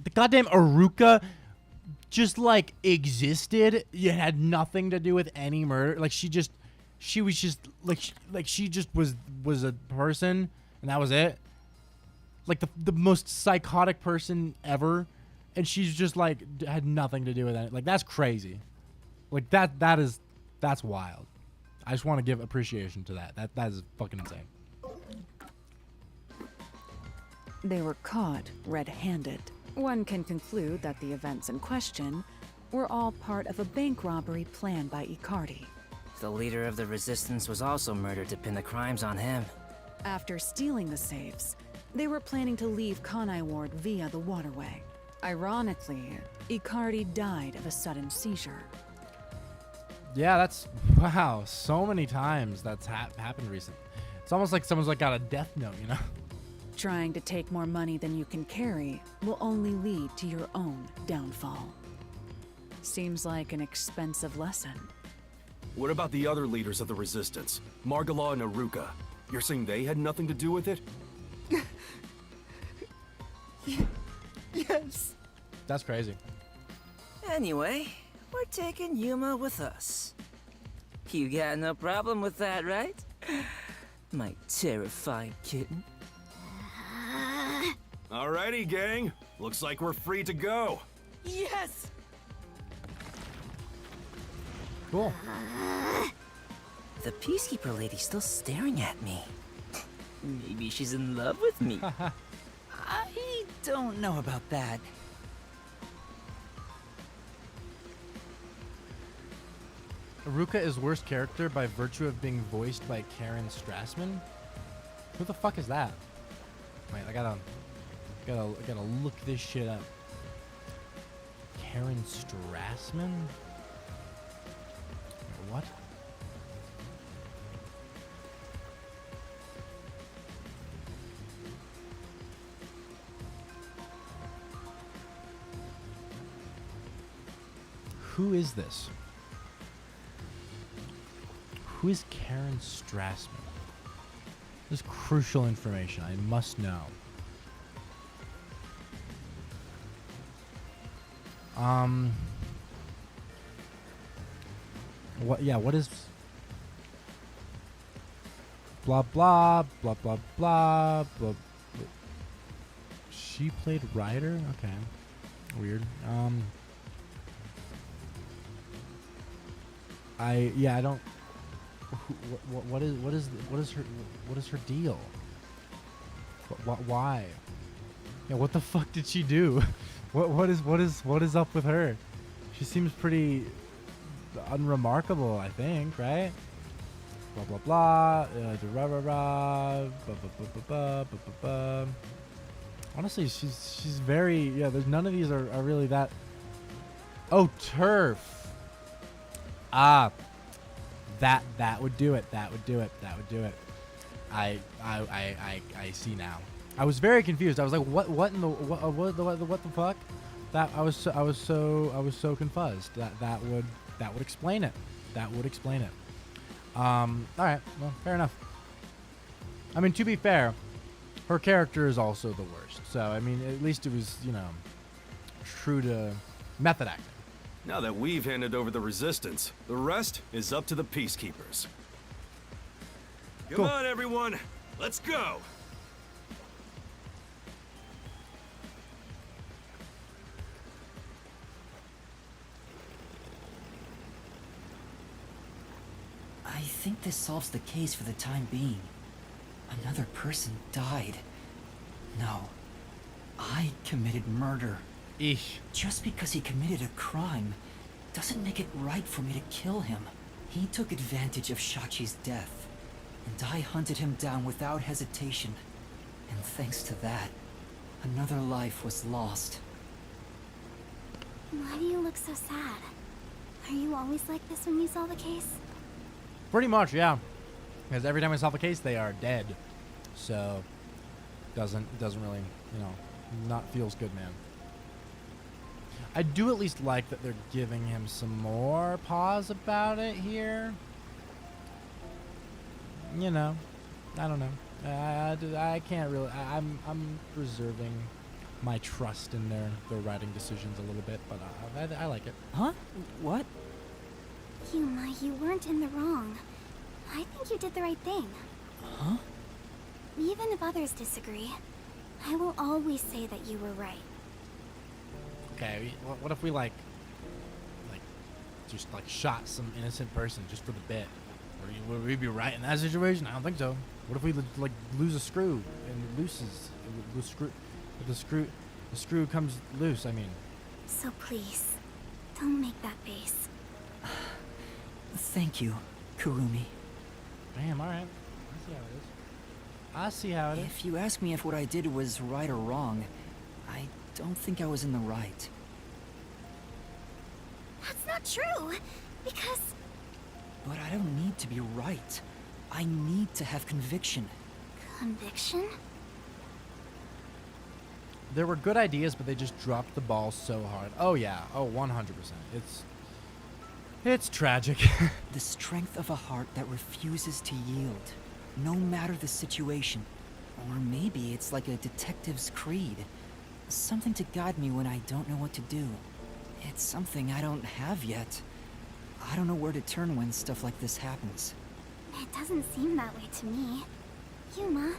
The goddamn Aruka just like existed. It had nothing to do with any murder. Like she was just was a person and that was it. Like the most psychotic person ever, and she's just like had nothing to do with it. Like that's crazy. Like that's wild. I just want to give appreciation to that. That is fucking insane. They were caught red-handed. One can conclude that the events in question were all part of a bank robbery planned by Icardi. The leader of the Resistance was also murdered to pin the crimes on him. After stealing the safes, they were planning to leave Kanai Ward via the waterway. Ironically, Icardi died of a sudden seizure. Yeah, that's, wow, so many times that's happened recently. It's almost like someone's like got a death note, you know? Trying to take more money than you can carry will only lead to your own downfall. Seems like an expensive lesson. What about the other leaders of the Resistance? Margala and Aruka. You're saying they had nothing to do with it? Yes. That's crazy. Anyway, we're taking Yuma with us. You got no problem with that, right? My terrifying kitten. Alrighty, gang. Looks like we're free to go. Yes! Cool. The Peacekeeper lady's still staring at me. Maybe she's in love with me. I don't know about that. Aruka is worst character by virtue of being voiced by Karen Strassman? Who the fuck is that? Wait, I gotta look this shit up. Karen Strassman? What? Who is this? Who is Karen Strassman? This is crucial information. I must know. What? Yeah. What is? Blah blah blah blah blah blah. She played Ryder. Okay. Weird. I don't. What is her deal? Why? Yeah, what the fuck did she do? What is up with her? She seems pretty unremarkable, I think, right? Blah blah blah. Rah rah rah. Honestly, she's very, yeah. There's none of these are really that. Oh, turf. Ah, that would do it. That would do it. That would do it. I see now. I was very confused. I was like, what in the what the fuck? That I was so confused. That would explain it. That would explain it. All right. Well, fair enough. I mean, to be fair, her character is also the worst. So I mean, at least it was, you know, true to method acting. Now that we've handed over the resistance, the rest is up to the peacekeepers. Come on, everyone. Let's go. I think this solves the case for the time being. Another person died. No. I committed murder. Eesh. Just because he committed a crime doesn't make it right for me to kill him. He took advantage of Shachi's death, and I hunted him down without hesitation. And thanks to that, another life was lost. Why do you look so sad? Are you always like this when you solve a case? Pretty much, yeah. Because every time I solve a case, they are dead. So doesn't really, you know, not feels good, man. I do at least like that they're giving him some more pause about it here. You know, I don't know. I can't really. I'm reserving my trust in their writing decisions a little bit, but I like it. Huh? What? Yuma, you weren't in the wrong. I think you did the right thing. Huh? Even if others disagree, I will always say that you were right. Okay, what if we just shot some innocent person just for the bit? Would we be right in that situation? I don't think so. What if we lose a screw and it looses? The screw comes loose. I mean. So please, don't make that face. Thank you, Kurumi. Damn. All right. I see how it is. If you ask me if what I did was right or wrong, I don't think I was in the right. That's not true, because... But I don't need to be right. I need to have conviction. Conviction? There were good ideas, but they just dropped the ball so hard. Oh yeah, 100%. It's tragic. The strength of a heart that refuses to yield, no matter the situation. Or maybe it's like a detective's creed. Something to guide me when I don't know what to do. It's something I don't have yet. I don't know where to turn when stuff like this happens. It doesn't seem that way to me. Yuma,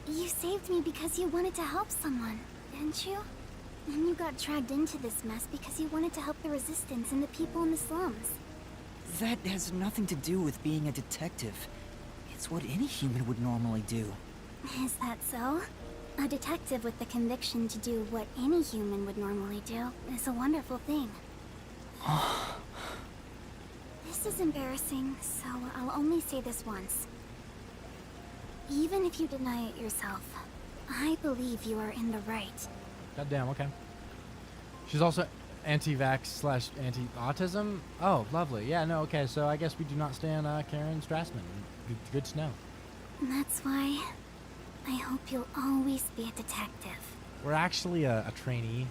you saved me because you wanted to help someone, didn't you? And you got dragged into this mess because you wanted to help the Resistance and the people in the slums. That has nothing to do with being a detective. It's what any human would normally do. Is that so? A detective with the conviction to do what any human would normally do is a wonderful thing. This is embarrassing, so I'll only say this once. Even if you deny it yourself, I believe you are in the right. Goddamn, okay. She's also... Anti-vax slash anti-autism? Oh, lovely. Yeah, no, okay, so I guess we do not stand Karen Strassman. Good to know. That's why I hope you'll always be a detective. We're actually a trainee.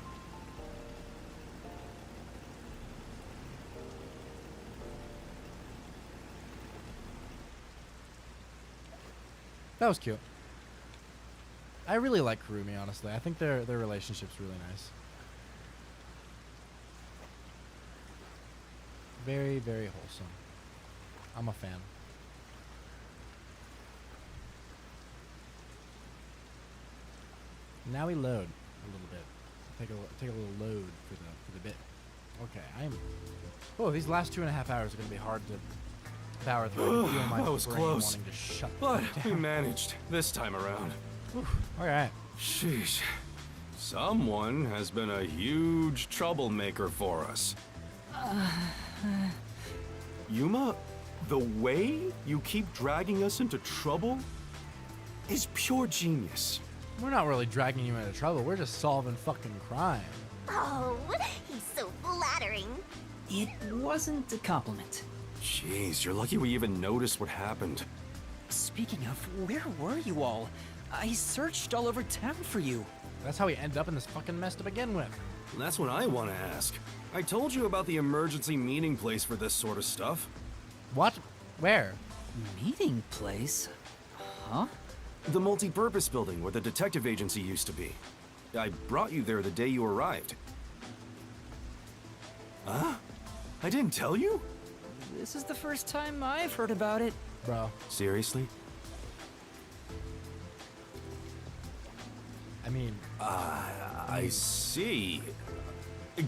That was cute. I really like Kurumi, honestly. I think their relationship's really nice. Very, very wholesome. I'm a fan. Now we load a little bit. Take a little load for the bit. Okay, Oh, these last 2.5 hours are gonna be hard to power through. I can feel my That was brain close. wanting to shut the But fuck we down. managed this time around. All right. Sheesh. Someone has been a huge troublemaker for us. Yuma, the way you keep dragging us into trouble is pure genius. We're not really dragging you into trouble. We're just solving fucking crime. Oh, he's so flattering. It wasn't a compliment. Jeez, you're lucky we even noticed what happened. Speaking of, where were you all? I searched all over town for you. That's how we ended up in this fucking mess to begin with. That's what I want to ask. I told you about the emergency meeting place for this sort of stuff. What? Where? Meeting place? Huh? The multi-purpose building where the detective agency used to be. I brought you there the day you arrived. Huh? I didn't tell you? This is the first time I've heard about it. Bro. Seriously? I mean... I see.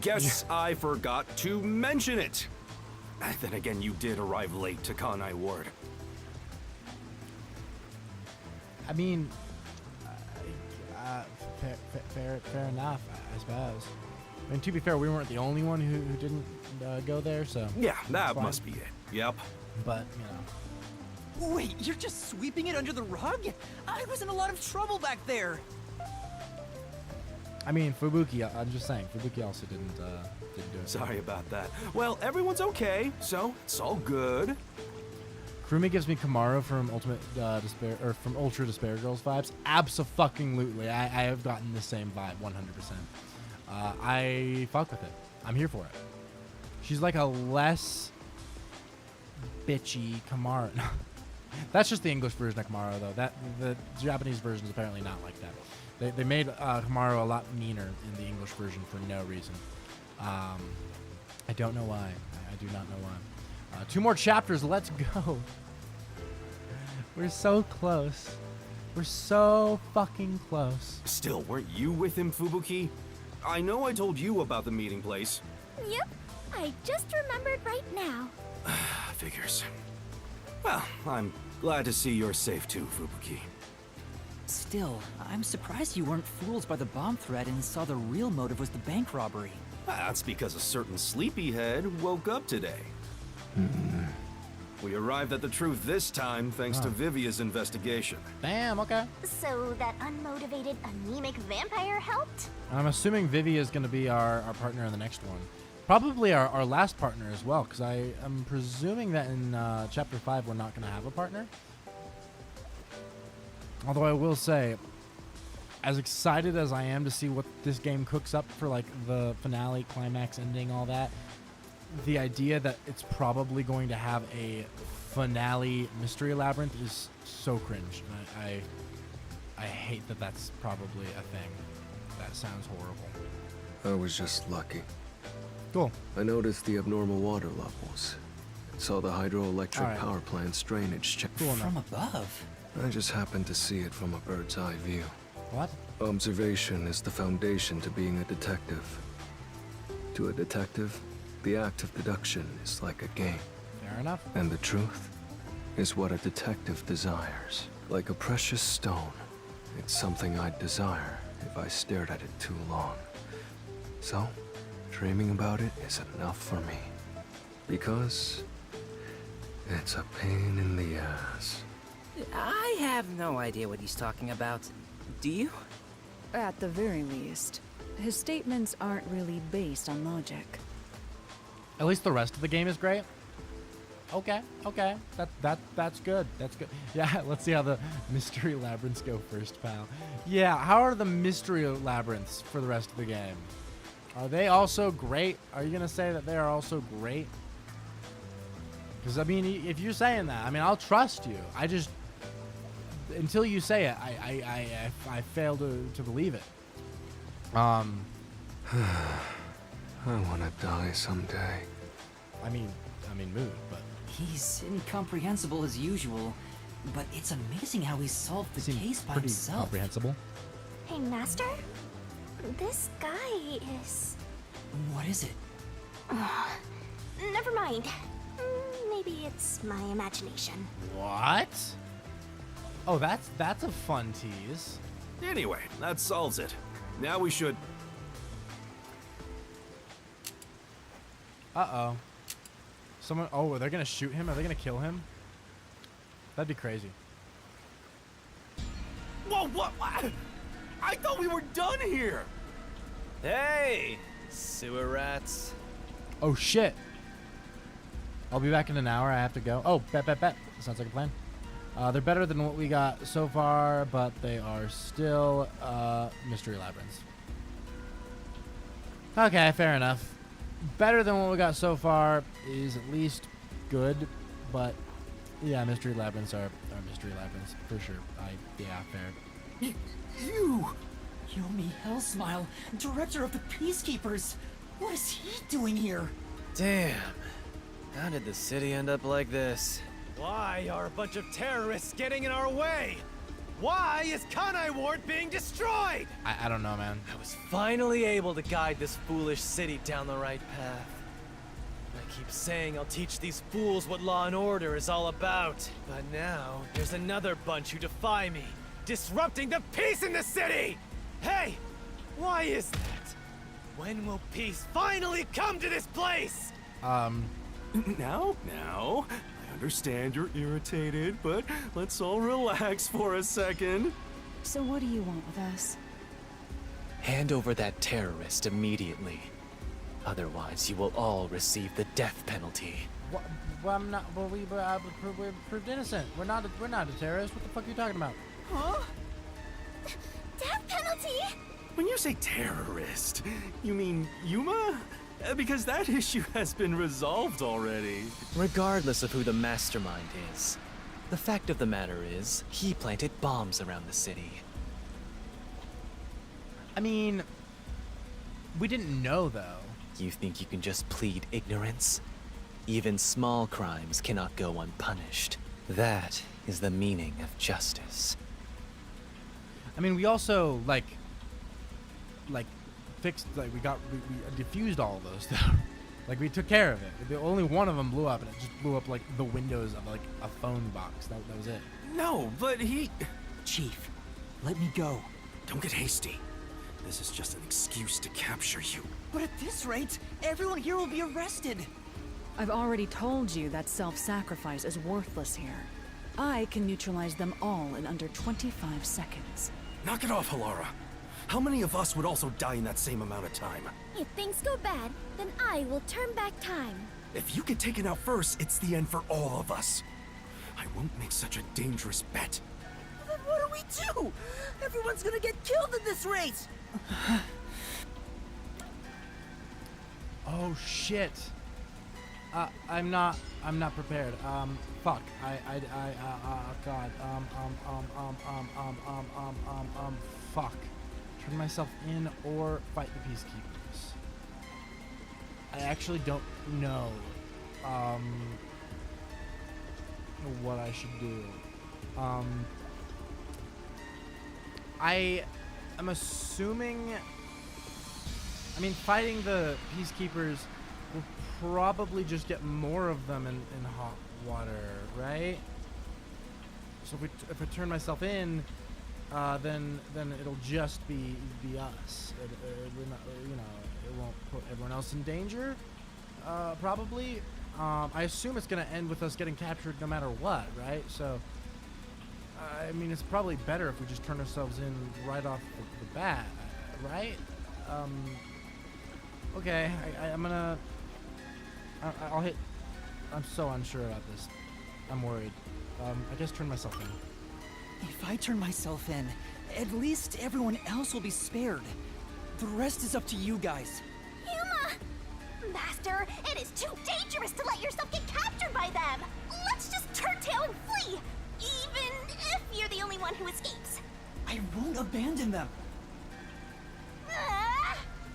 Guess I forgot to mention it. Then again, you did arrive late to Kanai Ward. I mean... fair enough, I suppose. I mean, to be fair, we weren't the only one who didn't go there, so... Yeah, that it's fine. must be it. Yep. But, you know... Wait, you're just sweeping it under the rug? I was in a lot of trouble back there. I mean, Fubuki, I'm just saying, Fubuki also didn't do it. Sorry about that. Well, everyone's okay, so it's all good. Kurumi gives me Kamaru from Ultimate Despair, or from Ultra Despair Girls vibes. Abso-fucking-lutely. I have gotten the same vibe, 100%. I fuck with it. I'm here for it. She's like a less bitchy Kamaru. That's just the English version of Kamaru, though. The Japanese version is apparently not like that. They made Kamaru a lot meaner in the English version for no reason. I don't know why. I do not know why. 2 more chapters. Let's go. We're so close. We're so fucking close. Still, weren't you with him, Fubuki? I know I told you about the meeting place. Yep, I just remembered right now. Figures. Well, I'm glad to see you're safe too, Fubuki. Still, I'm surprised you weren't fooled by the bomb threat and saw the real motive was the bank robbery. That's because a certain sleepyhead woke up today. We arrived at the truth this time thanks to Vivia's investigation. Damn, okay. So that unmotivated, anemic vampire helped? I'm assuming Vivi is going to be our partner in the next one. Probably our last partner as well, because I am presuming that in Chapter 5 we're not going to have a partner. Although I will say, as excited as I am to see what this game cooks up for like the finale, climax, ending, all that, the idea that it's probably going to have a finale mystery labyrinth is so cringe. And I hate that that's probably a thing. That sounds horrible. I was just lucky. Cool. I noticed the abnormal water levels. Saw the hydroelectric All right. power plant's drainage check. Cool From above? I just happened to see it from a bird's eye view. What? Observation is the foundation to being a detective. To a detective, the act of deduction is like a game. Fair enough. And the truth is what a detective desires. Like a precious stone, it's something I'd desire if I stared at it too long. So, dreaming about it is enough for me. Because it's a pain in the ass. I have no idea what he's talking about. Do you? At the very least, His statements aren't really based on logic. At least the rest of the game is great. Okay, okay. That's good. That's good. Yeah, let's see how the mystery labyrinths go first, pal. Yeah, how are the mystery labyrinths for the rest of the game? Are they also great? Are you gonna say that they are also great? Because I mean, if you're saying that, I mean, I'll trust you. I just, until you say it, I fail to believe it. I want to die someday. I mean, mood, but He's incomprehensible as usual, but it's amazing how he solved the case by pretty himself. comprehensible. Hey, Master? This guy is... What is it? Never mind. Maybe it's my imagination. What? Oh, that's a fun tease. Anyway, that solves it. Now we should... Uh-oh. Someone... Oh, are they gonna shoot him? Are they gonna kill him? That'd be crazy. Whoa, what? I thought we were done here! Hey, sewer rats. Oh, shit. I'll be back in an hour. I have to go. Oh, bet. Sounds like a plan. They're better than what we got so far, but they are still mystery labyrinths. Okay, fair enough. Better than what we got so far is at least good, but yeah, mystery labyrinths are mystery labyrinths for sure. Yeah, fair. You! Yomi Hellsmile, director of the Peacekeepers! What is he doing here? Damn. How did the city end up like this? Why are a bunch of terrorists getting in our way? Why is Kanai Ward being destroyed? I don't know, man. I was finally able to guide this foolish city down the right path. I keep saying I'll teach these fools what law and order is all about. But now, there's another bunch who defy me, disrupting the peace in the city! Hey! Why is that? When will peace finally come to this place? Now, I understand you're irritated, but let's all relax for a second. So what do you want with us? Hand over that terrorist immediately. Otherwise, you will all receive the death penalty. Well, I'm not. Well, we're proved innocent. We're not a terrorist. What the fuck are you talking about? Huh? Death penalty? When you say terrorist, you mean Yuma? Because that issue has been resolved already. Regardless of who the mastermind is, the fact of the matter is, he planted bombs around the city. I mean, we didn't know, though. You think you can just plead ignorance? Even small crimes cannot go unpunished. That is the meaning of justice. I mean, we also, like fixed, like, we diffused all of those, though. Like, we took care of it. Only one of them blew up, and it just blew up, like, the windows of, like, a phone box. That was it. No, but he... Chief, let me go. Don't get hasty. This is just an excuse to capture you. But at this rate, everyone here will be arrested. I've already told you that self-sacrifice is worthless here. I can neutralize them all in under 25 seconds. Knock it off, Halara. How many of us would also die in that same amount of time? If things go bad, then I will turn back time. If you get taken out first, it's the end for all of us. I won't make such a dangerous bet. Then what do we do? Everyone's gonna get killed in this race! Oh shit. I'm not prepared. Fuck. God. Fuck. Turn myself in or fight the Peacekeepers. I actually don't know, what I should do. I am assuming, I mean, fighting the Peacekeepers will probably just get more of them in hot water, right? So if I turn myself in, then it'll just be us. We're not, it won't put everyone else in danger, probably. I assume it's gonna end with us getting captured no matter what, right? So, I mean, it's probably better if we just turn ourselves in right off the bat, right? Okay, I'm gonna... I'll hit... I'm so unsure about this. I'm worried. I guess turn myself in. If I turn myself in, at least everyone else will be spared. The rest is up to you guys. Yuma! Master, it is too dangerous to let yourself get captured by them! Let's just turn tail and flee! Even if you're the only one who escapes. I won't abandon them.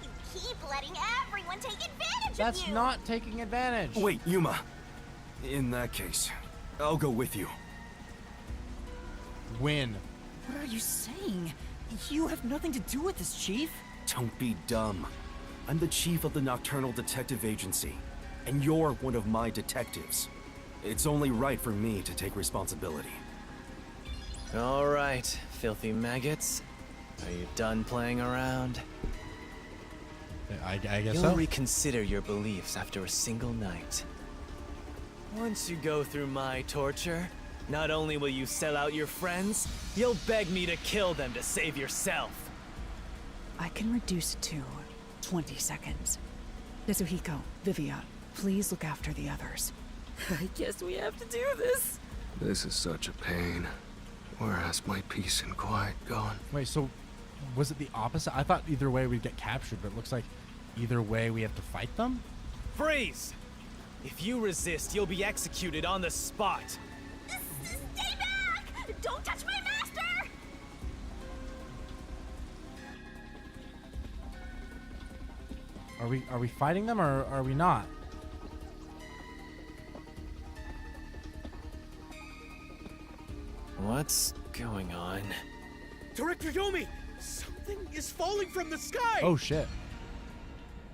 You keep letting everyone take advantage That's of you! not taking advantage! Wait, Yuma. In that case, I'll go with you. Win. What are you saying? You have nothing to do with this, Chief. Don't be dumb. I'm the chief of the Nocturnal Detective Agency, and you're one of my detectives. It's only right for me to take responsibility. All right, filthy maggots. Are you done playing around? I guess You'll so. reconsider your beliefs after a single night. Once you go through my torture, not only will you sell out your friends, you'll beg me to kill them to save yourself. I can reduce it to 20 seconds. Nezuhiko, Vivia, please look after the others. I guess we have to do this. This is such a pain. Where has my peace and quiet gone? Wait, so was it the opposite? I thought either way we'd get captured, but it looks like either way we have to fight them? Freeze! If you resist, you'll be executed on the spot. Stay back! Don't touch my master! Are we fighting them or are we not? What's going on? Director Yomi! Something is falling from the sky! Oh shit.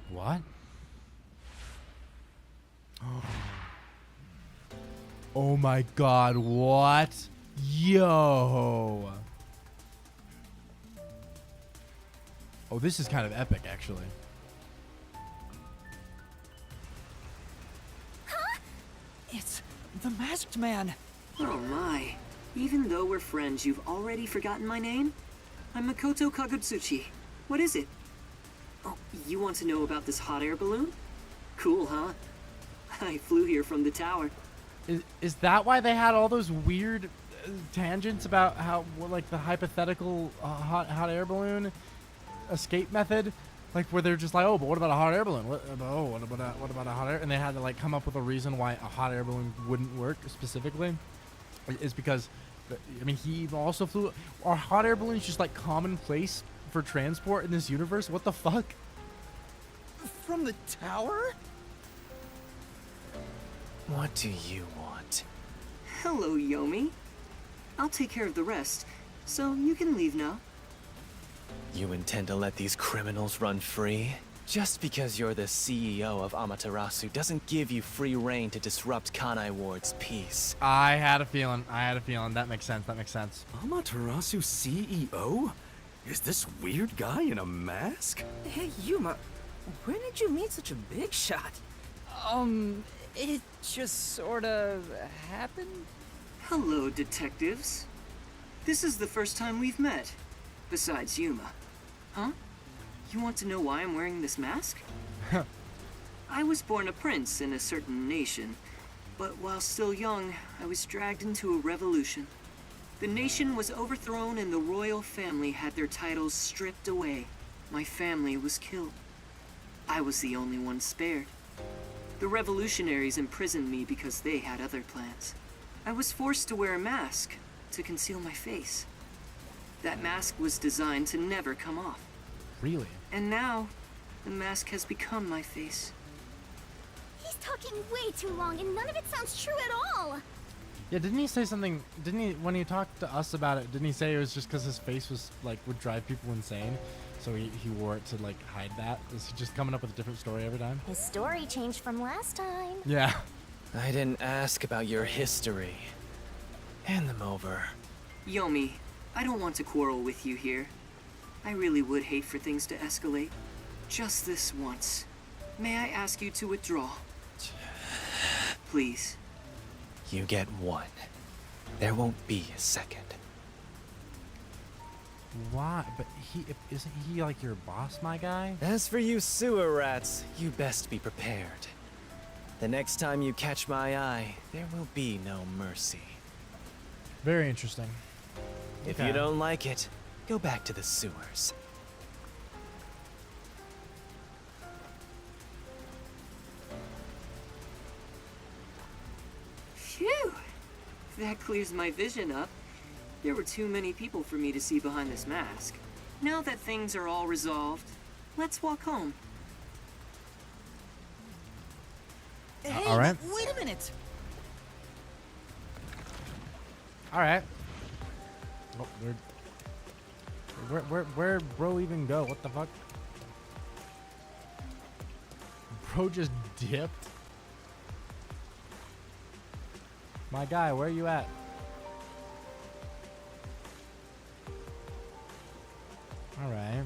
What? Oh my god, what? Yo! Oh, this is kind of epic, actually. It's the Masked Man. Oh my. Even though we're friends, you've already forgotten my name? I'm Makoto Kagutsuchi. What is it? Oh, you want to know about this hot air balloon? Cool, huh? I flew here from the tower. Is that why they had all those weird tangents about how, well, like, the hypothetical hot air balloon escape method? Like, where they're just like, oh, but what about a hot air balloon? What about a hot air? And they had to, like, come up with a reason why a hot air balloon wouldn't work specifically. Is because, I mean, he also flew. Are hot air balloons just, like, commonplace for transport in this universe? What the fuck? From the tower? What do you want? Hello, Yomi. I'll take care of the rest, so you can leave now. You intend to let these criminals run free? Just because you're the CEO of Amaterasu doesn't give you free reign to disrupt Kanai Ward's peace. I had a feeling. That makes sense. Amaterasu CEO? Is this weird guy in a mask? Hey, Yuma, when did you meet such a big shot? It just sorta happened. Hello, detectives. This is the first time we've met. Besides Yuma. Huh? You want to know why I'm wearing this mask? I was born a prince in a certain nation, but while still young, I was dragged into a revolution. The nation was overthrown and the royal family had their titles stripped away. My family was killed. I was the only one spared. The revolutionaries imprisoned me because they had other plans. I was forced to wear a mask to conceal my face. That mask was designed to never come off. Really? And now, the mask has become my face. He's talking way too long and none of it sounds true at all. Yeah, didn't he say something? Didn't he, when he talked to us about it, didn't he say it was just because his face was, like, would drive people insane? So he wore it to, like, hide that? Is he just coming up with a different story every time? His story changed from last time. Yeah. I didn't ask about your history. Hand them over. Yomi, I don't want to quarrel with you here. I really would hate for things to escalate. Just this once. May I ask you to withdraw? Please. You get one. There won't be a second. Why? But isn't he like your boss, my guy? As for you sewer rats, you best be prepared. The next time you catch my eye, there will be no mercy. Very interesting. If Okay. you don't like it, go back to the sewers. Phew! That clears my vision up. There were too many people for me to see behind this mask. Now that things are all resolved, let's walk home. Hey, all right. Wait a minute! All right. Oh, where bro even go? What the fuck? Bro just dipped. My guy, where you at? All right.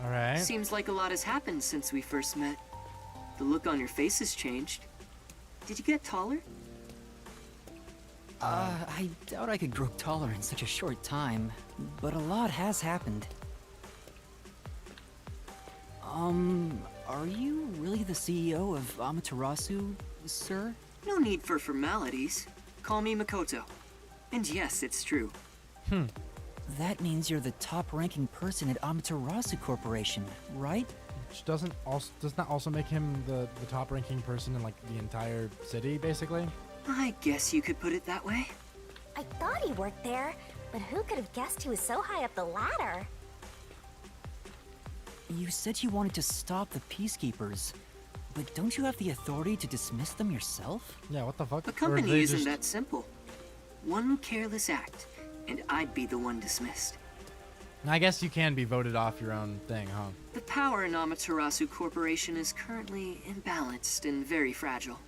All right. Seems like a lot has happened since we first met. The look on your face has changed. Did you get taller? I doubt I could grow taller in such a short time, but a lot has happened. Are you really the CEO of Amaterasu, sir? No need for formalities. Call me Makoto. And yes, it's true. That means you're the top-ranking person at Amaterasu Corporation, right? Which doesn't that also make him the top-ranking person in like the entire city, basically? I guess you could put it that way. I thought he worked there, but who could have guessed he was so high up the ladder? You said you wanted to stop the Peacekeepers, but don't you have the authority to dismiss them yourself? Yeah, what the fuck? A company isn't that simple. One careless act, and I'd be the one dismissed. I guess you can be voted off your own thing, huh? The power in Amaterasu Corporation is currently imbalanced and very fragile.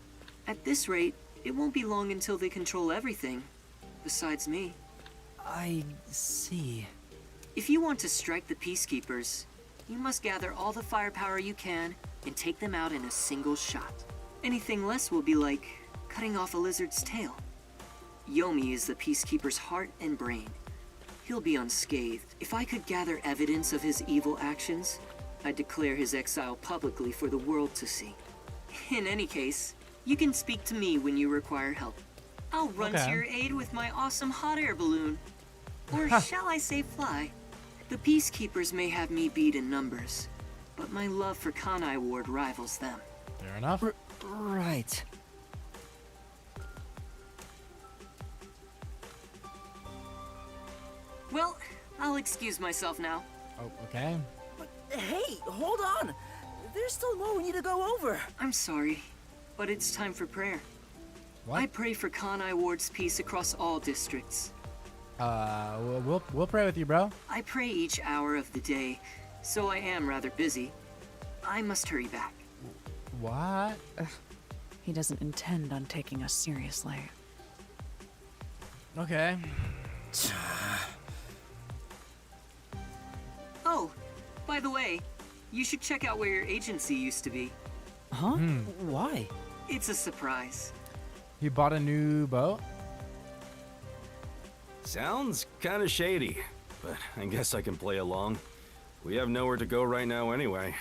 At this rate, it won't be long until they control everything, besides me. I see. If you want to strike the Peacekeepers, you must gather all the firepower you can and take them out in a single shot. Anything less will be like cutting off a lizard's tail. Yomi is the Peacekeeper's heart and brain. He'll be unscathed. If I could gather evidence of his evil actions, I'd declare his exile publicly for the world to see. In any case, you can speak to me when you require help. I'll run to your aid with my awesome hot air balloon. Or shall I say fly? The Peacekeepers may have me beat in numbers, but my love for Kanai Ward rivals them. Fair enough. Right. Well, I'll excuse myself now. Oh, okay. Hey, hold on! There's still more we need to go over. I'm sorry, but it's time for prayer. What? I pray for Kanai Ward's peace across all districts. We'll pray with you, bro. I pray each hour of the day, so I am rather busy. I must hurry back. What? He doesn't intend on taking us seriously. Okay. Oh, by the way, you should check out where your agency used to be. Huh? Why? It's a surprise. He bought a new boat? Sounds kinda shady, but I guess I can play along. We have nowhere to go right now anyway.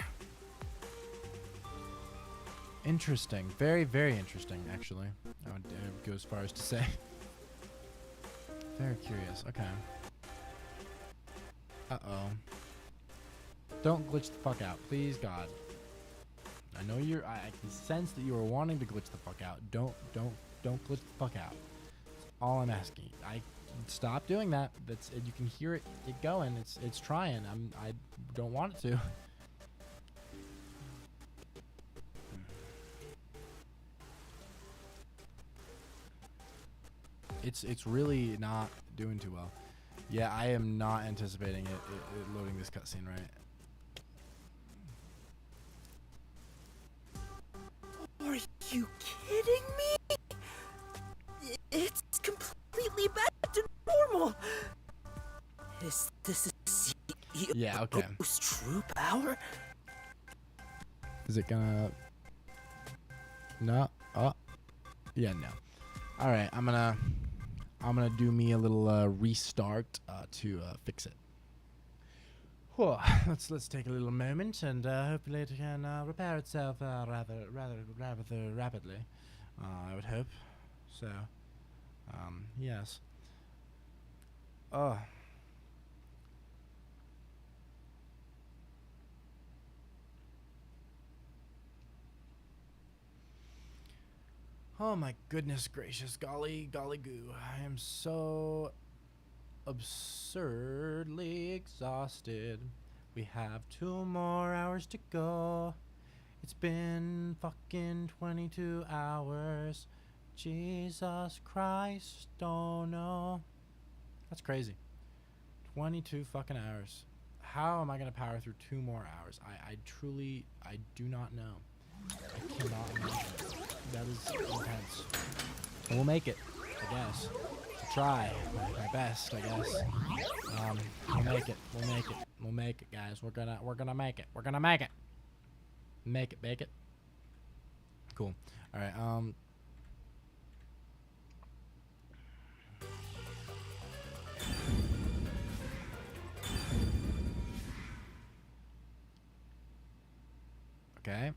Interesting. Very, very interesting, actually. I would go as far as to say. Very curious. Okay. Uh-oh. Don't glitch the fuck out, please, God. I know I can sense that you are wanting to glitch the fuck out. Don't glitch the fuck out. That's all I'm asking. Stop doing that. You can hear it going. It's trying. I don't want it to. It's really not doing too well. Yeah, I am not anticipating it loading this cutscene right. Are you kidding me? It's completely back to normal. Is this a CEO's Yeah, okay. true power? Is it gonna... No? Oh. Yeah, no. Alright, I'm gonna do me a little restart to fix it. Whew. Let's take a little moment and hopefully it can repair itself rather rapidly. I would hope. So, yes. Oh. Oh my goodness gracious, golly goo. I am so absurdly exhausted. We have 2 more hours to go. It's been fucking 22 hours. Jesus Christ, oh no. That's crazy. 22 fucking hours. How am I gonna power through 2 more hours? I truly, I do not know. I cannot imagine. That is intense. And we'll make it, I guess. I'll try my best, I guess. We'll make it. We'll make it. We'll make it, guys. We're gonna make it. We're gonna make it. Make it. Bake it. Cool. All right. Okay.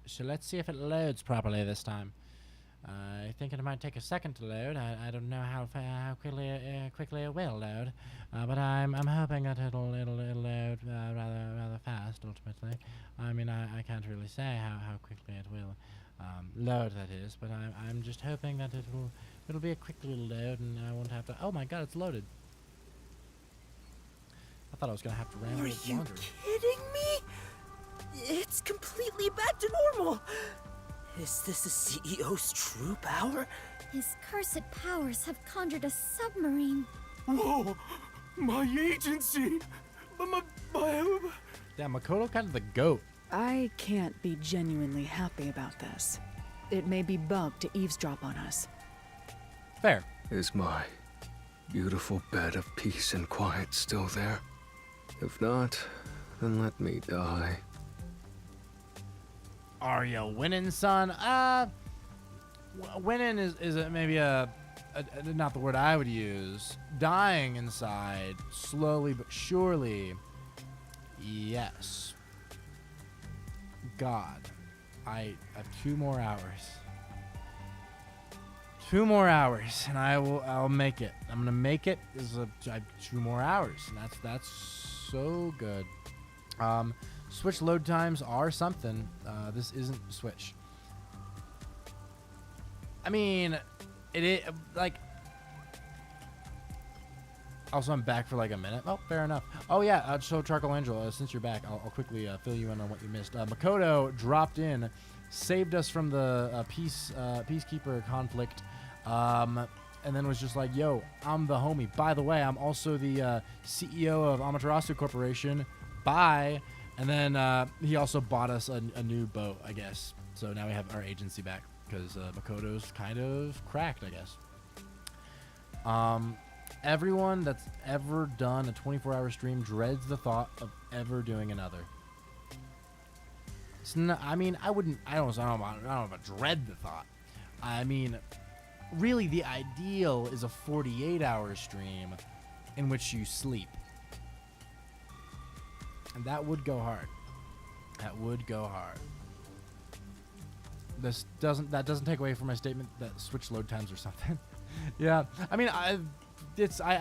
So let's see if it loads properly this time. I think it might take a second to load. I don't know how quickly it will load, but I'm hoping that it'll load rather fast ultimately. I mean I can't really say how quickly it will load, that is, but I'm just hoping that it'll be a quick little load and I won't have to. Oh my god, it's loaded. I thought I was gonna have to ramble longer. Are you kidding me? It's completely back to normal. Is this the CEO's true power? His cursed powers have conjured a submarine. Whoa! My agency! My Yeah, Makoto kind of the goat. I can't be genuinely happy about this. It may be bugged to eavesdrop on us. Fair. Is my beautiful bed of peace and quiet still there? If not, then let me die. Are you winning, son? Winning is maybe not the word I would use. Dying inside, slowly but surely. Yes. God, I have 2 more hours. 2 more hours, and I'll make it. I'm gonna make it. I have 2 more hours, and that's so good. Switch load times are something. This isn't Switch. I mean, like. Also, I'm back for like a minute. Oh, fair enough. Oh yeah. So Charcoal Angel, since you're back, I'll quickly fill you in on what you missed. Makoto dropped in, saved us from the peacekeeper conflict, and then was just like, "Yo, I'm the homie. By the way, I'm also the CEO of Amaterasu Corporation. Bye." And then he also bought us a new boat, I guess. So now we have our agency back because Makoto's kind of cracked, I guess. Everyone that's ever done a 24-hour stream dreads the thought of ever doing another. It's not, I mean, I don't know about dread the thought. I mean, really, the ideal is a 48-hour stream in which you sleep. And that would go hard. That would go hard. That doesn't take away from my statement that Switch load times or something. Yeah, I mean, I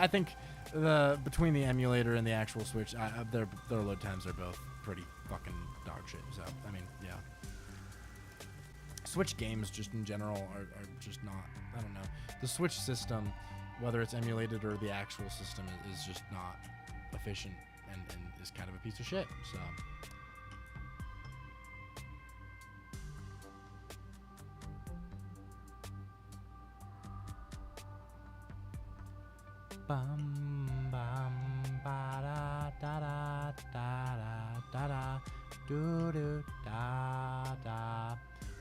think between the emulator and the actual Switch, their load times are both pretty fucking dog shit. So I mean, yeah. Switch games just in general are just not. I don't know. The Switch system, whether it's emulated or the actual system, is just not efficient and is kind of a piece of shit. So. Bum bum ba Do do da da.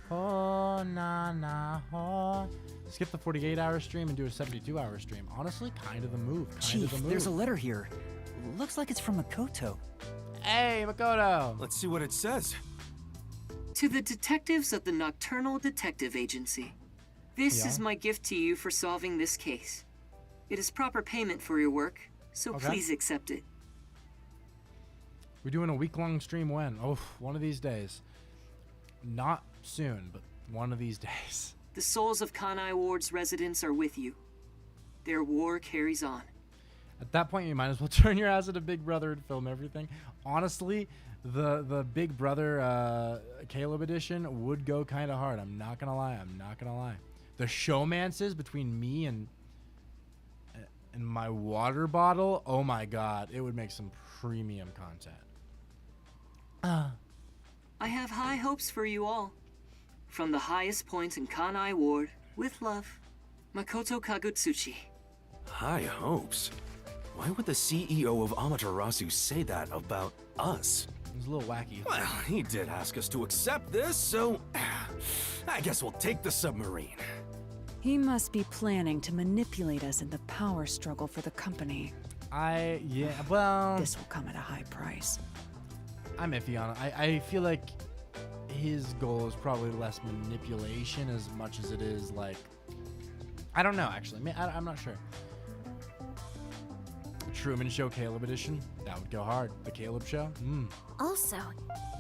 Oh na na ho. Skip the 48-hour stream and do a 72-hour stream. Honestly, kind of the move. Chief, there's a letter here. Looks like it's from Makoto. Hey, Makoto! Let's see what it says. To the detectives of the Nocturnal Detective Agency. This is my gift to you for solving this case. It is proper payment for your work, so please accept it. We're doing a week-long stream when? Oh, one of these days. Not soon, but one of these days. The souls of Kanai Ward's residents are with you. Their war carries on. At that point, you might as well turn your ass into Big Brother and film everything. Honestly, the Big Brother Caleb edition would go kind of hard. I'm not gonna lie. The showmances between me and my water bottle. Oh my god, it would make some premium content. I have high hopes for you all. From the highest point in Kanai Ward, with love, Makoto Kagutsuchi. High hopes? Why would the CEO of Amaterasu say that about us? It was a little wacky. Well, he did ask us to accept this, so I guess we'll take the submarine. He must be planning to manipulate us in the power struggle for the company. Well... This will come at a high price. I'm iffy on it. I feel like his goal is probably less manipulation as much as it is like... I don't know, actually. I'm not sure. Truman Show Caleb edition, that would go hard. The Caleb Show? Also,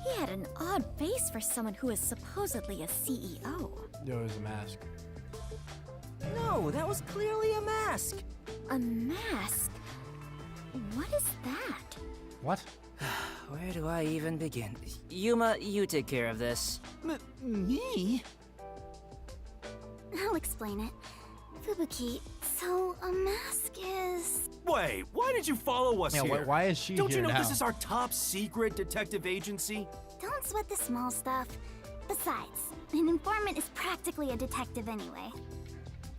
he had an odd face for someone who is supposedly a CEO. Yo, it was a mask. No, that was clearly a mask. A mask? What is that? What? Where do I even begin? Yuma, you take care of this. Me? I'll explain it. Fubuki, so a mask is... Wait, why did you follow us here? Why is she Don't here you know now? this is our top secret detective agency? Don't sweat the small stuff. Besides, an informant is practically a detective anyway.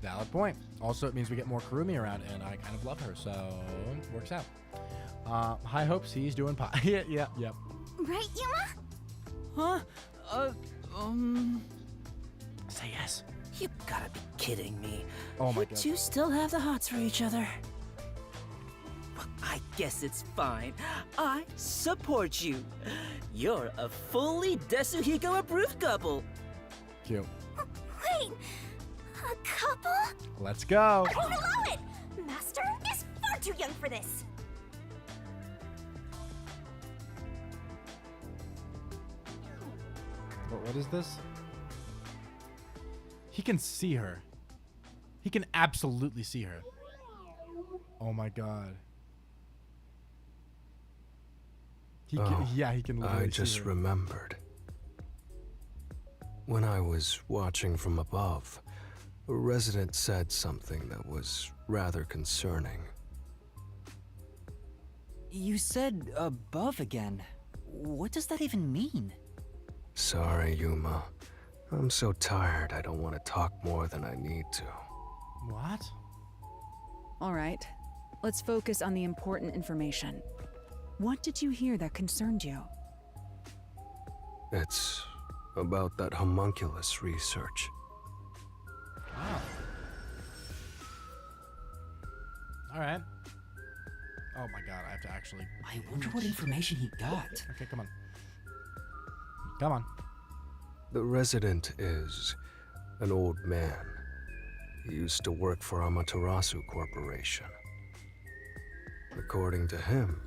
Valid point. Also, it means we get more Kurumi around, and I kind of love her, so it works out. High hopes, he's doing pie. Yep. Right, Yuma? Huh? Say yes. You gotta be kidding me. Oh my you god. two still have the hots for each other. Well, I guess it's fine. I support you. You're a fully Desuhiko approved couple. Cute. Wait, a couple? Let's go. I won't allow it! Master is far too young for this. What is this? He can see her. He can absolutely see her. Oh my god. He can literally I just see her. remembered. When I was watching from above, a resident said something that was rather concerning. You said above again. What does that even mean? Sorry, Yuma. I'm so tired I don't want to talk more than I need to. What? All right, let's focus on the important information. What did you hear that concerned you? It's about that homunculus research. Wow. All right. Oh my god, I have to actually... I wonder what information he got. Okay, come on. Come on. The resident is an old man. He used to work for Amaterasu Corporation. According to him,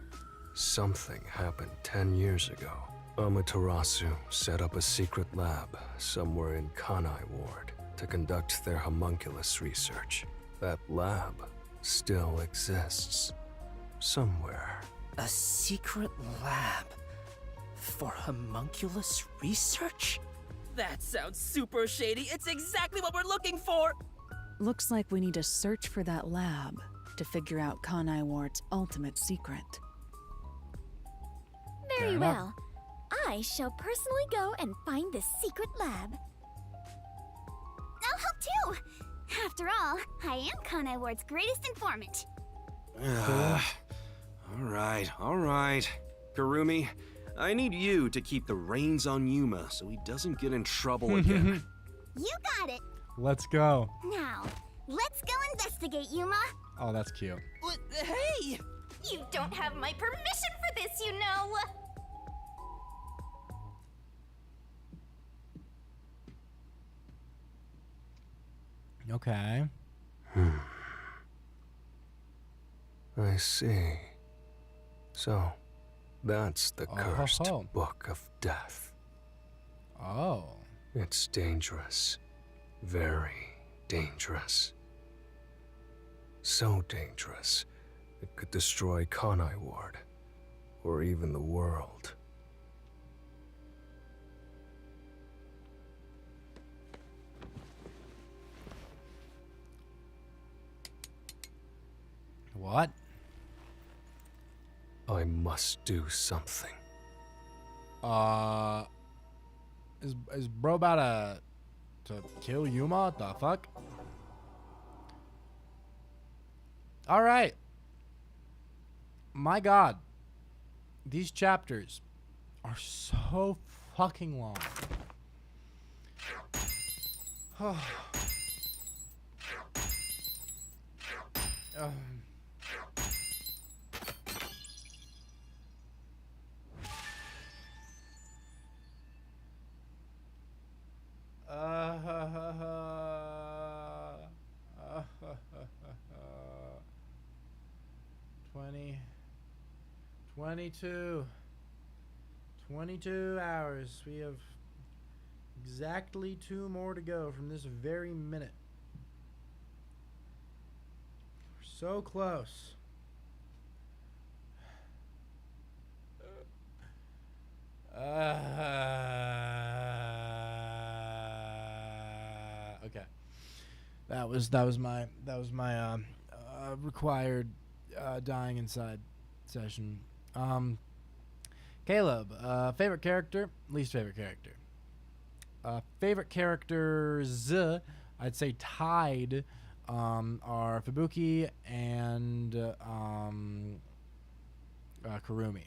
something happened 10 years ago. Amaterasu set up a secret lab somewhere in Kanai Ward to conduct their homunculus research. That lab still exists. Somewhere. A secret lab for homunculus research? That sounds super shady. It's exactly what we're looking for. Looks like we need to search for that lab to figure out Kanai Ward's ultimate secret. Very well. I shall personally go and find this secret lab. I'll help too! After all, I am Kanai Ward's greatest informant. All right. Kurumi, I need you to keep the reins on Yuma so he doesn't get in trouble again. You got it. Let's go. Now, let's go investigate, Yuma. Oh, that's cute. Hey! You don't have my permission for this, you know! Okay. I see. So, that's the cursed ho. Book of Death. Oh. It's dangerous. Very dangerous. So dangerous, it could destroy Kanai Ward, or even the world. What? I must do something. Is bro about to kill Yuma? The fuck? All right. My God, these chapters are so fucking long. $20, 22 hours. We have exactly 2 more to go from this very minute. We're so close. Okay. That was my required dying inside session. Caleb, favorite character, least favorite character. Favorite characters, I'd say tied, are Fubuki and Kurumi.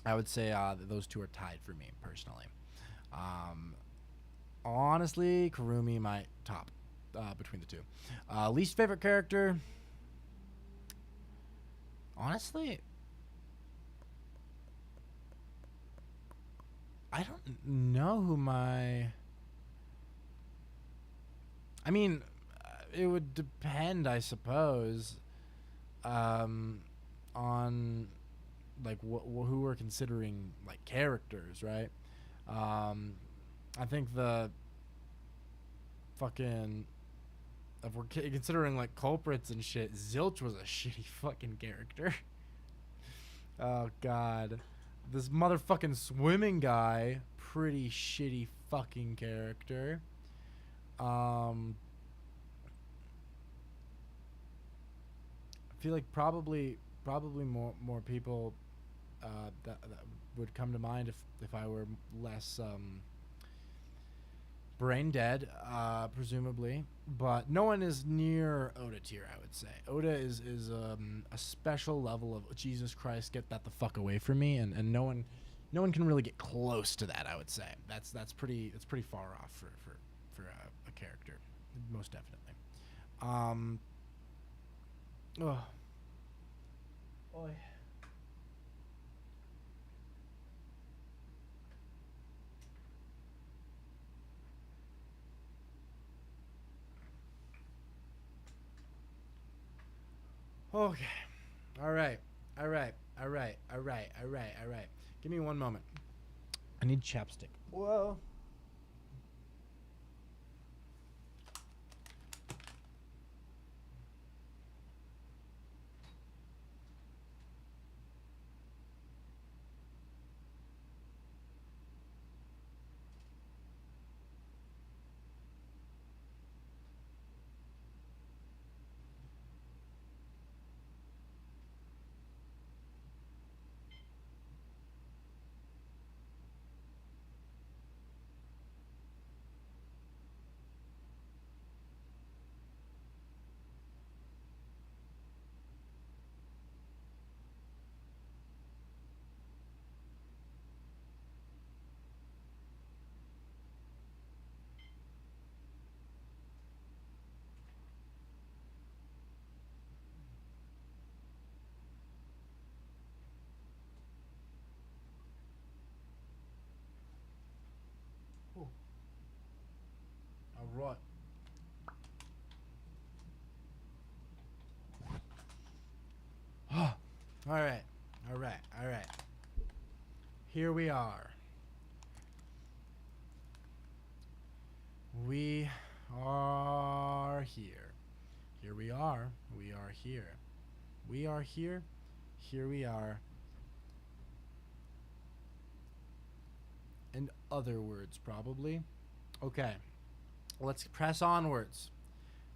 I would say those 2 are tied for me personally. Honestly, Kurumi might top between the 2. Least favorite character, honestly, I don't know who my... I mean, it would depend, I suppose, on like who we're considering like characters, right? I think the fucking, if we're considering like culprits and shit, Zilch was a shitty fucking character. Oh God, this motherfucking swimming guy, pretty shitty fucking character. I feel like probably more people that would come to mind if I were less brain dead, presumably, but no one is near Oda tier, I would say. Oda is a special level of Jesus Christ, get that the fuck away from me, and no one can really get close to that, I would say. That's pretty far off for a character, most definitely. Oy. Okay. All right. Give me one moment. I need chapstick. Whoa. right. All right. All right. All right. Here we are. We are here. Here we are. We are here. We are here. Here we are. And other words, probably. Okay. Let's press onwards.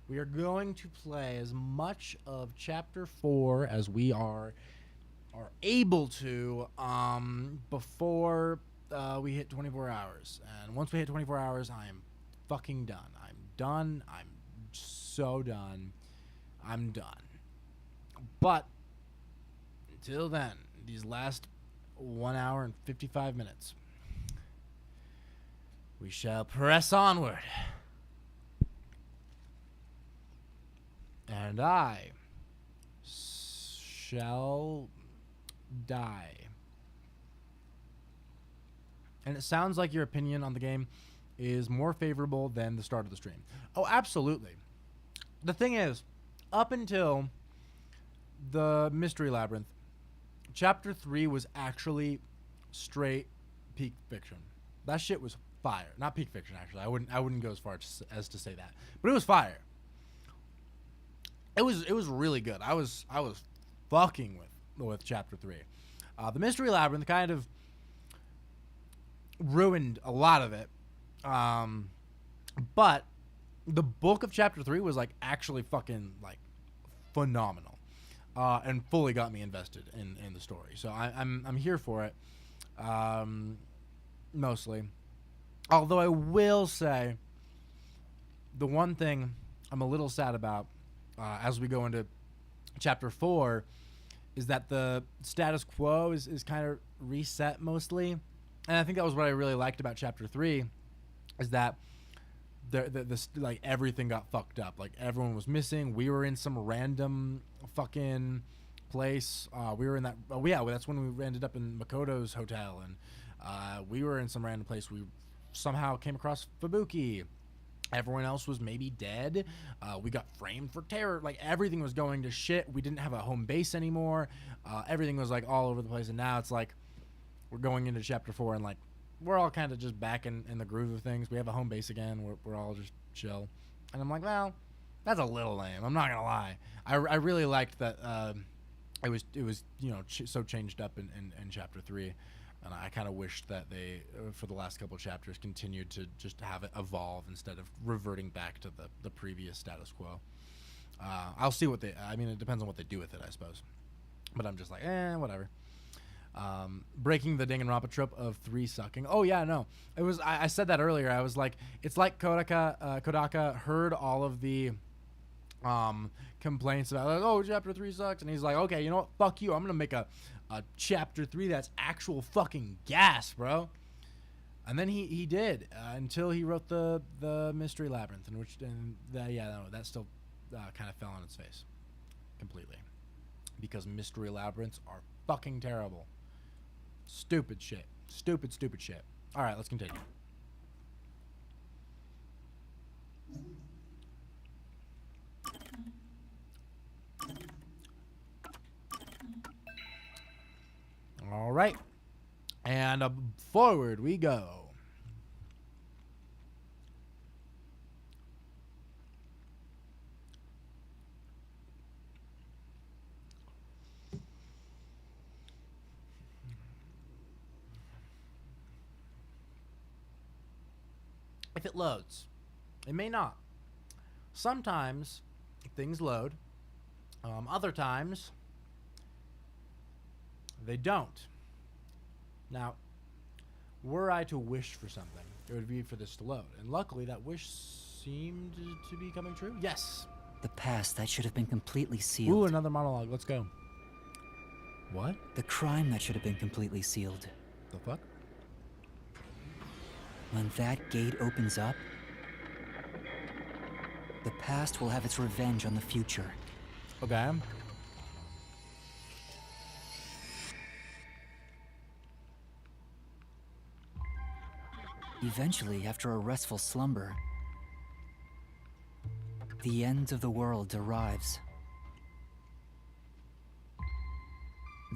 We are going to play as much of Chapter 4 as we are able to before we hit 24 hours. And once we hit 24 hours, I am fucking done. I'm done. I'm so done. I'm done. But until then, these last 1 hour and 55 minutes, we shall press onward. And I shall die. And it sounds like your opinion on the game is more favorable than the start of the stream. Oh, absolutely. The thing is, up until the Mystery Labyrinth, Chapter 3 was actually straight peak fiction. That shit was fire. Not peak fiction, actually. I wouldn't go as far as to say that. But it was fire. It was really good. I was fucking with Chapter 3. The Mystery Labyrinth kind of ruined a lot of it. But the bulk of Chapter 3 was like actually fucking like phenomenal. And fully got me invested in the story. So I'm here for it. Mostly. Although I will say the one thing I'm a little sad about as we go into Chapter 4 is that the status quo is kind of reset mostly. And I think that was what I really liked about Chapter 3 is that this like everything got fucked up. Like everyone was missing. We were in some random fucking place. We were in that. Oh yeah, that's when we ended up in Makoto's hotel, and we were in some random place. We somehow came across Fubuki. Everyone else was maybe dead. We got framed for terror. Like everything was going to shit. We didn't have a home base anymore. Everything was like all over the place. And now it's like we're going into Chapter 4 and like we're all kind of just back in the groove of things. We have a home base again. We're all just chill. And I'm like, well, that's a little lame. I'm not gonna lie. I really liked that. It was you know so changed up in Chapter 3. And I kind of wished that they, for the last couple of chapters, continued to just have it evolve instead of reverting back to the previous status quo. I'll see what I mean, it depends on what they do with it, I suppose. But I'm just like, whatever. Breaking the Danganronpa trope of 3 sucking. Oh, yeah, no. It was, I said that earlier. I was like, it's like Kodaka heard all of the complaints about, like, oh, Chapter 3 sucks. And he's like, okay, you know what? Fuck you. I'm going to make a Chapter 3 that's actual fucking gas, bro. And then he did until he wrote the Mystery Labyrinth, that still kind of fell on its face completely because Mystery Labyrinths are fucking terrible. Stupid shit. Stupid shit. All right, let's continue. All right. And forward we go. If it loads. It may not. Sometimes things load. Other times they don't. Now, were I to wish for something, it would be for this to load. And luckily, that wish seemed to be coming true. Yes. The past that should have been completely sealed. Ooh, another monologue. Let's go. What? The crime that should have been completely sealed. The fuck? When that gate opens up, the past will have its revenge on the future. Okay. Eventually, after a restful slumber, The end of the world arrives.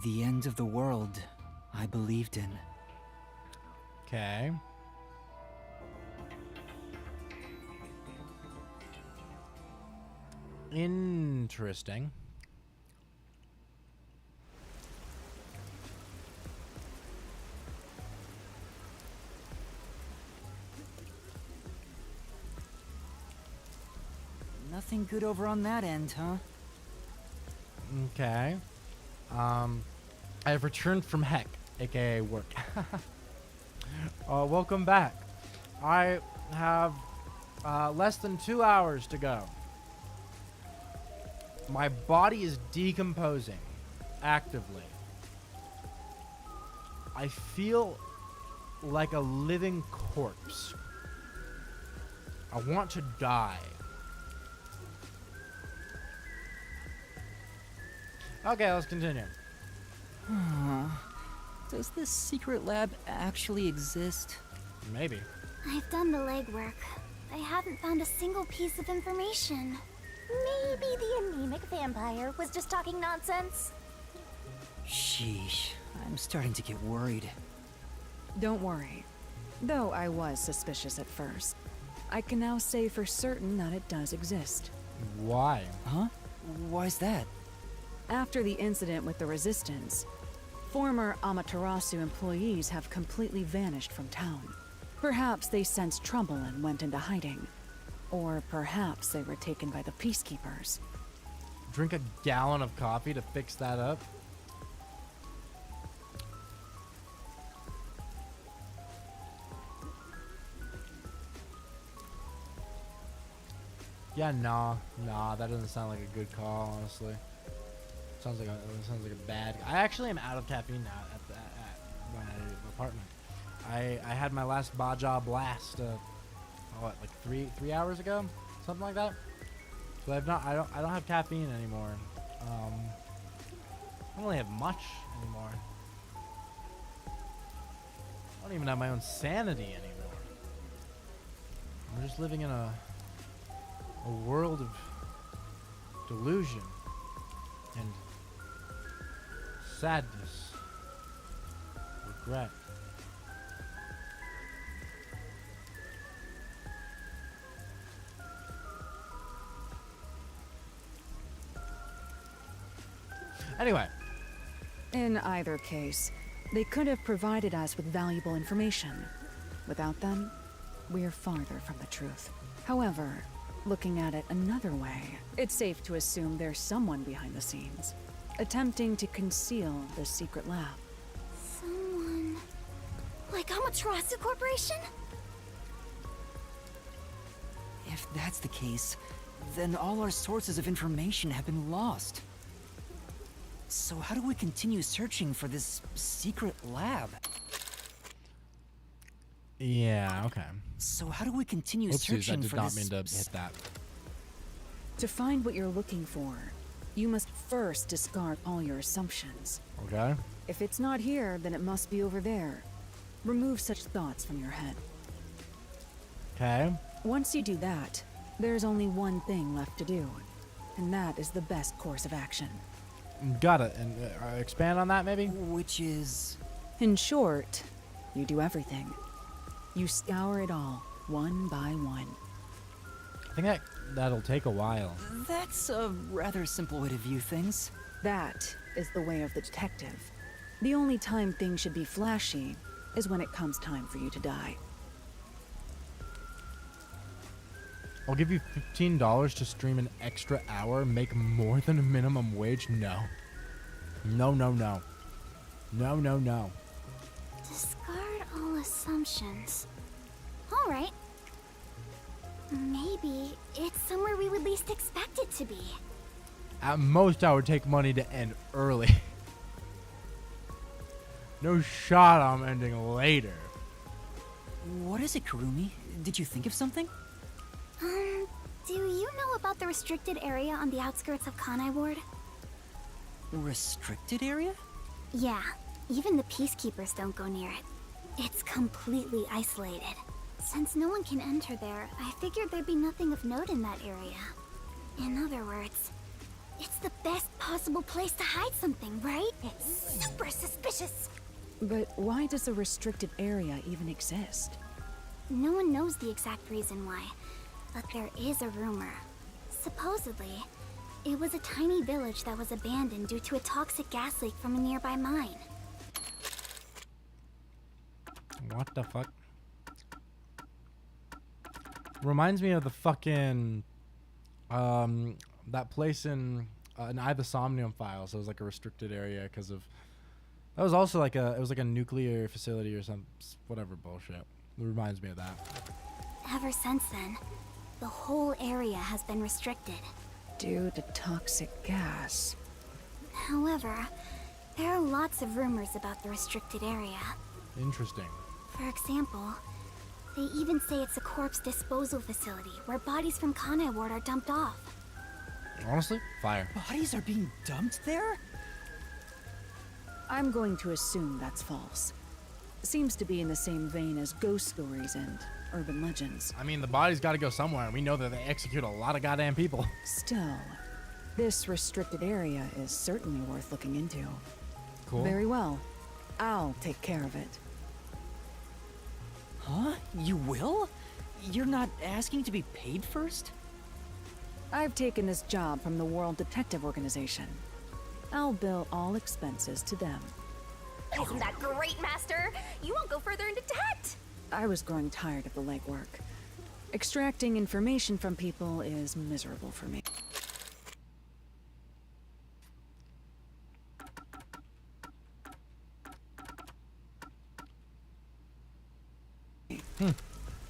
The end of the world I believed in. Okay. Interesting. Nothing good over on that end, huh? Okay. I have returned from heck, aka work. Welcome back. I have less than 2 hours to go. My body is decomposing actively. I feel like a living corpse. I want to die. Okay, let's continue. Does this secret lab actually exist? Maybe. I've done the legwork. I haven't found a single piece of information. Maybe the anemic vampire was just talking nonsense. Sheesh, I'm starting to get worried. Don't worry. Though I was suspicious at first, I can now say for certain that it does exist. Why? Huh? Why's that? After the incident with the Resistance, former Amaterasu employees have completely vanished from town. Perhaps they sensed trouble and went into hiding. Or perhaps they were taken by the Peacekeepers. Drink a gallon of coffee to fix that up? Yeah, nah, that doesn't sound like a good call, honestly. Sounds like a bad. I actually am out of caffeine now at my apartment. I had my last Baja Blast, like 3 hours ago, something like that. So I don't have caffeine anymore. I don't really have much anymore. I don't even have my own sanity anymore. I'm just living in a world of delusion and sadness, regret. Anyway. In either case, they could have provided us with valuable information. Without them, we're farther from the truth. However, looking at it another way, it's safe to assume there's someone behind the scenes, attempting to conceal the secret lab. Someone... like Amaterasu Corporation? If that's the case, then all our sources of information have been lost. So how do we continue searching for this secret lab? Yeah, okay. So how do we continue searching for this... I did not mean to hit that. To find what you're looking for, you must first discard all your assumptions. Okay. If it's not here, then it must be over there. Remove such thoughts from your head. Okay. Once you do that, there's only one thing left to do, and that is the best course of action. Got it. And expand on that, maybe? Which is... In short, you do everything. You scour it all, one by one. I think that'll take a while. That's a rather simple way to view things. That is the way of the detective. The only time things should be flashy is when it comes time for you to die. I'll give you $15 to stream an extra hour, make more than a minimum wage? No. No, no, no. No, no, no. Discard all assumptions. Alright. Maybe it's somewhere we would least expect it to be. At most, I would take money to end early. No shot I'm ending later. What is it, Kurumi? Did you think of something? Do you know about the restricted area on the outskirts of Kanai Ward? Restricted area? Yeah, even the Peacekeepers don't go near it. It's completely isolated. Since no one can enter there, I figured there'd be nothing of note in that area. In other words, it's the best possible place to hide something, right? It's super suspicious. But why does a restricted area even exist? No one knows the exact reason why, but there is a rumor. Supposedly, it was a tiny village that was abandoned due to a toxic gas leak from a nearby mine. What the fuck? Reminds me of the fucking that place in I the Somnium Files. It was like a restricted area because of that was also like it was like a nuclear facility or some whatever bullshit. It reminds me of that. Ever since then, the whole area has been restricted. Due to toxic gas. However, there are lots of rumors about the restricted area. Interesting. For example, they even say it's a corpse disposal facility where bodies from Kanai Ward are dumped off. Honestly, fire. Bodies are being dumped there? I'm going to assume that's false. Seems to be in the same vein as ghost stories and urban legends. I mean, the body's got to go somewhere, and we know that they execute a lot of goddamn people. Still, this restricted area is certainly worth looking into. Cool. Very well. I'll take care of it. Huh? You will? You're not asking to be paid first? I've taken this job from the World Detective Organization. I'll bill all expenses to them. Isn't that great, Master? You won't go further into debt. I was growing tired of the legwork. Extracting information from people is miserable for me.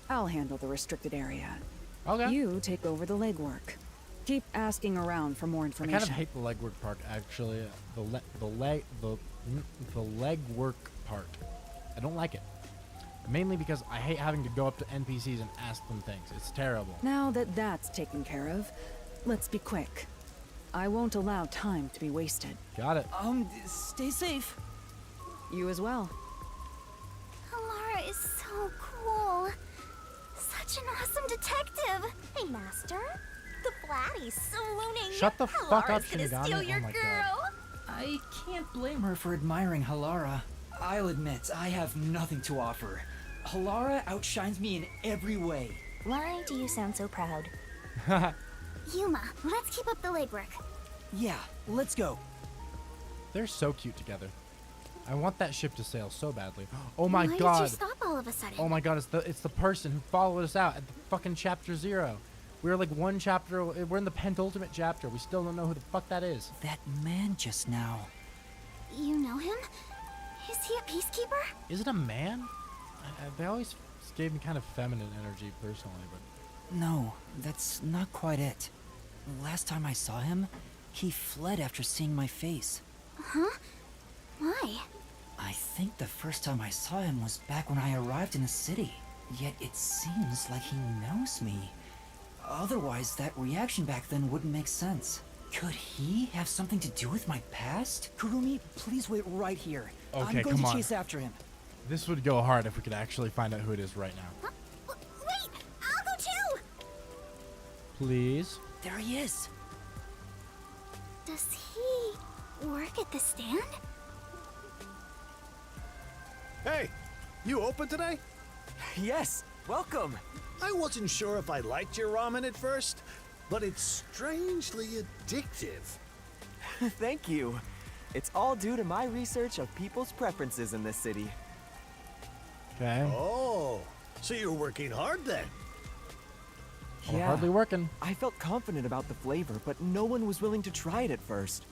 I'll handle the restricted area. Okay. You take over the legwork. Keep asking around for more I information. kind of hate the legwork part, actually. The legwork part. I don't like it. Mainly because I hate having to go up to NPCs and ask them things. It's terrible. Now that that's taken care of, let's be quick. I won't allow time to be wasted. Got it. Stay safe. You as well. Alara is so cool. Such an awesome detective. Hey, Master. The Blatty's swooning. Shut the fuck up, Halara's gonna Shinigami. steal your Oh my girl. I can't blame her for admiring Halara. I'll admit, I have nothing to offer. Halara outshines me in every way. Why do you sound so proud? Yuma, let's keep up the legwork. Yeah, let's go. They're so cute together. I want that ship to sail so badly. Oh my Why god. did you stop all of a sudden? Oh my god, it's the person who followed us out at the fucking chapter 0. We're like one chapter, we're in the penultimate chapter. We still don't know who the fuck that is. That man just now. You know him? Is he a peacekeeper? Is it a man? They always gave me kind of feminine energy personally, but... No, that's not quite it. Last time I saw him, he fled after seeing my face. Huh? Why? I think the first time I saw him was back when I arrived in the city. Yet it seems like he knows me. Otherwise, that reaction back then wouldn't make sense. Could he have something to do with my past? Kurumi, please wait right here. Okay, I'm going come to on. chase after him. This would go hard if we could actually find out who it is right now. Wait! I'll go too! Please? There he is. Does he work at the stand? Hey, you open today? Yes, welcome. I wasn't sure if I liked your ramen at first, but it's strangely addictive. Thank you. It's all due to my research of people's preferences in this city. Okay. Oh, so you're working hard then? Well, hardly working. I felt confident about the flavor, but no one was willing to try it at first.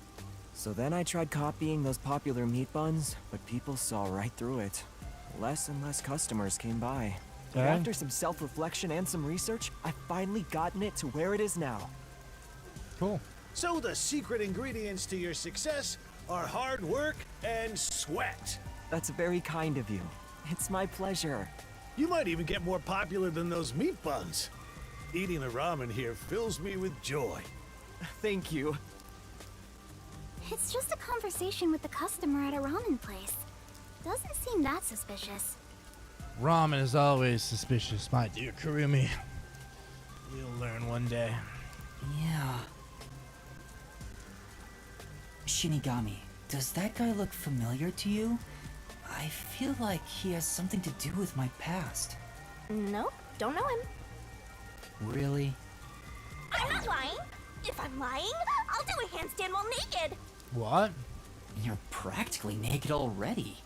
So then I tried copying those popular meat buns, but people saw right through it. Less and less customers came by. But Okay. after some self-reflection and some research, I've finally gotten it to where it is now. Cool. So the secret ingredients to your success are hard work and sweat. That's very kind of you. It's my pleasure. You might even get more popular than those meat buns. Eating a ramen here fills me with joy. Thank you. It's just a conversation with the customer at a ramen place. Doesn't seem that suspicious. Ramen is always suspicious, my dear Kurumi. You'll learn one day. Yeah. Shinigami, does that guy look familiar to you? I feel like he has something to do with my past. Nope, don't know him. Really? I'm not lying. If I'm lying, I'll do a handstand while naked. What? You're practically naked already.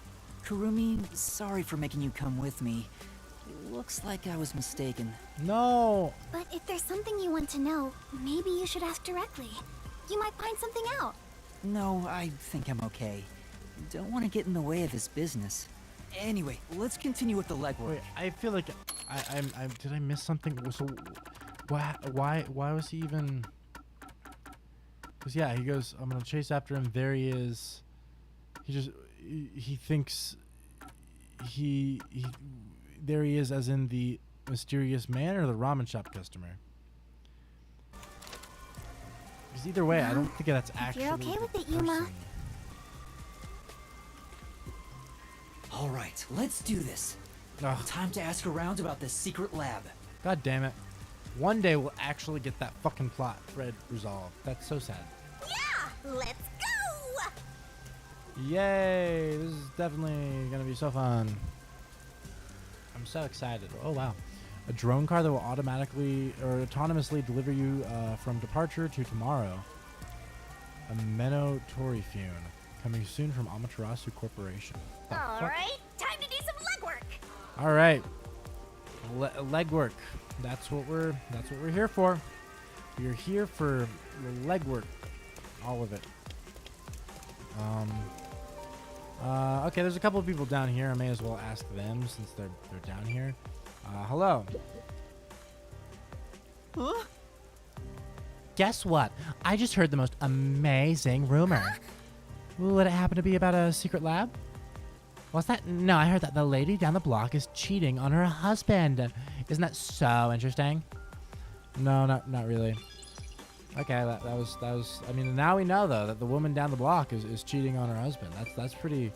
Kurumi, sorry for making you come with me. Looks like I was mistaken. No! But if there's something you want to know, maybe you should ask directly. You might find something out. No, I think I'm okay. Don't want to get in the way of his business. Anyway, let's continue with the legwork. Wait, I feel like I did I miss something? So, why was he even? Because yeah, he goes, I'm gonna chase after him. There he is. He thinks there he is, as in the mysterious man or the ramen shop customer. Because either way, I don't think that's actually. You're okay with it, the Yuma. person. All right, let's do this. Time to ask around about this secret lab. God damn it. One day we'll actually get that fucking plot thread resolved. That's so sad. Yeah, let's go! Yay! This is definitely gonna be so fun. I'm so excited. Oh wow. A drone car that will automatically or autonomously deliver you from departure to tomorrow. A Menno Torifune. Coming soon from Amaterasu Corporation. The All fuck? right, time to do some legwork. All right. Legwork. That's what we're here for. We're here for legwork. All of it. Okay, there's a couple of people down here. I may as well ask them since they're down here. Hello. Huh? Guess what? I just heard the most amazing rumor. Would it happen to be about a secret lab? What's that? No, I heard that the lady down the block is cheating on her husband. Isn't that so interesting? No, not really. Okay, that was. I mean, now we know though that the woman down the block is cheating on her husband. That's pretty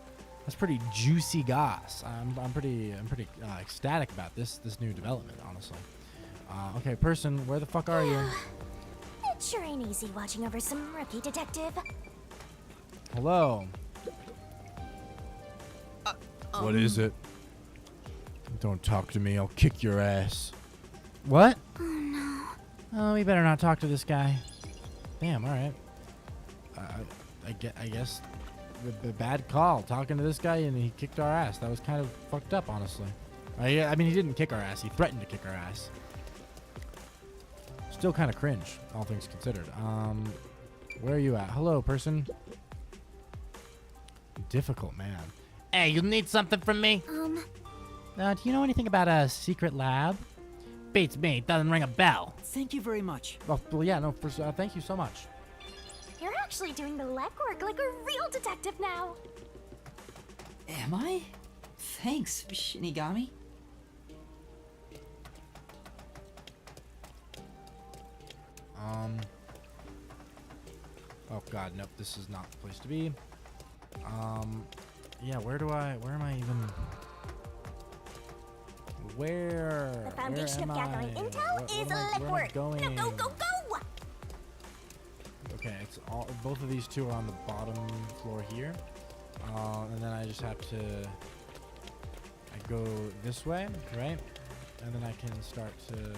juicy goss. I'm pretty ecstatic about this new development, honestly. Okay, person, where the fuck are you? It sure ain't easy watching over some rookie detective. Hello. What is it? Don't talk to me. I'll kick your ass. What? Oh no. Oh, we better not talk to this guy. Damn. All right. I guess the bad call talking to this guy and he kicked our ass. That was kind of fucked up, honestly. I mean, he didn't kick our ass. He threatened to kick our ass. Still kind of cringe, all things considered. Where are you at? Hello, person. Difficult man. Hey, you need something from me? Um. Do you know anything about a secret lab? Beats me. Doesn't ring a bell. Thank you very much. Well yeah, no. Thank you so much. You're actually doing the legwork like a real detective now. Am I? Thanks, Shinigami. Oh god, nope. This is not the place to be. Yeah. Where am I even? Where? The foundation of am gathering I? intel is legwork. Going? Now go! Okay, it's all. Both of these two are on the bottom floor here, and then I just have to. I go this way, right? And then I can start to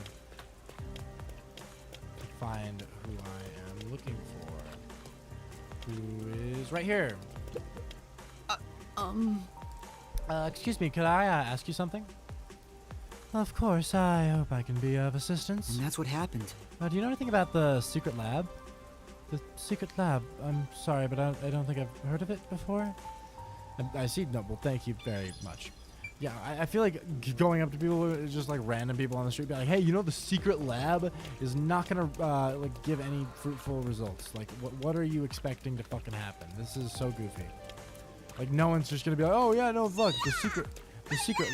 find who I am looking for. Who is right here? Excuse me, could I ask you something? Of course, I hope I can be of assistance. And that's what happened. Do you know anything about the secret lab? The secret lab. I'm sorry, but I don't think I've heard of it before. I see. No, well, thank you very much. Yeah, I feel like going up to people, just like random people on the street, be like, hey, you know the secret lab is not gonna like give any fruitful results. Like, what are you expecting to fucking happen? This is so goofy. Like, no one's just gonna be like, oh yeah, no, look, the secret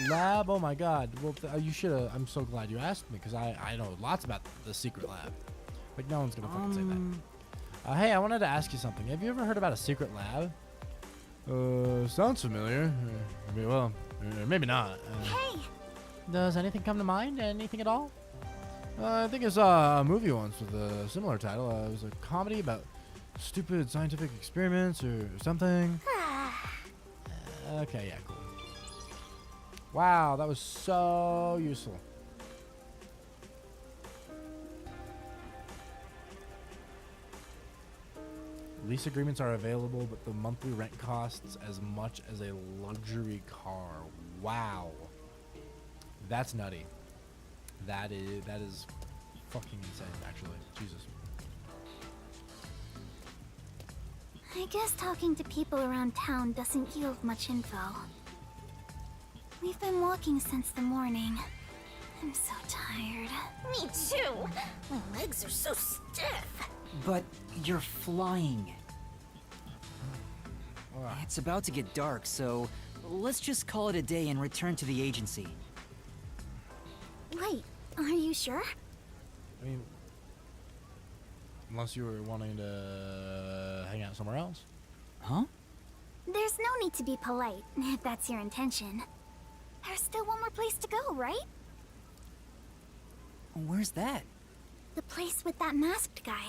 lab. Oh my god. Well, you should have. I'm so glad you asked me because I know lots about the secret lab. Like, no one's gonna fucking say that. Hey, I wanted to ask you something. Have you ever heard about a secret lab? Sounds familiar. Well, maybe not. Hey! Does anything come to mind? Anything at all? I think I saw a movie once with a similar title. It was a comedy about stupid scientific experiments or something. Okay, yeah, cool. Wow, that was so useful. Lease agreements are available, but the monthly rent costs as much as a luxury car. Wow. That's nutty. That is fucking insane, actually. Jesus. I guess talking to people around town doesn't yield much info. We've been walking since the morning. I'm so tired. Me too. My legs are so stiff. But you're flying. It's about to get dark, so let's just call it a day and return to the agency. Wait, are you sure? I mean, unless you were wanting to hang out somewhere else. Huh? There's no need to be polite, if that's your intention. There's still one more place to go, right? Where's that? The place with that masked guy.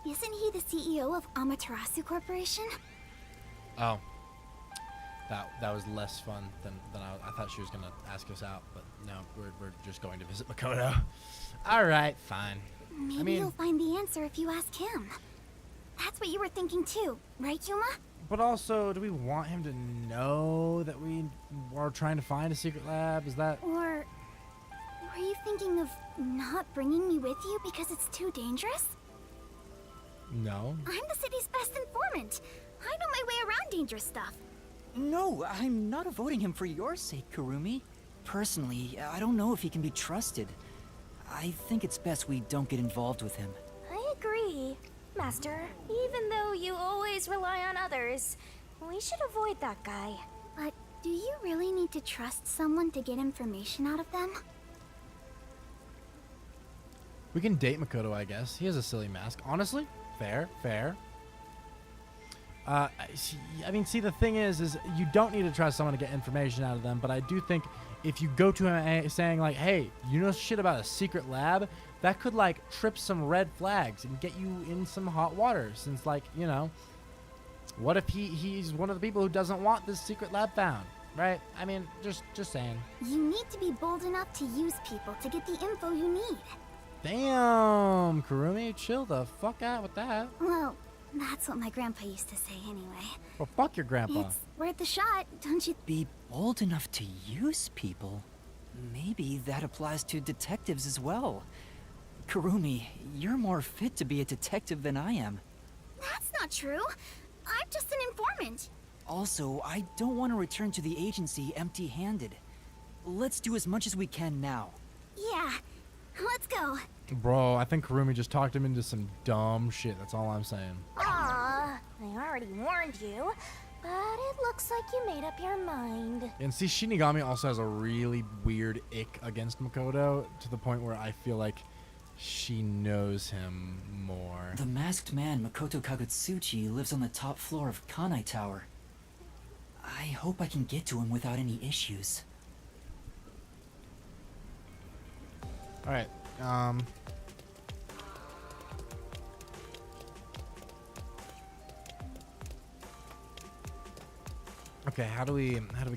Isn't he the CEO of Amaterasu Corporation? Oh. That was less fun than I thought she was gonna ask us out, but no, we're just going to visit Makoto. All right, fine. Maybe you'll find the answer if you ask him. That's what you were thinking too, right, Yuma? But also, do we want him to know that we are trying to find a secret lab? Is that... Or were you thinking of not bringing me with you because it's too dangerous? No. I'm the city's best informant. I know my way around dangerous stuff. No, I'm not avoiding him for your sake, Kurumi. Personally, I don't know if he can be trusted. I think it's best we don't get involved with him. I agree, Master. Even though you always rely on others, we should avoid that guy. But do you really need to trust someone to get information out of them? We can date Makoto, I guess. He has a silly mask. Honestly, fair. I mean, see, the thing is you don't need to trust someone to get information out of them, but I do think if you go to him saying, like, hey, you know shit about a secret lab, that could, like, trip some red flags and get you in some hot water, since, like, you know, what if he's one of the people who doesn't want this secret lab found, right? I mean, just saying. You need to be bold enough to use people to get the info you need. Damn, Kurumi, chill the fuck out with that. Well, that's what my grandpa used to say anyway. Well, fuck your grandpa. It's worth a shot, don't you? Be bold enough to use people? Maybe that applies to detectives as well. Kurumi, you're more fit to be a detective than I am. That's not true. I'm just an informant. Also, I don't want to return to the agency empty-handed. Let's do as much as we can now. Yeah, let's go. Bro, I think Kurumi just talked him into some dumb shit. That's all I'm saying. Aw, I already warned you, but it looks like you made up your mind. And see, Shinigami also has a really weird ick against Makoto, to the point where I feel like she knows him more. The masked man Makoto Kagutsuchi lives on the top floor of Kanai Tower. I hope I can get to him without any issues. Alright, okay, how do we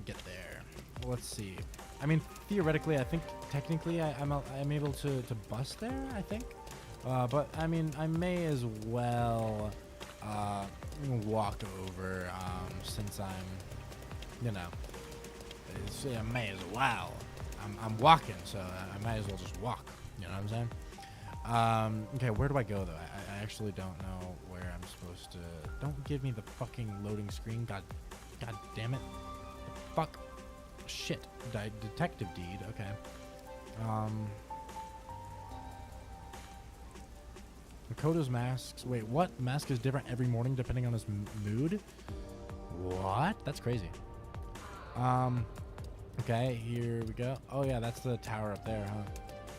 get there? Well, let's see. I mean, theoretically, I think technically I'm able to bus there, I think. But I mean, I may as well walk over since I'm, you know, I may as well. I'm walking, so I might as well just walk. You know what I'm saying? Okay, where do I go though? I actually don't know where I'm supposed to. Don't give me the fucking loading screen. God damn it. The fuck. Shit. Detective deed. Okay. Makoto's masks. Wait, what? Mask is different every morning depending on his mood? What? That's crazy. Okay, here we go. Oh yeah, that's the tower up there, huh?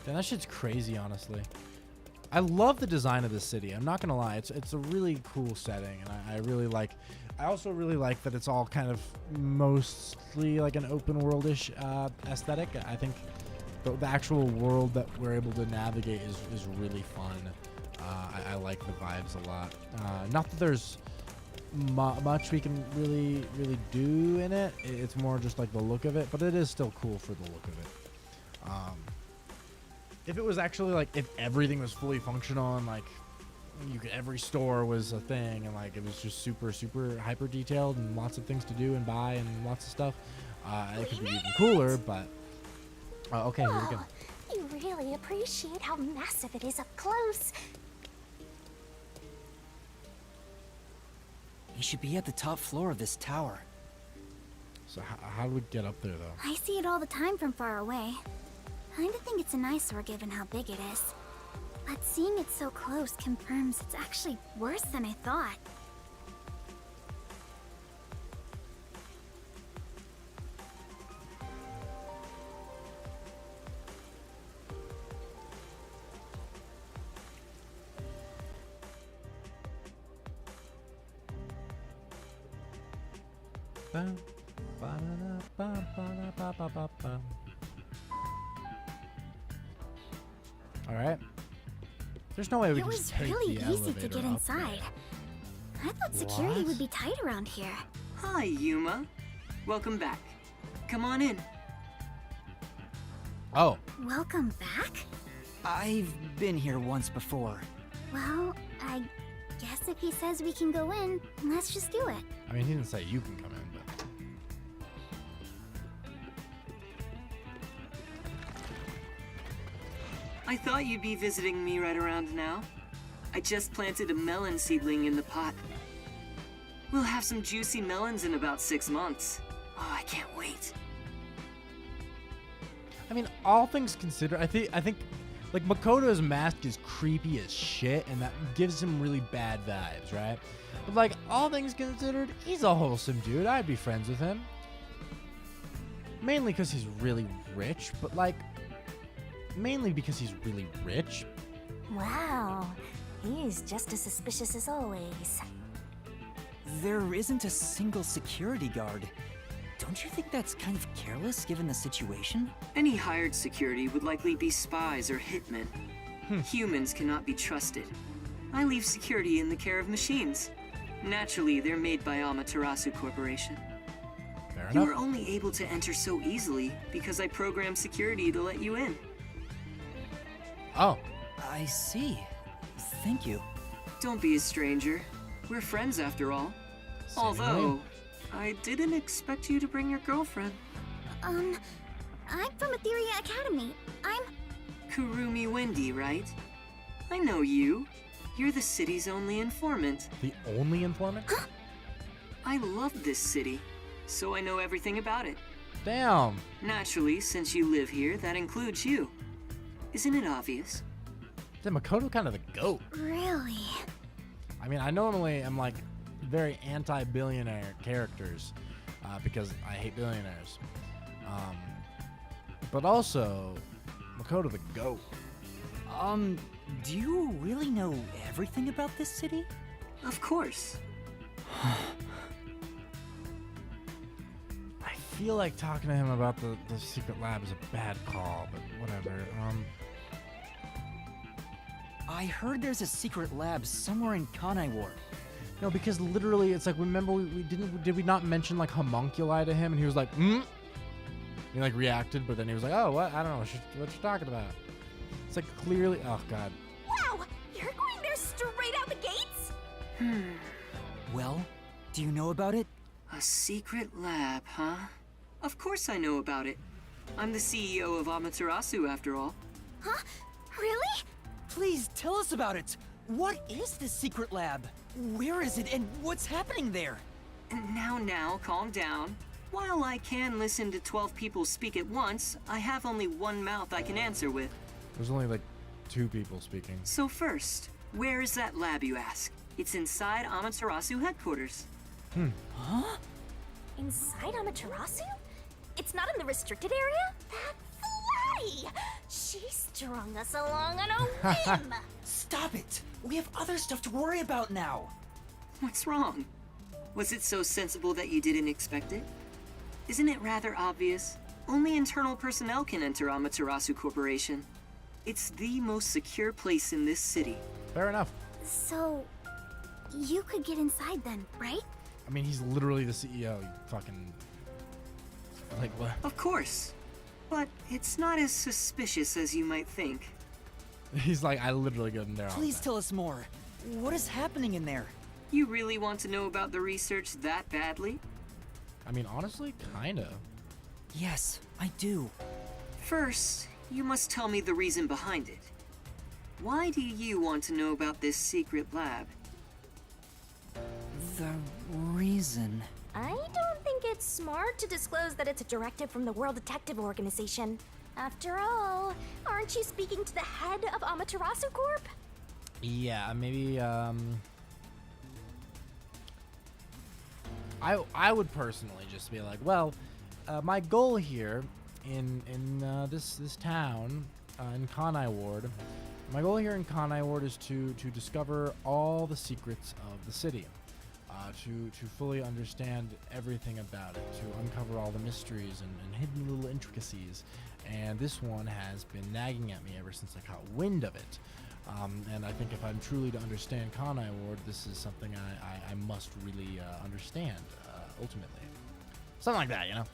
Damn, that shit's crazy, honestly. I love the design of this city. I'm not gonna lie, it's a really cool setting, and I really like. I also really like that it's all kind of mostly like an open world-ish aesthetic. I think the actual world that we're able to navigate is really fun. I like the vibes a lot. Not that there's much we can really do in it. It's more just like the look of it, but it is still cool for the look of it. If it was actually like, if everything was fully functional and like every store was a thing and like it was just super hyper detailed and lots of things to do and buy and lots of stuff, it could be even cooler. But okay, here we go. You really appreciate how massive it is up close. He should be at the top floor of this tower. So how do we get up there, though? I see it all the time from far away. Kinda think it's an eyesore given how big it is. But seeing it so close confirms it's actually worse than I thought. All right. There's no way we It can was just take really the easy to elevator get up inside. I thought security What? would be tight around here. Hi, Yuma. Welcome back. Come on in. Oh. Welcome back? I've been here once before. Well, I guess if he says we can go in, let's just do it. I mean, he didn't say you can come in, but I thought you'd be visiting me right around now. I just planted a melon seedling in the pot. We'll have some juicy melons in about 6 months. Oh, I can't wait. I mean, all things considered, I think like Makoto's mask is creepy as shit, and that gives him really bad vibes, right? But like, all things considered, he's a wholesome dude. I'd be friends with him. Mainly because he's really rich, but like, mainly because he's really rich. Wow, he's just as suspicious as always. There isn't a single security guard. Don't you think that's kind of careless given the situation? Any hired security would likely be spies or hitmen. Humans cannot be trusted. I leave security in the care of machines. Naturally, they're made by Amaterasu Corporation. Fair You enough. were only able to enter so easily because I programmed security to let you in. Oh. I see. Thank you. Don't be a stranger. We're friends after all. Although, I didn't expect you to bring your girlfriend. I'm from Etheria Academy. I'm... Kurumi Wendy, right? I know you. You're the city's only informant. The only informant? I love this city, so I know everything about it. Damn. Naturally, since you live here, that includes you. Isn't it obvious? Is Makoto kind of the GOAT? Really? I mean, I normally am like very anti-billionaire characters because I hate billionaires. But also, Makoto the GOAT. Do you really know everything about this city? Of course. I feel like talking to him about the secret lab is a bad call, but whatever. I heard there's a secret lab somewhere in Kanai Ward. No, because literally, it's like, remember did we not mention like homunculi to him, and he was like, hmm? He like reacted, but then he was like, oh, what? I don't know what you're talking about. It's like clearly, oh god. Wow, you're going there straight out the gates? Well, do you know about it? A secret lab, huh? Of course I know about it. I'm the CEO of Amaterasu, after all. Huh? Really? Please tell us about it. What is this secret lab? Where is it, and what's happening there? Now, calm down. While I can listen to 12 people speak at once, I have only one mouth I can answer with. There's only like 2 people speaking. So first, where is that lab, you ask? It's inside Amaterasu headquarters. Huh? Inside Amaterasu? It's not in the restricted area? That fly! She strung us along on a whim! Stop it! We have other stuff to worry about now! What's wrong? Was it so sensible that you didn't expect it? Isn't it rather obvious? Only internal personnel can enter Amaterasu Corporation. It's the most secure place in this city. Fair enough. So, you could get inside then, right? I mean, he's literally the CEO. You fucking... Like, what? Of course. But it's not as suspicious as you might think. He's like, I literally go in there all the Please time. tell us more. What is happening in there? You really want to know about the research that badly? I mean, honestly, kinda. Yes, I do. First, you must tell me the reason behind it. Why do you want to know about this secret lab? The reason... I don't think it's smart to disclose that it's a directive from the World Detective Organization. After all, aren't you speaking to the head of Amaterasu Corp? Yeah, maybe, I would personally just be like, well, my goal here in this town in Kanai Ward, my goal here in Kanai Ward is to discover all the secrets of the city, to fully understand everything about it, to uncover all the mysteries and hidden little intricacies. And this one has been nagging at me ever since I caught wind of it. And I think if I'm truly to understand Kanai Ward, this is something I must really understand, ultimately. Something like that, you know?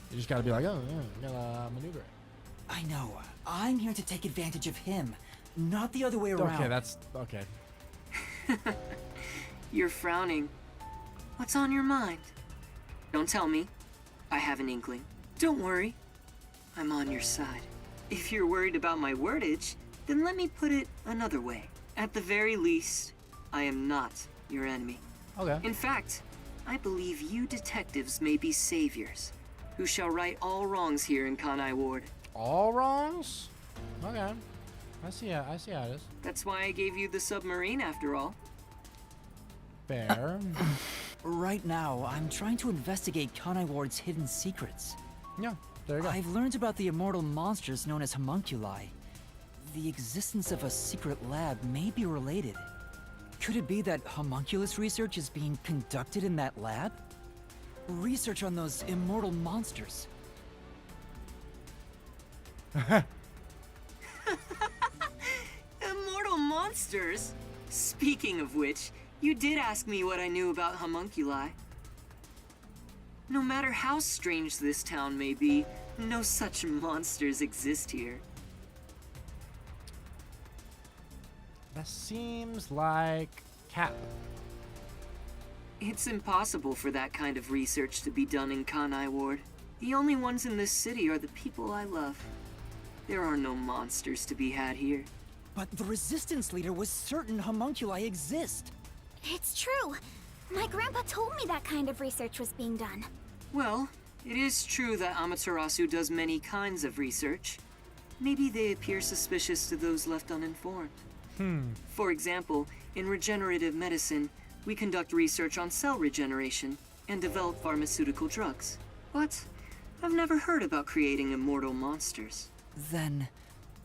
You just gotta be like, oh, yeah, gotta maneuver it. I know. I'm here to take advantage of him, not the other way around. Okay, that's... okay. You're frowning. What's on your mind? Don't tell me. I have an inkling. Don't worry. I'm on your side. If you're worried about my wordage, then let me put it another way. At the very least, I am not your enemy. Okay. In fact, I believe you detectives may be saviors, who shall right all wrongs here in Kanai Ward. All wrongs? Okay. I see how it is. That's why I gave you the submarine after all. Fair. Right now, I'm trying to investigate Kanai Ward's hidden secrets. Yeah, there you go. I've learned about the immortal monsters known as homunculi. The existence of a secret lab may be related. Could it be that homunculus research is being conducted in that lab? Research on those immortal monsters. Immortal monsters? Speaking of which, you did ask me what I knew about homunculi. No matter how strange this town may be, no such monsters exist here. That seems like Cap. It's impossible for that kind of research to be done in Kanai Ward. The only ones in this city are the people I love. There are no monsters to be had here. But the Resistance leader was certain homunculi exist. It's true. My grandpa told me that kind of research was being done. Well, it is true that Amaterasu does many kinds of research. Maybe they appear suspicious to those left uninformed. For example, in regenerative medicine, we conduct research on cell regeneration and develop pharmaceutical drugs. But I've never heard about creating immortal monsters. Then,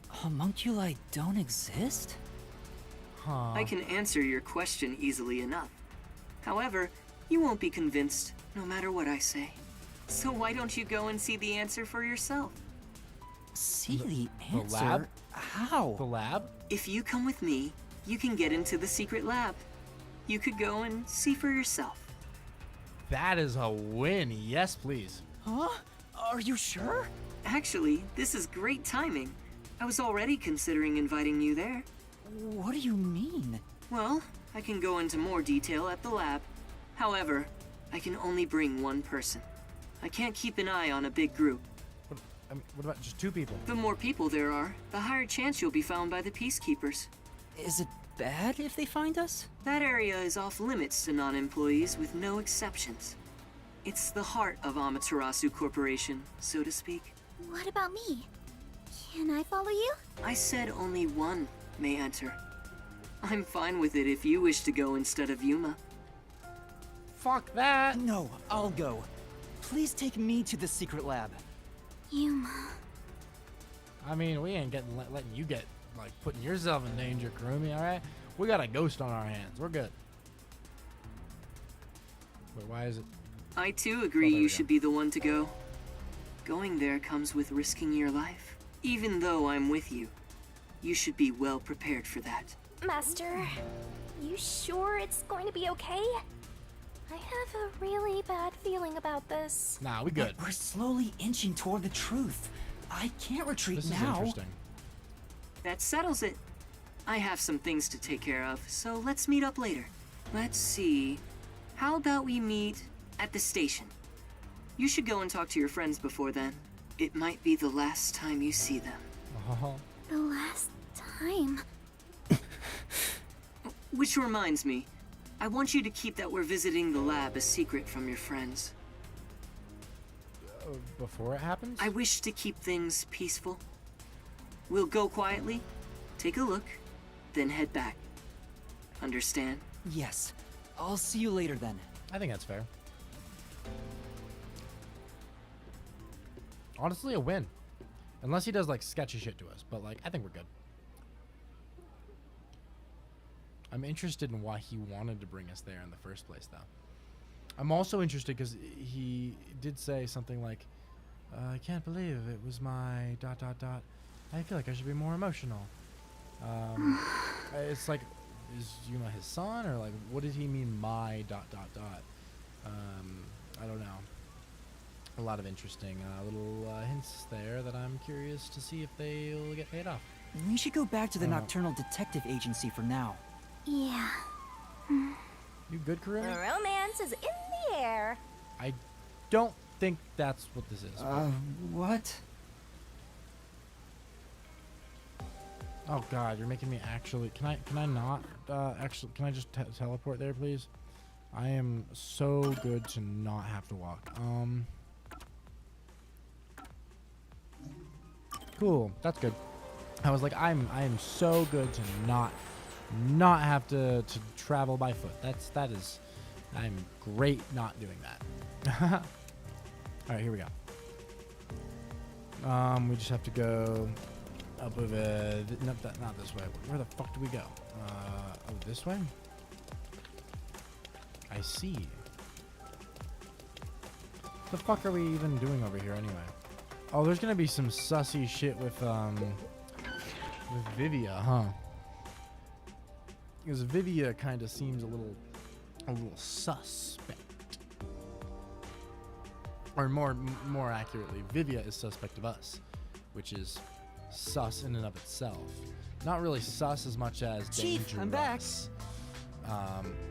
homunculi don't exist? Huh. I can answer your question easily enough. However, you won't be convinced, no matter what I say. So why don't you go and see the answer for yourself? See the answer? The lab? How? The lab? If you come with me, you can get into the secret lab. You could go and see for yourself. That is a win. Yes, please. Huh? Are you sure? Actually, this is great timing. I was already considering inviting you there. What do you mean? Well, I can go into more detail at the lab. However, I can only bring one person. I can't keep an eye on a big group. What about just 2 people? The more people there are, the higher chance you'll be found by the Peacekeepers. Is it bad if they find us? That area is off limits to non-employees with no exceptions. It's the heart of Amaterasu Corporation, so to speak. What about me? Can I follow you? I said only one may enter. I'm fine with it if you wish to go instead of Yuma. Fuck that! No, I'll go. Please take me to the secret lab. Yuma. I mean, we ain't letting you get, like, putting yourself in danger, Kurumi, alright? We got a ghost on our hands. We're good. Wait, why is it? I too agree you should be the one to go. Going there comes with risking your life. Even though I'm with you, you should be well prepared for that. Master, you sure it's going to be okay? I have a really bad feeling about this. Nah, we good. We're slowly inching toward the truth. I can't retreat This is now. interesting. That settles it. I have some things to take care of, so let's meet up later. Let's see. How about we meet at the station? You should go and talk to your friends before then. It might be the last time you see them. Oh. The last time. Which reminds me, I want you to keep that we're visiting the lab a secret from your friends. Before it happens? I wish to keep things peaceful. We'll go quietly, take a look, then head back. Understand? Yes. I'll see you later then. I think that's fair. Honestly, a win. Unless he does like sketchy shit to us, but like I think we're good. I'm interested in why he wanted to bring us there in the first place, though. I'm also interested because he did say something like, I can't believe it was my ... I feel like I should be more emotional. It's like, is Yuma his son? Or like, what did he mean, my ... I don't know. A lot of interesting little hints there that I'm curious to see if they'll get paid off. We should go back to the Nocturnal Detective Agency for now. Yeah. You good, Karumi? The romance is in the air. I don't think that's what this is. What? Oh God, you're making me actually. Can I not actually? Can I just teleport there, please? I am so good to not have to walk. Cool. That's good. I was like, I am so good to not have to travel by foot. That is, I'm great not doing that. All right, here we go. We just have to go up over. Nope, not this way. Where the fuck do we go? Oh, this way. I see. The fuck are we even doing over here anyway? Oh, there's gonna be some sussy shit with Vivia, huh? Because Vivia kind of seems a little suspect. Or more accurately, Vivia is suspect of us, which is sus in and of itself. Not really sus as much as Chief, dangerous. I'm back.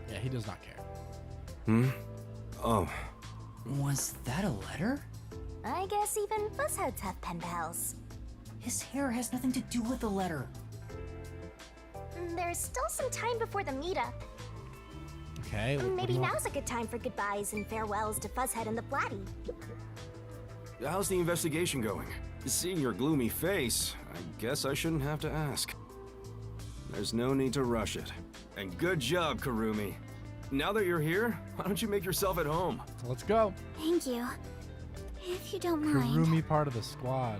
Yeah, he does not care. Oh. Was that a letter? I guess even fuzzheads have pen pals. His hair has nothing to do with the letter. There's still some time before the meetup. Okay. Maybe now's a good time for goodbyes and farewells to Fuzzhead and the Flatty. How's the investigation going? Seeing your gloomy face, I guess I shouldn't have to ask. There's no need to rush it. And good job, Karumi. Now that you're here, why don't you make yourself at home? Let's go. Thank you. If you don't mind. Karumi part of the squad.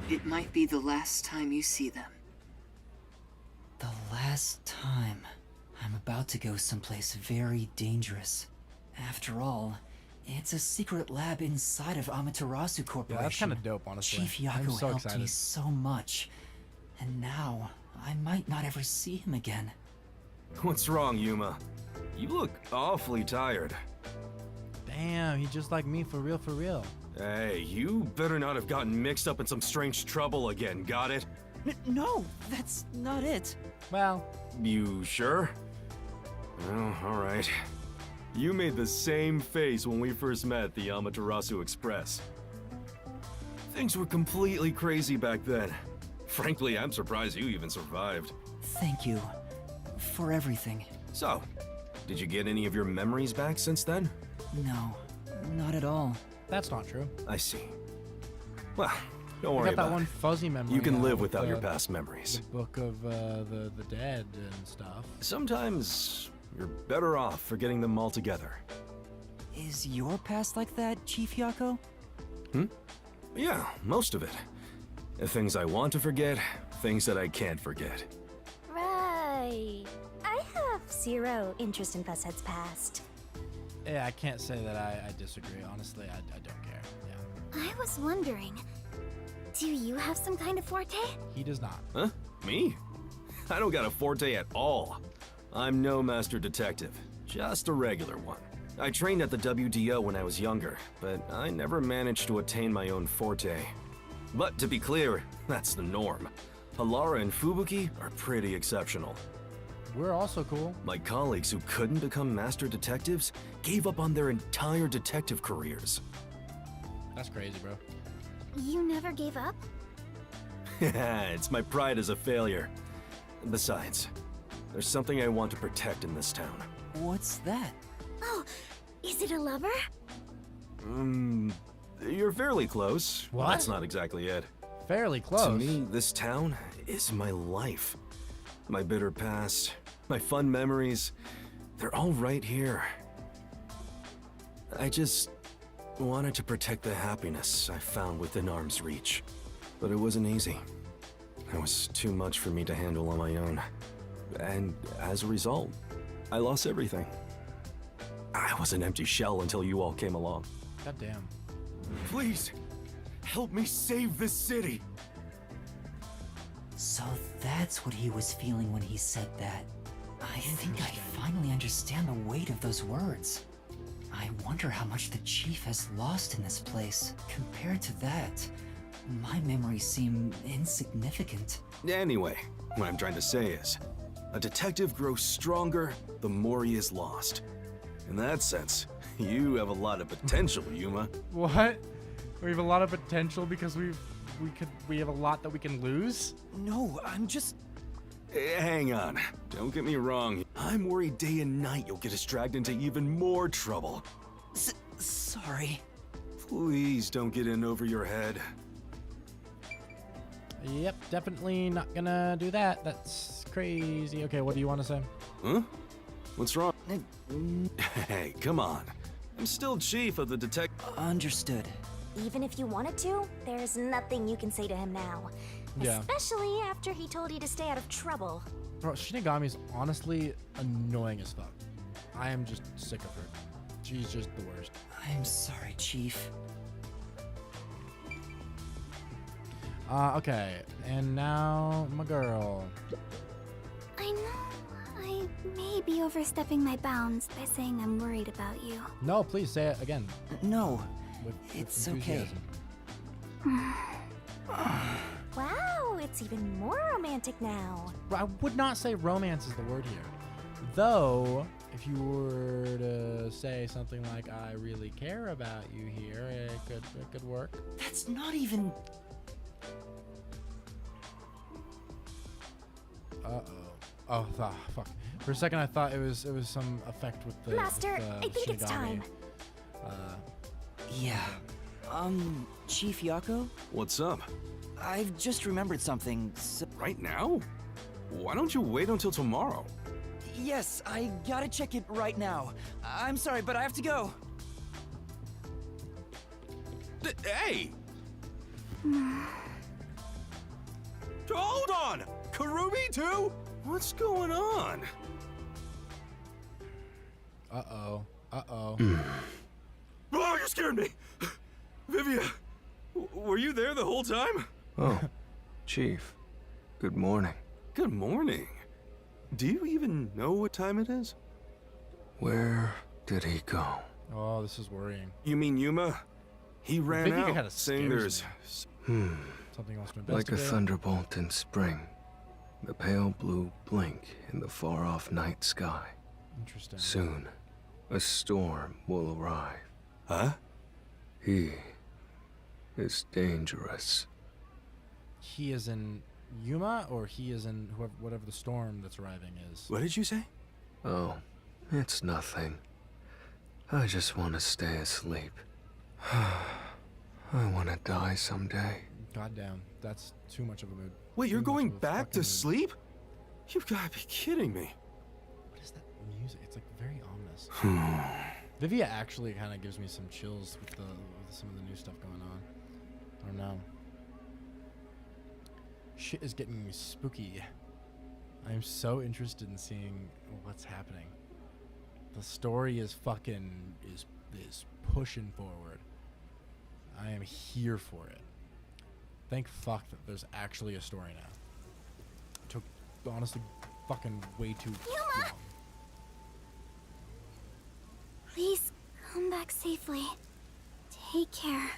It might be the last time you see them. The last time. I'm about to go someplace very dangerous. After all, it's a secret lab inside of Amaterasu Corporation. Yeah, that's kind of dope, honestly. Chief Yaku I'm so helped excited. me so much. And now, I might not ever see him again. What's wrong, Yuma? You look awfully tired. Damn, he just like me for real, for real. Hey, you better not have gotten mixed up in some strange trouble again, got it? No, that's not it. Well, you sure? Oh, alright. You made the same face when we first met at the Amaterasu Express. Things were completely crazy back then. Frankly, I'm surprised you even survived. Thank you for everything. So, did you get any of your memories back since then? No, not at all. That's not true. I see. Well, don't I worry got that about one it. fuzzy memory. You can now live with without your past memories. The book of the dead and stuff. Sometimes you're better off forgetting them altogether. Is your past like that, Chief Yako? Yeah, most of it. Things I want to forget, things that I can't forget. Right. I have zero interest in Fusshead's past. Yeah, I can't say that I disagree. Honestly, I don't care. Yeah. I was wondering, do you have some kind of forte? He does not. Huh? Me? I don't got a forte at all. I'm no master detective, just a regular one. I trained at the WDO when I was younger, but I never managed to attain my own forte. But to be clear, that's the norm. Halara and Fubuki are pretty exceptional. We're also cool. My colleagues who couldn't become master detectives gave up on their entire detective careers. That's crazy, bro. You never gave up? It's my pride as a failure. Besides, there's something I want to protect in this town. What's that? Oh, is it a lover? You're fairly close. What? That's not exactly it. Fairly close. To me, this town is my life. My bitter past, my fun memories, they're all right here. I just wanted to protect the happiness I found within arm's reach. But it wasn't easy. It was too much for me to handle on my own. And as a result, I lost everything. I was an empty shell until you all came along. God damn. Please, help me save this city. So that's what he was feeling when he said that. I think I finally understand the weight of those words. I wonder how much the chief has lost in this place. Compared to that, my memories seem insignificant. Anyway, what I'm trying to say is, a detective grows stronger the more he is lost. In that sense, you have a lot of potential, Yuma. What? We have a lot of potential because we have a lot that we can lose? No, I'm just... Hang on. Don't get me wrong. I'm worried day and night you'll get us dragged into even more trouble. Sorry. Please don't get in over your head. Yep, definitely not gonna do that. That's crazy. Okay, what do you want to say? Huh? What's wrong? Hey, come on. I'm still chief of the Understood. Even if you wanted to, there's nothing you can say to him now. Yeah. Especially after he told you to stay out of trouble. Bro, Shinigami's honestly annoying as fuck. I am just sick of her. She's just the worst. I'm sorry, Chief. Okay, and now my girl. I know I may be overstepping my bounds by saying I'm worried about you. No, please say it again. No, with it's okay. Wow, it's even more romantic now. I would not say romance is the word here. Though, if you were to say something like, I really care about you here, it could work. That's not even... Oh, fuck. For a second, I thought it was some effect with the Master, with, I think it's Shinigami. time. Yeah. Chief Yako? What's up? I've just remembered something. Right now? Why don't you wait until tomorrow? Yes, I gotta check it right now. I'm sorry, but I have to go. Hey! Hold on! Karumi too? What's going on? Uh-oh. Oh, you scared me! Vivia, were you there the whole time? Oh, Chief. Good morning. Good morning. Do you even know what time it is? Where did he go? Oh, this is worrying. You mean Yuma? He ran Vivia kinda out, saying scares there's... Something else to Like a investigate. thunderbolt in spring. The pale blue blink in the far-off night sky. Interesting. Soon, a storm will arrive. Huh? He is dangerous. He is in Yuma, or he is in whatever the storm that's arriving is? What did you say? Oh, it's nothing. I just want to stay asleep. I want to die someday. Goddamn, that's too much of a mood. Wait, you're Too much going of a back fucking to mood. sleep? You've got to be kidding me. What is that music? It's like very ominous. Vivia actually kind of gives me some chills with some of the new stuff going on. I don't know. Shit is getting spooky. I'm so interested in seeing what's happening. The story is is pushing forward. I am here for it. Thank fuck that there's actually a story now. It took honestly fucking way too long. Please come back safely. Take care.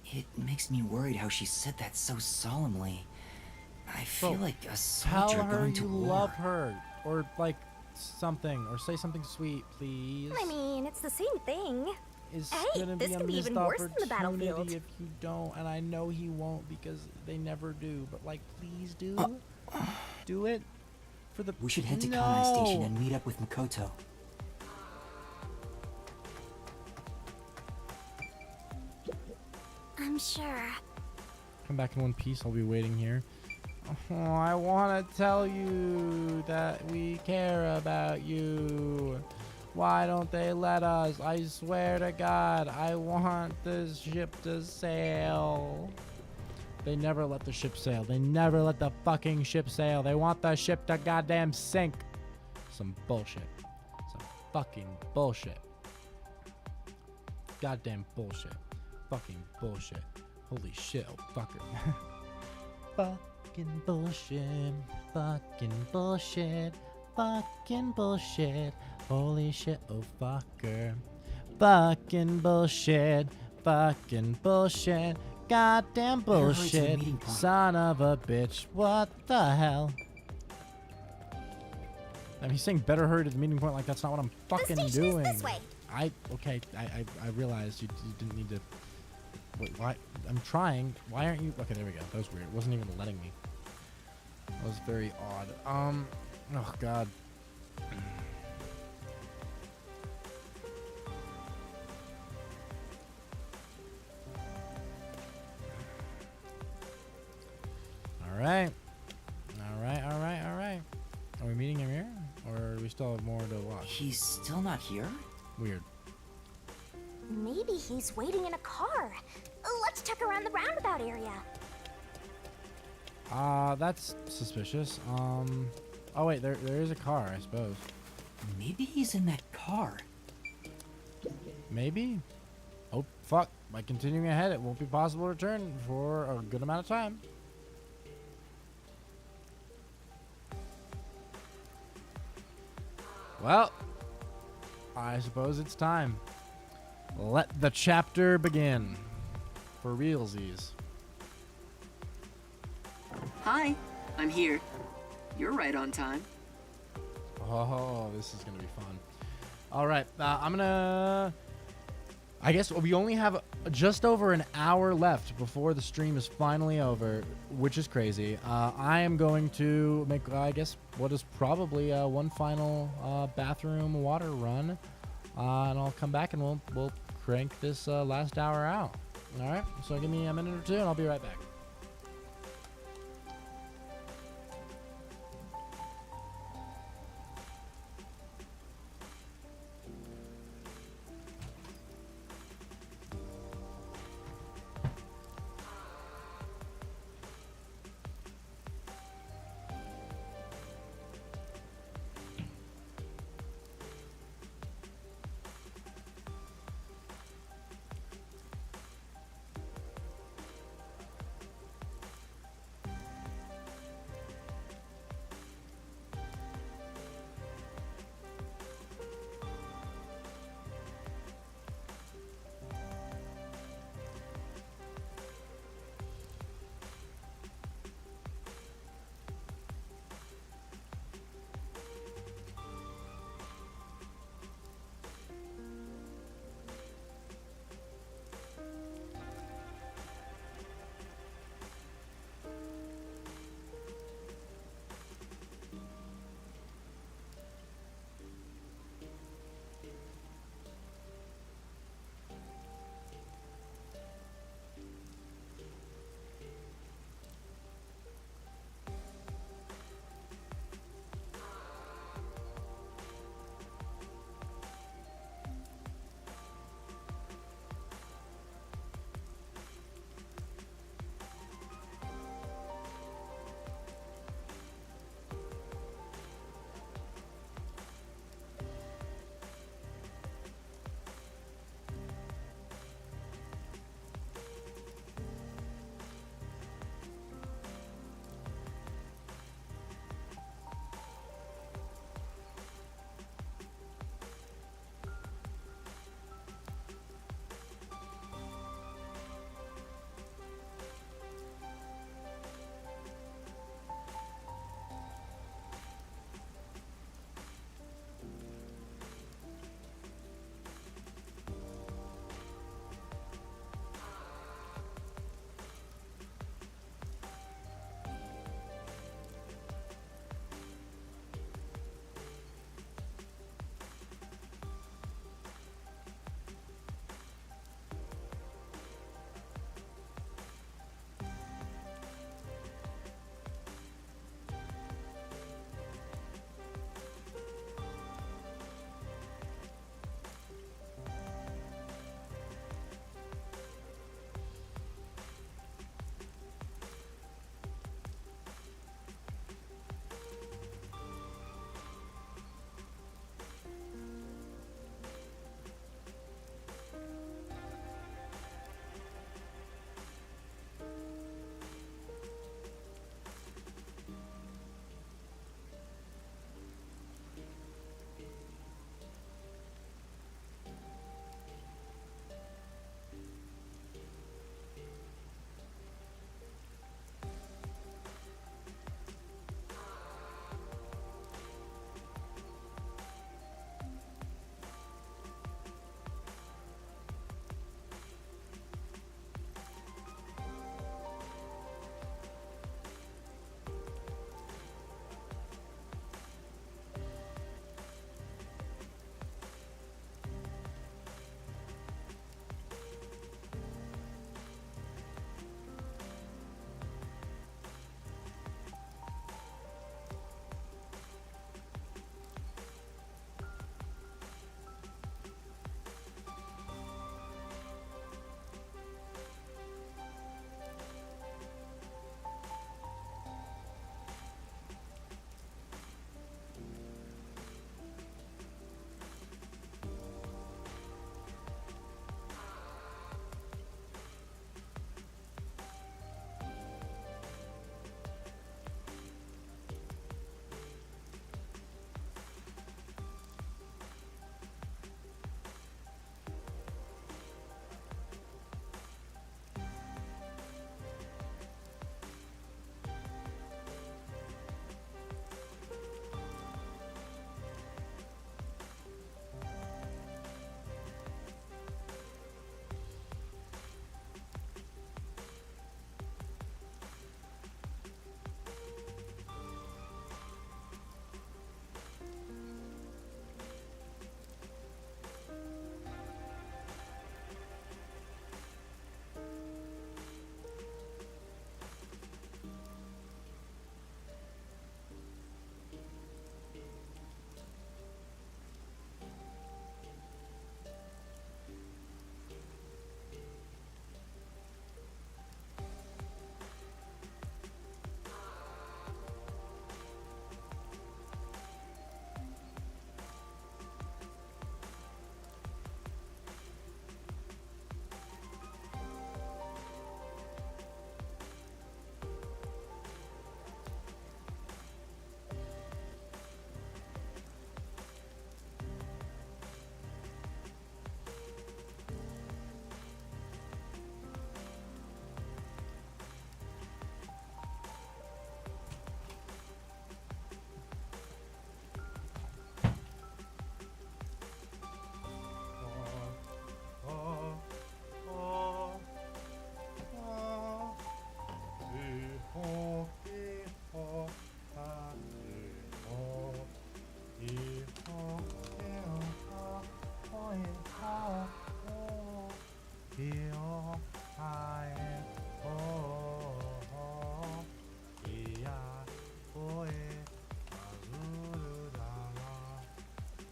It makes me worried how she said that so solemnly. I feel like a Tell soldier her going to you war. love her, or like something, or say something sweet, please. I mean, it's the same thing. Is Hey, gonna this be a could be missed even worse than the opportunity battlefield. if you don't, and I know he won't because they never do. But like, please do, do it for the. We should head to no. Kanai Station and meet up with Makoto. I'm sure. Come back in one piece. I'll be waiting here. Oh, I want to tell you that we care about you. Why don't they let us? I swear to God, I want this ship to sail. They never let the ship sail. They never let the fucking ship sail. They want the ship to goddamn sink. Some bullshit. Some fucking bullshit. Goddamn bullshit. Fucking bullshit. Holy shit, oh fucker. Fucking bullshit. Fucking bullshit. Fucking bullshit. Holy shit, oh fucker. Fucking bullshit. Fucking bullshit. Goddamn bullshit. Son of a bitch. What the hell? I mean, he's saying better hurry to the meeting point like that's not what I'm fucking doing. This way. I realized you didn't need to. Wait, why? I'm trying. Why aren't you? Okay, there we go. That was weird. It wasn't even letting me. That was very odd. Oh God. All right. All right. Are we meeting him here, or do we still have more to watch? He's still not here? Weird. Maybe he's waiting in a car. Let's check around the roundabout area. That's suspicious. Oh wait, there is a car, I suppose. Maybe he's in that car. Maybe. Oh fuck! By continuing ahead, it won't be possible to return for a good amount of time. Well, I suppose it's time. Let the chapter begin. For realsies. Hi, I'm here. You're right on time. Oh, this is gonna be fun. All right, I guess we only have just over an hour left before the stream is finally over, which is crazy. I am going to make, I guess, what is probably one final bathroom water run, and I'll come back and we'll crank this last hour out. All right, so give me a minute or two, and I'll be right back.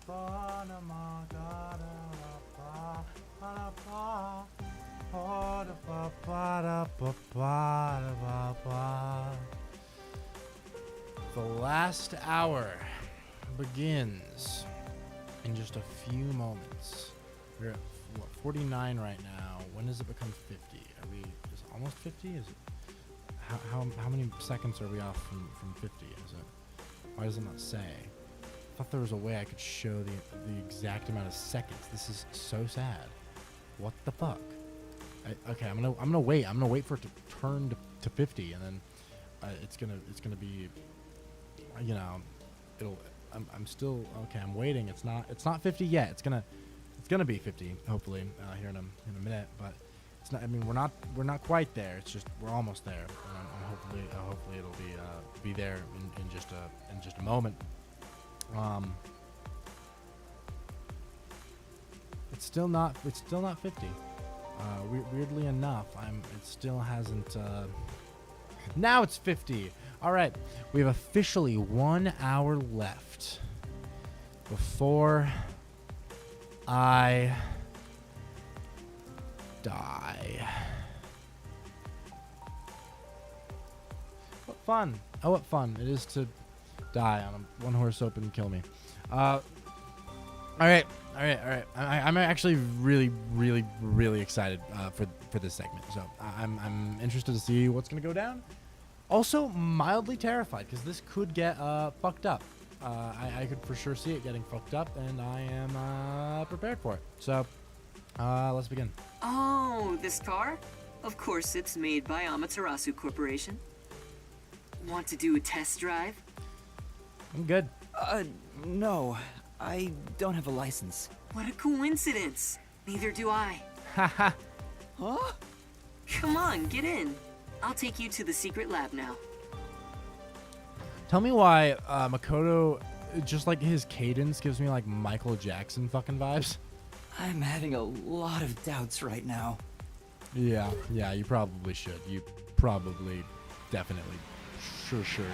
The last hour begins in just a few moments. We're at what, 49 right now. When does it become 50? Are we is it almost 50? Is it how many seconds are we off from 50? Is it, why does it not say? I thought there was a way I could show the exact amount of seconds. This is so sad. What the fuck? Okay, I'm gonna wait. I'm gonna wait for it to turn to 50, and then it's gonna be, you know, I'm still okay. I'm waiting. It's not 50 yet. It's gonna be 50 hopefully here in a minute, but it's not. I mean, we're not quite there. It's just we're almost there. And hopefully it'll be there in just a moment. It's still not 50. Weirdly enough, it still hasn't. Now it's 50. All right, we have officially 1 hour left before I die. What fun! Oh, what fun it is to die on a one-horse open kill me. All right. I'm actually really excited for this segment. So I'm interested to see what's gonna go down. Also mildly terrified because this could get fucked up. I could for sure see it getting fucked up, and I am prepared for it. So let's begin. Oh, this car? Of course, it's made by Amaterasu Corporation. Want to do a test drive? I'm good. No. I don't have a license. What a coincidence. Neither do I. Haha. Huh? Come on, get in. I'll take you to the secret lab now. Tell me why Makoto, just like his cadence, gives me like Michael Jackson fucking vibes. I'm having a lot of doubts right now. Yeah, you probably should. You probably, definitely, sure, you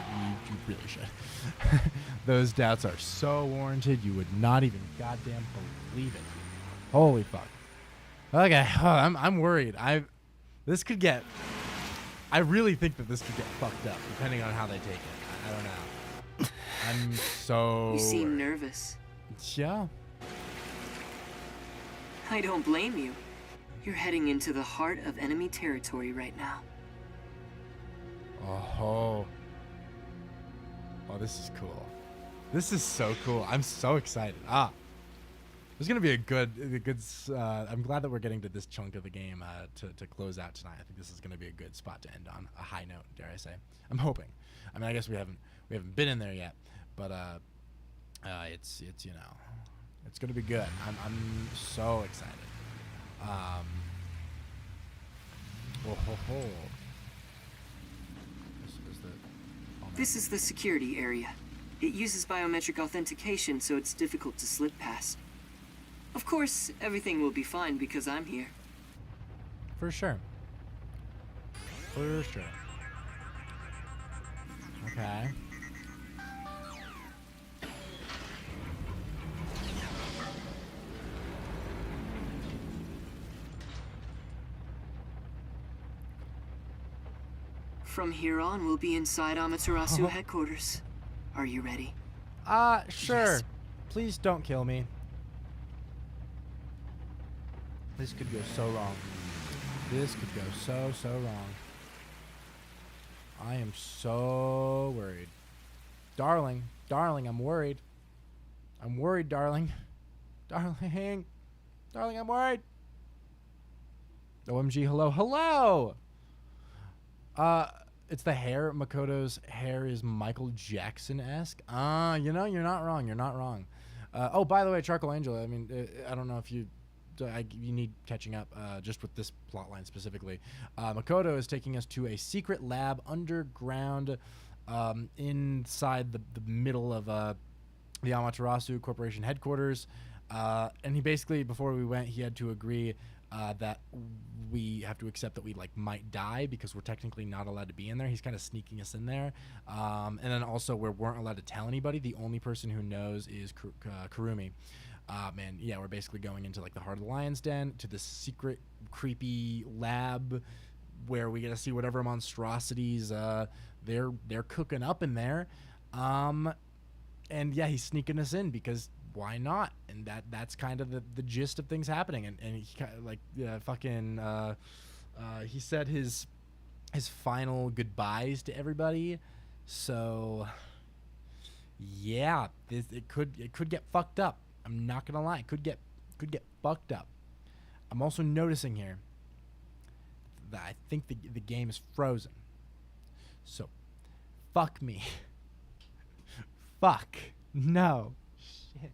really should. Those doubts are so warranted, you would not even goddamn believe it. Holy fuck. Okay, I'm worried. This could get, I really think that this could get fucked up, depending on how they take it. I don't know. I'm so... You seem nervous. Yeah. I don't blame you. You're heading into the heart of enemy territory right now. Oh, this is cool. This is so cool. I'm so excited. There's gonna be a good. I'm glad that we're getting to this chunk of the game to close out tonight. I think this is gonna be a good spot to end on, a high note, dare I say. I'm hoping. I mean, I guess we haven't been in there yet, but it's you know, it's gonna be good. I'm so excited. This is the security area. It uses biometric authentication, so it's difficult to slip past. Of course, everything will be fine because I'm here. For sure. Okay. From here on, we'll be inside Amaterasu headquarters. Are you ready? Sure. Yes. Please don't kill me. This could go so wrong. This could go so wrong. I am so worried. Darling, I'm worried. I'm worried, darling. Darling, I'm worried. OMG, hello. It's the hair. Makoto's hair is Michael Jackson-esque. You know, you're not wrong. Oh, by the way, Charcoal Angel, I mean, I don't know if you need catching up just with this plotline specifically. Makoto is taking us to a secret lab underground inside the middle of the Amaterasu Corporation headquarters. And he basically, before we went, he had to agree that we have to accept that we like might die because we're technically not allowed to be in there. He's kind of sneaking us in there, and then also we weren't allowed to tell anybody. The only person who knows is Kurumi. Man, yeah, we're basically going into like the heart of the lion's den, to this secret creepy lab where we get to see whatever monstrosities they're cooking up in there. And yeah, he's sneaking us in because why not? And that's kind of the gist of things happening. And he like he said his final goodbyes to everybody. So yeah, it could get fucked up. I'm not gonna lie, it could get fucked up. I'm also noticing here that I think the game is frozen. So fuck me. Fuck no. Shit.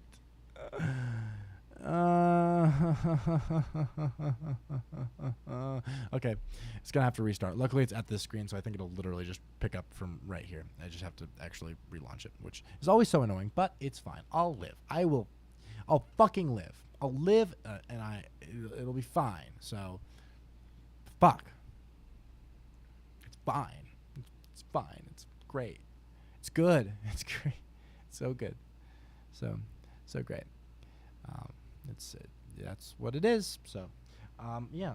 Okay, it's gonna have to restart. Luckily it's at this screen, so I think it'll literally just pick up from right here. I just have to actually relaunch it, which is always so annoying, but it's fine. I'll live. I'll fucking live. I'll live, and it'll be fine. So fuck. It's fine. It's fine. It's great. It's good. It's great. It's so good. So great. That's what it is. So, yeah.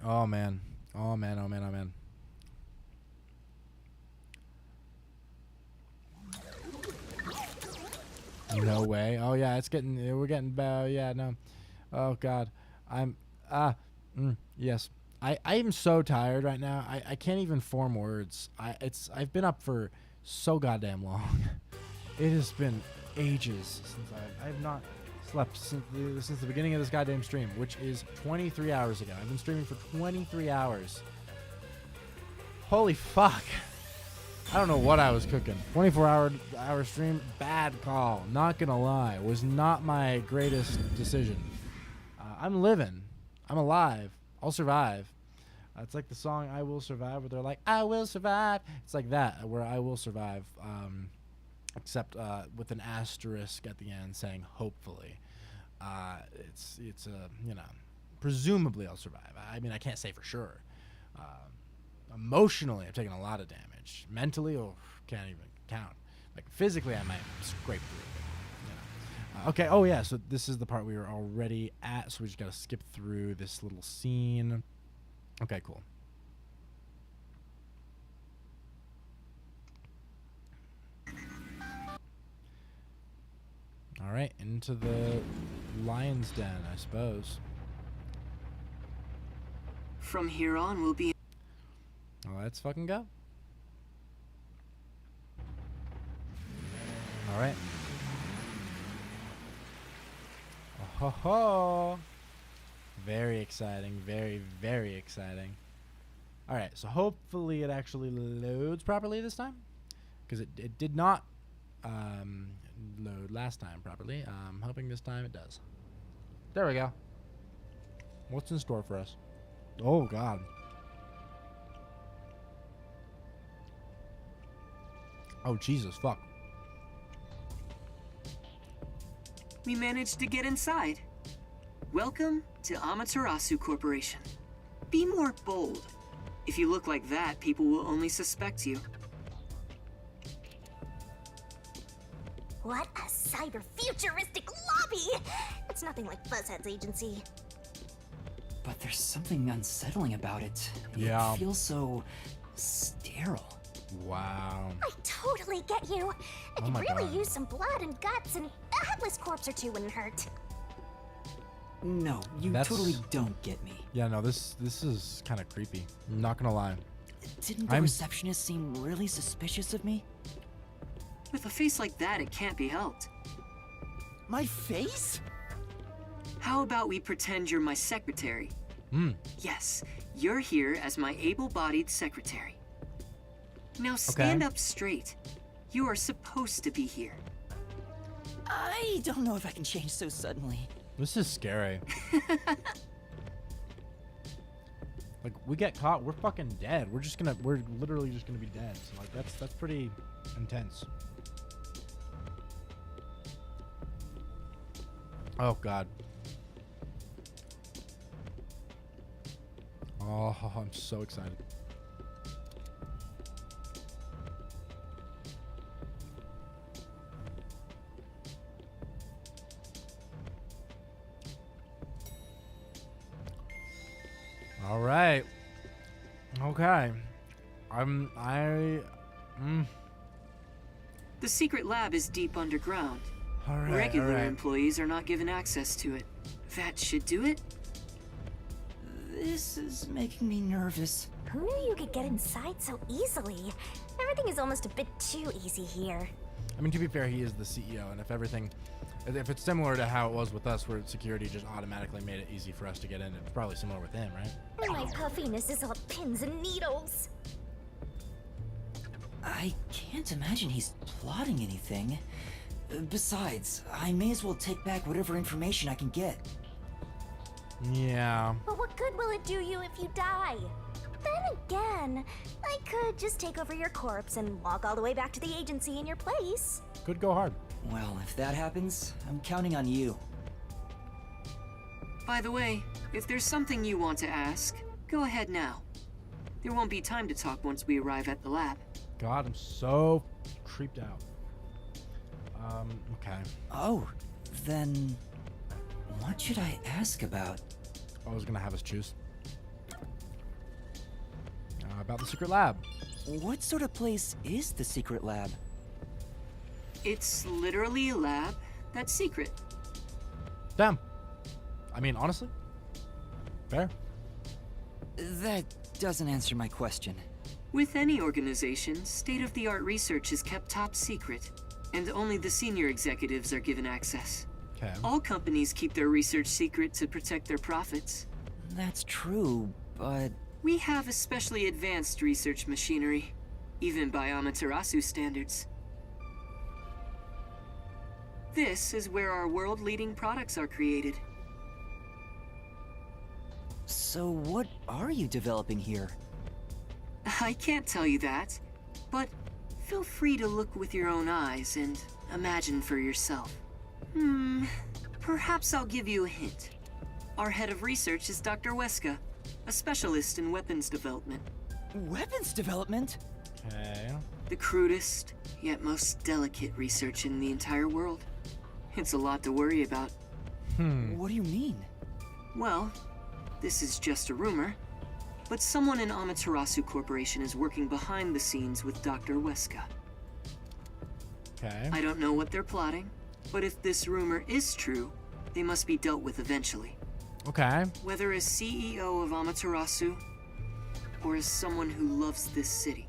Oh man. Oh man. Oh man. Oh man. No way. Oh yeah, we're getting bad. Yeah, no. Oh god. Yes. I am so tired right now. I can't even form words. I've been up for so goddamn long. It has been ages since I have not slept since the beginning of this goddamn stream, which is 23 hours ago. I've been streaming for 23 hours. Holy fuck. I don't know what I was cooking. 24-hour stream, bad call. Not gonna lie, was not my greatest decision. I'm living. I'm alive. I'll survive. It's like the song "I Will Survive," where they're like, "I will survive." It's like that, where I will survive, except with an asterisk at the end saying "hopefully." It's presumably I'll survive. I mean, I can't say for sure. Emotionally, I've taken a lot of damage. Mentally, can't even count. Like physically, I might scrape through it. Okay. Oh yeah. So this is the part we were already at. So we just gotta skip through this little scene. Okay. Cool. All right, into the lion's den, I suppose. From here on, we'll be. Well, let's fucking go. All right. Oh ho ho! Very exciting. Very, very exciting. All right, so hopefully it actually loads properly this time, because it did not load last time properly. I'm hoping this time it does. There we go. What's in store for us? Oh god. Oh Jesus, fuck. We managed to get inside. Welcome to Amaterasu Corporation. Be more bold. If you look like that, people will only suspect you. What a cyber-futuristic lobby! It's nothing like Buzzhead's agency. But there's something unsettling about it. Yeah. It feels so sterile. Wow. I totally get you. I Oh could my really God. use some blood and guts, and a headless corpse or two wouldn't hurt. No, you That's- totally don't get me. Yeah, no, this is kind of creepy. I'm not gonna lie. Didn't the receptionist seem really suspicious of me? With a face like that, it can't be helped. My face? How about we pretend you're my secretary? Hmm. Yes, you're here as my able-bodied secretary. Now stand up straight. You are supposed to be here. I don't know if I can change so suddenly. This is scary. Like, we get caught, we're fucking dead. We're literally just gonna be dead. So like that's pretty intense. Oh God. Oh, I'm so excited. All right. Okay. The secret lab is deep underground. All right, Regular all right. employees are not given access to it. That should do it. This is making me nervous. Who knew you could get inside so easily? Everything is almost a bit too easy here. I mean, to be fair, he is the CEO, and if it's similar to how it was with us, where security just automatically made it easy for us to get in, it's probably similar with him, right? My puffiness is all pins and needles. I can't imagine he's plotting anything. Besides, I may as well take back whatever information I can get. Yeah. But what good will it do you if you die? Then again, I could just take over your corpse and walk all the way back to the agency in your place. Could go hard. Well, if that happens, I'm counting on you. By the way, if there's something you want to ask, go ahead now. There won't be time to talk once we arrive at the lab. God, I'm so creeped out. Okay. Oh, then what should I ask about? I was gonna have us choose. About the secret lab. What sort of place is the secret lab? It's literally a lab that's secret. Damn. I mean, honestly, fair. That doesn't answer my question. With any organization, state-of-the-art research is kept top secret, and only the senior executives are given access. Okay. All companies keep their research secret to protect their profits. That's true, but... We have especially advanced research machinery, even by Amaterasu standards. This is where our world-leading products are created. So what are you developing here? I can't tell you that, but feel free to look with your own eyes and imagine for yourself. Perhaps I'll give you a hint. Our head of research is Dr. Weska, a specialist in weapons development. Weapons development? Okay. The crudest, yet most delicate research in the entire world. It's a lot to worry about. What do you mean? Well, this is just a rumor, but someone in Amaterasu Corporation is working behind the scenes with Dr. Weska. Okay. I don't know what they're plotting, but if this rumor is true, they must be dealt with eventually. Okay. Whether as CEO of Amaterasu, or as someone who loves this city.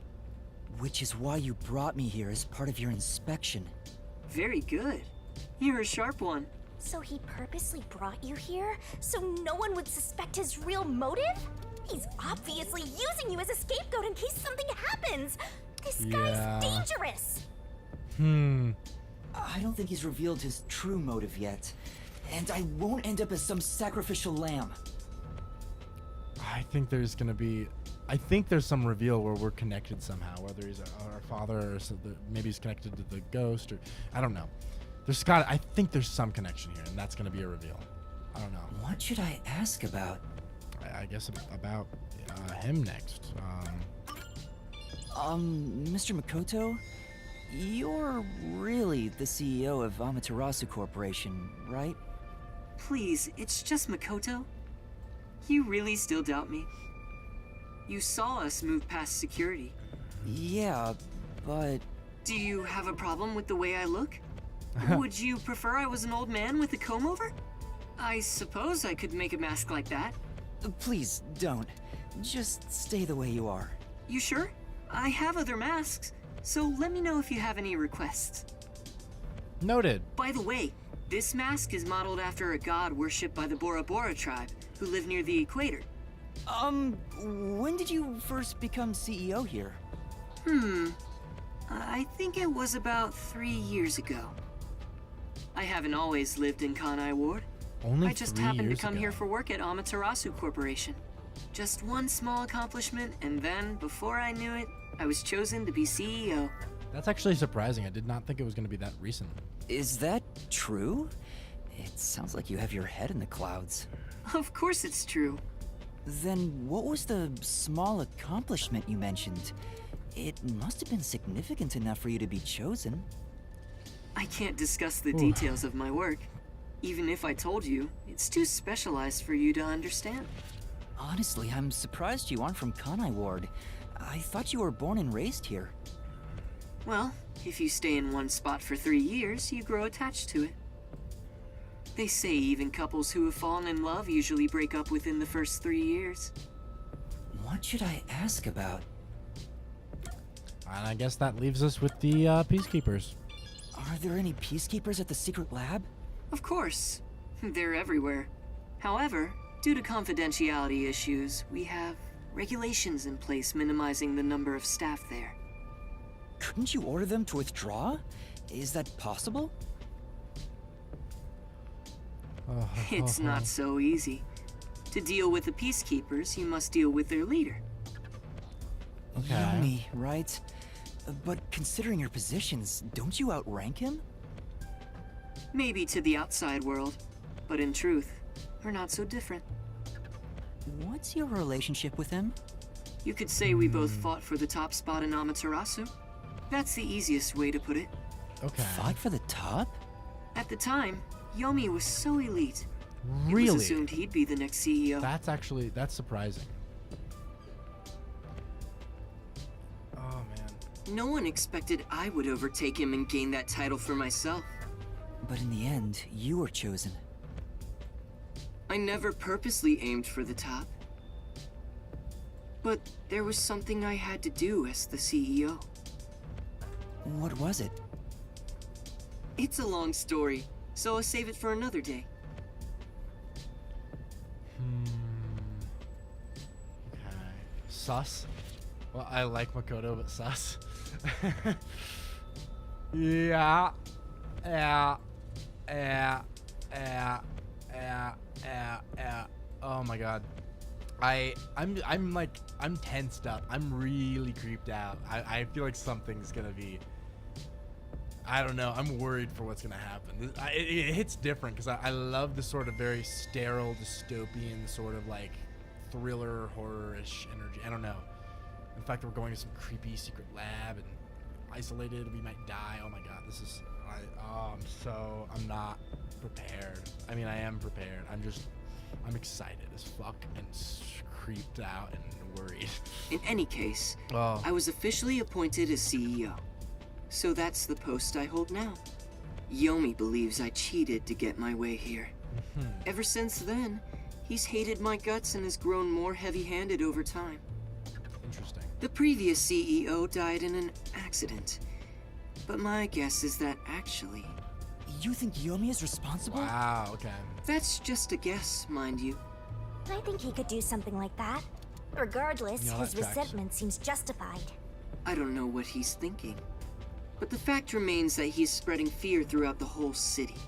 Which is why you brought me here as part of your inspection. Very good. You're a sharp one. So he purposely brought you here so no one would suspect his real motive? He's obviously using you as a scapegoat in case something happens. This guy's dangerous. I don't think he's revealed his true motive yet. And I won't end up as some sacrificial lamb. I think there's some reveal where we're connected somehow, whether he's our father or maybe he's connected to the ghost, or I don't know. I think there's some connection here, and that's gonna be a reveal. I don't know. What should I ask about? I guess about him next. Mr. Makoto? You're really the CEO of Amaterasu Corporation, right? Please, it's just Makoto. You really still doubt me? You saw us move past security. Yeah, but... Do you have a problem with the way I look? Would you prefer I was an old man with a comb-over? I suppose I could make a mask like that. Please, don't. Just stay the way you are. You sure? I have other masks, so let me know if you have any requests. Noted. By the way, this mask is modeled after a god worshipped by the Bora Bora tribe, who live near the equator. When did you first become CEO here? I think it was about 3 years ago. I haven't always lived in Kanai Ward. I just happened to come here for work at Amaterasu Corporation. Just one small accomplishment, and then, before I knew it, I was chosen to be CEO. That's actually surprising. I did not think it was going to be that recent. Is that true? It sounds like you have your head in the clouds. Of course it's true. Then what was the small accomplishment you mentioned? It must have been significant enough for you to be chosen. I can't discuss the details of my work. Even if I told you, it's too specialized for you to understand. Honestly, I'm surprised you aren't from Kanai Ward. I thought you were born and raised here. Well, if you stay in one spot for 3 years, you grow attached to it. They say even couples who have fallen in love usually break up within the first 3 years. What should I ask about? And I guess that leaves us with the Peacekeepers. Are there any Peacekeepers at the secret lab? Of course. They're everywhere. However, due to confidentiality issues, we have regulations in place minimizing the number of staff there. Couldn't you order them to withdraw? Is that possible? It's not so easy. To deal with the Peacekeepers, you must deal with their leader. Okay. Yomi, right? But considering your positions, don't you outrank him? Maybe to the outside world, but in truth, we're not so different. What's your relationship with him? You could say we both fought for the top spot in Amaterasu. That's the easiest way to put it. Okay. Fought for the top? At the time, Yomi was so elite. Really? It was assumed he'd be the next CEO. That's surprising. Oh man. No one expected I would overtake him and gain that title for myself. But in the end, you were chosen. I never purposely aimed for the top. But there was something I had to do as the CEO. What was it? It's a long story, so I'll save it for another day. Okay. Sus? Well, I like Makoto, but sus. Yeah. Oh my god. I'm tensed up. I'm really creeped out. I feel like something's gonna be. I don't know. I'm worried for what's gonna happen. It hits different because I love the sort of very sterile, dystopian sort of like thriller, horror-ish energy. I don't know. In fact, we're going to some creepy secret lab and isolated. We might die. Oh my god, this is. I'm not prepared. I mean, I am prepared. I'm excited as fuck and creeped out and worried. In any case, I was officially appointed as CEO. So that's the post I hold now. Yomi believes I cheated to get my way here. Ever since then, he's hated my guts and has grown more heavy-handed over time. Interesting. The previous CEO died in an accident. But my guess is that actually... You think Yomi is responsible? Wow, okay. That's just a guess, mind you. I think he could do something like that. Regardless, Yeah, his that tracks. resentment seems justified. I don't know what he's thinking. But the fact remains that he's spreading fear throughout the whole city.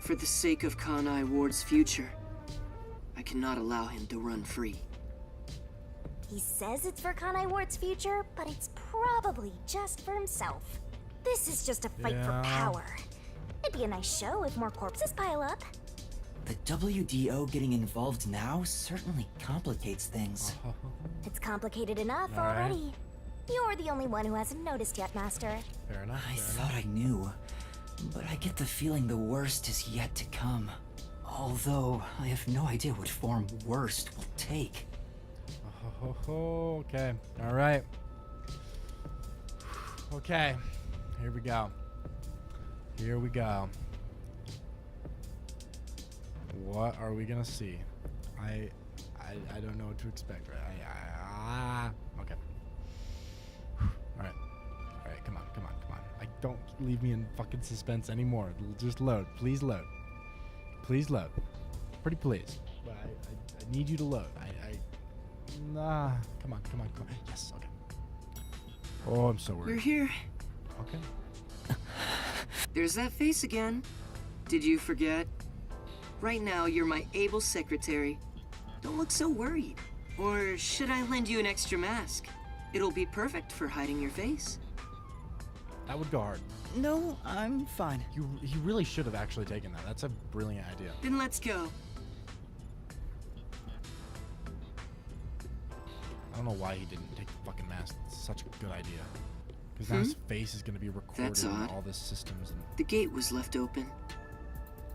For the sake of Kanai Ward's future, I cannot allow him to run free. He says it's for Kanai Ward's future, but it's probably just for himself. This is just a fight for Yeah. power. It'd be a nice show if more corpses pile up. The WDO getting involved now certainly complicates things. It's complicated enough All right. already. You're the only one who hasn't noticed yet, Master. Fair enough. I thought I knew, but I get the feeling the worst is yet to come. Although, I have no idea what form worst will take. Okay. All right. Okay. Here we go. Here we go. What are we gonna see? I don't know what to expect. Right? Okay. All right. Come on. Don't leave me in fucking suspense anymore. Just load. Please load. Please load. Pretty please. But I need you to load. Nah. Come on. Yes. Okay. Oh, I'm so worried. You're here. Okay. There's that face again. Did you forget? Right now, you're my able secretary. Don't look so worried. Or should I lend you an extra mask? It'll be perfect for hiding your face. That would go hard. No, I'm fine. He really should have actually taken that. That's a brilliant idea. Then let's go. I don't know why he didn't take the fucking mask. It's such a good idea. Because now his face is going to be recorded That's in odd. all the systems. And The gate was left open.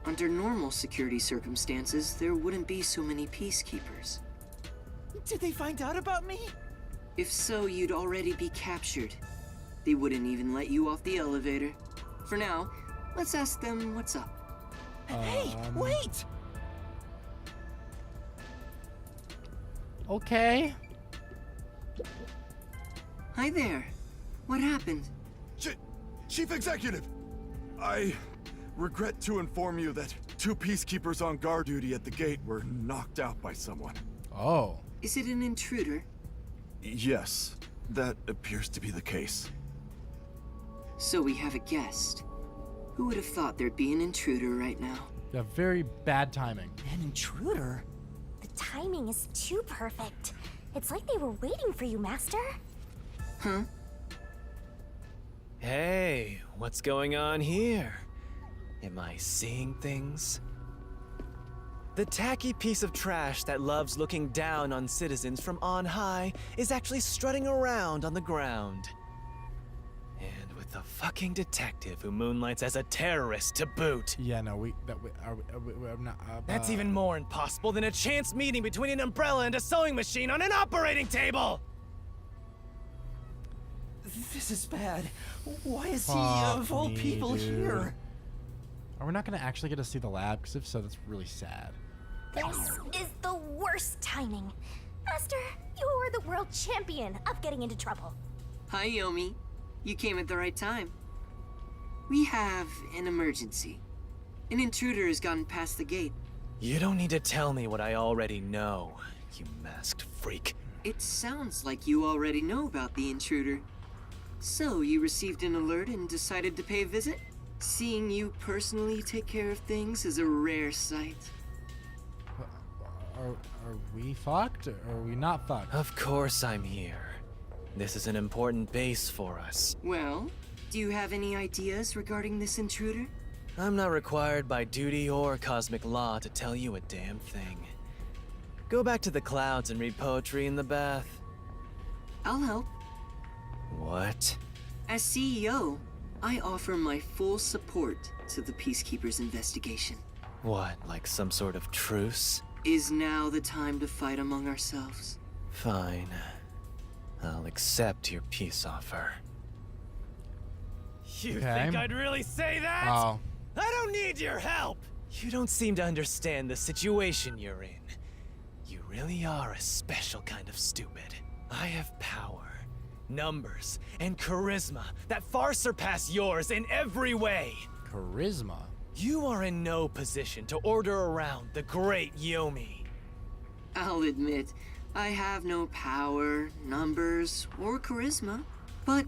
Under normal security circumstances, there wouldn't be so many peacekeepers. Did they find out about me? If so, you'd already be captured. They wouldn't even let you off the elevator. For now, let's ask them what's up. Hey, wait! Okay. Hi there. What happened? Chief Executive! I regret to inform you that 2 peacekeepers on guard duty at the gate were knocked out by someone. Oh. Is it an intruder? Yes, that appears to be the case. So we have a guest. Who would have thought there'd be an intruder right now? Yeah, very bad timing. An intruder? The timing is too perfect. It's like they were waiting for you, Master. Huh? Hey, what's going on here? Am I seeing things? The tacky piece of trash that loves looking down on citizens from on high is actually strutting around on the ground. And with the fucking detective who moonlights as a terrorist to boot. Yeah, no, we're not. That's even more impossible than a chance meeting between an umbrella and a sewing machine on an operating table! This is bad. Why is he, Fuck of all me, people, dude. here? Are we not going to actually get to see the lab? Because if so, that's really sad. This is the worst timing. Master, you are the world champion of getting into trouble. Hi, Yomi. You came at the right time. We have an emergency. An intruder has gotten past the gate. You don't need to tell me what I already know, you masked freak. It sounds like you already know about the intruder. So, you received an alert and decided to pay a visit? Seeing you personally take care of things is a rare sight. Are we fucked? Or are we not fucked? Of course I'm here. This is an important base for us. Well, do you have any ideas regarding this intruder? I'm not required by duty or cosmic law to tell you a damn thing. Go back to the clouds and read poetry in the bath. I'll help. What? As CEO, I offer my full support to the Peacekeepers' investigation. What, like some sort of truce? Is now the time to fight among ourselves? Fine. I'll accept your peace offer. You Okay. think I'd really say that? Oh. I don't need your help! You don't seem to understand the situation you're in. You really are a special kind of stupid. I have power, numbers, and charisma that far surpass yours in every way. Charisma? You are in no position to order around the great Yomi. I'll admit, I have no power, numbers, or charisma. But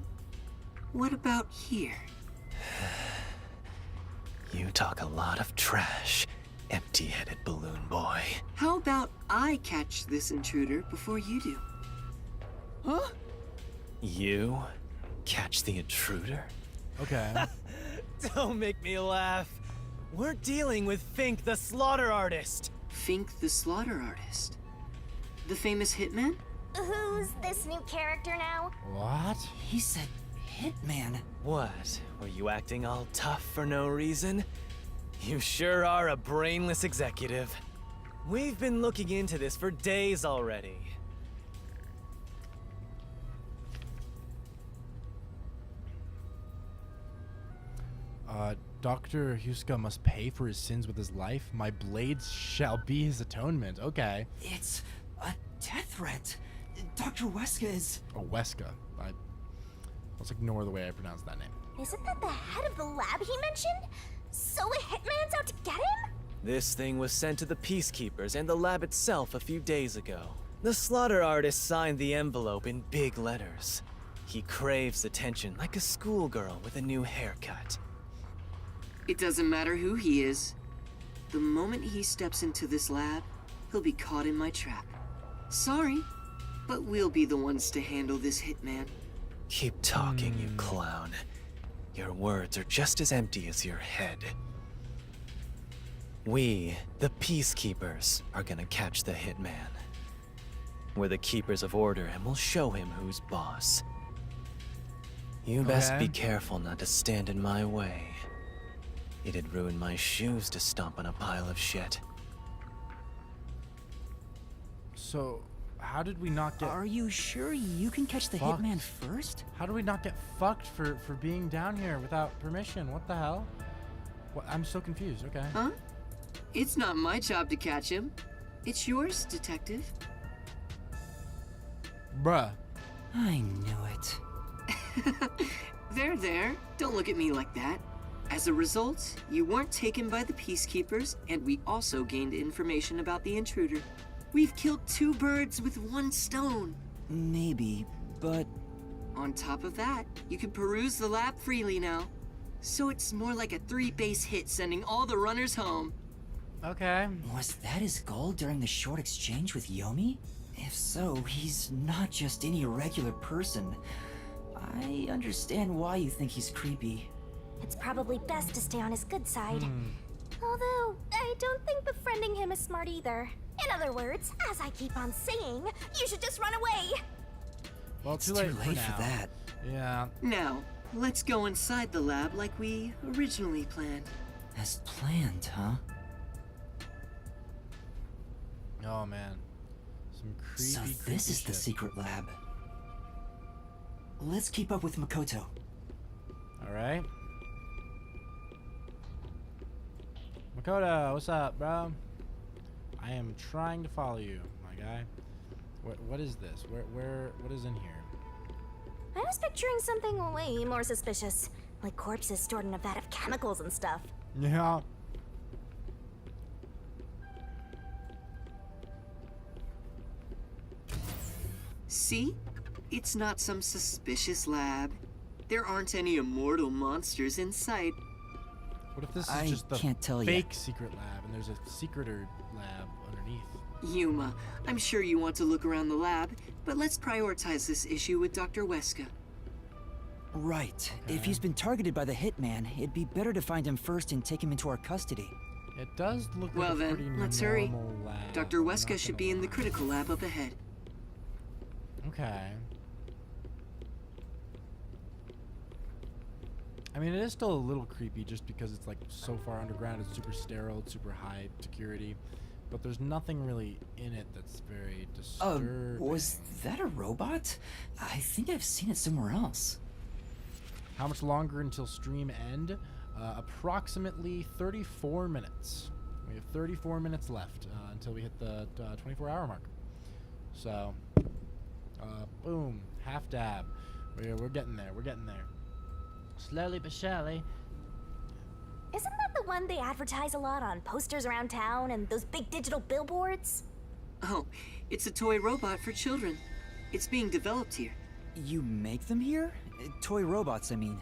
what about here? You talk a lot of trash, empty-headed balloon boy. How about I catch this intruder before you do? Huh? You catch the intruder? Okay. Don't make me laugh. We're dealing with Fink the Slaughter Artist. Fink the Slaughter Artist? The famous hitman? Who's this new character now? What? He said hitman. What? Were you acting all tough for no reason? You sure are a brainless executive. We've been looking into this for days already. Dr. Huska must pay for his sins with his life. My blades shall be his atonement. Okay. It's a death threat. Dr. Weska is... Oh, Weska. Let's ignore the way I pronounce that name. Isn't that the head of the lab he mentioned? So a hitman's out to get him? This thing was sent to the Peacekeepers and the lab itself a few days ago. The Slaughter Artist signed the envelope in big letters. He craves attention like a schoolgirl with a new haircut. It doesn't matter who he is. The moment he steps into this lab, he'll be caught in my trap. Sorry, but we'll be the ones to handle this hitman. Keep talking, you clown. Your words are just as empty as your head. We, the Peacekeepers, are gonna catch the Hitman. We're the Keepers of Order, and we'll show him who's boss. You best be careful not to stand in my way. It'd ruin my shoes to stomp on a pile of shit. So, how did we not get... Are you sure you can catch the fucked? Hitman first? How do we not get fucked for being down here without permission? What the hell? What? I'm so confused. Okay. Huh? It's not my job to catch him. It's yours, Detective. Bruh. I knew it. There. Don't look at me like that. As a result, you weren't taken by the Peacekeepers, and we also gained information about the intruder. We've killed 2 birds with 1 stone. Maybe, but... On top of that, you can peruse the lab freely now. So it's more like a 3-base hit sending all the runners home. Okay. Was that his goal during the short exchange with Yomi? If so, he's not just any regular person. I understand why you think he's creepy. It's probably best to stay on his good side. Although, I don't think befriending him is smart either. In other words, as I keep on saying, you should just run away! Well, It's too late for now. that. Yeah. Now, let's go inside the lab like we originally planned. As planned, huh? Oh, man. Some creepy, So creepy this is the shit. secret lab. Let's keep up with Makoto. Alright. Makoto, what's up, bro? I am trying to follow you, my guy. What is this? What is in here? I was picturing something way more suspicious. Like corpses stored in a vat of chemicals and stuff. Yeah. See? It's not some suspicious lab. There aren't any immortal monsters in sight. What if this is I just the can't tell ya. fake secret lab and there's a secreter lab underneath? Yuma, I'm sure you want to look around the lab, but let's prioritize this issue with Dr. Weska. Right. If he's been targeted by the Hitman, it'd be better to find him first and take him into our custody. It does look Well like a pretty then, let's hurry. normal lab. Dr. Weska should be in the critical lab up ahead. Okay. I mean, it is still a little creepy just because it's like so far underground. It's super sterile, it's super high security, but there's nothing really in it that's very disturbing. Was that a robot? I think I've seen it somewhere else. How much longer until stream end? Approximately 34 minutes. We have 34 minutes left until we hit the 24-hour mark. So, boom, half dab. We're getting there. We're getting there. Slowly but surely. Isn't that the one they advertise a lot on posters around town and those big digital billboards? Oh, it's a toy robot for children. It's being developed here. You make them here? Toy robots, I mean.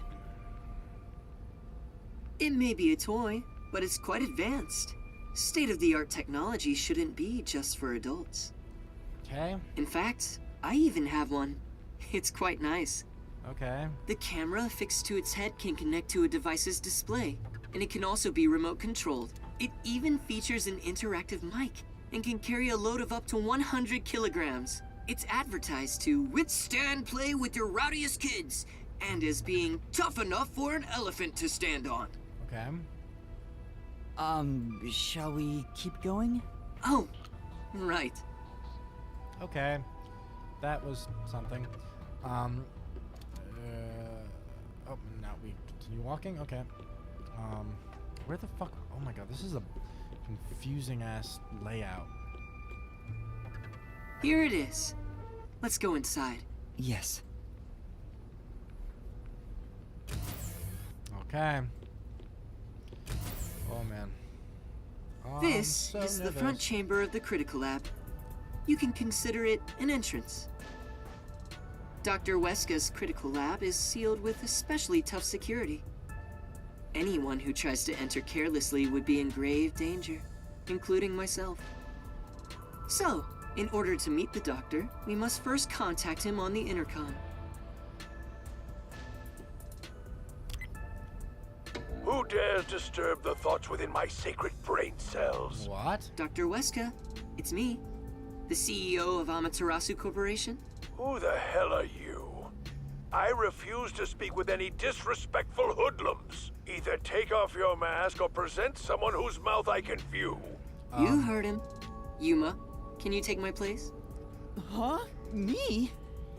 It may be a toy, but it's quite advanced. State-of-the-art technology shouldn't be just for adults. Okay. In fact, I even have one. It's quite nice. Okay. The camera affixed to its head can connect to a device's display, and it can also be remote controlled. It even features an interactive mic and can carry a load of up to 100 kilograms. It's advertised to withstand play with your rowdiest kids and as being tough enough for an elephant to stand on. Okay. Shall we keep going? Oh, right. Okay. That was something. Oh, now we continue walking? Okay. Where the fuck? Oh my god, this is a confusing ass layout. Here it is. Let's go inside. Yes. Okay. Oh man. This so is the front nervous. chamber of the critical lab. You can consider it an entrance. Dr. Weska's critical lab is sealed with especially tough security. Anyone who tries to enter carelessly would be in grave danger, including myself. So, in order to meet the doctor, we must first contact him on the intercom. dares disturb the thoughts within my sacred brain cells? What? Dr. Weska, it's me, the CEO of Amaterasu Corporation. Who the hell are you? I refuse to speak with any disrespectful hoodlums. Either take off your mask or present someone whose mouth I can view. You heard him. Yuma, can you take my place? Huh? Me?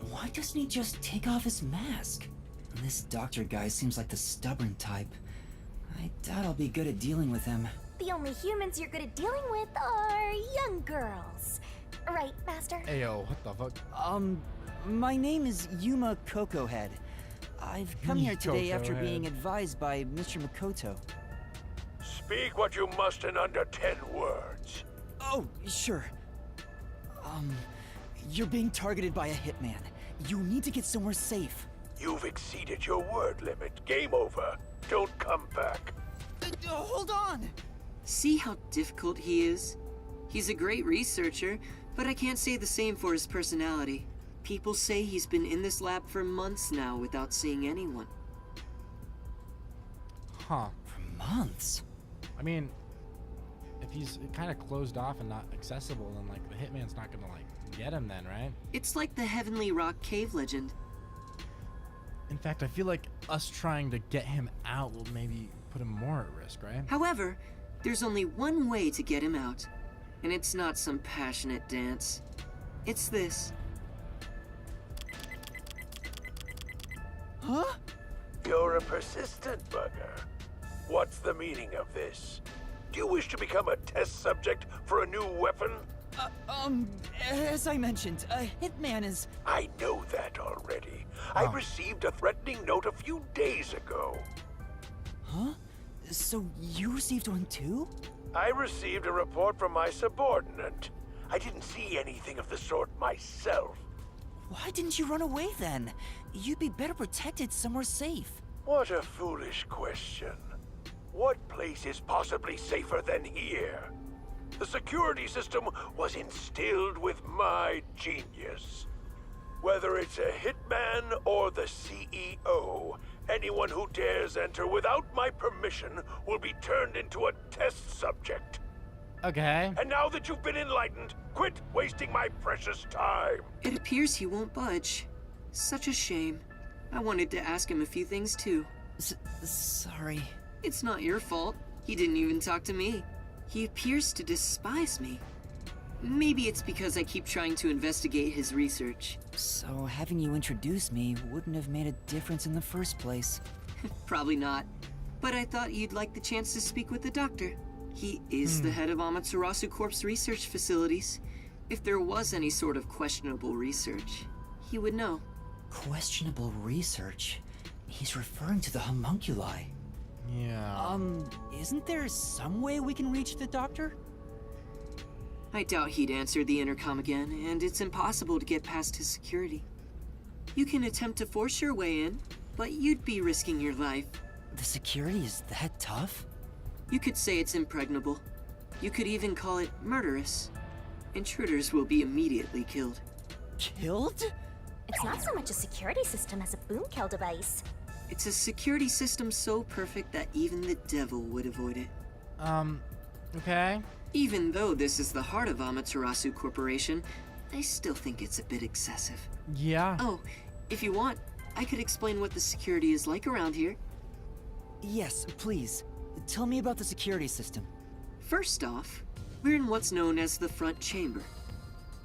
Why doesn't he just take off his mask? This doctor guy seems like the stubborn type. I doubt I'll be good at dealing with him. The only humans you're good at dealing with are young girls. Right, Master? Ayo, what the fuck? My name is Yuma Cocohead. I've come here today after Cocohead. being advised by Mr. Makoto. Speak what you must in under 10 words. Oh, sure. You're being targeted by a hitman. You need to get somewhere safe. You've exceeded your word limit. Game over. Don't come back. Hold on! See how difficult he is? He's a great researcher, but I can't say the same for his personality. People say he's been in this lab for months now without seeing anyone. Huh. For months? I mean, if he's kind of closed off and not accessible, then like the hitman's not gonna like get him then, right? It's like the Heavenly Rock Cave legend. In fact, I feel like us trying to get him out will maybe put him more at risk, right? However, there's only one way to get him out, and it's not some passionate dance. It's this. Huh? You're a persistent bugger. What's the meaning of this? Do you wish to become a test subject for a new weapon? As I mentioned, a hitman is... I know that already. I received a threatening note a few days ago. Huh? So you received one too? I received a report from my subordinate. I didn't see anything of the sort myself. Why didn't you run away then? You'd be better protected somewhere safe. What a foolish question. What place is possibly safer than here? The security system was instilled with my genius. Whether it's a hitman or the CEO, anyone who dares enter without my permission will be turned into a test subject. Okay. And now that you've been enlightened, quit wasting my precious time. It appears he won't budge. Such a shame. I wanted to ask him a few things too. Sorry. It's not your fault. He didn't even talk to me. He appears to despise me. Maybe it's because I keep trying to investigate his research. So having you introduce me wouldn't have made a difference in the first place. Probably not. But I thought you'd like the chance to speak with the doctor. He is the head of Amaterasu Corp's research facilities. If there was any sort of questionable research, he would know. Questionable research? He's referring to the homunculi. Yeah. Isn't there some way we can reach the doctor? I doubt he'd answer the intercom again, and it's impossible to get past his security. You can attempt to force your way in, but you'd be risking your life. The security is that tough? You could say it's impregnable. You could even call it murderous. Intruders will be immediately killed. Killed? It's not so much a security system as a boom kill device. It's a security system so perfect that even the devil would avoid it. Okay. Even though this is the heart of Amaterasu Corporation, I still think it's a bit excessive. Yeah. Oh, if you want, I could explain what the security is like around here. Yes, please. Tell me about the security system. First off, we're in what's known as the front chamber.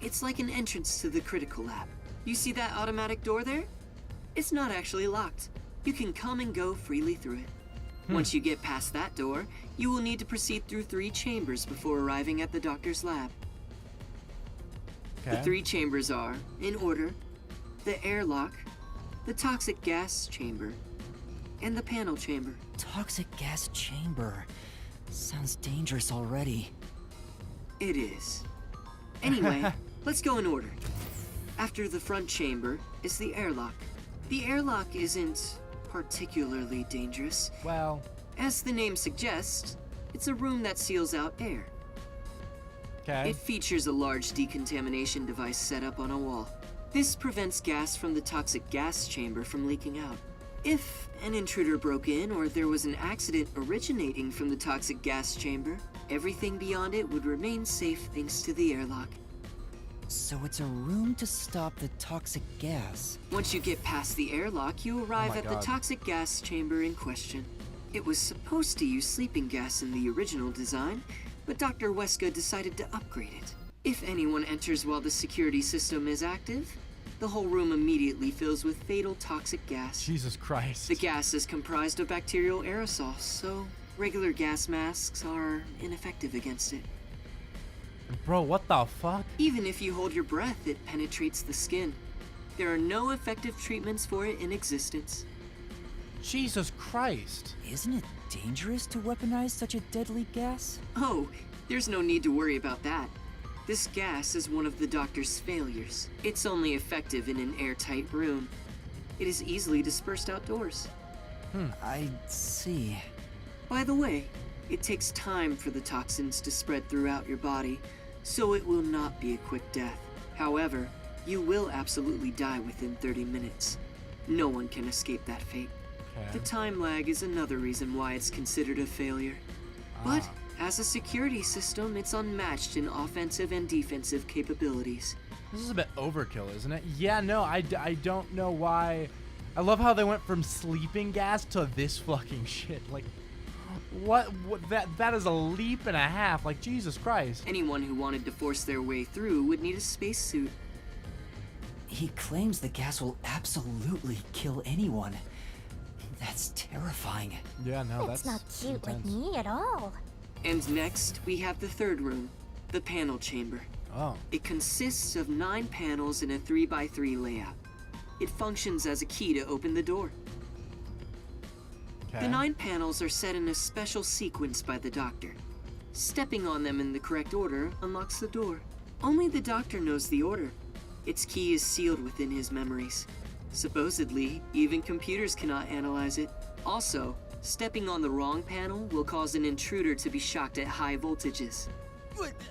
It's like an entrance to the critical lab. You see that automatic door there? It's not actually locked. You can come and go freely through it. Once you get past that door, you will need to proceed through 3 chambers before arriving at the doctor's lab. Okay. The 3 chambers are, in order, the airlock, the toxic gas chamber, and the panel chamber. Toxic gas chamber. Sounds dangerous already. It is. Anyway, let's go in order. After the front chamber is the airlock. The airlock isn't particularly dangerous. Well, as the name suggests, it's a room that seals out air. Okay. It features a large decontamination device set up on a wall. This prevents gas from the toxic gas chamber from leaking out. If an intruder broke in or there was an accident originating from the toxic gas chamber, everything beyond it would remain safe thanks to the airlock. So it's a room to stop the toxic gas. Once you get past the airlock, you arrive at the God. toxic gas chamber in question. It was supposed to use sleeping gas in the original design, but Dr. Weska decided to upgrade it. If anyone enters while the security system is active, the whole room immediately fills with fatal toxic gas. Jesus Christ. The gas is comprised of bacterial aerosols, so regular gas masks are ineffective against it. Bro, what the fuck? Even if you hold your breath, it penetrates the skin. There are no effective treatments for it in existence. Jesus Christ. Isn't it dangerous to weaponize such a deadly gas? Oh, there's no need to worry about that. This gas is one of the doctor's failures. It's only effective in an airtight room. It is easily dispersed outdoors. I see. By the way, it takes time for the toxins to spread throughout your body, so it will not be a quick death. However, you will absolutely die within 30 minutes. No one can escape that fate. The time lag is another reason why it's considered a failure. But as a security system, it's unmatched in offensive and defensive capabilities. This is a bit overkill, isn't it? Yeah, no, I don't know why. I love how they went from sleeping gas to this fucking shit. Like, what that is a leap and a half. Like, Jesus Christ. Anyone who wanted to force their way through would need a spacesuit. He claims the gas will absolutely kill anyone. That's terrifying. Yeah, no, That's not cute like me at all. And next, we have the third room, the panel chamber. Oh. It consists of 9 panels in a 3x3 layout. It functions as a key to open the door. The 9 panels are set in a special sequence by the doctor. Stepping on them in the correct order unlocks the door. Only the doctor knows the order. Its key is sealed within his memories. Supposedly, even computers cannot analyze it. Also, stepping on the wrong panel will cause an intruder to be shocked at high voltages.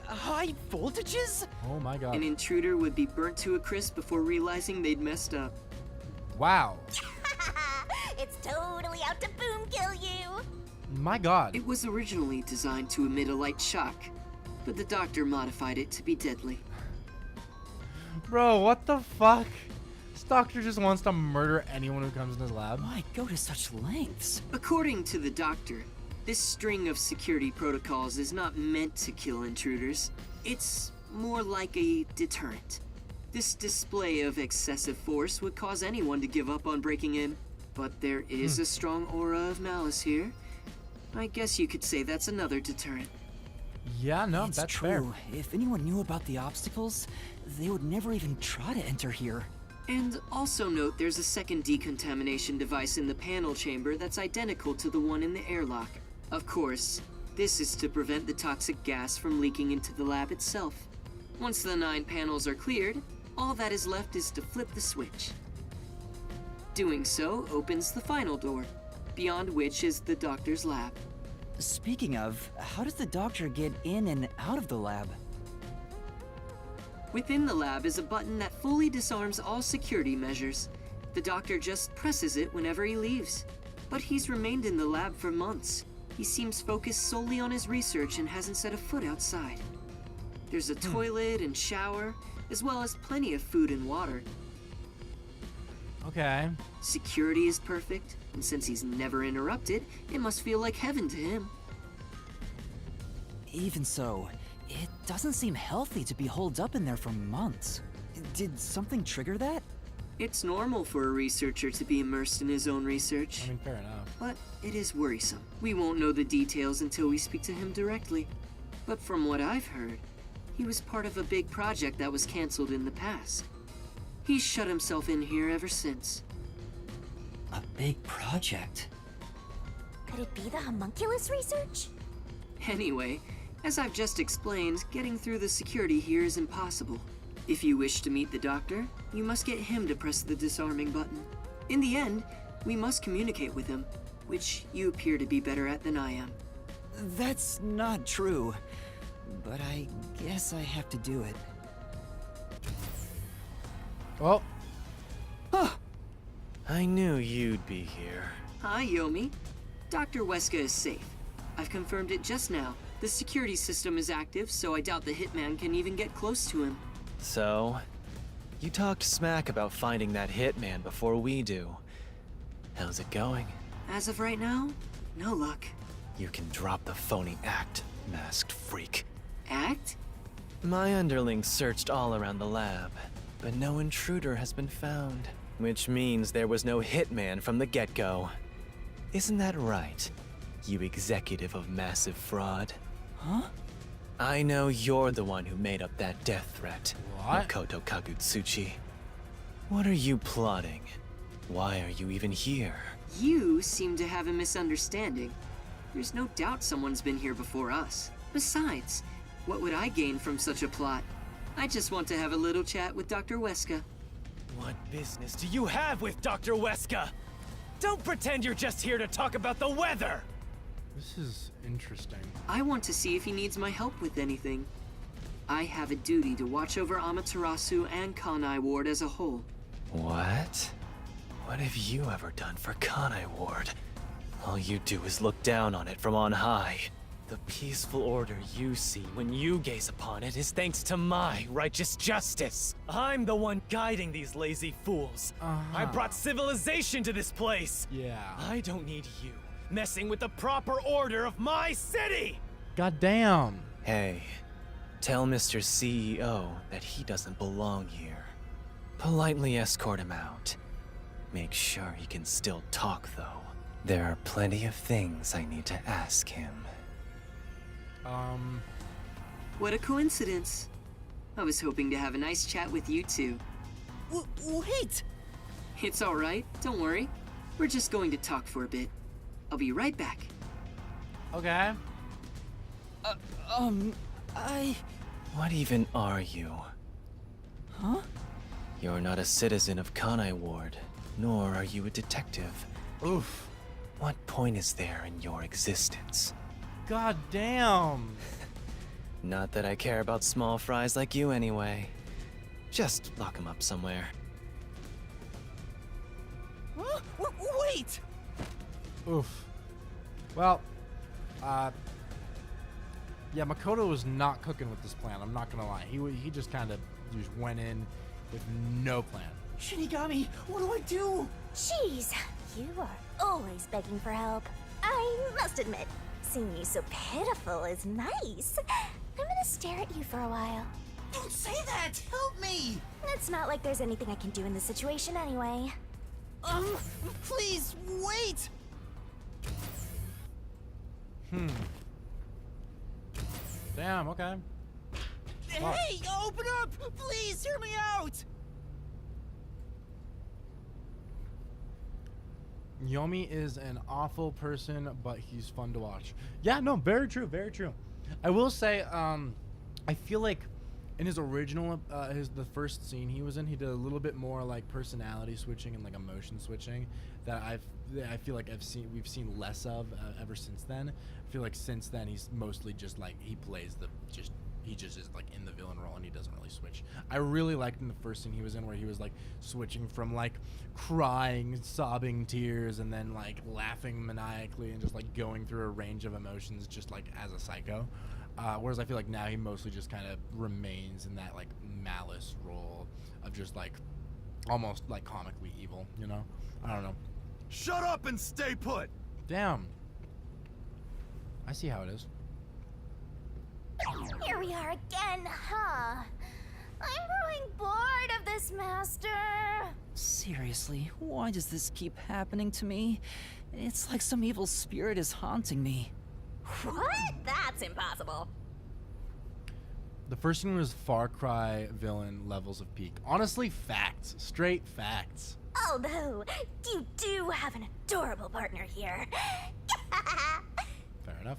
High voltages? Oh my God. An intruder would be burnt to a crisp before realizing they'd messed up. Wow. It's totally out to boom kill you. My God. It was originally designed to emit a light shock, but the doctor modified it to be deadly. Bro, what the fuck? This doctor just wants to murder anyone who comes in his lab. Why go to such lengths? According to the doctor, this string of security protocols is not meant to kill intruders. It's more like a deterrent. This display of excessive force would cause anyone to give up on breaking in. But there is a strong aura of malice here. I guess you could say that's another deterrent. Yeah, no, It's that's true. fair. If anyone knew about the obstacles, they would never even try to enter here. And also note there's a second decontamination device in the panel chamber that's identical to the one in the airlock. Of course, this is to prevent the toxic gas from leaking into the lab itself. Once the 9 panels are cleared, all that is left is to flip the switch. Doing so opens the final door, beyond which is the doctor's lab. Speaking of, how does the doctor get in and out of the lab? Within the lab is a button that fully disarms all security measures. The doctor just presses it whenever he leaves. But he's remained in the lab for months. He seems focused solely on his research and hasn't set a foot outside. There's a toilet and shower, as well as plenty of food and water. Okay. Security is perfect, and since he's never interrupted, it must feel like heaven to him. Even so, it doesn't seem healthy to be holed up in there for months. Did something trigger that? It's normal for a researcher to be immersed in his own research. I mean, fair enough. But it is worrisome. We won't know the details until we speak to him directly. But from what I've heard, he was part of a big project that was canceled in the past. He's shut himself in here ever since. A big project? Could it be the homunculus research? Anyway, as I've just explained, getting through the security here is impossible. If you wish to meet the doctor, you must get him to press the disarming button. In the end, we must communicate with him, which you appear to be better at than I am. That's not true. But I guess I have to do it. Well. I knew you'd be here. Hi, Yomi. Dr. Weska is safe. I've confirmed it just now. The security system is active, so I doubt the hitman can even get close to him. So, you talked smack about finding that hitman before we do. How's it going? As of right now, no luck. You can drop the phony act, masked freak. Act? My underlings searched all around the lab, but no intruder has been found. Which means there was no hitman from the get-go. Isn't that right, you executive of massive fraud? Huh? I know you're the one who made up that death threat, What? Makoto Kagutsuchi. What are you plotting? Why are you even here? You seem to have a misunderstanding. There's no doubt someone's been here before us. Besides, what would I gain from such a plot? I just want to have a little chat with Dr. Weska. What business do you have with Dr. Weska? Don't pretend you're just here to talk about the weather! This is interesting. I want to see if he needs my help with anything. I have a duty to watch over Amaterasu and Kanai Ward as a whole. What? What have you ever done for Kanai Ward? All you do is look down on it from on high. The peaceful order you see when you gaze upon it is thanks to my righteous justice. I'm the one guiding these lazy fools. I brought civilization to this place. Yeah. I don't need you messing with the proper order of my city! God damn. Hey, tell Mr. CEO that he doesn't belong here. Politely escort him out. Make sure he can still talk, though. There are plenty of things I need to ask him. What a coincidence. I was hoping to have a nice chat with you two. Wait! It's all right, don't worry. We're just going to talk for a bit. I'll be right back. Okay. What even are you? Huh? You're not a citizen of Kanai Ward, nor are you a detective. Oof. What point is there in your existence? God damn. Not that I care about small fries like you anyway. Just lock him up somewhere. Huh? Wait! Oof. Well, yeah, Makoto was not cooking with this plan. I'm not gonna lie. He just kind of just went in with no plan. Shinigami, what do I do? Jeez, you are always begging for help. I must admit, seeing you so pitiful is nice. I'm gonna stare at you for a while. Don't say that! Help me! It's not like there's anything I can do in this situation anyway. Please, wait! Damn, okay. Hey, open up! Please, hear me out! Yomi is an awful person, but he's fun to watch. Yeah, no, very true, very true. I will say, I feel like in his original, the first scene he was in, he did a little bit more like personality switching and like emotion switching that I feel like we've seen less of ever since then. I feel like since then he's mostly just like he just is like in the villain role and he doesn't really switch. I really liked in the first scene he was in where he was like switching from like crying, sobbing tears, and then like laughing maniacally and just like going through a range of emotions just like as a psycho. Whereas I feel like now he mostly just kind of remains in that like malice role of just like almost like comically evil, you know? I don't know. Shut up and stay put! Damn. I see how it is. Here we are again, huh? I'm growing bored of this, Master. Seriously, why does this keep happening to me? It's like some evil spirit is haunting me. What? That's impossible. The first scene was Far Cry villain levels of peak. Honestly, facts. Straight facts. Although, you do have an adorable partner here. Fair enough.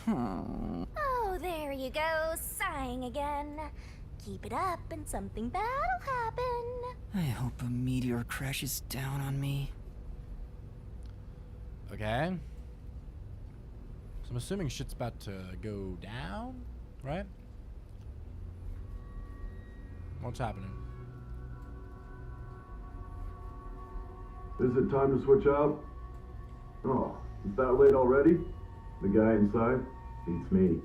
Oh, there you go, sighing again. Keep it up and something bad'll happen. I hope a meteor crashes down on me. Okay. So I'm assuming shit's about to go down, right? What's happening? Is it time to switch out? Oh, it's that late already? The guy inside? Beats me.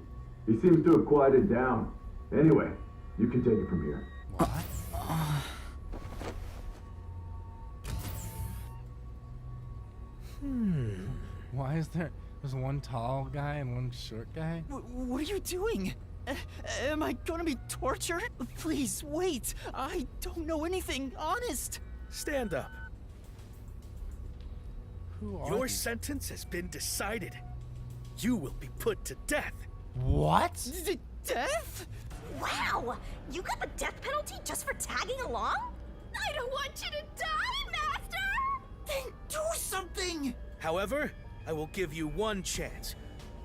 He seems to have quieted down. Anyway, you can take it from here. What? Why is there's one tall guy and one short guy? What are you doing? Am I gonna be tortured? Please, wait. I don't know anything, honest. Stand up. Who are Your these? sentence has been decided. You will be put to death. What? Death? Wow! You got the death penalty just for tagging along? I don't want you to die, Master! Then do something! However, I will give you one chance.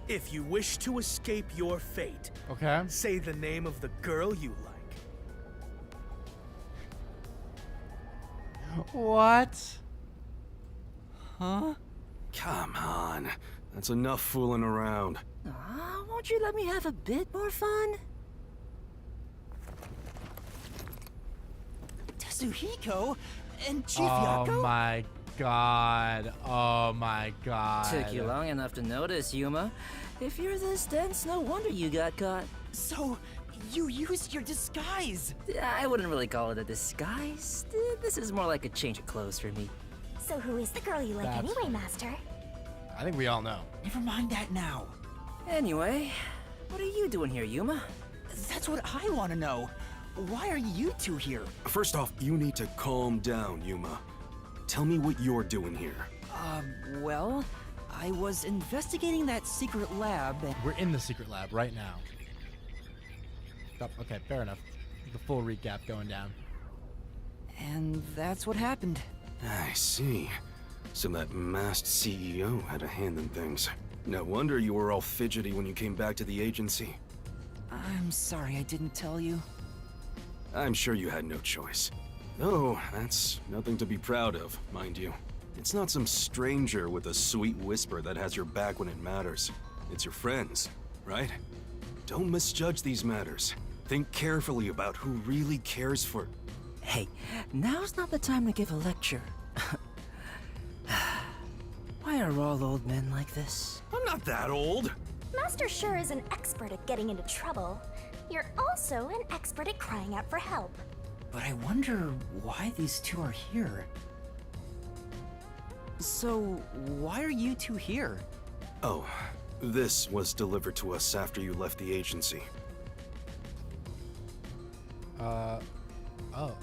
If you wish to escape your fate, Okay. say the name of the girl you like. What? Huh? Come on. That's enough fooling around. Won't you let me have a bit more fun? Tetsuhiko and Chief Oh Yako? my god. Oh my god. Took you long enough to notice, Yuma. If you're this dense, no wonder you got caught. So, you used your disguise! I wouldn't really call it a disguise. This is more like a change of clothes for me. So who is the girl you like That's anyway, Master? I think we all know. Never mind that now. Anyway, what are you doing here, Yuma? That's what I want to know. Why are you two here? First off, you need to calm down, Yuma. Tell me what you're doing here. Well, I was investigating that secret lab and... We're in the secret lab right now. Oh, okay, fair enough. The full recap going down. And that's what happened. I see. So that masked CEO had a hand in things. No wonder you were all fidgety when you came back to the agency. I'm sorry I didn't tell you. I'm sure you had no choice. Oh, that's nothing to be proud of, mind you. It's not some stranger with a sweet whisper that has your back when it matters. It's your friends, right? Don't misjudge these matters. Think carefully about who really cares for... Hey, now's not the time to give a lecture. Why are all old men like this? I'm not that old. Master sure is an expert at getting into trouble. You're also an expert at crying out for help. But I wonder why these two are here. So, why are you two here? Oh, this was delivered to us after you left the agency. Oh, okay.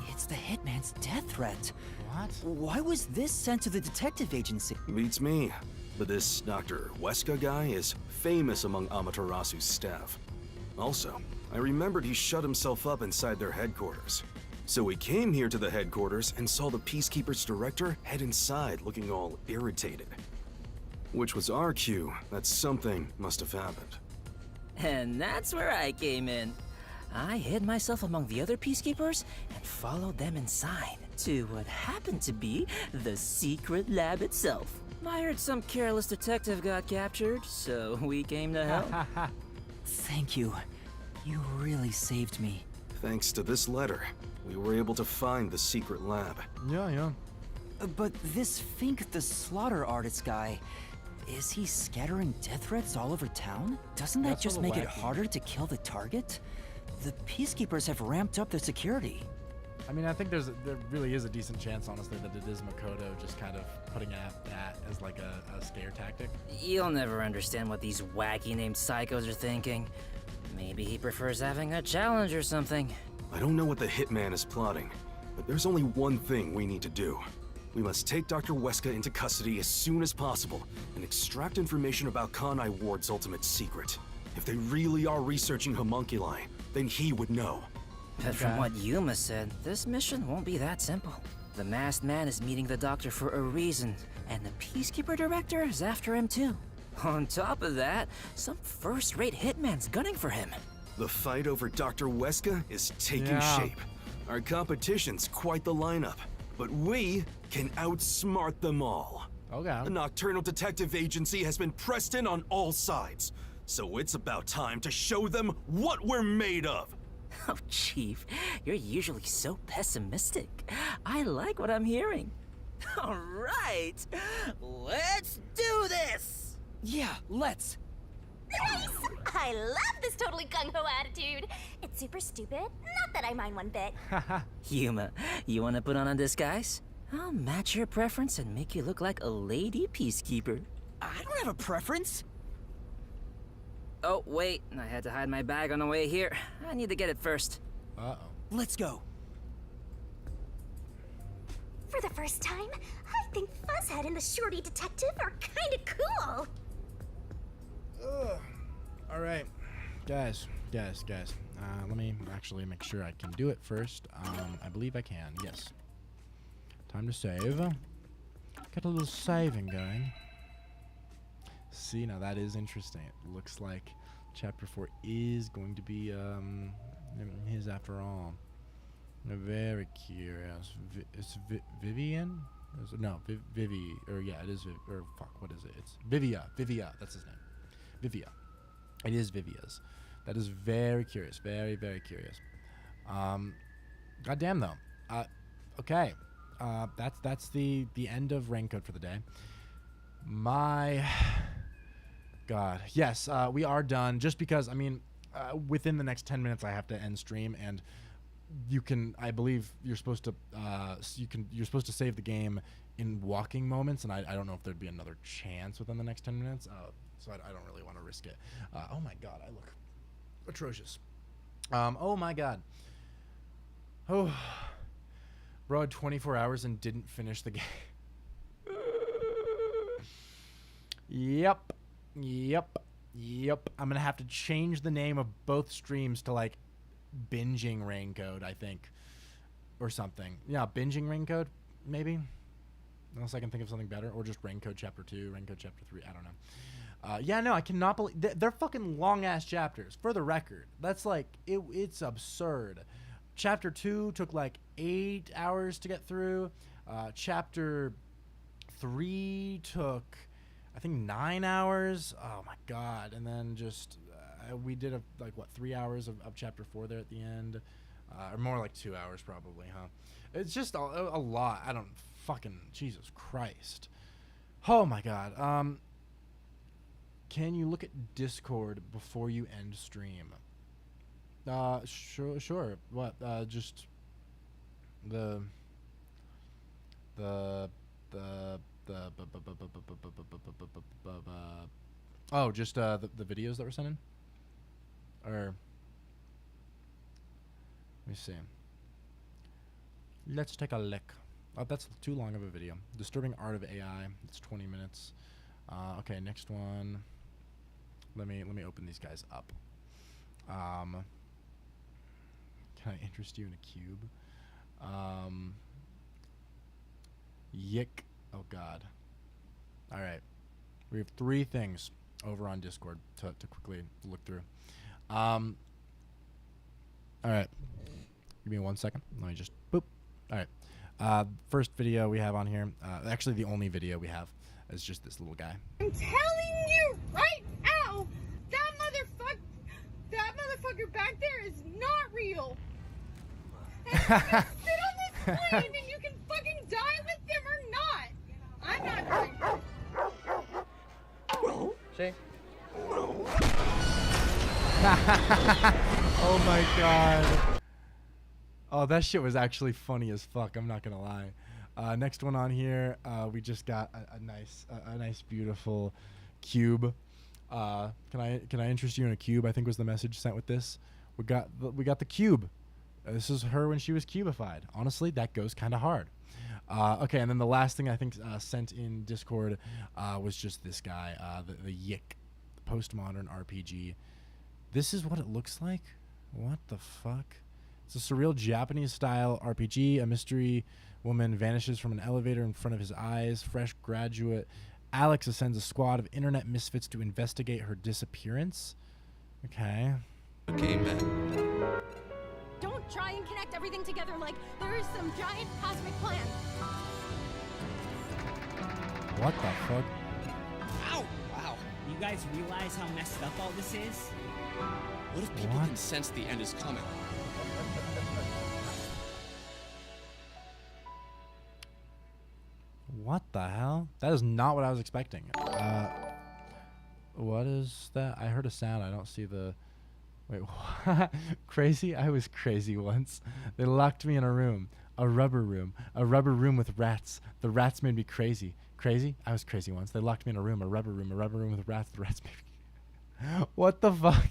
It's the Hitman's death threat. What? Why was this sent to the detective agency? Beats me. But this Dr. Weska guy is famous among Amaterasu's staff. Also, I remembered he shut himself up inside their headquarters. So we came here to the headquarters and saw the Peacekeeper's director head inside looking all irritated. Which was our cue that something must have happened. And that's where I came in. I hid myself among the other Peacekeepers and followed them inside to what happened to be the secret lab itself. I heard some careless detective got captured, so we came to help. Thank you. You really saved me. Thanks to this letter, we were able to find the secret lab. Yeah. But this Fink the slaughter artist guy, is he scattering death threats all over town? Doesn't that That's just a make little it wacky. harder to kill the target? The Peacekeepers have ramped up their security. I mean, I think there really is a decent chance, honestly, that it is Makoto just kind of putting out that as like a scare tactic. You'll never understand what these wacky named psychos are thinking. Maybe he prefers having a challenge or something. I don't know what the Hitman is plotting, but there's only one thing we need to do. We must take Dr. Weska into custody as soon as possible and extract information about Kanai Ward's ultimate secret. If they really are researching homunculi, then he would know. But from what Yuma said, this mission won't be that simple. The masked man is meeting the doctor for a reason, and the Peacekeeper director is after him too. On top of that, some first-rate hitman's gunning for him. The fight over Dr. Weska is taking shape. Our competition's quite the lineup, but we can outsmart them all. Okay. The Nocturnal Detective Agency has been pressed in on all sides, so it's about time to show them what we're made of. Oh, Chief, you're usually so pessimistic. I like what I'm hearing. All right, let's do this. Yeah, let's. Nice! I love this totally gung-ho attitude. It's super stupid. Not that I mind one bit. Yuma, you want to put on a disguise? I'll match your preference and make you look like a lady peacekeeper. I don't have a preference. Oh, wait. I had to hide my bag on the way here. I need to get it first. Uh-oh. Let's go. For the first time, I think Fuzzhead and the Shorty Detective are kinda cool. Ugh. All right, guys. Let me actually make sure I can do it first. I believe I can. Yes. Time to save. Get a little saving going. See, now that is interesting. It looks like Chapter 4 is going to be his after all. I'm very curious. It's Vivian? No, Vivi. Or yeah, it is. Or fuck, what is it? It's Vivia. That's his name. Vivia. It is Vivia's. That is very curious. Very, very curious. Goddamn though. Okay. That's the end of Rain Code for the day. My God. Yes, we are done. Just because, I mean, within the next 10 minutes I have to end stream, and you can, I believe you're supposed to you're supposed to save the game in walking moments, and I don't know if there'd be another chance within the next 10 minutes. So I don't really want to risk it. Oh my God, I look atrocious. Oh my God. Oh, bro, I had 24 hours and didn't finish the game. Yep. I'm gonna have to change the name of both streams to like binging Rain Code, I think, or something. Yeah, binging Rain Code, maybe. Unless I can think of something better, or just Rain Code Chapter 2, Rain Code Chapter 3. I don't know. Yeah, no, I cannot believe they're fucking long ass chapters. For the record, that's like it's absurd. Chapter 2 took like 8 hours to get through. Chapter 3 took, I think, 9 hours. Oh my God. And then just we did like 3 hours of Chapter 4 there at the end, or more like 2 hours probably, huh? It's just a lot. I don't fucking, Jesus Christ. Oh my God. Can you look at Discord before you end stream? Sure. What? Just the oh, just the videos that were sent in? Or let me see. Let's take a look. Oh, that's too long of a video. Disturbing Art of AI. It's 20 minutes. Okay, next one. Let me open these guys up. Can I interest you in a cube? Yick. Oh God. All right. We have 3 things over on Discord to quickly look through. All right. Give me 1 second. Let me just boop. All right. First video we have on here. Actually, the only video we have is just this little guy. I'm telling you right now, that motherfucker back there is not real. And you can sit on this plane and you can fucking die with them or not. I'm not doing it. See? Oh my God. Oh, that shit was actually funny as fuck. I'm not gonna lie. Next one on here, we just got a nice, beautiful cube. Can I interest you in a cube? I think was the message sent with this. We got the cube. This is her when she was cubified. Honestly, that goes kind of hard. Okay, and then the last thing I think sent in Discord was just this guy, the Yick, postmodern RPG. This is what it looks like. What the fuck? It's a surreal Japanese-style RPG. A mystery woman vanishes from an elevator in front of his eyes. Fresh graduate Alex ascends a squad of internet misfits to investigate her disappearance. Okay. Okay, man. Don't try and connect everything together like there is some giant cosmic plan. What the fuck? Ow! Wow. You guys realize how messed up all this is? What if people can sense the end is coming? What the hell? That is not what I was expecting. What is that? I heard a sound. I don't see the... Wait, what? Crazy? I was crazy once. They locked me in a room. A rubber room with rats. The rats made me crazy. Crazy? I was crazy once. They locked me in a room with rats. The rats made me... What the fuck?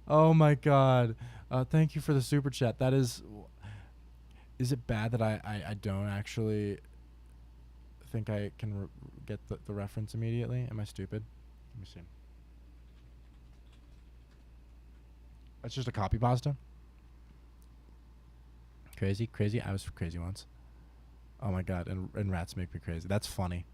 Oh my god. Thank you for the super chat. That is... Is it bad that I don't actually think I can get the reference immediately? Am I stupid? Let me see. That's just a copy pasta. Crazy. I was crazy once. Oh my god, and rats make me crazy. That's funny.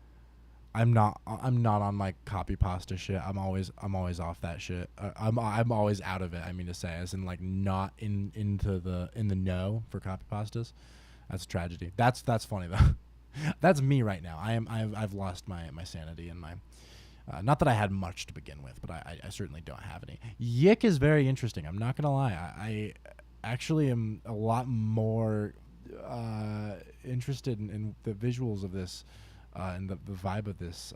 I'm not on my copy pasta shit. I'm always off that shit. I'm always out of it. I mean to say, as in like not in the know for copy pastas. That's a tragedy. That's funny though. That's me right now. I've lost my sanity and my not that I had much to begin with, but I certainly don't have any. Yick is very interesting. I'm not gonna lie. I actually am a lot more interested in the visuals of this. And the vibe of this,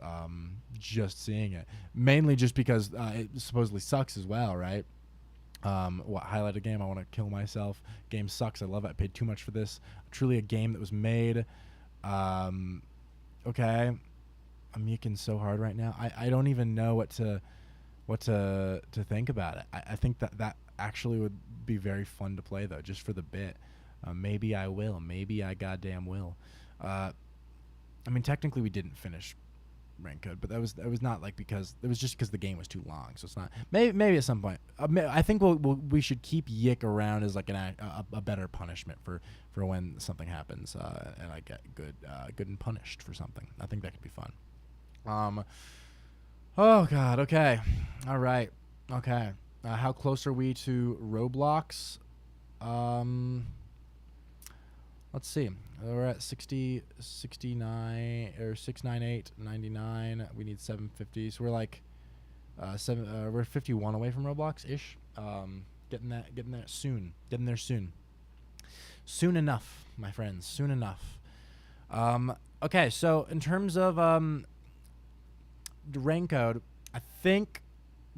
just seeing it, mainly just because it supposedly sucks as well, right? What highlighted game? I want to kill myself. Game sucks. I love it. I paid too much for this. Truly a game that was made. Okay, I'm yucking so hard right now. I don't even know what to think about it. I think that actually would be very fun to play though, just for the bit. Maybe I will. Maybe I goddamn will. I mean, technically we didn't finish Rank Code, but that was not like because it was just because the game was too long. So it's not. Maybe at some point. I think we should keep Yick around as like a better punishment for when something happens and I get good and punished for something. I think that could be fun. Oh god. Okay. All right. Okay. How close are we to Roblox? Let's see. We're at 60, 69, or 698, 99. We need 750. So we're like, we're 51 away from Roblox ish. Getting there soon. Getting there soon. Soon enough, my friends. Soon enough. Okay. So in terms of Rank Code, I think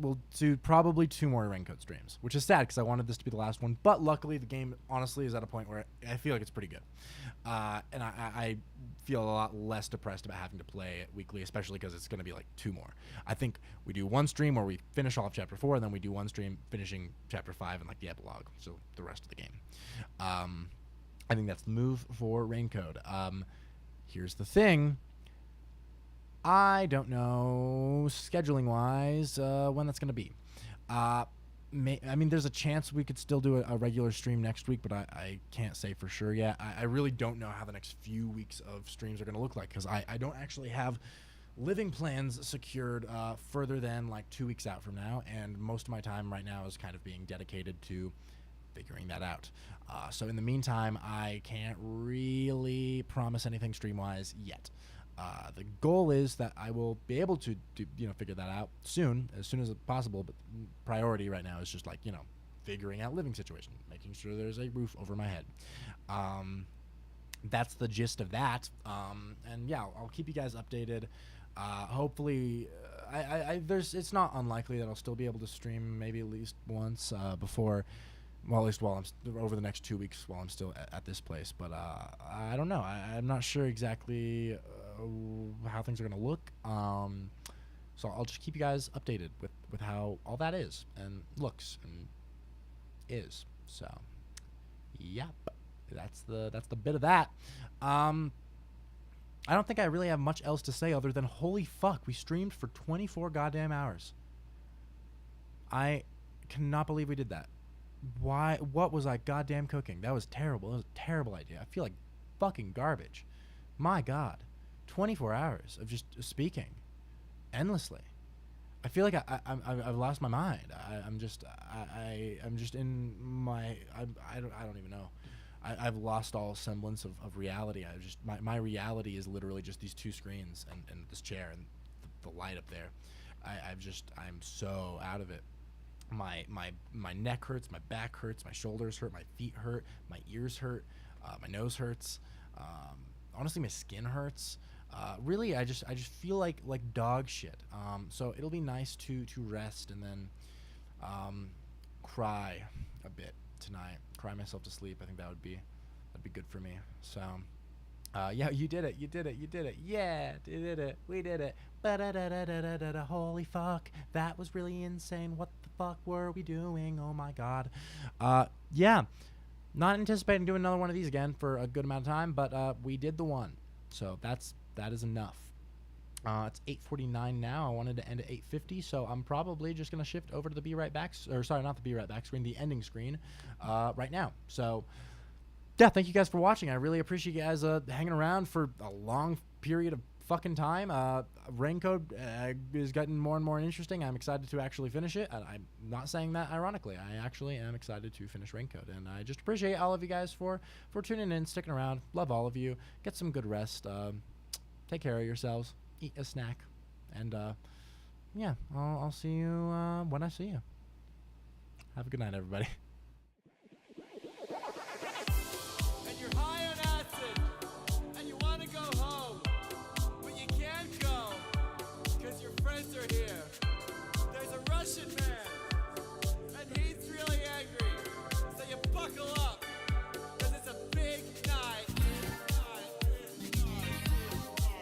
we'll do probably 2 more Rank Code streams, which is sad because I wanted this to be the last one. But luckily, the game honestly is at a point where I feel like it's pretty good, and I feel a lot less depressed about having to play it weekly, especially because it's going to be like 2 more. I think we do 1 stream where we finish off Chapter 4, and then we do 1 stream finishing Chapter 5 and like the epilogue, so the rest of the game. I think that's the move for Rank Code. Here's the thing. I don't know, scheduling-wise, when that's going to be. I mean, there's a chance we could still do a regular stream next week, but I can't say for sure yet. I really don't know how the next few weeks of streams are going to look like, because I don't actually have living plans secured further than like 2 weeks out from now, and most of my time right now is kind of being dedicated to figuring that out. So in the meantime, I can't really promise anything stream-wise yet. The goal is that I will be able to figure that out soon, as soon as possible, but priority right now is just like, figuring out living situation, making sure there's a roof over my head. That's the gist of that. And yeah, I'll keep you guys updated. Hopefully, it's not unlikely that I'll still be able to stream maybe at least once before, well, at least while I'm over the next 2 weeks while I'm still at this place. But I don't know. I'm not sure exactly how things are going to look. So I'll just keep you guys updated with how all that is and looks and is. So, yep, that's the bit of that. I don't think I really have much else to say other than holy fuck, we streamed for 24 goddamn hours. I cannot believe we did that. Why? What was I goddamn cooking? That was terrible. That was a terrible idea. I feel like fucking garbage. My god. 24 hours of just speaking endlessly. I feel like I've lost my mind. I'm just in my I don't even know. I've lost all semblance of reality. I just my reality is literally just these 2 screens and this chair and the light up there. I'm so out of it. My neck hurts, my back hurts, my shoulders hurt, my feet hurt, my ears hurt, my nose hurts. honestly, my skin hurts. Really, I just feel like dog shit. So it'll be nice to rest and then cry a bit tonight. Cry myself to sleep. I think that'd be good for me. So yeah, you did it. You did it. You did it. Yeah, you did it. We did it. Ba-da-da-da-da-da-da. Holy fuck. That was really insane. What the fuck were we doing? Oh my god. Yeah. Not anticipating doing another one of these again for a good amount of time, but we did the one. So that is enough. It's 8:49 now. I wanted to end at 8:50, so I'm probably just gonna shift over to the Be Right Back, or sorry, not the Be Right Back screen, the ending screen, right now. So yeah, thank you guys for watching. I really appreciate you guys hanging around for a long period of fucking time. Raincode is getting more and more interesting. I'm excited to actually finish it. I'm not saying that ironically. I actually am excited to finish Raincode, and I just appreciate all of you guys for tuning in, sticking around. Love all of you. Get some good rest. Take care of yourselves. Eat a snack, and yeah, I'll see you when I see you. Have a good night, everybody.